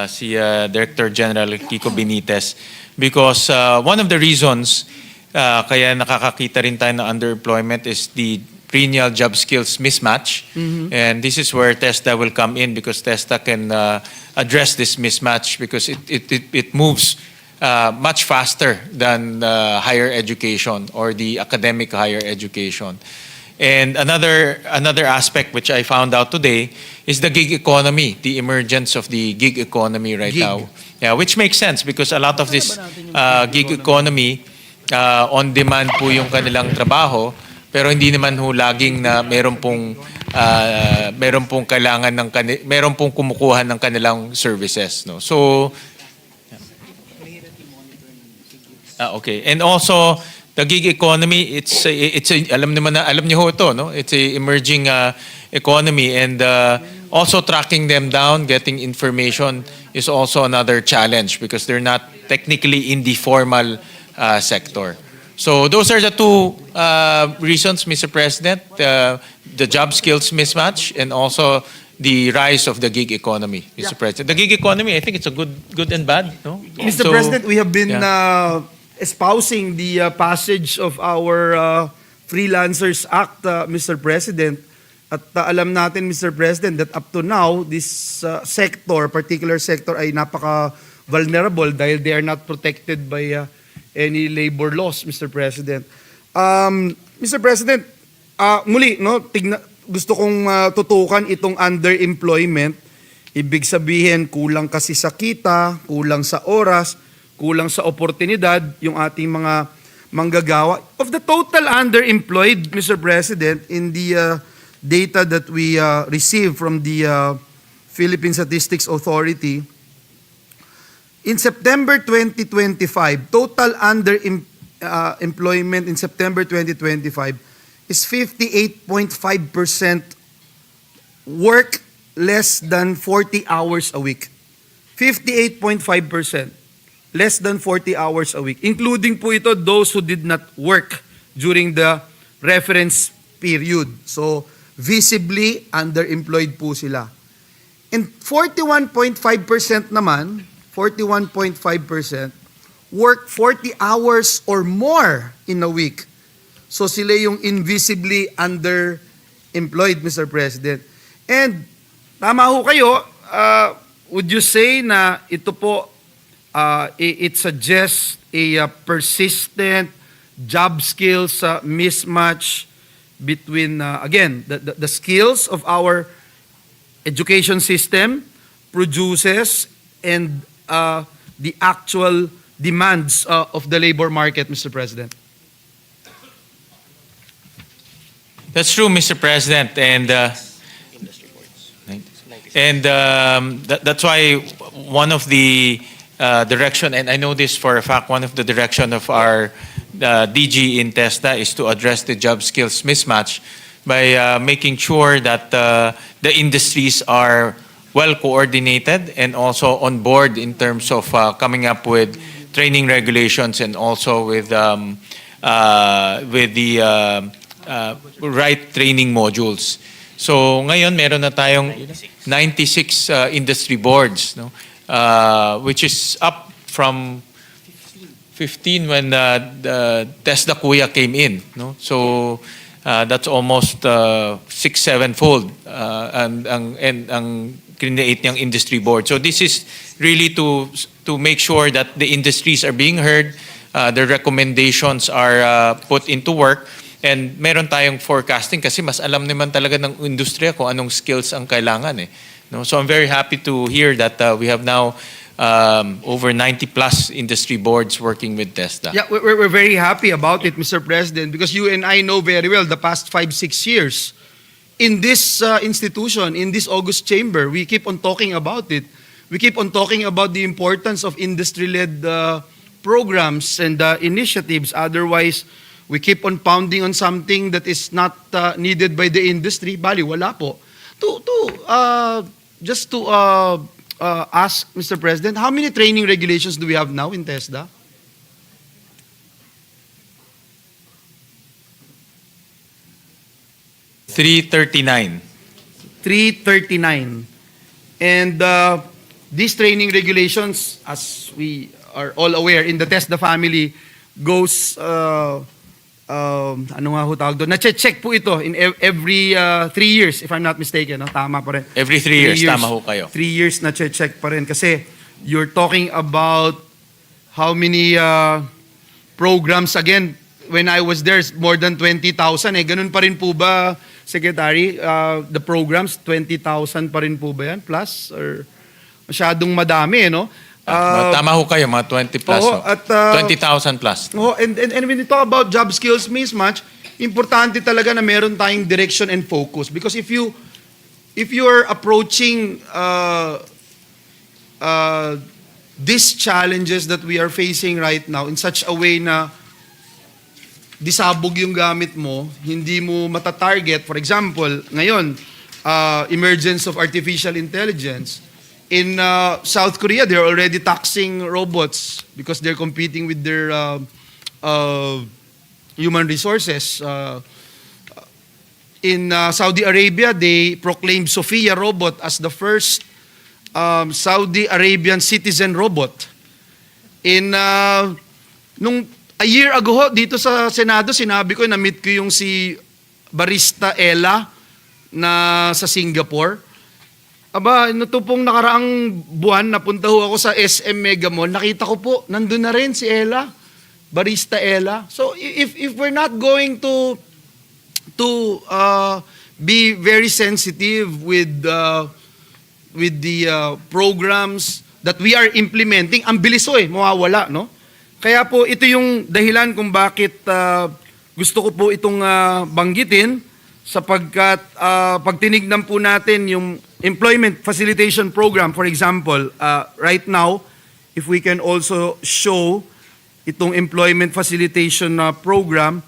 si Director General Kiko Benitez. Because one of the reasons kaya nakakakita rin tayo ng underemployment is the perennial job skills mismatch. And this is where TESDA will come in, because TESDA can address this mismatch because it moves much faster than higher education or the academic higher education. And another aspect which I found out today is the gig economy, the emergence of the gig economy right now. Yeah, which makes sense because a lot of this gig economy, on demand po yung kanilang trabaho, pero hindi naman ho laging na meron pong kailangan ng meron pong kumukuha ng kanilang services, no. So okay. And also the gig economy, it's alam niyo ho ito, no? It's a emerging economy, and also tracking them down, getting information is also another challenge because they're not technically in the formal sector. So those are the two reasons, Mr. President, the job skills mismatch and also the rise of the gig economy, Mr. President. The gig economy, I think it's a good and bad, no?
Mr. President, we have been espousing the passage of our Freelancers Act, Mr. President. At alam natin, Mr. President, that up to now, this particular sector ay napaka-vulnerable dahil they are not protected by any labor laws, Mr. President. Mr. President, muli, no, gusto kong tutukan itong underemployment. Ibig sabihin, kulang kasi sa kita, kulang sa oras, kulang sa oportunidad yung ating mga manggagawa. Of the total underemployed, Mr. President, in the data that we received from the Philippine Statistics Authority, in September 2025, total underemployment in September 2025 is 58.5% work less than 40 hours a week. 58.5%. Less than 40 hours a week. Including po ito those who did not work during the reference period. So, visibly underemployed po sila. And 41.5% naman, 41.5% work 40 hours or more in a week. So sila yung invisibly underemployed, Mr. President. And tama ho kayo, would you say na ito po, it suggests a persistent job skills mismatch between, again, the skills of our education system produces and the actual demands of the labor market, Mr. President.
That's true, Mr. President, and that's why one of the direction, and I know this for a fact, one of the direction of our DG in TESDA is to address the job skills mismatch by making sure that the industries are well coordinated and also on board in terms of coming up with training regulations and also with the right training modules. So ngayon meron na tayong 96 industry boards, no? Which is up from 15 when the TESDA Kuya came in, no? So that's almost 6-7-fold ang create niyang industry board. So this is really to make sure that the industries are being heard, the recommendations are put into work, and meron tayong forecasting kasi mas alam naman talaga ng industriya kung anong skills ang kailangan eh. No? So I'm very happy to hear that we have now over 90 plus industry boards working with TESDA.
Yeah, we're very happy about it, Mr. President, because you and I know very well the past 5-6 years in this institution, in this August chamber, we keep on talking about it. We keep on talking about the importance of industry-led programs and initiatives. Otherwise, we keep on pounding on something that is not needed by the industry. Bali, wala po. Just to ask, Mr. President, how many training regulations do we have now in TESDA?
$339.
339. And these training regulations, as we are all aware, in the TESDA family, goes, ano nga ho tawag doon? Na-check po ito in every 3 years, if I'm not mistaken. No? Tama pa rin.
Every 3 years, tama ho kayo.
3 years na-check pa rin. Kasi you're talking about how many programs, again, when I was there, more than 20,000. Ganun pa rin po ba, Secretary? The programs, 20,000 pa rin po ba yan? Plus? Or masyadong madami, no?
Tama ho kayo, mga 20 plus.
Oo, at
20,000 plus.
Oh, and when you talk about job skills mismatch, importante talaga na meron tayong direction and focus, because if you are approaching these challenges that we are facing right now in such a way na disabog yung gamit mo, hindi mo matatarget. For example, ngayon, emergence of artificial intelligence. In South Korea, they're already taxing robots because they're competing with their human resources. In Saudi Arabia, they proclaimed Sophia robot as the first Saudi Arabian citizen robot. Nung a year ago, dito sa Senado, sinabi ko, na-meet ko yung si Barista Ella na sa Singapore. Aba, ito pong nakaraang buwan, napunta ho ako sa SM Mega Mall, nakita ko po, nandun na rin si Ella, Barista Ella. So if we're not going to be very sensitive with the programs that we are implementing, ang bilis mawawala, no? Kaya po ito yung dahilan kung bakit gusto ko po itong banggitin, sapagkat pag tinignan po natin yung employment facilitation program, for example, right now, if we can also show itong employment facilitation program,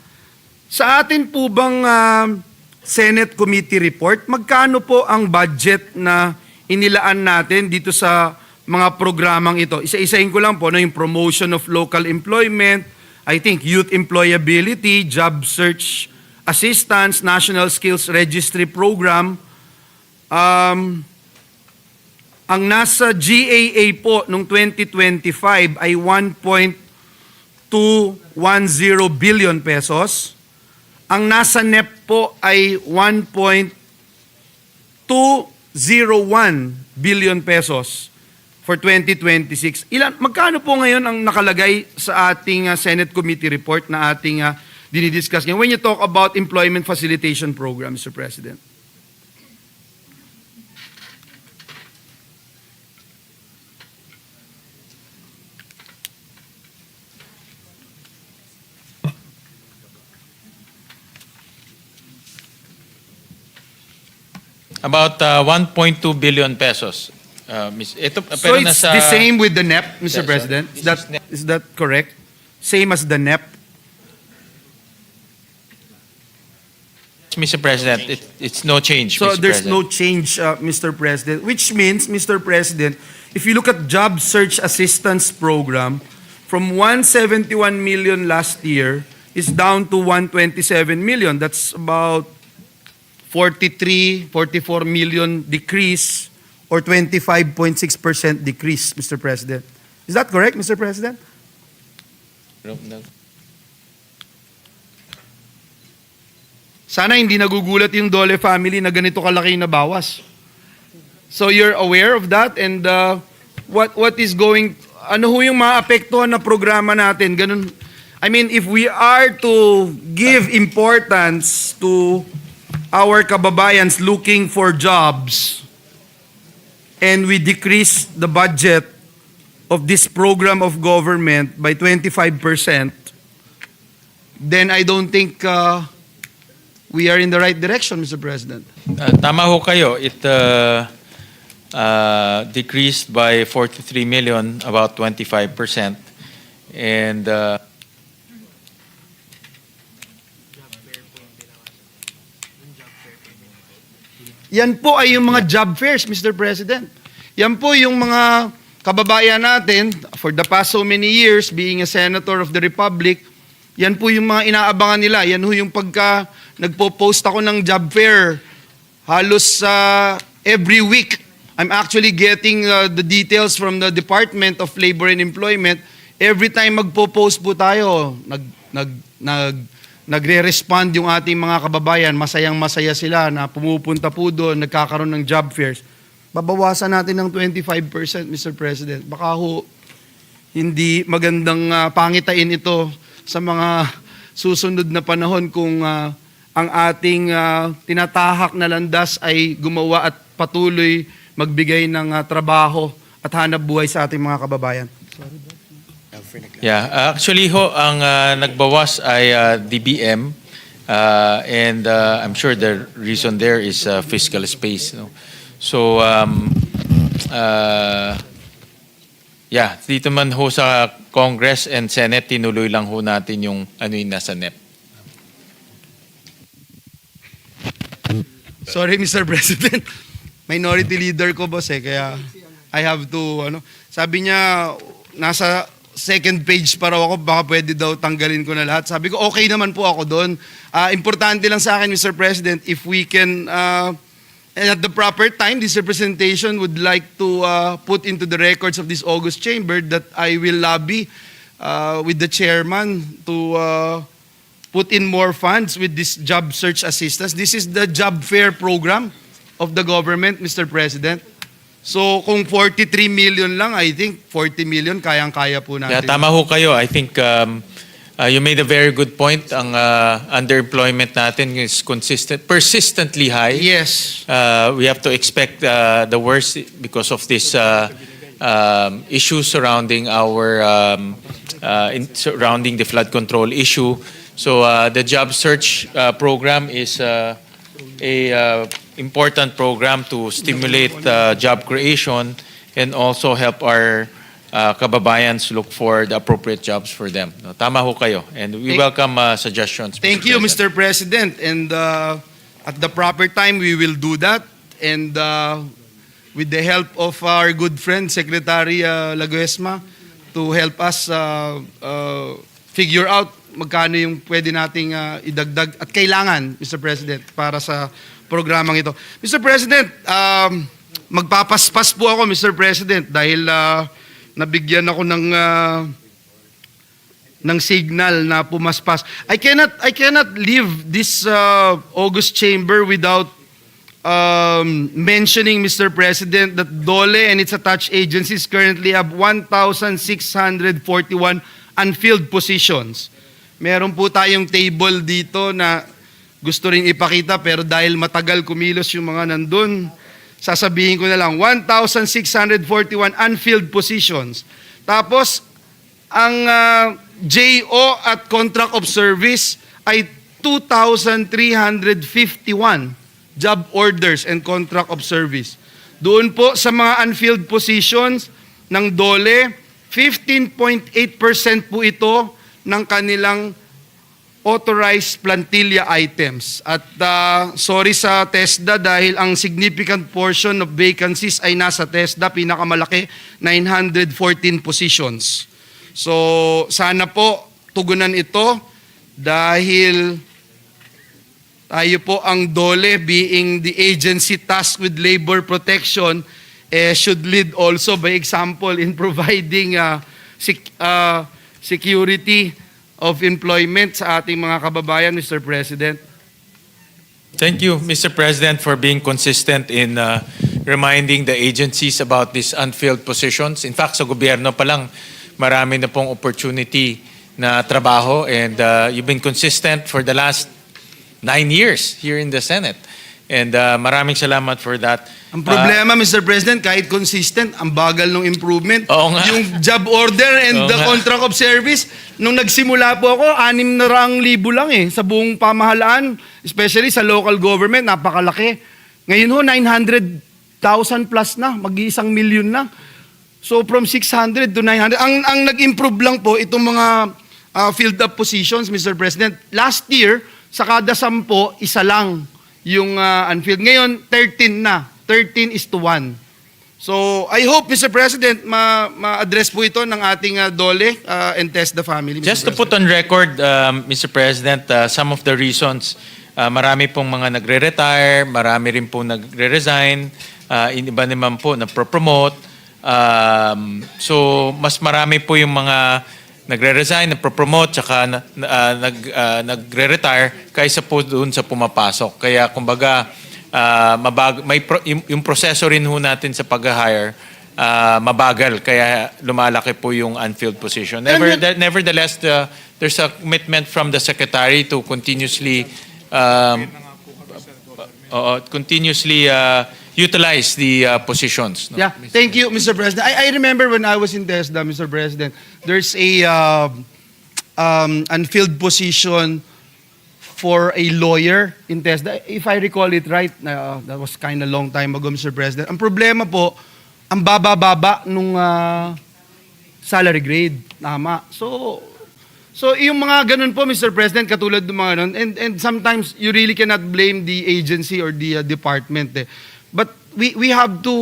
sa atin po bang Senate Committee report, magkano po ang budget na inilaan natin dito sa mga programang ito? Isa-isahin ko lang po, no, yung promotion of local employment, I think youth employability, job search assistance, National Skills Registry Program. Ang nasa GAA po noong 2025 ay 1.210 billion pesos. Ang nasa NEP po ay 1.201 billion pesos for 2026. Magkano po ngayon ang nakalagay sa ating Senate Committee report na ating dinidiscuss ngayon when you talk about employment facilitation program, Mr. President?
About 1.2 billion pesos. Ito,
So
pero
it's
nasa,
the same with the NEP, Mr.
Sorry.
President? Is that correct? Same as the NEP?
Mr. President, it's no change,
So
Mr.
there's
President.
no change, Mr. President, which means, Mr. President, if you look at Job Search Assistance Program, from 171 million last year is down to 127 million. That's about 43, 44 million decrease or 25.6% decrease, Mr. President. Is that correct, Mr. President? Sana hindi nagugulat yung Dole family na ganito kalaki na bawas. So you're aware of that and what is going, ano ho yung maapektuhan na programa natin? Ganun. I mean, if we are to give importance to our kababayans looking for jobs and we decrease the budget of this program of government by 25%, then I don't think we are in the right direction, Mr. President.
Tama ho kayo. It decreased by 43 million, about 25%. And
yan po ay yung mga job fairs, Mr. President. Yan po yung mga kababayan natin, for the past so many years, being a senator of the Republic, yan po yung mga inaabangan nila. Yan po yung pagka nagpo-post ako ng job fair, halos every week, I'm actually getting the details from the Department of Labor and Employment. Every time magpo-post po tayo, nagre-respond yung ating mga kababayan, masayang-masaya sila na pumupunta po doon, nagkakaroon ng job fairs. Babawasan natin ng 25%, Mr. President. Baka ho, hindi magandang pangitain ito sa mga susunod na panahon kung ang ating tinatahak na landas ay gumawa at patuloy magbigay ng trabaho at hanap buhay sa ating mga kababayan.
yeah, actually ho, ang nagbawas ay DBM and I'm sure the reason there is fiscal space. No? So, yeah, dito man ho sa Congress and Senate, tinuloy lang ho natin yung ano yung nasa NEP.
Sorry, Mr. President. Minority leader ko, boss, kaya I have to, sabi niya, nasa second page pa raw ako, baka pwede daw tanggalin ko na lahat. Sabi ko, okay naman po ako doon. Importante lang sa akin, Mr. President, if we can, at the proper time, this representation would like to put into the records of this August chamber that I will lobby with the chairman to put in more funds with this job search assistance. This is the job fair program of the government, Mr. President. So kung 43 million lang, I think 40 million kayang-kaya po natin.
Yeah, tama ho kayo. I think you made a very good point. Ang underemployment natin is persistently high.
Yes.
We have to expect the worst because of this issues surrounding our surrounding the flood control issue. So the job search program is a important program to stimulate job creation and also help our kababayans look for the appropriate jobs for them. No, tama ho kayo. And we welcome suggestions.
Thank you, Mr. President. And at the proper time, we will do that. And with the help of our good friend, Secretary Laguesma, to help us figure out magkano yung pwede nating idagdag at kailangan, Mr. President, para sa programang ito. Mr. President, magpapaspas po ako, Mr. President, dahil nabigyan ako ng signal na pumaspas. I cannot leave this August chamber without mentioning, Mr. President, that DOLE and its attached agencies currently have 1,641 unfilled positions. Meron po tayong table dito na gusto rin ipakita pero dahil matagal kumilos yung mga nandun, sasabihin ko na lang, 1,641 unfilled positions. Tapos, ang JO at contract of service ay 2,351 job orders and contract of service. Doon po sa mga unfilled positions ng DOLE, 15.8% po ito ng kanilang authorized plantilla items. At sorry sa TESDA dahil ang significant portion of vacancies ay nasa TESDA, pinakamalaki, 914 positions. So sana po tugunan ito dahil tayo po ang DOLE being the agency tasked with labor protection should lead also by example in providing security of employment sa ating mga kababayan, Mr. President.
Thank you, Mr. President, for being consistent in reminding the agencies about these unfilled positions. In fact, sa gobyerno pa lang, marami na pong opportunity na trabaho and you've been consistent for the last 9 years here in the Senate. And maraming salamat for that.
Ang problema, Mr. President, kahit consistent, ang bagal ng improvement.
Oo nga.
Yung job order and
Oo
the
nga.
contract of service, nung nagsimula po ako, 600,000 lang sa buong pamahalaan, especially sa local government, napakalaki. Ngayon ho, 900,000 plus na, mag-1 million na. So from 600 to 900, ang nag-improve lang po itong mga filled up positions, Mr. President. Last year, sa kada 10, isa lang yung unfilled. Ngayon, 13 na. 13:1. So, I hope, Mr. President, ma-address po ito ng ating DOLE and TESDA family. Mr.
Just to put on record, Mr. President, some of the reasons, marami pong mga nagre-retire, marami rin pong nagre-resign, iba naman po na pro-promote. So, mas marami po yung mga nagre-resign, nagpo-promote, tsaka nagre-retire kaysa po doon sa pumapasok. Kaya kumbaga, yung proseso rin ho natin sa pag-hire, mabagal. Kaya lumalaki po yung unfilled position. Nevertheless, there's a commitment from the Secretary to continuously utilize the positions. No?
Yeah, thank you, Mr. President. I remember when I was in TESDA, Mr. President, there's a unfilled position for a lawyer in TESDA. If I recall it right, that was kind of long time ago, Mr. President. Ang problema po, ang baba-baba nung salary grade. Tama. So yung mga ganun po, Mr. President, katulad ng mga ganun, and sometimes you really cannot blame the agency or the department. But we have to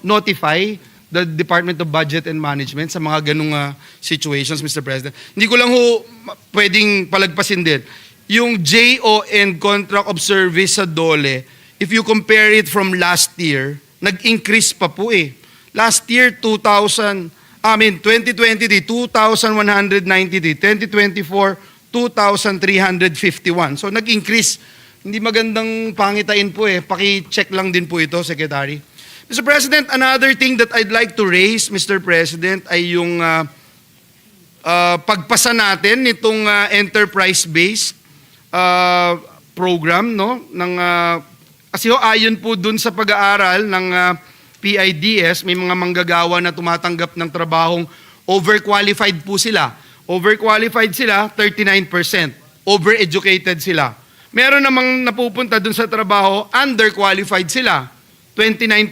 notify the Department of Budget and Management sa mga ganung situations, Mr. President. Hindi ko lang ho pwedeng palagpasin din. Yung JON contract of service sa DOLE, if you compare it from last year, nag-increase pa po eh. Last year, 2023, 2,193. 2024, 2,351. So nag-increase. Hindi magandang pangitain po eh. Paki-check lang din po ito, Secretary. Mr. President, another thing that I'd like to raise, Mr. President, ay yung pagpasa natin nitong enterprise-based program, no? Kasi ayon po dun sa pag-aaral ng PIDS, may mga manggagawa na tumatanggap ng trabahong overqualified po sila. Overqualified sila, 39%. Overeducated sila. Meron namang napupunta dun sa trabaho, underqualified sila, 29%.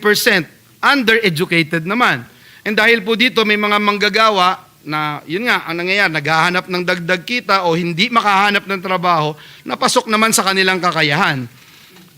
Undereducated naman. And dahil po dito, may mga manggagawa na, yun nga, ang nangyayari, naghahanap ng dagdag kita o hindi makahanap ng trabaho, napasok naman sa kanilang kakayahan.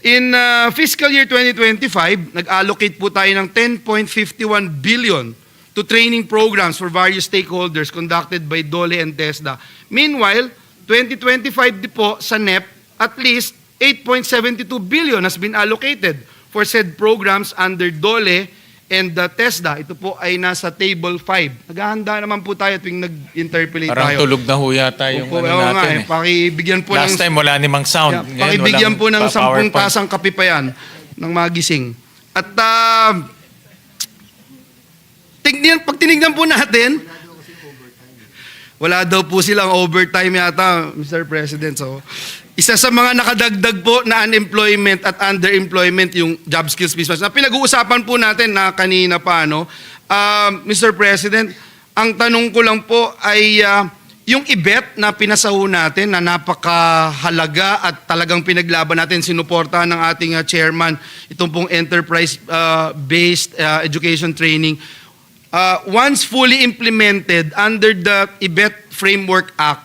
In fiscal year 2025, nag-allocate po tayo ng 10.51 billion to training programs for various stakeholders conducted by DOLE and TESDA. Meanwhile, 2025 di po sa NEP, at least 8.72 billion has been allocated for said programs under DOLE and TESDA. Ito po ay nasa table 5. Naghahanda naman po tayo tuwing nag-interpolate tayo.
Parang tulog na ho yata yung
Opo,
natin.
Pakibigyan po
Last time wala nimang sound.
Yeah, pakibigyan po ng 10 pasang kape pa yan ng magising. At pag tinignan po natin, wala daw po silang overtime yata, Mr. President. So, isa sa mga nakadagdag po na unemployment at underemployment yung job skills mismatch. Na pinag-uusapan po natin na kanina pa, no? Mr. President, ang tanong ko lang po ay yung IBET na pinasahu natin na napakahalaga at talagang pinaglaban natin, sinuportahan ng ating chairman, itong pong enterprise-based education training. Once fully implemented under the IBET Framework Act,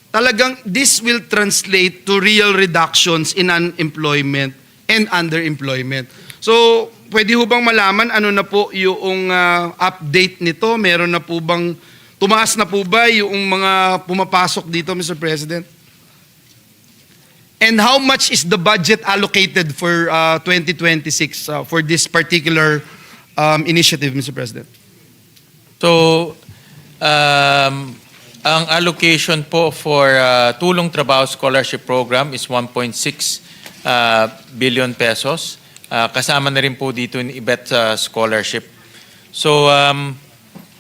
talagang this will translate to real reductions in unemployment and underemployment. So, pwede ho bang malaman ano na po yung update nito? Meron na po bang tumaas na po ba yung mga pumapasok dito, Mr. President? And how much is the budget allocated for 2026 for this particular initiative, Mr. President?
So, ang allocation po for Tulong Trabaho Scholarship Program is 1.6 billion pesos. Kasama na rin po dito yung IBET scholarship. So,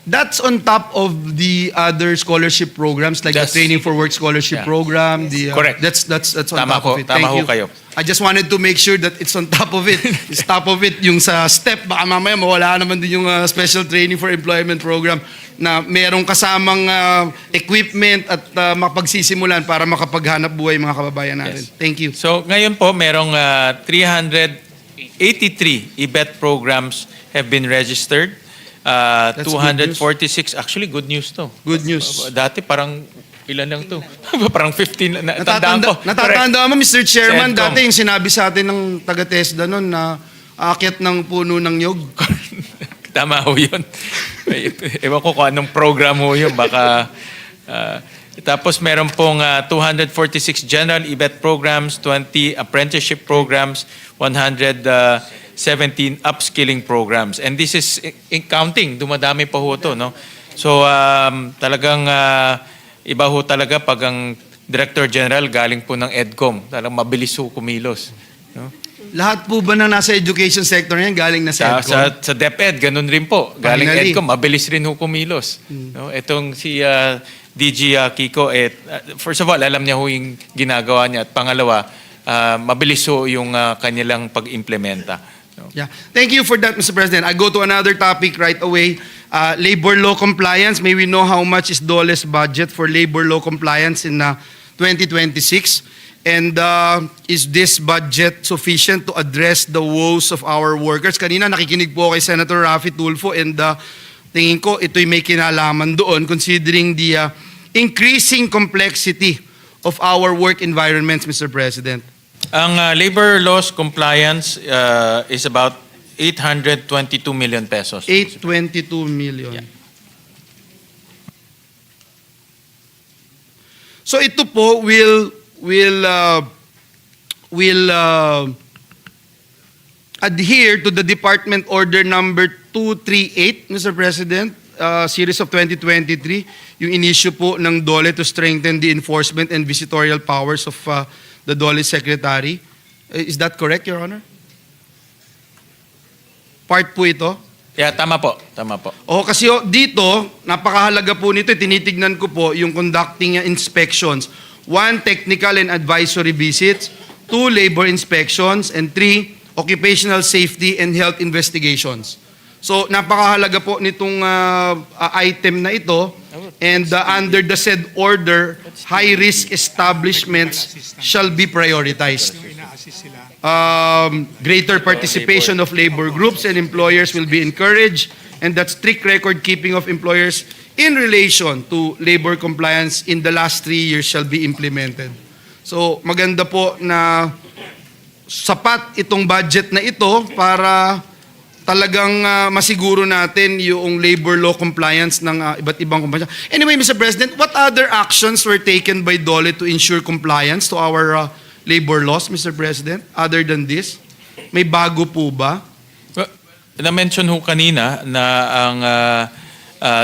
that's on top of the other scholarship programs like the Training for Work Scholarship Program.
Correct.
That's on
Tama
top
po,
of it.
tama
Thank
ho
you.
kayo.
I just wanted to make sure that it's on top of it. It's top of it. Yung sa STEP, baka mamaya mawala naman din yung Special Training for Employment Program na merong kasamang equipment at mapagsisimulan para makapaghanap buhay mga kababayan natin.
Yes.
Thank you.
So, ngayon po, merong 383 IBET programs have been registered. 246, actually good news to.
Good news.
Dati parang ilan lang to? Parang 15 na tandaan ko.
Natatanda mo, Mr. Chairman,
Centcom.
dati yung sinabi sa atin ng taga-TESDA noon na aakyat ng puno ng nyog.
Tama ho yun. Ewan ko kung anong program ho yun. Baka, tapos meron pong 246 general IBET programs, 20 apprenticeship programs, 117 upskilling programs. And this is in counting. Dumadami pa ho ito, no? So, talagang iba ho talaga pag ang Director General galing po ng EDCOM. Talagang mabilis ho kumilos. No?
Lahat po ba na nasa education sector yan galing na sa EDCOM?
Sa DepEd, ganun rin po. Galing
Finally.
EDCOM, mabilis rin ho kumilos. No? Itong si DG Kiko, first of all, alam niya ho yung ginagawa niya. At pangalawa, mabilis ho yung kanilang pag-implementa. No?
Yeah. Thank you for that, Mr. President. I go to another topic right away. Labor law compliance. May we know how much is DOLE's budget for labor law compliance in 2026? And is this budget sufficient to address the woes of our workers? Kanina nakikinig po kay Senator Raffy Tulfo and tingin ko ito'y may kinalaman doon considering the increasing complexity of our work environments, Mr. President.
Ang labor laws compliance is about 822 million pesos.
822 million.
Yeah.
So ito po will adhere to the Department Order number 238, Mr. President, series of 2023, yung in-issue po ng DOLE to strengthen the enforcement and visitorial powers of the DOLE Secretary. Is that correct, Your Honor? Part po ito?
Yeah, tama po. Tama po.
Kasi dito, napakahalaga po nito, tinitignan ko po yung conducting inspections. 1, technical and advisory visits. 2, labor inspections. And 3, occupational safety and health investigations. So, napakahalaga po nitong item na ito. And under the said order, high-risk establishments shall be prioritized. Greater participation of labor groups and employers will be encouraged, and that strict record-keeping of employers in relation to labor compliance in the last 3 years shall be implemented. So, maganda po na sapat itong budget na ito para talagang masiguro natin yung labor law compliance ng iba't ibang kumpanya. Anyway, Mr. President, what other actions were taken by DOLE to ensure compliance to our labor laws, Mr. President, other than this? May bago po ba?
Well, na-mention ho kanina na ang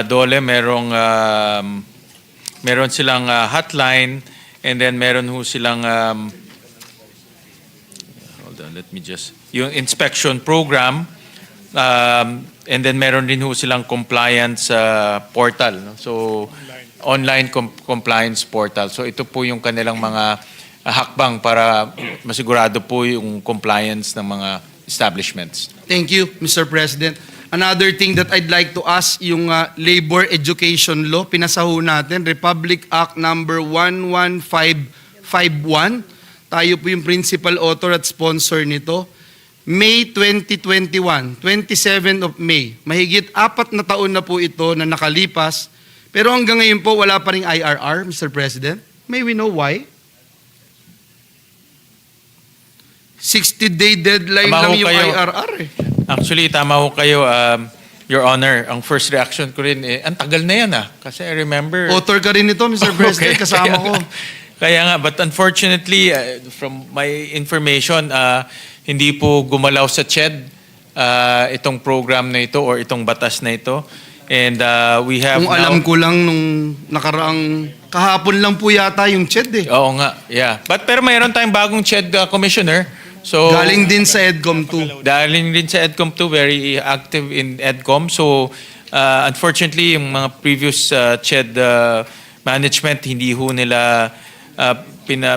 DOLE meron silang hotline and then meron ho silang hold on, let me just yung inspection program and then meron din ho silang compliance portal, no? So online compliance portal. So ito po yung kanilang mga hakbang para masigurado po yung compliance ng mga establishments.
Thank you, Mr. President. Another thing that I'd like to ask, yung labor education law, pinasaho natin, Republic Act number 11551. Tayo po yung principal author at sponsor nito. May 2021, 27th of May. Mahigit 4 na taon na po ito na nakalipas. Pero hanggang ngayon po, wala pa ring IRR, Mr. President. May we know why? 60-day deadline
Tama
lang
ho
yung
kayo.
IRR eh.
Actually, tama ho kayo, Your Honor. Ang first reaction ko rin, ang tagal na yan Kasi I remember...
Author ka rin nito, Mr. President,
Okay,
kasama ko.
Kaya nga, but unfortunately, from my information, hindi po gumalaw sa CHED itong program na ito or itong batas na ito. And we have
Kung alam ko lang nung nakaraang kahapon lang po yata yung CHED eh.
Oo nga, yeah. Pero mayroon tayong bagong CHED commissioner. So
Galing din sa EDCOM 2.
Galing din sa EDCOM 2, very active in EDCOM. So unfortunately, yung mga previous CHED management, hindi ho nila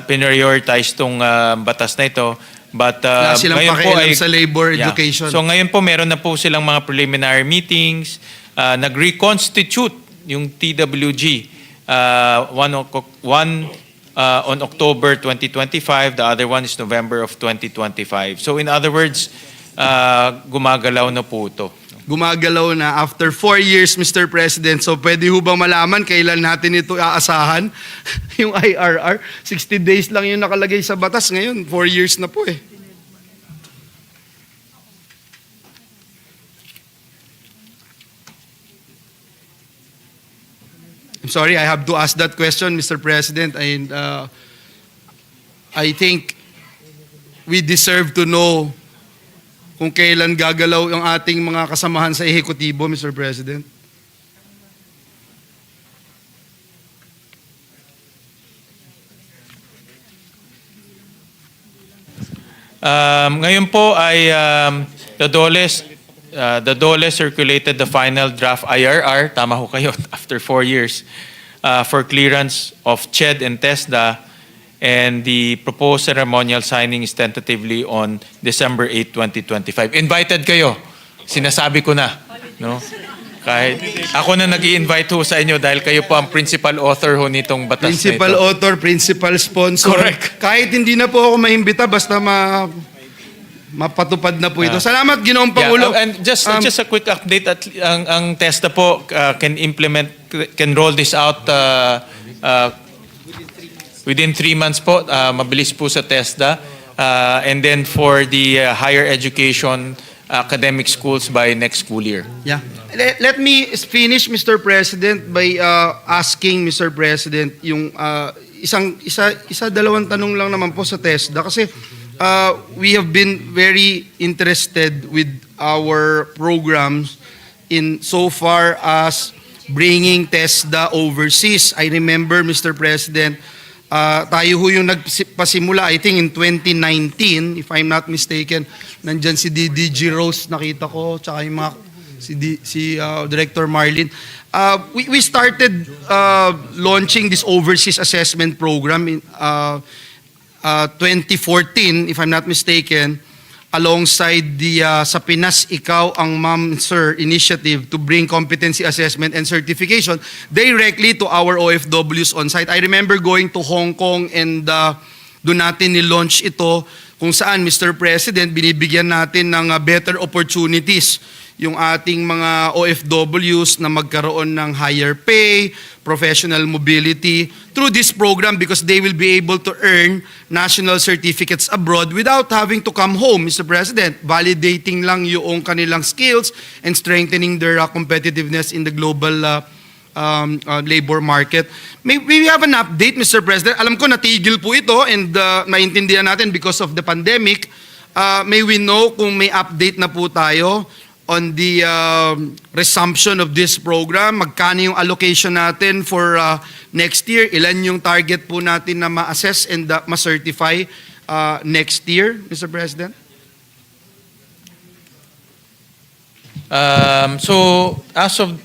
prioritize tong batas na ito. But
Wala silang
ngayon po
pakialam sa labor education.
So ngayon po meron na po silang mga preliminary meetings, nag-reconstitute yung TWG. One on October 2025, the other one is November of 2025. So in other words, gumagalaw na po ito.
Gumagalaw na after 4 years, Mr. President. So pwede ho bang malaman kailan natin ito aasahan? Yung IRR, 60 days lang yung nakalagay sa batas. Ngayon, 4 years na po eh. I'm sorry, I have to ask that question, Mr. President. And I think we deserve to know kung kailan gagalaw ang ating mga kasamahan sa ehekutibo, Mr. President.
Ngayon po ay the DOLE circulated the final draft IRR, tama ho kayo, after 4 years, for clearance of CHED and TESDA, and the proposed ceremonial signing is tentatively on December 8, 2025. Invited kayo. Sinasabi ko na. No? Kahit ako na nag-i-invite ho sa inyo dahil kayo po ang principal author ho nitong batas
Principal
na ito.
author, principal sponsor.
Correct.
Kahit hindi na po ako maimbita, basta mapatupad na po ito. Salamat, Ginoong Pangulo.
And just a quick update, ang TESDA po can roll this out within 3 months po. Mabilis po sa TESDA. And then for the higher education academic schools by next school year.
Yeah. Let me finish, Mr. President, by asking, Mr. President, yung dalawang tanong lang naman po sa TESDA. Kasi we have been very interested with our programs in so far as bringing TESDA overseas. I remember, Mr. President, tayo ho yung nagpasimula, I think in 2019, if I'm not mistaken, nandyan si DDG Rose, nakita ko, tsaka yung mga, si Director Marlin. We started launching this overseas assessment program in 2014, if I'm not mistaken, alongside the Sa Pinas Ikaw ang Ma'am Sir initiative to bring competency assessment and certification directly to our OFWs on site. I remember going to Hong Kong and doon natin ni-launch ito kung saan, Mr. President, binibigyan natin ng better opportunities yung ating mga OFWs na magkaroon ng higher pay, professional mobility through this program because they will be able to earn national certificates abroad without having to come home, Mr. President, validating lang yung kanilang skills and strengthening their competitiveness in the global labor market. May we have an update, Mr. President? Alam ko natigil po ito and maintindihan natin because of the pandemic. May we know kung may update na po tayo on the resumption of this program? Magkano yung allocation natin for next year? Ilan yung target po natin na ma-assess and ma-certify next year, Mr. President?
So as of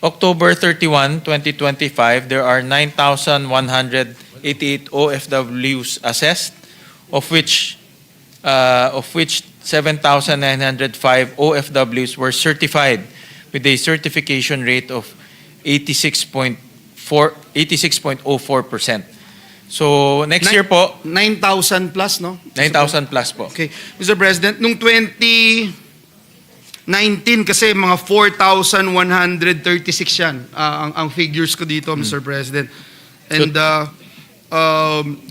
October 31, 2025, there are 9,188 OFWs assessed, of which 7,905 OFWs were certified with a certification rate of 86.04%. So next year po,
9,000 plus, no?
9,000 plus po.
Okay. Mr. President, nung 2019 kasi mga 4,136 yan ang figures ko dito, Mr. President. And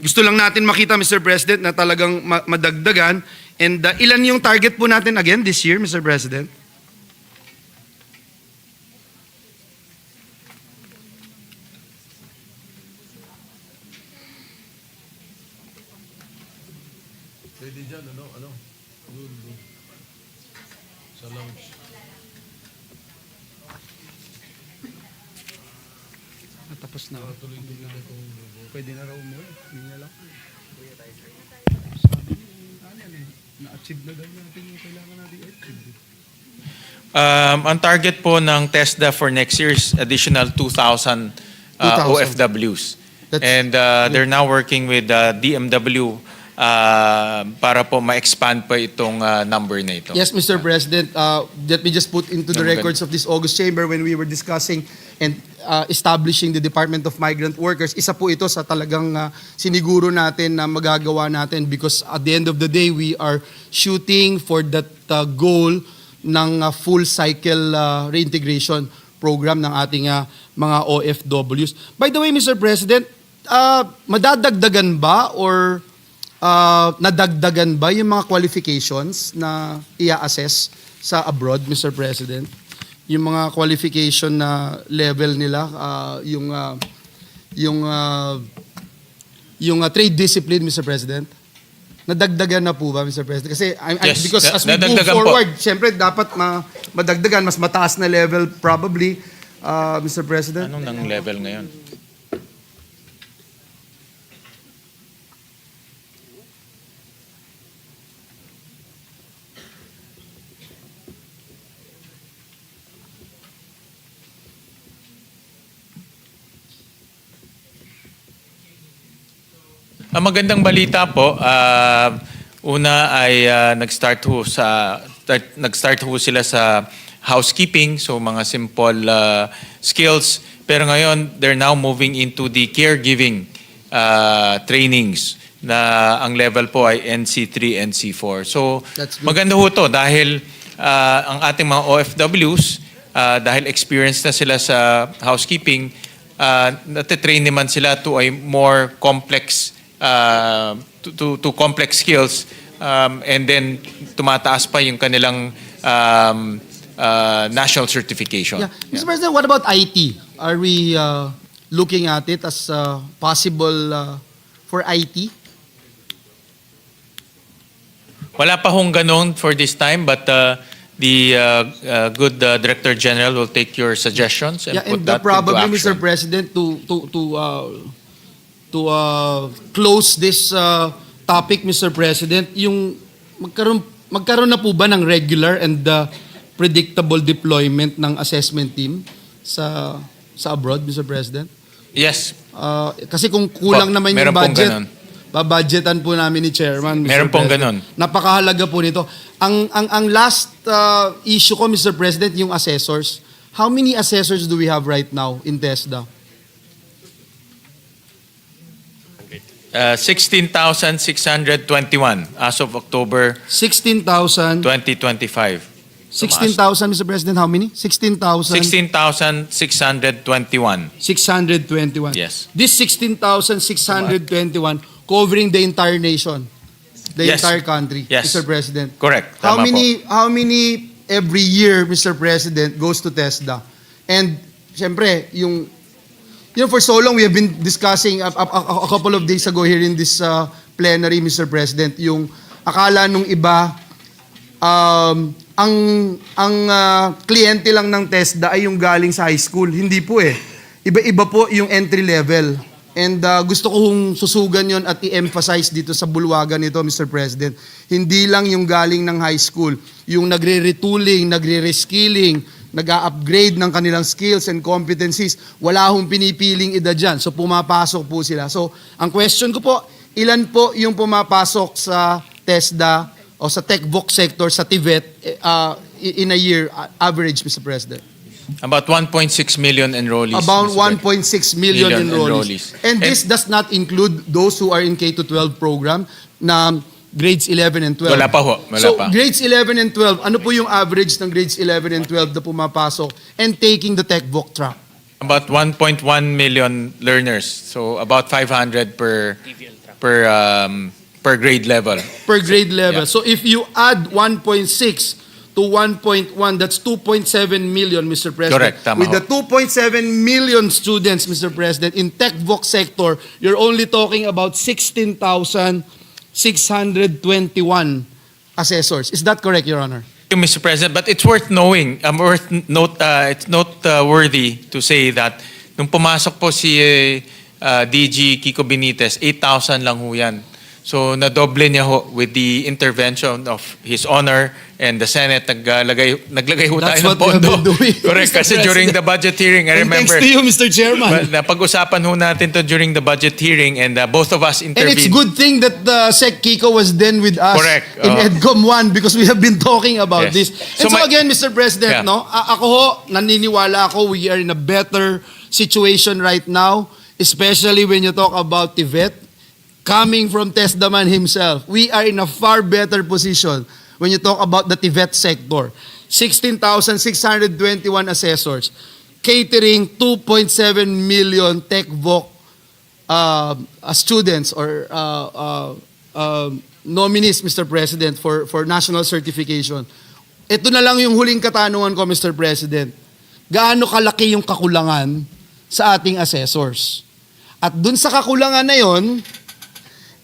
gusto lang natin makita, Mr. President, na talagang madagdagan. And ilan yung target po natin again this year, Mr. President?
Pwede dyan, ano? Doon. Sa lounge.
Natapos na.
Tuloy-tuloy na kung
Pwede na raw umuwi. Hindi na lang. Na-achieve na daw natin yung kailangan natin i-achieve.
Ang target po ng TESDA for next year is additional 2,000 OFWs. And they're now working with DMW para po ma-expand pa itong number na ito.
Yes, Mr. President, let me just put into the records of this August chamber when we were discussing and establishing the Department of Migrant Workers. Isa po ito sa talagang siniguro natin na magagawa natin because at the end of the day, we are shooting for that goal ng full cycle reintegration program ng ating mga OFWs. By the way, Mr. President, madadagdagan ba or nadagdagan ba yung mga qualifications na i-assess sa abroad, Mr. President? Yung mga qualification na level nila, yung trade discipline, Mr. President? Nadagdagan na po ba, Mr. President? Kasi
Yes,
because as we move
nadagdagan
forward, siyempre dapat madagdagan, mas mataas na level probably, Mr. President.
Anong nang level ngayon? Ang magandang balita po, una ay nag-start ho sila sa housekeeping, so mga simple skills. Pero ngayon, they're now moving into the caregiving trainings na ang level po ay NC3, NC4. So maganda ho to dahil ang ating mga OFWs, dahil experienced na sila sa housekeeping, natitrain naman sila to a more complex to complex skills and then tumataas pa yung kanilang national certification.
Yeah. Mr. President, what about IT? Are we looking at it as possible for IT?
Wala pa hong ganon for this time, but the good Director General will take your suggestions and put that
probably,
into action.
Mr. President, to close this topic, Mr. President, yung magkaroon na po ba ng regular and predictable deployment ng assessment team sa abroad, Mr. President?
Yes.
Kasi kung kulang naman yung budget, babudgetan po namin ni Chairman, Mr.
Meron pong
President.
ganon.
Napakahalaga po nito. Ang last issue ko, Mr. President, yung assessors. How many assessors do we have right now in TESDA?
16,621 as of October
16,000.
2025.
16,000, Mr. President, how many? 16,000.
16,621.
621.
Yes.
This 16,621 covering the entire nation, the
Yes.
entire country,
Yes.
Mr. President.
Correct.
How
Tama po.
many every year, Mr. President, goes to TESDA? And syempre, yung for so long we have been discussing a couple of days ago here in this plenary, Mr. President, yung akala nung iba ang kliyente lang ng TESDA ay yung galing sa high school. Hindi po eh. Iba-iba po yung entry level. And gusto ko hong susugan yon at i-emphasize dito sa bulwagan nito, Mr. President. Hindi lang yung galing ng high school. Yung nagre-retooling, nagre-reskilling, nag-upgrade ng kanilang skills and competencies. Wala hong pinipiling edad dyan. So pumapasok po sila. So ang question ko po, ilan po yung pumapasok sa TESDA o sa tech-voc sector sa TVET in a year average, Mr. President?
About 1.6 million enrollees.
About
Mr. President.
1.6 million enrollees. And this does not include those who are in K-12 program na grades 11 and 12.
Wala pa ho. Wala
So,
pa.
grades 11 and 12, ano po yung average ng grades 11 and 12 na pumapasok and taking the tech-voc track?
About 1.1 million learners. So about 500 per grade level.
Per grade level.
Yeah.
So if you add 1.6 to 1.1, that's 2.7 million, Mr. President.
Correct, tama
With the 2.7 million students, Mr. President, in tech-voc sector, you're only talking about 16,621 assessors. Is that correct, Your Honor?
Mr. President, but it's worth knowing, it's noteworthy to say that nung pumasok po si DG Kiko Benitez, 8,000 lang ho yan. So nadoble niya ho with the intervention of His Honor and the Senate. Naglagay ho
That's
tayo ng
what we have
pondo.
been doing,
Correct,
Mr.
kasi during the budget hearing, I
And
remember.
thanks to you, Mr. Chairman.
Napag-usapan ho natin to during the budget hearing and both of us
And
intervened.
it's good thing that Sec Kiko was then with us
Correct.
in EDCOM 1 because we have been talking about
Yes.
this. And so,
So
again, Mr. President,
Yeah.
no, ako ho, naniniwala ako we are in a better situation right now, especially when you talk about TVET. Coming from Tesdaman himself, we are in a far better position when you talk about the TVET sector. 16,621 assessors, catering 2.7 million tech-voc students or nominees, Mr. President, for national certification. Ito na lang yung huling katanungan ko, Mr. President. Gaano kalaki yung kakulangan sa ating assessors? At dun sa kakulangan na yon,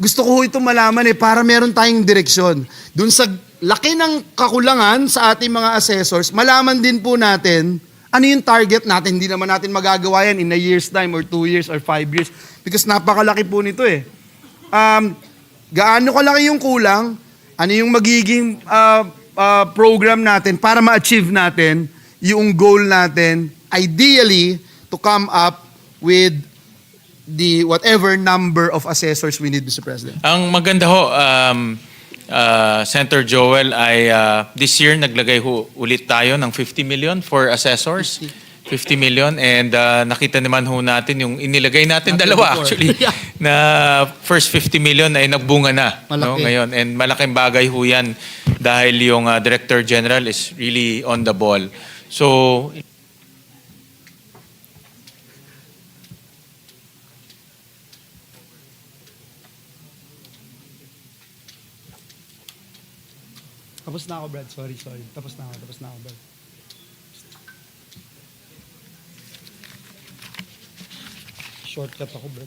gusto ko ito malaman para meron tayong direksyon. Dun sa laki ng kakulangan sa ating mga assessors, malaman din po natin ano yung target natin. Hindi naman natin magagawa yan in a year's time or 2 years or 5 years because napakalaki po nito gaano kalaki yung kulang, ano yung magiging program natin para ma-achieve natin yung goal natin, ideally, to come up with the whatever number of assessors we need, Mr. President.
Ang maganda ho, Senator Joel, ay this year naglagay ho ulit tayo ng 50 million for assessors. 50 million and nakita naman ho natin yung inilagay natin dalawa actually na first 50 million ay nagbunga na no, ngayon and malaking bagay ho yan dahil yung Director General is really on the ball. So
Tapos na ako, Brad. Sorry. Tapos na ako, Brad. Shortcut ako, Brad.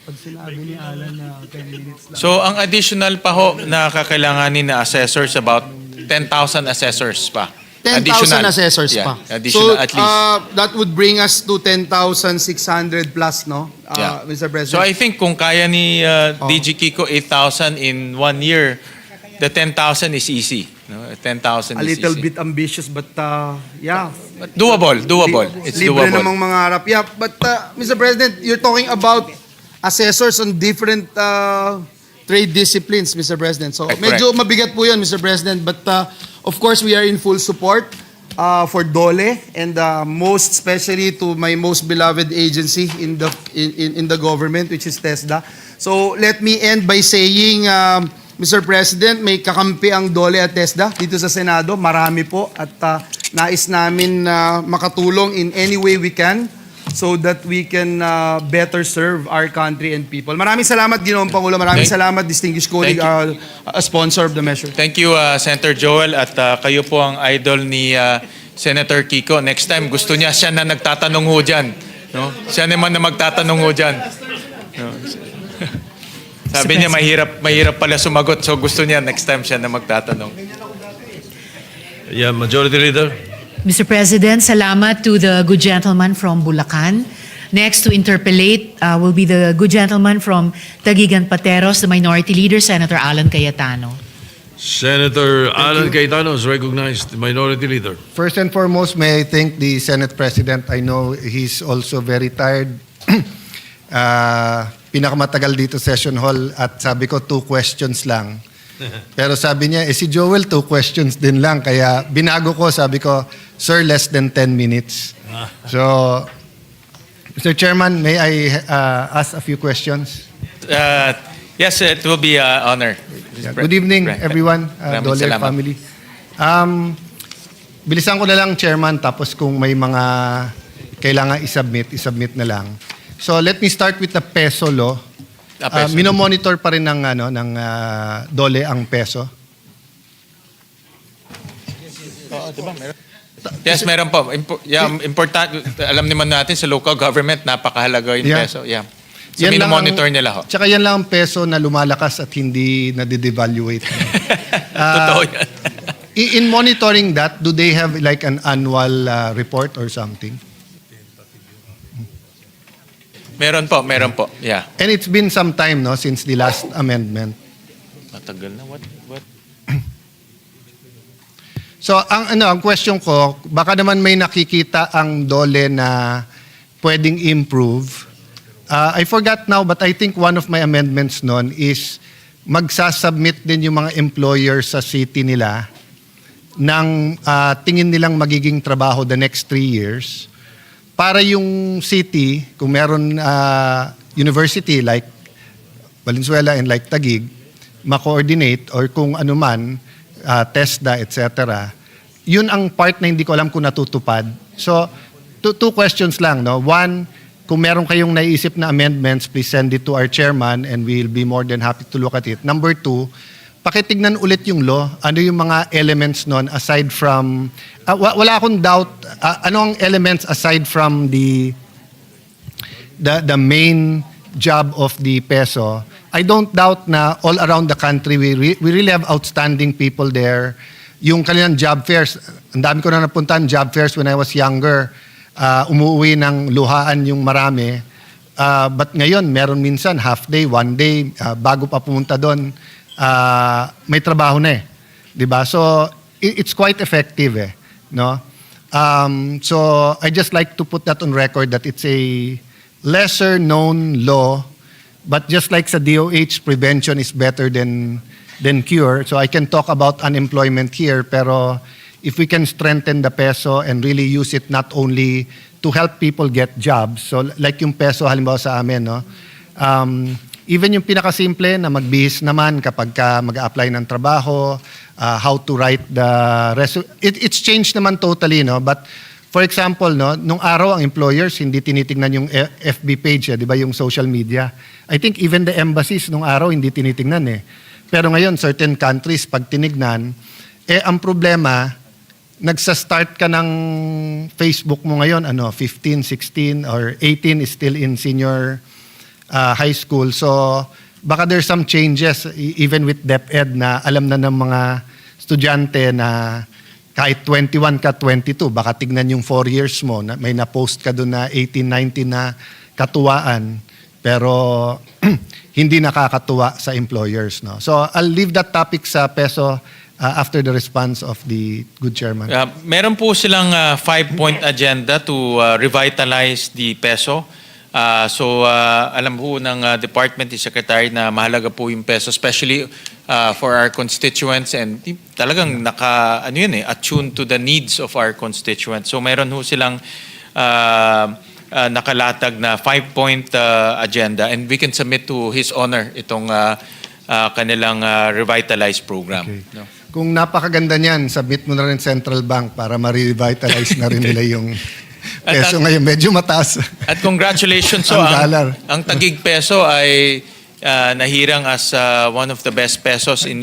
Pag sinabi ni Alan na 10 minutes lang.
So ang additional pa ho na kakailanganin na assessors about 10,000 assessors pa.
10,000 assessors pa.
Additional
So
at least.
that would bring us to 10,600 plus, no? Mr. President.
So I think kung kaya ni DG Kiko 8,000 in 1 year, the 10,000 is easy. No? 10,000
a
is
little
easy.
bit ambitious, but yeah.
But doable. It's
Libre
doable.
namang mga harap. Yeah, but Mr. President, you're talking about assessors on different trade disciplines, Mr. President. So
Correct.
medyo mabigat po yun, Mr. President. But of course, we are in full support for DOLE and most especially to my most beloved agency in the government, which is TESDA. So let me end by saying, Mr. President, may kakampi ang DOLE at TESDA dito sa Senado. Marami po at nais namin makatulong in any way we can so that we can better serve our country and people. Maraming salamat, Ginoong Pangulo. Maraming salamat, distinguished colleague, a sponsor of the measure.
Thank you, Senator Joel. At kayo po ang idol ni Senator Kiko. Next time, gusto niya siya na nagtatanong ho dyan. No? Siya naman na magtatanong ho dyan. No? Sabi niya, mahirap pala sumagot. So gusto niya, next time siya na magtatanong. Yeah, Majority Leader.
Mr. President, salamat to the good gentleman from Bulacan. Next to interpellate will be the good gentleman from Taguigan Pateros, the Minority Leader, Senator Alan Cayetano.
Senator Alan Cayetano is recognized, the Minority Leader.
First and foremost, may I thank the Senate President. I know he's also very tired. Pinakamatagal dito session hall at sabi ko 2 questions lang. Pero sabi niya, si Joel 2 questions din lang. Kaya binago ko, sabi ko, sir, less than 10 minutes. So, Mr. Chairman, may I ask a few questions?
Yes, it will be an honor.
Yeah, good evening, everyone, Dole
salamat.
family. Bilisan ko na lang, Chairman, tapos kung may mga kailangan isubmit na lang. So let me start with the peso law.
Peso.
Minomonitor pa rin ng Dole ang peso.
Yes, meron po. Important. Alam naman natin sa local government, napakahalaga yung peso. Yeah. So, minomonitor nila ho.
Tsaka yan lang ang peso na lumalakas at hindi nade-devaluate.
Totoo yan.
In monitoring that, do they have like an annual report or something?
Meron po. Yeah.
And it's been some time, no, since the last amendment.
Matagal na. What?
So, ang question ko, baka naman may nakikita ang Dole na pwedeng improve. I forgot now, but I think one of my amendments nun is magsasubmit din yung mga employers sa city nila ng tingin nilang magiging trabaho the next 3 years para yung city, kung meron university like Valenzuela and like Taguig, ma-coordinate or kung ano man, TESDA, etc. Yun ang part na hindi ko alam kung natutupad. So, 2 questions lang. No? One, kung meron kayong naiisip na amendments, please send it to our chairman and we'll be more than happy to look at it. Number 2, pakitignan ulit yung law. Ano yung mga elements nun aside from, wala akong doubt, ano ang elements aside from the main job of the peso. I don't doubt na all around the country, we really have outstanding people there. Yung kanilang job fairs, ang dami ko na napuntahan, job fairs when I was younger, umuwi ng luhaan yung marami. But ngayon, meron minsan half day, 1 day, bago pa pumunta doon, may trabaho na eh. Diba? So, it's quite effective eh. No? So, I just like to put that on record that it's a lesser known law, but just like sa DOH, prevention is better than cure. So I can talk about unemployment here, pero if we can strengthen the peso and really use it not only to help people get jobs, so like yung peso halimbawa sa amin, no? Even yung pinakasimple na magbihis naman kapag ka mag-a-apply ng trabaho, how to write the resume, it's changed naman totally, no? But for example, no, nung araw ang employers hindi tinitingnan yung FB page, di ba, yung social media. I think even the embassies nung araw hindi tinitingnan eh. Pero ngayon, certain countries, pag tinignan, ang problema, nagsa-start ka ng Facebook mo ngayon, 15, 16, or 18 is still in senior high school. So, baka there's some changes, even with DepEd, na alam na ng mga estudyante na kahit 21 ka, 22, baka tignan yung 4 years mo, na may na-post ka doon na 18, 19 na katuwaan, pero hindi nakakatuwa sa employers. No? So I'll leave that topic sa peso after the response of the good chairman.
Meron po silang 5-point agenda to revitalize the peso. So alam po ng Department ni Secretary na mahalaga po yung peso, especially for our constituents, and talagang attuned to the needs of our constituents. So meron po silang nakalatag na 5-point agenda, and we can submit to His Honor itong kanilang revitalized program.
Okay.
No?
Kung napakaganda niyan, submit mo na rin Central Bank para ma-revitalize na rin nila yung peso ngayon. Medyo mataas.
At congratulations. So, ang Taguig peso ay nahirang as one of the best pesos in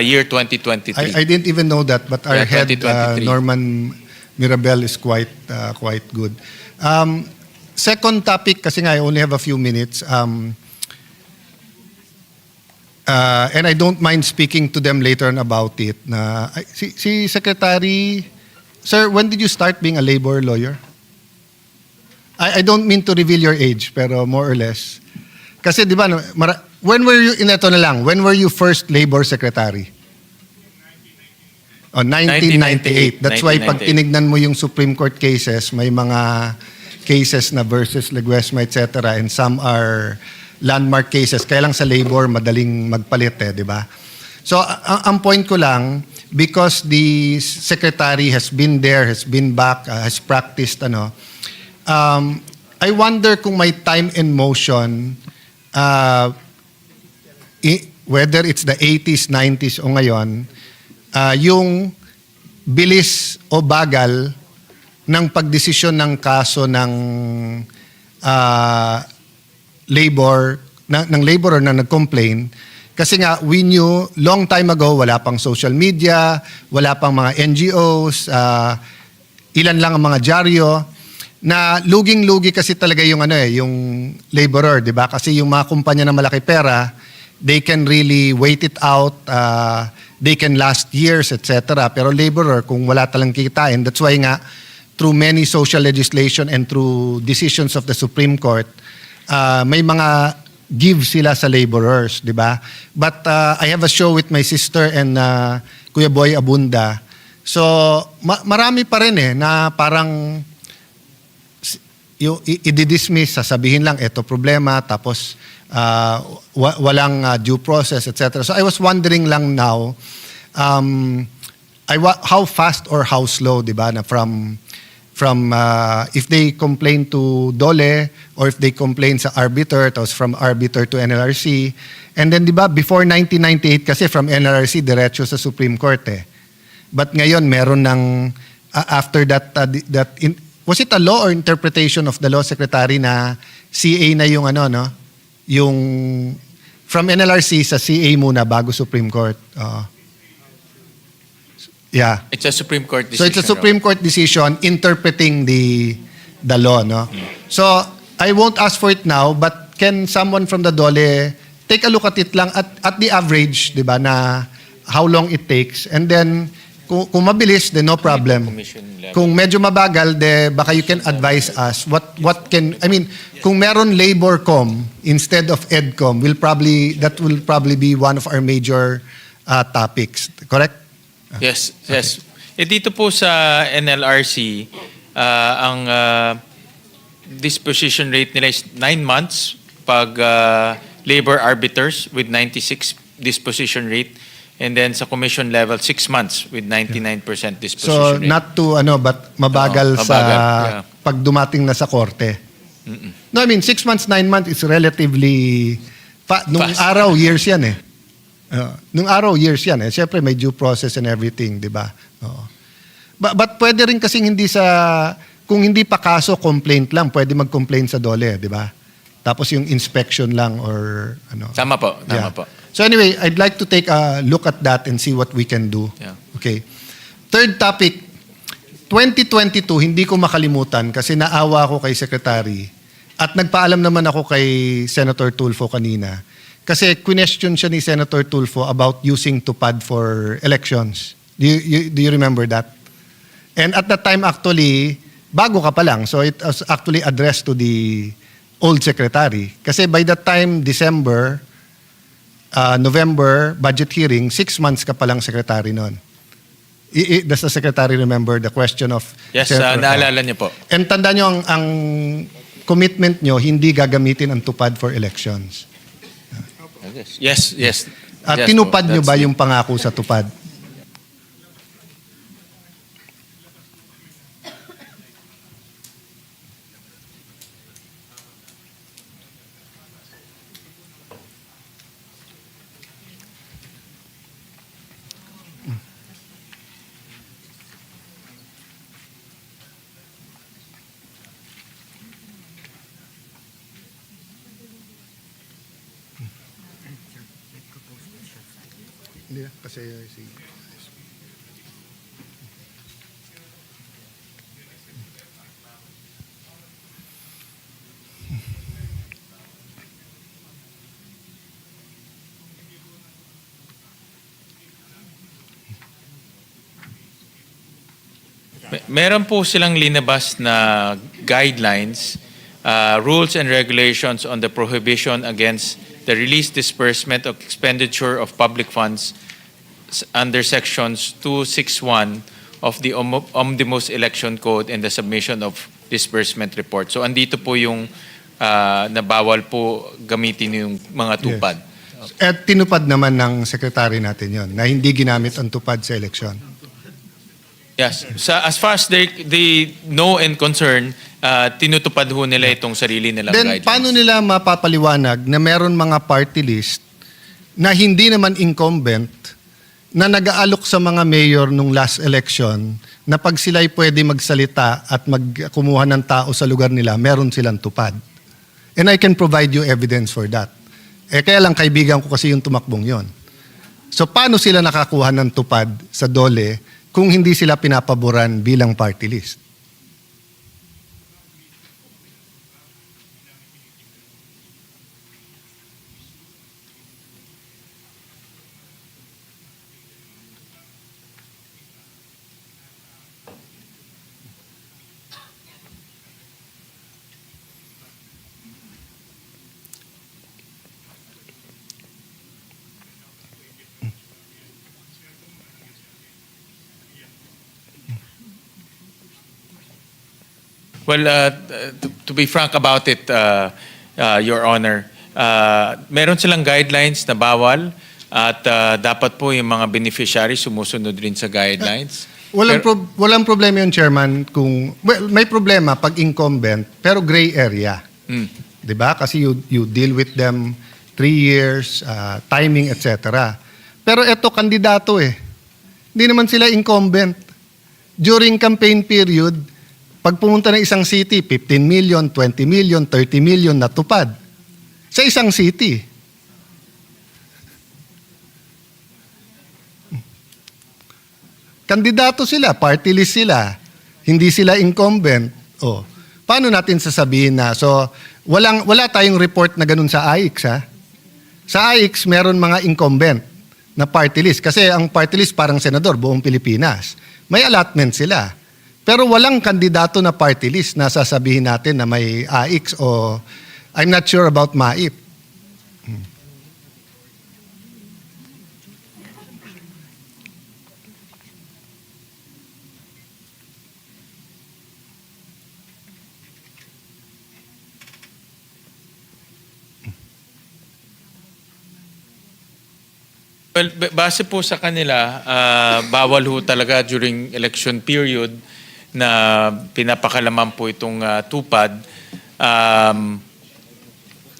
year 2023.
I didn't even know that, but our head,
2023.
Norman Mirabel, is quite good. Second topic, kasi nga I only have a few minutes, and I don't mind speaking to them later on about it. Si Secretary, sir, when did you start being a labor lawyer? I don't mean to reveal your age, pero more or less. Kasi di ba, when were you, ito na lang, when were you first labor secretary? Oh, 1998. That's why pag
1998.
tinignan mo yung Supreme Court cases, may mga cases na versus Leguesma, etc. And some are landmark cases. Kaya lang sa labor, madaling magpalit di ba? So, ang point ko lang, because the secretary has been there, has been back, has practiced, I wonder kung may time and motion, whether it's the 80s, 90s o ngayon, yung bilis o bagal ng pagdesisyon ng kaso ng labor, ng laborer na nag-complain. Kasi nga, we knew long time ago, wala pang social media, wala pang mga NGOs, ilan lang ang mga dyaryo, na luging-lugi kasi talaga yung yung laborer, di ba? Kasi yung mga kumpanya na malaki pera, they can really wait it out, they can last years, etc. Pero laborer, kung wala talang kikitain, that's why nga, through many social legislation and through decisions of the Supreme Court, may mga give sila sa laborers, di ba? But I have a show with my sister and Kuya Boy Abunda. So, marami pa rin na parang i-dismiss, sasabihin lang, eto problema, tapos walang due process, etc. So I was wondering lang now, how fast or how slow, di ba, na from if they complain to DOLE or if they complain sa arbiter, tapos from arbiter to NLRC, and then di ba, before 1998 kasi from NLRC, diretso sa Supreme Court But ngayon, meron ng, after that, was it a law or interpretation of the law, Secretary, na CA na yung yung from NLRC sa CA muna bago Supreme Court? Yeah.
It's a Supreme Court decision.
So it's a Supreme Court decision interpreting the law, So I won't ask for it now, but can someone from the DOLE take a look at it lang at the average, di ba, na how long it takes, and then kung mabilis, then no problem. Kung medyo mabagal, baka you can advise us what can, I mean, kung meron LaborCom instead of EDCom, that will probably be one of our major topics. Correct?
Yes, yes. Dito po sa NLRC, ang disposition rate nila is 9 months pag labor arbiters with 96 disposition rate. And then sa commission level, 6 months with 99% disposition
So
rate.
not to but mabagal sa pag dumating na sa korte. No, I mean 6 months, 9 months is relatively nung araw years yan nung araw years yan Siyempre may due process and everything, di ba? But pwede rin kasing hindi kung hindi pa kaso, complaint lang, pwede mag-complain sa DOLE, di ba? Tapos yung inspection lang or
Tama po, tama po.
So anyway, I'd like to take a look at that and see what we can do.
Yeah.
Okay. Third topic, 2022, hindi ko makalimutan kasi naawa ako kay Secretary at nagpaalam naman ako kay Senator Tulfo kanina. Kasi question siya ni Senator Tulfo about using TUPAD for elections. Do you remember that? And at that time actually, bago ka pa lang. So it was actually addressed to the old secretary. Kasi by that time, December, November, budget hearing, 6 months ka palang secretary noon. Does the secretary remember the question of...
Yes, naalala niyo po.
And tandaan niyo, ang commitment niyo, hindi gagamitin ang TUPAD for elections.
Yes, yes.
At
Yes
tinupad
po.
niyo ba
That's
yung pangako sa TUPAD? Hindi kasi
Meron po silang linabas na guidelines, rules and regulations on the prohibition against the release, disbursement, of expenditure of public funds under sections 261 of the Omnibus Election Code and the submission of disbursement report. So andito po yung na bawal po gamitin yung mga tupad.
At tinupad naman ng sekretary natin yon na hindi ginamit ang tupad sa eleksyon.
Yes. As far as they know and concern, tinutupad ho nila itong sarili nilang
Then,
guidelines.
paano nila mapapaliwanag na meron mga party list na hindi naman incumbent na nag-aalok sa mga mayor nung last election na pag sila'y pwede magsalita at magkumuha ng tao sa lugar nila, meron silang tupad. And I can provide you evidence for that. Kaya lang kaibigan ko kasi yung tumakbong yon. So paano sila nakakuha ng tupad sa DOLE kung hindi sila pinapaboran bilang party list?
Well, to be frank about it, Your Honor, meron silang guidelines na bawal at dapat po yung mga beneficiaries sumusunod rin sa guidelines.
Walang problema yun, Chairman, kung may problema pag incumbent pero gray area. 'Di ba? Kasi you deal with them 3 years, timing, etc. Pero eto kandidato eh. Hindi naman sila incumbent. During campaign period, pag pumunta ng isang city, 15 million, 20 million, 30 million natupad. Sa isang city. Kandidato sila, party list sila. Hindi sila incumbent. Oh. Paano natin sasabihin na? So, wala tayong report na ganun sa AIX, ha? Sa AIX, meron mga incumbent na party list. Kasi ang party list parang senador, buong Pilipinas. May allotment sila. Pero walang kandidato na party list na sasabihin natin na may AIX o I'm not sure about MAIP.
Well, base po sa kanila, bawal ho talaga during election period na pinapakalaman po itong tupad.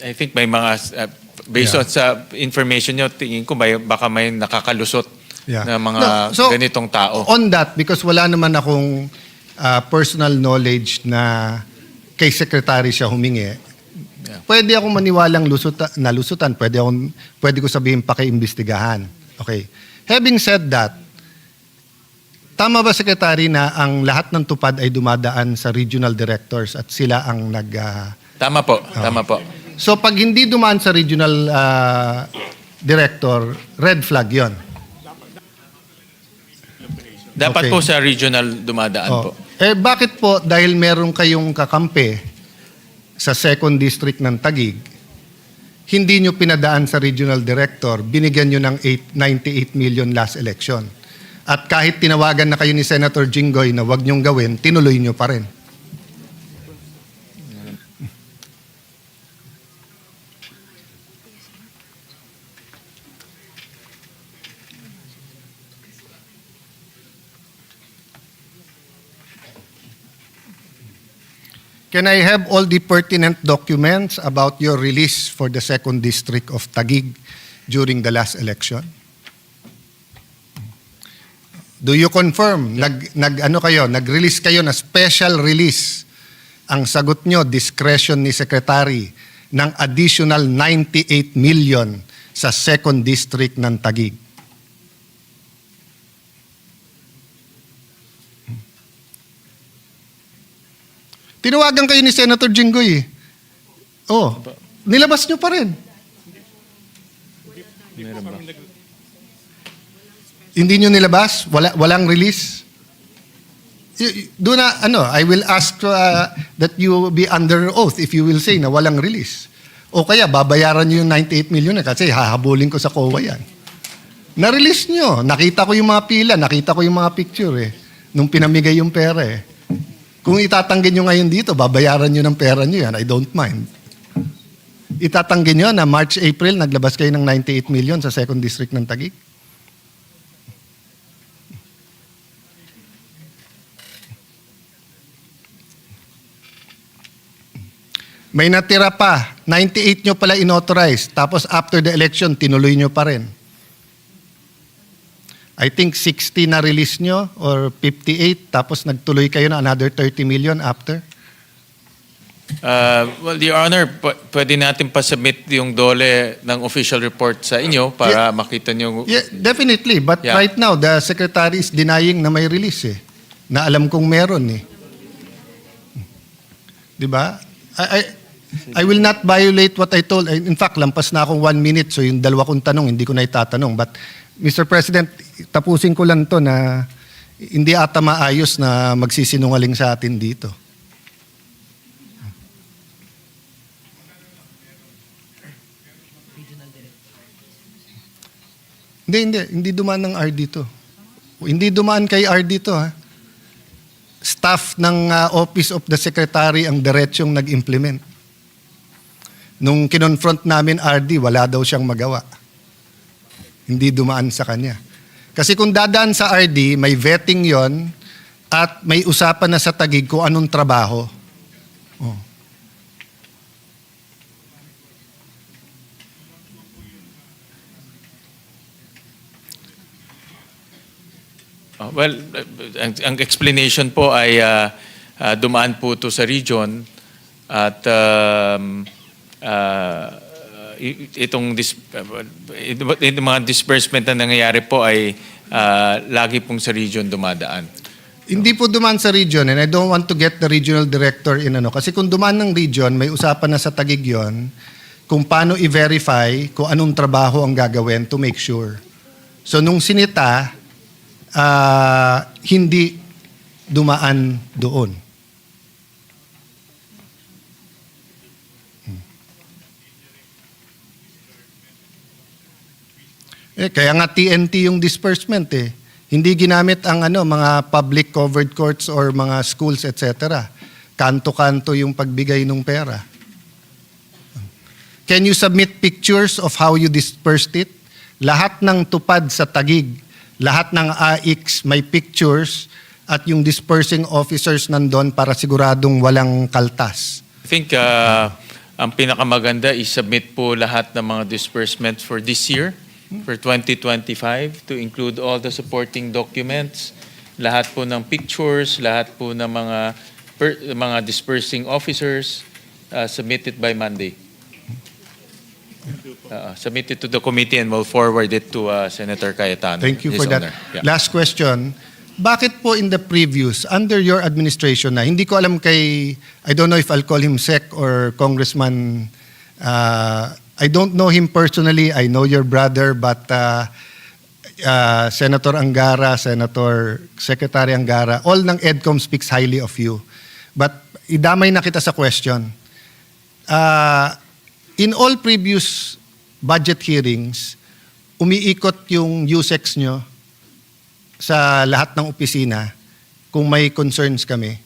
I think may mga, based on sa information nyo, tingin ko baka may nakakalusot na mga ganitong tao.
On that, because wala naman akong personal knowledge na kay secretary siya humingi, pwede akong maniwalang lusutan, pwede ko sabihin pakiimbestigahan. Okay. Having said that, tama ba, Secretary, na ang lahat ng tupad ay dumadaan sa regional directors at sila ang
Tama po, tama po.
So pag hindi dumaan sa regional director, red flag yon.
Dapat po sa regional dumadaan po.
Bakit po, dahil meron kayong kakampi sa 2nd District ng Taguig, hindi nyo pinadaan sa regional director, binigyan nyo ng 98 million last election. At kahit tinawagan na kayo ni Senator Jinggoy na wag nyong gawin, tinuloy nyo pa rin. Can I have all the pertinent documents about your release for the 2nd District of Taguig during the last election? Do you confirm? Nag-release kayo na special release. Ang sagot nyo, discretion ni Secretary ng additional 98 million sa 2nd District ng Taguig. Tinawagan kayo ni Senator Jinggoy. Nilabas nyo pa rin. Hindi nyo nilabas? Walang release? Do na, I will ask that you be under oath if you will say na walang release. O kaya babayaran nyo yung 98 million na kasi hahabulin ko sa COA yan. Na-release nyo. Nakita ko yung mga pila, nakita ko yung mga picture nung pinamigay yung pera Kung itatanggi nyo ngayon dito, babayaran nyo ng pera nyo yan. I don't mind. Itatanggi nyo na March, April, naglabas kayo ng 98 million sa 2nd District ng Taguig. May natira pa, 98 nyo pala inauthorize, tapos after the election, tinuloy nyo pa rin. I think 60 na release nyo or 58, tapos nagtuloy kayo na another 30 million after.
Well, Your Honor, pwede natin pa-submit yung dole ng official report sa inyo para makita nyo.
Yeah, definitely. But right now, the Secretary is denying na may release na alam kong meron Di ba? I will not violate what I told. In fact, lampas na akong 1 minute, so yung dalawa kong tanong, hindi ko na itatanong. But, Mr. President, tapusin ko lang to na hindi ata maayos na magsisinungaling sa atin dito. Hindi dumaan ng RD to. Hindi dumaan kay RD to, Staff ng Office of the Secretary ang diretsyong nag-implement. Nung kinonfront namin RD, wala daw siyang magawa. Hindi dumaan sa kanya. Kasi kung dadaan sa RD, may vetting yon at may usapan na sa Taguig kung anong trabaho.
Well, ang explanation po ay dumaan po to sa region at itong mga disbursement na nangyayari po ay lagi pong sa region dumadaan.
Hindi po dumaan sa region and I don't want to get the regional director in kasi kung dumaan ng region, may usapan na sa Taguig yon kung paano i-verify kung anong trabaho ang gagawin to make sure. So nung sinita, hindi dumaan doon. Kaya nga TNT yung disbursement Hindi ginamit ang mga public covered courts or mga schools, etc. Kanto-kanto yung pagbigay ng pera. Can you submit pictures of how you dispersed it? Lahat ng tupad sa Taguig, lahat ng AIX may pictures at yung dispersing officers nandun para siguradong walang kaltas.
I think ang pinakamaganda is submit po lahat ng mga disbursements for this year, for 2025, to include all the supporting documents, lahat po ng pictures, lahat po ng mga dispersing officers, submitted by Monday. Submit it to the committee and we'll forward it to Senator Cayetano.
Thank you
His
for that.
honor. Yeah.
Last question. Bakit po in the previous, under your administration na, hindi ko alam kay, I don't know if I'll call him Sec or Congressman, I don't know him personally, I know your brother, but Senator Angara, Secretary Angara, all ng EDCOM speaks highly of you. But idamay na kita sa question. In all previous budget hearings, umiikot yung USEX nyo sa lahat ng opisina kung may concerns kami.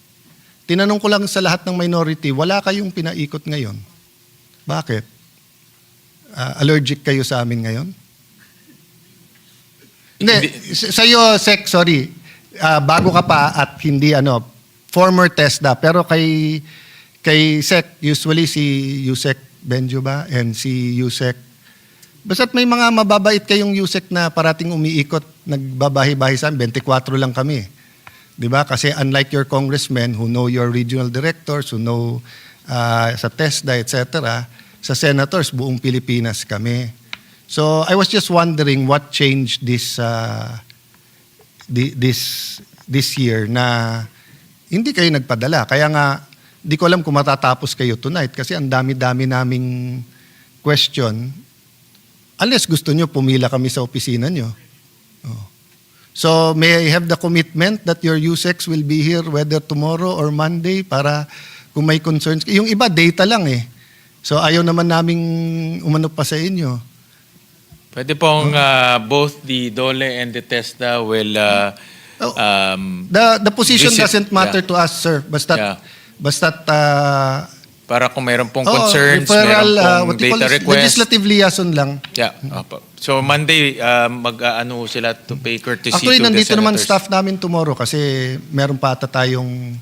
Tinanong ko lang sa lahat ng minority, wala kayong pinaikot ngayon. Bakit? Allergic kayo sa amin ngayon? Hindi, sa'yo, Sec, sorry. Bago ka pa at hindi former TESDA, pero kay Sec, usually si Yusek Benjo ba? And si Yusek. Basta't may mga mababait kayong Yusek na parating umiikot, nagbabahi-bahi sa amin, 24 lang kami. Di ba? Kasi unlike your congressmen who know your regional directors, who know sa TESDA, etc., sa senators, buong Pilipinas kami. So I was just wondering what changed this year na hindi kayo nagpadala. Kaya nga, di ko alam kung matatapos kayo tonight kasi ang dami-dami naming question. Unless gusto nyo, pumila kami sa opisina nyo. So may I have the commitment that your USEX will be here whether tomorrow or Monday para kung may concerns. Yung iba, data lang So ayaw naman naming umano pa sa inyo.
Pwede pong both the DOLE and the TESDA will
The position
visit,
doesn't matter
yeah.
to us, sir. Basta't
para kung meron pong
oo,
concerns,
referral,
meron pong
what do you call
data
this?
request.
Legislative liaison lang.
Yeah. Opo. So Monday, mag-ano sila to pay courtesy
Actually,
to the
nandito naman
senators.
staff namin tomorrow kasi meron pa ata tayong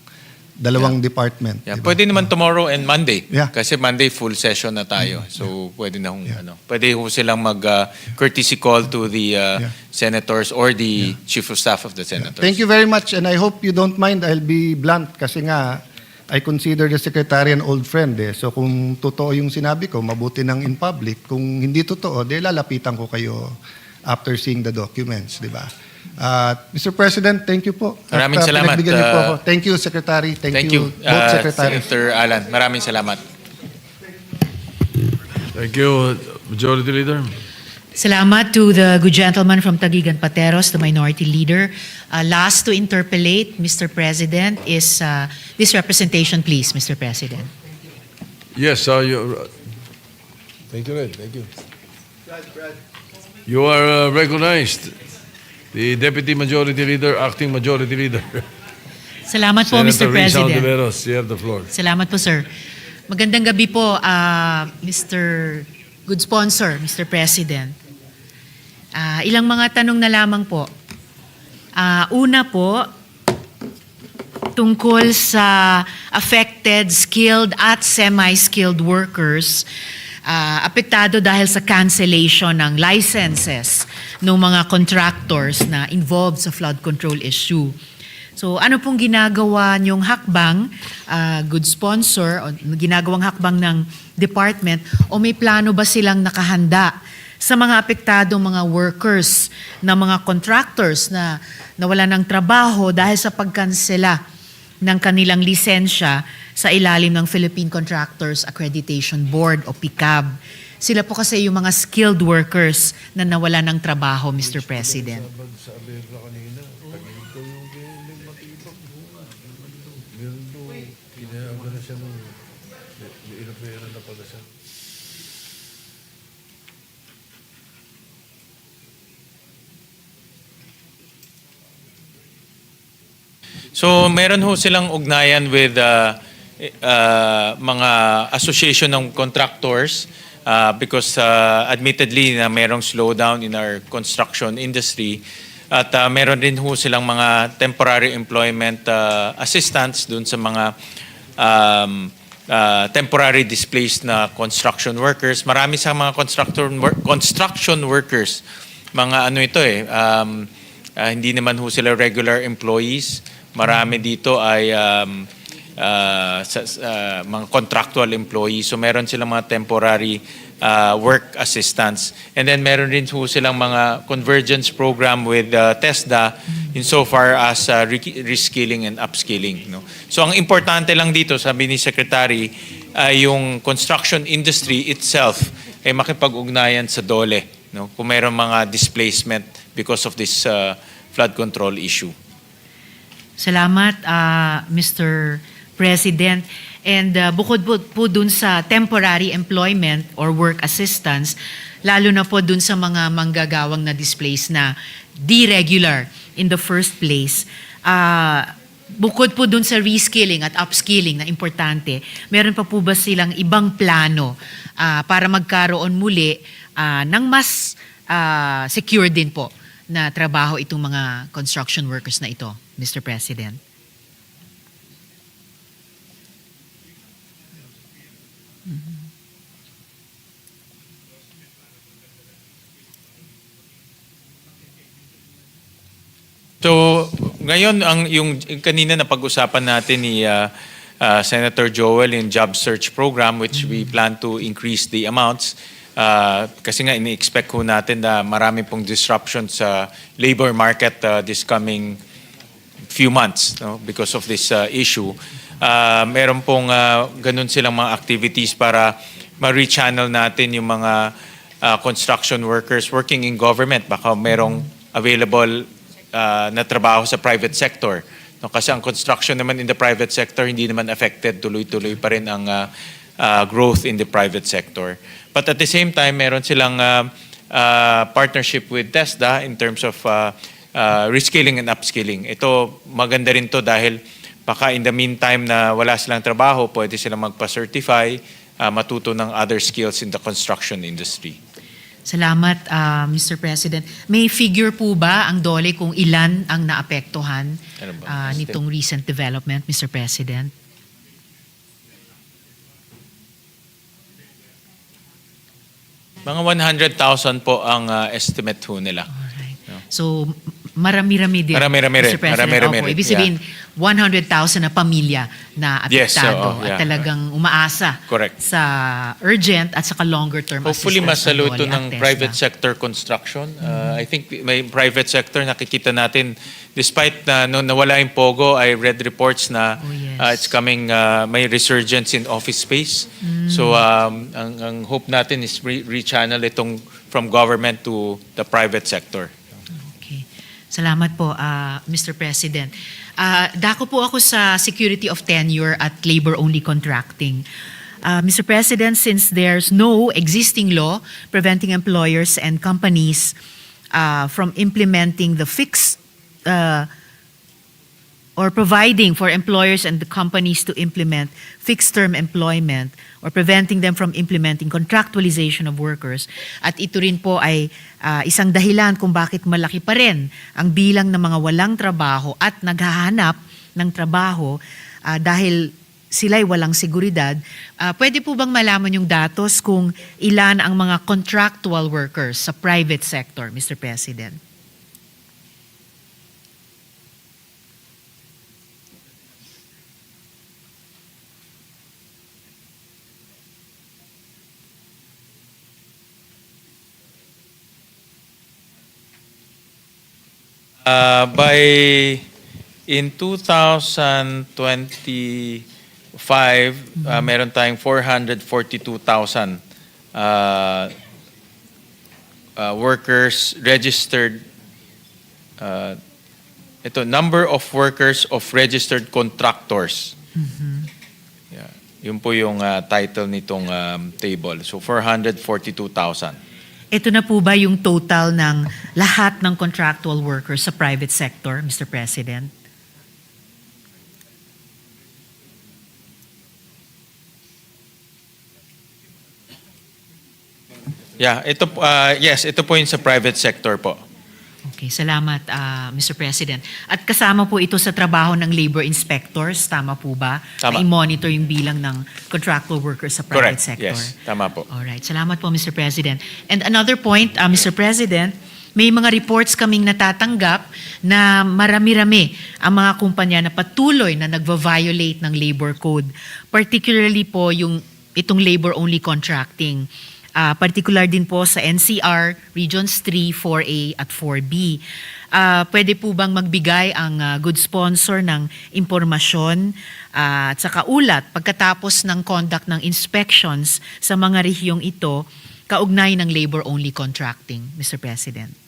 dalawang department.
Yeah,
diba?
pwede naman tomorrow and Monday.
Yeah.
Kasi Monday full session na tayo. So pwede na pwede ho silang mag courtesy call to the senators or the chief of staff of the senators.
Thank you very much and I hope you don't mind. I'll be blunt kasi nga I consider the secretary an old friend eh. So kung totoo yung sinabi ko, mabuti nang in public. Kung hindi totoo, lalapitan ko kayo after seeing the documents, di ba? Mr. President, thank you po.
Maraming salamat.
Pinagbigyan niyo po ako. Thank you, Secretary. Thank you, both Secretaries.
Senator Alan. Maraming salamat.
Thank you, Majority Leader.
Salamat to the good gentleman from Taguigan Pateros, the Minority Leader. Last to interpellate, Mr. President, is this representation, please, Mr. President.
Yes, thank you, Red. Thank you. You are recognized. The Deputy Majority Leader, Acting Majority Leader.
Salamat po, Mr.
Senator Risa
President.
Ontiveros, you have the floor.
Salamat po, sir. Magandang gabi po, Mr. Good Sponsor, Mr. President. Ilang mga tanong na lamang po. Una po, tungkol sa affected, skilled at semi-skilled workers, apektado dahil sa cancellation ng licenses ng mga contractors na involved sa flood control issue. So ano pong ginagawa niyong hakbang, good sponsor, o ginagawang hakbang ng department, o may plano ba silang nakahanda sa mga apektadong mga workers, na mga contractors na nawala ng trabaho dahil sa pagkansela ng kanilang lisensya sa ilalim ng Philippine Contractors Accreditation Board o PICAB. Sila po kasi yung mga skilled workers na nawala ng trabaho, Mr. President.
So meron ho silang ugnayan with mga association ng contractors because admittedly na merong slowdown in our construction industry at meron din ho silang mga temporary employment assistance dun sa mga temporary displaced na construction workers. Marami sa mga construction workers, mga ano ito hindi naman ho sila regular employees. Marami dito ay mga contractual employees. So meron silang mga temporary work assistance. And then meron din ho silang mga convergence program with TESDA insofar as reskilling and upskilling. No? So ang importante lang dito, sabi ni Secretary, yung construction industry itself ay makipag-ugnayan sa DOLE. No? Kung meron mga displacement because of this flood control issue.
Salamat, Mr. President. And bukod po dun sa temporary employment or work assistance, lalo na po dun sa mga manggagawang na displaced na deregular in the first place, bukod po dun sa reskilling at upskilling na importante, meron pa po ba silang ibang plano para magkaroon muli ng mas secure din po na trabaho itong mga construction workers na ito, Mr. President?
So, ngayon yung kanina na pag-usapan natin ni Senator Joel in job search program which we plan to increase the amounts kasi nga ini-expect ko natin na marami pong disruption sa labor market this coming few months because of this issue. Meron pong ganun silang mga activities para ma-rechannel natin yung mga construction workers working in government. Baka merong available na trabaho sa private sector. No, kasi ang construction naman in the private sector hindi naman affected, tuloy-tuloy pa rin ang growth in the private sector. But at the same time, meron silang partnership with TESDA in terms of reskilling and upskilling. Ito, maganda rin to dahil baka in the meantime na wala silang trabaho, pwede silang magpa-certify, matuto ng other skills in the construction industry.
Salamat, Mr. President. May figure po ba ang DOLE kung ilan ang naapektuhan
Ano ba?
nitong recent development, Mr. President?
Mga 100,000 po ang estimate ho nila.
So, marami-rami din,
Marami-rami rin.
Mr. President.
Marami-rami
Opo,
rin.
ibig sabihin, 100,000 na pamilya na
Yes,
apektado
oo, yeah.
at talagang umaasa
Correct.
sa urgent at saka longer term
Hopefully
assistance ng
masaluto
DOLE at
ng
TESDA.
private sector construction. I think may private sector nakikita natin despite na nung nawala yung POGO, I read reports na it's coming may resurgence in office space. So ang hope natin is rechannel itong from government to the private sector.
Salamat po, Mr. President. Dako po ako sa security of tenure at labor-only contracting. Mr. President, since there's no existing law preventing employers and companies from implementing the fixed or providing for employers and the companies to implement fixed-term employment or preventing them from implementing contractualization of workers. At ito rin po ay isang dahilan kung bakit malaki pa rin ang bilang ng mga walang trabaho at naghahanap ng trabaho dahil sila'y walang seguridad. Pwede po bang malaman yung datos kung ilan ang mga contractual workers sa private sector, Mr. President?
By in 2025, meron tayong 442,000 workers registered. Ito, number of workers of registered contractors. Yeah, yun po yung title nitong table. So 442,000.
Ito na po ba yung total ng lahat ng contractual workers sa private sector, Mr. President?
Yeah, ito yes, ito po yung sa private sector po.
Okay, salamat, Mr. President. At kasama po ito sa trabaho ng labor inspectors, tama po ba?
Tama.
Na i-monitor yung bilang ng contractual workers sa private
Correct.
sector.
Yes, tama po.
Alright, salamat po, Mr. President. And another point, Mr. President, may mga reports kaming natatanggap na marami-rami ang mga kumpanya na patuloy na nagva-violate ng labor code. Particularly po itong labor-only contracting. Particular din po sa NCR, Regions 3, 4A at 4B. Pwede po bang magbigay ang good sponsor ng impormasyon at saka ulat pagkatapos ng conduct ng inspections sa mga rehiyong ito kaugnay ng labor-only contracting, Mr. President?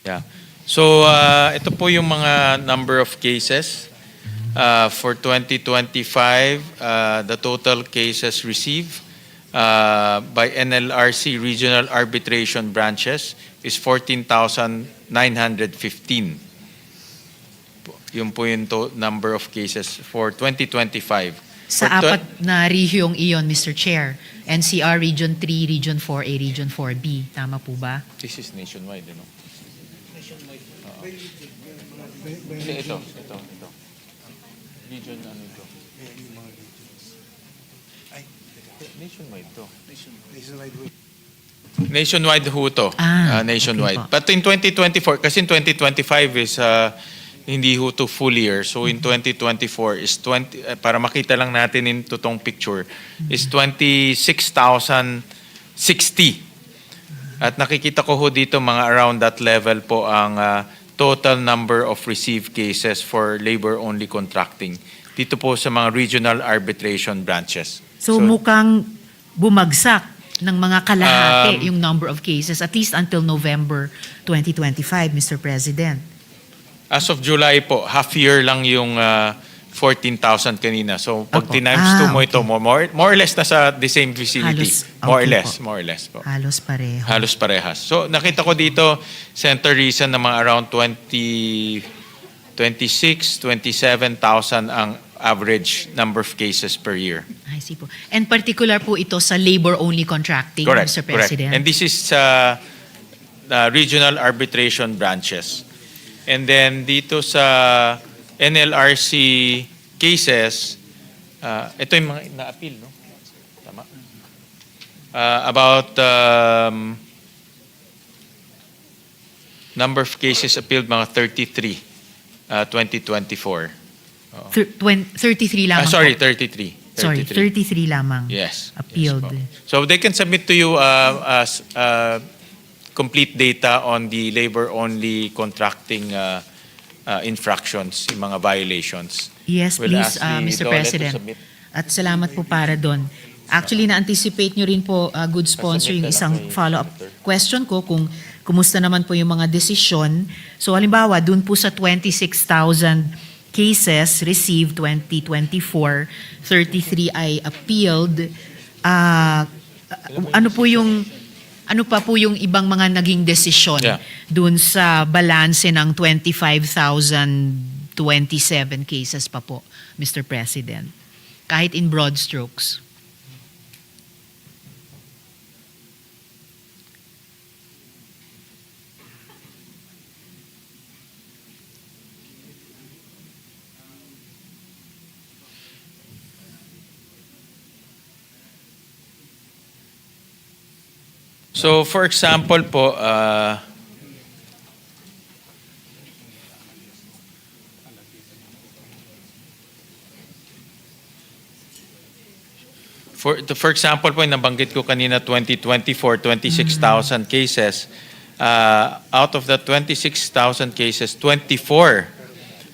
Yeah. So ito po yung mga number of cases. For 2025, the total cases received by NLRC regional arbitration branches is 14,915. Yun po yung number of cases for 2025.
Sa
For
apat na rehiyong iyon, Mr. Chair, NCR Region 3, Region 4A, Region 4B. Tama po ba?
This is nationwide, ano? Nationwide. Ito. Region ano ito? Nationwide to. Nationwide ho to. Nationwide.
Okay po.
But in 2024, kasi in 2025 is hindi ho to full year. So in 2024 is para makita lang natin in totoong picture, is 26,060. At nakikita ko ho dito mga around that level po ang total number of received cases for labor-only contracting. Dito po sa mga regional arbitration branches.
So mukhang bumagsak ng mga kalahati yung number of cases, at least until November 2025, Mr. President.
As of July po, half year lang yung 14,000 kanina. So pag tinimes 2 mo ito, more or less nasa the same vicinity. More or less po.
Halos pareho.
Halos parehas. So nakita ko dito, Center Reason na mga around 27,000 ang average number of cases per year.
I see po. And particular po ito sa labor-only contracting,
Correct,
Mr.
correct.
President.
And this is regional arbitration branches. And then dito sa NLRC cases, ito yung mga na-appeal, no? Tama? About number of cases appealed, mga 33, 2024.
33 lamang
Sorry,
po.
33.
Sorry, 33 lamang
Yes.
appealed.
So they can submit to you complete data on the labor-only contracting infractions, yung mga violations.
Yes,
We'll
please,
ask the
Mr.
DOLE to
President.
submit.
At salamat po para doon. Actually, na-anticipate nyo rin po, good sponsor, yung isang follow-up question ko kung kumusta naman po yung mga desisyon. So halimbawa, doon po sa 26,000 cases received 2024, 33 ay appealed. Ano pa po yung ibang mga naging desisyon doon sa balanse ng 25,027 cases pa po, Mr. President? Kahit in broad strokes.
So for example po, for example po, nabanggit ko kanina 2024, 26,000 cases. Out of the 26,000 cases, 24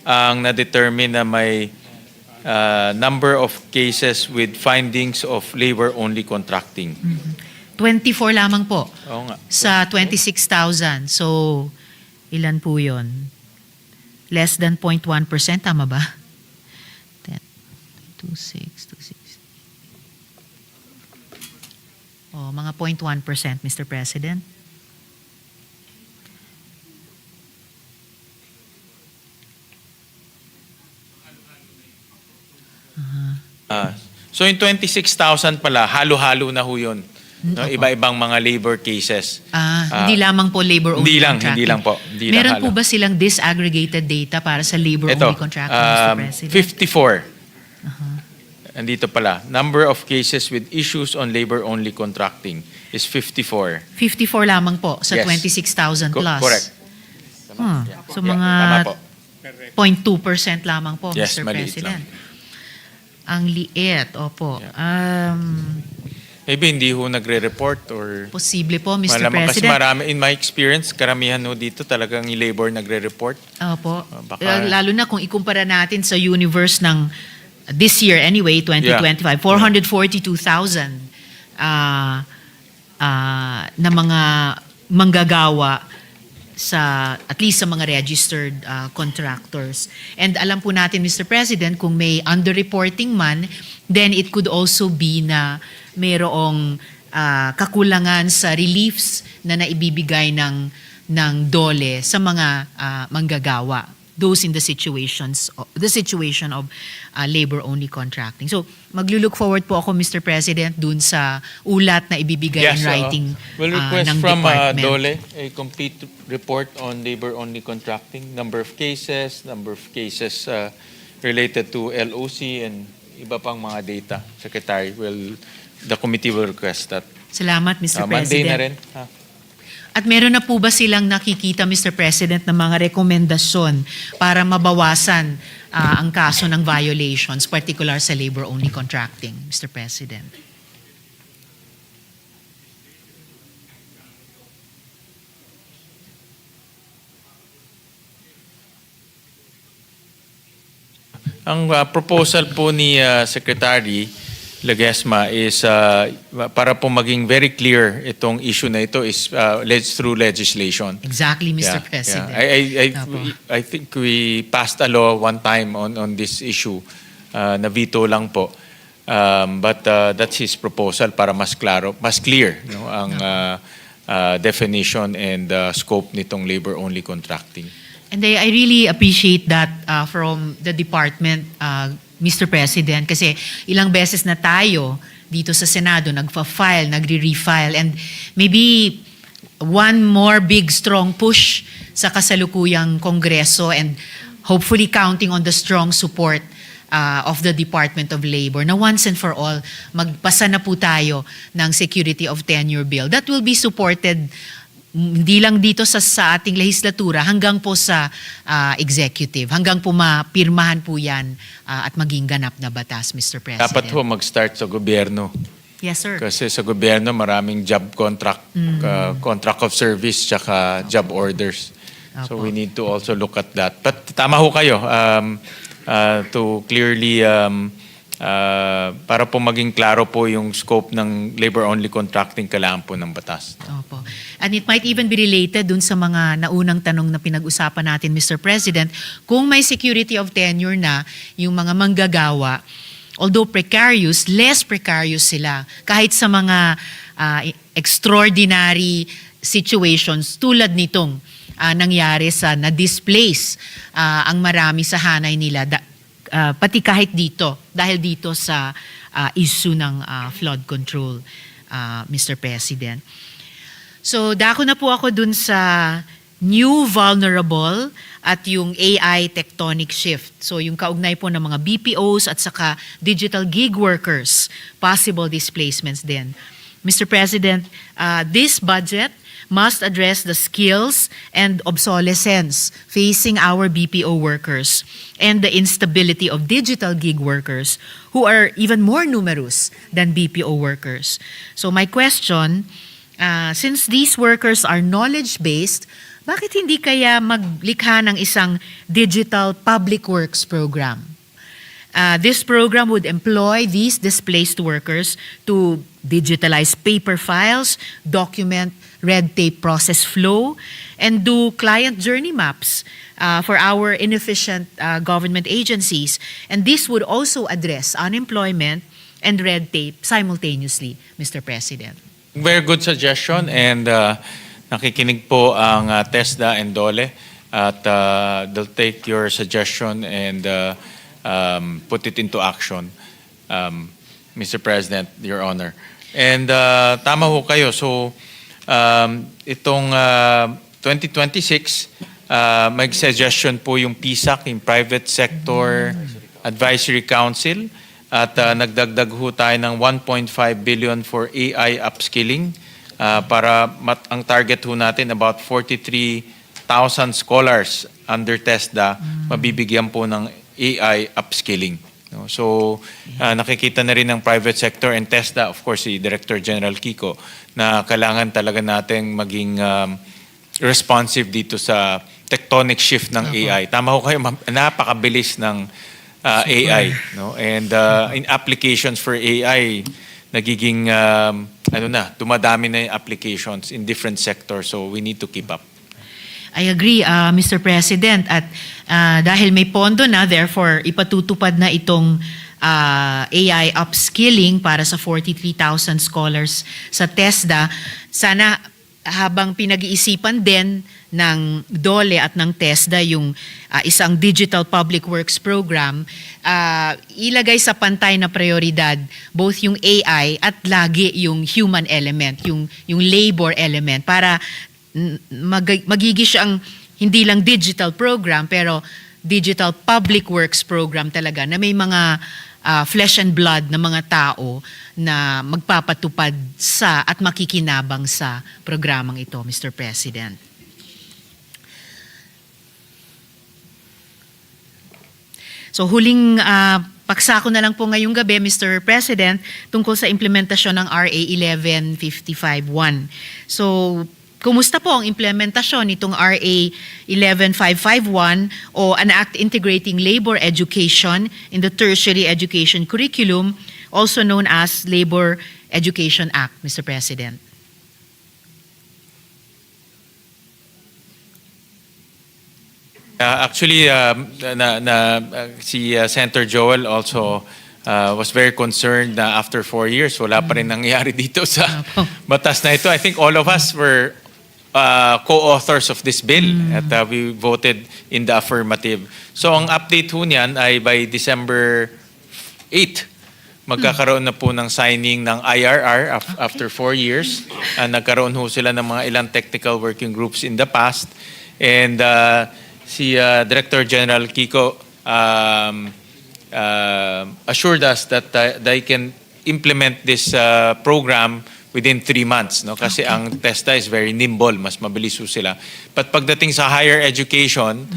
ang na-determine na may number of cases with findings of labor-only contracting.
24 lamang po
Oo nga.
sa 26,000. So, ilan po yun? Less than 0.1%, tama ba? 10, 26. Mga 0.1%, Mr. President.
So yung 26,000 pala, halo-halo na ho yun. No, iba-ibang mga labor cases.
Hindi lamang po labor-only contracting.
Hindi lang po. Hindi lang
Meron
halo.
po ba silang disaggregated data para sa labor-only contracting, Mr. President?
54. Andito pala. Number of cases with issues on labor-only contracting is 54.
54 lamang po sa
Yes.
26,000 plus.
Correct.
So
Yeah,
mga
tama po.
0.2% lamang po,
Yes,
Mr.
maliit
President. Ang liit, opo.
Maybe hindi ho nagre-report or...
Posible po, Mr.
Malamang kasi
President.
marami, in my experience, karamihan ho dito talagang yung labor nagre-report.
Opo.
Baka-
Lalo na kung ikumpara natin sa universe ng this year anyway, 2025, 442,000 na mga manggagawa sa at least sa mga registered contractors. And alam po natin, Mr. President, kung may underreporting man, then it could also be na mayroong kakulangan sa reliefs na naibibigay ng DOLE sa mga manggagawa, those in the situation of labor-only contracting. So, maglulook forward po ako, Mr. President, dun sa ulat na ibibigay in writing
we'll request
ng
from
department.
DOLE a complete report on labor-only contracting, number of cases related to LOC and iba pang mga data. Secretary, the committee will request that.
Salamat, Mr. President.
Monday na rin.
At meron na po ba silang nakikita, Mr. President, ng mga rekomendasyon para mabawasan ang kaso ng violations, particular sa labor-only contracting, Mr. President?
Ang proposal po ni Secretary Ledesma is para po maging very clear itong issue na ito is through legislation.
Exactly, Mr. President.
I think we passed a law one time on this issue na veto lang po. But that's his proposal para mas clear ang definition and scope nitong labor-only contracting.
And I really appreciate that from the department, Mr. President, kasi ilang beses na tayo dito sa Senado nagfa-file, nagre-refile, and maybe one more big strong push sa kasalukuyang Kongreso and hopefully counting on the strong support of the Department of Labor na once and for all, magpasa na po tayo ng Security of Tenure Bill. That will be supported hindi lang dito sa ating legislatura, hanggang po sa executive, hanggang po mapirmahan po yan at maging ganap na batas, Mr. President.
Dapat po mag-start sa gobyerno.
Yes, sir.
Kasi sa gobyerno maraming job contract, contract of service, tsaka job orders. So we need to also look at that. But tama ho kayo to clearly para po maging klaro po yung scope ng labor-only contracting, kailangan po ng batas.
Opo. And it might even be related dun sa mga naunang tanong na pinag-usapan natin, Mr. President, kung may security of tenure na yung mga manggagawa, although precarious, less precarious sila kahit sa mga extraordinary situations tulad nitong nangyari sa na-displace ang marami sa hanay nila, pati kahit dito, dahil dito sa issue ng flood control, Mr. President. So, dako na po ako dun sa new vulnerable at yung AI tectonic shift. So, yung kaugnay po ng mga BPOs at saka digital gig workers, possible displacements din. Mr. President, this budget must address the skills and obsolescence facing our BPO workers and the instability of digital gig workers who are even more numerous than BPO workers. So my question, since these workers are knowledge-based, bakit hindi kaya maglikha ng isang digital public works program? This program would employ these displaced workers to digitalize paper files, document red tape process flow, and do client journey maps for our inefficient government agencies. And this would also address unemployment and red tape simultaneously, Mr. President.
Very good suggestion, and nakikinig po ang TESDA and DOLE at they'll take your suggestion and put it into action, Mr. President, Your Honor. And tama ho kayo. So, itong 2026, may suggestion po yung PSAC, yung Private Sector Advisory Council, at nagdagdag ho tayo ng 1.5 billion for AI upskilling para ang target ho natin about 43,000 scholars under TESDA mabibigyan po ng AI upskilling. No? So, nakikita na rin ng private sector and TESDA, of course, si Director General Kiko, na kailangan talaga nating maging responsive dito sa tectonic shift ng AI. Tama ho kayo, napakabilis ng AI. No? And in applications for AI, nagiging, dumadami na yung applications in different sectors. So, we need to keep up.
I agree, Mr. President. At dahil may pondo na, therefore, ipatutupad na itong AI upskilling para sa 43,000 scholars sa TESDA. Sana habang pinag-iisipan din ng DOLE at ng TESDA yung isang Digital Public Works Program, ilagay sa pantay na prioridad both yung AI at lagi yung human element, yung labor element para magiging siyang hindi lang digital program pero digital public works program talaga na may mga flesh and blood na mga tao na magpapatupad sa at makikinabang sa programang ito, Mr. President. So huling paksa ko na lang po ngayong gabi, Mr. President, tungkol sa implementasyon ng RA 11551. So kumusta po ang implementasyon nitong RA 11551 o an act integrating labor education in the tertiary education curriculum, also known as Labor Education Act, Mr. President?
Actually, si Senator Joel also was very concerned na after 4 years, wala pa rin nangyayari dito sa batas na ito. I think all of us were co-authors of this bill at we voted in the affirmative. So ang update ho niyan ay by December 8, magkakaroon na po ng signing ng IRR after 4 years. Nagkaroon ho sila ng mga ilang technical working groups in the past. And si Director General Kiko assured us that they can implement this program within 3 months, no? Kasi ang TESDA is very nimble, mas mabilis ho sila. But pagdating sa higher education,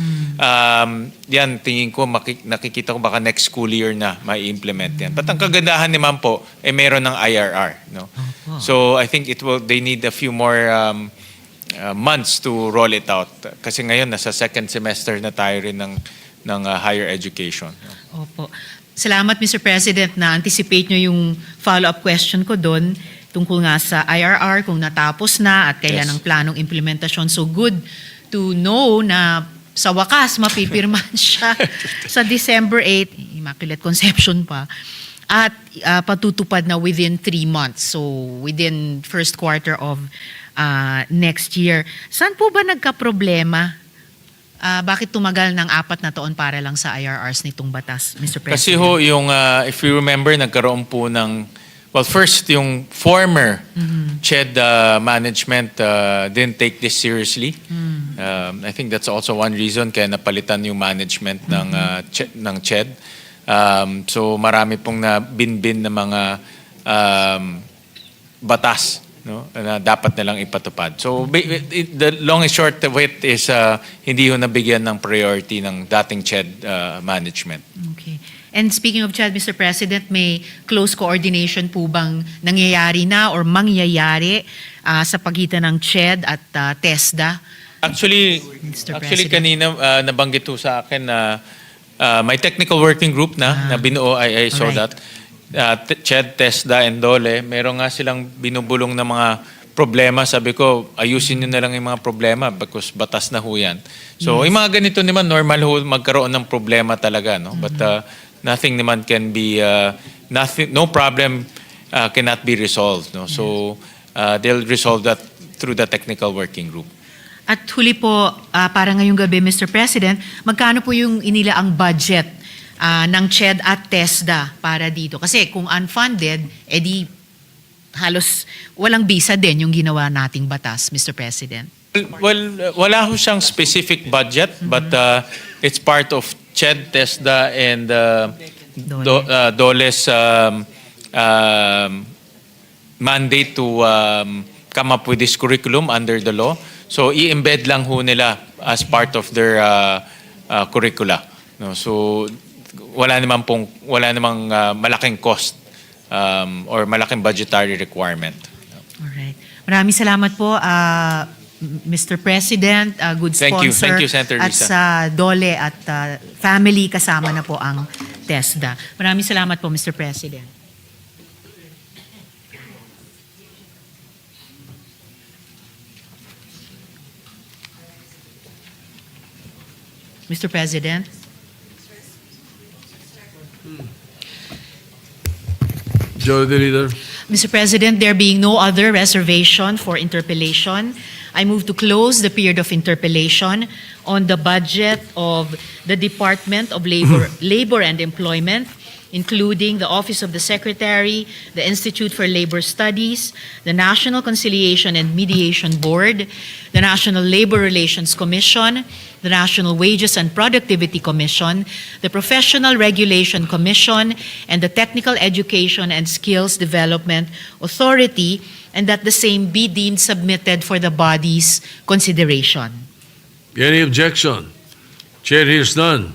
yan, tingin ko, nakikita ko baka next school year na mai-implement yan. But ang kagandahan naman po, meron ng IRR, no? So I think they need a few more months to roll it out. Kasi ngayon, nasa second semester na tayo rin ng higher education.
Opo. Salamat, Mr. President, na anticipate nyo yung follow-up question ko doon tungkol nga sa IRR, kung natapos na at kailan ang planong implementasyon. So good to know na sa wakas mapipirman siya sa December 8, Immaculate Conception pa, at patutupad na within 3 months. So within first quarter of next year. Saan po ba nagka-problema? Bakit tumagal ng 4 na taon para lang sa IRRs nitong batas, Mr. President?
Kasi ho, yung, if you remember, nagkaroon po ng, well, first, yung former CHED management didn't take this seriously. I think that's also one reason kaya napalitan yung management ng CHED. So marami pong nabinbin na mga batas, no, na dapat nilang ipatupad. So the long and short of it is hindi ho nabigyan ng priority ng dating CHED management.
Okay. And speaking of CHED, Mr. President, may close coordination po bang nangyayari na or mangyayari sa pagitan ng CHED at TESDA?
Actually kanina nabanggit po sa akin na may technical working group na binuo. I saw that. CHED, TESDA, and DOLE, meron nga silang binubulong na mga problema. Sabi ko, ayusin nyo na lang yung mga problema because batas na ho yan. So, yung mga ganito naman, normal ho magkaroon ng problema talaga. No? But nothing naman can be, no problem cannot be resolved. No? So, they'll resolve that through the technical working group.
At huli po, para ngayong gabi, Mr. President, magkano po yung inilaang budget ng CHED at TESDA para dito? Kasi kung unfunded, edi halos walang bisa din yung ginawa nating batas, Mr. President.
Well, wala ho siyang specific budget, but it's part of CHED, TESDA, and DOLE's mandate to come up with this curriculum under the law. So i-embed lang ho nila as part of their curricula. No, so wala namang malaking cost or malaking budgetary requirement.
Alright. Maraming salamat po, Mr. President, good sponsor.
Thank you, Senator Risa.
At sa DOLE at family, kasama na po ang TESDA. Maraming salamat po, Mr. President. Mr. President.
Majority Leader.
Mr. President, there being no other reservation for interpellation, I move to close the period of interpellation on the budget of the Department of Labor and Employment, including the Office of the Secretary, the Institute for Labor Studies, the National Conciliation and Mediation Board, the National Labor Relations Commission, the National Wages and Productivity Commission, the Professional Regulation Commission, and the Technical Education and Skills Development Authority, and that the same be deemed submitted for the body's consideration.
Any objection? Chair hears none.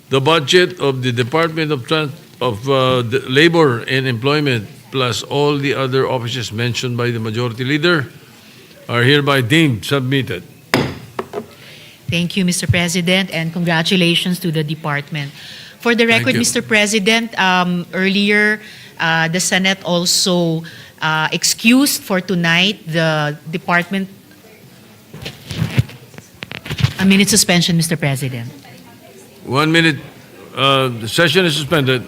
The budget of the Department of the Labor and Employment, plus all the other offices mentioned by the Majority Leader, are hereby deemed submitted.
Thank you, Mr. President, and congratulations to the department. For the record,
you.
Mr. President, earlier, the Senate also excused for tonight the department. A minute suspension, Mr. President.
1 minute. The session is suspended.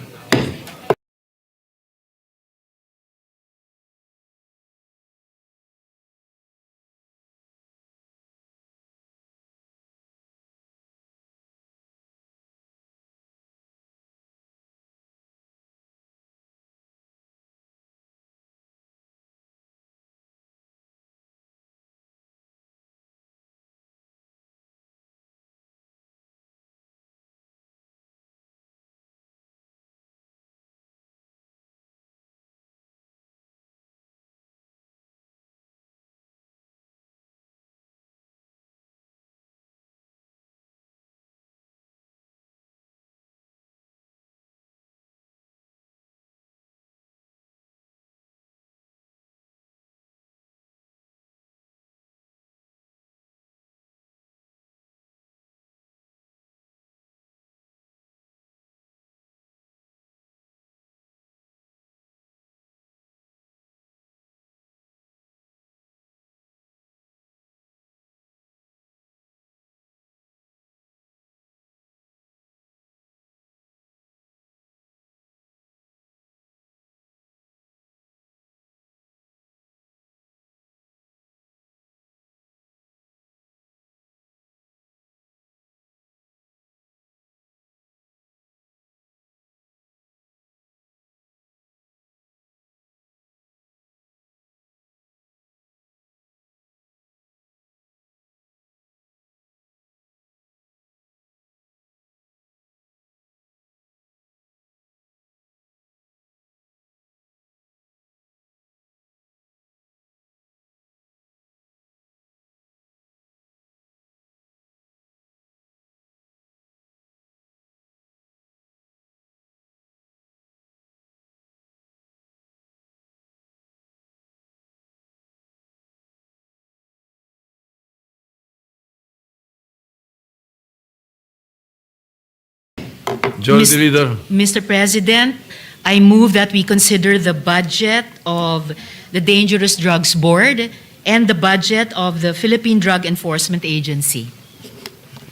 Majority Leader.
Mr. President, I move that we consider the budget of the Dangerous Drugs Board and the budget of the Philippine Drug Enforcement Agency.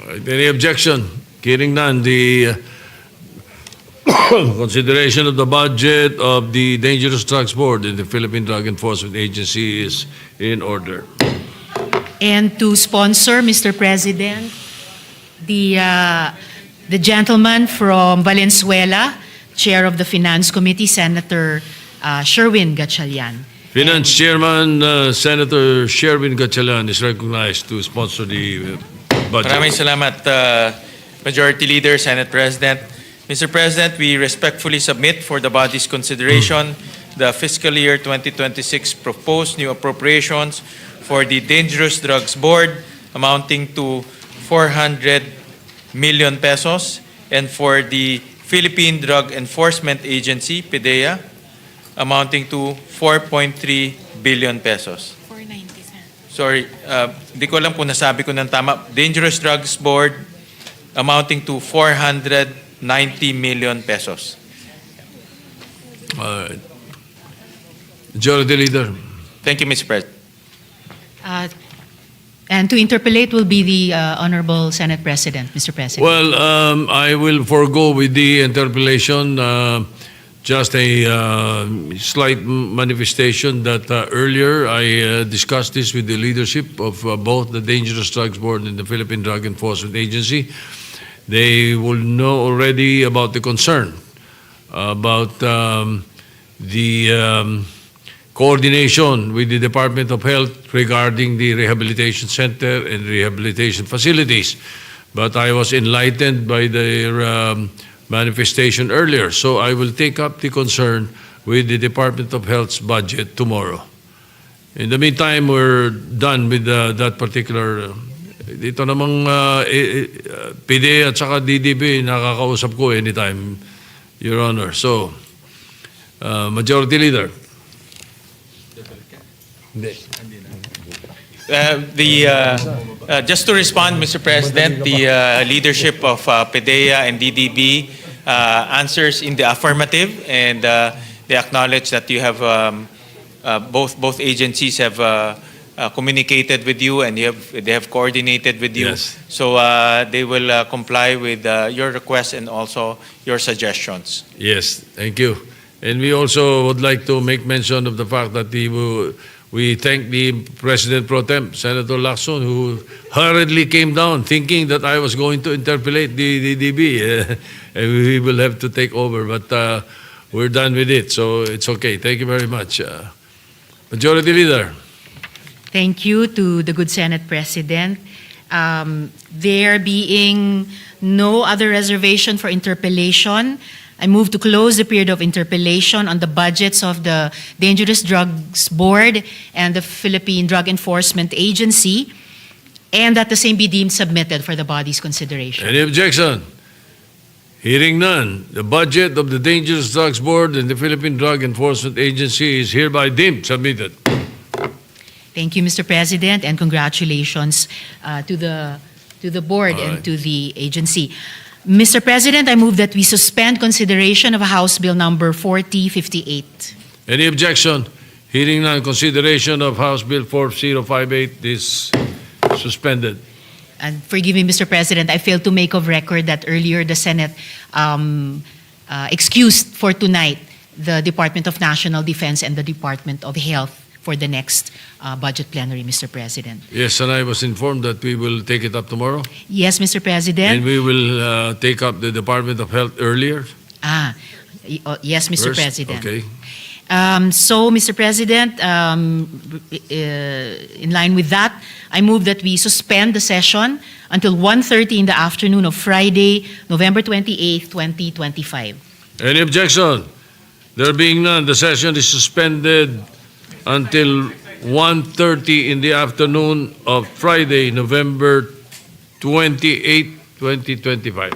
All right, any objection? Hearing none, the consideration of the budget of the Dangerous Drugs Board and the Philippine Drug Enforcement Agency is in order.
And to sponsor, Mr. President, the gentleman from Valenzuela, Chair of the Finance Committee, Senator Sherwin Gatchalian.
Finance Chairman Senator Sherwin Gatchalian is recognized to sponsor the budget.
Maraming salamat, Majority Leader, Senate President. Mr. President, we respectfully submit for the body's consideration the fiscal year 2026 proposed new appropriations for the Dangerous Drugs Board amounting to 400 million pesos, and for the Philippine Drug Enforcement Agency, PDEA, amounting to 4.3 billion pesos.
490, sir.
Sorry, di ko alam kung nasabi ko ng tama. Dangerous Drugs Board amounting to 490 million pesos.
All right. Majority Leader.
Thank you, Mr. President.
And to interpolate will be the Honorable Senate President, Mr. President.
Well, I will forego with the interpellation. Just a slight manifestation that earlier I discussed this with the leadership of both the Dangerous Drugs Board and the Philippine Drug Enforcement Agency. They will know already about the concern about the coordination with the Department of Health regarding the rehabilitation center and rehabilitation facilities. But I was enlightened by their manifestation earlier, so I will take up the concern with the Department of Health's budget tomorrow. In the meantime, we're done with that particular. Dito namang PD at saka DDB, nakakausap ko anytime, Your Honor. So, Majority Leader.
Just to respond, Mr. President, the leadership of PDEA and DDB answers in the affirmative, and they acknowledge that you have both agencies have communicated with you, and they have coordinated with you.
Yes.
So they will comply with your requests and also your suggestions.
Yes, thank you. And we also would like to make mention of the fact that we thank the President Pro Tem, Senator Lacson, who hurriedly came down thinking that I was going to interpellate the DB. And we will have to take over, but we're done with it, so it's okay. Thank you very much. Majority Leader.
Thank you to the good Senate President. There being no other reservation for interpellation, I move to close the period of interpellation on the budgets of the Dangerous Drugs Board and the Philippine Drug Enforcement Agency, and that the same be deemed submitted for the body's consideration.
Any objection? Hearing none, the budget of the Dangerous Drugs Board and the Philippine Drug Enforcement Agency is hereby deemed submitted.
Thank you, Mr. President, and congratulations to the board
All
and
right.
to the agency. Mr. President, I move that we suspend consideration of House Bill number 4058.
Any objection? Hearing none, consideration of House Bill 4058 is suspended.
And forgive me, Mr. President, I failed to make of record that earlier the Senate excused for tonight the Department of National Defense and the Department of Health for the next budget plenary, Mr. President.
Yes, and I was informed that we will take it up tomorrow.
Yes, Mr. President.
And we will take up the Department of Health earlier.
Yes, Mr.
First?
President.
Okay.
So, Mr. President, in line with that, I move that we suspend the session until 1:30 in the afternoon of Friday, November 28, 2025.
Any objection? There being none, the session is suspended until 1:30 in the afternoon of Friday, November 28, 2025.